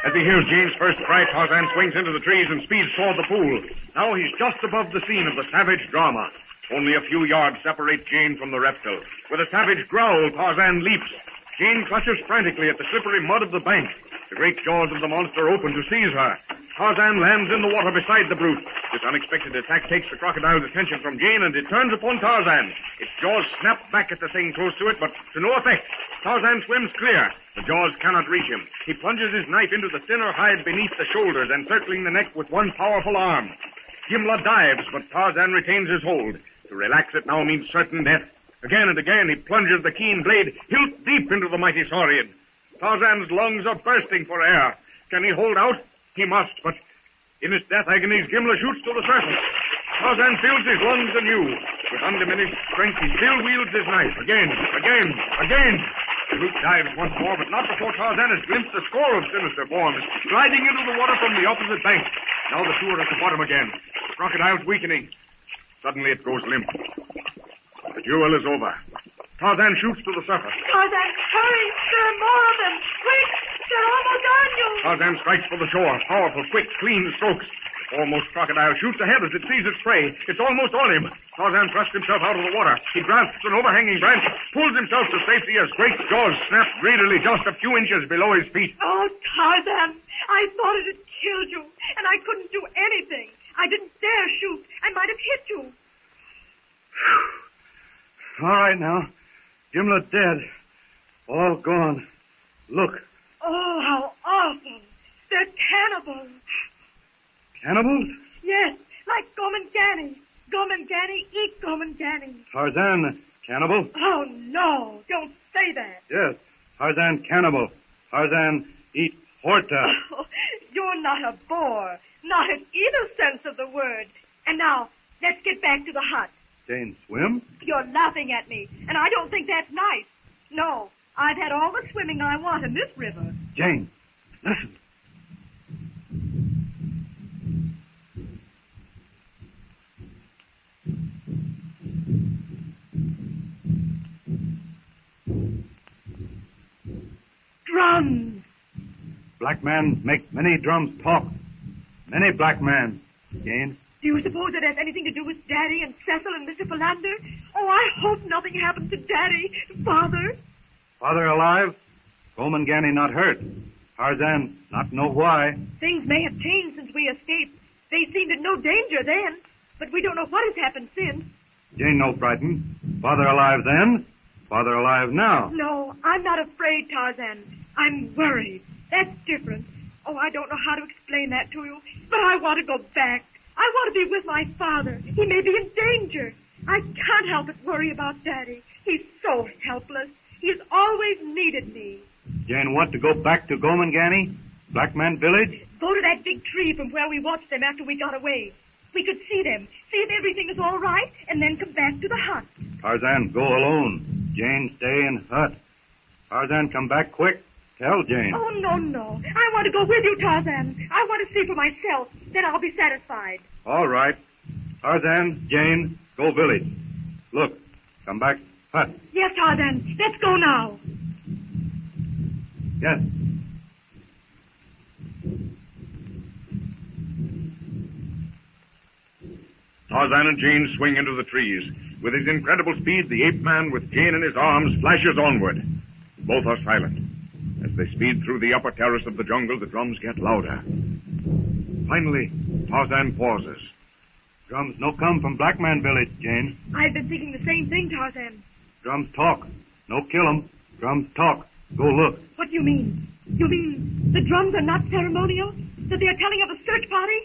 As he hears Jane's first cry, Tarzan swings into the trees and speeds toward the pool. Now he's just above the scene of the savage drama. Only a few yards separate Jane from the reptile. With a savage growl, Tarzan leaps. Jane clutches frantically at the slippery mud of the bank. The great jaws of the monster open to seize her. Tarzan lands in the water beside the brute. This unexpected attack takes the crocodile's attention from Jane, and it turns upon Tarzan. Its jaws snap back at the thing close to it, but to no effect. Tarzan swims clear. The jaws cannot reach him. He plunges his knife into the thinner hide beneath the shoulders, encircling the neck with one powerful arm. Gimla dives, but Tarzan retains his hold. To relax it now means certain death. Again and again he plunges the keen blade hilt deep into the mighty saurian. Tarzan's lungs are bursting for air. Can he hold out? He must, but in his death agonies, Gimla shoots to the surface. Tarzan fills his lungs anew. With undiminished strength, he still wields his knife. Again. The brute dives once more, but not before Tarzan has glimpsed a score of sinister forms, gliding into the water from the opposite bank. Now the two are at the bottom again. The crocodile's weakening. Suddenly it goes limp. The duel is over. Tarzan shoots to the surface. Tarzan, hurry! There are more of them! Quick! They're almost on you! Tarzan strikes for the shore. Powerful, quick, clean strokes. The foremost crocodile shoots ahead as it sees its prey. It's almost on him. Tarzan thrusts himself out of the water. He grasps an overhanging branch, pulls himself to safety as great jaws snap greedily just a few inches below his feet. Oh, Tarzan! I thought it had killed you, and I couldn't do anything. I didn't dare shoot. I might have hit you. All right now. Gimlet dead. All gone. Look. Oh, how awful. They're cannibals. Cannibals? Yes, like Gomangani. Gomangani eat Gomangani. Tarzan, cannibal? Oh, no. Don't say that. Yes. Tarzan, cannibal. Tarzan, eat Horta. Oh, you're not a bore. Not in either sense of the word. And now, let's get back to the hut. Jane, swim? You're laughing at me, and I don't think that's nice. No, I've had all the swimming I want in this river. Jane, listen. Drums. Black man make many drums talk. Many black man. Jane? Do you suppose it has anything to do with Daddy and Cecil and Mr. Philander? Oh, I hope nothing happens to Daddy. Father? Father alive? Gomangani not hurt. Tarzan not know why. Things may have changed since we escaped. They seemed in no danger then, but we don't know what has happened since. Jane no frightened. Father alive then? Father alive now. No, I'm not afraid, Tarzan. I'm worried. That's different. Oh, I don't know how to explain that to you, but I want to go back. I want to be with my father. He may be in danger. I can't help but worry about Daddy. He's so helpless. He's always needed me. Jane want to go back to Gomangani? Black Man village? Go to that big tree from where we watched them after we got away. We could see them, see if everything is all right, and then come back to the hut. Tarzan, go alone. Jane, stay in hut. Tarzan, come back quick. Tell Jane. Oh, no, no. I want to go with you, Tarzan. I want to see for myself. Then I'll be satisfied. All right. Tarzan, Jane, go village. Look, come back hut. Yes, Tarzan. Let's go now. Yes. Tarzan and Jane swing into the trees. With his incredible speed, the ape man with Jane in his arms flashes onward. Both are silent. As they speed through the upper terrace of the jungle, the drums get louder. Finally, Tarzan pauses. Drums no come from Black Man village, Jane. I've been thinking the same thing, Tarzan. Drums talk. No kill 'em. Drums talk. Go look. What do you mean? You mean the drums are not ceremonial? That they are telling of a search party?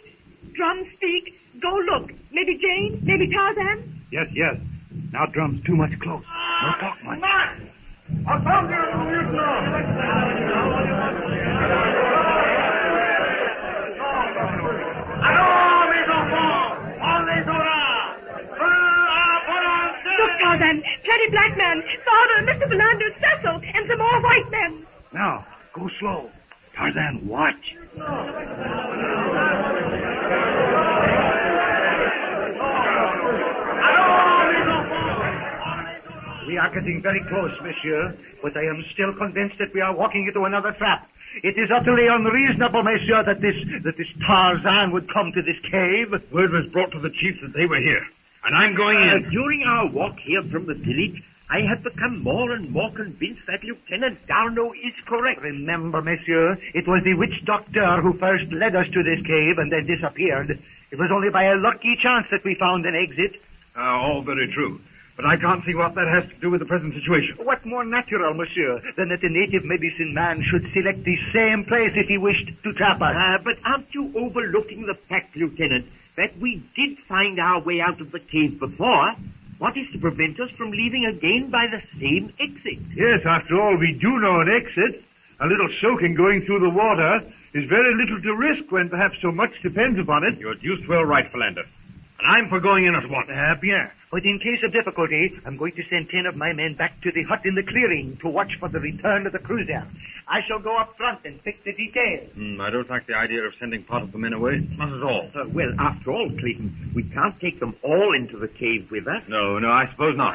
Drums speak. Go look. Maybe Jane? Maybe Tarzan? Yes, yes. Now drums too much close. No talk much. Look, Tarzan. Plenty black men. Father, Mr. Philander, Cecil, and some more white men. Now, go slow. Tarzan, watch. We are getting very close, monsieur, but I am still convinced that we are walking into another trap. It is utterly unreasonable, monsieur, that this Tarzan would come to this cave. Word was brought to the chief that they were here, and I'm going in. During our walk here from the village, I have become more and more convinced that Lieutenant Darno is correct. Remember, monsieur, it was the witch doctor who first led us to this cave and then disappeared. It was only by a lucky chance that we found an exit. All very true. But I can't see what that has to do with the present situation. What more natural, monsieur, than that the native medicine man should select the same place if he wished to trap us? But aren't you overlooking the fact, Lieutenant, that we did find our way out of the cave before? What is to prevent us from leaving again by the same exit? Yes, after all, we do know an exit. A little soaking going through the water is very little to risk when perhaps so much depends upon it. You're deuced well right, Philander. And I'm for going in at once. Bien. But in case of difficulty, I'm going to send 10 of my men back to the hut in the clearing to watch for the return of the cruiser. I shall go up front and fix the details. I don't like the idea of sending part of the men away. Not at all. Well, after all, Clayton, we can't take them all into the cave with us. No, I suppose not.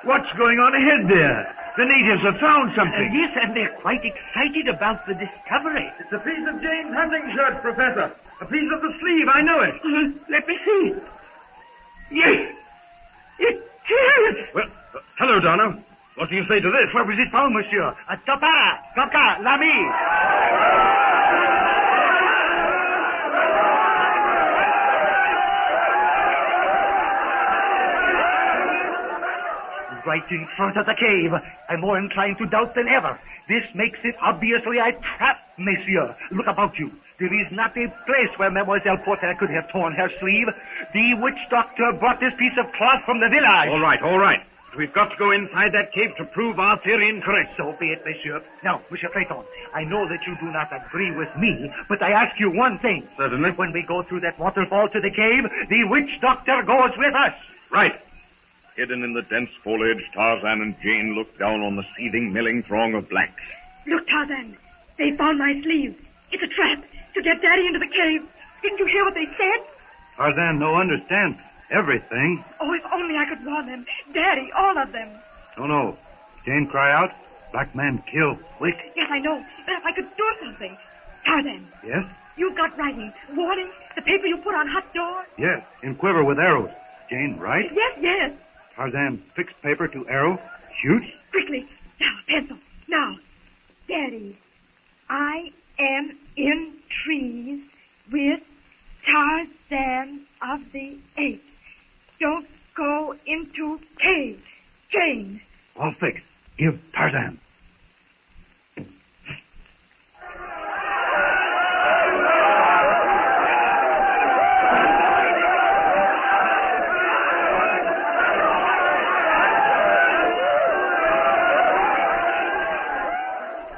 What's going on ahead there? The natives have found something. Yes, and they're quite excited about the discovery. It's a piece of Jane's hunting shirt, Professor. A piece of the sleeve, I know it. Let me see. Yes, it is. Well, hello, Darno. What do you say to this? Where was it found, monsieur? At Tabor, l'ami. Right in front of the cave. I'm more inclined to doubt than ever. This makes it obviously a trap, monsieur. Look about you. There is not a place where Mademoiselle Porter could have torn her sleeve. The witch doctor brought this piece of cloth from the village. All right. We've got to go inside that cave to prove our theory incorrect. So be it, monsieur. Now, Monsieur Clayton, I know that you do not agree with me, but I ask you one thing. Certainly. When we go through that waterfall to the cave, the witch doctor goes with us. Right. Hidden in the dense foliage, Tarzan and Jane looked down on the seething, milling throng of blacks. Look, Tarzan. They found my sleeve. It's a trap to get Daddy into the cave. Didn't you hear what they said? Tarzan no understand everything. Oh, if only I could warn them. Daddy, all of them. No. Jane cry out, black man kill, quick. Yes, I know. But if I could do something. Tarzan. Yes? You've got writing. Warning. The paper you put on hot door. Yes, in quiver with arrows. Jane, right? Yes. Tarzan fix paper to arrow, shoot. Quickly. Now, pencil. Now. Daddy, I am in trees with Tarzan of the Apes. Don't go into cave. Jane. All fixed. Give Tarzan.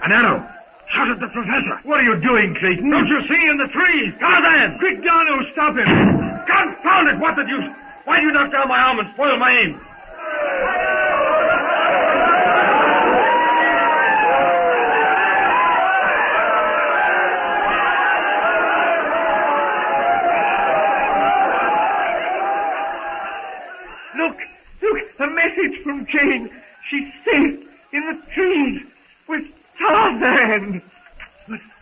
An arrow. Shot at the professor. What are you doing, Clayton? Don't you see in the trees? Tarzan! Quick, Darno, stop him. Confound it! What did you... Why did you knock down my arm and spoil my aim? Look, a message from Jane. She's safe in the trees with Tarzan.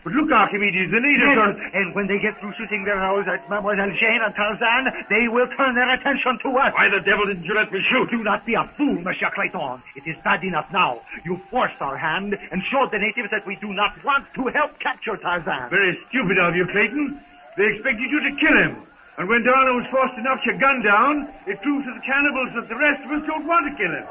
But look, Archimedes, the leaders are... And when they get through shooting their arrows at Mademoiselle Jane and Tarzan, they will turn their attention to us. Why the devil didn't you let me shoot? Do not be a fool, Monsieur Clayton. It is bad enough now. You forced our hand and showed the natives that we do not want to help capture Tarzan. Very stupid of you, Clayton. They expected you to kill him. And when Darno was forced to knock your gun down, it proved to the cannibals that the rest of us don't want to kill him.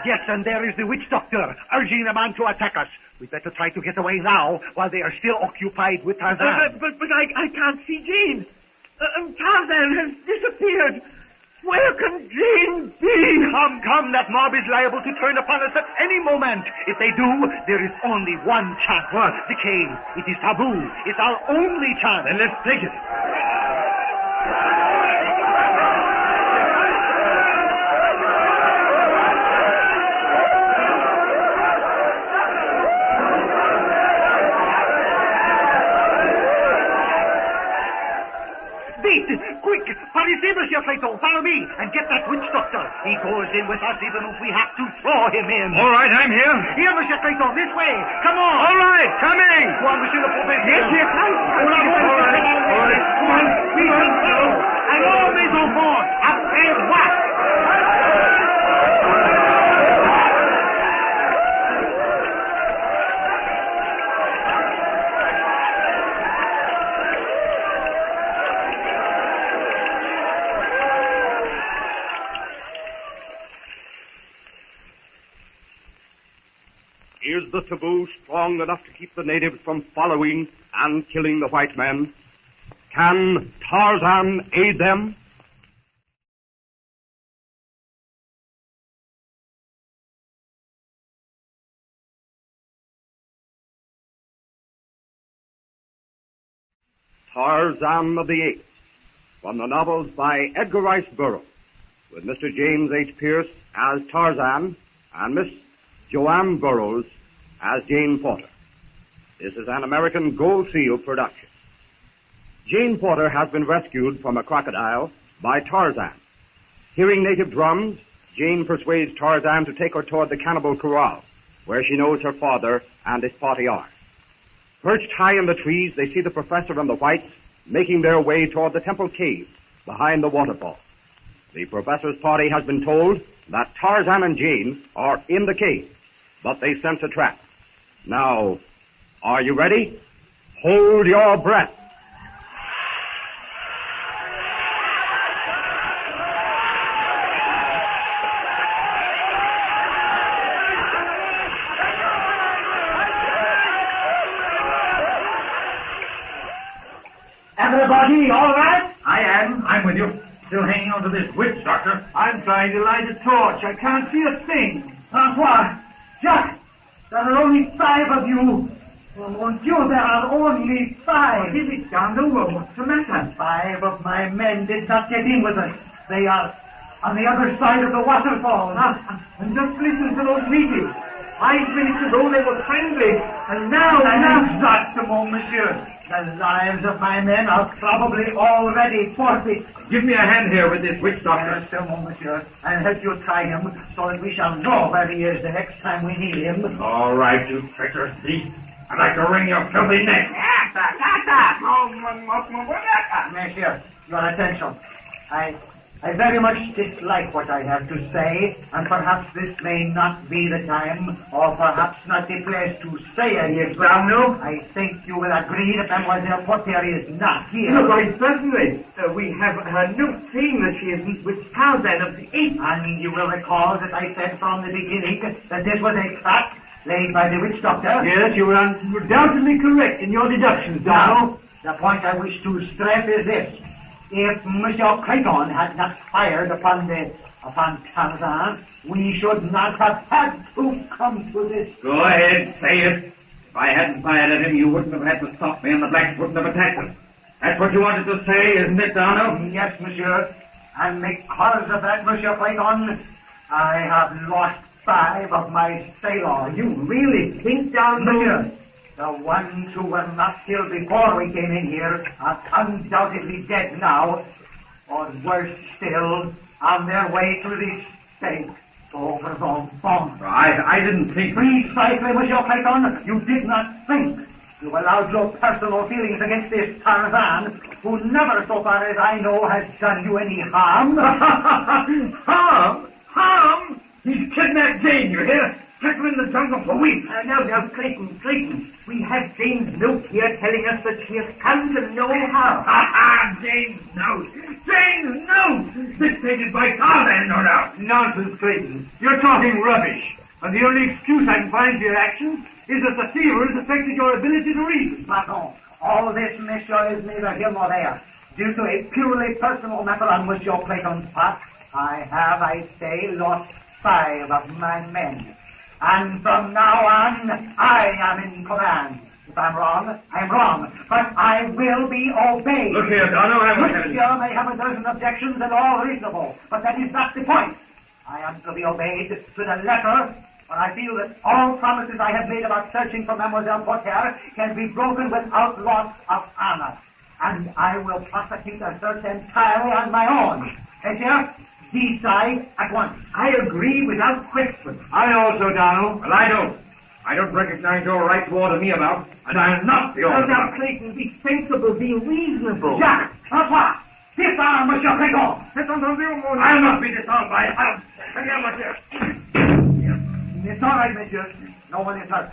Yes, and there is the witch doctor, urging the man to attack us. We'd better try to get away now, while they are still occupied with Tarzan. But I can't see Jane. Tarzan has disappeared. Where can Jane be? Come, that mob is liable to turn upon us at any moment. If they do, there is only one chance. What? The cave. It is taboo. It's our only chance. Then let's take it. Quick! Parissez, Monsieur Clayton. Follow me and get that witch doctor. He goes in with us even if we have to throw him in. All right, I'm here. Here, Monsieur Clayton, this way. Come on. All right, coming. Go on, Monsieur le Professeur. Yes. All right. Come on. We will go. Alors, mes enfants, après moi. Is the taboo strong enough to keep the natives from following and killing the white men? Can Tarzan aid them? Tarzan of the Apes, from the novels by Edgar Rice Burroughs, with Mr. James H. Pierce as Tarzan and Miss Joanne Burroughs as Jane Porter. This is an American Gold Seal production. Jane Porter has been rescued from a crocodile by Tarzan. Hearing native drums, Jane persuades Tarzan to take her toward the cannibal corral, where she knows her father and his party are. Perched high in the trees, they see the professor and the whites making their way toward the temple cave behind the waterfall. The professor's party has been told that Tarzan and Jane are in the cave, but they sense a trap. Now, are you ready? Hold your breath. Everybody, all right? I am. I'm with you. Still hanging on to this witch, Doctor. I'm trying to light a torch. I can't see a thing. Francois, Jack, there are only 5 of you. Oh, mon Dieu, there are only 5. What is it, Jungle? What's the matter? 5 of my men did not get in with us. They are on the other side of the waterfall. And just listen to those natives. 5 minutes ago they were friendly, and now... Exactement, monsieur. The lives of my men are probably already forfeit. Give me a hand here with this witch doctor. Still, monsieur. I'll help you try him so that we shall know where he is the next time we need him. All right, you treacherous beast. I'd like to wring your filthy neck. Monsieur, your attention. I very much dislike what I have to say, and perhaps this may not be the time, or perhaps not the place to say it. Brownlow, I think you will agree that Mademoiselle Potter is not here. No, why, certainly. We have her note saying that she is with Tarzan of the Apes. And you will recall that I said from the beginning that this was a trap laid by the witch doctor. Yes, you were undoubtedly correct in your deductions, Donald. The point I wish to stress is this. If Monsieur Clayton had not fired upon Tarzan, we should not have had to come to this. Go ahead, say it. If I hadn't fired at him, you wouldn't have had to stop me, and the blacks wouldn't have attacked us. That's what you wanted to say, isn't it, Donald? Yes, monsieur. And because of that, Monsieur Clayton, I have lost 5 of my sailors. You really think, Donald? Monsieur, the ones who were not killed before we came in here are undoubtedly dead now, or worse still, on their way to the stake. Over the bomb. I didn't think... Precisely, Monsieur Clayton. You did not think. You allowed your personal feelings against this Tarzan, who never, so far as I know, has done you any harm. Harm? Harm? He's kidnapped Jane, you hear? Kept her in the jungle for weeks. Now, Clayton. We have Jane's note here telling us that she has come to know how. Jane's note. Jane's note! Dictated by Tarzan, no doubt. Nonsense, Clayton. You're talking rubbish. And the only excuse I can find for your actions is that the fever has affected your ability to reason. Pardon. All this, monsieur, is neither here nor there. Due to a purely personal matter on Monsieur Clayton's part, I have, I say, lost 5 of my men. And from now on, I am in command. If I'm wrong, I'm wrong. But I will be obeyed. Look here, Donald, Monsieur may have a dozen objections and all reasonable, but that is not the point. I am to be obeyed to the letter, but I feel that all promises I have made about searching for Mademoiselle Potter can be broken without loss of honor. And I will prosecute the search entirely on my own. Monsieur, decide at once. I agree without question. I also, Donald. Well, I don't. I don't recognize your right to order me about, and I'll not be ordered. Now, Clayton, be sensible, be reasonable. Jack, Francois, disarm Monsieur Clayton. I'll not be disarmed by him. It's all right, monsieur. No one is hurt.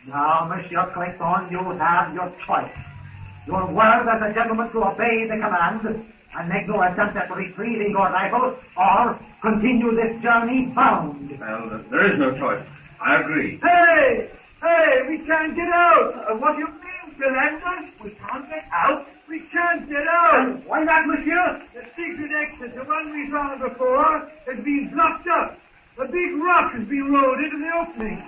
Now, Monsieur Clayton, you have your choice. Your word as a gentleman to obey the command and make no attempt at retrieving your rifle, or continue this journey bound. Well, there is no choice. I agree. Hey, we can't get out. What do you mean, Philander? We can't get out? We can't get out. Why not, monsieur? The secret exit, the one we saw before, has been blocked up. A big rock has been rolled into the opening.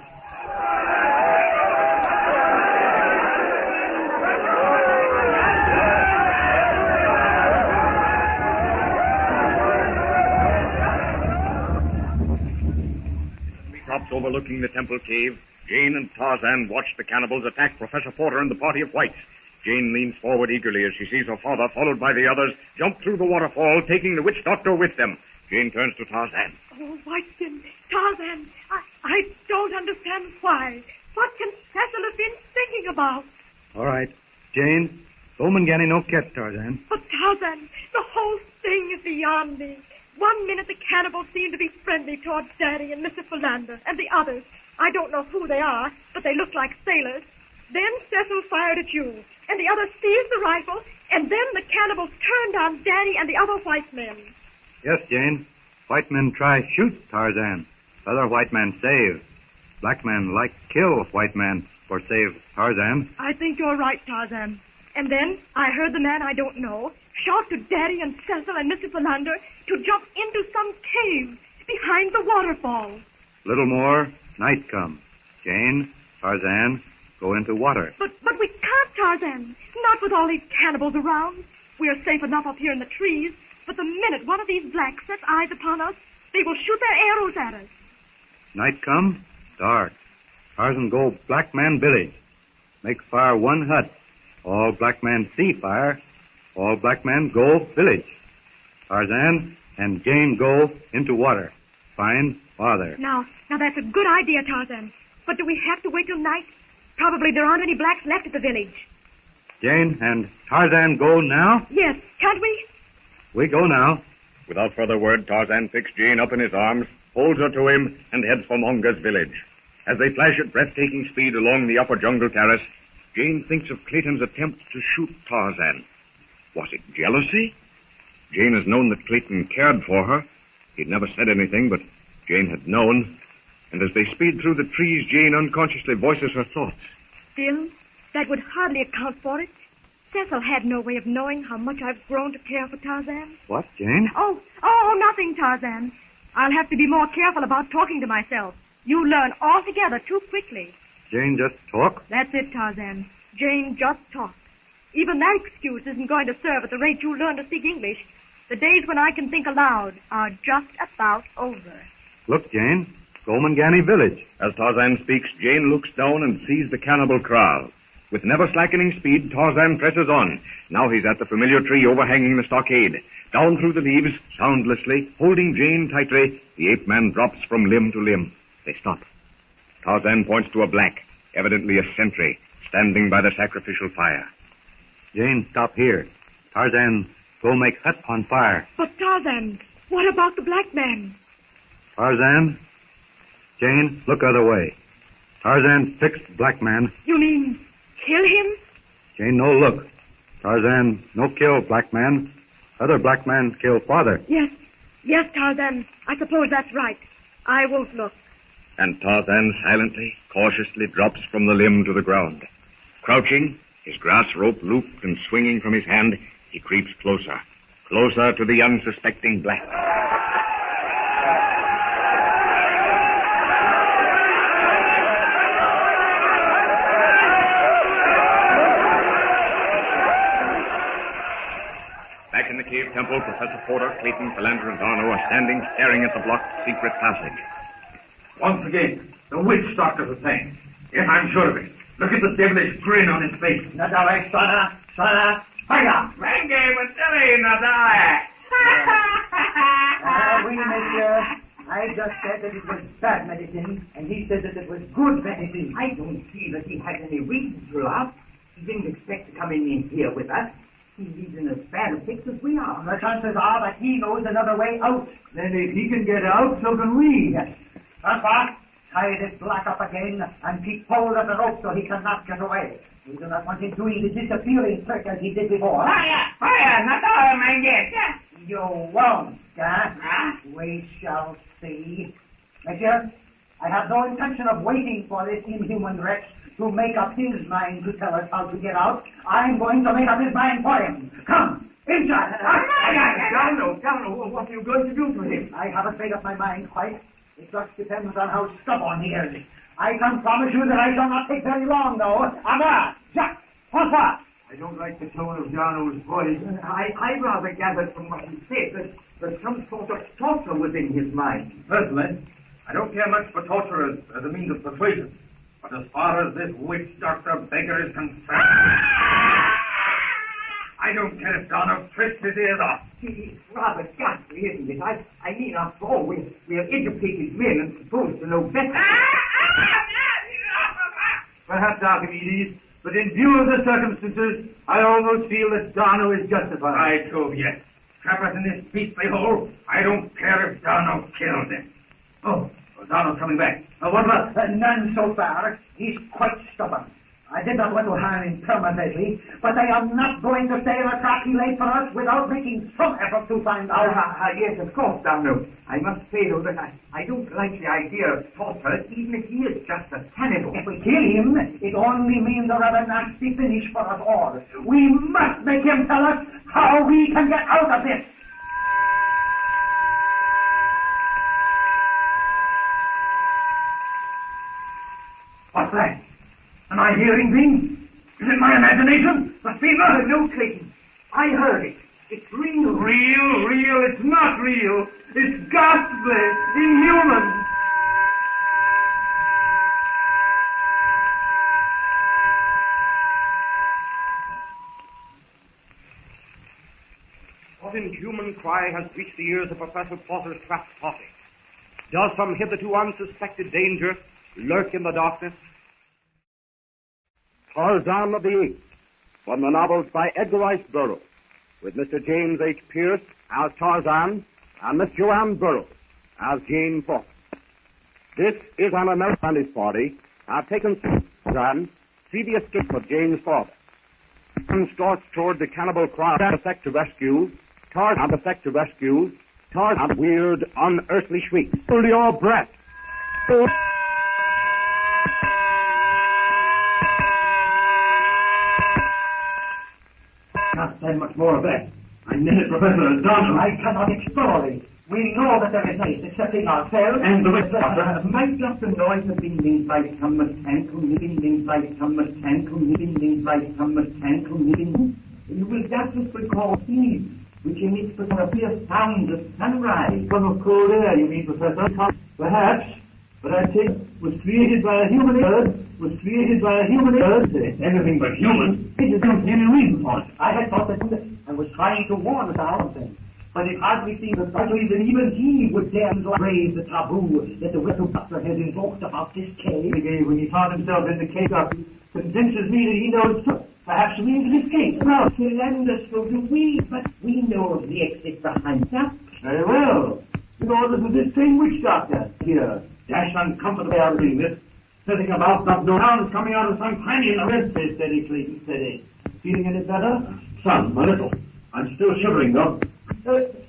Tops overlooking the temple cave, Jane and Tarzan watch the cannibals attack Professor Porter and the party of whites. Jane leans forward eagerly as she sees her father, followed by the others, jump through the waterfall, taking the witch doctor with them. Jane turns to Tarzan. Oh, Whiteskin, Tarzan, I don't understand why. What can Cecil have been thinking about? All right. Jane, Gomangani no cat, Tarzan. But Tarzan, the whole thing is beyond me. 1 minute the cannibals seem to be friendly towards Daddy and Mr. Philander and the others. I don't know who they are, but they look like sailors. Then Cecil fired at you, and the other seized the rifle, and then the cannibals turned on Daddy and the other white men. Yes, Jane. White men try shoot Tarzan. Other white men save. Black men like kill white man for save Tarzan. I think you're right, Tarzan. And then I heard the man I don't know shout to Daddy and Cecil and Mr. Philander to jump into some cave behind the waterfall. Little more, night come. Jane, Tarzan, go into water. But we can't, Tarzan. Not with all these cannibals around. We're safe enough up here in the trees, but the minute one of these blacks sets eyes upon us, they will shoot their arrows at us. Night come, dark. Tarzan go black man village. Make fire one hut. All black man see fire. All black man go village. Tarzan and Jane go into water. Find father. Now that's a good idea, Tarzan. But do we have to wait till night? Probably there aren't any blacks left at the village. Jane and Tarzan go now? Yes, can't we? We go now. Without further word, Tarzan picks Jane up in his arms, holds her to him, and heads for Monga's village. As they flash at breathtaking speed along the upper jungle terrace, Jane thinks of Clayton's attempt to shoot Tarzan. Was it jealousy? Jane has known that Clayton cared for her. He'd never said anything, but Jane had known. And as they speed through the trees, Jane unconsciously voices her thoughts. Still, that would hardly account for it. Cecil had no way of knowing how much I've grown to care for Tarzan. What, Jane? Oh, nothing, Tarzan. I'll have to be more careful about talking to myself. You learn altogether too quickly. Jane just talk? That's it, Tarzan. Jane just talk. Even that excuse isn't going to serve at the rate you learn to speak English. The days when I can think aloud are just about over. Look, Jane. Gomangani village. As Tarzan speaks, Jane looks down and sees the cannibal kraal. With never slackening speed, Tarzan presses on. Now he's at the familiar tree overhanging the stockade. Down through the leaves, soundlessly, holding Jane tightly, the ape man drops from limb to limb. They stop. Tarzan points to a black, evidently a sentry, standing by the sacrificial fire. Jane, stop here. Tarzan, go make hut on fire. But Tarzan, what about the black man? Tarzan, Jane, look other way. Tarzan fixed black man. You mean kill him? Jane, no look. Tarzan, no kill black man. Other black man kill father. Yes, Tarzan. I suppose that's right. I won't look. And Tarzan silently, cautiously drops from the limb to the ground. Crouching, his grass rope looped and swinging from his hand, he creeps closer. Closer to the unsuspecting black. Back in the cave temple, Professor Porter, Clayton, Philander, and Darno are standing staring at the blocked secret passage. Once again, the witch doctor was saying. Yes, I'm sure of it. Look at the devilish grin on his face. Nadare, Sana, fire! Renge, Matele, Nadare! Oui, monsieur. I just said that it was bad medicine, and he said that it was good medicine. I don't see that he had any reason to laugh. He didn't expect to come in here with us. He lives in as bad a fix as we are. The chances are that he knows another way out. Then if he can get out, so can we. Papa, tie this black up again and keep hold of the rope so he cannot get away. We do not want him doing the disappearing trick as he did before. Fire, not all, my guess. You won't, We shall see. Monsieur, I have no intention of waiting for this inhuman wretch to make up his mind to tell us how to get out. I'm going to make up his mind for him. Come, inside. Down, what are you going to do to him? I haven't made up my mind quite. It just depends on how stubborn he is. I can promise you that I shall not take very long, though. Ama, Jack, François. I don't like the tone of Jarno's voice. I rather gathered from what he said that some sort of torture was in his mind. Personally, I don't care much for torture as a means of persuasion. But as far as this witch doctor beggar is concerned, I don't care if Jarno twists his ears off. It's rather ghastly, isn't it? I mean, after all, we're educated men and supposed to know better. Perhaps, Archimedes, But in view of the circumstances, I almost feel that Darno is justified. I too, yes. Trap us in this beastly hole. I don't care if Darno kills him. Oh, Darno's coming back. What about none so far? He's quite stubborn. I did not want to harm him permanently, but I am not going to sail a trap he laid for us without making some effort to find out. Yes, of course, Darno. I must say, though, that I don't like the idea of torture, even if he is just a cannibal. If we kill him, it only means a rather nasty finish for us all. We must make him tell us how we can get out of this. What's that? Am I hearing things? Is it my imagination? The fever? No, Clayton. I heard it. It's real. Real? It's not real. It's ghastly, inhuman. What inhuman cry has reached the ears of Professor Porter's trapped party? Does some hitherto unsuspected danger lurk in the darkness? Tarzan of the Apes, from the novels by Edgar Rice Burroughs, with Mr. James H. Pierce as Tarzan and Miss Joanne Burroughs as Jane Porter. This is an American and his party have taken Tarzan, see the escape of Jane's father. And starts toward the cannibal crowd effect to rescue, Tarzan effect to rescue, Tarzan weird, unearthly shrieks. Hold your breath. Can't say much more of that. I know Professor Darno. I cannot explore it. We know that there is night, excepting ourselves and the rest of us. Might just the noise have been made by some mechanical meeting, by some mechanical meeting, by some mechanical meeting? You will doubtless recall thieves, which emits a fierce sound at sunrise. From of cold air, you mean, Professor? Perhaps, but I think was created by a human bird, It's anything but human. It is not any reason for it. I had thought that I was trying to warn us all things. But it hardly seems likely that even he would dare to raise the taboo that the Wicked Doctor has invoked about this cave. When he found himself in the cave, convinces me that he knows too. Perhaps we can escape. Well, Philander, so do we, but we know of the exit behind that. Very well. In order to this same witch doctor here, dashed uncomfortable out of this, sitting about not no sounds coming out of some cranny in the rest. Steady, Clayton, steady. Feeling any better? Some, a little. I'm still shivering, though.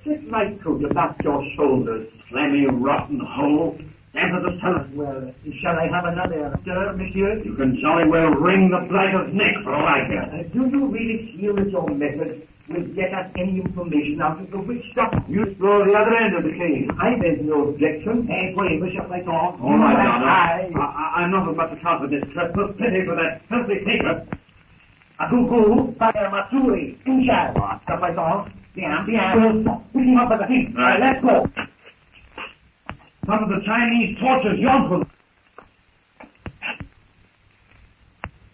Sit right through, you back your shoulders, clammy, rotten hole. Enter the cellar. Well, shall I have another stir, monsieur? You can jolly well wring the blighter's neck for all I care. Do you really feel that your method will get us any information out of the witch doctor? You explore the other end of the cave. I make no objection. Hey, wait, Bishop, I thought. All right, Donald. I'm not about to count with this trespass. Pity for that filthy paper. A cuckoo, fire matsuri, inside. Stuff I thought. Bien. Pick him up at the feet. Right. Let's go. Some of the Chinese torches yawn for them.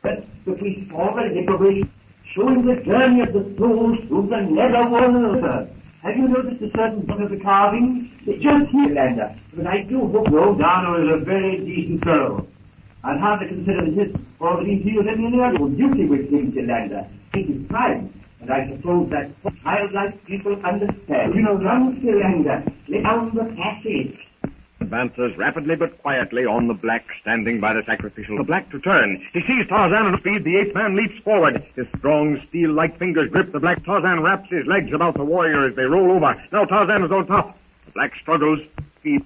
But the priest already decorated, showing the journey of the soul through the nether world. Have you noticed a certain one of the carvings? Just here, Lander. But I do hope Rodano is a very decent fellow. I'd hardly consider his or that he feels any other duty with him, Lander. It is pride. And I suppose that childlike people understand. You know, run, Philander, lay down the passage. Advances rapidly but quietly on the black standing by the sacrificial. The black to turn. He sees Tarzan at speed. The ape man leaps forward. His strong steel-like fingers grip the black. Tarzan wraps his legs about the warrior as they roll over. Now Tarzan is on top. The black struggles. Speed.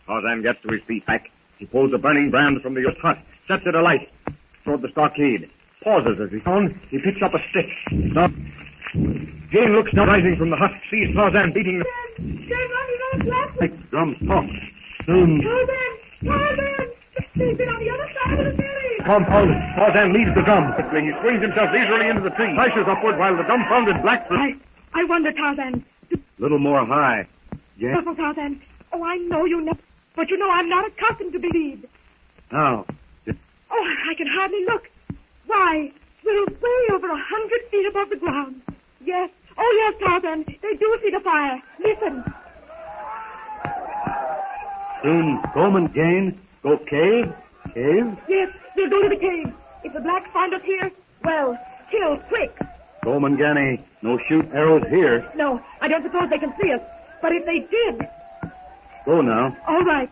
Tarzan gets to his feet back. He pulls a burning brand from the hut, sets it alight toward the stockade. Pauses as he's on. He picks up a stick. Now, Jane looks down, rising from the hut, sees Tarzan beating the... Drums talk. Soon. Tarzan! They've been on the other side of the village! Compounded. Tarzan leaves the drum. Quickly, he swings himself leisurely into the tree, flashes upward while the dumbfounded black... I wonder, Tarzan. Little more high. Yes? Careful, Tarzan. Oh, I know you never... But you know I'm not accustomed to believe. Now. Oh, I can hardly look. Why, we're way over 100 feet above the ground. Yes. Oh, yes, Tarzan. They do see the fire. Listen. Soon, Bowman, Jane, go cave? Cave? Yes, we'll go to the cave. If the black find us here, well, kill, quick. Go, Mangani. No shoot arrows here. No, I don't suppose they can see us. But if they did... Go now. All right.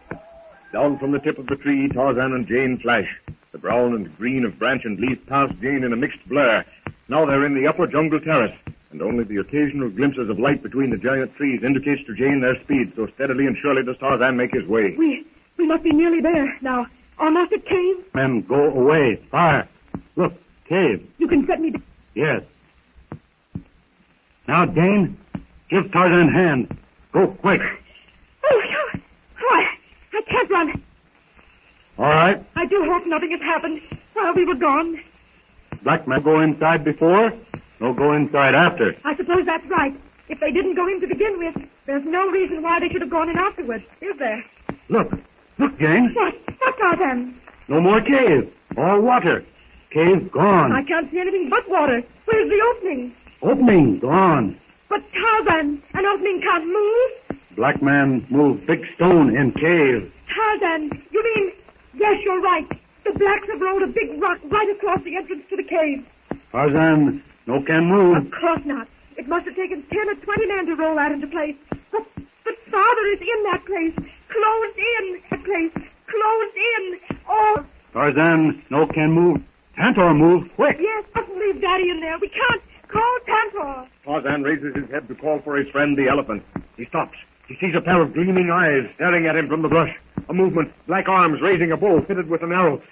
Down from the tip of the tree, Tarzan and Jane flash. The brown and green of branch and leaf pass Jane in a mixed blur. Now they're in the upper jungle terrace, and only the occasional glimpses of light between the giant trees indicates to Jane their speed, so steadily and surely does Tarzan make his way. We must be nearly there now. Almost at cave. Men, go away. Fire. Look, cave. You can set me down. Yes. Now, Jane, give Tarzan a hand. Go quick. Oh, I can't run. All right. I do hope nothing has happened while we were gone. Black men go inside before, no go inside after. I suppose that's right. If they didn't go in to begin with, there's no reason why they should have gone in afterwards, is there? Look, Jane. What, Tarzan? No more cave. All water. Cave gone. I can't see anything but water. Where's the opening? Opening gone. But Tarzan, an opening can't move. Black man moved big stone in cave. Tarzan, you mean... Yes, you're right. The blacks have rolled a big rock right across the entrance to the cave. Tarzan, no can move. Of course not. It must have taken 10 or 20 men to roll that into place. But father is in that place. Closed in that place. Closed in. Oh. Tarzan, no can move. Tantor, move quick. Yes, mustn't leave Daddy in there. We can't. Call Tantor. Tarzan raises his head to call for his friend, the elephant. He stops. He sees a pair of gleaming eyes staring at him from the brush. A movement, black arms raising a bow fitted with an arrow.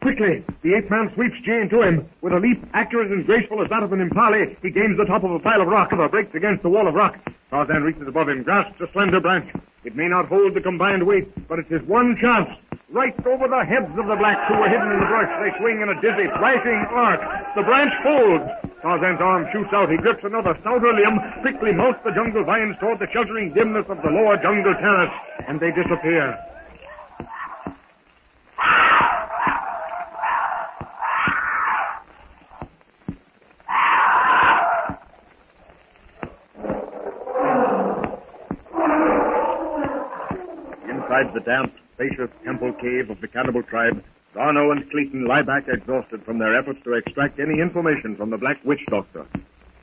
Quickly, the ape man sweeps Jane to him. With a leap accurate and graceful as that of an impale, he gains the top of a pile of rock and breaks against the wall of rock. Tarzan reaches above him, grasps a slender branch. It may not hold the combined weight, but it's his one chance. Right over the heads of the blacks who were hidden in the brush, they swing in a dizzy, flashing arc. The branch folds. Tarzan's arm shoots out. He grips another stouter limb, quickly mounts the jungle vines toward the sheltering dimness of the lower jungle terrace, and they disappear. Inside the damp, spacious temple cave of the cannibal tribe, Darno and Clayton lie back exhausted from their efforts to extract any information from the Black Witch Doctor.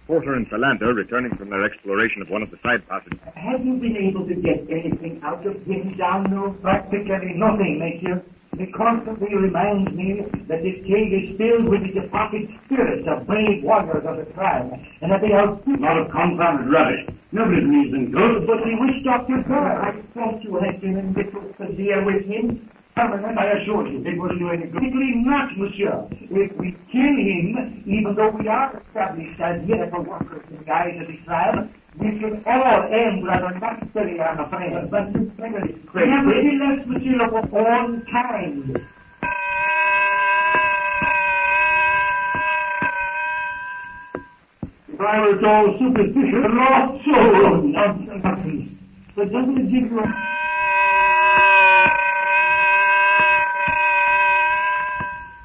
Porter and Philander, returning from their exploration of one of the side passages. Have you been able to get anything out of him, Darno? Practically nothing, monsieur. He constantly reminds me that this cave is filled with the departed spirits of brave warriors of the tribe, and that they are... Not of confounded rubbish. Nobody believes in ghosts. But the witch doctor, I thought you had been in little severe with him. Permanent, I assure you, it will do any good. Simply not, monsieur. If we kill him, even though we are established as miracle workers in the eyes of the tribe, we should all end rather naturally, I'm afraid. But nevertheless, monsieur, of all kind. If I was all superstitious, not so nonsense. But doesn't it give you a...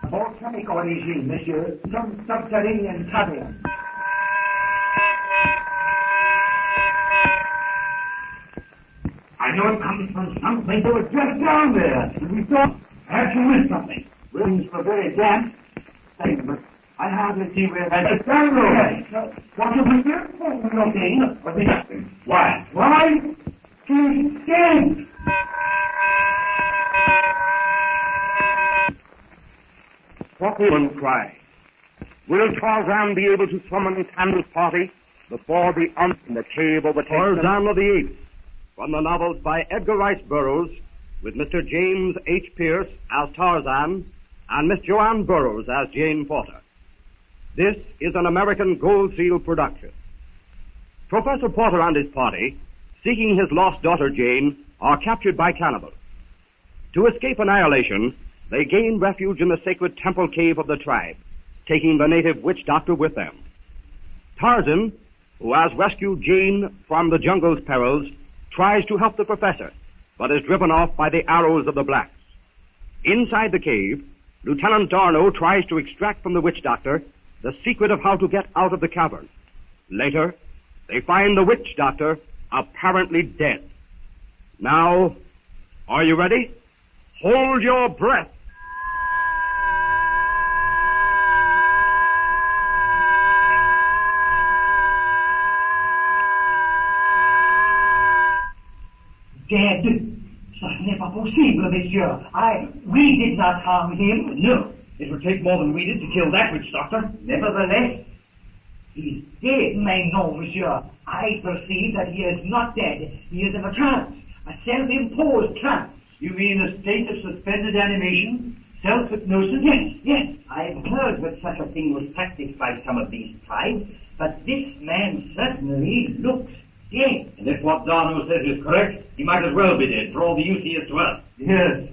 volcanic origin, monsieur. Some subterranean cavern. I know it comes from something. They were just down there. We thought perhaps you missed something. Rooms were very damp. But I hardly see where that is. What have we done? Nothing. But nothing. Why? Why? He's dead. What will cry? Will Tarzan be able to summon Tanner's party before the in the cave overtakes Tarzan of the Apes? From the novels by Edgar Rice Burroughs, with Mr. James H. Pierce as Tarzan and Miss Joanne Burroughs as Jane Porter. This is an American Gold Seal production. Professor Porter and his party, seeking his lost daughter Jane, are captured by cannibals. To escape annihilation, they gain refuge in the sacred temple cave of the tribe, taking the native witch doctor with them. Tarzan, who has rescued Jane from the jungle's perils, tries to help the professor, but is driven off by the arrows of the blacks. Inside the cave, Lieutenant Darno tries to extract from the witch doctor the secret of how to get out of the cavern. Later, they find the witch doctor apparently dead. Now, are you ready? Hold your breath. Dead? C'est n'est pas possible, monsieur. We did not harm him. No. It would take more than we did to kill that witch doctor. Nevertheless, he's dead. Mais non, monsieur. I perceive that he is not dead. He is in a trance. A self-imposed trance. You mean a state of suspended animation? Self-hypnosis? Yes. I've heard that such a thing was practiced by some of these tribes, but this man certainly looks dead. And if what Darno says is correct, he might as well be dead, for all the use he is to us. Yes.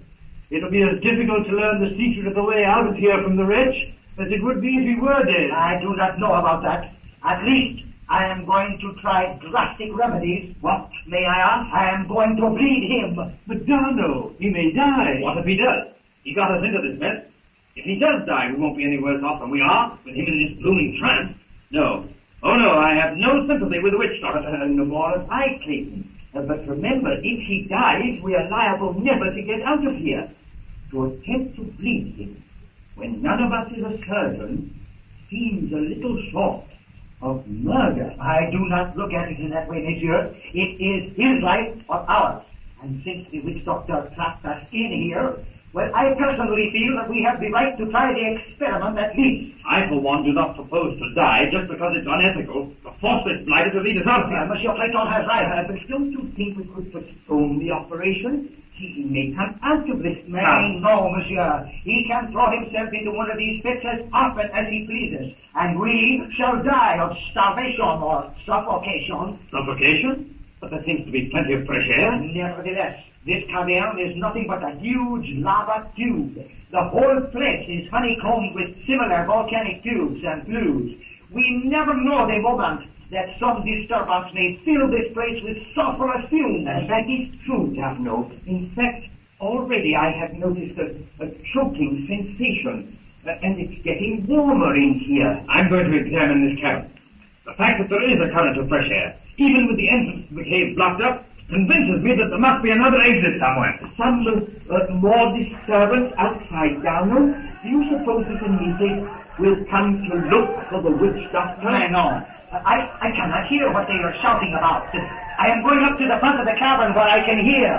It'll be as difficult to learn the secret of the way out of here from the wretch as it would be if he were dead. I do not know about that. At least, I am going to try drastic remedies. What, may I ask? I am going to bleed him. But Darno, he may die. What if he does? He got us into this mess. If he does die, we won't be any worse off than we are, with him in this blooming trance. No. Oh, no, I have no sympathy with the witch doctor. No more of I, Clayton. But remember, if he dies, we are liable never to get out of here. To attempt to bleed him, when none of us is a surgeon, seems a little short of murder. I do not look at it in that way, monsieur. It is his life or ours. And since the witch doctor trapped us in here, well, I personally feel that we have the right to try the experiment at least. I, for one, do not propose to die just because it's unethical to force this blighter to lead us out here. Monsieur Clayton has right, but don't you think we could postpone the operation? He may come out of this man. No, monsieur. He can throw himself into one of these fits as often as he pleases, and we shall die of starvation or suffocation. Suffocation? But there seems to be plenty of fresh air. Nevertheless, this cavern is nothing but a huge lava tube. The whole place is honeycombed with similar volcanic tubes and flues. We never know the moment that some disturbance may fill this place with sulfurous fumes. That is true, Darno. In fact, already I have noticed a choking sensation, and it's getting warmer in here. I'm going to examine this cavern. The fact that there is a current of fresh air, even with the entrance to the cave blocked up, convinces me that there must be another exit somewhere. Some more disturbance outside, Darno? Do you suppose that the natives will come to look for the witch doctor? No. I cannot hear what they are shouting about. I am going up to the front of the cavern where I can hear.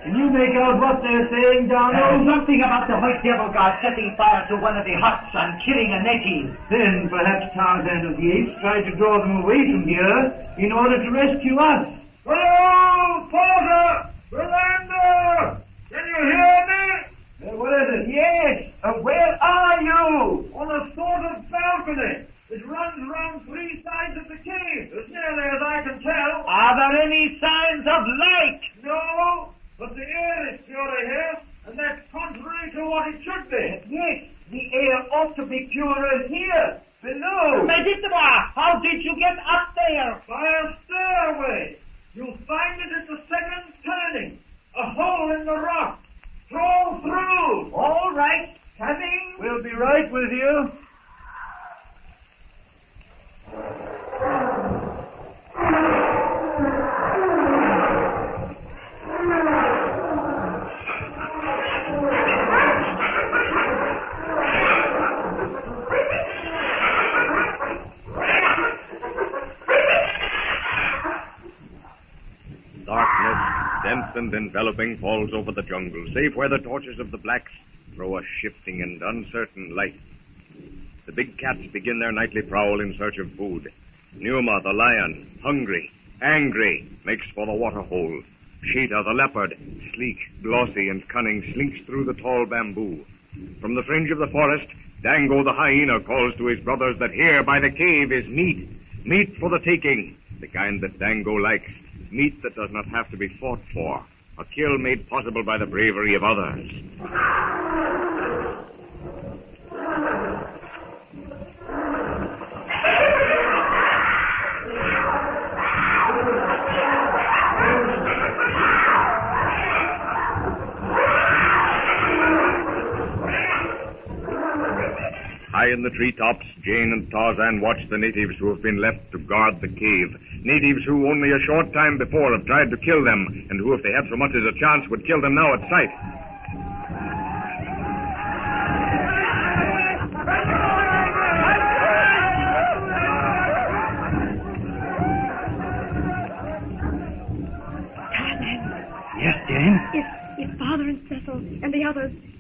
Can you make out what they're saying, Darno? Something about the white devil god setting fire to one of the huts and killing a native. Then perhaps Tarzan of the Apes tried to draw them away from here in order to rescue us. Hello, Porter! Philander! Can you hear me? What is it? Yes. Where are you? On a sort of balcony. It runs round three sides of the cave, as nearly as I can tell. Are there any signs of light? No, but the air is purer here, and that's contrary to what it should be. Yes, the air ought to be purer here, below. Mais dites-moi, how did you get up there? By a stairway. You'll find it at the second turning. A hole in the rock. Crawl through. All right, coming. We'll be right with you. Darkness, dense and enveloping, falls over the jungle, save where the torches of the blacks throw a shifting and uncertain light. The big cats begin their nightly prowl in search of food. Numa, the lion, hungry, angry, makes for the water hole. Sheeta, the leopard, sleek, glossy, and cunning, slinks through the tall bamboo. From the fringe of the forest, Dango, the hyena, calls to his brothers that here by the cave is meat. Meat for the taking, the kind that Dango likes. Meat that does not have to be fought for. A kill made possible by the bravery of others. High in the treetops, Jane and Tarzan watch the natives who have been left to guard the cave. Natives who only a short time before have tried to kill them, and who, if they had so much as a chance, would kill them now at sight.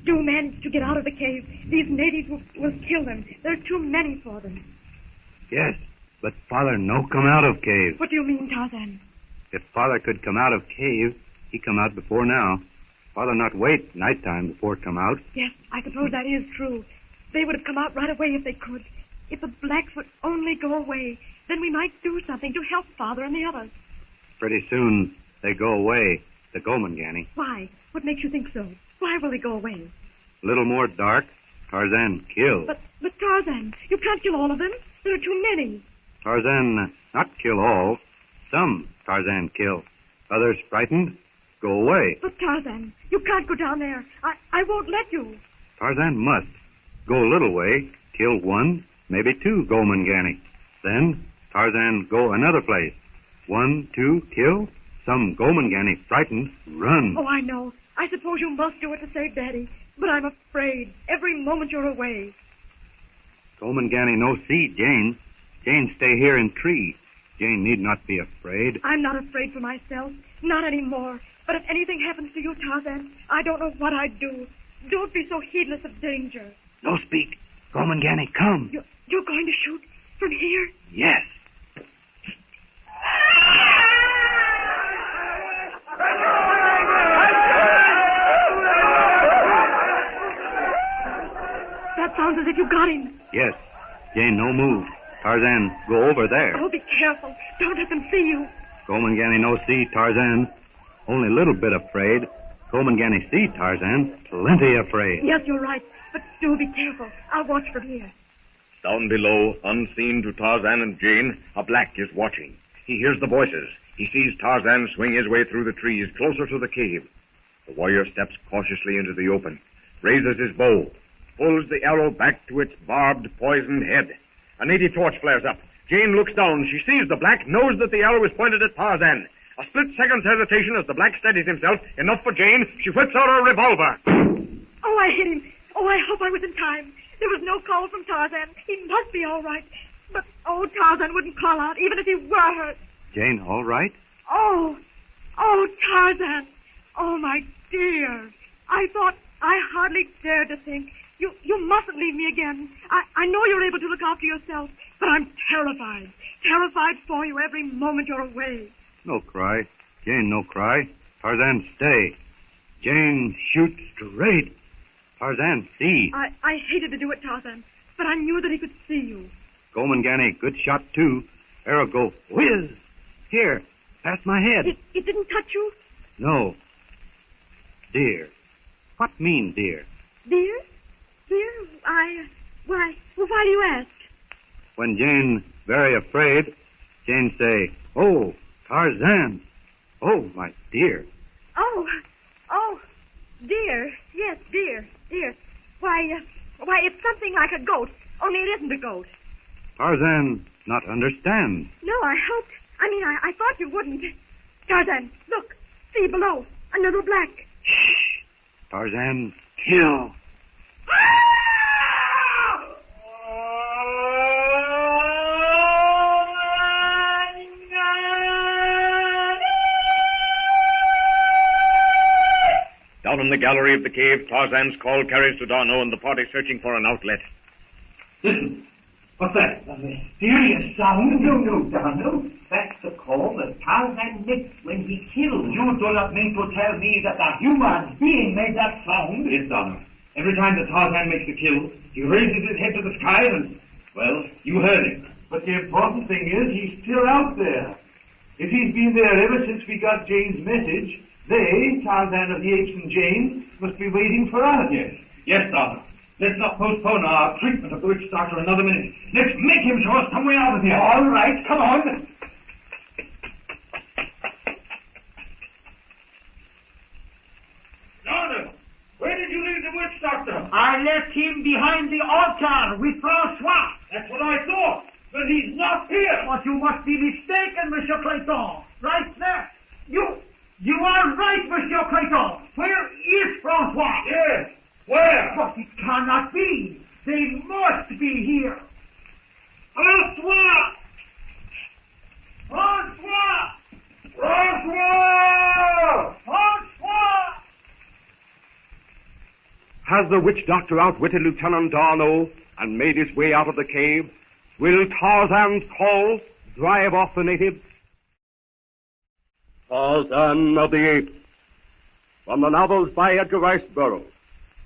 Do manage to get out of the cave. These natives will kill them. There are too many for them. Yes, but Father no come out of cave. What do you mean, Tarzan? If Father could come out of cave, he come out before now. Father not wait nighttime before come out. Yes, I suppose that is true. They would have come out right away if they could. If the blacks would only go away, then we might do something to help Father and the others. Pretty soon they go away, the Gomangani. Why? What makes you think so? Why will they go away? A little more dark, Tarzan killed. But Tarzan, you can't kill all of them. There are too many. Tarzan not kill all. Some Tarzan kill. Others frightened, go away. But Tarzan, you can't go down there. I won't let you. Tarzan must. Go a little way, kill one, maybe two Gomangani. Then Tarzan go another place. 1, 2, kill. Some Gomangani frightened, run. Oh, I know. I suppose you must do it to save Daddy. But I'm afraid. Every moment you're away. Gomangani no see Jane. Jane stay here in tree. Jane need not be afraid. I'm not afraid for myself. Not anymore. But if anything happens to you, Tarzan, I don't know what I'd do. Don't be so heedless of danger. No speak. Gomangani, come. You're going to shoot from here? Yes. That sounds as if you got him. Yes. Jane, no move. Tarzan, go over there. Oh, be careful. Don't let them see you. Gomangani no see Tarzan. Only a little bit afraid. Gomangani see Tarzan. Plenty afraid. Yes, you're right. But do be careful. I'll watch from here. Down below, unseen to Tarzan and Jane, a black is watching. He hears the voices. He sees Tarzan swing his way through the trees closer to the cave. The warrior steps cautiously into the open, raises his bow, pulls the arrow back to its barbed, poisoned head. A native torch flares up. Jane looks down. She sees the black, knows that the arrow is pointed at Tarzan. A split second's hesitation as the black steadies himself. Enough for Jane. She whips out her revolver. Oh, I hit him. Oh, I hope I was in time. There was no call from Tarzan. He must be all right. But, oh, Tarzan wouldn't call out, even if he were hurt. Jane, all right? Oh, Tarzan. Oh, my dear. I hardly dared to think. You mustn't leave me again. I know you're able to look after yourself, but I'm terrified. Terrified for you every moment you're away. No cry. Jane, no cry. Tarzan, stay. Jane, shoot straight. Tarzan, see. I hated to do it, Tarzan, but I knew that he could see you. Gomangani, good shot, too. Arrow go whiz. Here, past my head. It didn't touch you? No. Dear. What mean, dear? Dear? Dear? Why do you ask? When Jane very afraid, Jane say, oh, Tarzan. Oh, my dear. Oh, dear. Yes, dear. Why, it's something like a goat, only it isn't a goat. Tarzan not understand. No, I thought you wouldn't. Tarzan, look, see below, another black. Shh. Tarzan, kill. Down in the gallery of the cave, Tarzan's call carries to Darno and the party searching for an outlet. Listen. What's that? A mysterious sound? No, Darno. That's the call that Tarzan makes when he kills. You do not mean to tell me that a human being made that sound? Yes, Darno. Every time that Tarzan makes a kill, he raises his head to the sky and, well, you heard him. But the important thing is he's still out there. If he's been there ever since we got Jane's message, they, Tarzan of the Apes and Jane, must be waiting for us. Yes, Darno. Let's not postpone our treatment of the witch doctor another minute. Let's make him show us some way out of here. All right, come on. Darno, where did you leave the witch doctor? I left him behind the altar with Francois. That's what I thought. But he's not here. But you must be mistaken, Monsieur Clayton. Right there. You are right, Monsieur Clayton. Where is Francois? Yes. Where? But it cannot be. They must be here. Francois! Has the witch doctor outwitted Lieutenant Darno and made his way out of the cave? Will Tarzan's call drive off the natives? Tarzan of the Apes. From the novels by Edgar Rice Burroughs,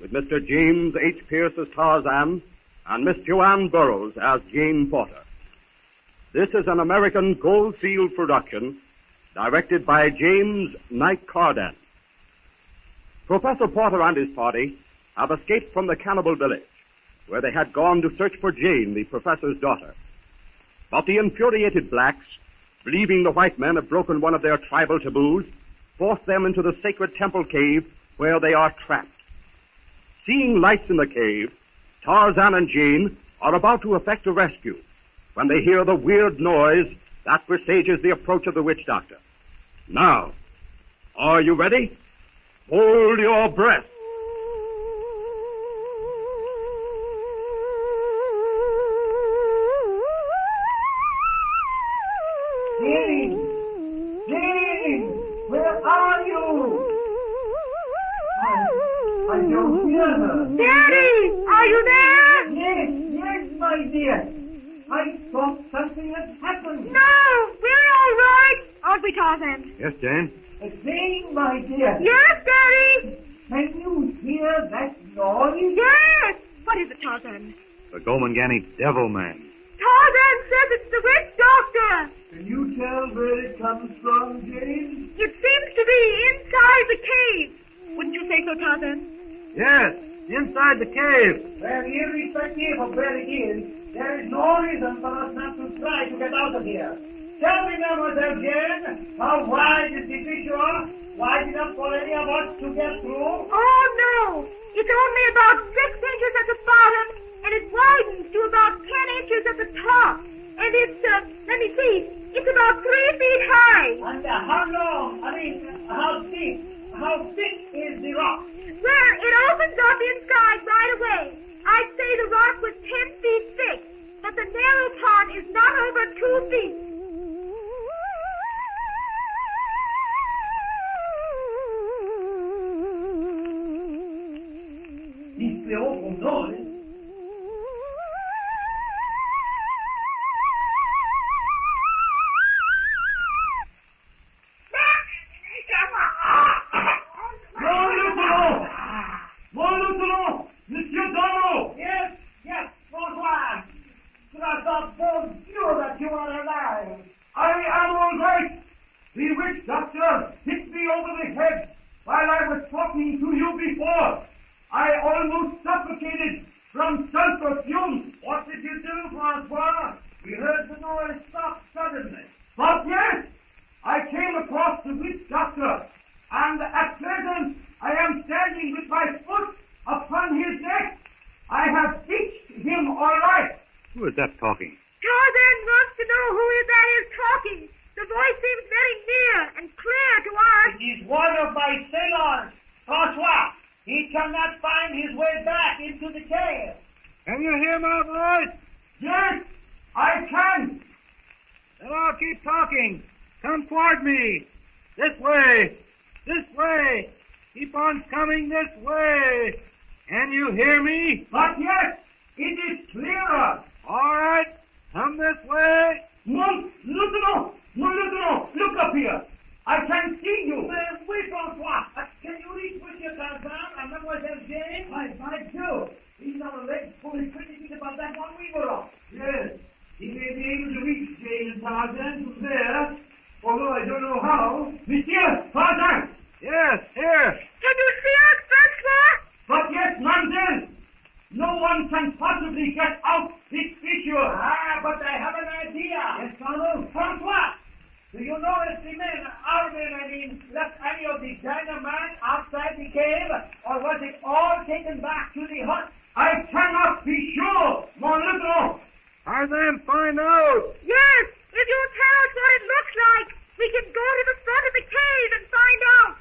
with Mr. James H. Pierce as Tarzan and Miss Joanne Burroughs as Jane Porter. This is an American Gold Seal production, directed by James Knight Cardan. Professor Porter and his party have escaped from the cannibal village, where they had gone to search for Jane, the professor's daughter. But the infuriated blacks, believing the white men have broken one of their tribal taboos, force them into the sacred temple cave where they are trapped. Seeing lights in the cave, Tarzan and Jane are about to effect a rescue when they hear the weird noise that presages the approach of the witch doctor. Now, are you ready? Hold your breath. Jane! Where are you? I don't hear her. Daddy! Are you there? Yes, my dear. I thought something had happened. No! We're all right! Aren't we, Tarzan? Yes, Jane? Jane, my dear. Yes, Daddy! Can you hear that noise? Yes! What is it, Tarzan? The Gomangani Devil Man. Tarzan says it's the witch doctor! Can you tell where it comes from, Jane? It seems to be inside the cave. Wouldn't you say so, Tarzan? Yes, inside the cave. Well, irrespective of where it is, there is no reason for us not to try to get out of here. Tell me, Mademoiselle Jane, how wide is the fissure? Wide enough for any of us to get through? Oh, no. It's only about 6 inches at the bottom, and it widens to about 10 inches at the top. And it's, let me see, it's about 3 feet high. And how long, how deep, how thick is the rock? Well, it opens up inside right away. I'd say the rock was 10 feet thick, but the narrow part is not over 2 feet. It's the awful noise. Monsieur Darno! Yes, François. But I thought for sure that you were alive. I am all right. The witch doctor hit me over the head while I was talking to you before. I almost suffocated from sulfur fumes. What did you do, François? We heard the noise stop suddenly. But yes, I came across the witch doctor, and at present I am standing with my foot upon his neck. I have fixed him all right. Who is that talking? Tarzan wants to know who that is talking. The voice seems very near and clear to us. It is one of my sailors, François. He cannot find his way back into the cave. Can you hear my voice? Yes, I can. Then I'll keep talking. Come toward me. This way. This way. Keep on coming this way. Can you hear me? But yes, it is clearer. All right. Come this way. Lieutenant, look up here. I can see you. Wait, François. Can you reach Monsieur Tarzan and Mademoiselle Jane? I do. He's on a leg fully 20 feet above that one we were on. Yes. He may be able to reach Jane and Tarzan from there, although I don't know how. Monsieur Tarzan! Yes, here. Can you see us, François? But yes, mademoiselle. No one can possibly get out this fissure. But I have an idea. Yes, Colonel. François, do you know if the men, our men, left any of the dynamite outside the cave, or was it all taken back to the hut? I cannot be sure, mon lieutenant. Tarzan, find out. Yes, if you'll tell us what it looks like, we can go to the front of the cave and find out.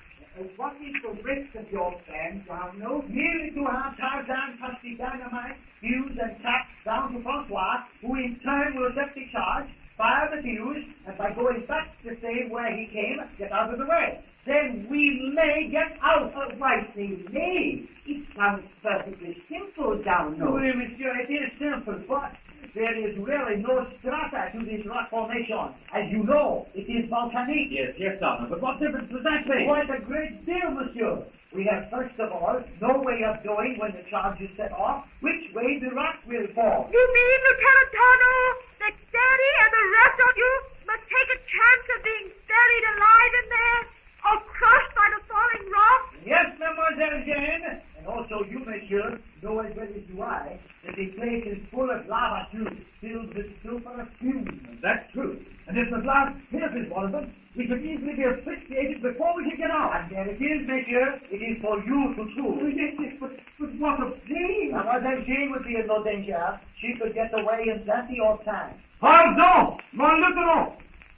What is the risk of your plan, Darno? Merely to have Tarzan touch the dynamite, fuse and tap down to François, who in turn will set the charge, fire the fuse, and by going back the same way he came, get out of the way. Then we may get out. Why, they may. It sounds perfect. very simple down now. Oui, monsieur, it is simple, but there is really no strata to this rock formation. As you know, it is volcanic. Yes, Sergeant, but what difference does that make? Quite a great deal, monsieur. We have, first of all, no way of knowing when the charge is set off, which way the rock will fall. You mean, Lieutenant Tano, that Daddy and the rest of you must take a chance of being buried alive in there, or crushed by the falling rock? Yes, Mademoiselle Jane, and also you, monsieur, know as well as do I, that the place is full of lava tubes filled with sulphurous fumes. That's true. And if the blast pierces one of them, we could easily be asphyxiated before we could get out. And there it is, monsieur. It is for you to choose. But what of Jane? Mademoiselle Jane would be in no danger. She could get away in plenty of time. Pardon, mon lieutenant,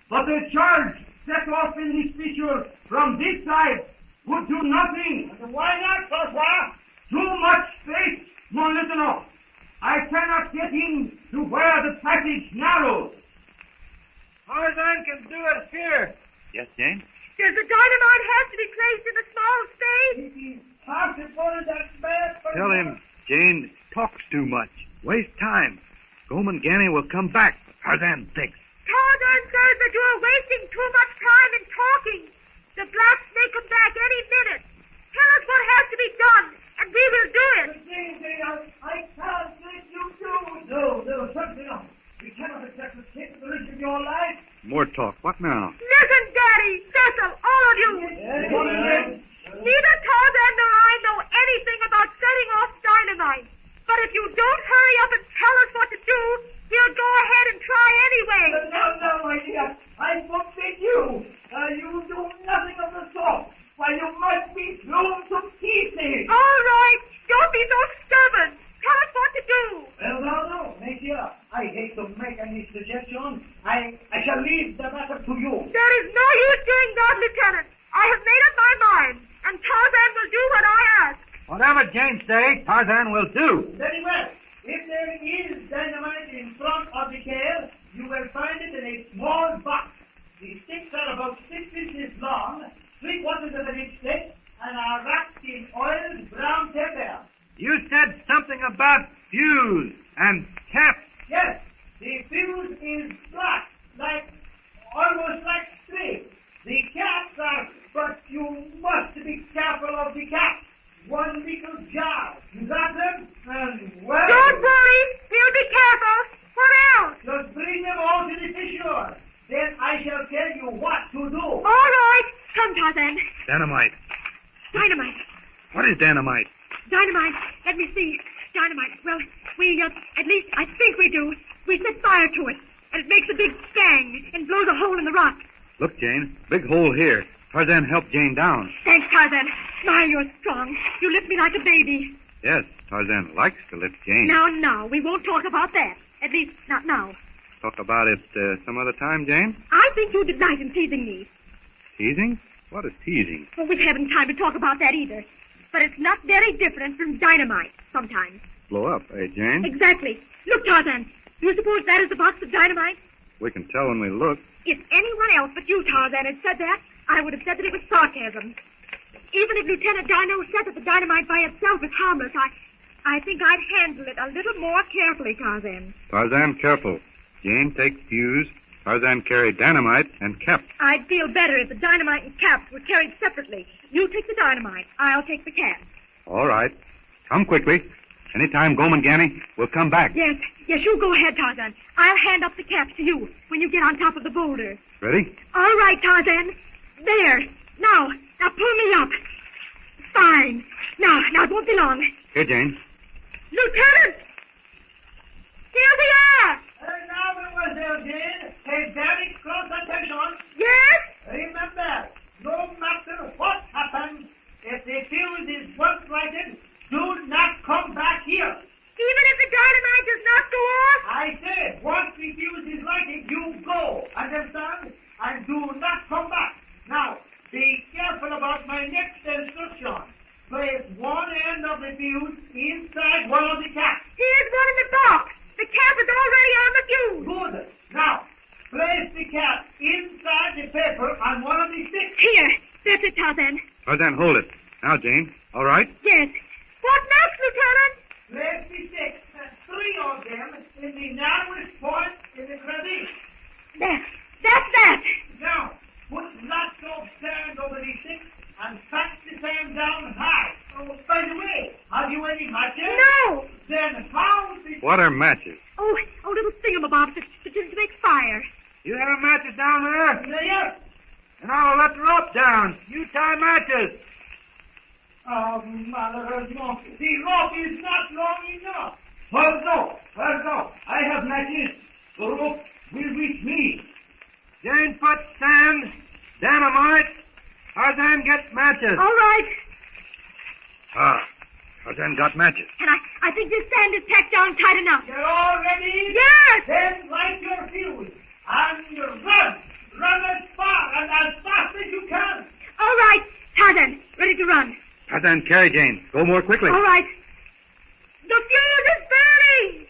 but the charge set off in this fissure from this side would do nothing. Why not, Francois? Too much space, mon lieutenant. I cannot get in to where the passage narrows. Tarzan can do it here. Yes, Jane? Does the dynamite have to be placed in a small space? It is possible that bad for Tell him Jane talks too much. Waste time. Goman Ganny will come back. Tarzan thinks. Tarzan says that you are wasting too much time in talking. The blacks may come back any minute. Tell us what has to be done, and we will do it. I can't let you do it. No, certainly not. You cannot accept the risk of your life. More talk. What now? Listen, Daddy, Cecil, all of you. Neither Tarzan nor I know anything about setting off dynamite. But if you don't hurry up and tell us what to do, we'll go ahead and try anyway. No, my dear. I forbid you. You do nothing of the sort. Why, you must be thrown to pieces. All right. Don't be so stubborn. Tell us what to do. Well, no, monsieur. I hate to make any suggestion. I shall leave the matter to you. There is no use doing that, Lieutenant. I have made up my mind, and Tarzan will do what I ask. Whatever Jane say, Tarzan will do. Very well. If there is dynamite in front of the cave, you will find it in a small box. The sticks are about 6 inches long, 3/4 of an inch thick, and are wrapped in oiled brown paper. You said something about fuse and cap. Yes, the fuse is black, almost like string. The caps are, but you must be careful of the caps. One little jar. You got them? And well... Don't worry. We'll be careful. What else? Just bring them all to the fissure. Then I shall tell you what to do. All right. Come, Tarzan. Dynamite. Dynamite. What is dynamite? Dynamite. Let me see. Dynamite. Well, we, at least I think we do. We set fire to it, and it makes a big bang and blows a hole in the rock. Look, Jane. Big hole here. Tarzan helped Jane down. Thanks, Tarzan. My, you're strong. You lift me like a baby. Yes, Tarzan likes to lift Jane. Now, we won't talk about that. At least, not now. Talk about it some other time, Jane? I think you did right in teasing me. Teasing? What is teasing? Well, we haven't time to talk about that either. But it's not very different from dynamite, sometimes. Blow up, eh, Jane? Exactly. Look, Tarzan. Do you suppose that is the box of dynamite? We can tell when we look. If anyone else but you, Tarzan, had said that, I would have said that it was sarcasm. Even if Lieutenant Dino said that the dynamite by itself is harmless, I think I'd handle it a little more carefully, Tarzan. Tarzan, careful. Jane, take fuse. Tarzan carry dynamite and cap. I'd feel better if the dynamite and caps were carried separately. You take the dynamite. I'll take the cap. All right. Come quickly. Anytime Goman Ganny, we'll come back. Yes, you go ahead, Tarzan. I'll hand up the caps to you when you get on top of the boulder. Ready? All right, Tarzan. There. Now pull me up. Fine. Now it won't be long. Here, Jane. Lieutenant! Here we are! Now, Mademoiselle Jane, pay very close attention. Yes? Remember, no matter what happens, if the fuse is once lighted, do not come back here. Even if the dynamite does not go off? I said, once the fuse is lighted, you go. Understand? And do not come back. Now, be careful about my next instruction. Place one end of the fuse inside one of the caps. Here's one in the box. The cap is already on the fuse. Good. Now, place the cap inside the paper on one of the sticks. Here. That's it, Tarzan. Tarzan, hold it. Now, Jane. All right? Yes. What next, Lieutenant? Then how did... What are matches? Oh, little thingamabobs to make fire. You have matches down there? Yes. And I'll let the rope down. You tie matches. Oh, mother of God. The rope is not long enough. Well, no. I have matches. The rope will reach me. Jane put sand, dynamite. Tarzan gets matches. All right. Tarzan got matches. And I think this sand is packed down tight enough. You're all ready? Yes. Then light your fuse and run. Run as far and as fast as you can. All right. Tarzan, ready to run. Tarzan, carry Jane. Go more quickly. All right. The fuse is burning.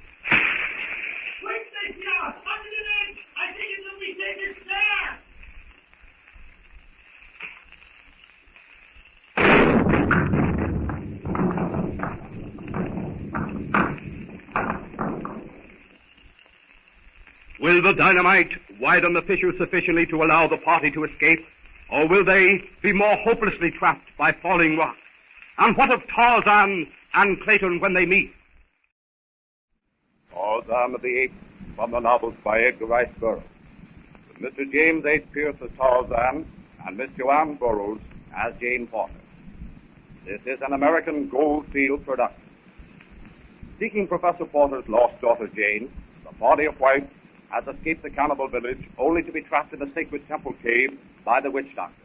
Quick, this now. Under the leg. I think it will be taken there. Will the dynamite widen the fissure sufficiently to allow the party to escape? Or will they be more hopelessly trapped by falling rock? And what of Tarzan and Clayton when they meet? Tarzan of the Apes from the novels by Edgar Rice Burroughs. With Mr. James H. Pierce as Tarzan and Miss Joanne Burroughs as Jane Porter. This is an American Goldfield production. Seeking Professor Porter's lost daughter Jane, the party of whites has escaped the cannibal village only to be trapped in a sacred temple cave by the witch doctor.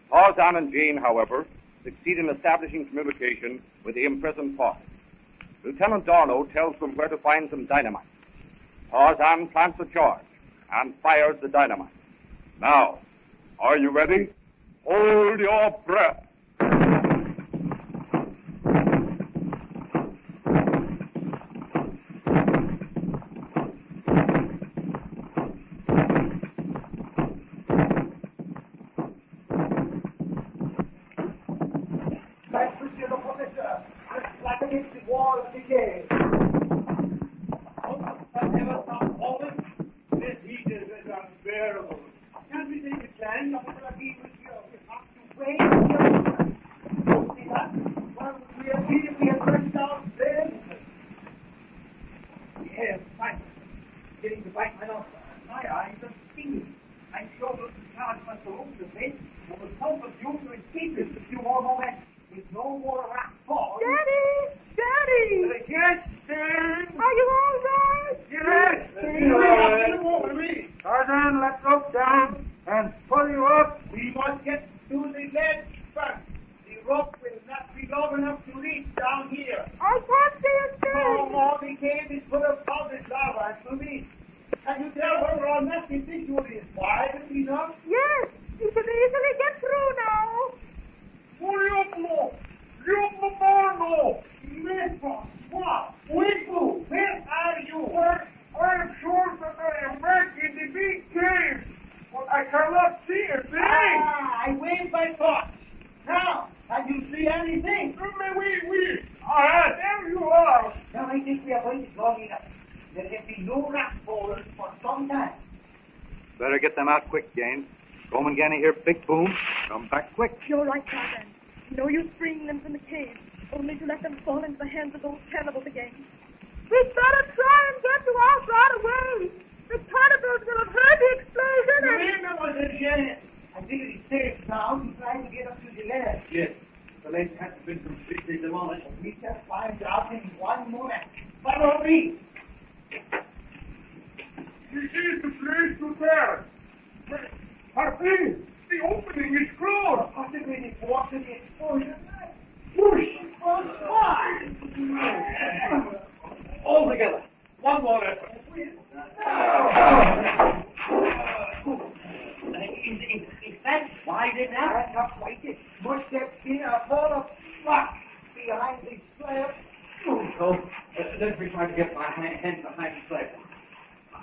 Tarzan and Jane, however, succeed in establishing communication with the imprisoned party. Lieutenant Darno tells them where to find some dynamite. Tarzan plants a charge and fires the dynamite. Now, are you ready? Hold your breath. Hear big boom. Come back quick. You're right, Tarzan. No use freeing them from the cave, only to let them fall into the hands of those cannibals again. We'd better try and get to us right away. The cannibals will have heard the explosion and... Remember, Jane. I think it is safe now to try to get up to the ledge. Yes. The ledge has been completely demolished. We shall find out in one moment. Follow me. This is the place to tell. Harpy, the opening is closed. Possibly the force of the explosion. Push! Why? All together. One more effort. Is that wide enough? That's not quite it. Must have been a fall of rock behind the slab. So, let me try to get my hand behind the slab.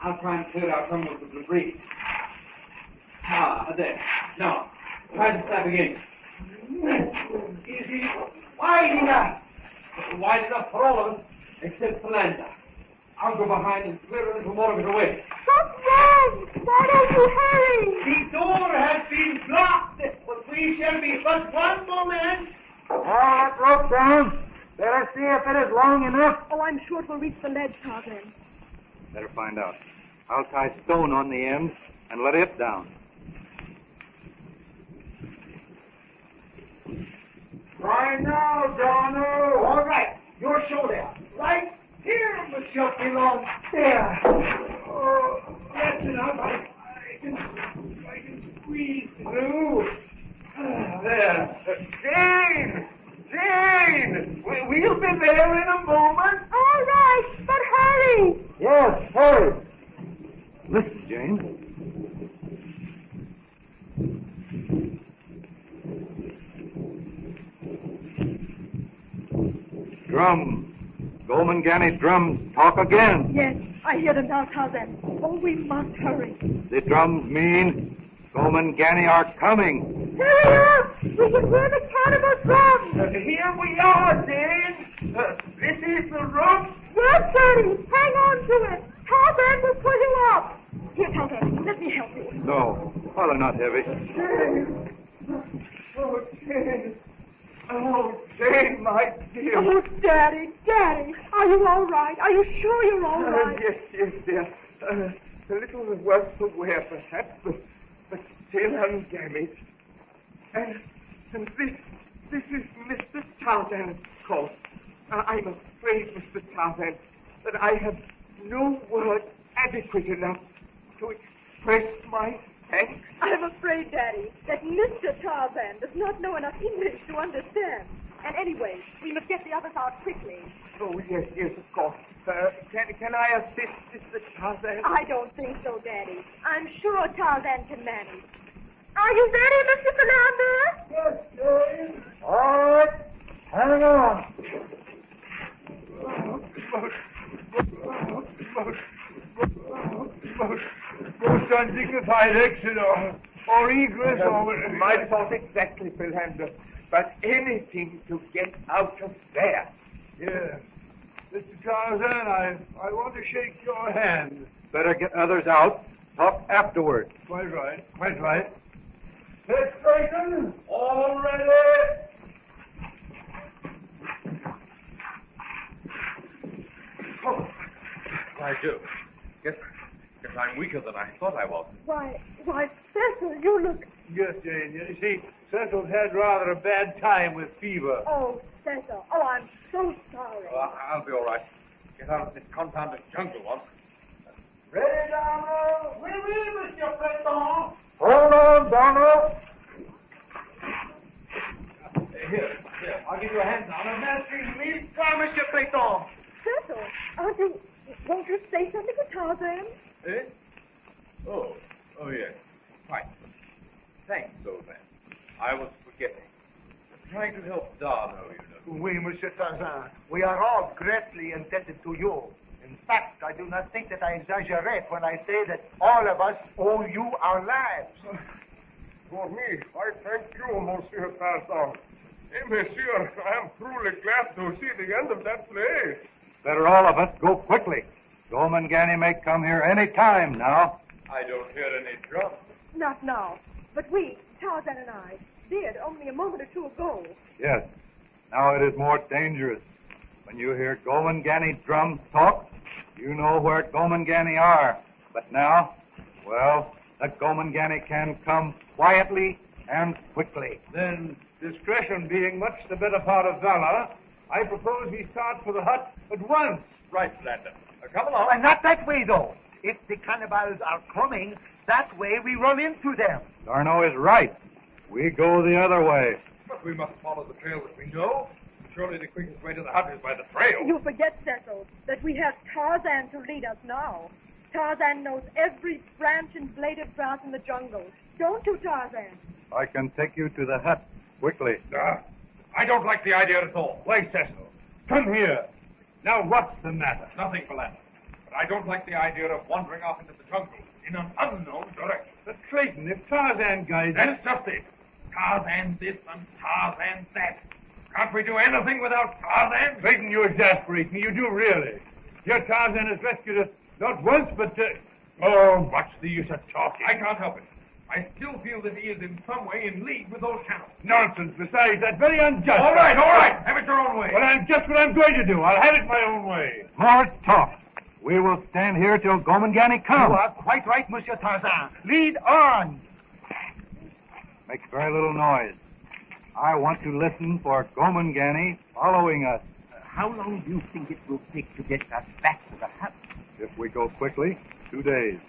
I'll try and clear out some of the debris. There. Now, try the slab again. Is it wide enough? Wide enough for all of us, except Philander. I'll go behind and clear a little more of it away. What's wrong? Why don't you hurry? The door has been blocked, but we shall be but one moment. All that rope down. Better see if it is long enough. Oh, I'm sure it will reach the ledge, Tarzan. Better find out. I'll tie stone on the end and let it down. Right now, Donald. All right. Your shoulder. Right here, Monsieur Pilon. There. Oh, that's enough. I can squeeze through. There. Jane! We'll be there in a moment. All right, but hurry. Yes, hurry. Listen, Jane. Drums. Gomangani drums talk again. Yes, I hear them now, Tarzan. Oh, we must hurry. The drums mean Gomangani are coming. Hurry up! We can hear the cannibal drums. Here we are, Jane. This is the rope. Yes, Daddy. Hang on to it. Tarzan will pull you up. Here, Tarzan, let me help you. No, they're not heavy. Jane. Oh, Jane. Oh, Jane, my dear. Oh, Daddy, Daddy, are you all right? Are you sure you're all right? Yes, dear. A little worse for wear, perhaps, but still undamaged. And this is Mr. Tarzan, of course. I'm afraid, Mr. Tarzan, that I have no words adequate enough to express my thanks. I'm afraid, Daddy, that Mr. Tarzan does not know enough English to understand. And anyway, we must get the others out quickly. Oh, yes, of course. Can I assist Mr. Tarzan? I don't think so, Daddy. I'm sure Tarzan can manage. Are you ready, Mr. Philander? Yes, Jane. All right. Hang on. Most undignified exit or egress or... My thought exactly, Philander. But anything to get out of there. Yes. Mr. Tarzan, I want to shake your hand. Better get others out. Talk afterward. Quite right. Quite right. Let's Clayton. All ready? Oh, I do. Guess I'm weaker than I thought I was. Why, Cecil, you look... Yes, Jane. You see, Cecil's had rather a bad time with fever. Oh, Cecil. Oh, I'm so sorry. Oh, I'll be all right. Get out of this confounded jungle once. Ready, Donald? Oui, Monsieur Clayton. Hold on, Donald. Here, I'll give you a hand, Donald. Merci, Monsieur Clayton. Cecil, won't you say something to Tarzan? Eh? Oh, yes. Quite. Thanks, old man. I was forgetting. I'm trying to help Darno, you know. Oui, Monsieur Tarzan. We are all greatly indebted to you. In fact, I do not think that I exaggerate when I say that all of us owe you our lives. For me, I thank you, Monsieur Tarzan. Monsieur, I am truly glad to see the end of that play. Better all of us go quickly. Gomangani may come here any time now. I don't hear any drums. Not now. But we, Tarzan and I, did only a moment or two ago. Yes. Now it is more dangerous. When you hear Gomangani drums talk, you know where Gomangani are. But now, well, the Gomangani can come quietly and quickly. Then, discretion being much the better part of valor, I propose we start for the hut at once. Right, Philander. Come along. Well, not that way, though. If the cannibals are coming, that way we run into them. Darno is right. We go the other way. But we must follow the trail that we know. Surely the quickest way to the hut is by the trail. You forget, Cecil, that we have Tarzan to lead us now. Tarzan knows every branch and blade of grass in the jungle. Don't you, Tarzan? I can take you to the hut quickly. I don't like the idea at all. Wait, Cecil. Come here. Now, what's the matter? Nothing, Philander. But I don't like the idea of wandering off into the jungle in an unknown direction. But, Clayton, if Tarzan guides us... That's just it. Tarzan this and Tarzan that. Can't we do anything without Tarzan? Clayton, you exasperate me. You do really. Your Tarzan has rescued us not once, but... Oh, what's the use of talking? I can't help it. I still feel that he is in some way in league with those cannibals. Nonsense. Besides, that's very unjust. All right. Have it your own way. Well, I'm just what I'm going to do. I'll have it my own way. More talk. We will stand here till Gomangani comes. You are quite right, Monsieur Tarzan. Lead on. Make very little noise. I want to listen for Gomangani following us. How long do you think it will take to get us back to the hut? If we go quickly, 2 days.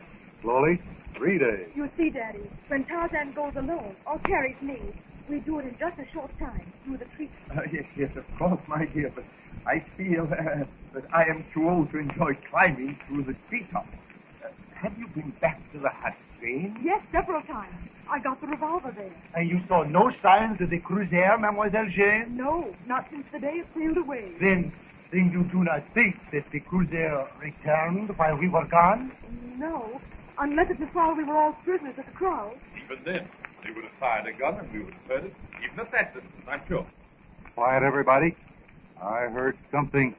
Slowly, 3 days. You see, Daddy, when Tarzan goes alone or carries me, we do it in just a short time through the trees. Yes, of course, my dear, but I feel that I am too old to enjoy climbing through the treetops. Have you been back to the hut, Jane? Yes, several times. I got the revolver there. And you saw no signs of the cruiser, Mademoiselle Jane? No, not since the day it sailed away. Then you do not think that the cruiser returned while we were gone? No, unless it was while we were all prisoners at the kraal. Even then, they would have fired a gun and we would have heard it, even at that distance, I'm sure. Quiet, everybody. I heard something.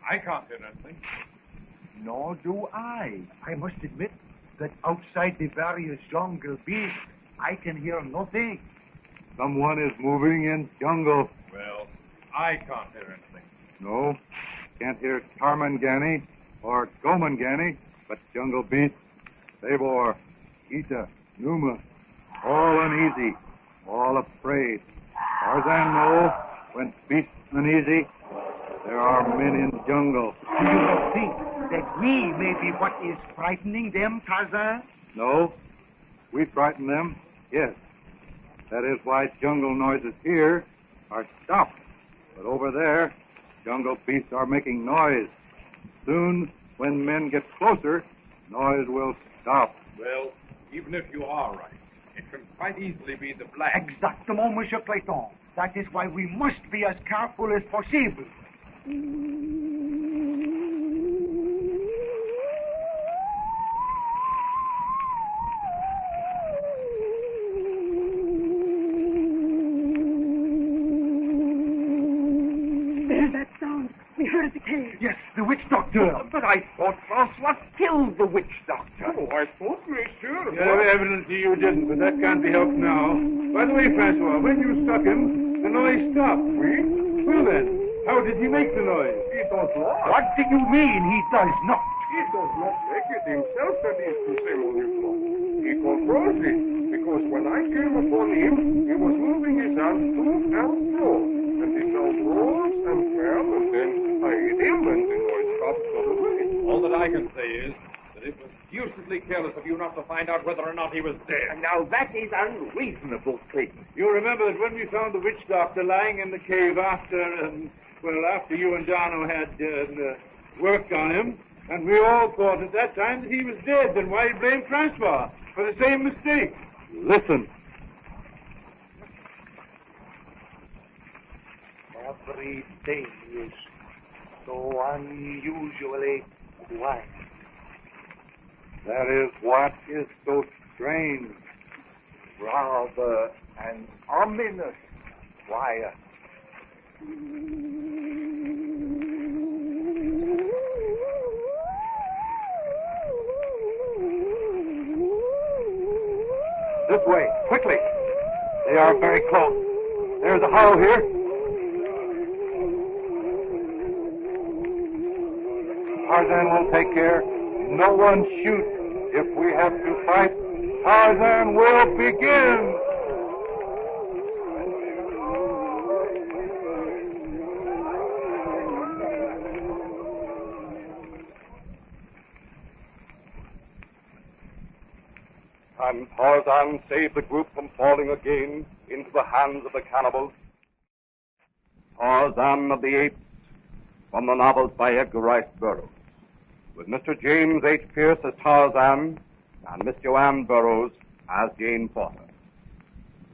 I can't hear anything. Nor do I. I must admit that outside the various jungle beasts, I can hear nothing. Someone is moving in jungle. Well, I can't hear anything. No, can't hear Tarmangani or Gomangani, but jungle beasts, Tabor, Gita, Numa, all uneasy, all afraid. Tarzan knows when beasts uneasy, there are men in jungle. Do you not think that we may be what is frightening them, Tarzan? No, we frighten them, yes. That is why jungle noises here are stopped. But over there, jungle beasts are making noise. Soon, when men get closer, noise will stop. Well, even if you are right, it can quite easily be the black. Exactement, Monsieur Clayton. That is why we must be as careful as possible. There's that sound. We heard at the cave. Yes, the witch doctor. But I thought Francois killed the witch doctor. Oh, I thought, monsieur. Evidently you didn't, but that can't be helped now. By the way, Francois, when you struck him, the noise stopped. Oui? Well then, how did he make the noise? He does not. What do you mean he does not? He does not make it himself, that is to say, mon lieutenant. He controls it, because when I came upon him, he was moving his hands to and fro. And the sound rose and fell, and then I hit him, and the noise stopped suddenly. All that I can say is that it was deucedly careless of you not to find out whether or not he was dead. Now that is unreasonable, Clayton. You remember that when we found the witch doctor lying in the cave after you and Dano had worked on him, and we all thought at that time that he was dead, then why blame Francois for the same mistake? Listen. Everything is so unusually quiet. That is what is so strange. Rather an ominous quiet. This way, quickly. They are very close. There's a hollow here. Tarzan will take care. No one shoot. If we have to fight, Tarzan will begin. And Tarzan saved the group from falling again into the hands of the cannibals. Tarzan of the Apes, from the novels by Edgar Rice Burroughs, with Mr. James H. Pierce as Tarzan and Miss Joanne Burroughs as Jane Porter.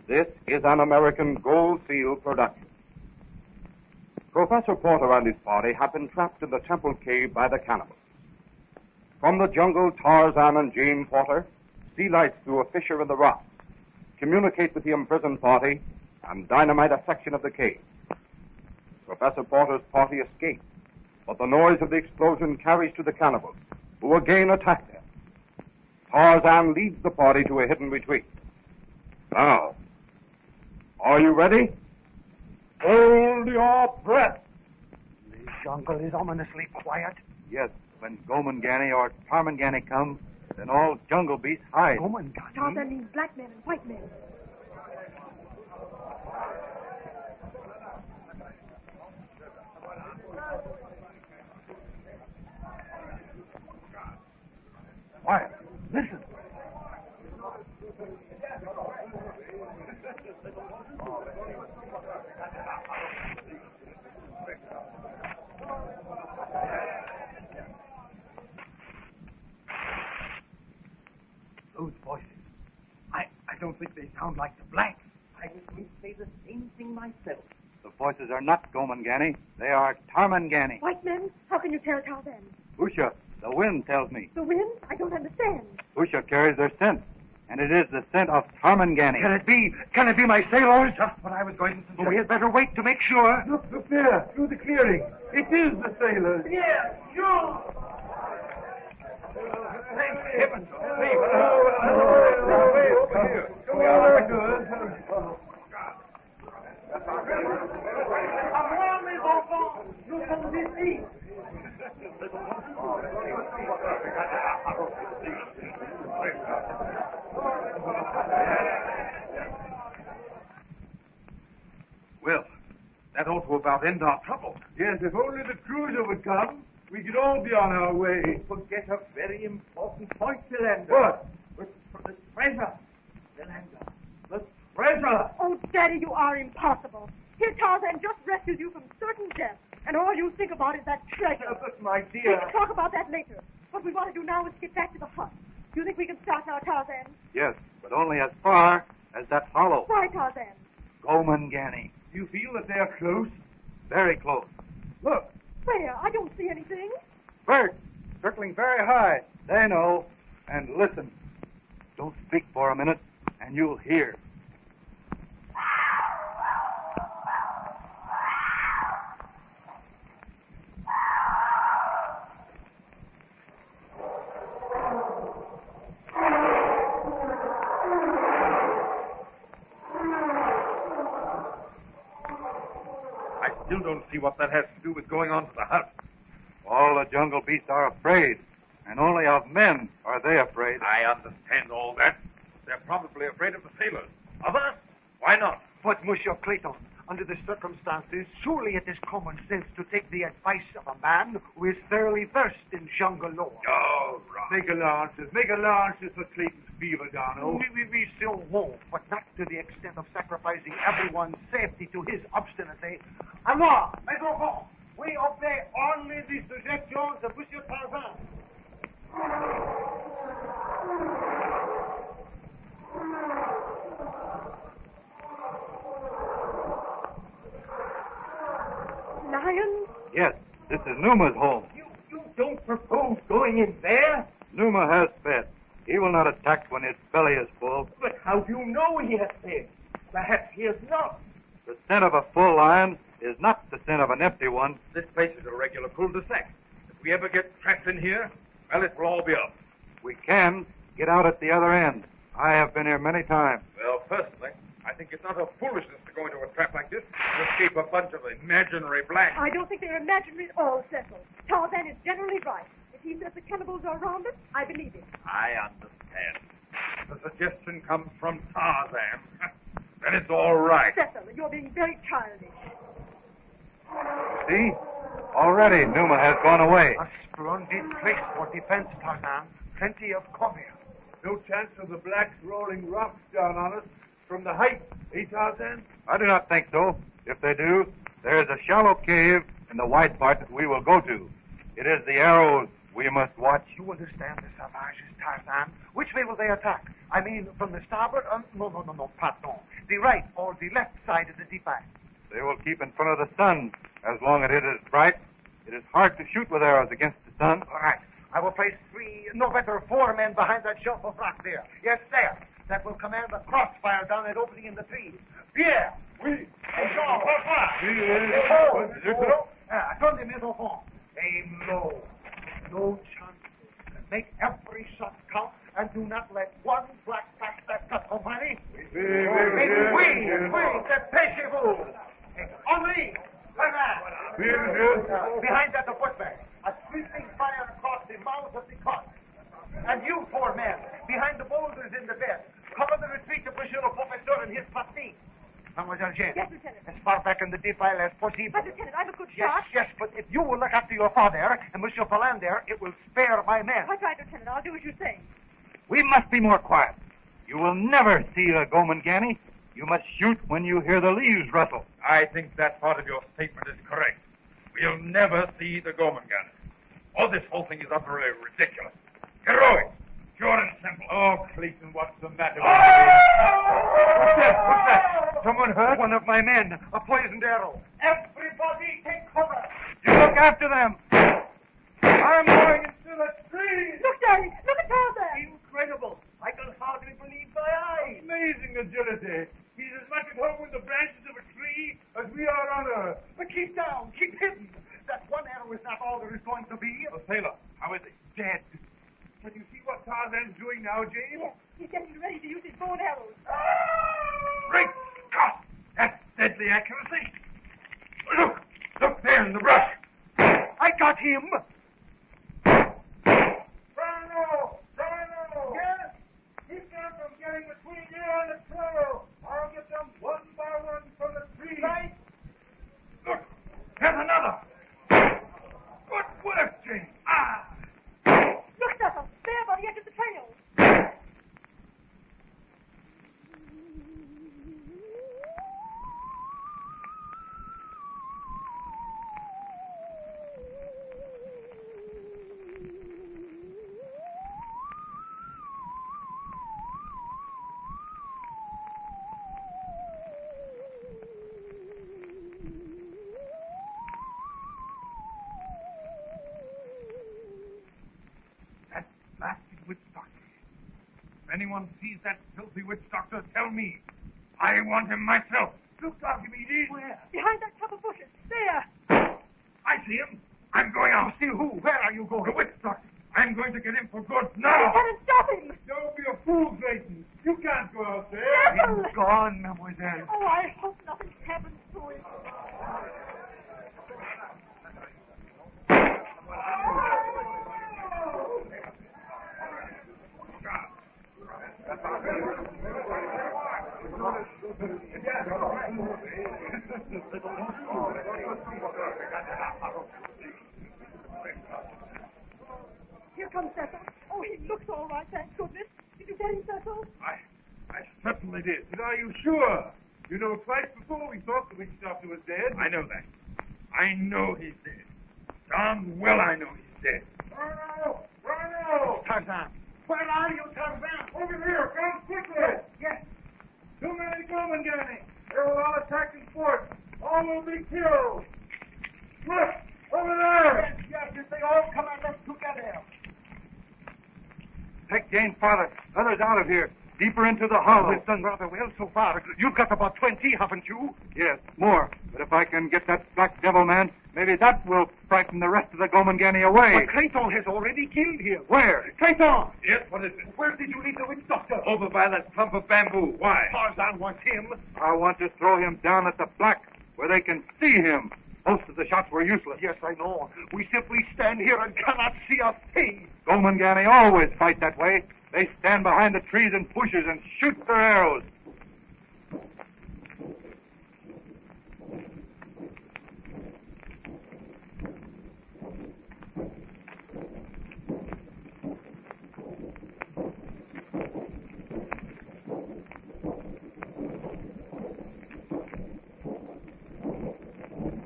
This is an American Gold Seal production. Professor Porter and his party have been trapped in the temple cave by the cannibals. From the jungle, Tarzan and Jane Porter see lights through a fissure in the rock, communicate with the imprisoned party, and dynamite a section of the cave. Professor Porter's party escapes, but the noise of the explosion carries to the cannibals, who again attack them. Tarzan leads the party to a hidden retreat. Now, are you ready? Hold your breath. The jungle is ominously quiet. Yes, when Gomangani or Tarmangani come, then all jungle beasts hide. Gomangani? Tarzan means black men and white men. Quiet. Listen. Those voices. I don't think they sound like the blacks. I was going to say the same thing myself. The voices are not Gomangani. They are Tarmangani. White men? How can you tell Tarzan? Usha, the wind tells me. The wind? I don't understand. Usha carries their scent, and it is the scent of Tarmangani. Can it be my sailors? Just what I was going to suggest. We had better wait to make sure. Look there, through the clearing. It is the sailors. Yes, you! Thank heaven. Well, that ought to about end our trouble. Yes, if only the cruiser would come, we could all be on our way. Forget a very important point, Philander. What? The treasure. Philander. The treasure. Oh, Daddy, you are impossible. Here Tarzan just rescued you from certain death, and all you think about is that treasure. But, my We dear. can talk about that later. What we want to do now is get back to the hut. Do you think we can start now, Tarzan? Yes, but only as far as that hollow. Why, Tarzan? Gomangani. Do you feel that they are close? Very close. Look. Where? I don't see anything. Birds, circling very high. They know. And listen. Don't speak for a minute, and you'll hear. I still don't see what that has to do with going on to the hut. All the jungle beasts are afraid, and only of men are they afraid. I understand all that. They're probably afraid of the sailors. Of us? Why not? But, Monsieur Clayton, under the circumstances, surely it is common sense to take the advice of a man who is thoroughly versed in jungle lore. Oh, right. Make allowances for Clayton's fever, Darno. We still won't, but not to the extent of sacrificing everyone's safety to his obstinacy. Alors, mes enfants, we obey only the suggestions of Monsieur Tarzan. Lions? Yes, this is Numa's home. You don't propose going in there? Numa has fed. He will not attack when his belly is full. But how do you know he has fed? Perhaps he has not. The scent of a full lion is not the scent of an empty one. This place is a regular cul-de-sac. If we ever get trapped in here, well, it will all be up. We can get out at the other end. I have been here many times. Well, personally, I think it's utter foolishness to go into a trap like this to escape a bunch of imaginary blacks. I don't think they're imaginary at all, Cecil. Tarzan is generally right. If he says the cannibals are around us, I believe him. I understand. The suggestion comes from Tarzan. Then it's all right. Cecil, you're being very childish. See? Already Numa has gone away. A splendid place for defense, Tarzan. Plenty of cover. No chance of the blacks rolling rocks down on us from the height, eh, Tarzan? I do not think so. If they do, there is a shallow cave in the wide part that we will go to. It is the arrows we must watch. You understand the savages, Tarzan? Which way will they attack? I mean, from the starboard? No, pardon. The right or the left side of the divide. They will keep in front of the sun as long as it is bright. It is hard to shoot with arrows against the sun. All right. I will place 4 men behind that shelf of rock there. Yes, there. That will command the crossfire down that opening in the trees. Pierre! Oui. Jean, attendez, mes enfants. Aim low. No chances. Make every shot count and do not let one black pass that cut, company. Oui, dépêchez-vous. Henri, behind that the footman. A sweeping fire across the mouth of the cot. And you 4 men, behind the boulders in the bed, cover the retreat of Monsieur le Professeur and his patine. Mademoiselle Jane. Yes, Lieutenant. As far back in the defile as possible. But, Lieutenant, I'm a good shot. Yes, but if you will look after your father and Monsieur Philander, it will spare my men. That's right, Lieutenant. I'll do as you say. We must be more quiet. You will never see a Gomangani. You must shoot when you hear the leaves rustle. I think that part of your statement is correct. We'll never see the Gomangani. Oh, this whole thing is utterly ridiculous. Heroic. Pure and simple. Oh, Clayton, what's the matter with you? What's that? Someone hurt? One of my men. A poisoned arrow. Everybody take cover. You look after them. I'm going into the trees. Look, Daddy. Look at Tarzan. Incredible. I can hardly believe my eyes. Amazing agility. He's as much at home with the branches of a tree as we are on Earth. But keep down. Keep hidden. That one arrow is not all there is going to be. The sailor, how is he? Dead. Can you see what Tarzan's doing now, Jane? Yes, he's getting ready to use his bow and arrows. Great Scott! That's deadly accuracy. Look there in the brush. I got him. Rhino! Yes? Keep them from getting between you and the trail. I'll get them one by one from the trees. Right? Look, there's another. Good work, Jane. Look, Cecil. There by the edge of the trail. If anyone sees that filthy witch doctor, tell me. I want him myself. Look, Archimedes. Where? Behind that clump of bushes. There. I see him. I'm going out. See who? Where are you going? The witch doctor. I'm going to get him for good now. Lieutenant, stop him. Don't be a fool, Clayton. You can't go out there. Never. He's gone, mademoiselle. Oh, I hope nothing happens to him. Here comes Cecil. Oh, he looks all right, thank goodness. Did you get him, Cecil? I certainly did. But are you sure? You know, twice before we thought the witch doctor was dead. I know that. I know he's dead. Darn well I know he's dead. Rhino! Tarzan. Where are you, Tarzan? Over here! Come quickly! Yes. Too many Gomangani. They will all attack in force. All will be killed. Look! Over there! Yes, if they all come at us together. Take Jane's father. Others out of here. Deeper into the hollow. We've done rather well so far. You've got about 20, haven't you? Yes, more. But if I can get that black devil man, maybe that will frighten the rest of the Gomangani away. But Clayton has already killed him. Where? Clayton! Yes, what is it? Where did you leave the witch doctor? Over by that clump of bamboo. Why? Tarzan wants him. I want to throw him down at the black where they can see him. Most of the shots were useless. Yes, I know. We simply stand here and cannot see a thing. Gomangani always fight that way. They stand behind the trees and bushes and shoot their arrows.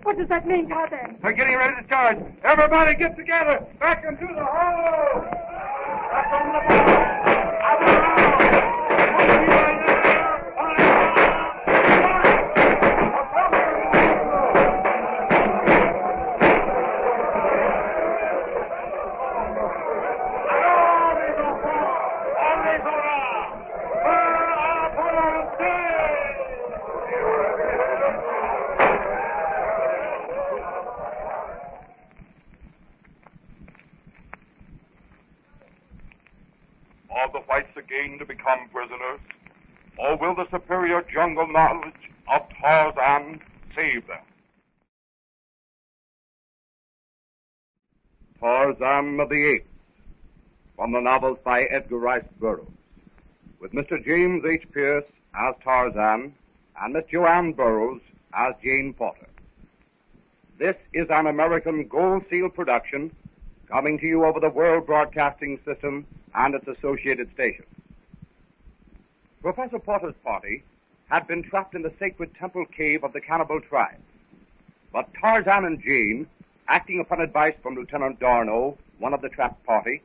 What does that mean, Tarzan? They're getting ready to charge. Everybody get together. Back into the hollow. again to become prisoners? Or will the superior jungle knowledge of Tarzan save them? Tarzan of the Apes, from the novels by Edgar Rice Burroughs, with Mr. James H. Pierce as Tarzan and Miss Joanne Burroughs as Jane Porter. This is an American Gold Seal production coming to you over the World Broadcasting System and its associated stations. Professor Porter's party had been trapped in the sacred temple cave of the Cannibal tribe. But Tarzan and Jane, acting upon advice from Lieutenant Darno, one of the trapped party,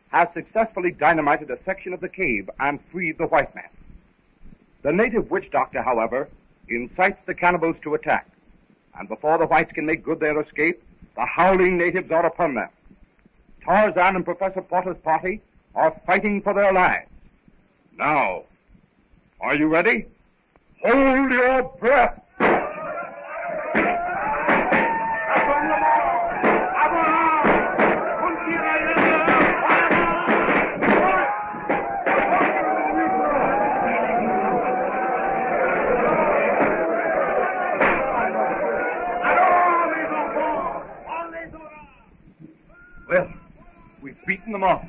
has successfully dynamited a section of the cave and freed the white man. The native witch doctor, however, incites the cannibals to attack, and before the whites can make good their escape, the howling natives are upon them. Tarzan and Professor Porter's party are fighting for their lives. Now, are you ready? Hold your breath! Well, we've beaten them off.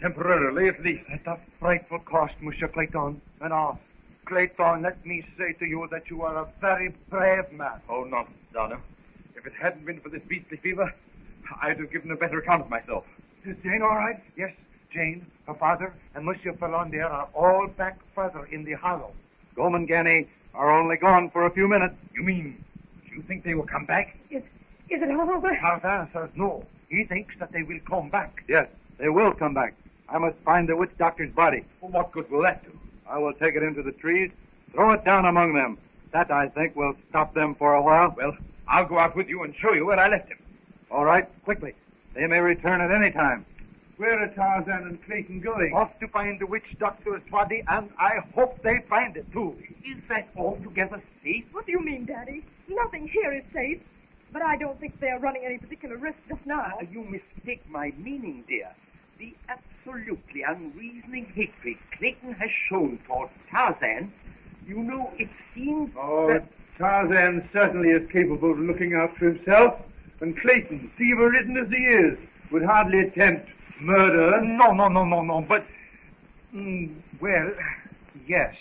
Temporarily, at least. At a frightful cost, Monsieur Clayton. And Clayton, let me say to you that you are a very brave man. Oh, nonsense, Darno. If it hadn't been for this beastly fever, I'd have given a better account of myself. Is Jane all right? Yes, Jane, her father, and Monsieur Philander are all back further in the hollow. Gomangani are only gone for a few minutes. You mean, you think they will come back? Is it all over? Tarzan says no. He thinks that they will come back. Yes, they will come back. I must find the witch doctor's body. Well, what good will that do? I will take it into the trees, throw it down among them. That, I think, will stop them for a while. Well, I'll go out with you and show you where I left him. All right, quickly. They may return at any time. Where are Tarzan and Clayton going? Off to find the witch doctor's body, and I hope they find it, too. Is that altogether safe? What do you mean, Daddy? Nothing here is safe. But I don't think they're running any particular risk just now. You mistake my meaning, dear. The absolutely unreasoning hatred Clayton has shown towards Tarzan, you know, it seems that... Tarzan certainly is capable of looking out for himself, and Clayton, fever-ridden as he is, would hardly attempt murder. No, but... well, yes.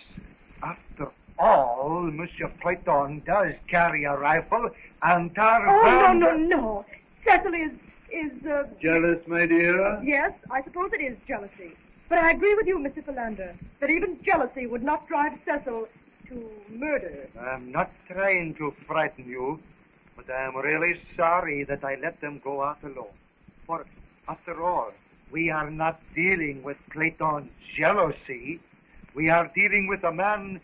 After all, Monsieur Clayton does carry a rifle, and Tarzan... Oh, no. Cecily is Jealous, my dear? Yes, I suppose it is jealousy. But I agree with you, Mr. Philander, that even jealousy would not drive Cecil to murder. I'm not trying to frighten you, but I'm really sorry that I let them go out alone. For, after all, we are not dealing with Clayton's jealousy. We are dealing with a man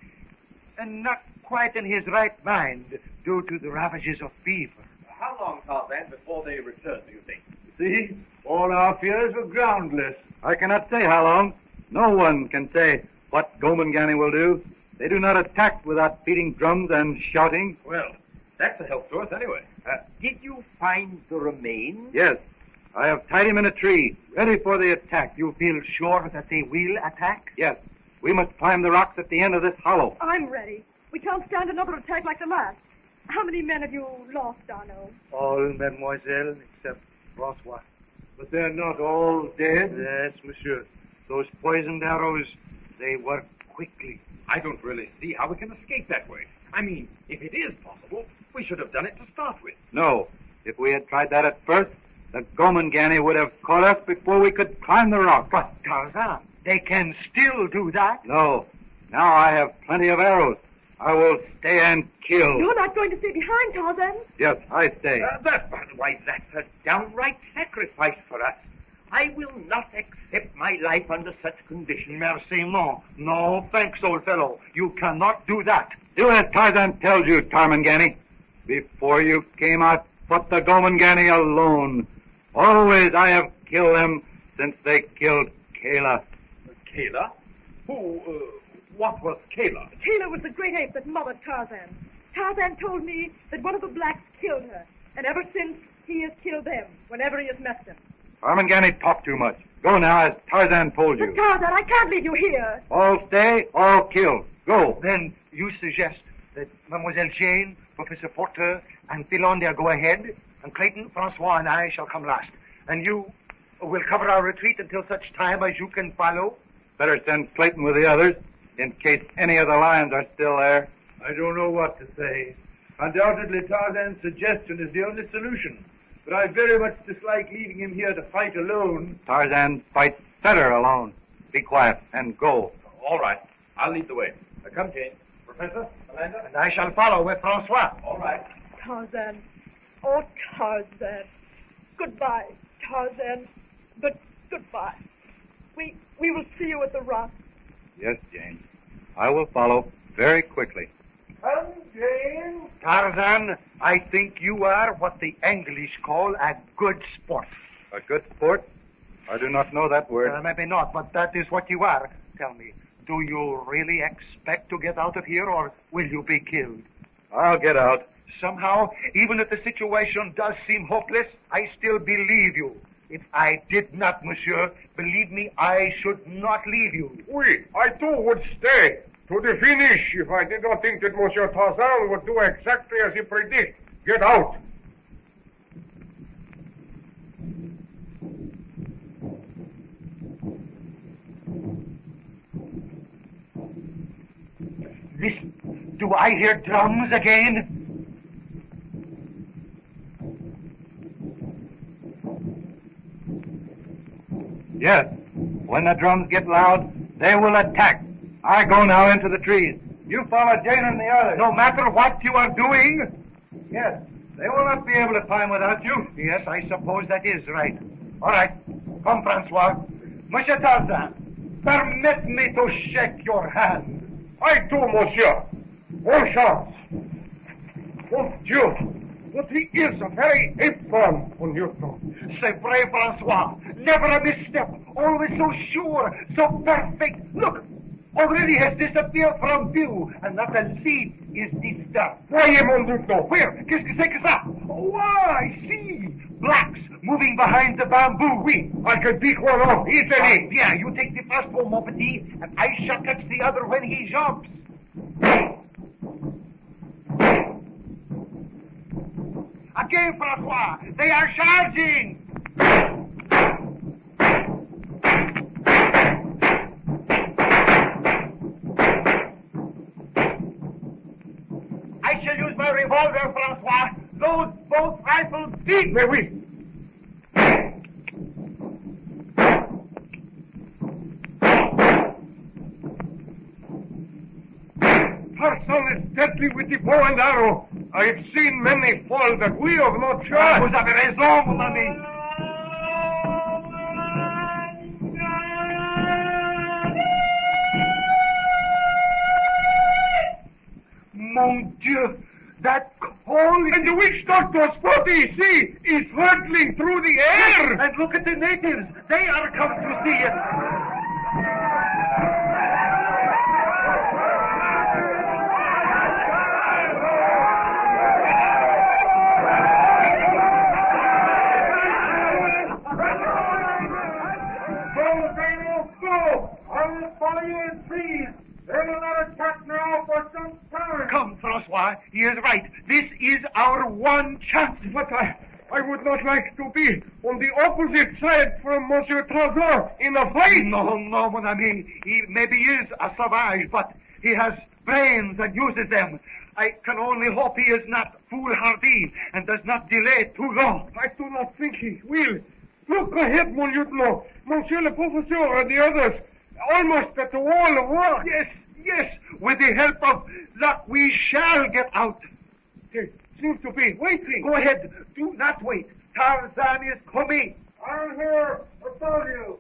not quite in his right mind due to the ravages of fever. How long, Tarzan, before they return, do you think? See, all our fears were groundless. I cannot say how long. No one can say what Gomangani will do. They do not attack without beating drums and shouting. Well, that's a help to us anyway. Did you find the remains? Yes. I have tied him in a tree, ready for the attack. You feel sure that they will attack? Yes. We must climb the rocks at the end of this hollow. I'm ready. We can't stand another attack like the last. How many men have you lost, Darno? All, mademoiselle, except Francois. But they're not all dead? Yes, monsieur. Those poisoned arrows, they work quickly. I don't really see how we can escape that way. I mean, if it is possible, we should have done it to start with. No. If we had tried that at first, the Gomangani would have caught us before we could climb the rock. But, Tarzan, they can still do that? No. Now I have plenty of arrows. I will stay and kill. You're not going to stay behind, Tarzan? Yes, I stay. Why, that's a downright sacrifice for us. I will not accept my life under such conditions. Merci, non. No, thanks, old fellow. You cannot do that. Do as Tarzan tells you, Tarmangani. Before you came, I put the Gomangani alone. Always I have killed them since they killed Kayla. Kayla? What was Kayla? Kayla was the great ape that mothered Tarzan. Tarzan told me that one of the blacks killed her, and ever since he has killed them whenever he has met them. Tarmangani talk too much. Go now, as Tarzan told you. But Tarzan, I can't leave you here. All stay, all kill. Go. Then you suggest that Mademoiselle Jane, Professor Porter, and Philander go ahead, and Clayton, Francois, and I shall come last. And you will cover our retreat until such time as you can follow? Better send Clayton with the others, in case any of the lions are still there. I don't know what to say. Undoubtedly, Tarzan's suggestion is the only solution. But I very much dislike leaving him here to fight alone. Tarzan fights better alone. Be quiet and go. All right. I'll lead the way. Come, Jane. Professor, Philander. And I shall follow with Francois. All right. Tarzan. Oh, Tarzan. Goodbye, Tarzan. But goodbye. We will see you at the rock. Yes, Jane. I will follow very quickly. Come, Jane. Tarzan, I think you are what the English call a good sport. A good sport? I do not know that word. Maybe not, but that is what you are. Tell me, do you really expect to get out of here, or will you be killed? I'll get out. Somehow, even if the situation does seem hopeless, I still believe you. If I did not, monsieur, believe me, I should not leave you. Oui, I too would stay to the finish if I did not think that Monsieur Tarzan would do exactly as he predicts. Get out. Listen, do I hear drums again? Yes. When the drums get loud, they will attack. I go now into the trees. You follow Jane and the others. No matter what you are doing? Yes. They will not be able to find without you. Yes, I suppose that is right. All right. Come, Francois. Monsieur Tarzan, permit me to shake your hand. I do, monsieur. Bon chance. Mon Dieu. But he is a very ape man, on your know. C'est vrai, Francois. Never a misstep. Always so sure, so perfect. Look, already has disappeared from view, and not a lead is disturbed. Voyez, mon Dieu. Where? Qu'est-ce que c'est que ça? Oh, I see. Blacks moving behind the bamboo. Oui, I can pick one off easily. Yeah, you take the first one, mon petit, and I shall catch the other when he jumps. Again, Francois, they are charging! I shall use my revolver, Francois. Those both rifles deep. Mais oui. Tarzan is deadly with the bow and arrow. I have seen many fall that we have not tried. Vous avez raison, mon ami. Mon Dieu, that cold... And the witch doctor's body, see, is hurtling through the air. And look at the natives. They are come to see it. Come, Francois, he is right. This is our one chance. But I would not like to be on the opposite side from Monsieur Tarzan in a fight. No, mon ami. He maybe is a savage, but he has brains and uses them. I can only hope he is not foolhardy and does not delay too long. I do not think he will. Look ahead, mon lieutenant. Monsieur le Professeur and the others. Almost at the wall of rock. Yes. With the help of luck, we shall get out. They seem to be waiting. Go ahead. Do not wait. Tarzan is coming. I'm here above you.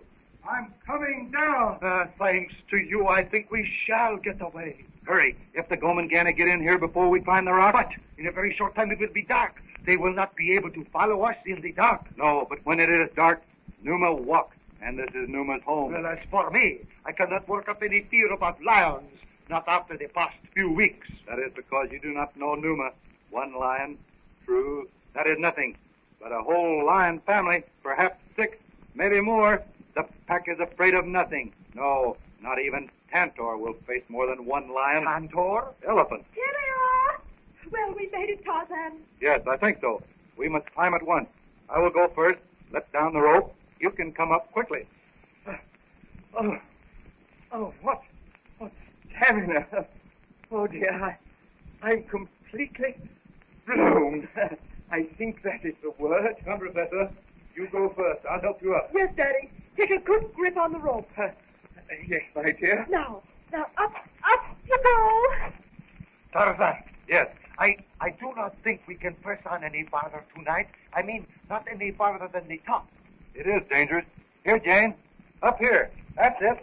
I'm coming down. Thanks to you, I think we shall get away. Hurry. If the Gomangana get in here before we find the rock. But in a very short time it will be dark. They will not be able to follow us in the dark. No, but when it is dark, Numa walks. And this is Numa's home. Well, as for me, I cannot work up any fear about lions, not after the past few weeks. That is because you do not know Numa. One lion, true, that is nothing. But a whole lion family, perhaps 6, maybe more. The pack is afraid of nothing. No, not even Tantor will face more than one lion. Tantor? Elephant. Here they are. Well, we made it, Tarzan. Yes, I think so. We must climb at once. I will go first. Let down the rope. You can come up quickly. What stamina. Oh, dear, I'm completely blown. I think that is the word. Come, Professor. You go first. I'll help you up. Yes, Daddy. Take a good grip on the rope. Yes, my dear. Now, up you go. Tarzan. Yes. I do not think we can press on any farther tonight. I mean, not any farther than the top. It is dangerous. Here, Jane. Up here. That's it.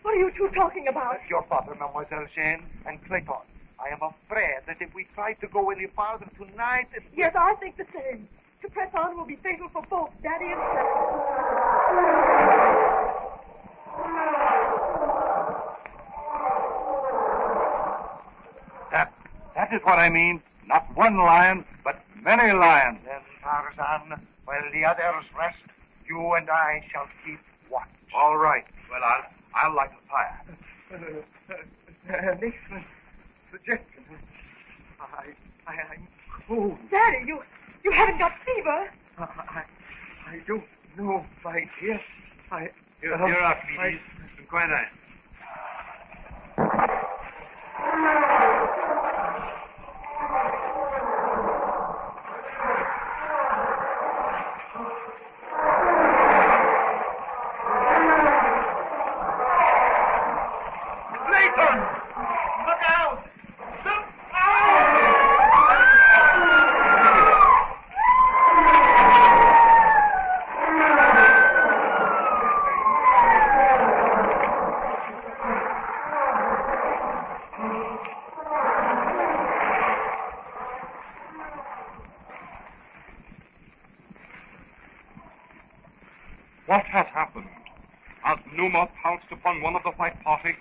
What are you two talking about? That's your father, Mademoiselle Jane, and Clayton. I am afraid that if we try to go any farther tonight... Yes, I think the same. To press on will be fatal for both Daddy and Clayton. That is what I mean. Not one lion, but many lions. Then, Tarzan, while the others rest, you and I shall keep watch. All right. Well, I'll light the fire. An excellent suggestion. I'm cold. Daddy, you haven't got fever. I don't know, my dear. You're up, please. Some quinine. What has happened? Has Numa pounced upon one of the white party?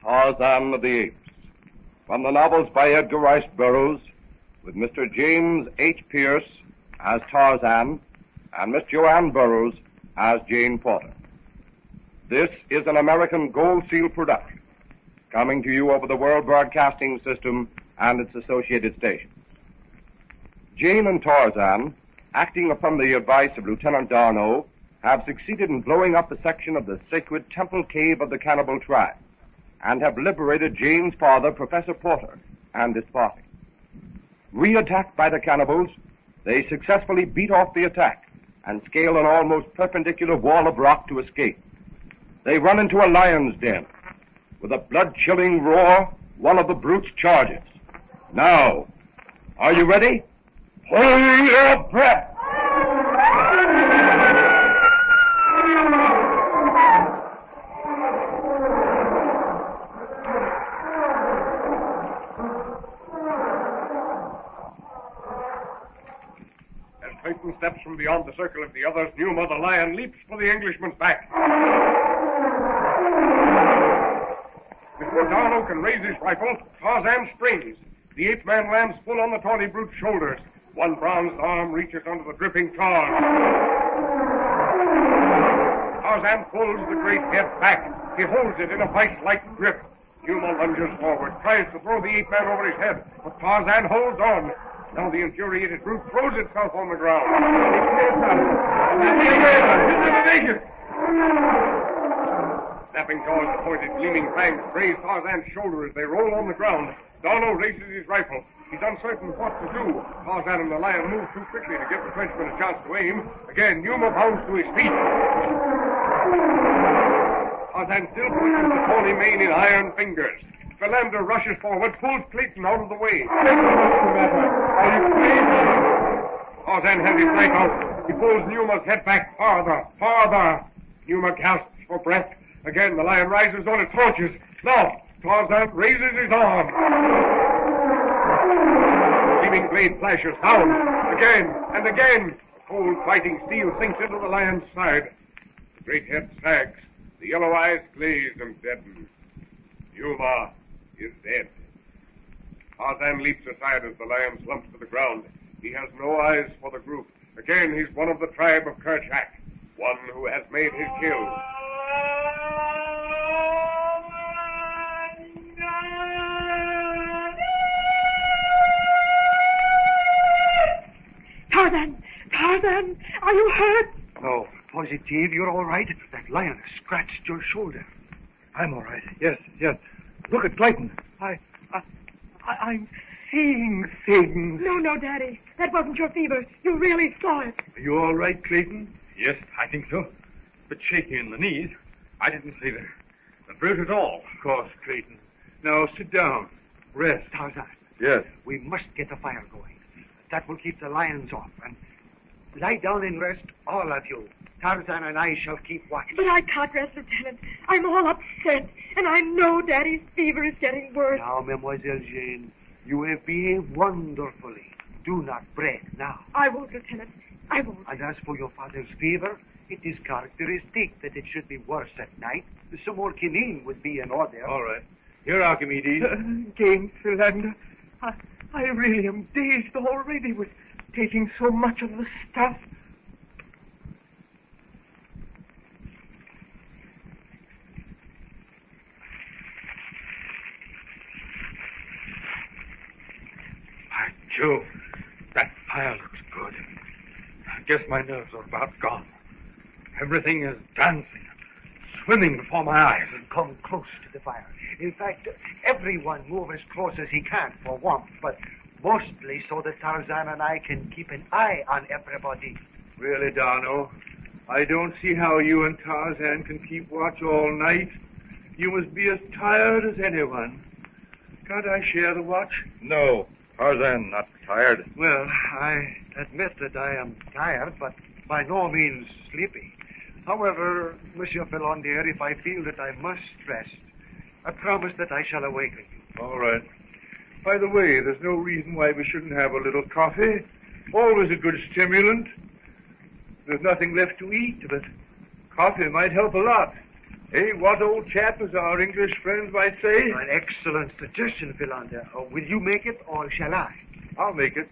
Tarzan of the Apes. From the novels by Edgar Rice Burroughs, with Mr. James H. Pierce as Tarzan and Miss Joanne Burroughs as Jane Porter. This is an American Gold Seal production, coming to you over the World Broadcasting System and its associated stations. Jane and Tarzan, acting upon the advice of Lieutenant Darno, have succeeded in blowing up a section of the sacred temple cave of the cannibal tribe, and have liberated Jane's father, Professor Porter, and his party. Re-attacked by the cannibals, they successfully beat off the attack and scale an almost perpendicular wall of rock to escape. They run into a lion's den. With a blood-chilling roar, one of the brutes charges. Now, are you ready? Hold your breath! As Clayton steps from beyond the circle of the others, Numa the lion leaps for the Englishman's back. Before Darno can raise his rifle, Tarzan springs. The ape man lands full on the tawny brute's shoulders. One bronzed arm reaches under the dripping tar. Tarzan pulls the great head back. He holds it in a vice-like grip. Numa lunges forward, tries to throw the ape man over his head, but Tarzan holds on. Now the infuriated brute throws itself on the ground. Snapping jaws and pointed, gleaming fangs graze Tarzan's shoulder as they roll on the ground. Darno raises his rifle. He's uncertain what to do. Tarzan and the lion move too quickly to give the Frenchman a chance to aim. Again, Numa bounds to his feet. Tarzan still pushes the tawny mane in iron fingers. Philander rushes forward, pulls Clayton out of the way. What's the matter? Are you crazy? Tarzan has his knife out. He pulls Numa's head back farther, farther. Numa gasps for breath. Again, the lion rises on its haunches. Now, Tarzan raises his arm. Gleaming blade flashes down. Again and again. The cold fighting steel sinks into the lion's side. The great head sags. The yellow eyes glaze and deaden. Yuma is dead. Tarzan leaps aside as the lion slumps to the ground. He has no eyes for the group. Again, he's one of the tribe of Kerchak, one who has made his kill. Tarzan! Tarzan! Are you hurt? No, positive, you're all right. That lion has scratched your shoulder. I'm all right. Yes. Look at Clayton. I'm seeing things. No, Daddy. That wasn't your fever. You really saw it. Are you all right, Clayton? Yes, I think so. Bit shaky in the knees. I didn't see the brute at all. Of course, Clayton. Now sit down. Rest. Tarzan. Yes. We must get a fire going. That will keep the lions off. And lie down and rest, all of you. Tarzan and I shall keep watch. But I can't rest, Lieutenant. I'm all upset, and I know Daddy's fever is getting worse. Now, Mademoiselle Jane, you have behaved wonderfully. Do not break now. I won't, Lieutenant. I won't. And as for your father's fever, it is characteristic that it should be worse at night. Some more quinine would be in order. All right. Here, Archimedes. James Philander, I really am dazed already with taking so much of the stuff. By Jove, that fire looks good. I guess my nerves are about gone. Everything is dancing, swimming before my eyes. And come close to the fire. In fact, everyone move as close as he can for warmth, but mostly so that Tarzan and I can keep an eye on everybody. Really, Darno, I don't see how you and Tarzan can keep watch all night. You must be as tired as anyone. Can't I share the watch? No, Tarzan not tired. Well, I admit that I am tired, but by no means sleepy. However, Monsieur Philander, if I feel that I must rest, I promise that I shall awaken you. All right. By the way, there's no reason why we shouldn't have a little coffee. Always a good stimulant. There's nothing left to eat, but coffee might help a lot. Hey, what old chap, as our English friends might say? An excellent suggestion, Philander. Will you make it, or shall I? I'll make it.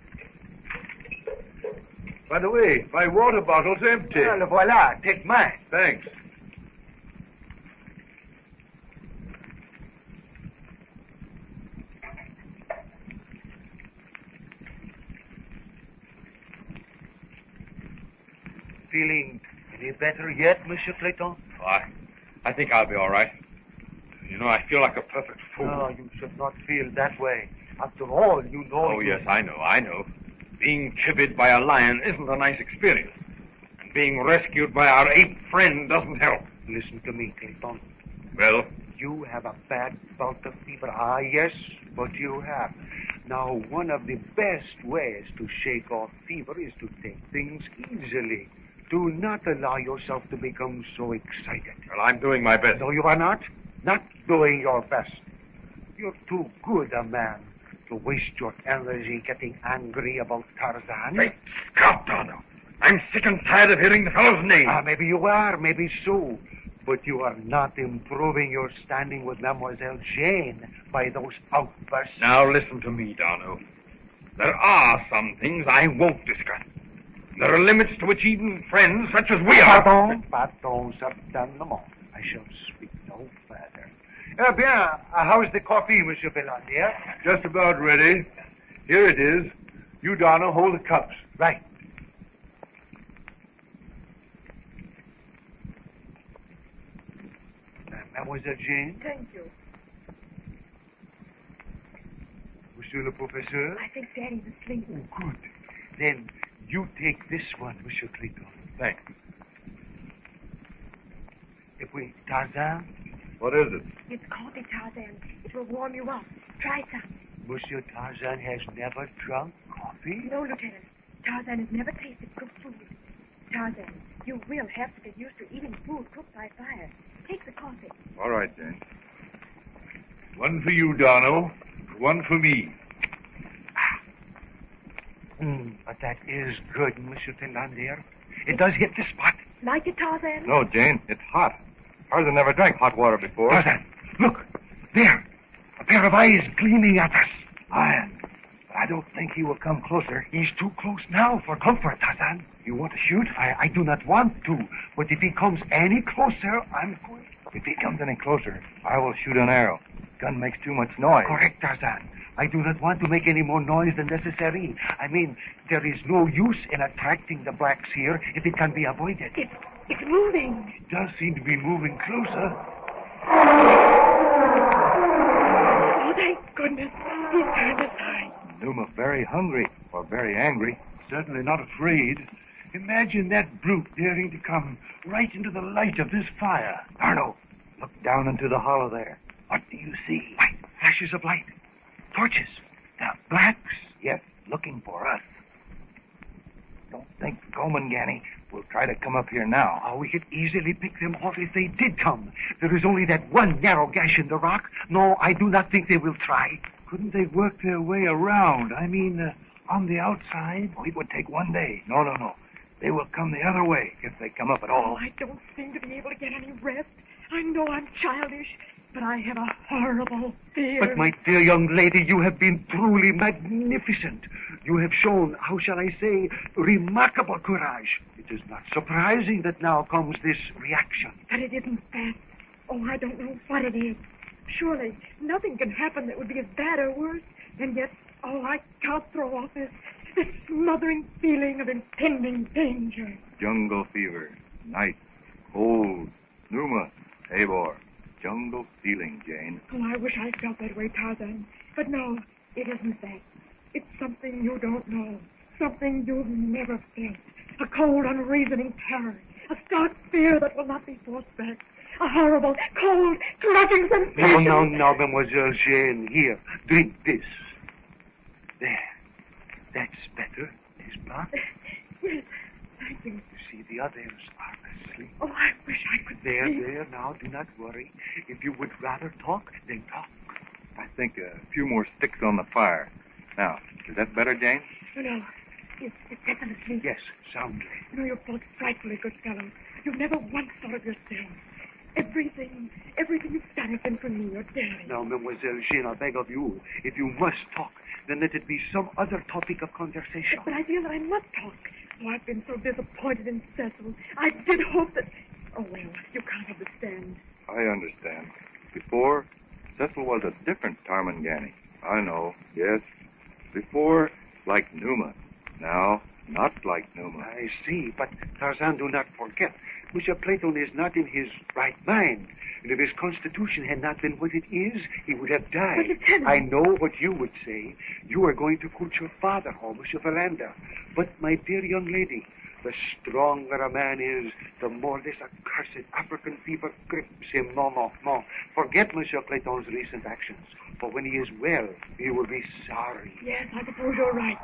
By the way, my water bottle's empty. Well, voila, take mine. Thanks. Feeling any better yet, Monsieur Clayton? Oh, I think I'll be all right. You know, I feel like a perfect fool. No, you should not feel that way. After all, you know... Oh, yes, I know. Being chivied by a lion isn't a nice experience. And being rescued by our ape friend doesn't help. Listen to me, Clayton. Well? You have a bad bout of fever. Ah, yes, but you have. Now, one of the best ways to shake off fever is to take things easily. Do not allow yourself to become so excited. Well, I'm doing my best. No, you are not. Not doing your best. You're too good a man to waste your energy getting angry about Tarzan. Great Scott, Darno. I'm sick and tired of hearing the fellow's name. Maybe you are, maybe so. But you are not improving your standing with Mademoiselle Jane by those outbursts. Now listen to me, Darno. There are some things I won't discuss. There are limits to which even friends such as we are... Pardon, certainement. I shall speak no further. Bien, how's the coffee, Monsieur Philander? Just about ready. Here it is. You, Donna, hold the cups. Right. Mademoiselle Jane? Thank you. Monsieur le Professeur? I think Daddy's asleep. Oh, good. Then you take this one, Monsieur Clayton. Thanks. Tarzan? What is it? It's coffee, Tarzan. It will warm you up. Try some. Monsieur Tarzan has never drunk coffee? No, Lieutenant. Tarzan has never tasted cooked food. Tarzan, you will have to get used to eating food cooked by fire. Take the coffee. All right, then. One for you, Darno. One for me. But that is good, Monsieur Philander. It does hit the spot. Like it, Tarzan? No, Jane, it's hot. Tarzan never drank hot water before. Tarzan, look. There. A pair of eyes gleaming at us. I don't think he will come closer. He's too close now for comfort, Tarzan. You want to shoot? I do not want to. But if he comes any closer, I'm going. If he comes any closer, I will shoot an arrow. Gun makes too much noise. Correct, Tarzan. I do not want to make any more noise than necessary. I mean, there is no use in attracting the blacks here if it can be avoided. It's moving. It does seem to be moving closer. Oh, thank goodness. He turned aside. Numa very hungry or very angry. Certainly not afraid. Imagine that brute daring to come right into the light of this fire. Arno, look down into the hollow there. What do you see? Why, flashes of light. Torches. The blacks. Yes, looking for us. Don't think Gomangani will try to come up here now. Oh, we could easily pick them off if they did come. There is only that one narrow gash in the rock. No, I do not think they will try. Couldn't they work their way around? I mean, on the outside? Oh, it would take one day. No. They will come the other way if they come up at all. Oh, I don't seem to be able to get any rest. I know I'm childish, but I have a horrible fear. But, my dear young lady, you have been truly magnificent. You have shown, how shall I say, remarkable courage. It is not surprising that now comes this reaction. But it isn't that. Oh, I don't know what it is. Surely nothing can happen that would be as bad or worse. And yet, I can't throw off this smothering feeling of impending danger. Jungle fever, night, cold, Numa, Tabor, jungle feeling, Jane. Oh, I wish I felt that way, Tarzan. But no, it isn't that. It's something you don't know. Something you've never felt. A cold, unreasoning terror. A stark fear that will not be forced back. A horrible, cold, crushing sensation. Now, Mademoiselle Jane, here, drink this. There. That's better, is not? Yes, thank you. You see, the others are asleep. Oh, I wish I could sleep. There, now, do not worry. If you would rather talk, then talk. I think a few more sticks on the fire. Now, is that better, Jane? No, it's definitely. Yes, soundly. You're both frightfully good fellows. You've never once thought of yourselves. Everything you've done has been for me, or daring. Now, Mademoiselle Jane, I beg of you, if you must talk, then let it be some other topic of conversation. But I feel that I must talk. Oh, I've been so disappointed in Cecil. I did hope that... Oh, well, you can't understand. I understand. Before, Cecil was a different Tarmangani. I know, yes. Before, like Numa. Now, not like Numa. I see, but Tarzan, do not forget. Monsieur Clayton is not in his right mind. And if his constitution had not been what it is, he would have died. I know what you would say. You are going to put your father home, Monsieur Philander. But, my dear young lady, the stronger a man is, the more this accursed African fever grips him. No. Forget Monsieur Clayton's recent actions. For when he is well, he will be sorry. Yes, I suppose you're right.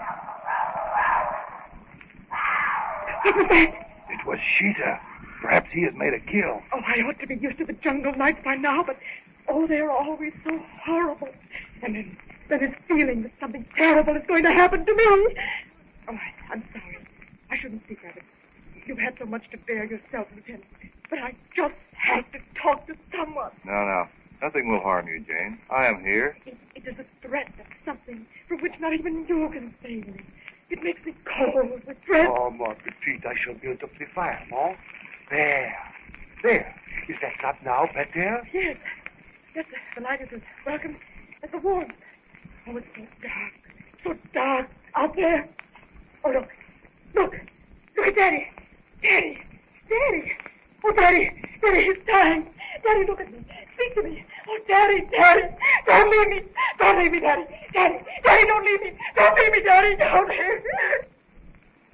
What was that? It was Sheeta. Perhaps he has made a kill. Oh, I ought to be used to the jungle nights by now, but, they're always so horrible. And then his feeling that something terrible is going to happen to me. Oh, I'm sorry. I shouldn't speak of it. You've had so much to bear yourself, Lieutenant. But I just had to talk to someone. No. Nothing will harm you, Jane. I am here. It is a threat of something for which not even you can save me. It makes me cold with dread. Oh, my petite, I shall build up the fire, no? There. Is that not now better? Yes, the light is as welcome as the warmth. Oh, it's so dark out there. Oh, look at Daddy. Oh, Daddy, it's time. Daddy, look at me. Speak to me. Oh, Daddy, don't leave me. Don't leave me, Daddy. Daddy, don't leave me. Don't leave me, Daddy. Don't leave me.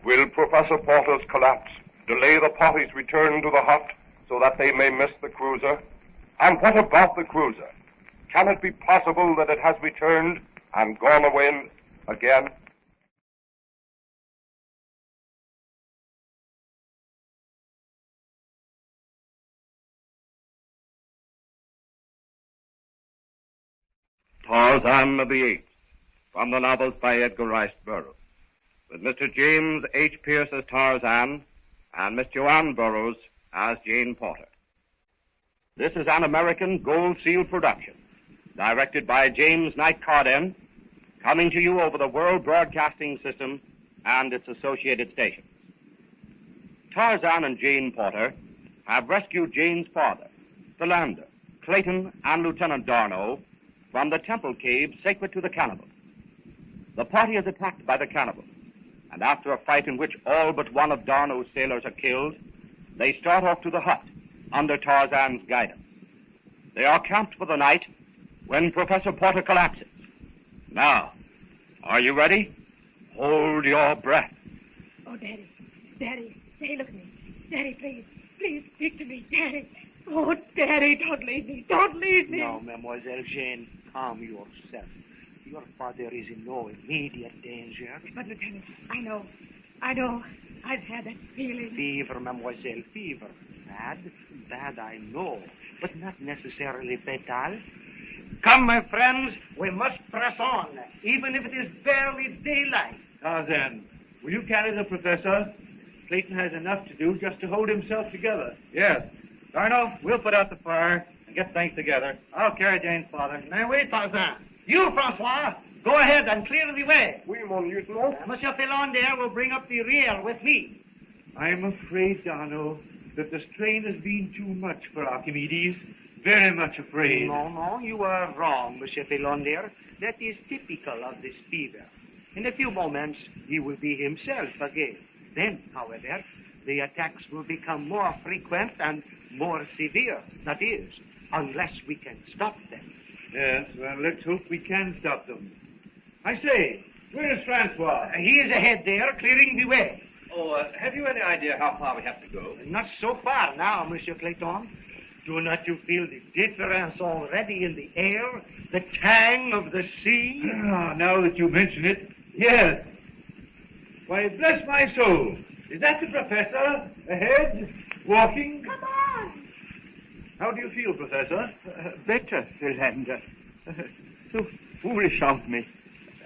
Will Professor Porter's collapse delay the party's return to the hut so that they may miss the cruiser? And what about the cruiser? Can it be possible that it has returned and gone away again? Tarzan of the Apes, from the novels by Edgar Rice Burroughs, with Mr. James H. Pierce as Tarzan and Miss Joanne Burroughs as Jane Porter. This is an American Gold Seal production, directed by James Knight Carden, coming to you over the World Broadcasting System and its associated stations. Tarzan and Jane Porter have rescued Jane's father, Philander, Clayton, and Lieutenant Darno from the temple cave sacred to the cannibals. The party is attacked by the cannibals, and after a fight in which all but one of Darno's sailors are killed, they start off to the hut under Tarzan's guidance. They are camped for the night when Professor Porter collapses. Now, are you ready? Hold your breath. Oh, Daddy. Daddy, look at me. Daddy, please speak to me. Daddy. Oh, Daddy, don't leave me. Don't leave me. No, Mademoiselle Jane, calm yourself. Your father is in no immediate danger. But, Lieutenant, I know. I've had that feeling. Fever, Mademoiselle, fever. Bad, I know, but not necessarily fatal. Come, my friends, we must press on, even if it is barely daylight. Tarzan, will you carry the professor? Clayton has enough to do just to hold himself together. Yes. Darno, we'll put out the fire and get things together. I'll carry Jane's father. Now, wait, Tarzan. You, Francois, go ahead and clear the way. Oui, mon lieutenant. Monsieur Philander will bring up the rear with me. I'm afraid, Darno, that the strain has been too much for Archimedes. Very much afraid. No, you are wrong, Monsieur Philander. That is typical of this fever. In a few moments, he will be himself again. Then, however, the attacks will become more frequent and more severe. That is, unless we can stop them. Yes, well, let's hope we can stop them. I say, where is Francois? He is ahead there, clearing the way. Oh, have you any idea how far we have to go? Not so far now, Monsieur Clayton. Do not you feel the difference already in the air? The tang of the sea? Ah, now that you mention it, yes. Why, bless my soul. Is that the professor ahead, walking? Come on! How do you feel, Professor? Better, Philander. So foolish of me.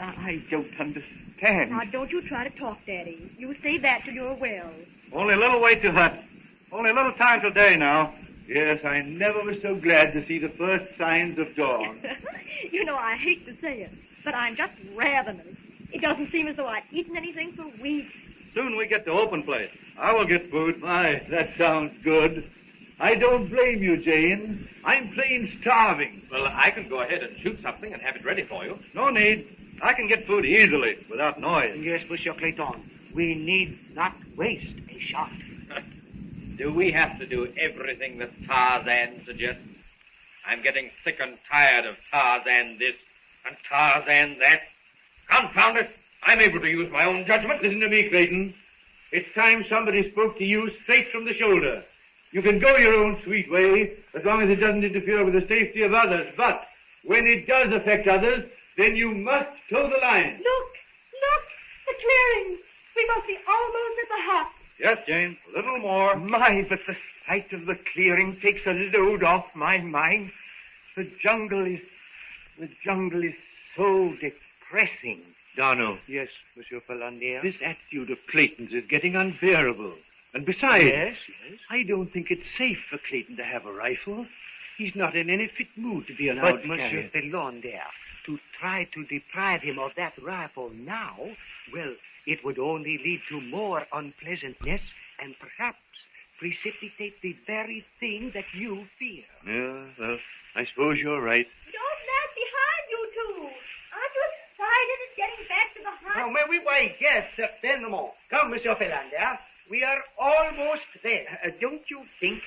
I don't understand. Now, don't you try to talk, Daddy. You say that till you're well. Only a little way to hut. Only a little time till day now. Yes, I never was so glad to see the first signs of dawn. You know, I hate to say it, but I'm just ravenous. It doesn't seem as though I'd eaten anything for weeks. Soon we get to open place. I will get food. My, that sounds good. I don't blame you, Jane. I'm plain starving. Well, I can go ahead and shoot something and have it ready for you. No need. I can get food easily, without noise. Yes, Monsieur Clayton. We need not waste a shot. Do we have to do everything that Tarzan suggests? I'm getting sick and tired of Tarzan this and Tarzan that. Confound it! I'm able to use my own judgment. Listen to me, Clayton. It's time somebody spoke to you straight from the shoulder. You can go your own sweet way, as long as it doesn't interfere with the safety of others. But when it does affect others, then you must toe the line. Look! The clearing! We must be almost at the hut. Yes, Jane, a little more. My, but the sight of the clearing takes a load off my mind. The jungle is so depressing. Darno. Yes, Monsieur Philander. This attitude of Clayton's is getting unbearable. And besides, Yes. I don't think it's safe for Clayton to have a rifle. He's not in any fit mood to be an But, out Monsieur Philander, to try to deprive him of that rifle now, well, it would only lead to more unpleasantness and perhaps precipitate the very thing that you fear. Yeah, well, I suppose you're right. Don't lag behind, you two. Aren't you excited at getting back to the hut? Oh, may we wait? Yes, certainement. Come, Monsieur Philander. We are almost there. Don't you think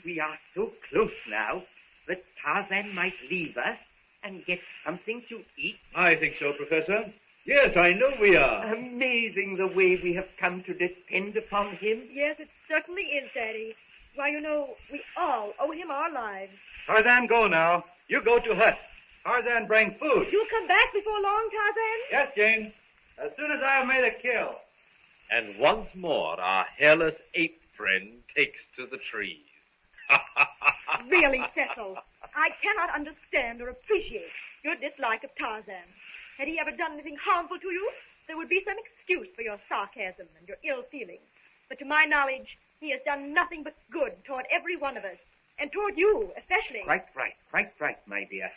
we are so close now that Tarzan might leave us and get something to eat? I think so, Professor. Yes, I know we are. Amazing the way we have come to depend upon him. Yes, it certainly is, Daddy. Why, you know, we all owe him our lives. Tarzan, go now. You go to hut. Tarzan, bring food. You'll come back before long, Tarzan? Yes, Jane. As soon as I have made a kill. And once more, our hairless ape friend takes to the trees. Really, Cecil, I cannot understand or appreciate your dislike of Tarzan. Had he ever done anything harmful to you, there would be some excuse for your sarcasm and your ill feeling. But to my knowledge, he has done nothing but good toward every one of us. and toward you, especially. Quite right, my dear.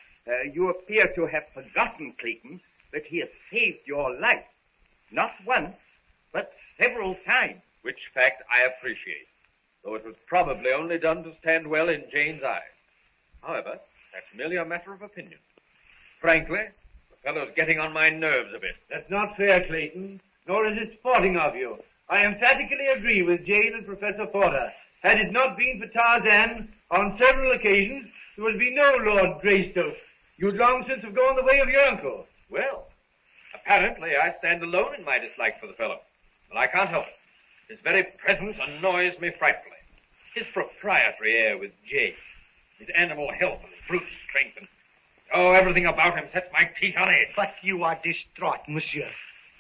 You appear to have forgotten, Clayton, that he has saved your life. Not once, but several times. Which fact I appreciate, though it was probably only done to stand well in Jane's eyes. However, that's merely a matter of opinion. Frankly, the fellow's getting on my nerves a bit. That's not fair, Clayton, nor is it sporting of you. I emphatically agree with Jane and Professor Porter. Had it not been for Tarzan, on several occasions, there would be no Lord Greystone. You'd long since have gone the way of your uncle. Well, apparently I stand alone in my dislike for the fellow. But I can't help it. His very presence annoys me frightfully. His proprietary air with Jane, his animal health and brute strength, and everything about him sets my teeth on edge. But you are distraught, monsieur.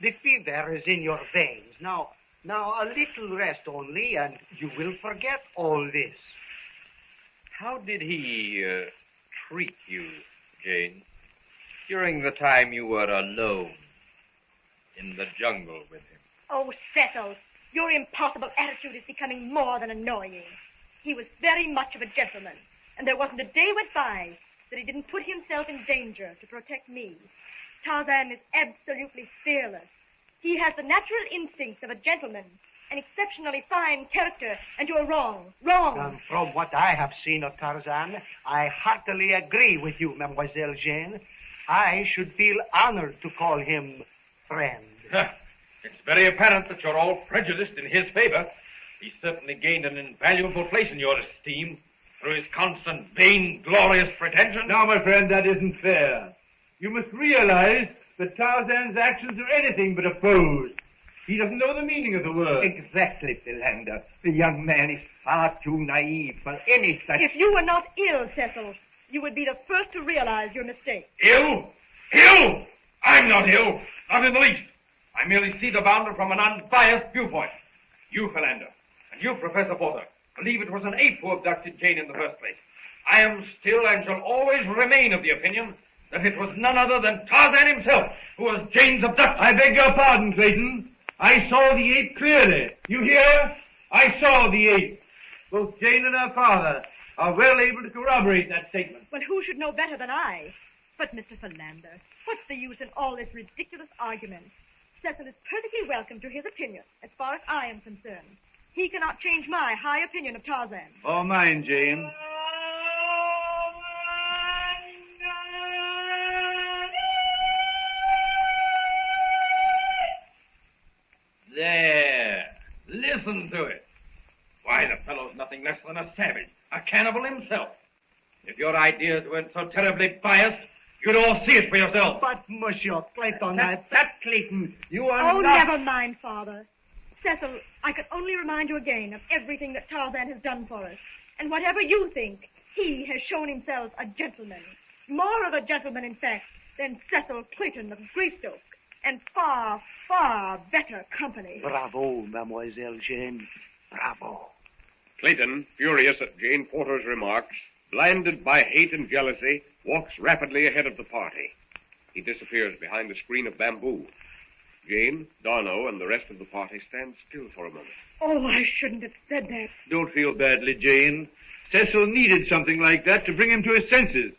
The fever is in your veins. Now, a little rest only, and you will forget all this. How did he treat you, Jane, during the time you were alone in the jungle with him? Oh, Cecil, your impossible attitude is becoming more than annoying. He was very much of a gentleman, and there wasn't a day went by that he didn't put himself in danger to protect me. Tarzan is absolutely fearless. He has the natural instincts of a gentleman, an exceptionally fine character, and you're wrong. From what I have seen of Tarzan, I heartily agree with you, Mademoiselle Jane. I should feel honored to call him friend. It's very apparent that you're all prejudiced in his favor. He's certainly gained an invaluable place in your esteem through his constant vain-glorious pretension. Now, my friend, that isn't fair. You must realize that Tarzan's actions are anything but a pose. He doesn't know the meaning of the word. Exactly, Philander. The young man is far too naive for any such... If you were not ill, Cecil, you would be the first to realize your mistake. Ill? Ill? I'm not ill. Not in the least. I merely see the bounder from an unbiased viewpoint. You, Philander, and you, Professor Porter, believe it was an ape who abducted Jane in the first place. I am still and shall always remain of the opinion that it was none other than Tarzan himself who was Jane's abductor. I beg your pardon, Clayton. I saw the ape clearly. You hear? I saw the ape. Both Jane and her father are well able to corroborate that statement. Well, who should know better than I? But, Mr. Philander, what's the use in all this ridiculous argument? Cecil is perfectly welcome to his opinion, as far as I am concerned. He cannot change my high opinion of Tarzan. Or mine, Jane. There. Listen to it. Why, the fellow's nothing less than a savage, a cannibal himself. If your ideas weren't so terribly biased, you'd all see it for yourself. But, Monsieur Clayton, that Clayton, you are Oh, not... never mind, Father. Cecil, I can only remind you again of everything that Tarzan has done for us. And whatever you think, he has shown himself a gentleman. More of a gentleman, in fact, than Cecil Clayton of Greystone. And far, far better company. Bravo, Mademoiselle Jane. Bravo. Clayton, furious at Jane Porter's remarks, blinded by hate and jealousy, walks rapidly ahead of the party. He disappears behind a screen of bamboo. Jane, Darno, and the rest of the party stand still for a moment. Oh, I shouldn't have said that. Don't feel badly, Jane. Cecil needed something like that to bring him to his senses.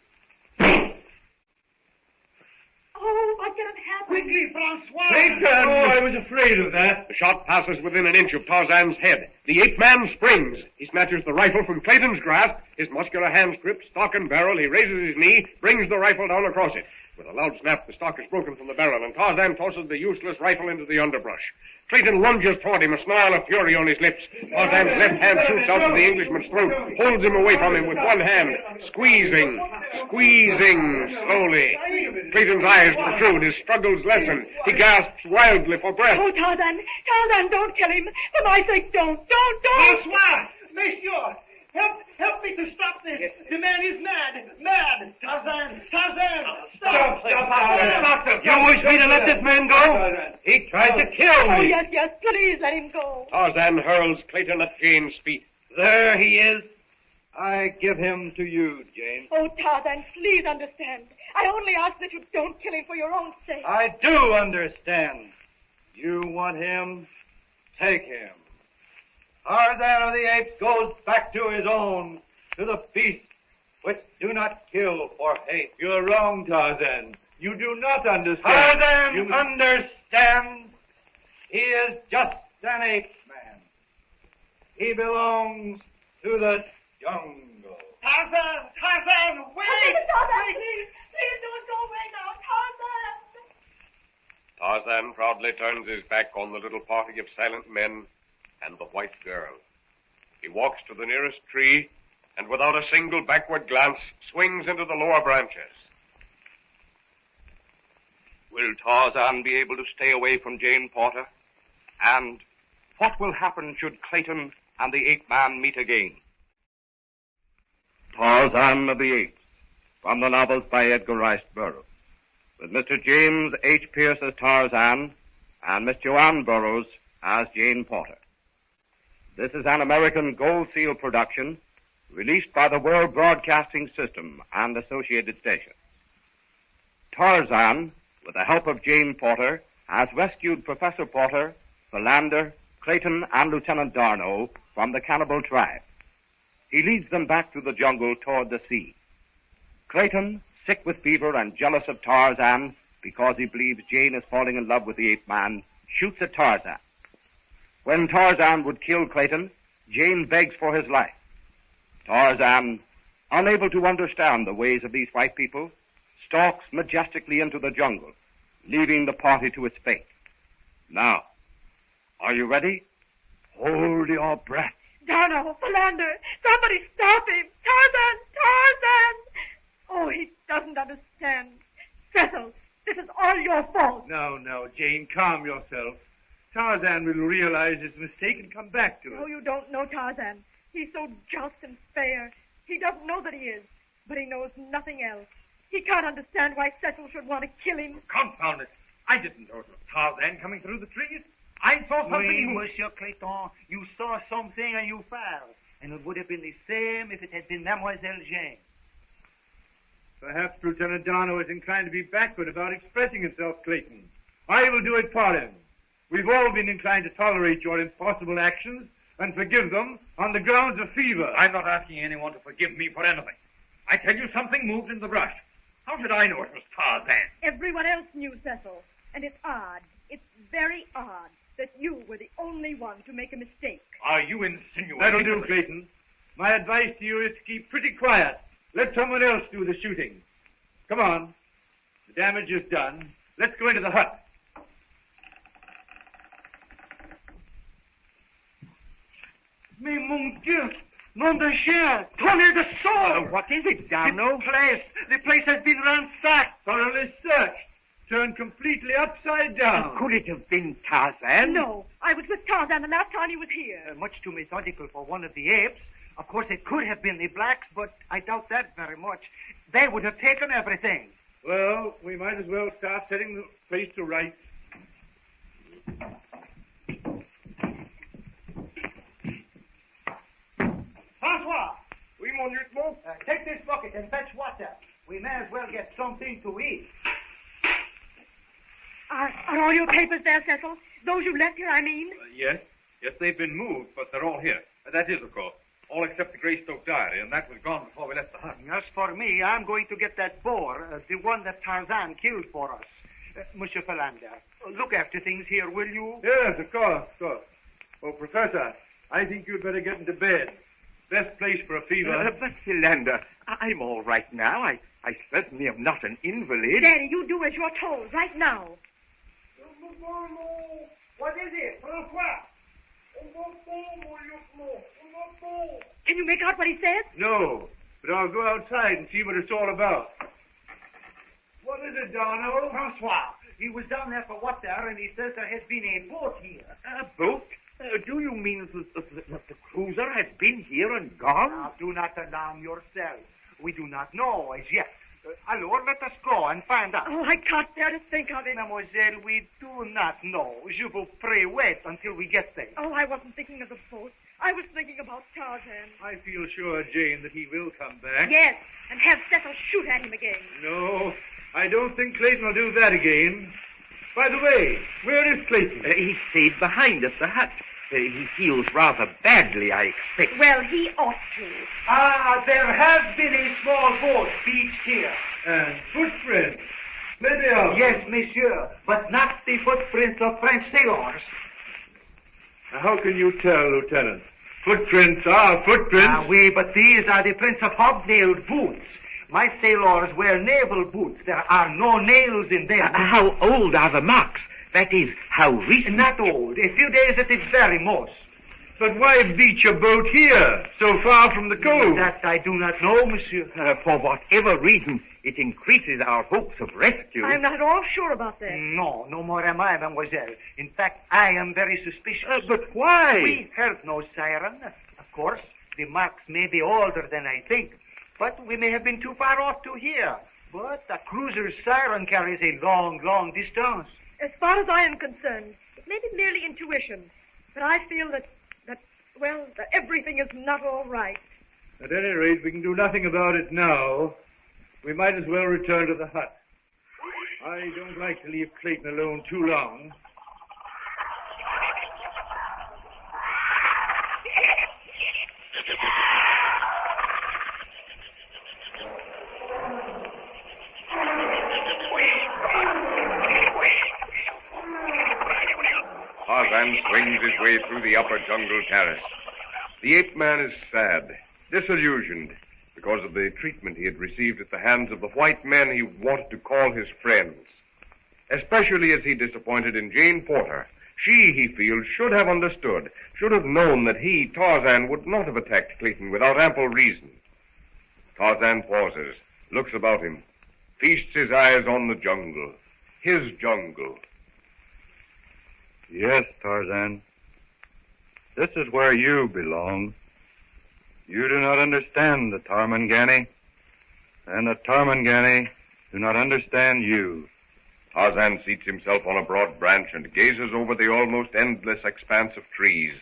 Oh, what can have happened? Quickly, Francois! Clayton! Oh, I was afraid of that. The shot passes within an inch of Tarzan's head. The ape man springs. He snatches the rifle from Clayton's grasp. His muscular hands grip stock and barrel. He raises his knee, brings the rifle down across it. With a loud snap, the stock is broken from the barrel, and Tarzan tosses the useless rifle into the underbrush. Clayton lunges toward him, a snarl of fury on his lips. Tarzan's left hand shoots out to the Englishman's throat, holds him away from him with one hand, squeezing slowly. Clayton's eyes protrude, his struggles lessen. He gasps wildly for breath. Oh, Tarzan, don't kill him. For my sake, don't. Francois! Monsieur! Help me to stop this! The man is mad! Tarzan! Stop! You wish me to let this man go? He tried to kill me. Oh, yes, please let him go. Tarzan hurls Clayton at Jane's feet. There he is. I give him to you, Jane. Oh, Tarzan, please understand. I only ask that you don't kill him for your own sake. I do understand. You want him? Take him. Tarzan of the Apes goes back to his own. to the beasts which do not kill for hate. You're wrong, Tarzan. You do not understand. Tarzan understands. He is just an ape man. He belongs to the jungle. Tarzan, wait! Tarzan, please don't go away now, Tarzan! Tarzan proudly turns his back on the little party of silent men and the white girl. He walks to the nearest tree and without a single backward glance swings into the lower branches. Will Tarzan be able to stay away from Jane Porter? And what will happen should Clayton and the ape man meet again? Tarzan of the Apes, from the novels by Edgar Rice Burroughs, with Mr. James H. Pierce as Tarzan and Miss Joanne Burroughs as Jane Porter. This is an American Gold Seal production released by the World Broadcasting System and associated stations. Tarzan, with the help of Jane Porter, has rescued Professor Porter, Philander, Clayton, and Lieutenant Darno from the cannibal tribe. He leads them back through the jungle toward the sea. Clayton, sick with fever and jealous of Tarzan because he believes Jane is falling in love with the ape man, shoots at Tarzan. When Tarzan would kill Clayton, Jane begs for his life. Tarzan, unable to understand the ways of these white people, stalks majestically into the jungle, leaving the party to its fate. Now, are you ready? Hold your breath. Darno, Philander, somebody stop him! Tarzan! Tarzan! Oh, he doesn't understand. Cecil, this is all your fault. No, Jane, calm yourself. Tarzan will realize his mistake and come back to it. Oh, you don't know Tarzan. He's so just and fair. He doesn't know that he is, but he knows nothing else. He can't understand why Cecil should want to kill him. Confound it. I didn't know it was Tarzan coming through the trees. I saw something. Oui, Monsieur Clayton, you saw something and you failed. And it would have been the same if it had been Mademoiselle Jane. Perhaps Lieutenant Darno is inclined to be backward about expressing himself, Clayton. I will do it for him. We've all been inclined to tolerate your impossible actions and forgive them on the grounds of fever. I'm not asking anyone to forgive me for anything. I tell you, something moved in the brush. How should I know it was Tarzan? Everyone else knew, Cecil. And it's odd. It's very odd that you were the only one to make a mistake. Are you insinuating? That'll do, Clayton. My advice to you is to keep pretty quiet. Let someone else do the shooting. Come on. The damage is done. Let's go into the hut. Mais mon Dieu! Nom de chien! Tonnerre de sword! What is it, Darno? The place has been ransacked. Thoroughly searched. Turned completely upside down. Could it have been Tarzan? No, I was with Tarzan the last time he was here. Much too methodical for one of the apes. Of course, it could have been the blacks, but I doubt that very much. They would have taken everything. Well, we might as well start setting the place to rights. Francois! Oui, mon lieutenant? Take this bucket and fetch water. We may as well get something to eat. Are all your papers there, Cecil? Those you left here, I mean? Yes, they've been moved, but they're all here. That is, of course, all except the Greystone diary, and that was gone before we left the hut. As for me, I'm going to get that boar, the one that Tarzan killed for us. Monsieur Philander, look after things here, will you? Yes, of course. Oh, Professor, I think you'd better get into bed. Best place for a fever. But, Philander, I'm all right now. I certainly am not an invalid. Daddy, you do as you're told, right now. What is it, Francois? Can you make out what he says? No, but I'll go outside and see what it's all about. What is it, Darno? Francois, he was down there for water, and he says there has been a boat here. A boat? Do you mean that the cruiser has been here and gone? Now, do not alarm yourself. We do not know as yet. Alors, let us go and find out. Oh, I can't bear to think of it. Mademoiselle, we do not know. Je vous prie, wait until we get there. Oh, I wasn't thinking of the boat. I was thinking about Tarzan. I feel sure, Jane, that he will come back. Yes, and have Cecil shoot at him again. No, I don't think Clayton will do that again. By the way, where is Clayton? He stayed behind at the hut. He feels rather badly, I expect. Well, he ought to. There has been a small boat beached here. Footprints. Yes, monsieur, but not the footprints of French sailors. How can you tell, Lieutenant? Footprints are footprints. Oui, but these are the prints of hobnailed boots. My sailors wear naval boots. There are no nails in them. How old are the marks? That is, how recent? Not old. A few days at the very most. But why beach a boat here, so far from the cove? That I do not know, monsieur. For whatever reason, it increases our hopes of rescue. I'm not at all sure about that. No more am I, mademoiselle. In fact, I am very suspicious. But why? We heard no siren. Of course, the marks may be older than I think, but we may have been too far off to hear. But a cruiser's siren carries a long, long distance. As far as I am concerned, it may be merely intuition, but I feel that everything is not all right. At any rate, we can do nothing about it now. We might as well return to the hut. I don't like to leave Clayton alone too long. Tarzan swings his way through the upper jungle terrace. The ape man is sad, disillusioned, because of the treatment he had received at the hands of the white men he wanted to call his friends. Especially as he disappointed in Jane Porter. She, he feels, should have understood, should have known that he, Tarzan, would not have attacked Clayton without ample reason. Tarzan pauses, looks about him, feasts his eyes on the jungle. His jungle. Yes, Tarzan. This is where you belong. You do not understand the Tarmangani, and the Tarmangani do not understand you. Tarzan seats himself on a broad branch and gazes over the almost endless expanse of trees.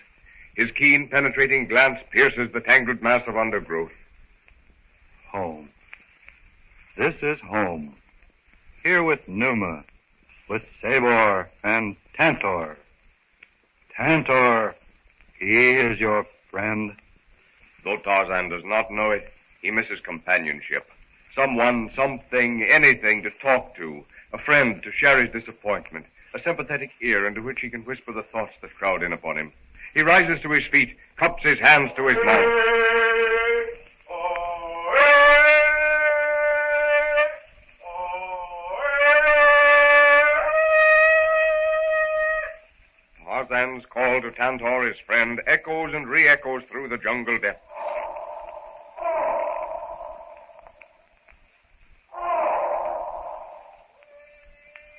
His keen, penetrating glance pierces the tangled mass of undergrowth. Home. This is home. Here with Numa, with Tabor and Tantor. Tantor, he is your friend. Though Tarzan does not know it, he misses companionship. Someone, something, anything to talk to. A friend to share his disappointment. A sympathetic ear into which he can whisper the thoughts that crowd in upon him. He rises to his feet, cups his hands to his mouth. Tarzan's call to Tantor, his friend, echoes and re-echoes through the jungle depths.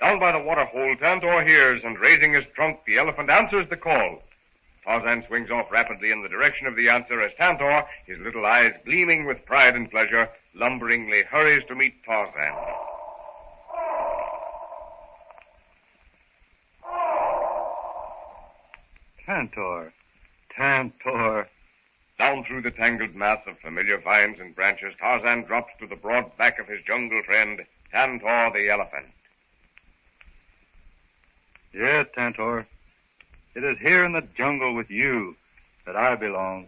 Down by the waterhole, Tantor hears, and raising his trunk, the elephant answers the call. Tarzan swings off rapidly in the direction of the answer as Tantor, his little eyes gleaming with pride and pleasure, lumberingly hurries to meet Tarzan. Tantor. Tantor. Down through the tangled mass of familiar vines and branches, Tarzan drops to the broad back of his jungle friend, Tantor the elephant. Yes, Tantor. It is here in the jungle with you that I belong.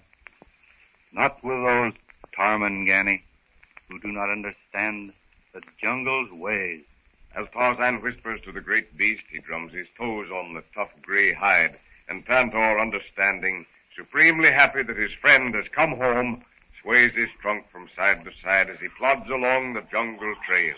Not with those Tarmangani who do not understand the jungle's ways. As Tarzan whispers to the great beast, he drums his toes on the tough gray hide, and Tantor, understanding, supremely happy that his friend has come home, sways his trunk from side to side as he plods along the jungle trail.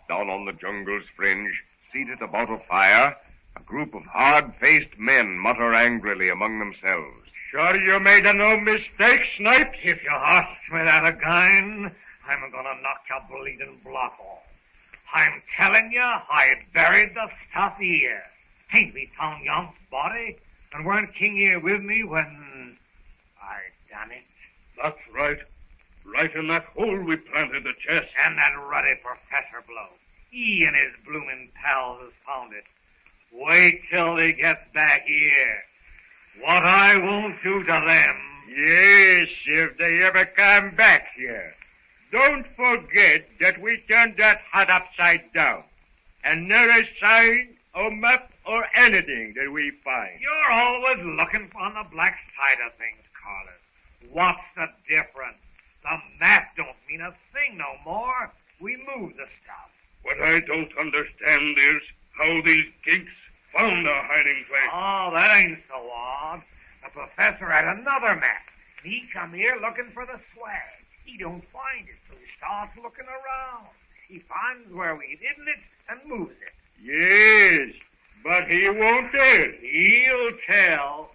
Down on the jungle's fringe, seated about a fire, a group of hard-faced men mutter angrily among themselves. Sure you made no mistake, Snipes? If you ask me that again, I'm gonna knock your bleeding block off. I'm telling you, I buried the stuff here. Ain't we found Yonk's body? And weren't King here with me when... done it. That's right. Right in that hole we planted the chest. And that ruddy professor blow. He and his bloomin' pals has found it. Wait till he gets back here. What I won't do to them. Yes, if they ever come back here. Don't forget that we turned that hut upside down. And not a sign or map or anything that we find. You're always looking on the black side of things, Carlos. What's the difference? The map don't mean a thing no more. We move the stuff. What I don't understand is how these geeks found our hiding place. Oh, that ain't so odd. The professor had another map. And he come here looking for the swag. He don't find it, so he starts looking around. He finds where we've hidden it and moves it. Yes, but he won't tell. He'll tell.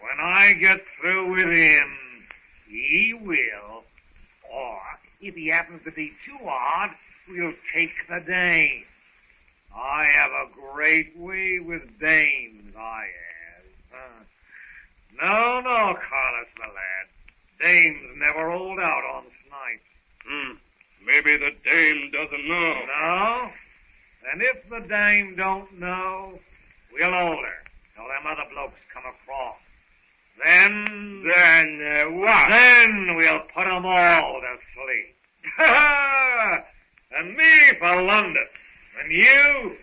When I get through with him, he will. Or, if he happens to be too odd, we'll take the dame. I have a great way with dames, I have. No, Carlos, my lad. Dames never hold out on snipes. Maybe the dame doesn't know. No? And if the dame don't know, we'll hold her till them other blokes come across. Then what? Then we'll put 'em all to sleep. And me for London. And you?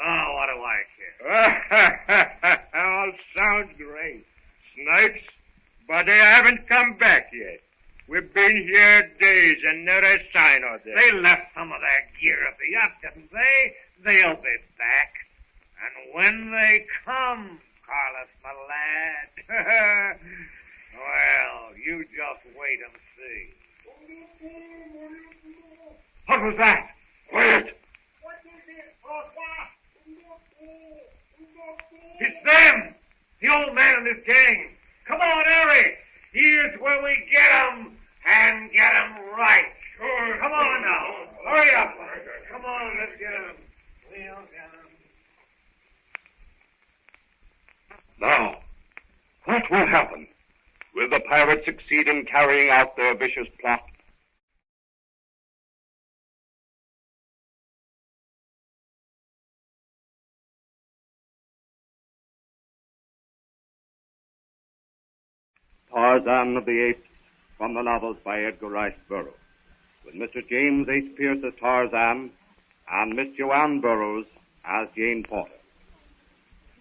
Oh, what do I care? All sounds great. Snipes, but they haven't come back yet. We've been here days and not a sign of them. They left some of their gear at the yacht, didn't they? They'll be back. And when they come, Carlos, my lad, well, you just wait and see. What was that? Quiet! It's them! The old man and his gang. Come on, hurry! Here's where we get 'em, and get 'em right. Sure. Come on now. Hurry up. Come on, let's get 'em. We'll get 'em. Now, what will happen? Will the pirates succeed in carrying out their vicious plot? Tarzan of the Apes, from the novels by Edgar Rice Burroughs, with Mr. James H. Pierce as Tarzan and Miss Joanne Burroughs as Jane Porter.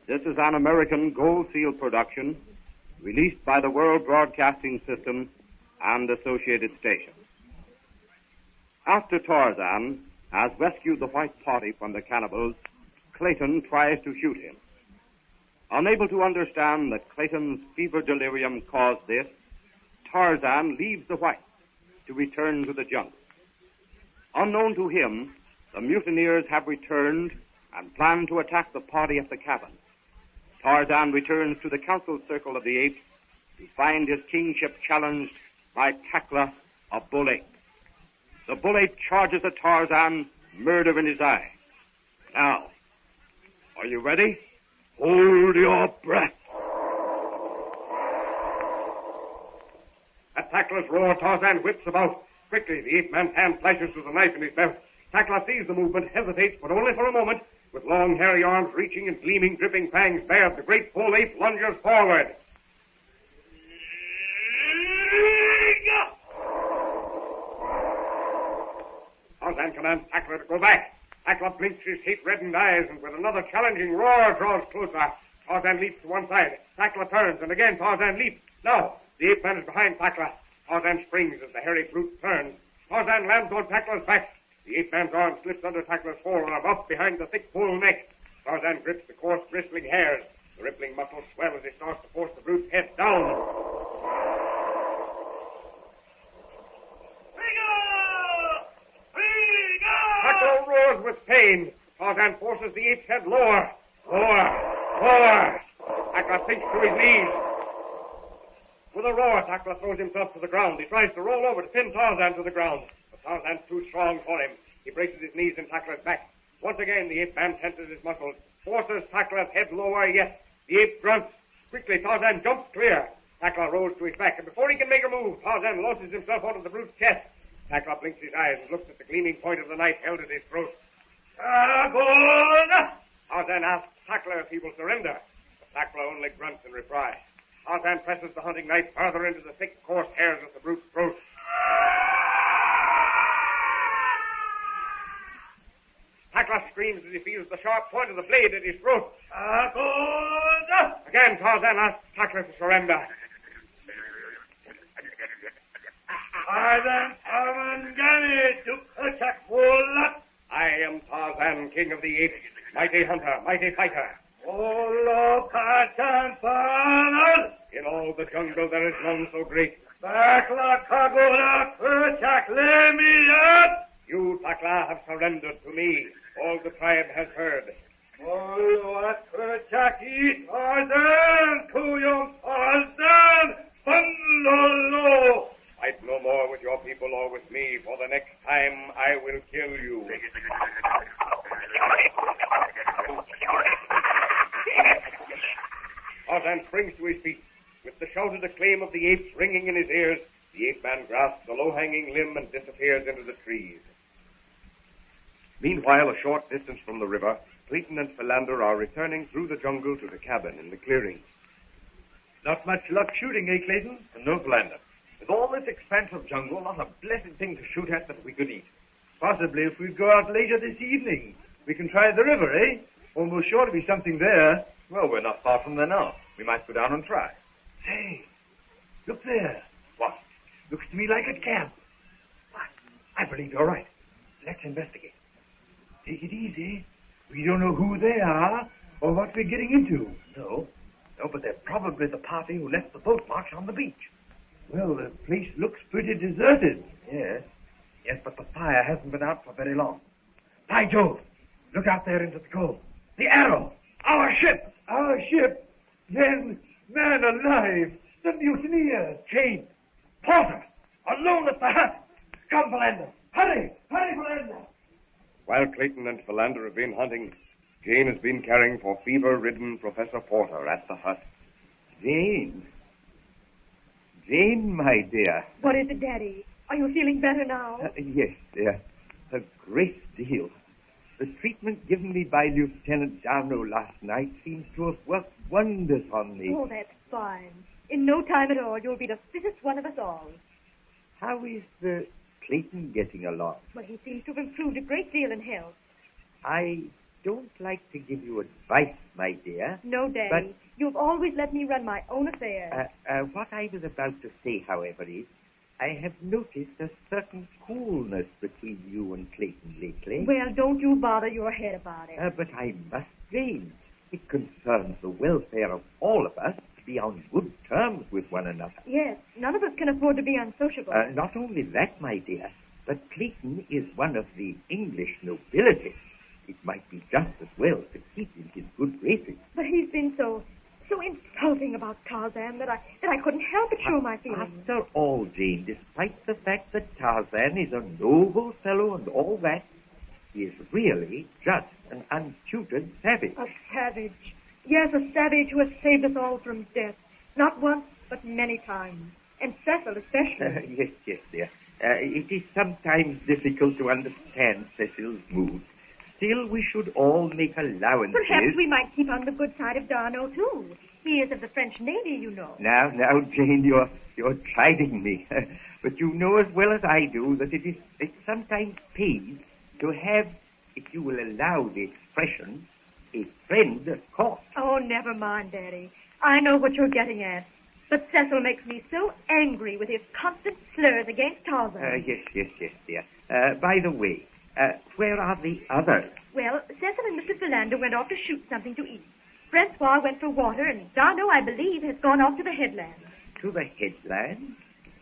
This is an American Gold Seal production released by the World Broadcasting System and associated stations. After Tarzan has rescued the white party from the cannibals, Clayton tries to shoot him. Unable to understand that Clayton's fever delirium caused this, Tarzan leaves the whites to return to the jungle. Unknown to him, the mutineers have returned and plan to attack the party at the cabin. Tarzan returns to the council circle of the apes to find his kingship challenged by Takla, a bull ape. The bull ape charges at Tarzan, murder in his eye. Now, are you ready? Hold your breath. At Takla's roar, Tarzan whips about. Quickly, the ape-man's hand flashes to the knife in his belt. Takla sees the movement, hesitates, but only for a moment. With long, hairy arms reaching and gleaming, dripping fangs bared, the great bull ape lunges forward. Tarzan commands Takla to go back. Takla blinks his hate-reddened eyes, and with another challenging roar, draws closer. Tarzan leaps to one side. Takla turns, and again Tarzan leaps. Now, the ape-man is behind Takla. Tarzan springs as the hairy brute turns. Tarzan lands on Takla's back. The ape-man's arm slips under Takla's forearm, up behind the thick bull neck. Tarzan grips the coarse, bristling hairs. The rippling muscles swell as he starts to force the brute's head down. Takla roars with pain. Tarzan forces the ape's head lower. Lower. Takla sinks to his knees. With a roar, Takla throws himself to the ground. He tries to roll over to pin Tarzan to the ground. But Tarzan's too strong for him. He braces his knees in Takla's back. Once again, the ape-man tenses his muscles, forces Tackler's head lower yet. The ape grunts. Quickly, Tarzan jumps clear. Tackler rolls to his back, and before he can make a move, Tarzan launches himself onto the brute's chest. Tackler blinks his eyes and looks at the gleaming point of the knife held at his throat. Tarzan asks Tackler if he will surrender, but Tackler only grunts in reply. Tarzan presses the hunting knife further into the thick, coarse hairs of the brute's throat. Tackler screams as he feels the sharp point of the blade at his throat. Again, Tarzan asks Tackler to surrender. I am Tarzan, king of the apes, mighty hunter, mighty fighter. In all the jungle there is none so great. You, Tackler, have surrendered to me. All the tribe has heard. Fight no more with your people or with me, for the next time I will kill you. Tarzan springs to his feet. With the shouted acclaim of the apes ringing in his ears, the ape-man grasps a low-hanging limb and disappears into the trees. Meanwhile, a short distance from the river, Clayton and Philander are returning through the jungle to the cabin in the clearing. Not much luck shooting, eh, Clayton? No, Philander. With all this expanse of jungle, not a blessed thing to shoot at that we could eat. Possibly if we go out later this evening. We can try the river, eh? Almost sure to be something there. Well, we're not far from there now. We might go down and try. Say, look there. What? Looks to me like a camp. I believe you're right. Let's investigate. Take it easy. We don't know who they are or what we're getting into. No, but they're probably the party who left the boat marks on the beach. Well, the place looks pretty deserted. Yes, but the fire hasn't been out for very long. By Jove! Look out there into the cove. The Arrow! Our ship! Our ship? Then, man alive, the mutineers! Jane! Porter! Alone at the hut! Come, Philander! Hurry! Hurry, Philander! While Clayton and Philander have been hunting, Jane has been caring for fever-ridden Professor Porter at the hut. Jane, my dear. What is it, Daddy? Are you feeling better now? Yes, dear. A great deal. The treatment given me by Lieutenant Darno last night seems to have worked wonders on me. Oh, that's fine. In no time at all, you'll be the fittest one of us all. How is Clayton getting along? Well, he seems to have improved a great deal in health. I don't like to give you advice, my dear. No, Daddy. But you've always let me run my own affairs. What I was about to say, however, is I have noticed a certain coolness between you and Clayton lately. Well, don't you bother your head about it. But I must say, it concerns the welfare of all of us to be on good terms with one another. Yes, none of us can afford to be unsociable. Not only that, my dear, but Clayton is one of the English nobility. It might be just as well to keep in his good graces. But he's been so insulting about Tarzan that I couldn't help but show my feelings. After all, Jane, despite the fact that Tarzan is a noble fellow and all that, he is really just an untutored savage. A savage. Yes, a savage who has saved us all from death. Not once, but many times. And Cecil especially. Yes, dear. It is sometimes difficult to understand Cecil's mood. Still, we should all make allowances. Perhaps we might keep on the good side of Darno, too. He is of the French Navy, you know. Now, Jane, you're chiding me. But you know as well as I do that it sometimes pays to have, if you will allow the expression, a friend at court. Oh, never mind, Daddy. I know what you're getting at. But Cecil makes me so angry with his constant slurs against Tarzan. Yes, dear. By the way, where are the others? Well, Cecil and Mr. Philander went off to shoot something to eat. Francois went for water, and Darno, I believe, has gone off to the headland. To the headland?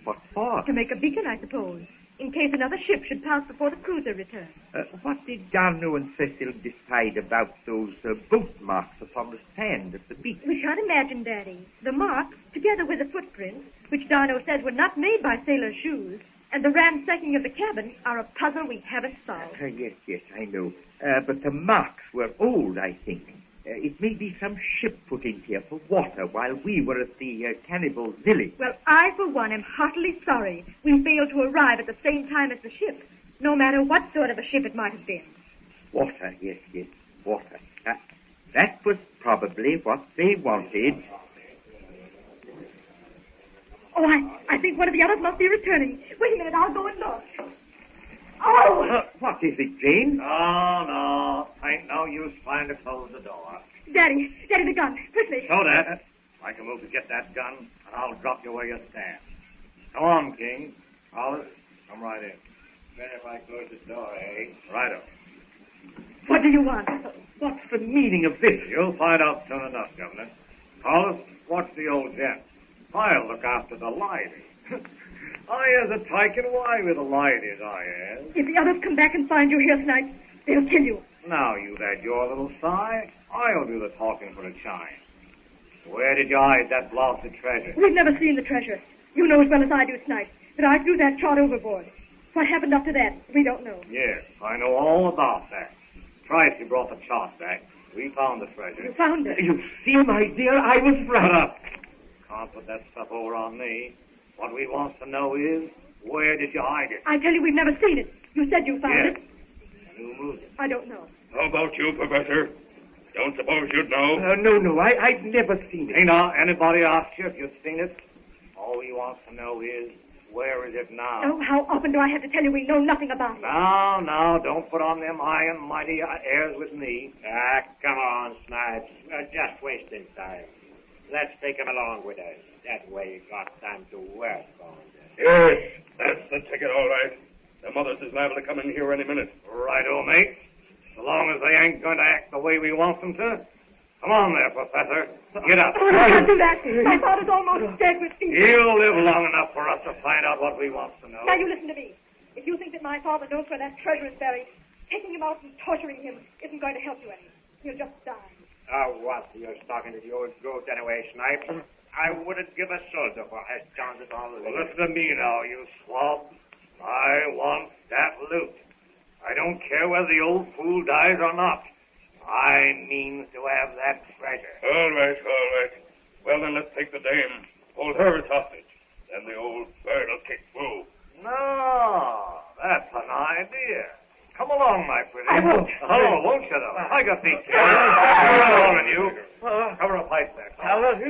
What for? To make a beacon, I suppose, in case another ship should pass before the cruiser returns. What did Darno and Cecil decide about those boat marks upon the sand at the beach? We can't imagine, Daddy. The marks, together with the footprints, which Darno said were not made by sailors' shoes, and the ransacking of the cabin are a puzzle we haven't solved. Yes, I know. But the marks were old, I think. It may be some ship put in here for water while we were at the Cannibals village. Well, I, for one, am heartily sorry we failed to arrive at the same time as the ship, no matter what sort of a ship it might have been. Water, yes, water. That was probably what they wanted. Oh, I think one of the others must be returning. Wait a minute, I'll go and look. Oh! What is it, Jane? No. Ain't no use trying to close the door. Daddy, the gun, quickly. So that, I can move to get that gun, and I'll drop you where you stand. Come on, King. Hollis, come right in. Better if I close the door, eh? Righto. What do you want? What's the meaning of this? You'll find out soon enough, Governor. Hollis, watch the old gent. I'll look after the lady. I as a tyke and why with the ladies, I am. If the others come back and find you here tonight, they'll kill you. Now you've had your little sigh. I'll do the talking for a change. Where did you hide that blasted treasure? We've never seen the treasure. You know as well as I do tonight that I threw that chart overboard. What happened after that, we don't know. Yes, I know all about that. Tracy brought the chart back. We found the treasure. You found it? You see, my dear, I was right. Shut up. Can't put that stuff over on me. What we want to know is, where did you hide it? I tell you, we've never seen it. You said you found it. Who moved it? I don't know. How about you, Professor? Don't suppose you'd know? No, I've never seen it. Hey, now, anybody asked you if you've seen it? All we want to know is, where is it now? Oh, how often do I have to tell you we know nothing about it? Now, don't put on them high and mighty airs with me. Come on, Snipes. We're just wasting time. Let's take him along with us. That way he's got time to work on it. Yes, that's the ticket, all right. The mothers is liable to come in here any minute. Righto, mate. So long as they ain't going to act the way we want them to. Come on there, Professor. Get up. Oh, I can't do that. My father's almost dead with fever. He'll live long enough for us to find out what we want to know. Now, you listen to me. If you think that my father knows where that treasure is buried, taking him out and torturing him isn't going to help you any. He'll just die. What? You're talking to the old goat anyway, Snipes. I wouldn't give a soldier for his chances on the Well, listen to me now, you swab. I want that loot. I don't care whether the old fool dies or not. I mean to have that treasure. All right. Well, then let's take the dame. Hold her as hostage. Then the old bird'll kick through. No, that's an idea. Come along, my pretty. I won't. Oh, won't you, though? I got feet. Come on, you. Cover a pipe there. Push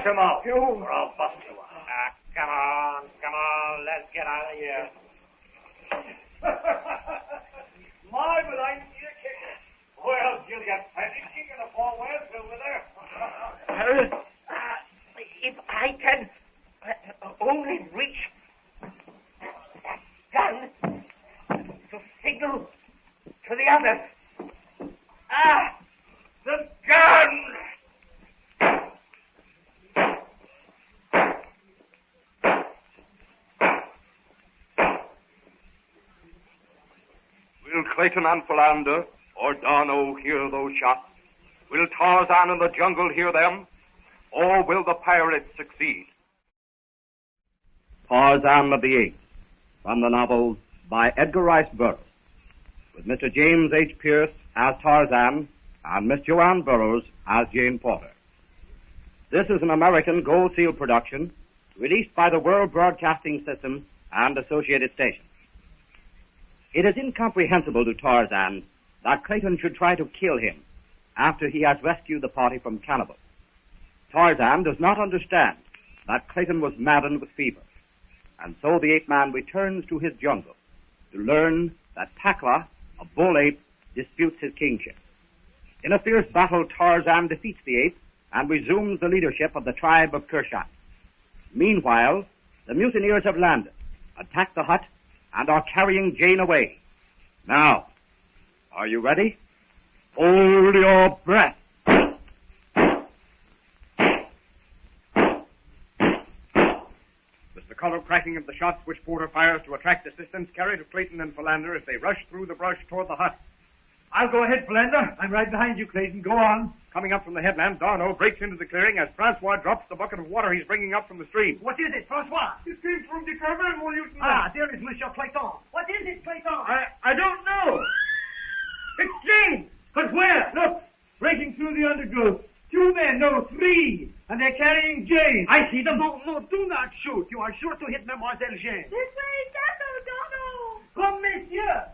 him out, or I'll bust you out. Come on. Let's get out of here. My, but I see a kicker. Well, you'll get plenty kicking the Paul West over there. If I can only reach that gun to signal to the others. The gun! Will Clayton and Philander or Darno hear those shots? Will Tarzan and the jungle hear them? Or will the pirates succeed? Tarzan of the Apes, from the novel by Edgar Rice Burroughs, with Mr. James H. Pierce as Tarzan and Miss Joanne Burroughs as Jane Porter. This is an American Gold Seal production released by the World Broadcasting System and associated stations. It is incomprehensible to Tarzan that Clayton should try to kill him after he has rescued the party from cannibals. Tarzan does not understand that Clayton was maddened with fever, and so the ape man returns to his jungle to learn that Takla, a bull ape, disputes his kingship. In a fierce battle, Tarzan defeats the ape and resumes the leadership of the tribe of Kershaw. Meanwhile, the mutineers have landed, attacked the hut, and are carrying Jane away. Now, are you ready? Hold your breath. The staccato cracking of the shots which Porter fires to attract assistance carry to Clayton and Philander as they rush through the brush toward the hut. I'll go ahead, Philander. I'm right behind you, Clayton. Go on. Coming up from the headland, Darno breaks into the clearing as Francois drops the bucket of water he's bringing up from the stream. What is it, Francois? It came from the cavern, mon lieutenant. There is Monsieur Clayton. What is it, Clayton? I don't know. It's Jane. But where? Look, breaking through the undergrowth. 2 men, no, 3, and they're carrying Jane. I see them. No, do not shoot. You are sure to hit Mademoiselle Jane. This way, Cecil, Donald! Come, monsieur.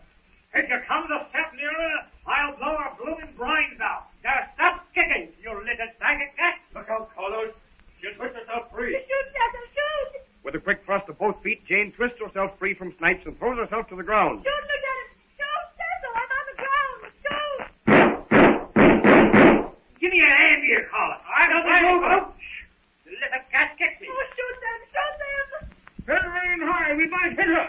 If you come a step nearer, I'll blow our blooming brains out. Now stop kicking, you little bag of cats. Look out, Carlos. You twist yourself free. Shoot, Cecil, shoot! With a quick thrust of both feet, Jane twists herself free from Snipes and throws herself to the ground. Shoot, Lieutenant! Shoot, Cecil, I'm on the ground! Shoot! Give me a hand here, Carlos. I don't know. The little cat kicked me. Oh, shoot them! Shoot them! Hit her aim high. We might hit her.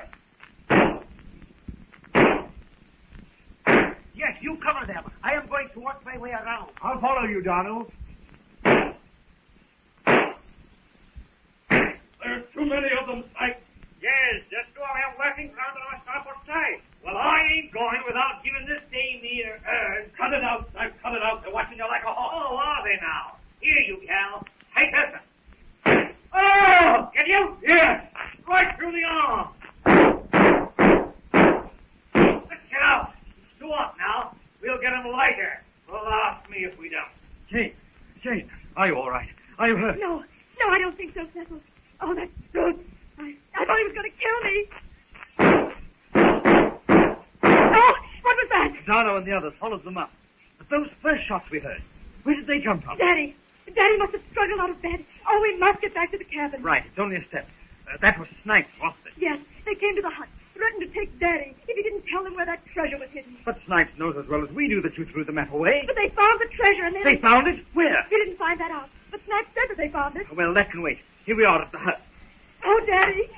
Yes, you cover them. I am going to work my way around. I'll follow you, Donald. There's too many of them, Snipes. Yes, just go ahead working round on our starboard side. Well, I ain't going without giving this dame here hers. Cut it out, Snipes. Cut it out. They're watching you like a hawk. Oh, are they now? Here, you gal. Take this one. Oh! Get you? Yes. Right through the arm. Let's get out. Do up now. We'll get him lighter. Well, ask me if we don't. Jane, are you all right? Are you hurt? No, I don't think so, Cecil. Oh, that's good. I thought he was going to kill me. Oh, what was that? Darno and the others followed them up. But those first shots we heard, where did they come from? Daddy must have struggled out of bed. Oh, we must get back to the cabin. Right, it's only a step. That was Snipes, wasn't it? Yes, they came to the hut, threatened to take Daddy if he didn't tell them where that treasure was hidden. But Snipes knows as well as we do that you threw the map away. But they found the treasure and then... They found it? Where? We didn't find that out. But Snipes said that they found it. Well, that can wait. Here we are at the hut. Oh, Daddy!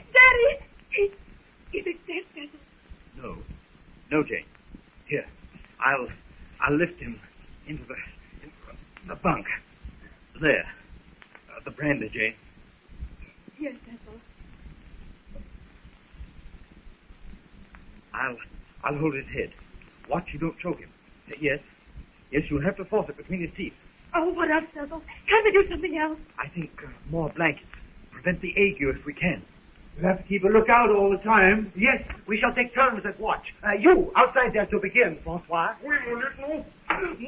Is it dead, Cecil? No, Jane. Here, I'll lift him into the bunk. There. The brandy, Jane. Yes, Cecil. I'll hold his head. Watch you don't choke him. Yes, you'll have to force it between his teeth. Oh, what else, Cecil? Can't we do something else? I think more blankets. Prevent the ague if we can. We'll have to keep a lookout all the time. Yes, we shall take turns at watch. You, outside there to begin, Francois. Oui, mon lieutenant.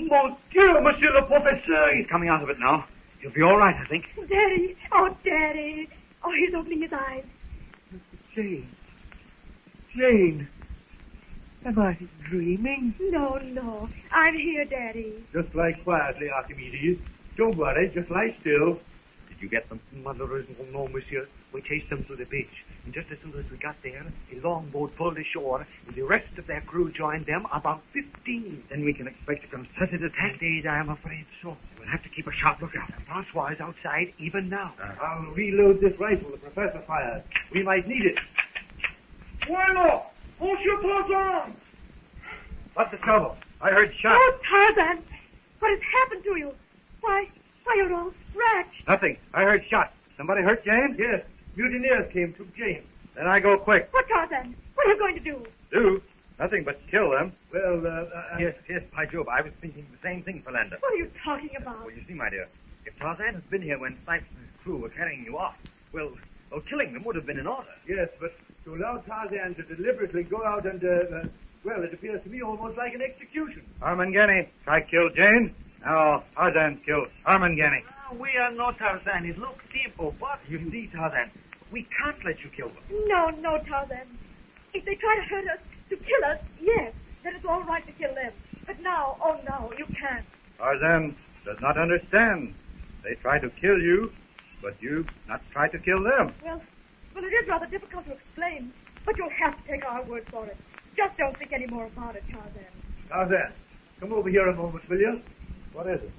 Mon Dieu, Monsieur le Professeur. He's coming out of it now. He'll be all right, I think. Daddy. Oh, Daddy. Oh, he's opening his eyes. Jane. Am I dreaming? No. I'm here, Daddy. Just lie quietly, Archimedes. Don't worry, just lie still. Did you get them? No, monsieur. We chased them to the beach. And just as soon as we got there, a longboat pulled ashore, and the rest of their crew joined them, about 15. Then we can expect a concerted attack. Indeed, I am afraid so. We'll have to keep a sharp lookout. Francois is outside even now. I'll reload this rifle the professor fired. We might need it. Bueno! Monsieur Tarzan! What's the trouble? I heard shots. Oh, Tarzan! What has happened to you? Why, you're all scratched. Nothing. I heard shots. Somebody hurt Jane? Yes. Mutineers came, took Jane. Then I go quick. What, Tarzan? What are you going to do? Do? Nothing but kill them. Well, Yes, by Jove, I was thinking the same thing, Philander. What are you talking about? Well, you see, my dear, if Tarzan had been here when Snipes and his crew were carrying you off, well, killing them would have been in order. Yes, but to allow Tarzan to deliberately go out and, well, it appears to me almost like an execution. Armangani, I killed Jane. Now, Tarzan killed Armangani. We are not Tarzan. It looks simple, but you see, Tarzan, we can't let you kill them. No, Tarzan. If they try to hurt us, to kill us, yes, then it's all right to kill them. But now, oh no, you can't. Tarzan does not understand. They try to kill you, but you not try to kill them. Well, it is rather difficult to explain, but you'll have to take our word for it. Just don't think any more about it, Tarzan. Tarzan, come over here a moment, will you? What is it?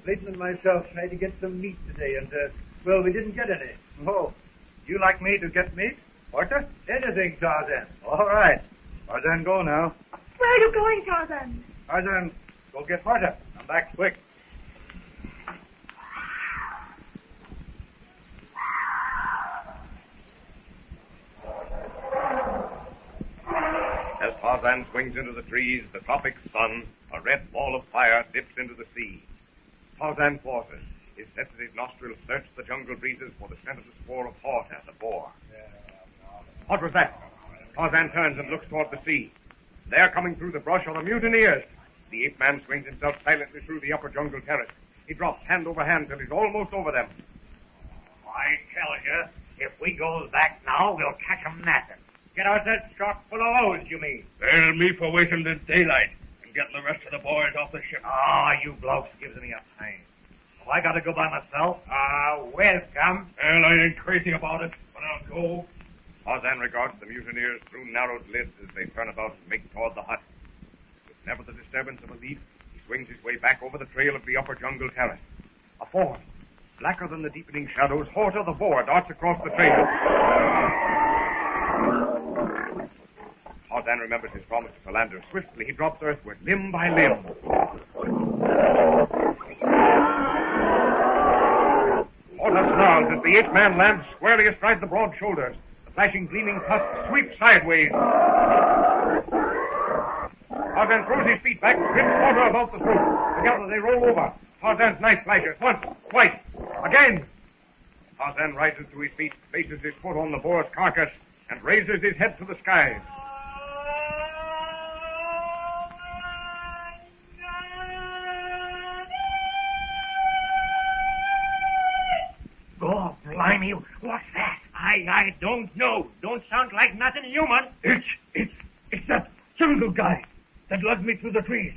Clayton and myself tried to get some meat today, and, well, we didn't get any. Oh, you like me to get meat? Porter? Anything, Tarzan. All right. Tarzan, go now. Where are you going, Tarzan? Tarzan, go get Porter. Come back quick. As Tarzan swings into the trees, the tropic sun, a red ball of fire, dips into the sea. Tarzan pauses. His sensitive nostrils search the jungle breezes for the scent of the spoor of horse at the boar. What was that? Tarzan turns and looks toward the sea. There, coming through the brush, are the mutineers. The ape man swings himself silently through the upper jungle terrace. He drops hand over hand till he's almost over them. I tell you, if we goes back now, we'll catch 'em napping. Get ourselves chock full of O's, you mean? There'll be for waiting till daylight and getting the rest of the boys off the ship. Ah, you blokes gives me a pain. Have I got to go by myself? Welcome. Well, I ain't crazy about it, but I'll go. Tarzan regards the mutineers through narrowed lids as they turn about and make toward the hut. With never the disturbance of a leaf, he swings his way back over the trail of the upper jungle terrace. A form, blacker than the deepening shadows, Horta the boar darts across the trail. Tarzan remembers his promise to Philander. Swiftly, he drops earthward, limb by limb. Horta snarls as the ape man lands squarely astride the broad shoulders. The flashing, gleaming tusks sweep sideways. Tarzan throws his feet back, grips Horta about the throat. Together they roll over. Tarzan's knife flashes once, twice, again. Tarzan rises to his feet, places his foot on the boar's carcass, and raises his head to the skies. Oh, blimey, what's that? I don't know. Don't sound like nothing human. It's that jungle guy that lugged me through the trees.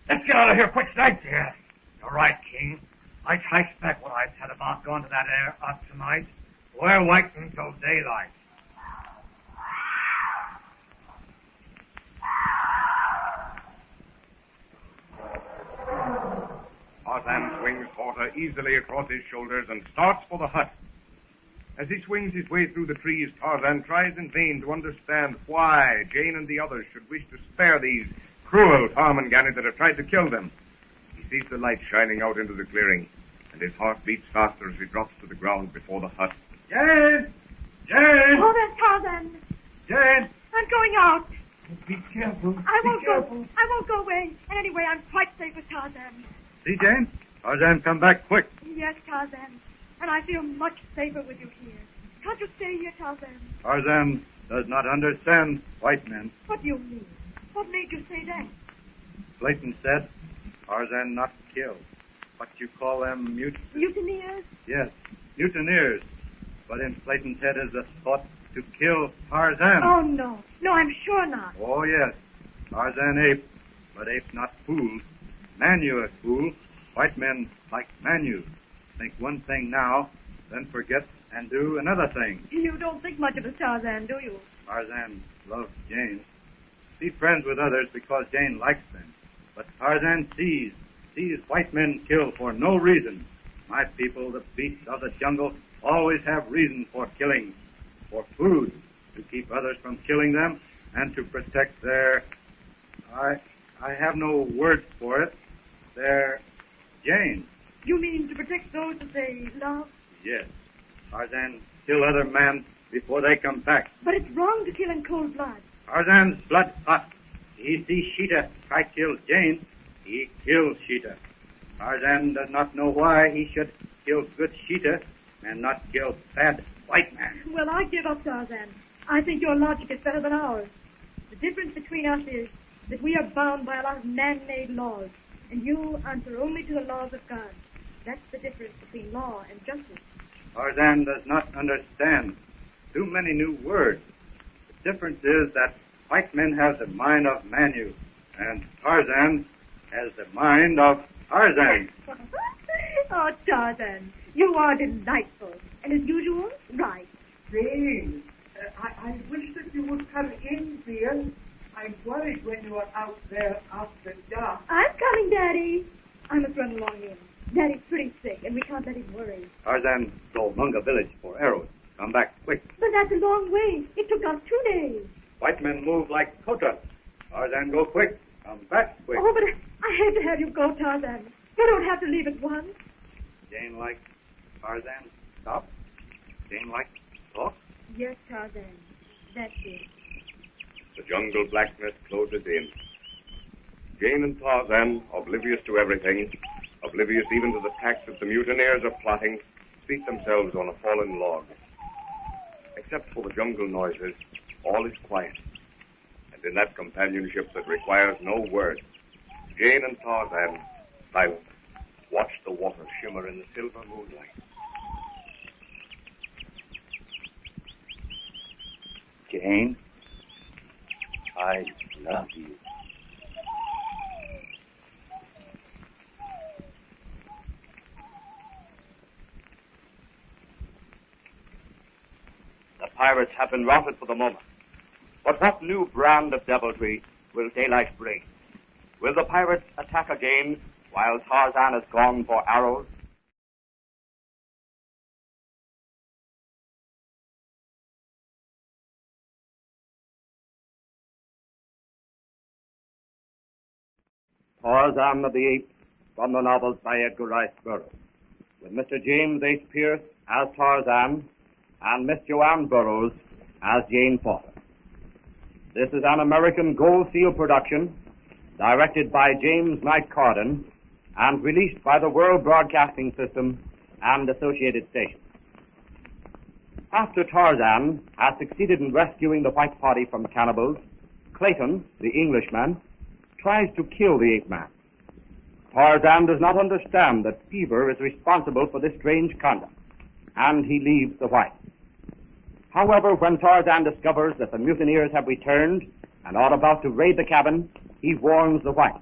Let's get out of here quick, Snake. Yeah, you're right, King. I expect what I said about going to that air up tonight. We're waiting till daylight. Tarzan swings Horta easily across his shoulders and starts for the hut. As he swings his way through the trees, Tarzan tries in vain to understand why Jane and the others should wish to spare these cruel Tarmangani that have tried to kill them. He sees the light shining out into the clearing, and his heart beats faster as he drops to the ground before the hut. Jane! Jane! Oh, there's Tarzan. Jane! I'm going out. Be careful. I won't go away. And anyway, I'm quite safe with Tarzan. See, Jane? Tarzan, come back quick. Yes, Tarzan. And I feel much safer with you here. Can't you stay here, Tarzan? Tarzan does not understand white men. What do you mean? What made you say that? Clayton said, Tarzan not killed. What you call them mutineers? Yes, mutineers. But in Clayton's head is the thought to kill Tarzan. Oh, no. No, I'm sure not. Oh, yes. Tarzan ape, but ape not fool. Manu a fool. White men like Manu. Think one thing now, then forget and do another thing. You don't think much of a Tarzan, do you? Tarzan loves Jane. Be friends with others because Jane likes them. But Tarzan sees white men kill for no reason. My people, the beasts of the jungle, always have reason for killing. For food, to keep others from killing them, and to protect their... I have no words for it. Their Jane. You mean to protect those that they love? Yes. Tarzan kill other men before they come back. But it's wrong to kill in cold blood. Tarzan's blood hot. He sees Sheeta try to kill Jane. He kills Sheeta. Tarzan does not know why he should kill good Sheeta and not kill bad white man. Well, I give up, Tarzan. I think your logic is better than ours. The difference between us is that we are bound by a lot of man-made laws, and you answer only to the laws of God. That's the difference between law and justice. Tarzan does not understand. Too many new words. The difference is that white men have the mind of Manu, and Tarzan has the mind of Tarzan. Oh, Tarzan, you are delightful, and as usual, right. Jane, I wish that you would come in, dear. I'm worried when you are out there after dark. I'm coming, Daddy. I must run along in. Daddy's pretty sick, and we can't let him worry. Tarzan stole Munga village for arrows. Come back quick. But that's a long way. It took us 2 days. White men move like Kota. Tarzan, go quick. Come back quick. Oh, but I hate to have you go, Tarzan. You don't have to leave at once. Jane like Tarzan stop? Jane like talk? Yes, Tarzan. That's it. The jungle blackness closes in. Jane and Tarzan, oblivious to everything, oblivious even to the tax that the mutineers are plotting, seat themselves on a fallen log. Except for the jungle noises, all is quiet. And in that companionship that requires no words, Jane and Tarzan, silent, watched the water shimmer in the silver moonlight. Jane, I love you. The pirates have been routed for the moment. But what new brand of deviltry will daylight bring? Will the pirates attack again while Tarzan has gone for arrows? Tarzan of the Apes, from the novels by Edgar Rice Burroughs, with Mr. James H. Pierce as Tarzan and Miss Joanne Burroughs as Jane Porter. This is an American Gold Seal production, directed by James Knight Carden, and released by the World Broadcasting System and associated stations. After Tarzan has succeeded in rescuing the white party from cannibals, Clayton, the Englishman, tries to kill the ape man. Tarzan does not understand that fever is responsible for this strange conduct, and he leaves the whites. However, when Tarzan discovers that the mutineers have returned and are about to raid the cabin, he warns the whites.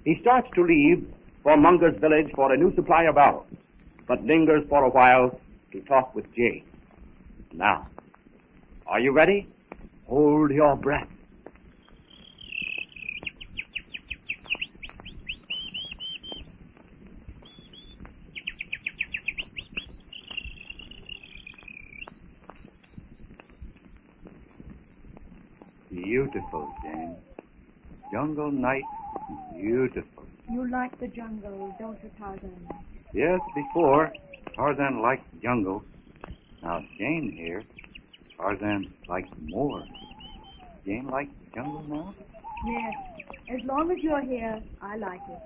He starts to leave for Munger's village for a new supply of arrows, but lingers for a while to talk with Jane. Now, are you ready? Hold your breath. Beautiful, Jane. Jungle night, beautiful. You like the jungle, don't you, Tarzan? Yes, before, Tarzan liked jungle. Now, Jane here, Tarzan likes more. Jane likes jungle now? Yes. As long as you're here, I like it.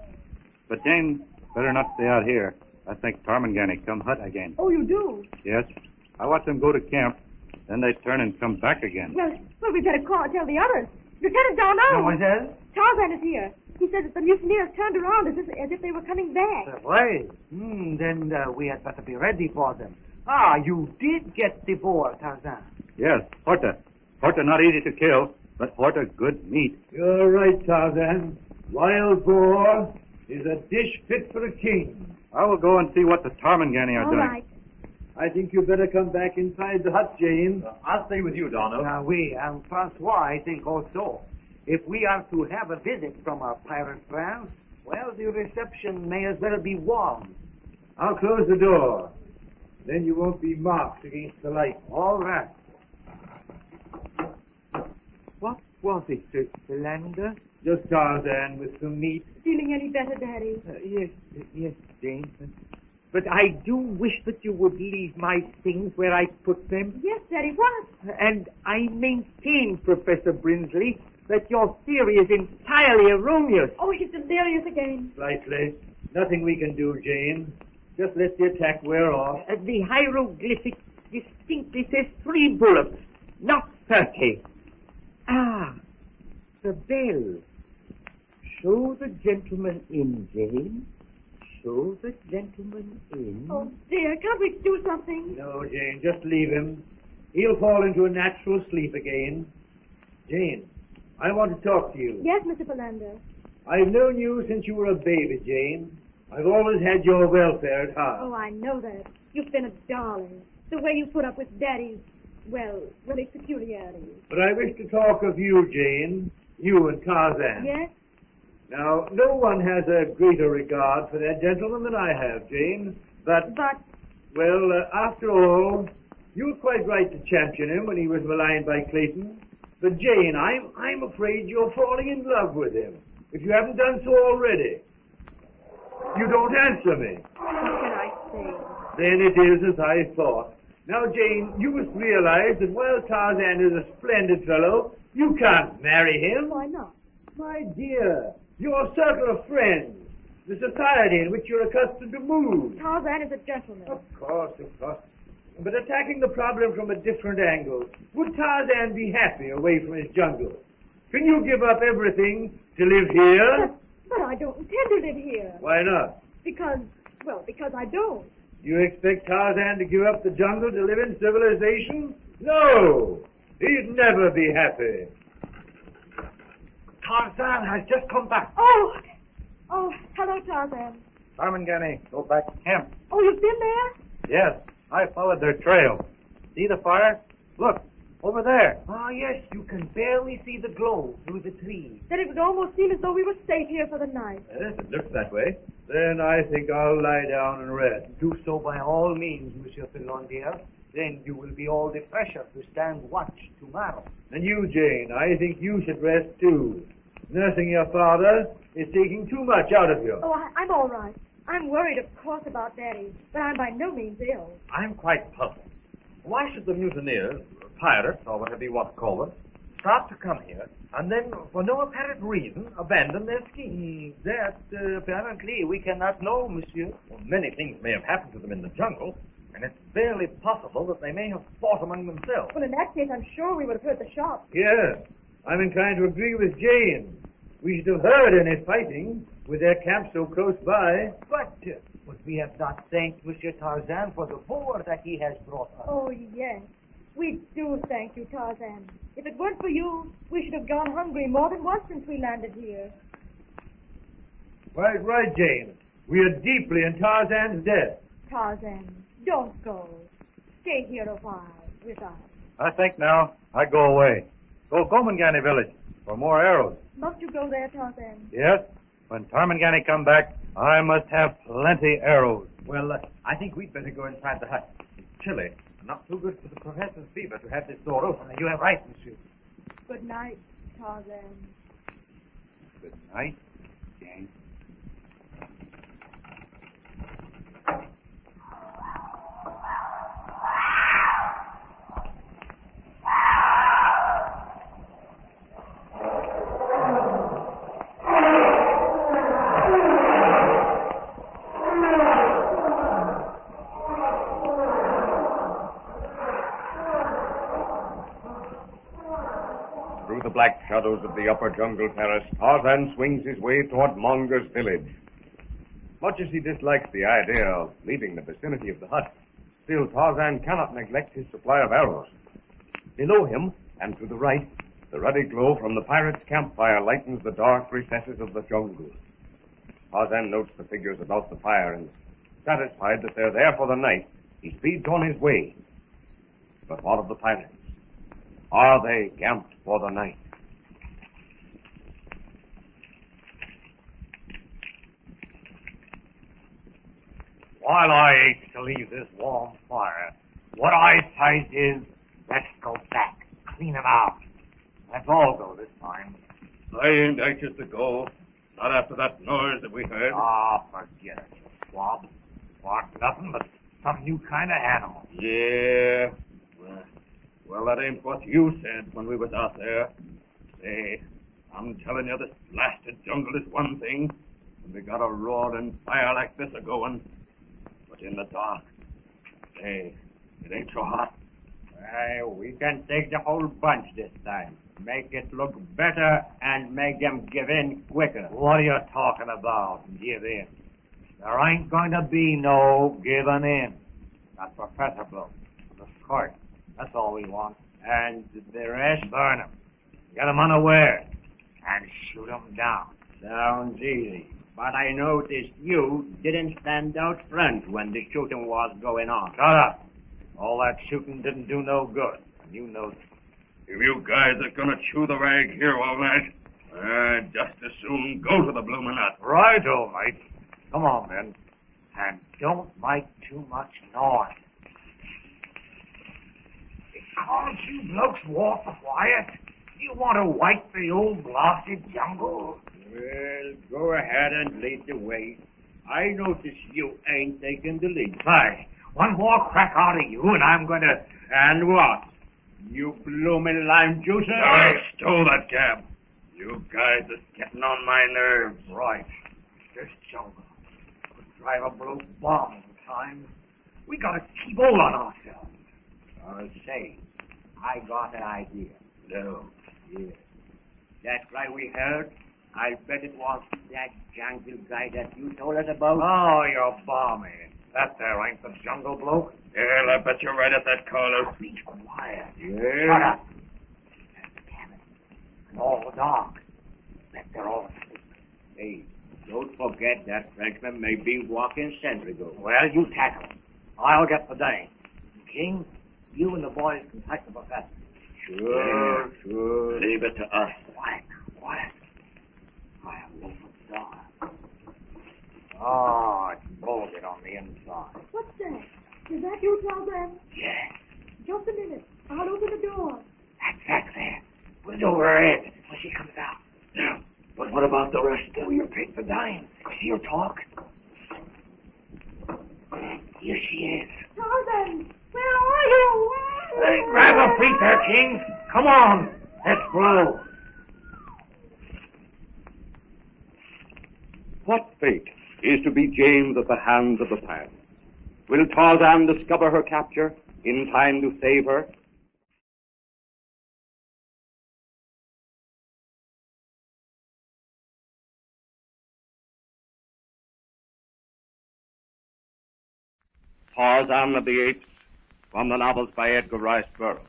But Jane better not stay out here. I think Tarmangani come hut again. Oh, you do? Yes. I watch them go to camp. Then they turn and come back again. Well, we better tell the others. Lieutenant Darnell. Mademoiselle? Tarzan is here. He said that the mutineers turned around as if they were coming back. Right. Then we had better be ready for them. You did get the boar, Tarzan. Yes, Horta. Horta not easy to kill, but Horta good meat. You're right, Tarzan. Wild boar is a dish fit for a king. I will go and see what the Tarmangani are All doing. right. I think you better come back inside the hut, Jane. I'll stay with you, Donald. We and Francois, I think also. If we are to have a visit from our pirate friends, well, the reception may as well be warm. I'll close the door. Then you won't be marked against the light. All right. What was it, Philander? Just Tarzan with some meat. Feeling any better, Daddy? Yes, Jane. But I do wish that you would leave my things where I put them. Yes, Daddy, what? And I maintain, Professor Brinsley, that your theory is entirely erroneous. Oh, he's delirious again. Slightly. Nothing we can do, Jane. Just let the attack wear off. The hieroglyphic distinctly says 3 bullets, not 30. The bell. Show the gentleman in, Jane. Show the gentleman in. Oh, dear, can't we do something? No, Jane, just leave him. He'll fall into a natural sleep again. Jane, I want to talk to you. Yes, Mr. Philander. I've known you since you were a baby, Jane. I've always had your welfare at heart. Oh, I know that. You've been a darling. The way you put up with Daddy's, well, his peculiarities. But I wish to talk of you, Jane. You and Tarzan. Yes? Now, no one has a greater regard for that gentleman than I have, Jane. But... Well, after all, you were quite right to champion him when he was maligned by Clayton. But, Jane, I'm afraid you're falling in love with him. If you haven't done so already. You don't answer me. What can I say? Then it is as I thought. Now, Jane, you must realize that while Tarzan is a splendid fellow, you can't marry him. Why not? My dear, your circle of friends, the society in which you're accustomed to move. Tarzan is a gentleman. Of course. But attacking the problem from a different angle, would Tarzan be happy away from his jungle? Can you give up everything to live here? But I don't intend to live here. Why not? Because I don't. You expect Tarzan to give up the jungle to live in civilization? No! He'd never be happy. Tarzan has just come back. Oh, hello, Tarzan. Tarmangani, go back to camp. Oh, you've been there? Yes, I followed their trail. See the fire? Look, over there. Ah, yes, you can barely see the glow through the trees. Then it would almost seem as though we were safe here for the night. Yes, it looks that way. Then I think I'll lie down and rest. Do so by all means, Monsieur Philander. Then you will be all the fresher to stand watch tomorrow. And you, Jane, I think you should rest too. Nursing your father is taking too much out of you. Oh, I'm all right. I'm worried, of course, about Daddy, but I'm by no means ill. I'm quite puzzled. Why should the mutineers, pirates, or whatever you want to call them, start to come here and then, for no apparent reason, abandon their scheme? That, apparently, we cannot know, monsieur. Well, many things may have happened to them in the jungle, and it's barely possible that they may have fought among themselves. Well, in that case, I'm sure we would have heard the shots. Yes, I'm inclined to agree with Jane. We should have heard any fighting with their camp so close by. But we have not thanked Monsieur Tarzan for the boar that he has brought us. Oh, yes. We do thank you, Tarzan. If it weren't for you, we should have gone hungry more than once since we landed here. Right, Jane. We are deeply in Tarzan's debt. Tarzan, don't go. Stay here a while with us. I think now I go away. Go Gomangani village for more arrows. Must you go there, Tarzan? Yes. When Tarmangani come back, I must have plenty arrows. Well, I think we'd better go inside the hut. It's chilly. Not too good for the professor's fever to have this door open. You have right, monsieur. Good night, Tarzan. Good night, Jane. Black shadows of the upper jungle terrace, Tarzan swings his way toward Monga's village. Much as he dislikes the idea of leaving the vicinity of the hut, still Tarzan cannot neglect his supply of arrows. Below him, and to the right, the ruddy glow from the pirate's campfire lightens the dark recesses of the jungle. Tarzan notes the figures about the fire, and satisfied that they're there for the night, he speeds on his way. But what of the pirates? Are they camped for the night? While I ache to leave this warm fire, what I fight is, let's go back, clean 'em out. Let's all go this time. I ain't anxious to go. Not after that noise that we heard. Ah, forget it, you swab. Wasn't nothing but some new kind of animal. Yeah. Well, that ain't what you said when we was out there. Say, I'm telling you, this blasted jungle is one thing, and we got a roaring fire like this a-going. But in the dark, say, it ain't so hot. We can take the whole bunch this time. Make it look better and make them give in quicker. What are you talking about, give in? There ain't going to be no giving in. That Professor Bloke, the skirt, that's all we want. And the rest? Burn 'em. Get 'em unaware. And shoot 'em down. Sounds easy. But I noticed you didn't stand out front when the shooting was going on. Shut up. All that shooting didn't do no good. And you know that. If you guys are gonna chew the rag here all night, I'd just as soon go to the bloomin' hut. Righto, mate. Come on, then. And don't make too much noise. Because you blokes walk quiet, you want to wipe the old blasted jungle? Well, go ahead and lead the way. I notice you ain't taking the lead. Hey, one more crack out of you and I'm going to... And what? You bloomin' lime juicer? I stole that cab. You guys is getting on my nerves. Right. This jungle could drive a bloke bomb in time. We got to keep hold on ourselves. Say, I got an idea. No. Yeah. That cry we heard, I bet it was that jungle guy that you told us about. Oh, you're balmy. That there ain't the jungle bloke. Well, I bet you're right at that, Carlos. Be quiet. Yeah. Shut up. That's the cabin. And all dark. Bet they're all asleep. Hey, don't forget that Frenchman may be walking sentry go. Well, you tackle him. I'll get the Dane. King, you and the boys can take the professor. Sure. Leave it to us. Quiet now, quiet. I have no door. Oh, it's bolted on the inside. What's that? Is that you, Tarzan? Yes. Just a minute. I'll open the door. That's back there. Put it over her head when she comes out. Yeah. But what about the rest? Oh, you take the dime. She'll talk. Here she is. Tarzan, where are you? Hey, grab her feet there, King. Come on. Let's blow. What fate is to be James at the hands of the pirates? Will Tarzan discover her capture in time to save her? Tarzan of the Apes, from the novels by Edgar Rice Burroughs,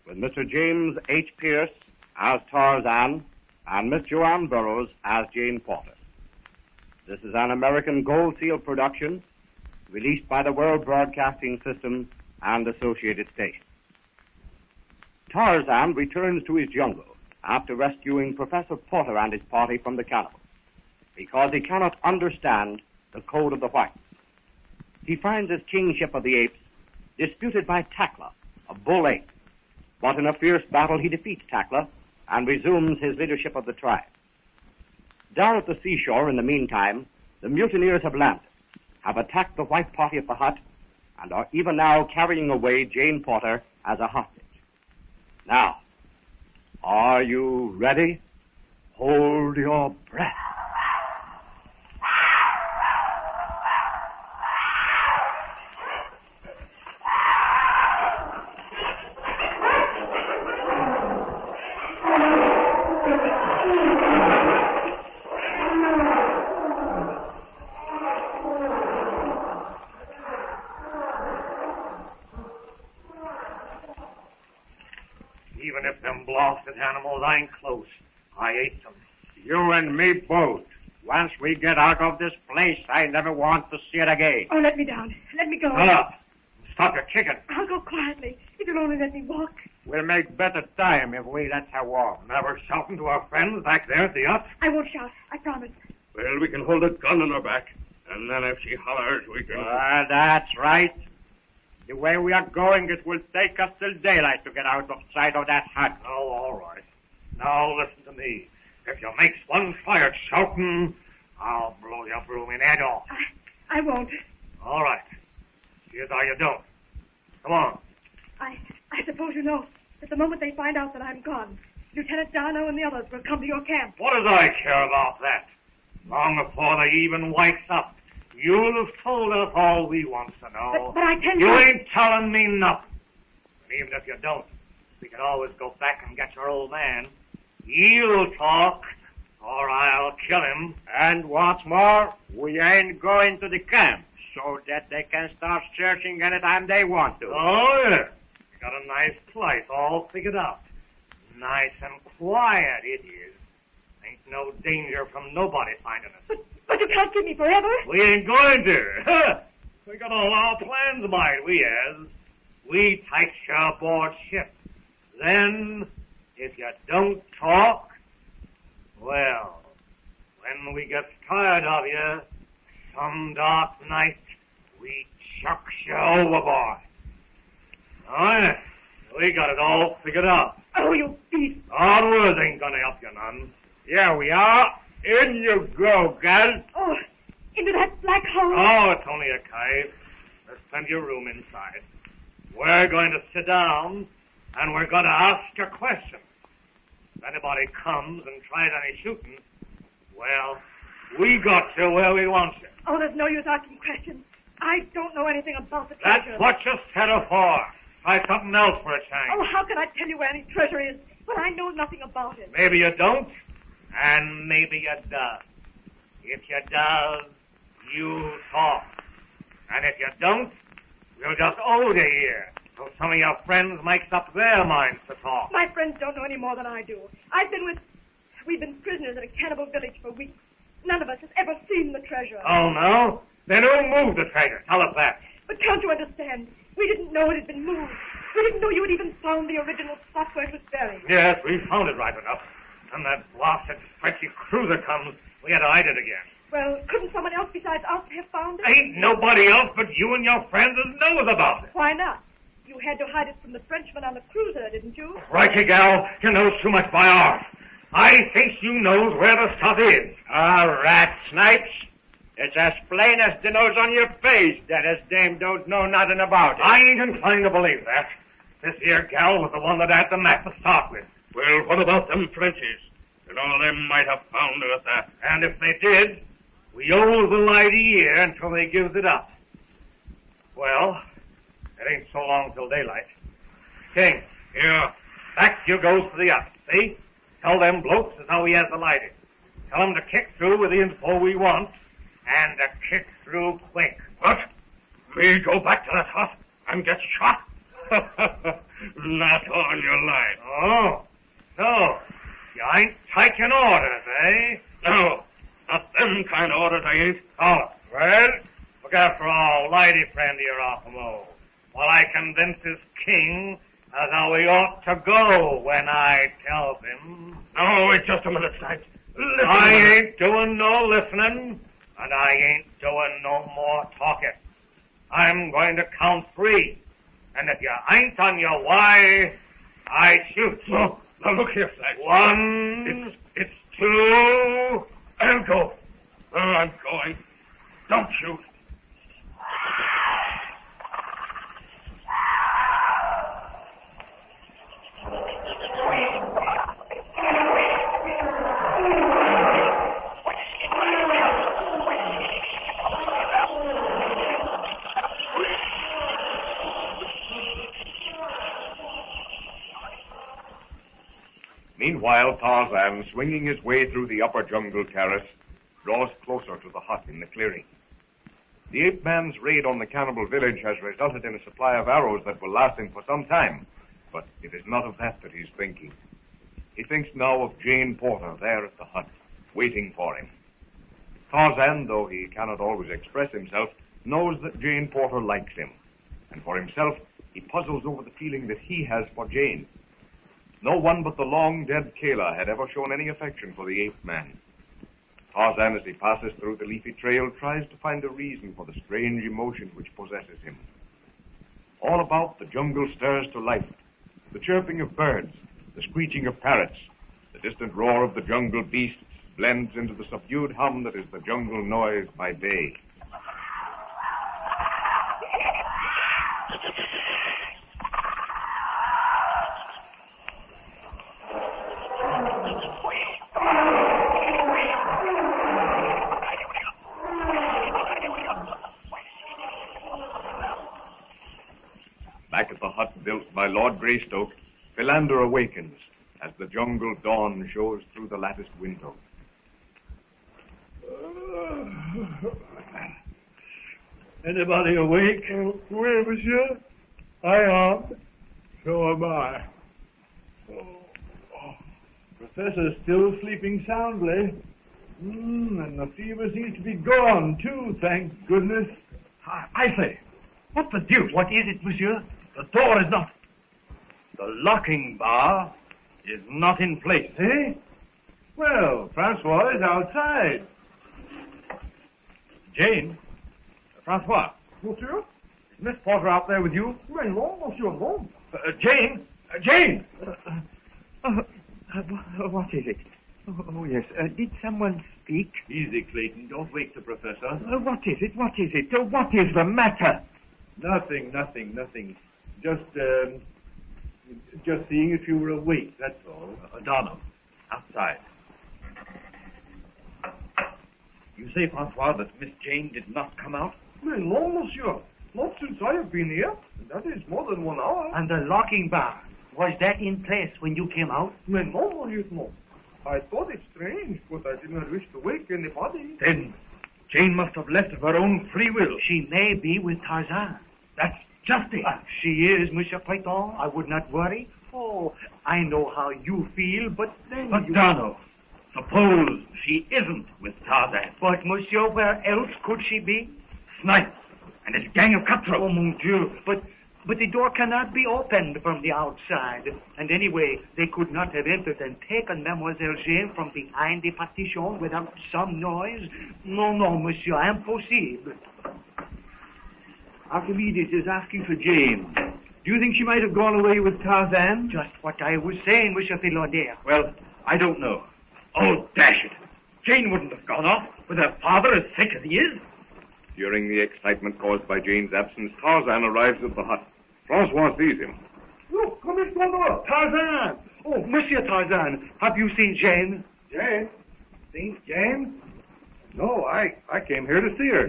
with Mr. James H. Pierce as Tarzan and Miss Joanne Burroughs as Jane Porter. This is an American Gold Seal production, released by the World Broadcasting System and Associated Stations. Tarzan returns to his jungle after rescuing Professor Porter and his party from the cannibals, because he cannot understand the code of the whites. He finds his kingship of the apes disputed by Takla, a bull ape, but in a fierce battle he defeats Takla and resumes his leadership of the tribe. Down at the seashore, in the meantime, the mutineers have landed, have attacked the white party at the hut, and are even now carrying away Jane Porter as a hostage. Now, are you ready? Hold your breath. Even if them blasted animals ain't close, I ate them. You and me both. Once we get out of this place, I never want to see it again. Oh, let me down. Let me go. Shut up. Stop your kicking. I'll go quietly. If you'll only let me walk. We'll make better time if we let her walk. Never shouting to our friends back there at the hut. I won't shout. I promise. Well, we can hold a gun on her back, and then if she hollers, we can... That's right. The way we are going, it will take us till daylight to get out of sight of that hut. Oh, all right. Now listen to me. If you makes one fire shouting, I'll blow your blooming head off. I won't. All right. Here's how you don't. Come on. I suppose you know that the moment they find out that I'm gone, Lieutenant Darno and the others will come to your camp. What does I care about that? Long before they even wakes up, you'll have told us all we want to know. But I tell you... You ain't telling me nothing. And even if you don't, we can always go back and get your old man. He'll talk, or I'll kill him. And what's more, we ain't going to the camp, so that they can start searching anytime they want to. Oh, yeah. You got a nice place all figured out. Nice and quiet it is. Ain't no danger from nobody finding us. But you can't keep me forever. We ain't going to. We got all our plans made, we has. We takes you aboard ship. Then, if you don't talk, well, when we get tired of you, some dark night, we chucks you overboard. Oh, yeah. We got it all figured out. Oh, you beast. Hard words ain't gonna help you none. Here we are. In you go, gal. Oh, into that black hole. Oh, it's only a cave. There's plenty of room inside. We're going to sit down, and we're going to ask a question. If anybody comes and tries any shooting, well, we got you where we want you. Oh, there's no use asking questions. I don't know anything about the treasure. That's what you set her for. Try something else for a change. Oh, how can I tell you where any treasure is when I know nothing about it? Maybe you don't. And maybe you does. If you does, you talk. And if you don't, we'll just hold you here. So some of your friends makes up their minds to talk. My friends don't know any more than I do. We've been prisoners at a cannibal village for weeks. None of us has ever seen the treasure. Oh, no? Then who moved the treasure? Tell us that. But can't you understand? We didn't know it had been moved. We didn't know you had even found the original spot where it was buried. Yes, we found it right enough. When that blasted stretchy cruiser comes, we had to hide it again. Well, couldn't someone else besides us have found it? Ain't nobody else but you and your friends that knows about it. Why not? You had to hide it from the Frenchman on the cruiser, didn't you? Righty, gal. You knows too much by ours. I think you knows where the stuff is. Rat snipes. It's as plain as the nose on your face that this dame don't know nothing about it. I ain't inclined to believe that. This here gal was the one that had the map to start with. Well, what about them Frenchies? And all them might have found us that. And if they did, we owe the lie to year until they gives it up. Well, it ain't so long till daylight. King. Yeah. Back you goes to the yacht, see? Tell them blokes as how he has the lighting. Tell them to kick through with the info we want, and to kick through quick. What? Me go back to that hut and get shot? Not on your life. Oh, so you ain't taking orders, eh? No, not them kind of orders I ain't. Oh, well, look after our lady friend here off the move, while I convince this king as how he ought to go when I tell him. No, wait just a minute, Snipes. I ain't doing no listening, and I ain't doing no more talking. I'm going to count 3. And if you ain't on your why, I shoot. No, now look here, Snipes. 1. It's 2. I'll go. Oh, I'm going. Don't shoot. Meanwhile, Tarzan, swinging his way through the upper jungle terrace, draws closer to the hut in the clearing. The ape man's raid on the cannibal village has resulted in a supply of arrows that will last him for some time, but it is not of that he's thinking. He thinks now of Jane Porter there at the hut, waiting for him. Tarzan, though he cannot always express himself, knows that Jane Porter likes him, and for himself, he puzzles over the feeling that he has for Jane. No one but the long-dead Kayla had ever shown any affection for the ape man. Tarzan, as he passes through the leafy trail, tries to find a reason for the strange emotion which possesses him. All about, the jungle stirs to life. The chirping of birds, the screeching of parrots, the distant roar of the jungle beasts blends into the subdued hum that is the jungle noise by day. Back at the hut built by Lord Greystone, Philander awakens as the jungle dawn shows through the latticed window. Anybody awake? Oui, monsieur. I am. So am I. Professor's still sleeping soundly. And the fever seems to be gone, too, thank goodness. I say, what the deuce? What is it, monsieur? The door is not... The locking bar is not in place. Eh? Well, Francois is outside. Jane? Francois? Monsieur? Is Miss Porter out there with you? Mais non, monsieur, non. Jane? Jane! What is it? Oh, yes. Did someone speak? Easy, Clayton. Don't wake the professor. What is it? What is it? What is the matter? Nothing. Just seeing if you were awake, that's all. Adano, outside. You say, Francois, that Miss Jane did not come out? Mais non, monsieur. Not since I have been here. That is more than 1 hour. And the locking bar, was that in place when you came out? Mais non, mon lieutenant. I thought it strange, but I did not wish to wake anybody. Then Jane must have left of her own free will. She may be with Tarzan. That's just it. She is, Monsieur Clayton. I would not worry. Oh, I know how you feel, but then Donald, suppose she isn't with Tarzan. But, Monsieur, where else could she be? Snipes and his gang of cutthroats. Oh, mon Dieu. But the door cannot be opened from the outside. And anyway, they could not have entered and taken Mademoiselle Jane from behind the partition without some noise. No, Monsieur, impossible. Archimedes is asking for Jane. Do you think she might have gone away with Tarzan? Just what I was saying, Monsieur Philander. Well, I don't know. Oh, dash it. Jane wouldn't have gone off with her father as sick as he is. During the excitement caused by Jane's absence, Tarzan arrives at the hut. Francois sees him. Look, come in, Tarzan! Oh, Monsieur Tarzan, have you seen Jane? Jane? Seen Jane? No, I came here to see her.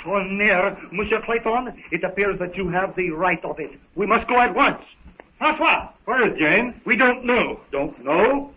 Tonnerre, Monsieur Clayton, it appears that you have the right of it. We must go at once. Francois! Where is Jane? We don't know. Don't know?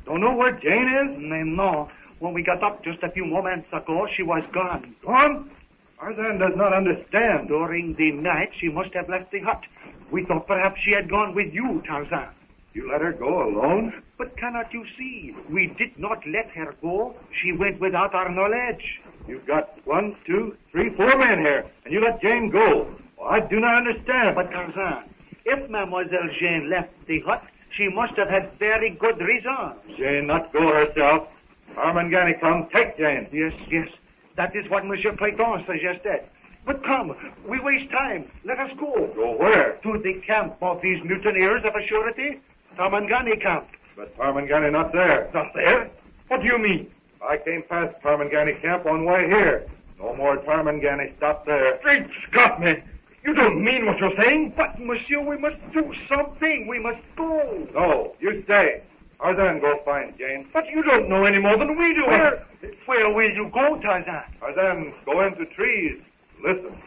Don't know where Jane is? No. When we got up just a few moments ago, she was gone. Gone? Tarzan does not understand. During the night, she must have left the hut. We thought perhaps she had gone with you, Tarzan. You let her go alone? But cannot you see? We did not let her go. She went without our knowledge. You've got 1, 2, 3, 4 men here, and you let Jane go. Well, I do not understand. But Tarzan, if Mademoiselle Jane left the hut, she must have had very good reasons. Jane not go herself. Armangani come, take Jane. Yes. That is what Monsieur Clayton suggested. But come, we waste time. Let us go. Go where? To the camp of these mutineers of a surety. Tarmangani camp. But Tarmangani not there. Not there? What do you mean? I came past Tarmangani camp on way here. No more Tarmangani stop there. Great Scott, man. You don't mean what you're saying? But, Monsieur, we must do something. We must go. No, you stay. Tarzan, go find Jane. But you don't know any more than we do. Where will you go, Tarzan? Tarzan, go into trees. Listen.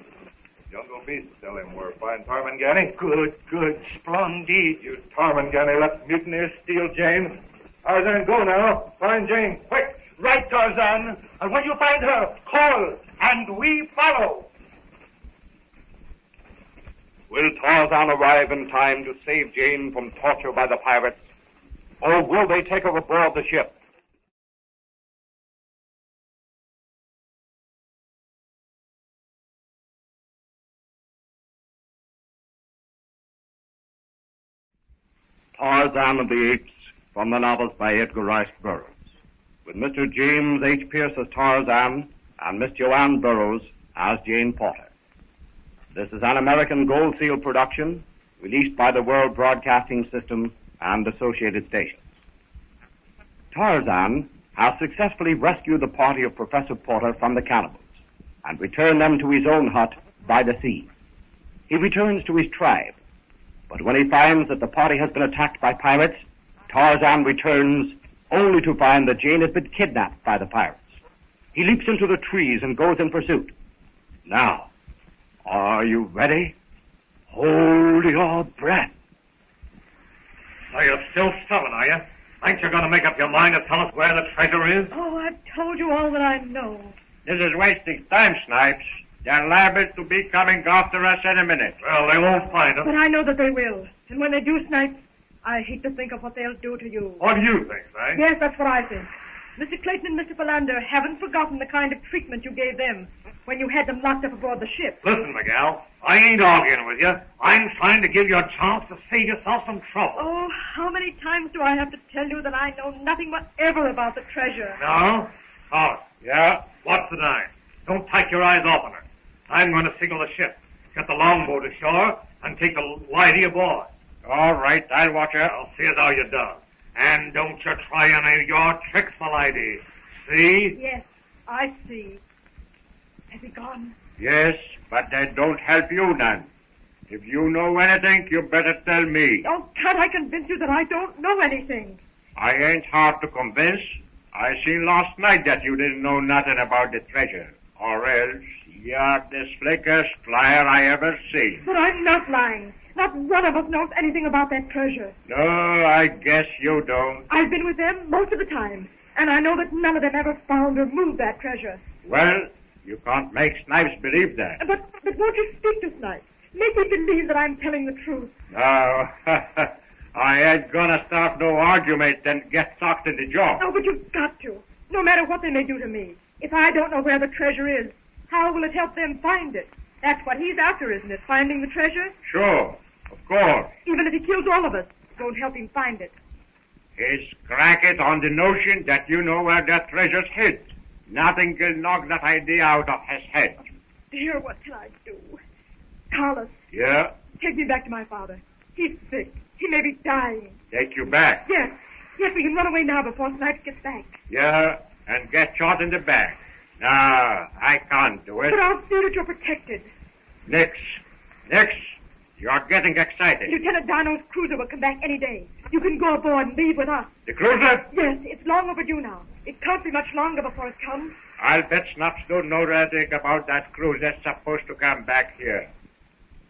Jungle beasts tell him where to find Tarmangani. Good. Splendid. You Tarmangani let mutineers steal Jane. Tarzan, go now. Find Jane, quick. Right, Tarzan. And when you find her, call, and we follow. Will Tarzan arrive in time to save Jane from torture by the pirates? Or will they take her aboard the ship? Tarzan and the Apes, from the novels by Edgar Rice Burroughs, with Mr. James H. Pierce as Tarzan and Miss Joanne Burroughs as Jane Porter. This is an American Gold Seal production, released by the World Broadcasting System and associated stations. Tarzan has successfully rescued the party of Professor Porter from the cannibals and returned them to his own hut by the sea. He returns to his tribe, but when he finds that the party has been attacked by pirates, Tarzan returns only to find that Jane has been kidnapped by the pirates. He leaps into the trees and goes in pursuit. Now, are you ready? Hold your breath. Are you still stubborn, are you? Ain't you going to make up your mind to tell us where the treasure is? Oh, I've told you all that I know. This is wasting time, Snipes. They're liable to be coming after us any minute. Well, they won't find us. But I know that they will. And when they do, Snipes, I hate to think of what they'll do to you. What do you think, right? Yes, that's what I think. Mr. Clayton and Mr. Philander haven't forgotten the kind of treatment you gave them when you had them locked up aboard the ship. Listen, Miguel, I ain't arguing with you. I'm trying to give you a chance to save yourself some trouble. Oh, how many times do I have to tell you that I know nothing whatever about the treasure? No? Oh, yeah? What's the nine? Don't take your eyes off of her. I'm going to signal the ship, get the longboat ashore, and take the lighty aboard. All right, I'll watch her. I'll see as how you do. And don't you try any of your tricks, my lady. See? Yes, I see. Has he gone? Yes, but that don't help you none. If you know anything, you better tell me. Oh, can't I convince you that I don't know anything? I ain't hard to convince. I seen last night that you didn't know nothing about the treasure. Or else, you're the slickest liar I ever seen. But I'm not lying. Not one of us knows anything about that treasure. No, I guess you don't. I've been with them most of the time, and I know that none of them ever found or moved that treasure. Well, you can't make Snipes believe that. But won't you speak to Snipes? Make me believe that I'm telling the truth. No, I ain't gonna start no argument and get socked in the jaw. Oh, but you've got to. No matter what they may do to me. If I don't know where the treasure is, how will it help them find it? That's what he's after, isn't it? Finding the treasure? Sure, of course. Even if he kills all of us, it won't help him find it. He's cracked on the notion that you know where that treasure's hid. Nothing can knock that idea out of his head. Dear, what can I do? Carlos. Yeah? Take me back to my father. He's sick. He may be dying. Take you back? Yes. Yes, we can run away now before Snipes gets back. Yeah, and get shot in the back. No, I can't do it. But I'll see that you're protected. Nix. You're getting excited. Lieutenant Dino's cruiser will come back any day. You can go aboard and leave with us. The cruiser? Yes, it's long overdue now. It can't be much longer before it comes. I'll bet Snaps don't know anything about that cruiser supposed to come back here.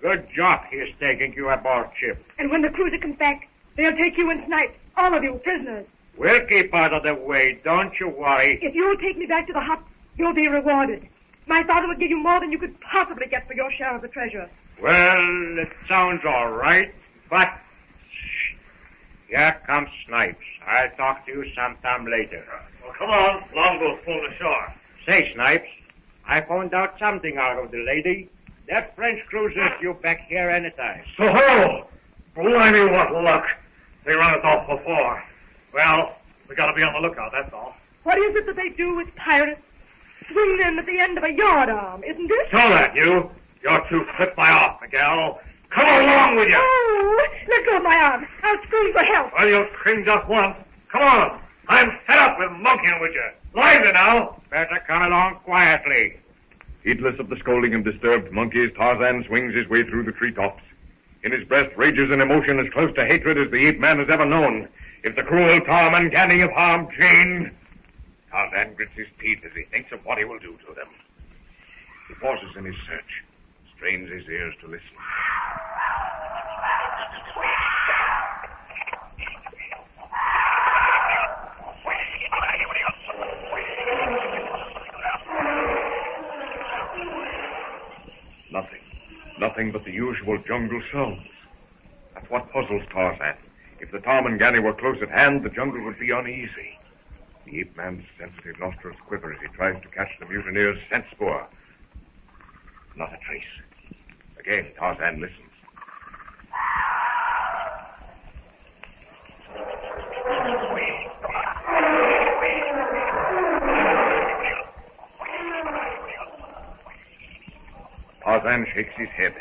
Good job he's taking you aboard ship. And when the cruiser comes back, they'll take you and Snipes, all of you, prisoners. We'll keep out of the way, don't you worry. If you'll take me back to the hut, you'll be rewarded. My father will give you more than you could possibly get for your share of the treasure. Well, it sounds all right, but... Shh. Here comes Snipes. I'll talk to you sometime later. Well, come on. Longboat's pulling ashore. Say, Snipes, I found out something out of the lady. That French cruiser's due back here anytime. So-ho! Blimey, what luck. They run us off before. Well, we gotta be on the lookout, that's all. What is it that they do with pirates? Swing them at the end of a yard arm, isn't it? So that, you. You're too fit my off, Miguel. Come along with you. Oh, let go of my arm. I'll scream for help. Well, you'll scream just once. Come on. I'm fed up with monkeying with you. Lively now. Better come along quietly. Heedless of the scolding of disturbed monkeys, Tarzan swings his way through the treetops. In his breast rages an emotion as close to hatred as the ape man has ever known. If the cruel Tarmangani have harmed Jane... Tarzan grits his teeth as he thinks of what he will do to them. He pauses in his search, strains his ears to listen. Nothing but the usual jungle sounds. That's what puzzles Tarzan. If the Tarmangani were close at hand, the jungle would be uneasy. The ape man's sensitive nostrils quiver as he tries to catch the mutineer's scent spoor. Not a trace. Again, Tarzan listens. Tarzan shakes his head.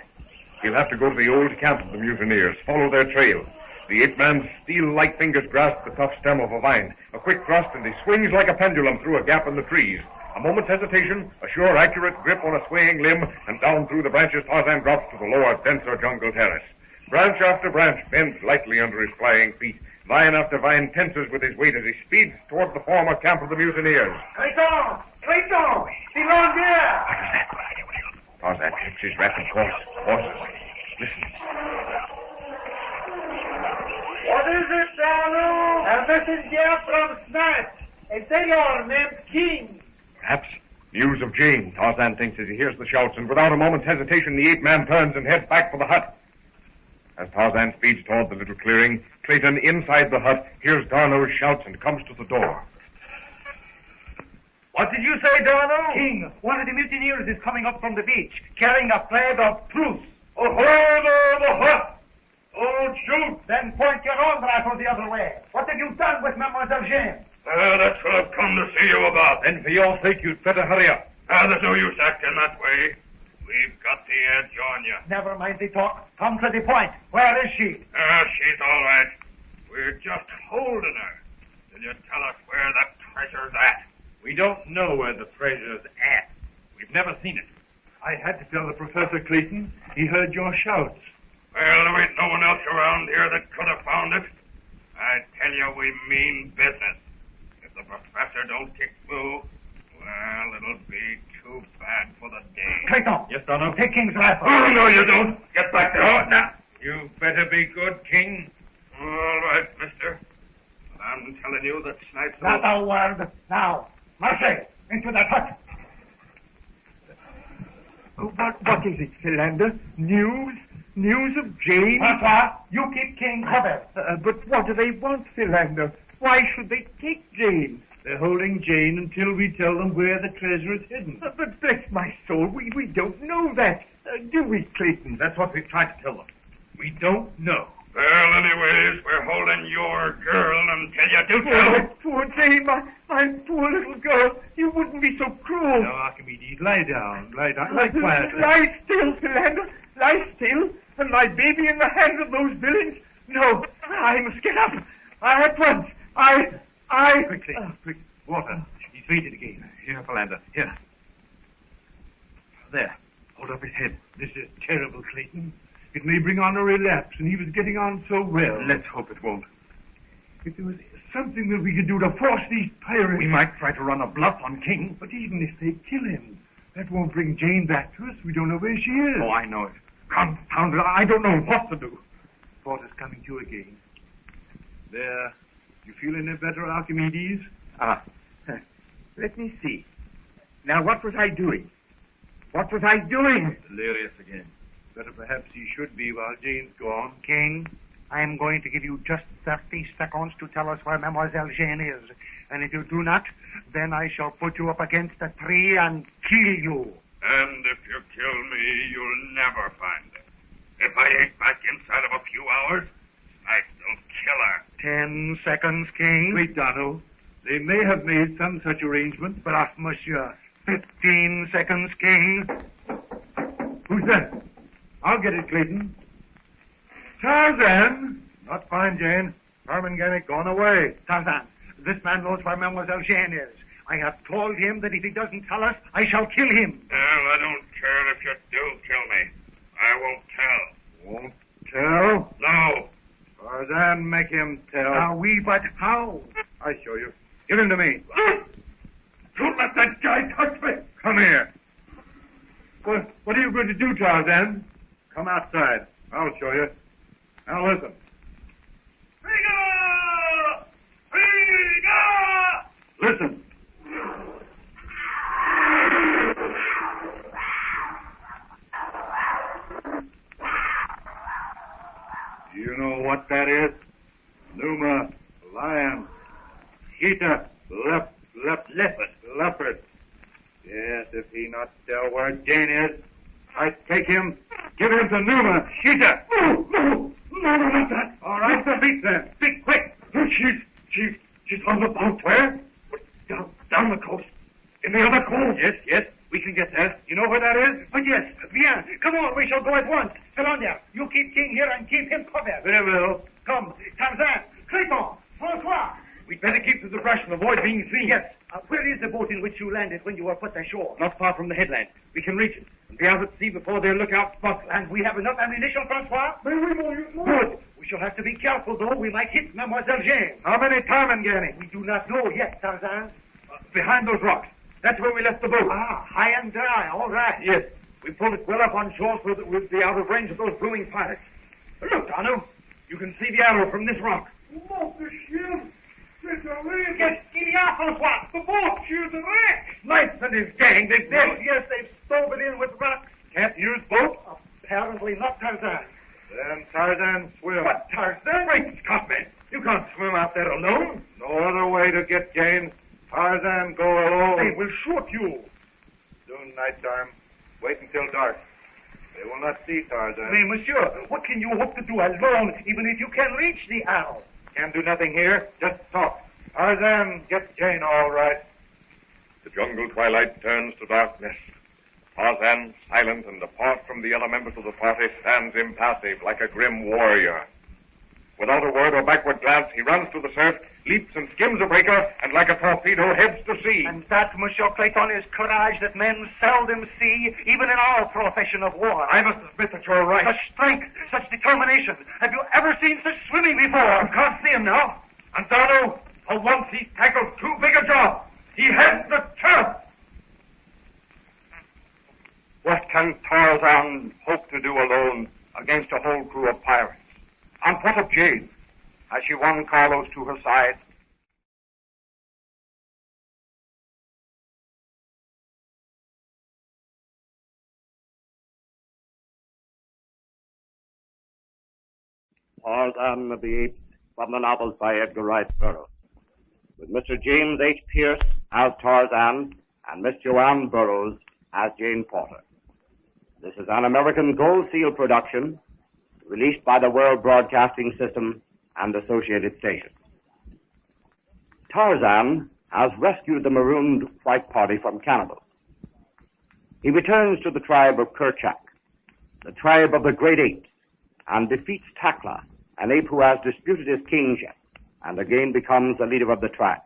He'll have to go to the old camp of the mutineers, follow their trail. The ape man's steel-like fingers grasp the tough stem of a vine. A quick thrust, and he swings like a pendulum through a gap in the trees. A moment's hesitation, a sure, accurate grip on a swaying limb, and down through the branches Tarzan drops to the lower, denser jungle terrace. Branch after branch bends lightly under his flying feet. Vine after vine tenses with his weight as he speeds toward the former camp of the mutineers. Clayton! Philander! Tarzan checks his rapid course, pauses, listens. What is it, Dano? A messenger from Snipes, a sailor named King. Perhaps news of Jane, Tarzan thinks as he hears the shouts, and without a moment's hesitation, the ape man turns and heads back for the hut. As Tarzan speeds toward the little clearing, Clayton, inside the hut, hears Darno's shouts and comes to the door. What did you say, Dano? King, one of the mutineers is coming up from the beach, carrying a flag of truce. Oh, hold over the hut! Don't shoot! Then point your own rifle the other way. What have you done with Mademoiselle Jane? That's what I've come to see you about. Then for your sake, you'd better hurry up. There's no use acting that way. We've got the edge on you. Never mind the talk. Come to the point. Where is she? She's all right. We're just holding her. Till you tell us where the treasure's at. We don't know where the treasure's at. We've never seen it. I had to tell the Professor, Clayton. He heard your shouts. Well, there ain't no one else around here that could have found it. I tell you, we mean business. If the Professor don't kick through, well, it'll be too bad for the day. Clayton! Yes, Donald? Take King's rifle. Oh, no, you don't. Get back there. Oh, now. You better be good, King. All right, mister. But I'm telling you that Snipes... Not a word. Now, Marche, into that hut. What is it, Philander? News? News of Jane? Francois, you keep King covered. But what do they want, Philander? Why should they take Jane? They're holding Jane until we tell them where the treasure is hidden. But bless my soul, we don't know that. Do we, Clayton? That's what we've tried to tell them. We don't know. Well, anyways, we're holding your girl until you do tell. Poor Jane, my poor little girl. You wouldn't be so cruel. No, Archimedes, lie down. Lie quietly. Lie still, Philander. Lie still. And my baby in the hands of those villains? No, I must get up. At once. Quickly, quick. Water. He's fainted again. Here, Philander. Here. There. Hold up his head. This is terrible, Clayton. It may bring on a relapse, and he was getting on so well. Let's hope it won't. If there was something that we could do to force these pirates... We might try to run a bluff on King. But even if they kill him, that won't bring Jane back to us. We don't know where she is. Oh, I know it. Confound it. I don't know what to do. Porter's coming to again. There. You feel any better, Archimedes? Let me see. Now, what was I doing? What was I doing? Delirious again. Better perhaps he should be while Jane's gone. King, I am going to give you just 30 seconds to tell us where Mademoiselle Jane is. And if you do not, then I shall put you up against a tree and kill you. And if you kill me, you'll never find her. If I ain't back inside of a few hours, I will kill her. 10 seconds, King. Wait, Donald. They may have made some such arrangement, but monsieur. 15 seconds, King. Who's that? I'll get it, Clayton. Tarzan! Not fine, Jane. Tarmangani gone away. Tarzan, this man knows where Mademoiselle Jane is. I have told him that if he doesn't tell us, I shall kill him. Well, I don't care if you do kill me. I won't tell. Won't tell? No. Tarzan, make him tell. But how? I show you. Give him to me. Don't let that guy touch me. Come here. What are you going to do, Tarzan? Come outside. I'll show you. Now listen. Listen. Do you know what that is? Numa, lion. Cheetah, leopard. Yes, if he not tell where Jane is, I take him, give him to Numa, Cheetah. No, not that. All right, speak then. Speak quick. She's on the boat. Where? Down the coast. In the other cove. Yes, we can get there. You know where that is? But yes, bien. Come on, we shall go at once. Philander, you keep King here and keep him covered. Very well. Come, Tarzan, Clayton, Francois. We'd better keep to the brush and avoid being seen. Yes. Where is the boat in which you landed when you were put ashore? Not far from the headland. We can reach it and be out at sea before their lookout spots. And we have enough ammunition, Francois? Good. We shall have to be careful, though. We might hit Mademoiselle Jane. How many Tarmangani? We do not know yet, Tarzan. Behind those rocks. That's where we left the boat. High and dry. All right. Yes. We pulled it well up on shore so that we'd be out of range of those brewing pirates. Look, Donald. You can see the arrow from this rock. Yes, il y a, Francois. The boat. She's a wreck. Snipes and his gang. They've Yes, they've stove it in with rocks. Can't use boat? Apparently not, Tarzan. Then Tarzan swim. What, Tarzan? Great Scott, man. You can't swim out there alone. No other way to get Jane. Tarzan, go alone. They will shoot you. Soon nighttime. Wait until dark. They will not see Tarzan. Mais, monsieur, what can you hope to do alone, even if you can reach the arrow? Can't do nothing here. Just talk. Tarzan, get Jane all right. The jungle twilight turns to darkness. Tarzan, silent and apart from the other members of the party, stands impassive like a grim warrior. Without a word or backward glance, he runs to the surf, leaps and skims a breaker, and like a torpedo heads to sea. And that, Monsieur Clayton, is courage that men seldom see, even in our profession of war. I must admit that you're right. Such strength, such determination. Have you ever seen such swimming before? I can't see him now. And Donald, for once he's tackled too big a job. He heads the turf. What can Tarzan hope to do alone against a whole crew of pirates? and what of Jane, as she won Carlos to her side? Tarzan of the Apes, from the novels by Edgar Rice Burroughs, with Mr. James H. Pierce as Tarzan and Miss Joanne Burroughs as Jane Porter. This is an American Gold Seal production, released by the World Broadcasting System and associated stations. Tarzan has rescued the marooned white party from cannibals. He returns to the tribe of Kerchak, the tribe of the great apes, and defeats Takla, an ape who has disputed his kingship, and again becomes the leader of the tribe.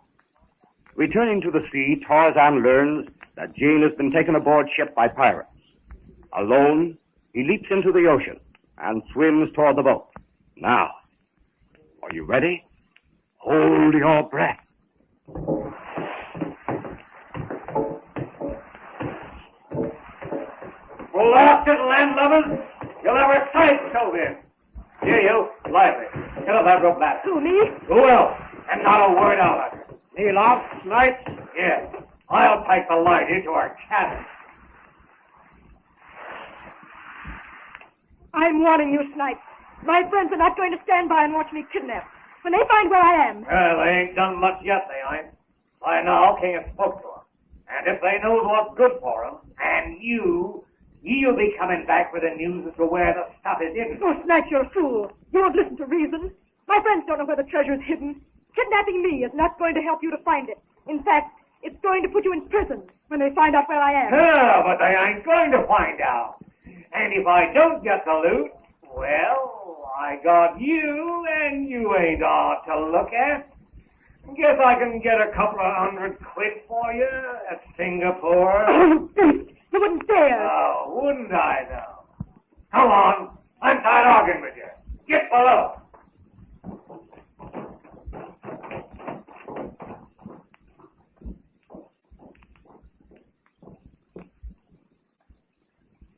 Returning to the sea, Tarzan learns that Jane has been taken aboard ship by pirates. Alone, he leaps into the ocean and swims toward the boat. Now, are you ready? Hold your breath. Blast it, landlubbers! You'll have a sight so then. Here, you, lively. Get up that rope ladder. Who, me? Who else? And not a word out of it. Me, Lop, Snipes? Yes. I'll take the light into our cabin. I'm warning you, Snipes. My friends are not going to stand by and watch me kidnapped. When they find where I am... Well, they ain't done much yet, they ain't. By now, King has spoke to them. And if they knows what's good for them, and you'll be coming back with the news as to where the stuff is hidden. Oh, Snipes, you're a fool. You won't listen to reason. My friends don't know where the treasure's hidden. Kidnapping me is not going to help you to find it. In fact, it's going to put you in prison when they find out where I am. Yeah, but they ain't going to find out. And if I don't get the loot, well, I got you, and you ain't all to look at. Guess I can get a couple of $100 for you at Singapore. Oh, you wouldn't dare. Oh, wouldn't I, though? Come on. I'm tired arguing with you. Get below.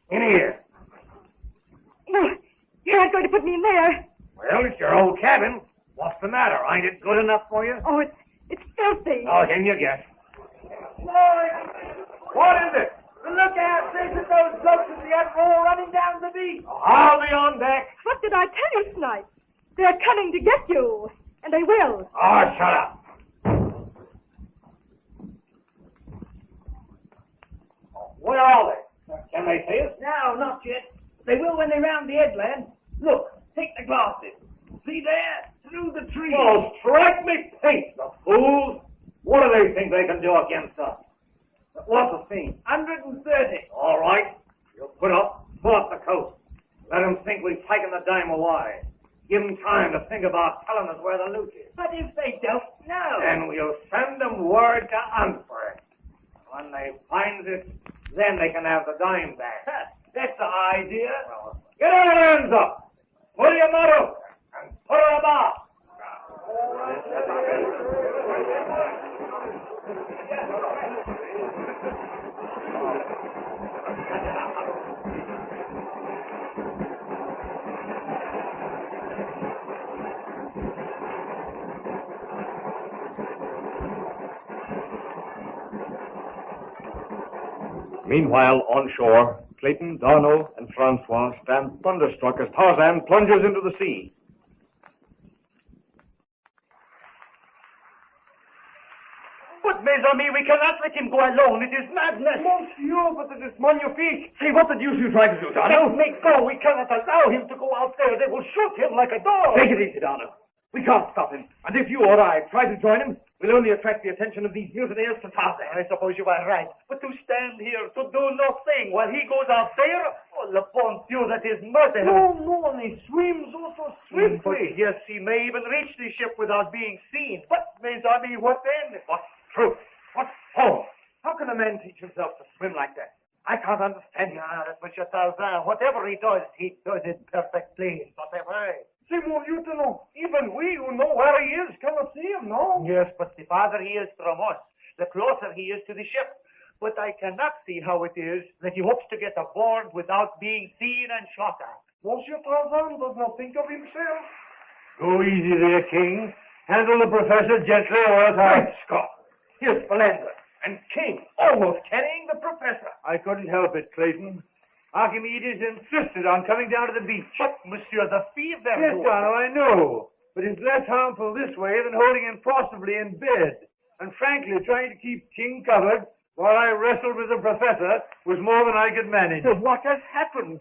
In here. No, you're not going to put me in there. Well, it's your old cabin. What's the matter? Ain't it good enough for you? Oh, it's filthy. Oh, can you guess? What is it? Look out, says that those blokes at the Admiral running down the beach. I'll be on deck. What did I tell you, Snipes? They're coming to get you, and they will. Oh, shut up. Where are they? Can they see us? No, not yet. They will when they round the headland. Look, take the glasses. See there? Through the trees. Oh, strike me pink, the fools. What do they think they can do against us? What's the scene? 130. All right. You'll pull up the coast. Let them think we've taken the dime away. Give them time to think about telling us where the loot is. But if they don't know? Then we'll send them word to Afire. When they find it, then they can have the dime back. That's the idea. Well, get our hands up. Pull your motto and put her about. Meanwhile, on shore, Clayton, Darno, and Francois stand thunderstruck as Tarzan plunges into the sea. But, mes amis, we cannot let him go alone. It is madness. Monsieur, but it is magnifique. Say, what the deuce are you trying to do, Darno? Let me go. We cannot allow him to go out there. They will shoot him like a dog. Take it easy, Darno. We can't stop him. And if you or I try to join him, we'll only attract the attention of these mutineers to Tarzan. I suppose you are right. But to stand here, to do nothing, while he goes out there, oh, le bon Dieu, that is murder. No, and he swims also swiftly. But yes, he may even reach the ship without being seen. But, mes amis, what then? What truth? What force? How can a man teach himself to swim like that? I can't understand you. That Monsieur Tarzan, whatever he does it perfectly. Whatever. C'est mon lieutenant. Even we who know where he is cannot see him, no? Yes, but the farther he is from us, the closer he is to the ship. But I cannot see how it is that he hopes to get aboard without being seen and shot at. Monsieur Tarzan does not think of himself. Go easy there, King. Handle the professor gently, or else Great Scott! Here's Philander and King almost carrying the professor. I couldn't help it, Clayton. Archimedes insisted on coming down to the beach. But, monsieur, the fever... Yes, Donald, I know. But it's less harmful this way than holding him forcibly in bed. And frankly, trying to keep King covered while I wrestled with the professor was more than I could manage. So what has happened?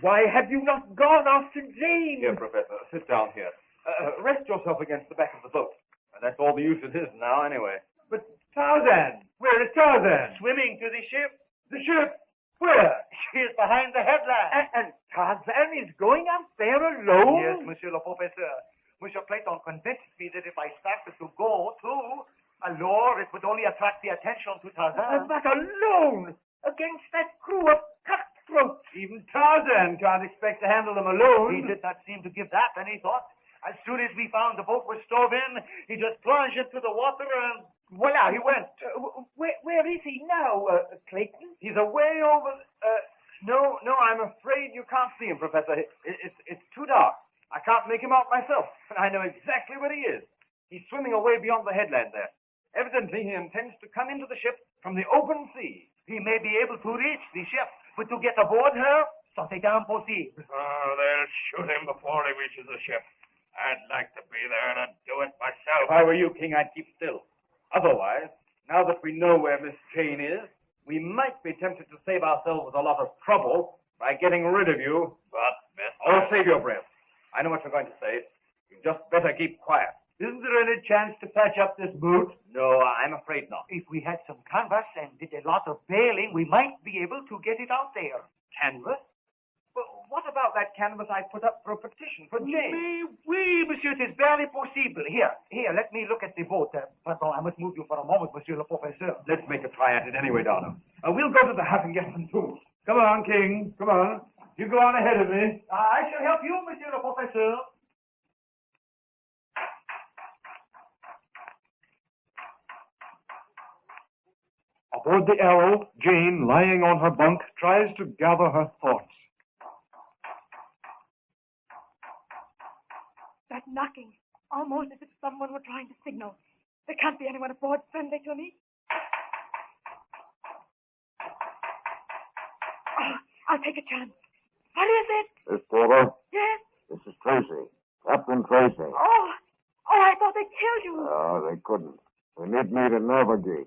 Why have you not gone after Jane? Here, Professor, sit down here. Rest yourself against the back of the boat. And that's all the use it is now, anyway. But Tarzan, where is Tarzan? Swimming to the ship. The ship? Where? She is behind the headland. And Tarzan is going out there alone? Yes, Monsieur le Professeur. Monsieur Clayton convinced me that if I started to go, too, alone, it would only attract the attention to Tarzan. But alone, against that crew of cutthroats. Even Tarzan can't expect to handle them alone. He did not seem to give that any thought. As soon as we found the boat was stove in, he just plunged into the water and voila, he went. Where is he now, Clayton? He's away over... No, I'm afraid you can't see him, Professor. It's too dark. I can't make him out myself, and I know exactly where he is. He's swimming away beyond the headland there. Evidently, he intends to come into the ship from the open sea. He may be able to reach the ship, but to get aboard her, c'est impossible. Oh, they'll shoot him before he reaches the ship. I'd like to be there to do it myself. If I were you, King, I'd keep still. Otherwise, now that we know where Miss Jane is, we might be tempted to save ourselves a lot of trouble by getting rid of you. But, Miss... Oh, save your breath. I know what you're going to say. You just better keep quiet. Isn't there any chance to patch up this boat? No, I'm afraid not. If we had some canvas and did a lot of bailing, we might be able to get it out there. Canvas? Well, what about that canvas I put up for a petition for Jane? Oui, monsieur, it is barely possible. Here, let me look at the boat. Pardon, I must move you for a moment, monsieur le professeur. Let's make a try at it anyway, Donald. We'll go to the hut and get some tools. Come on, King. Come on. You go on ahead of me. I shall help you, monsieur le professeur. Aboard the Arrow, Jane, lying on her bunk, tries to gather her thoughts. That knocking, almost as if someone were trying to signal. There can't be anyone aboard friendly to me. Oh, I'll take a chance. What is it? Miss Porter? Yes? This is Tracy. Captain Tracy. Oh, I thought they killed you. No, they couldn't. They need me to navigate.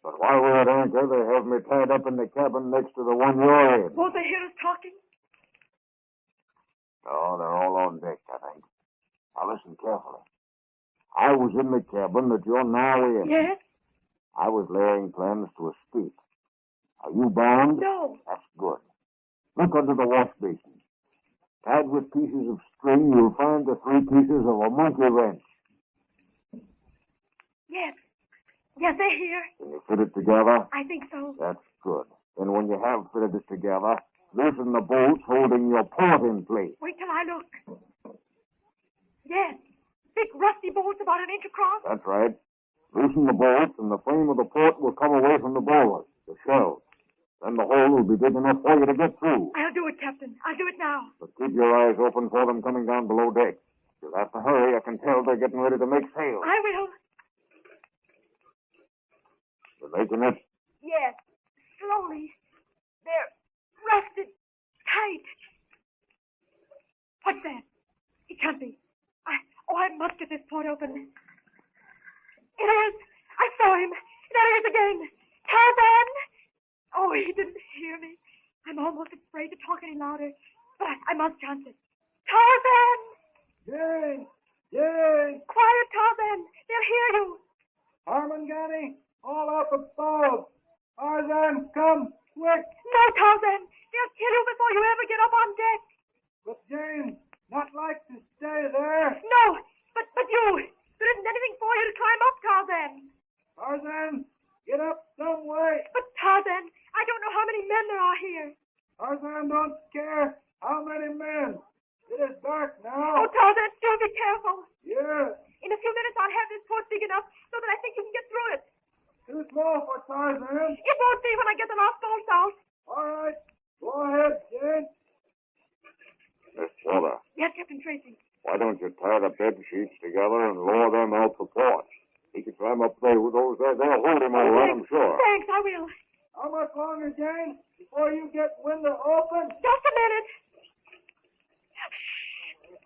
But while we're at anchor, they have me tied up in the cabin next to the one you're in. Won't they hear us talking? No, they're all on deck, I think. Now listen carefully. I was in the cabin that you're now in. Yes? I was laying plans to escape. Are you bound? No. That's good. Look under the wash basin. Tied with pieces of string, you'll find the 3 pieces of a monkey wrench. Yes. Yes, they're here. Can you fit it together? I think so. That's good. Then when you have fitted it together, loosen the bolts holding your port in place. Wait till I look. Yes. Big rusty bolts about an inch across. That's right. Loosen the bolts and the frame of the port will come away from the bulwark, the shells. Then the hole will be big enough for you to get through. I'll do it, Captain. I'll do it now. But keep your eyes open for them coming down below deck. You'll have to hurry. I can tell they're getting ready to make sail. I will. They're making it. Yes. Slowly. They're rusted tight. What's that? It can't be. I must get this port open. It is. I saw him. There he is again. Tarzan! Oh, he didn't hear me. I'm almost afraid to talk any louder. But I must chance it. Tarzan! Jane! Jane! Quiet, Tarzan. They'll hear you. Armangani, all up above. Tarzan, come, quick. No, Tarzan. They'll kill you before you ever get up on deck. But Jane, not like to stay there. No, but you. There isn't anything for you to climb up, Tarzan. Tarzan, get up some way. But Tarzan, I don't know how many men there are here. Tarzan don't care how many men. It is dark now. Oh, Tarzan, still be careful. Yes. In a few minutes, I'll have this port big enough so that I think you can get through it. Too small for Tarzan. It won't be when I get the last bolts out. All right. Go ahead, Jane. Miss Porter, Yes, Captain Tracy. why don't should tie the bed sheets together and lower them out the porch. He could climb up there with those there. They'll hold him all right, I'm sure. Thanks, I will. How much longer, Jane, before you get window open? Just a minute.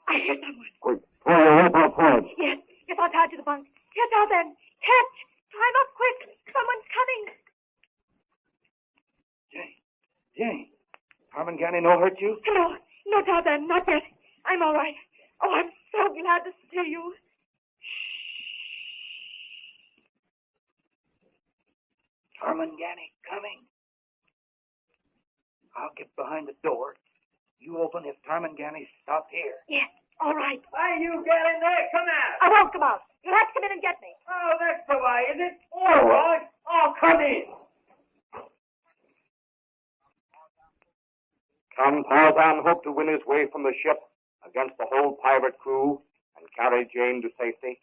I hear someone. Quick, pull your rope up front. Yes, I'll tie to the bunk. Here, Tarzan. Catch! Climb up quick. Someone's coming. Jane, Tarmangani no hurt you? No, Tarzan, not yet. I'm all right. Oh, I'm so glad to see you. Tarmangani coming. I'll get behind the door. You open if Tarmangani stops here. Yes, all right. Hey, you get in there. Come out. I won't come out. You'll have to come in and get me. Oh, that's the way, is it? All right. I'll come in. Can Tarzan hope to win his way from the ship against the whole pirate crew and carry Jane to safety?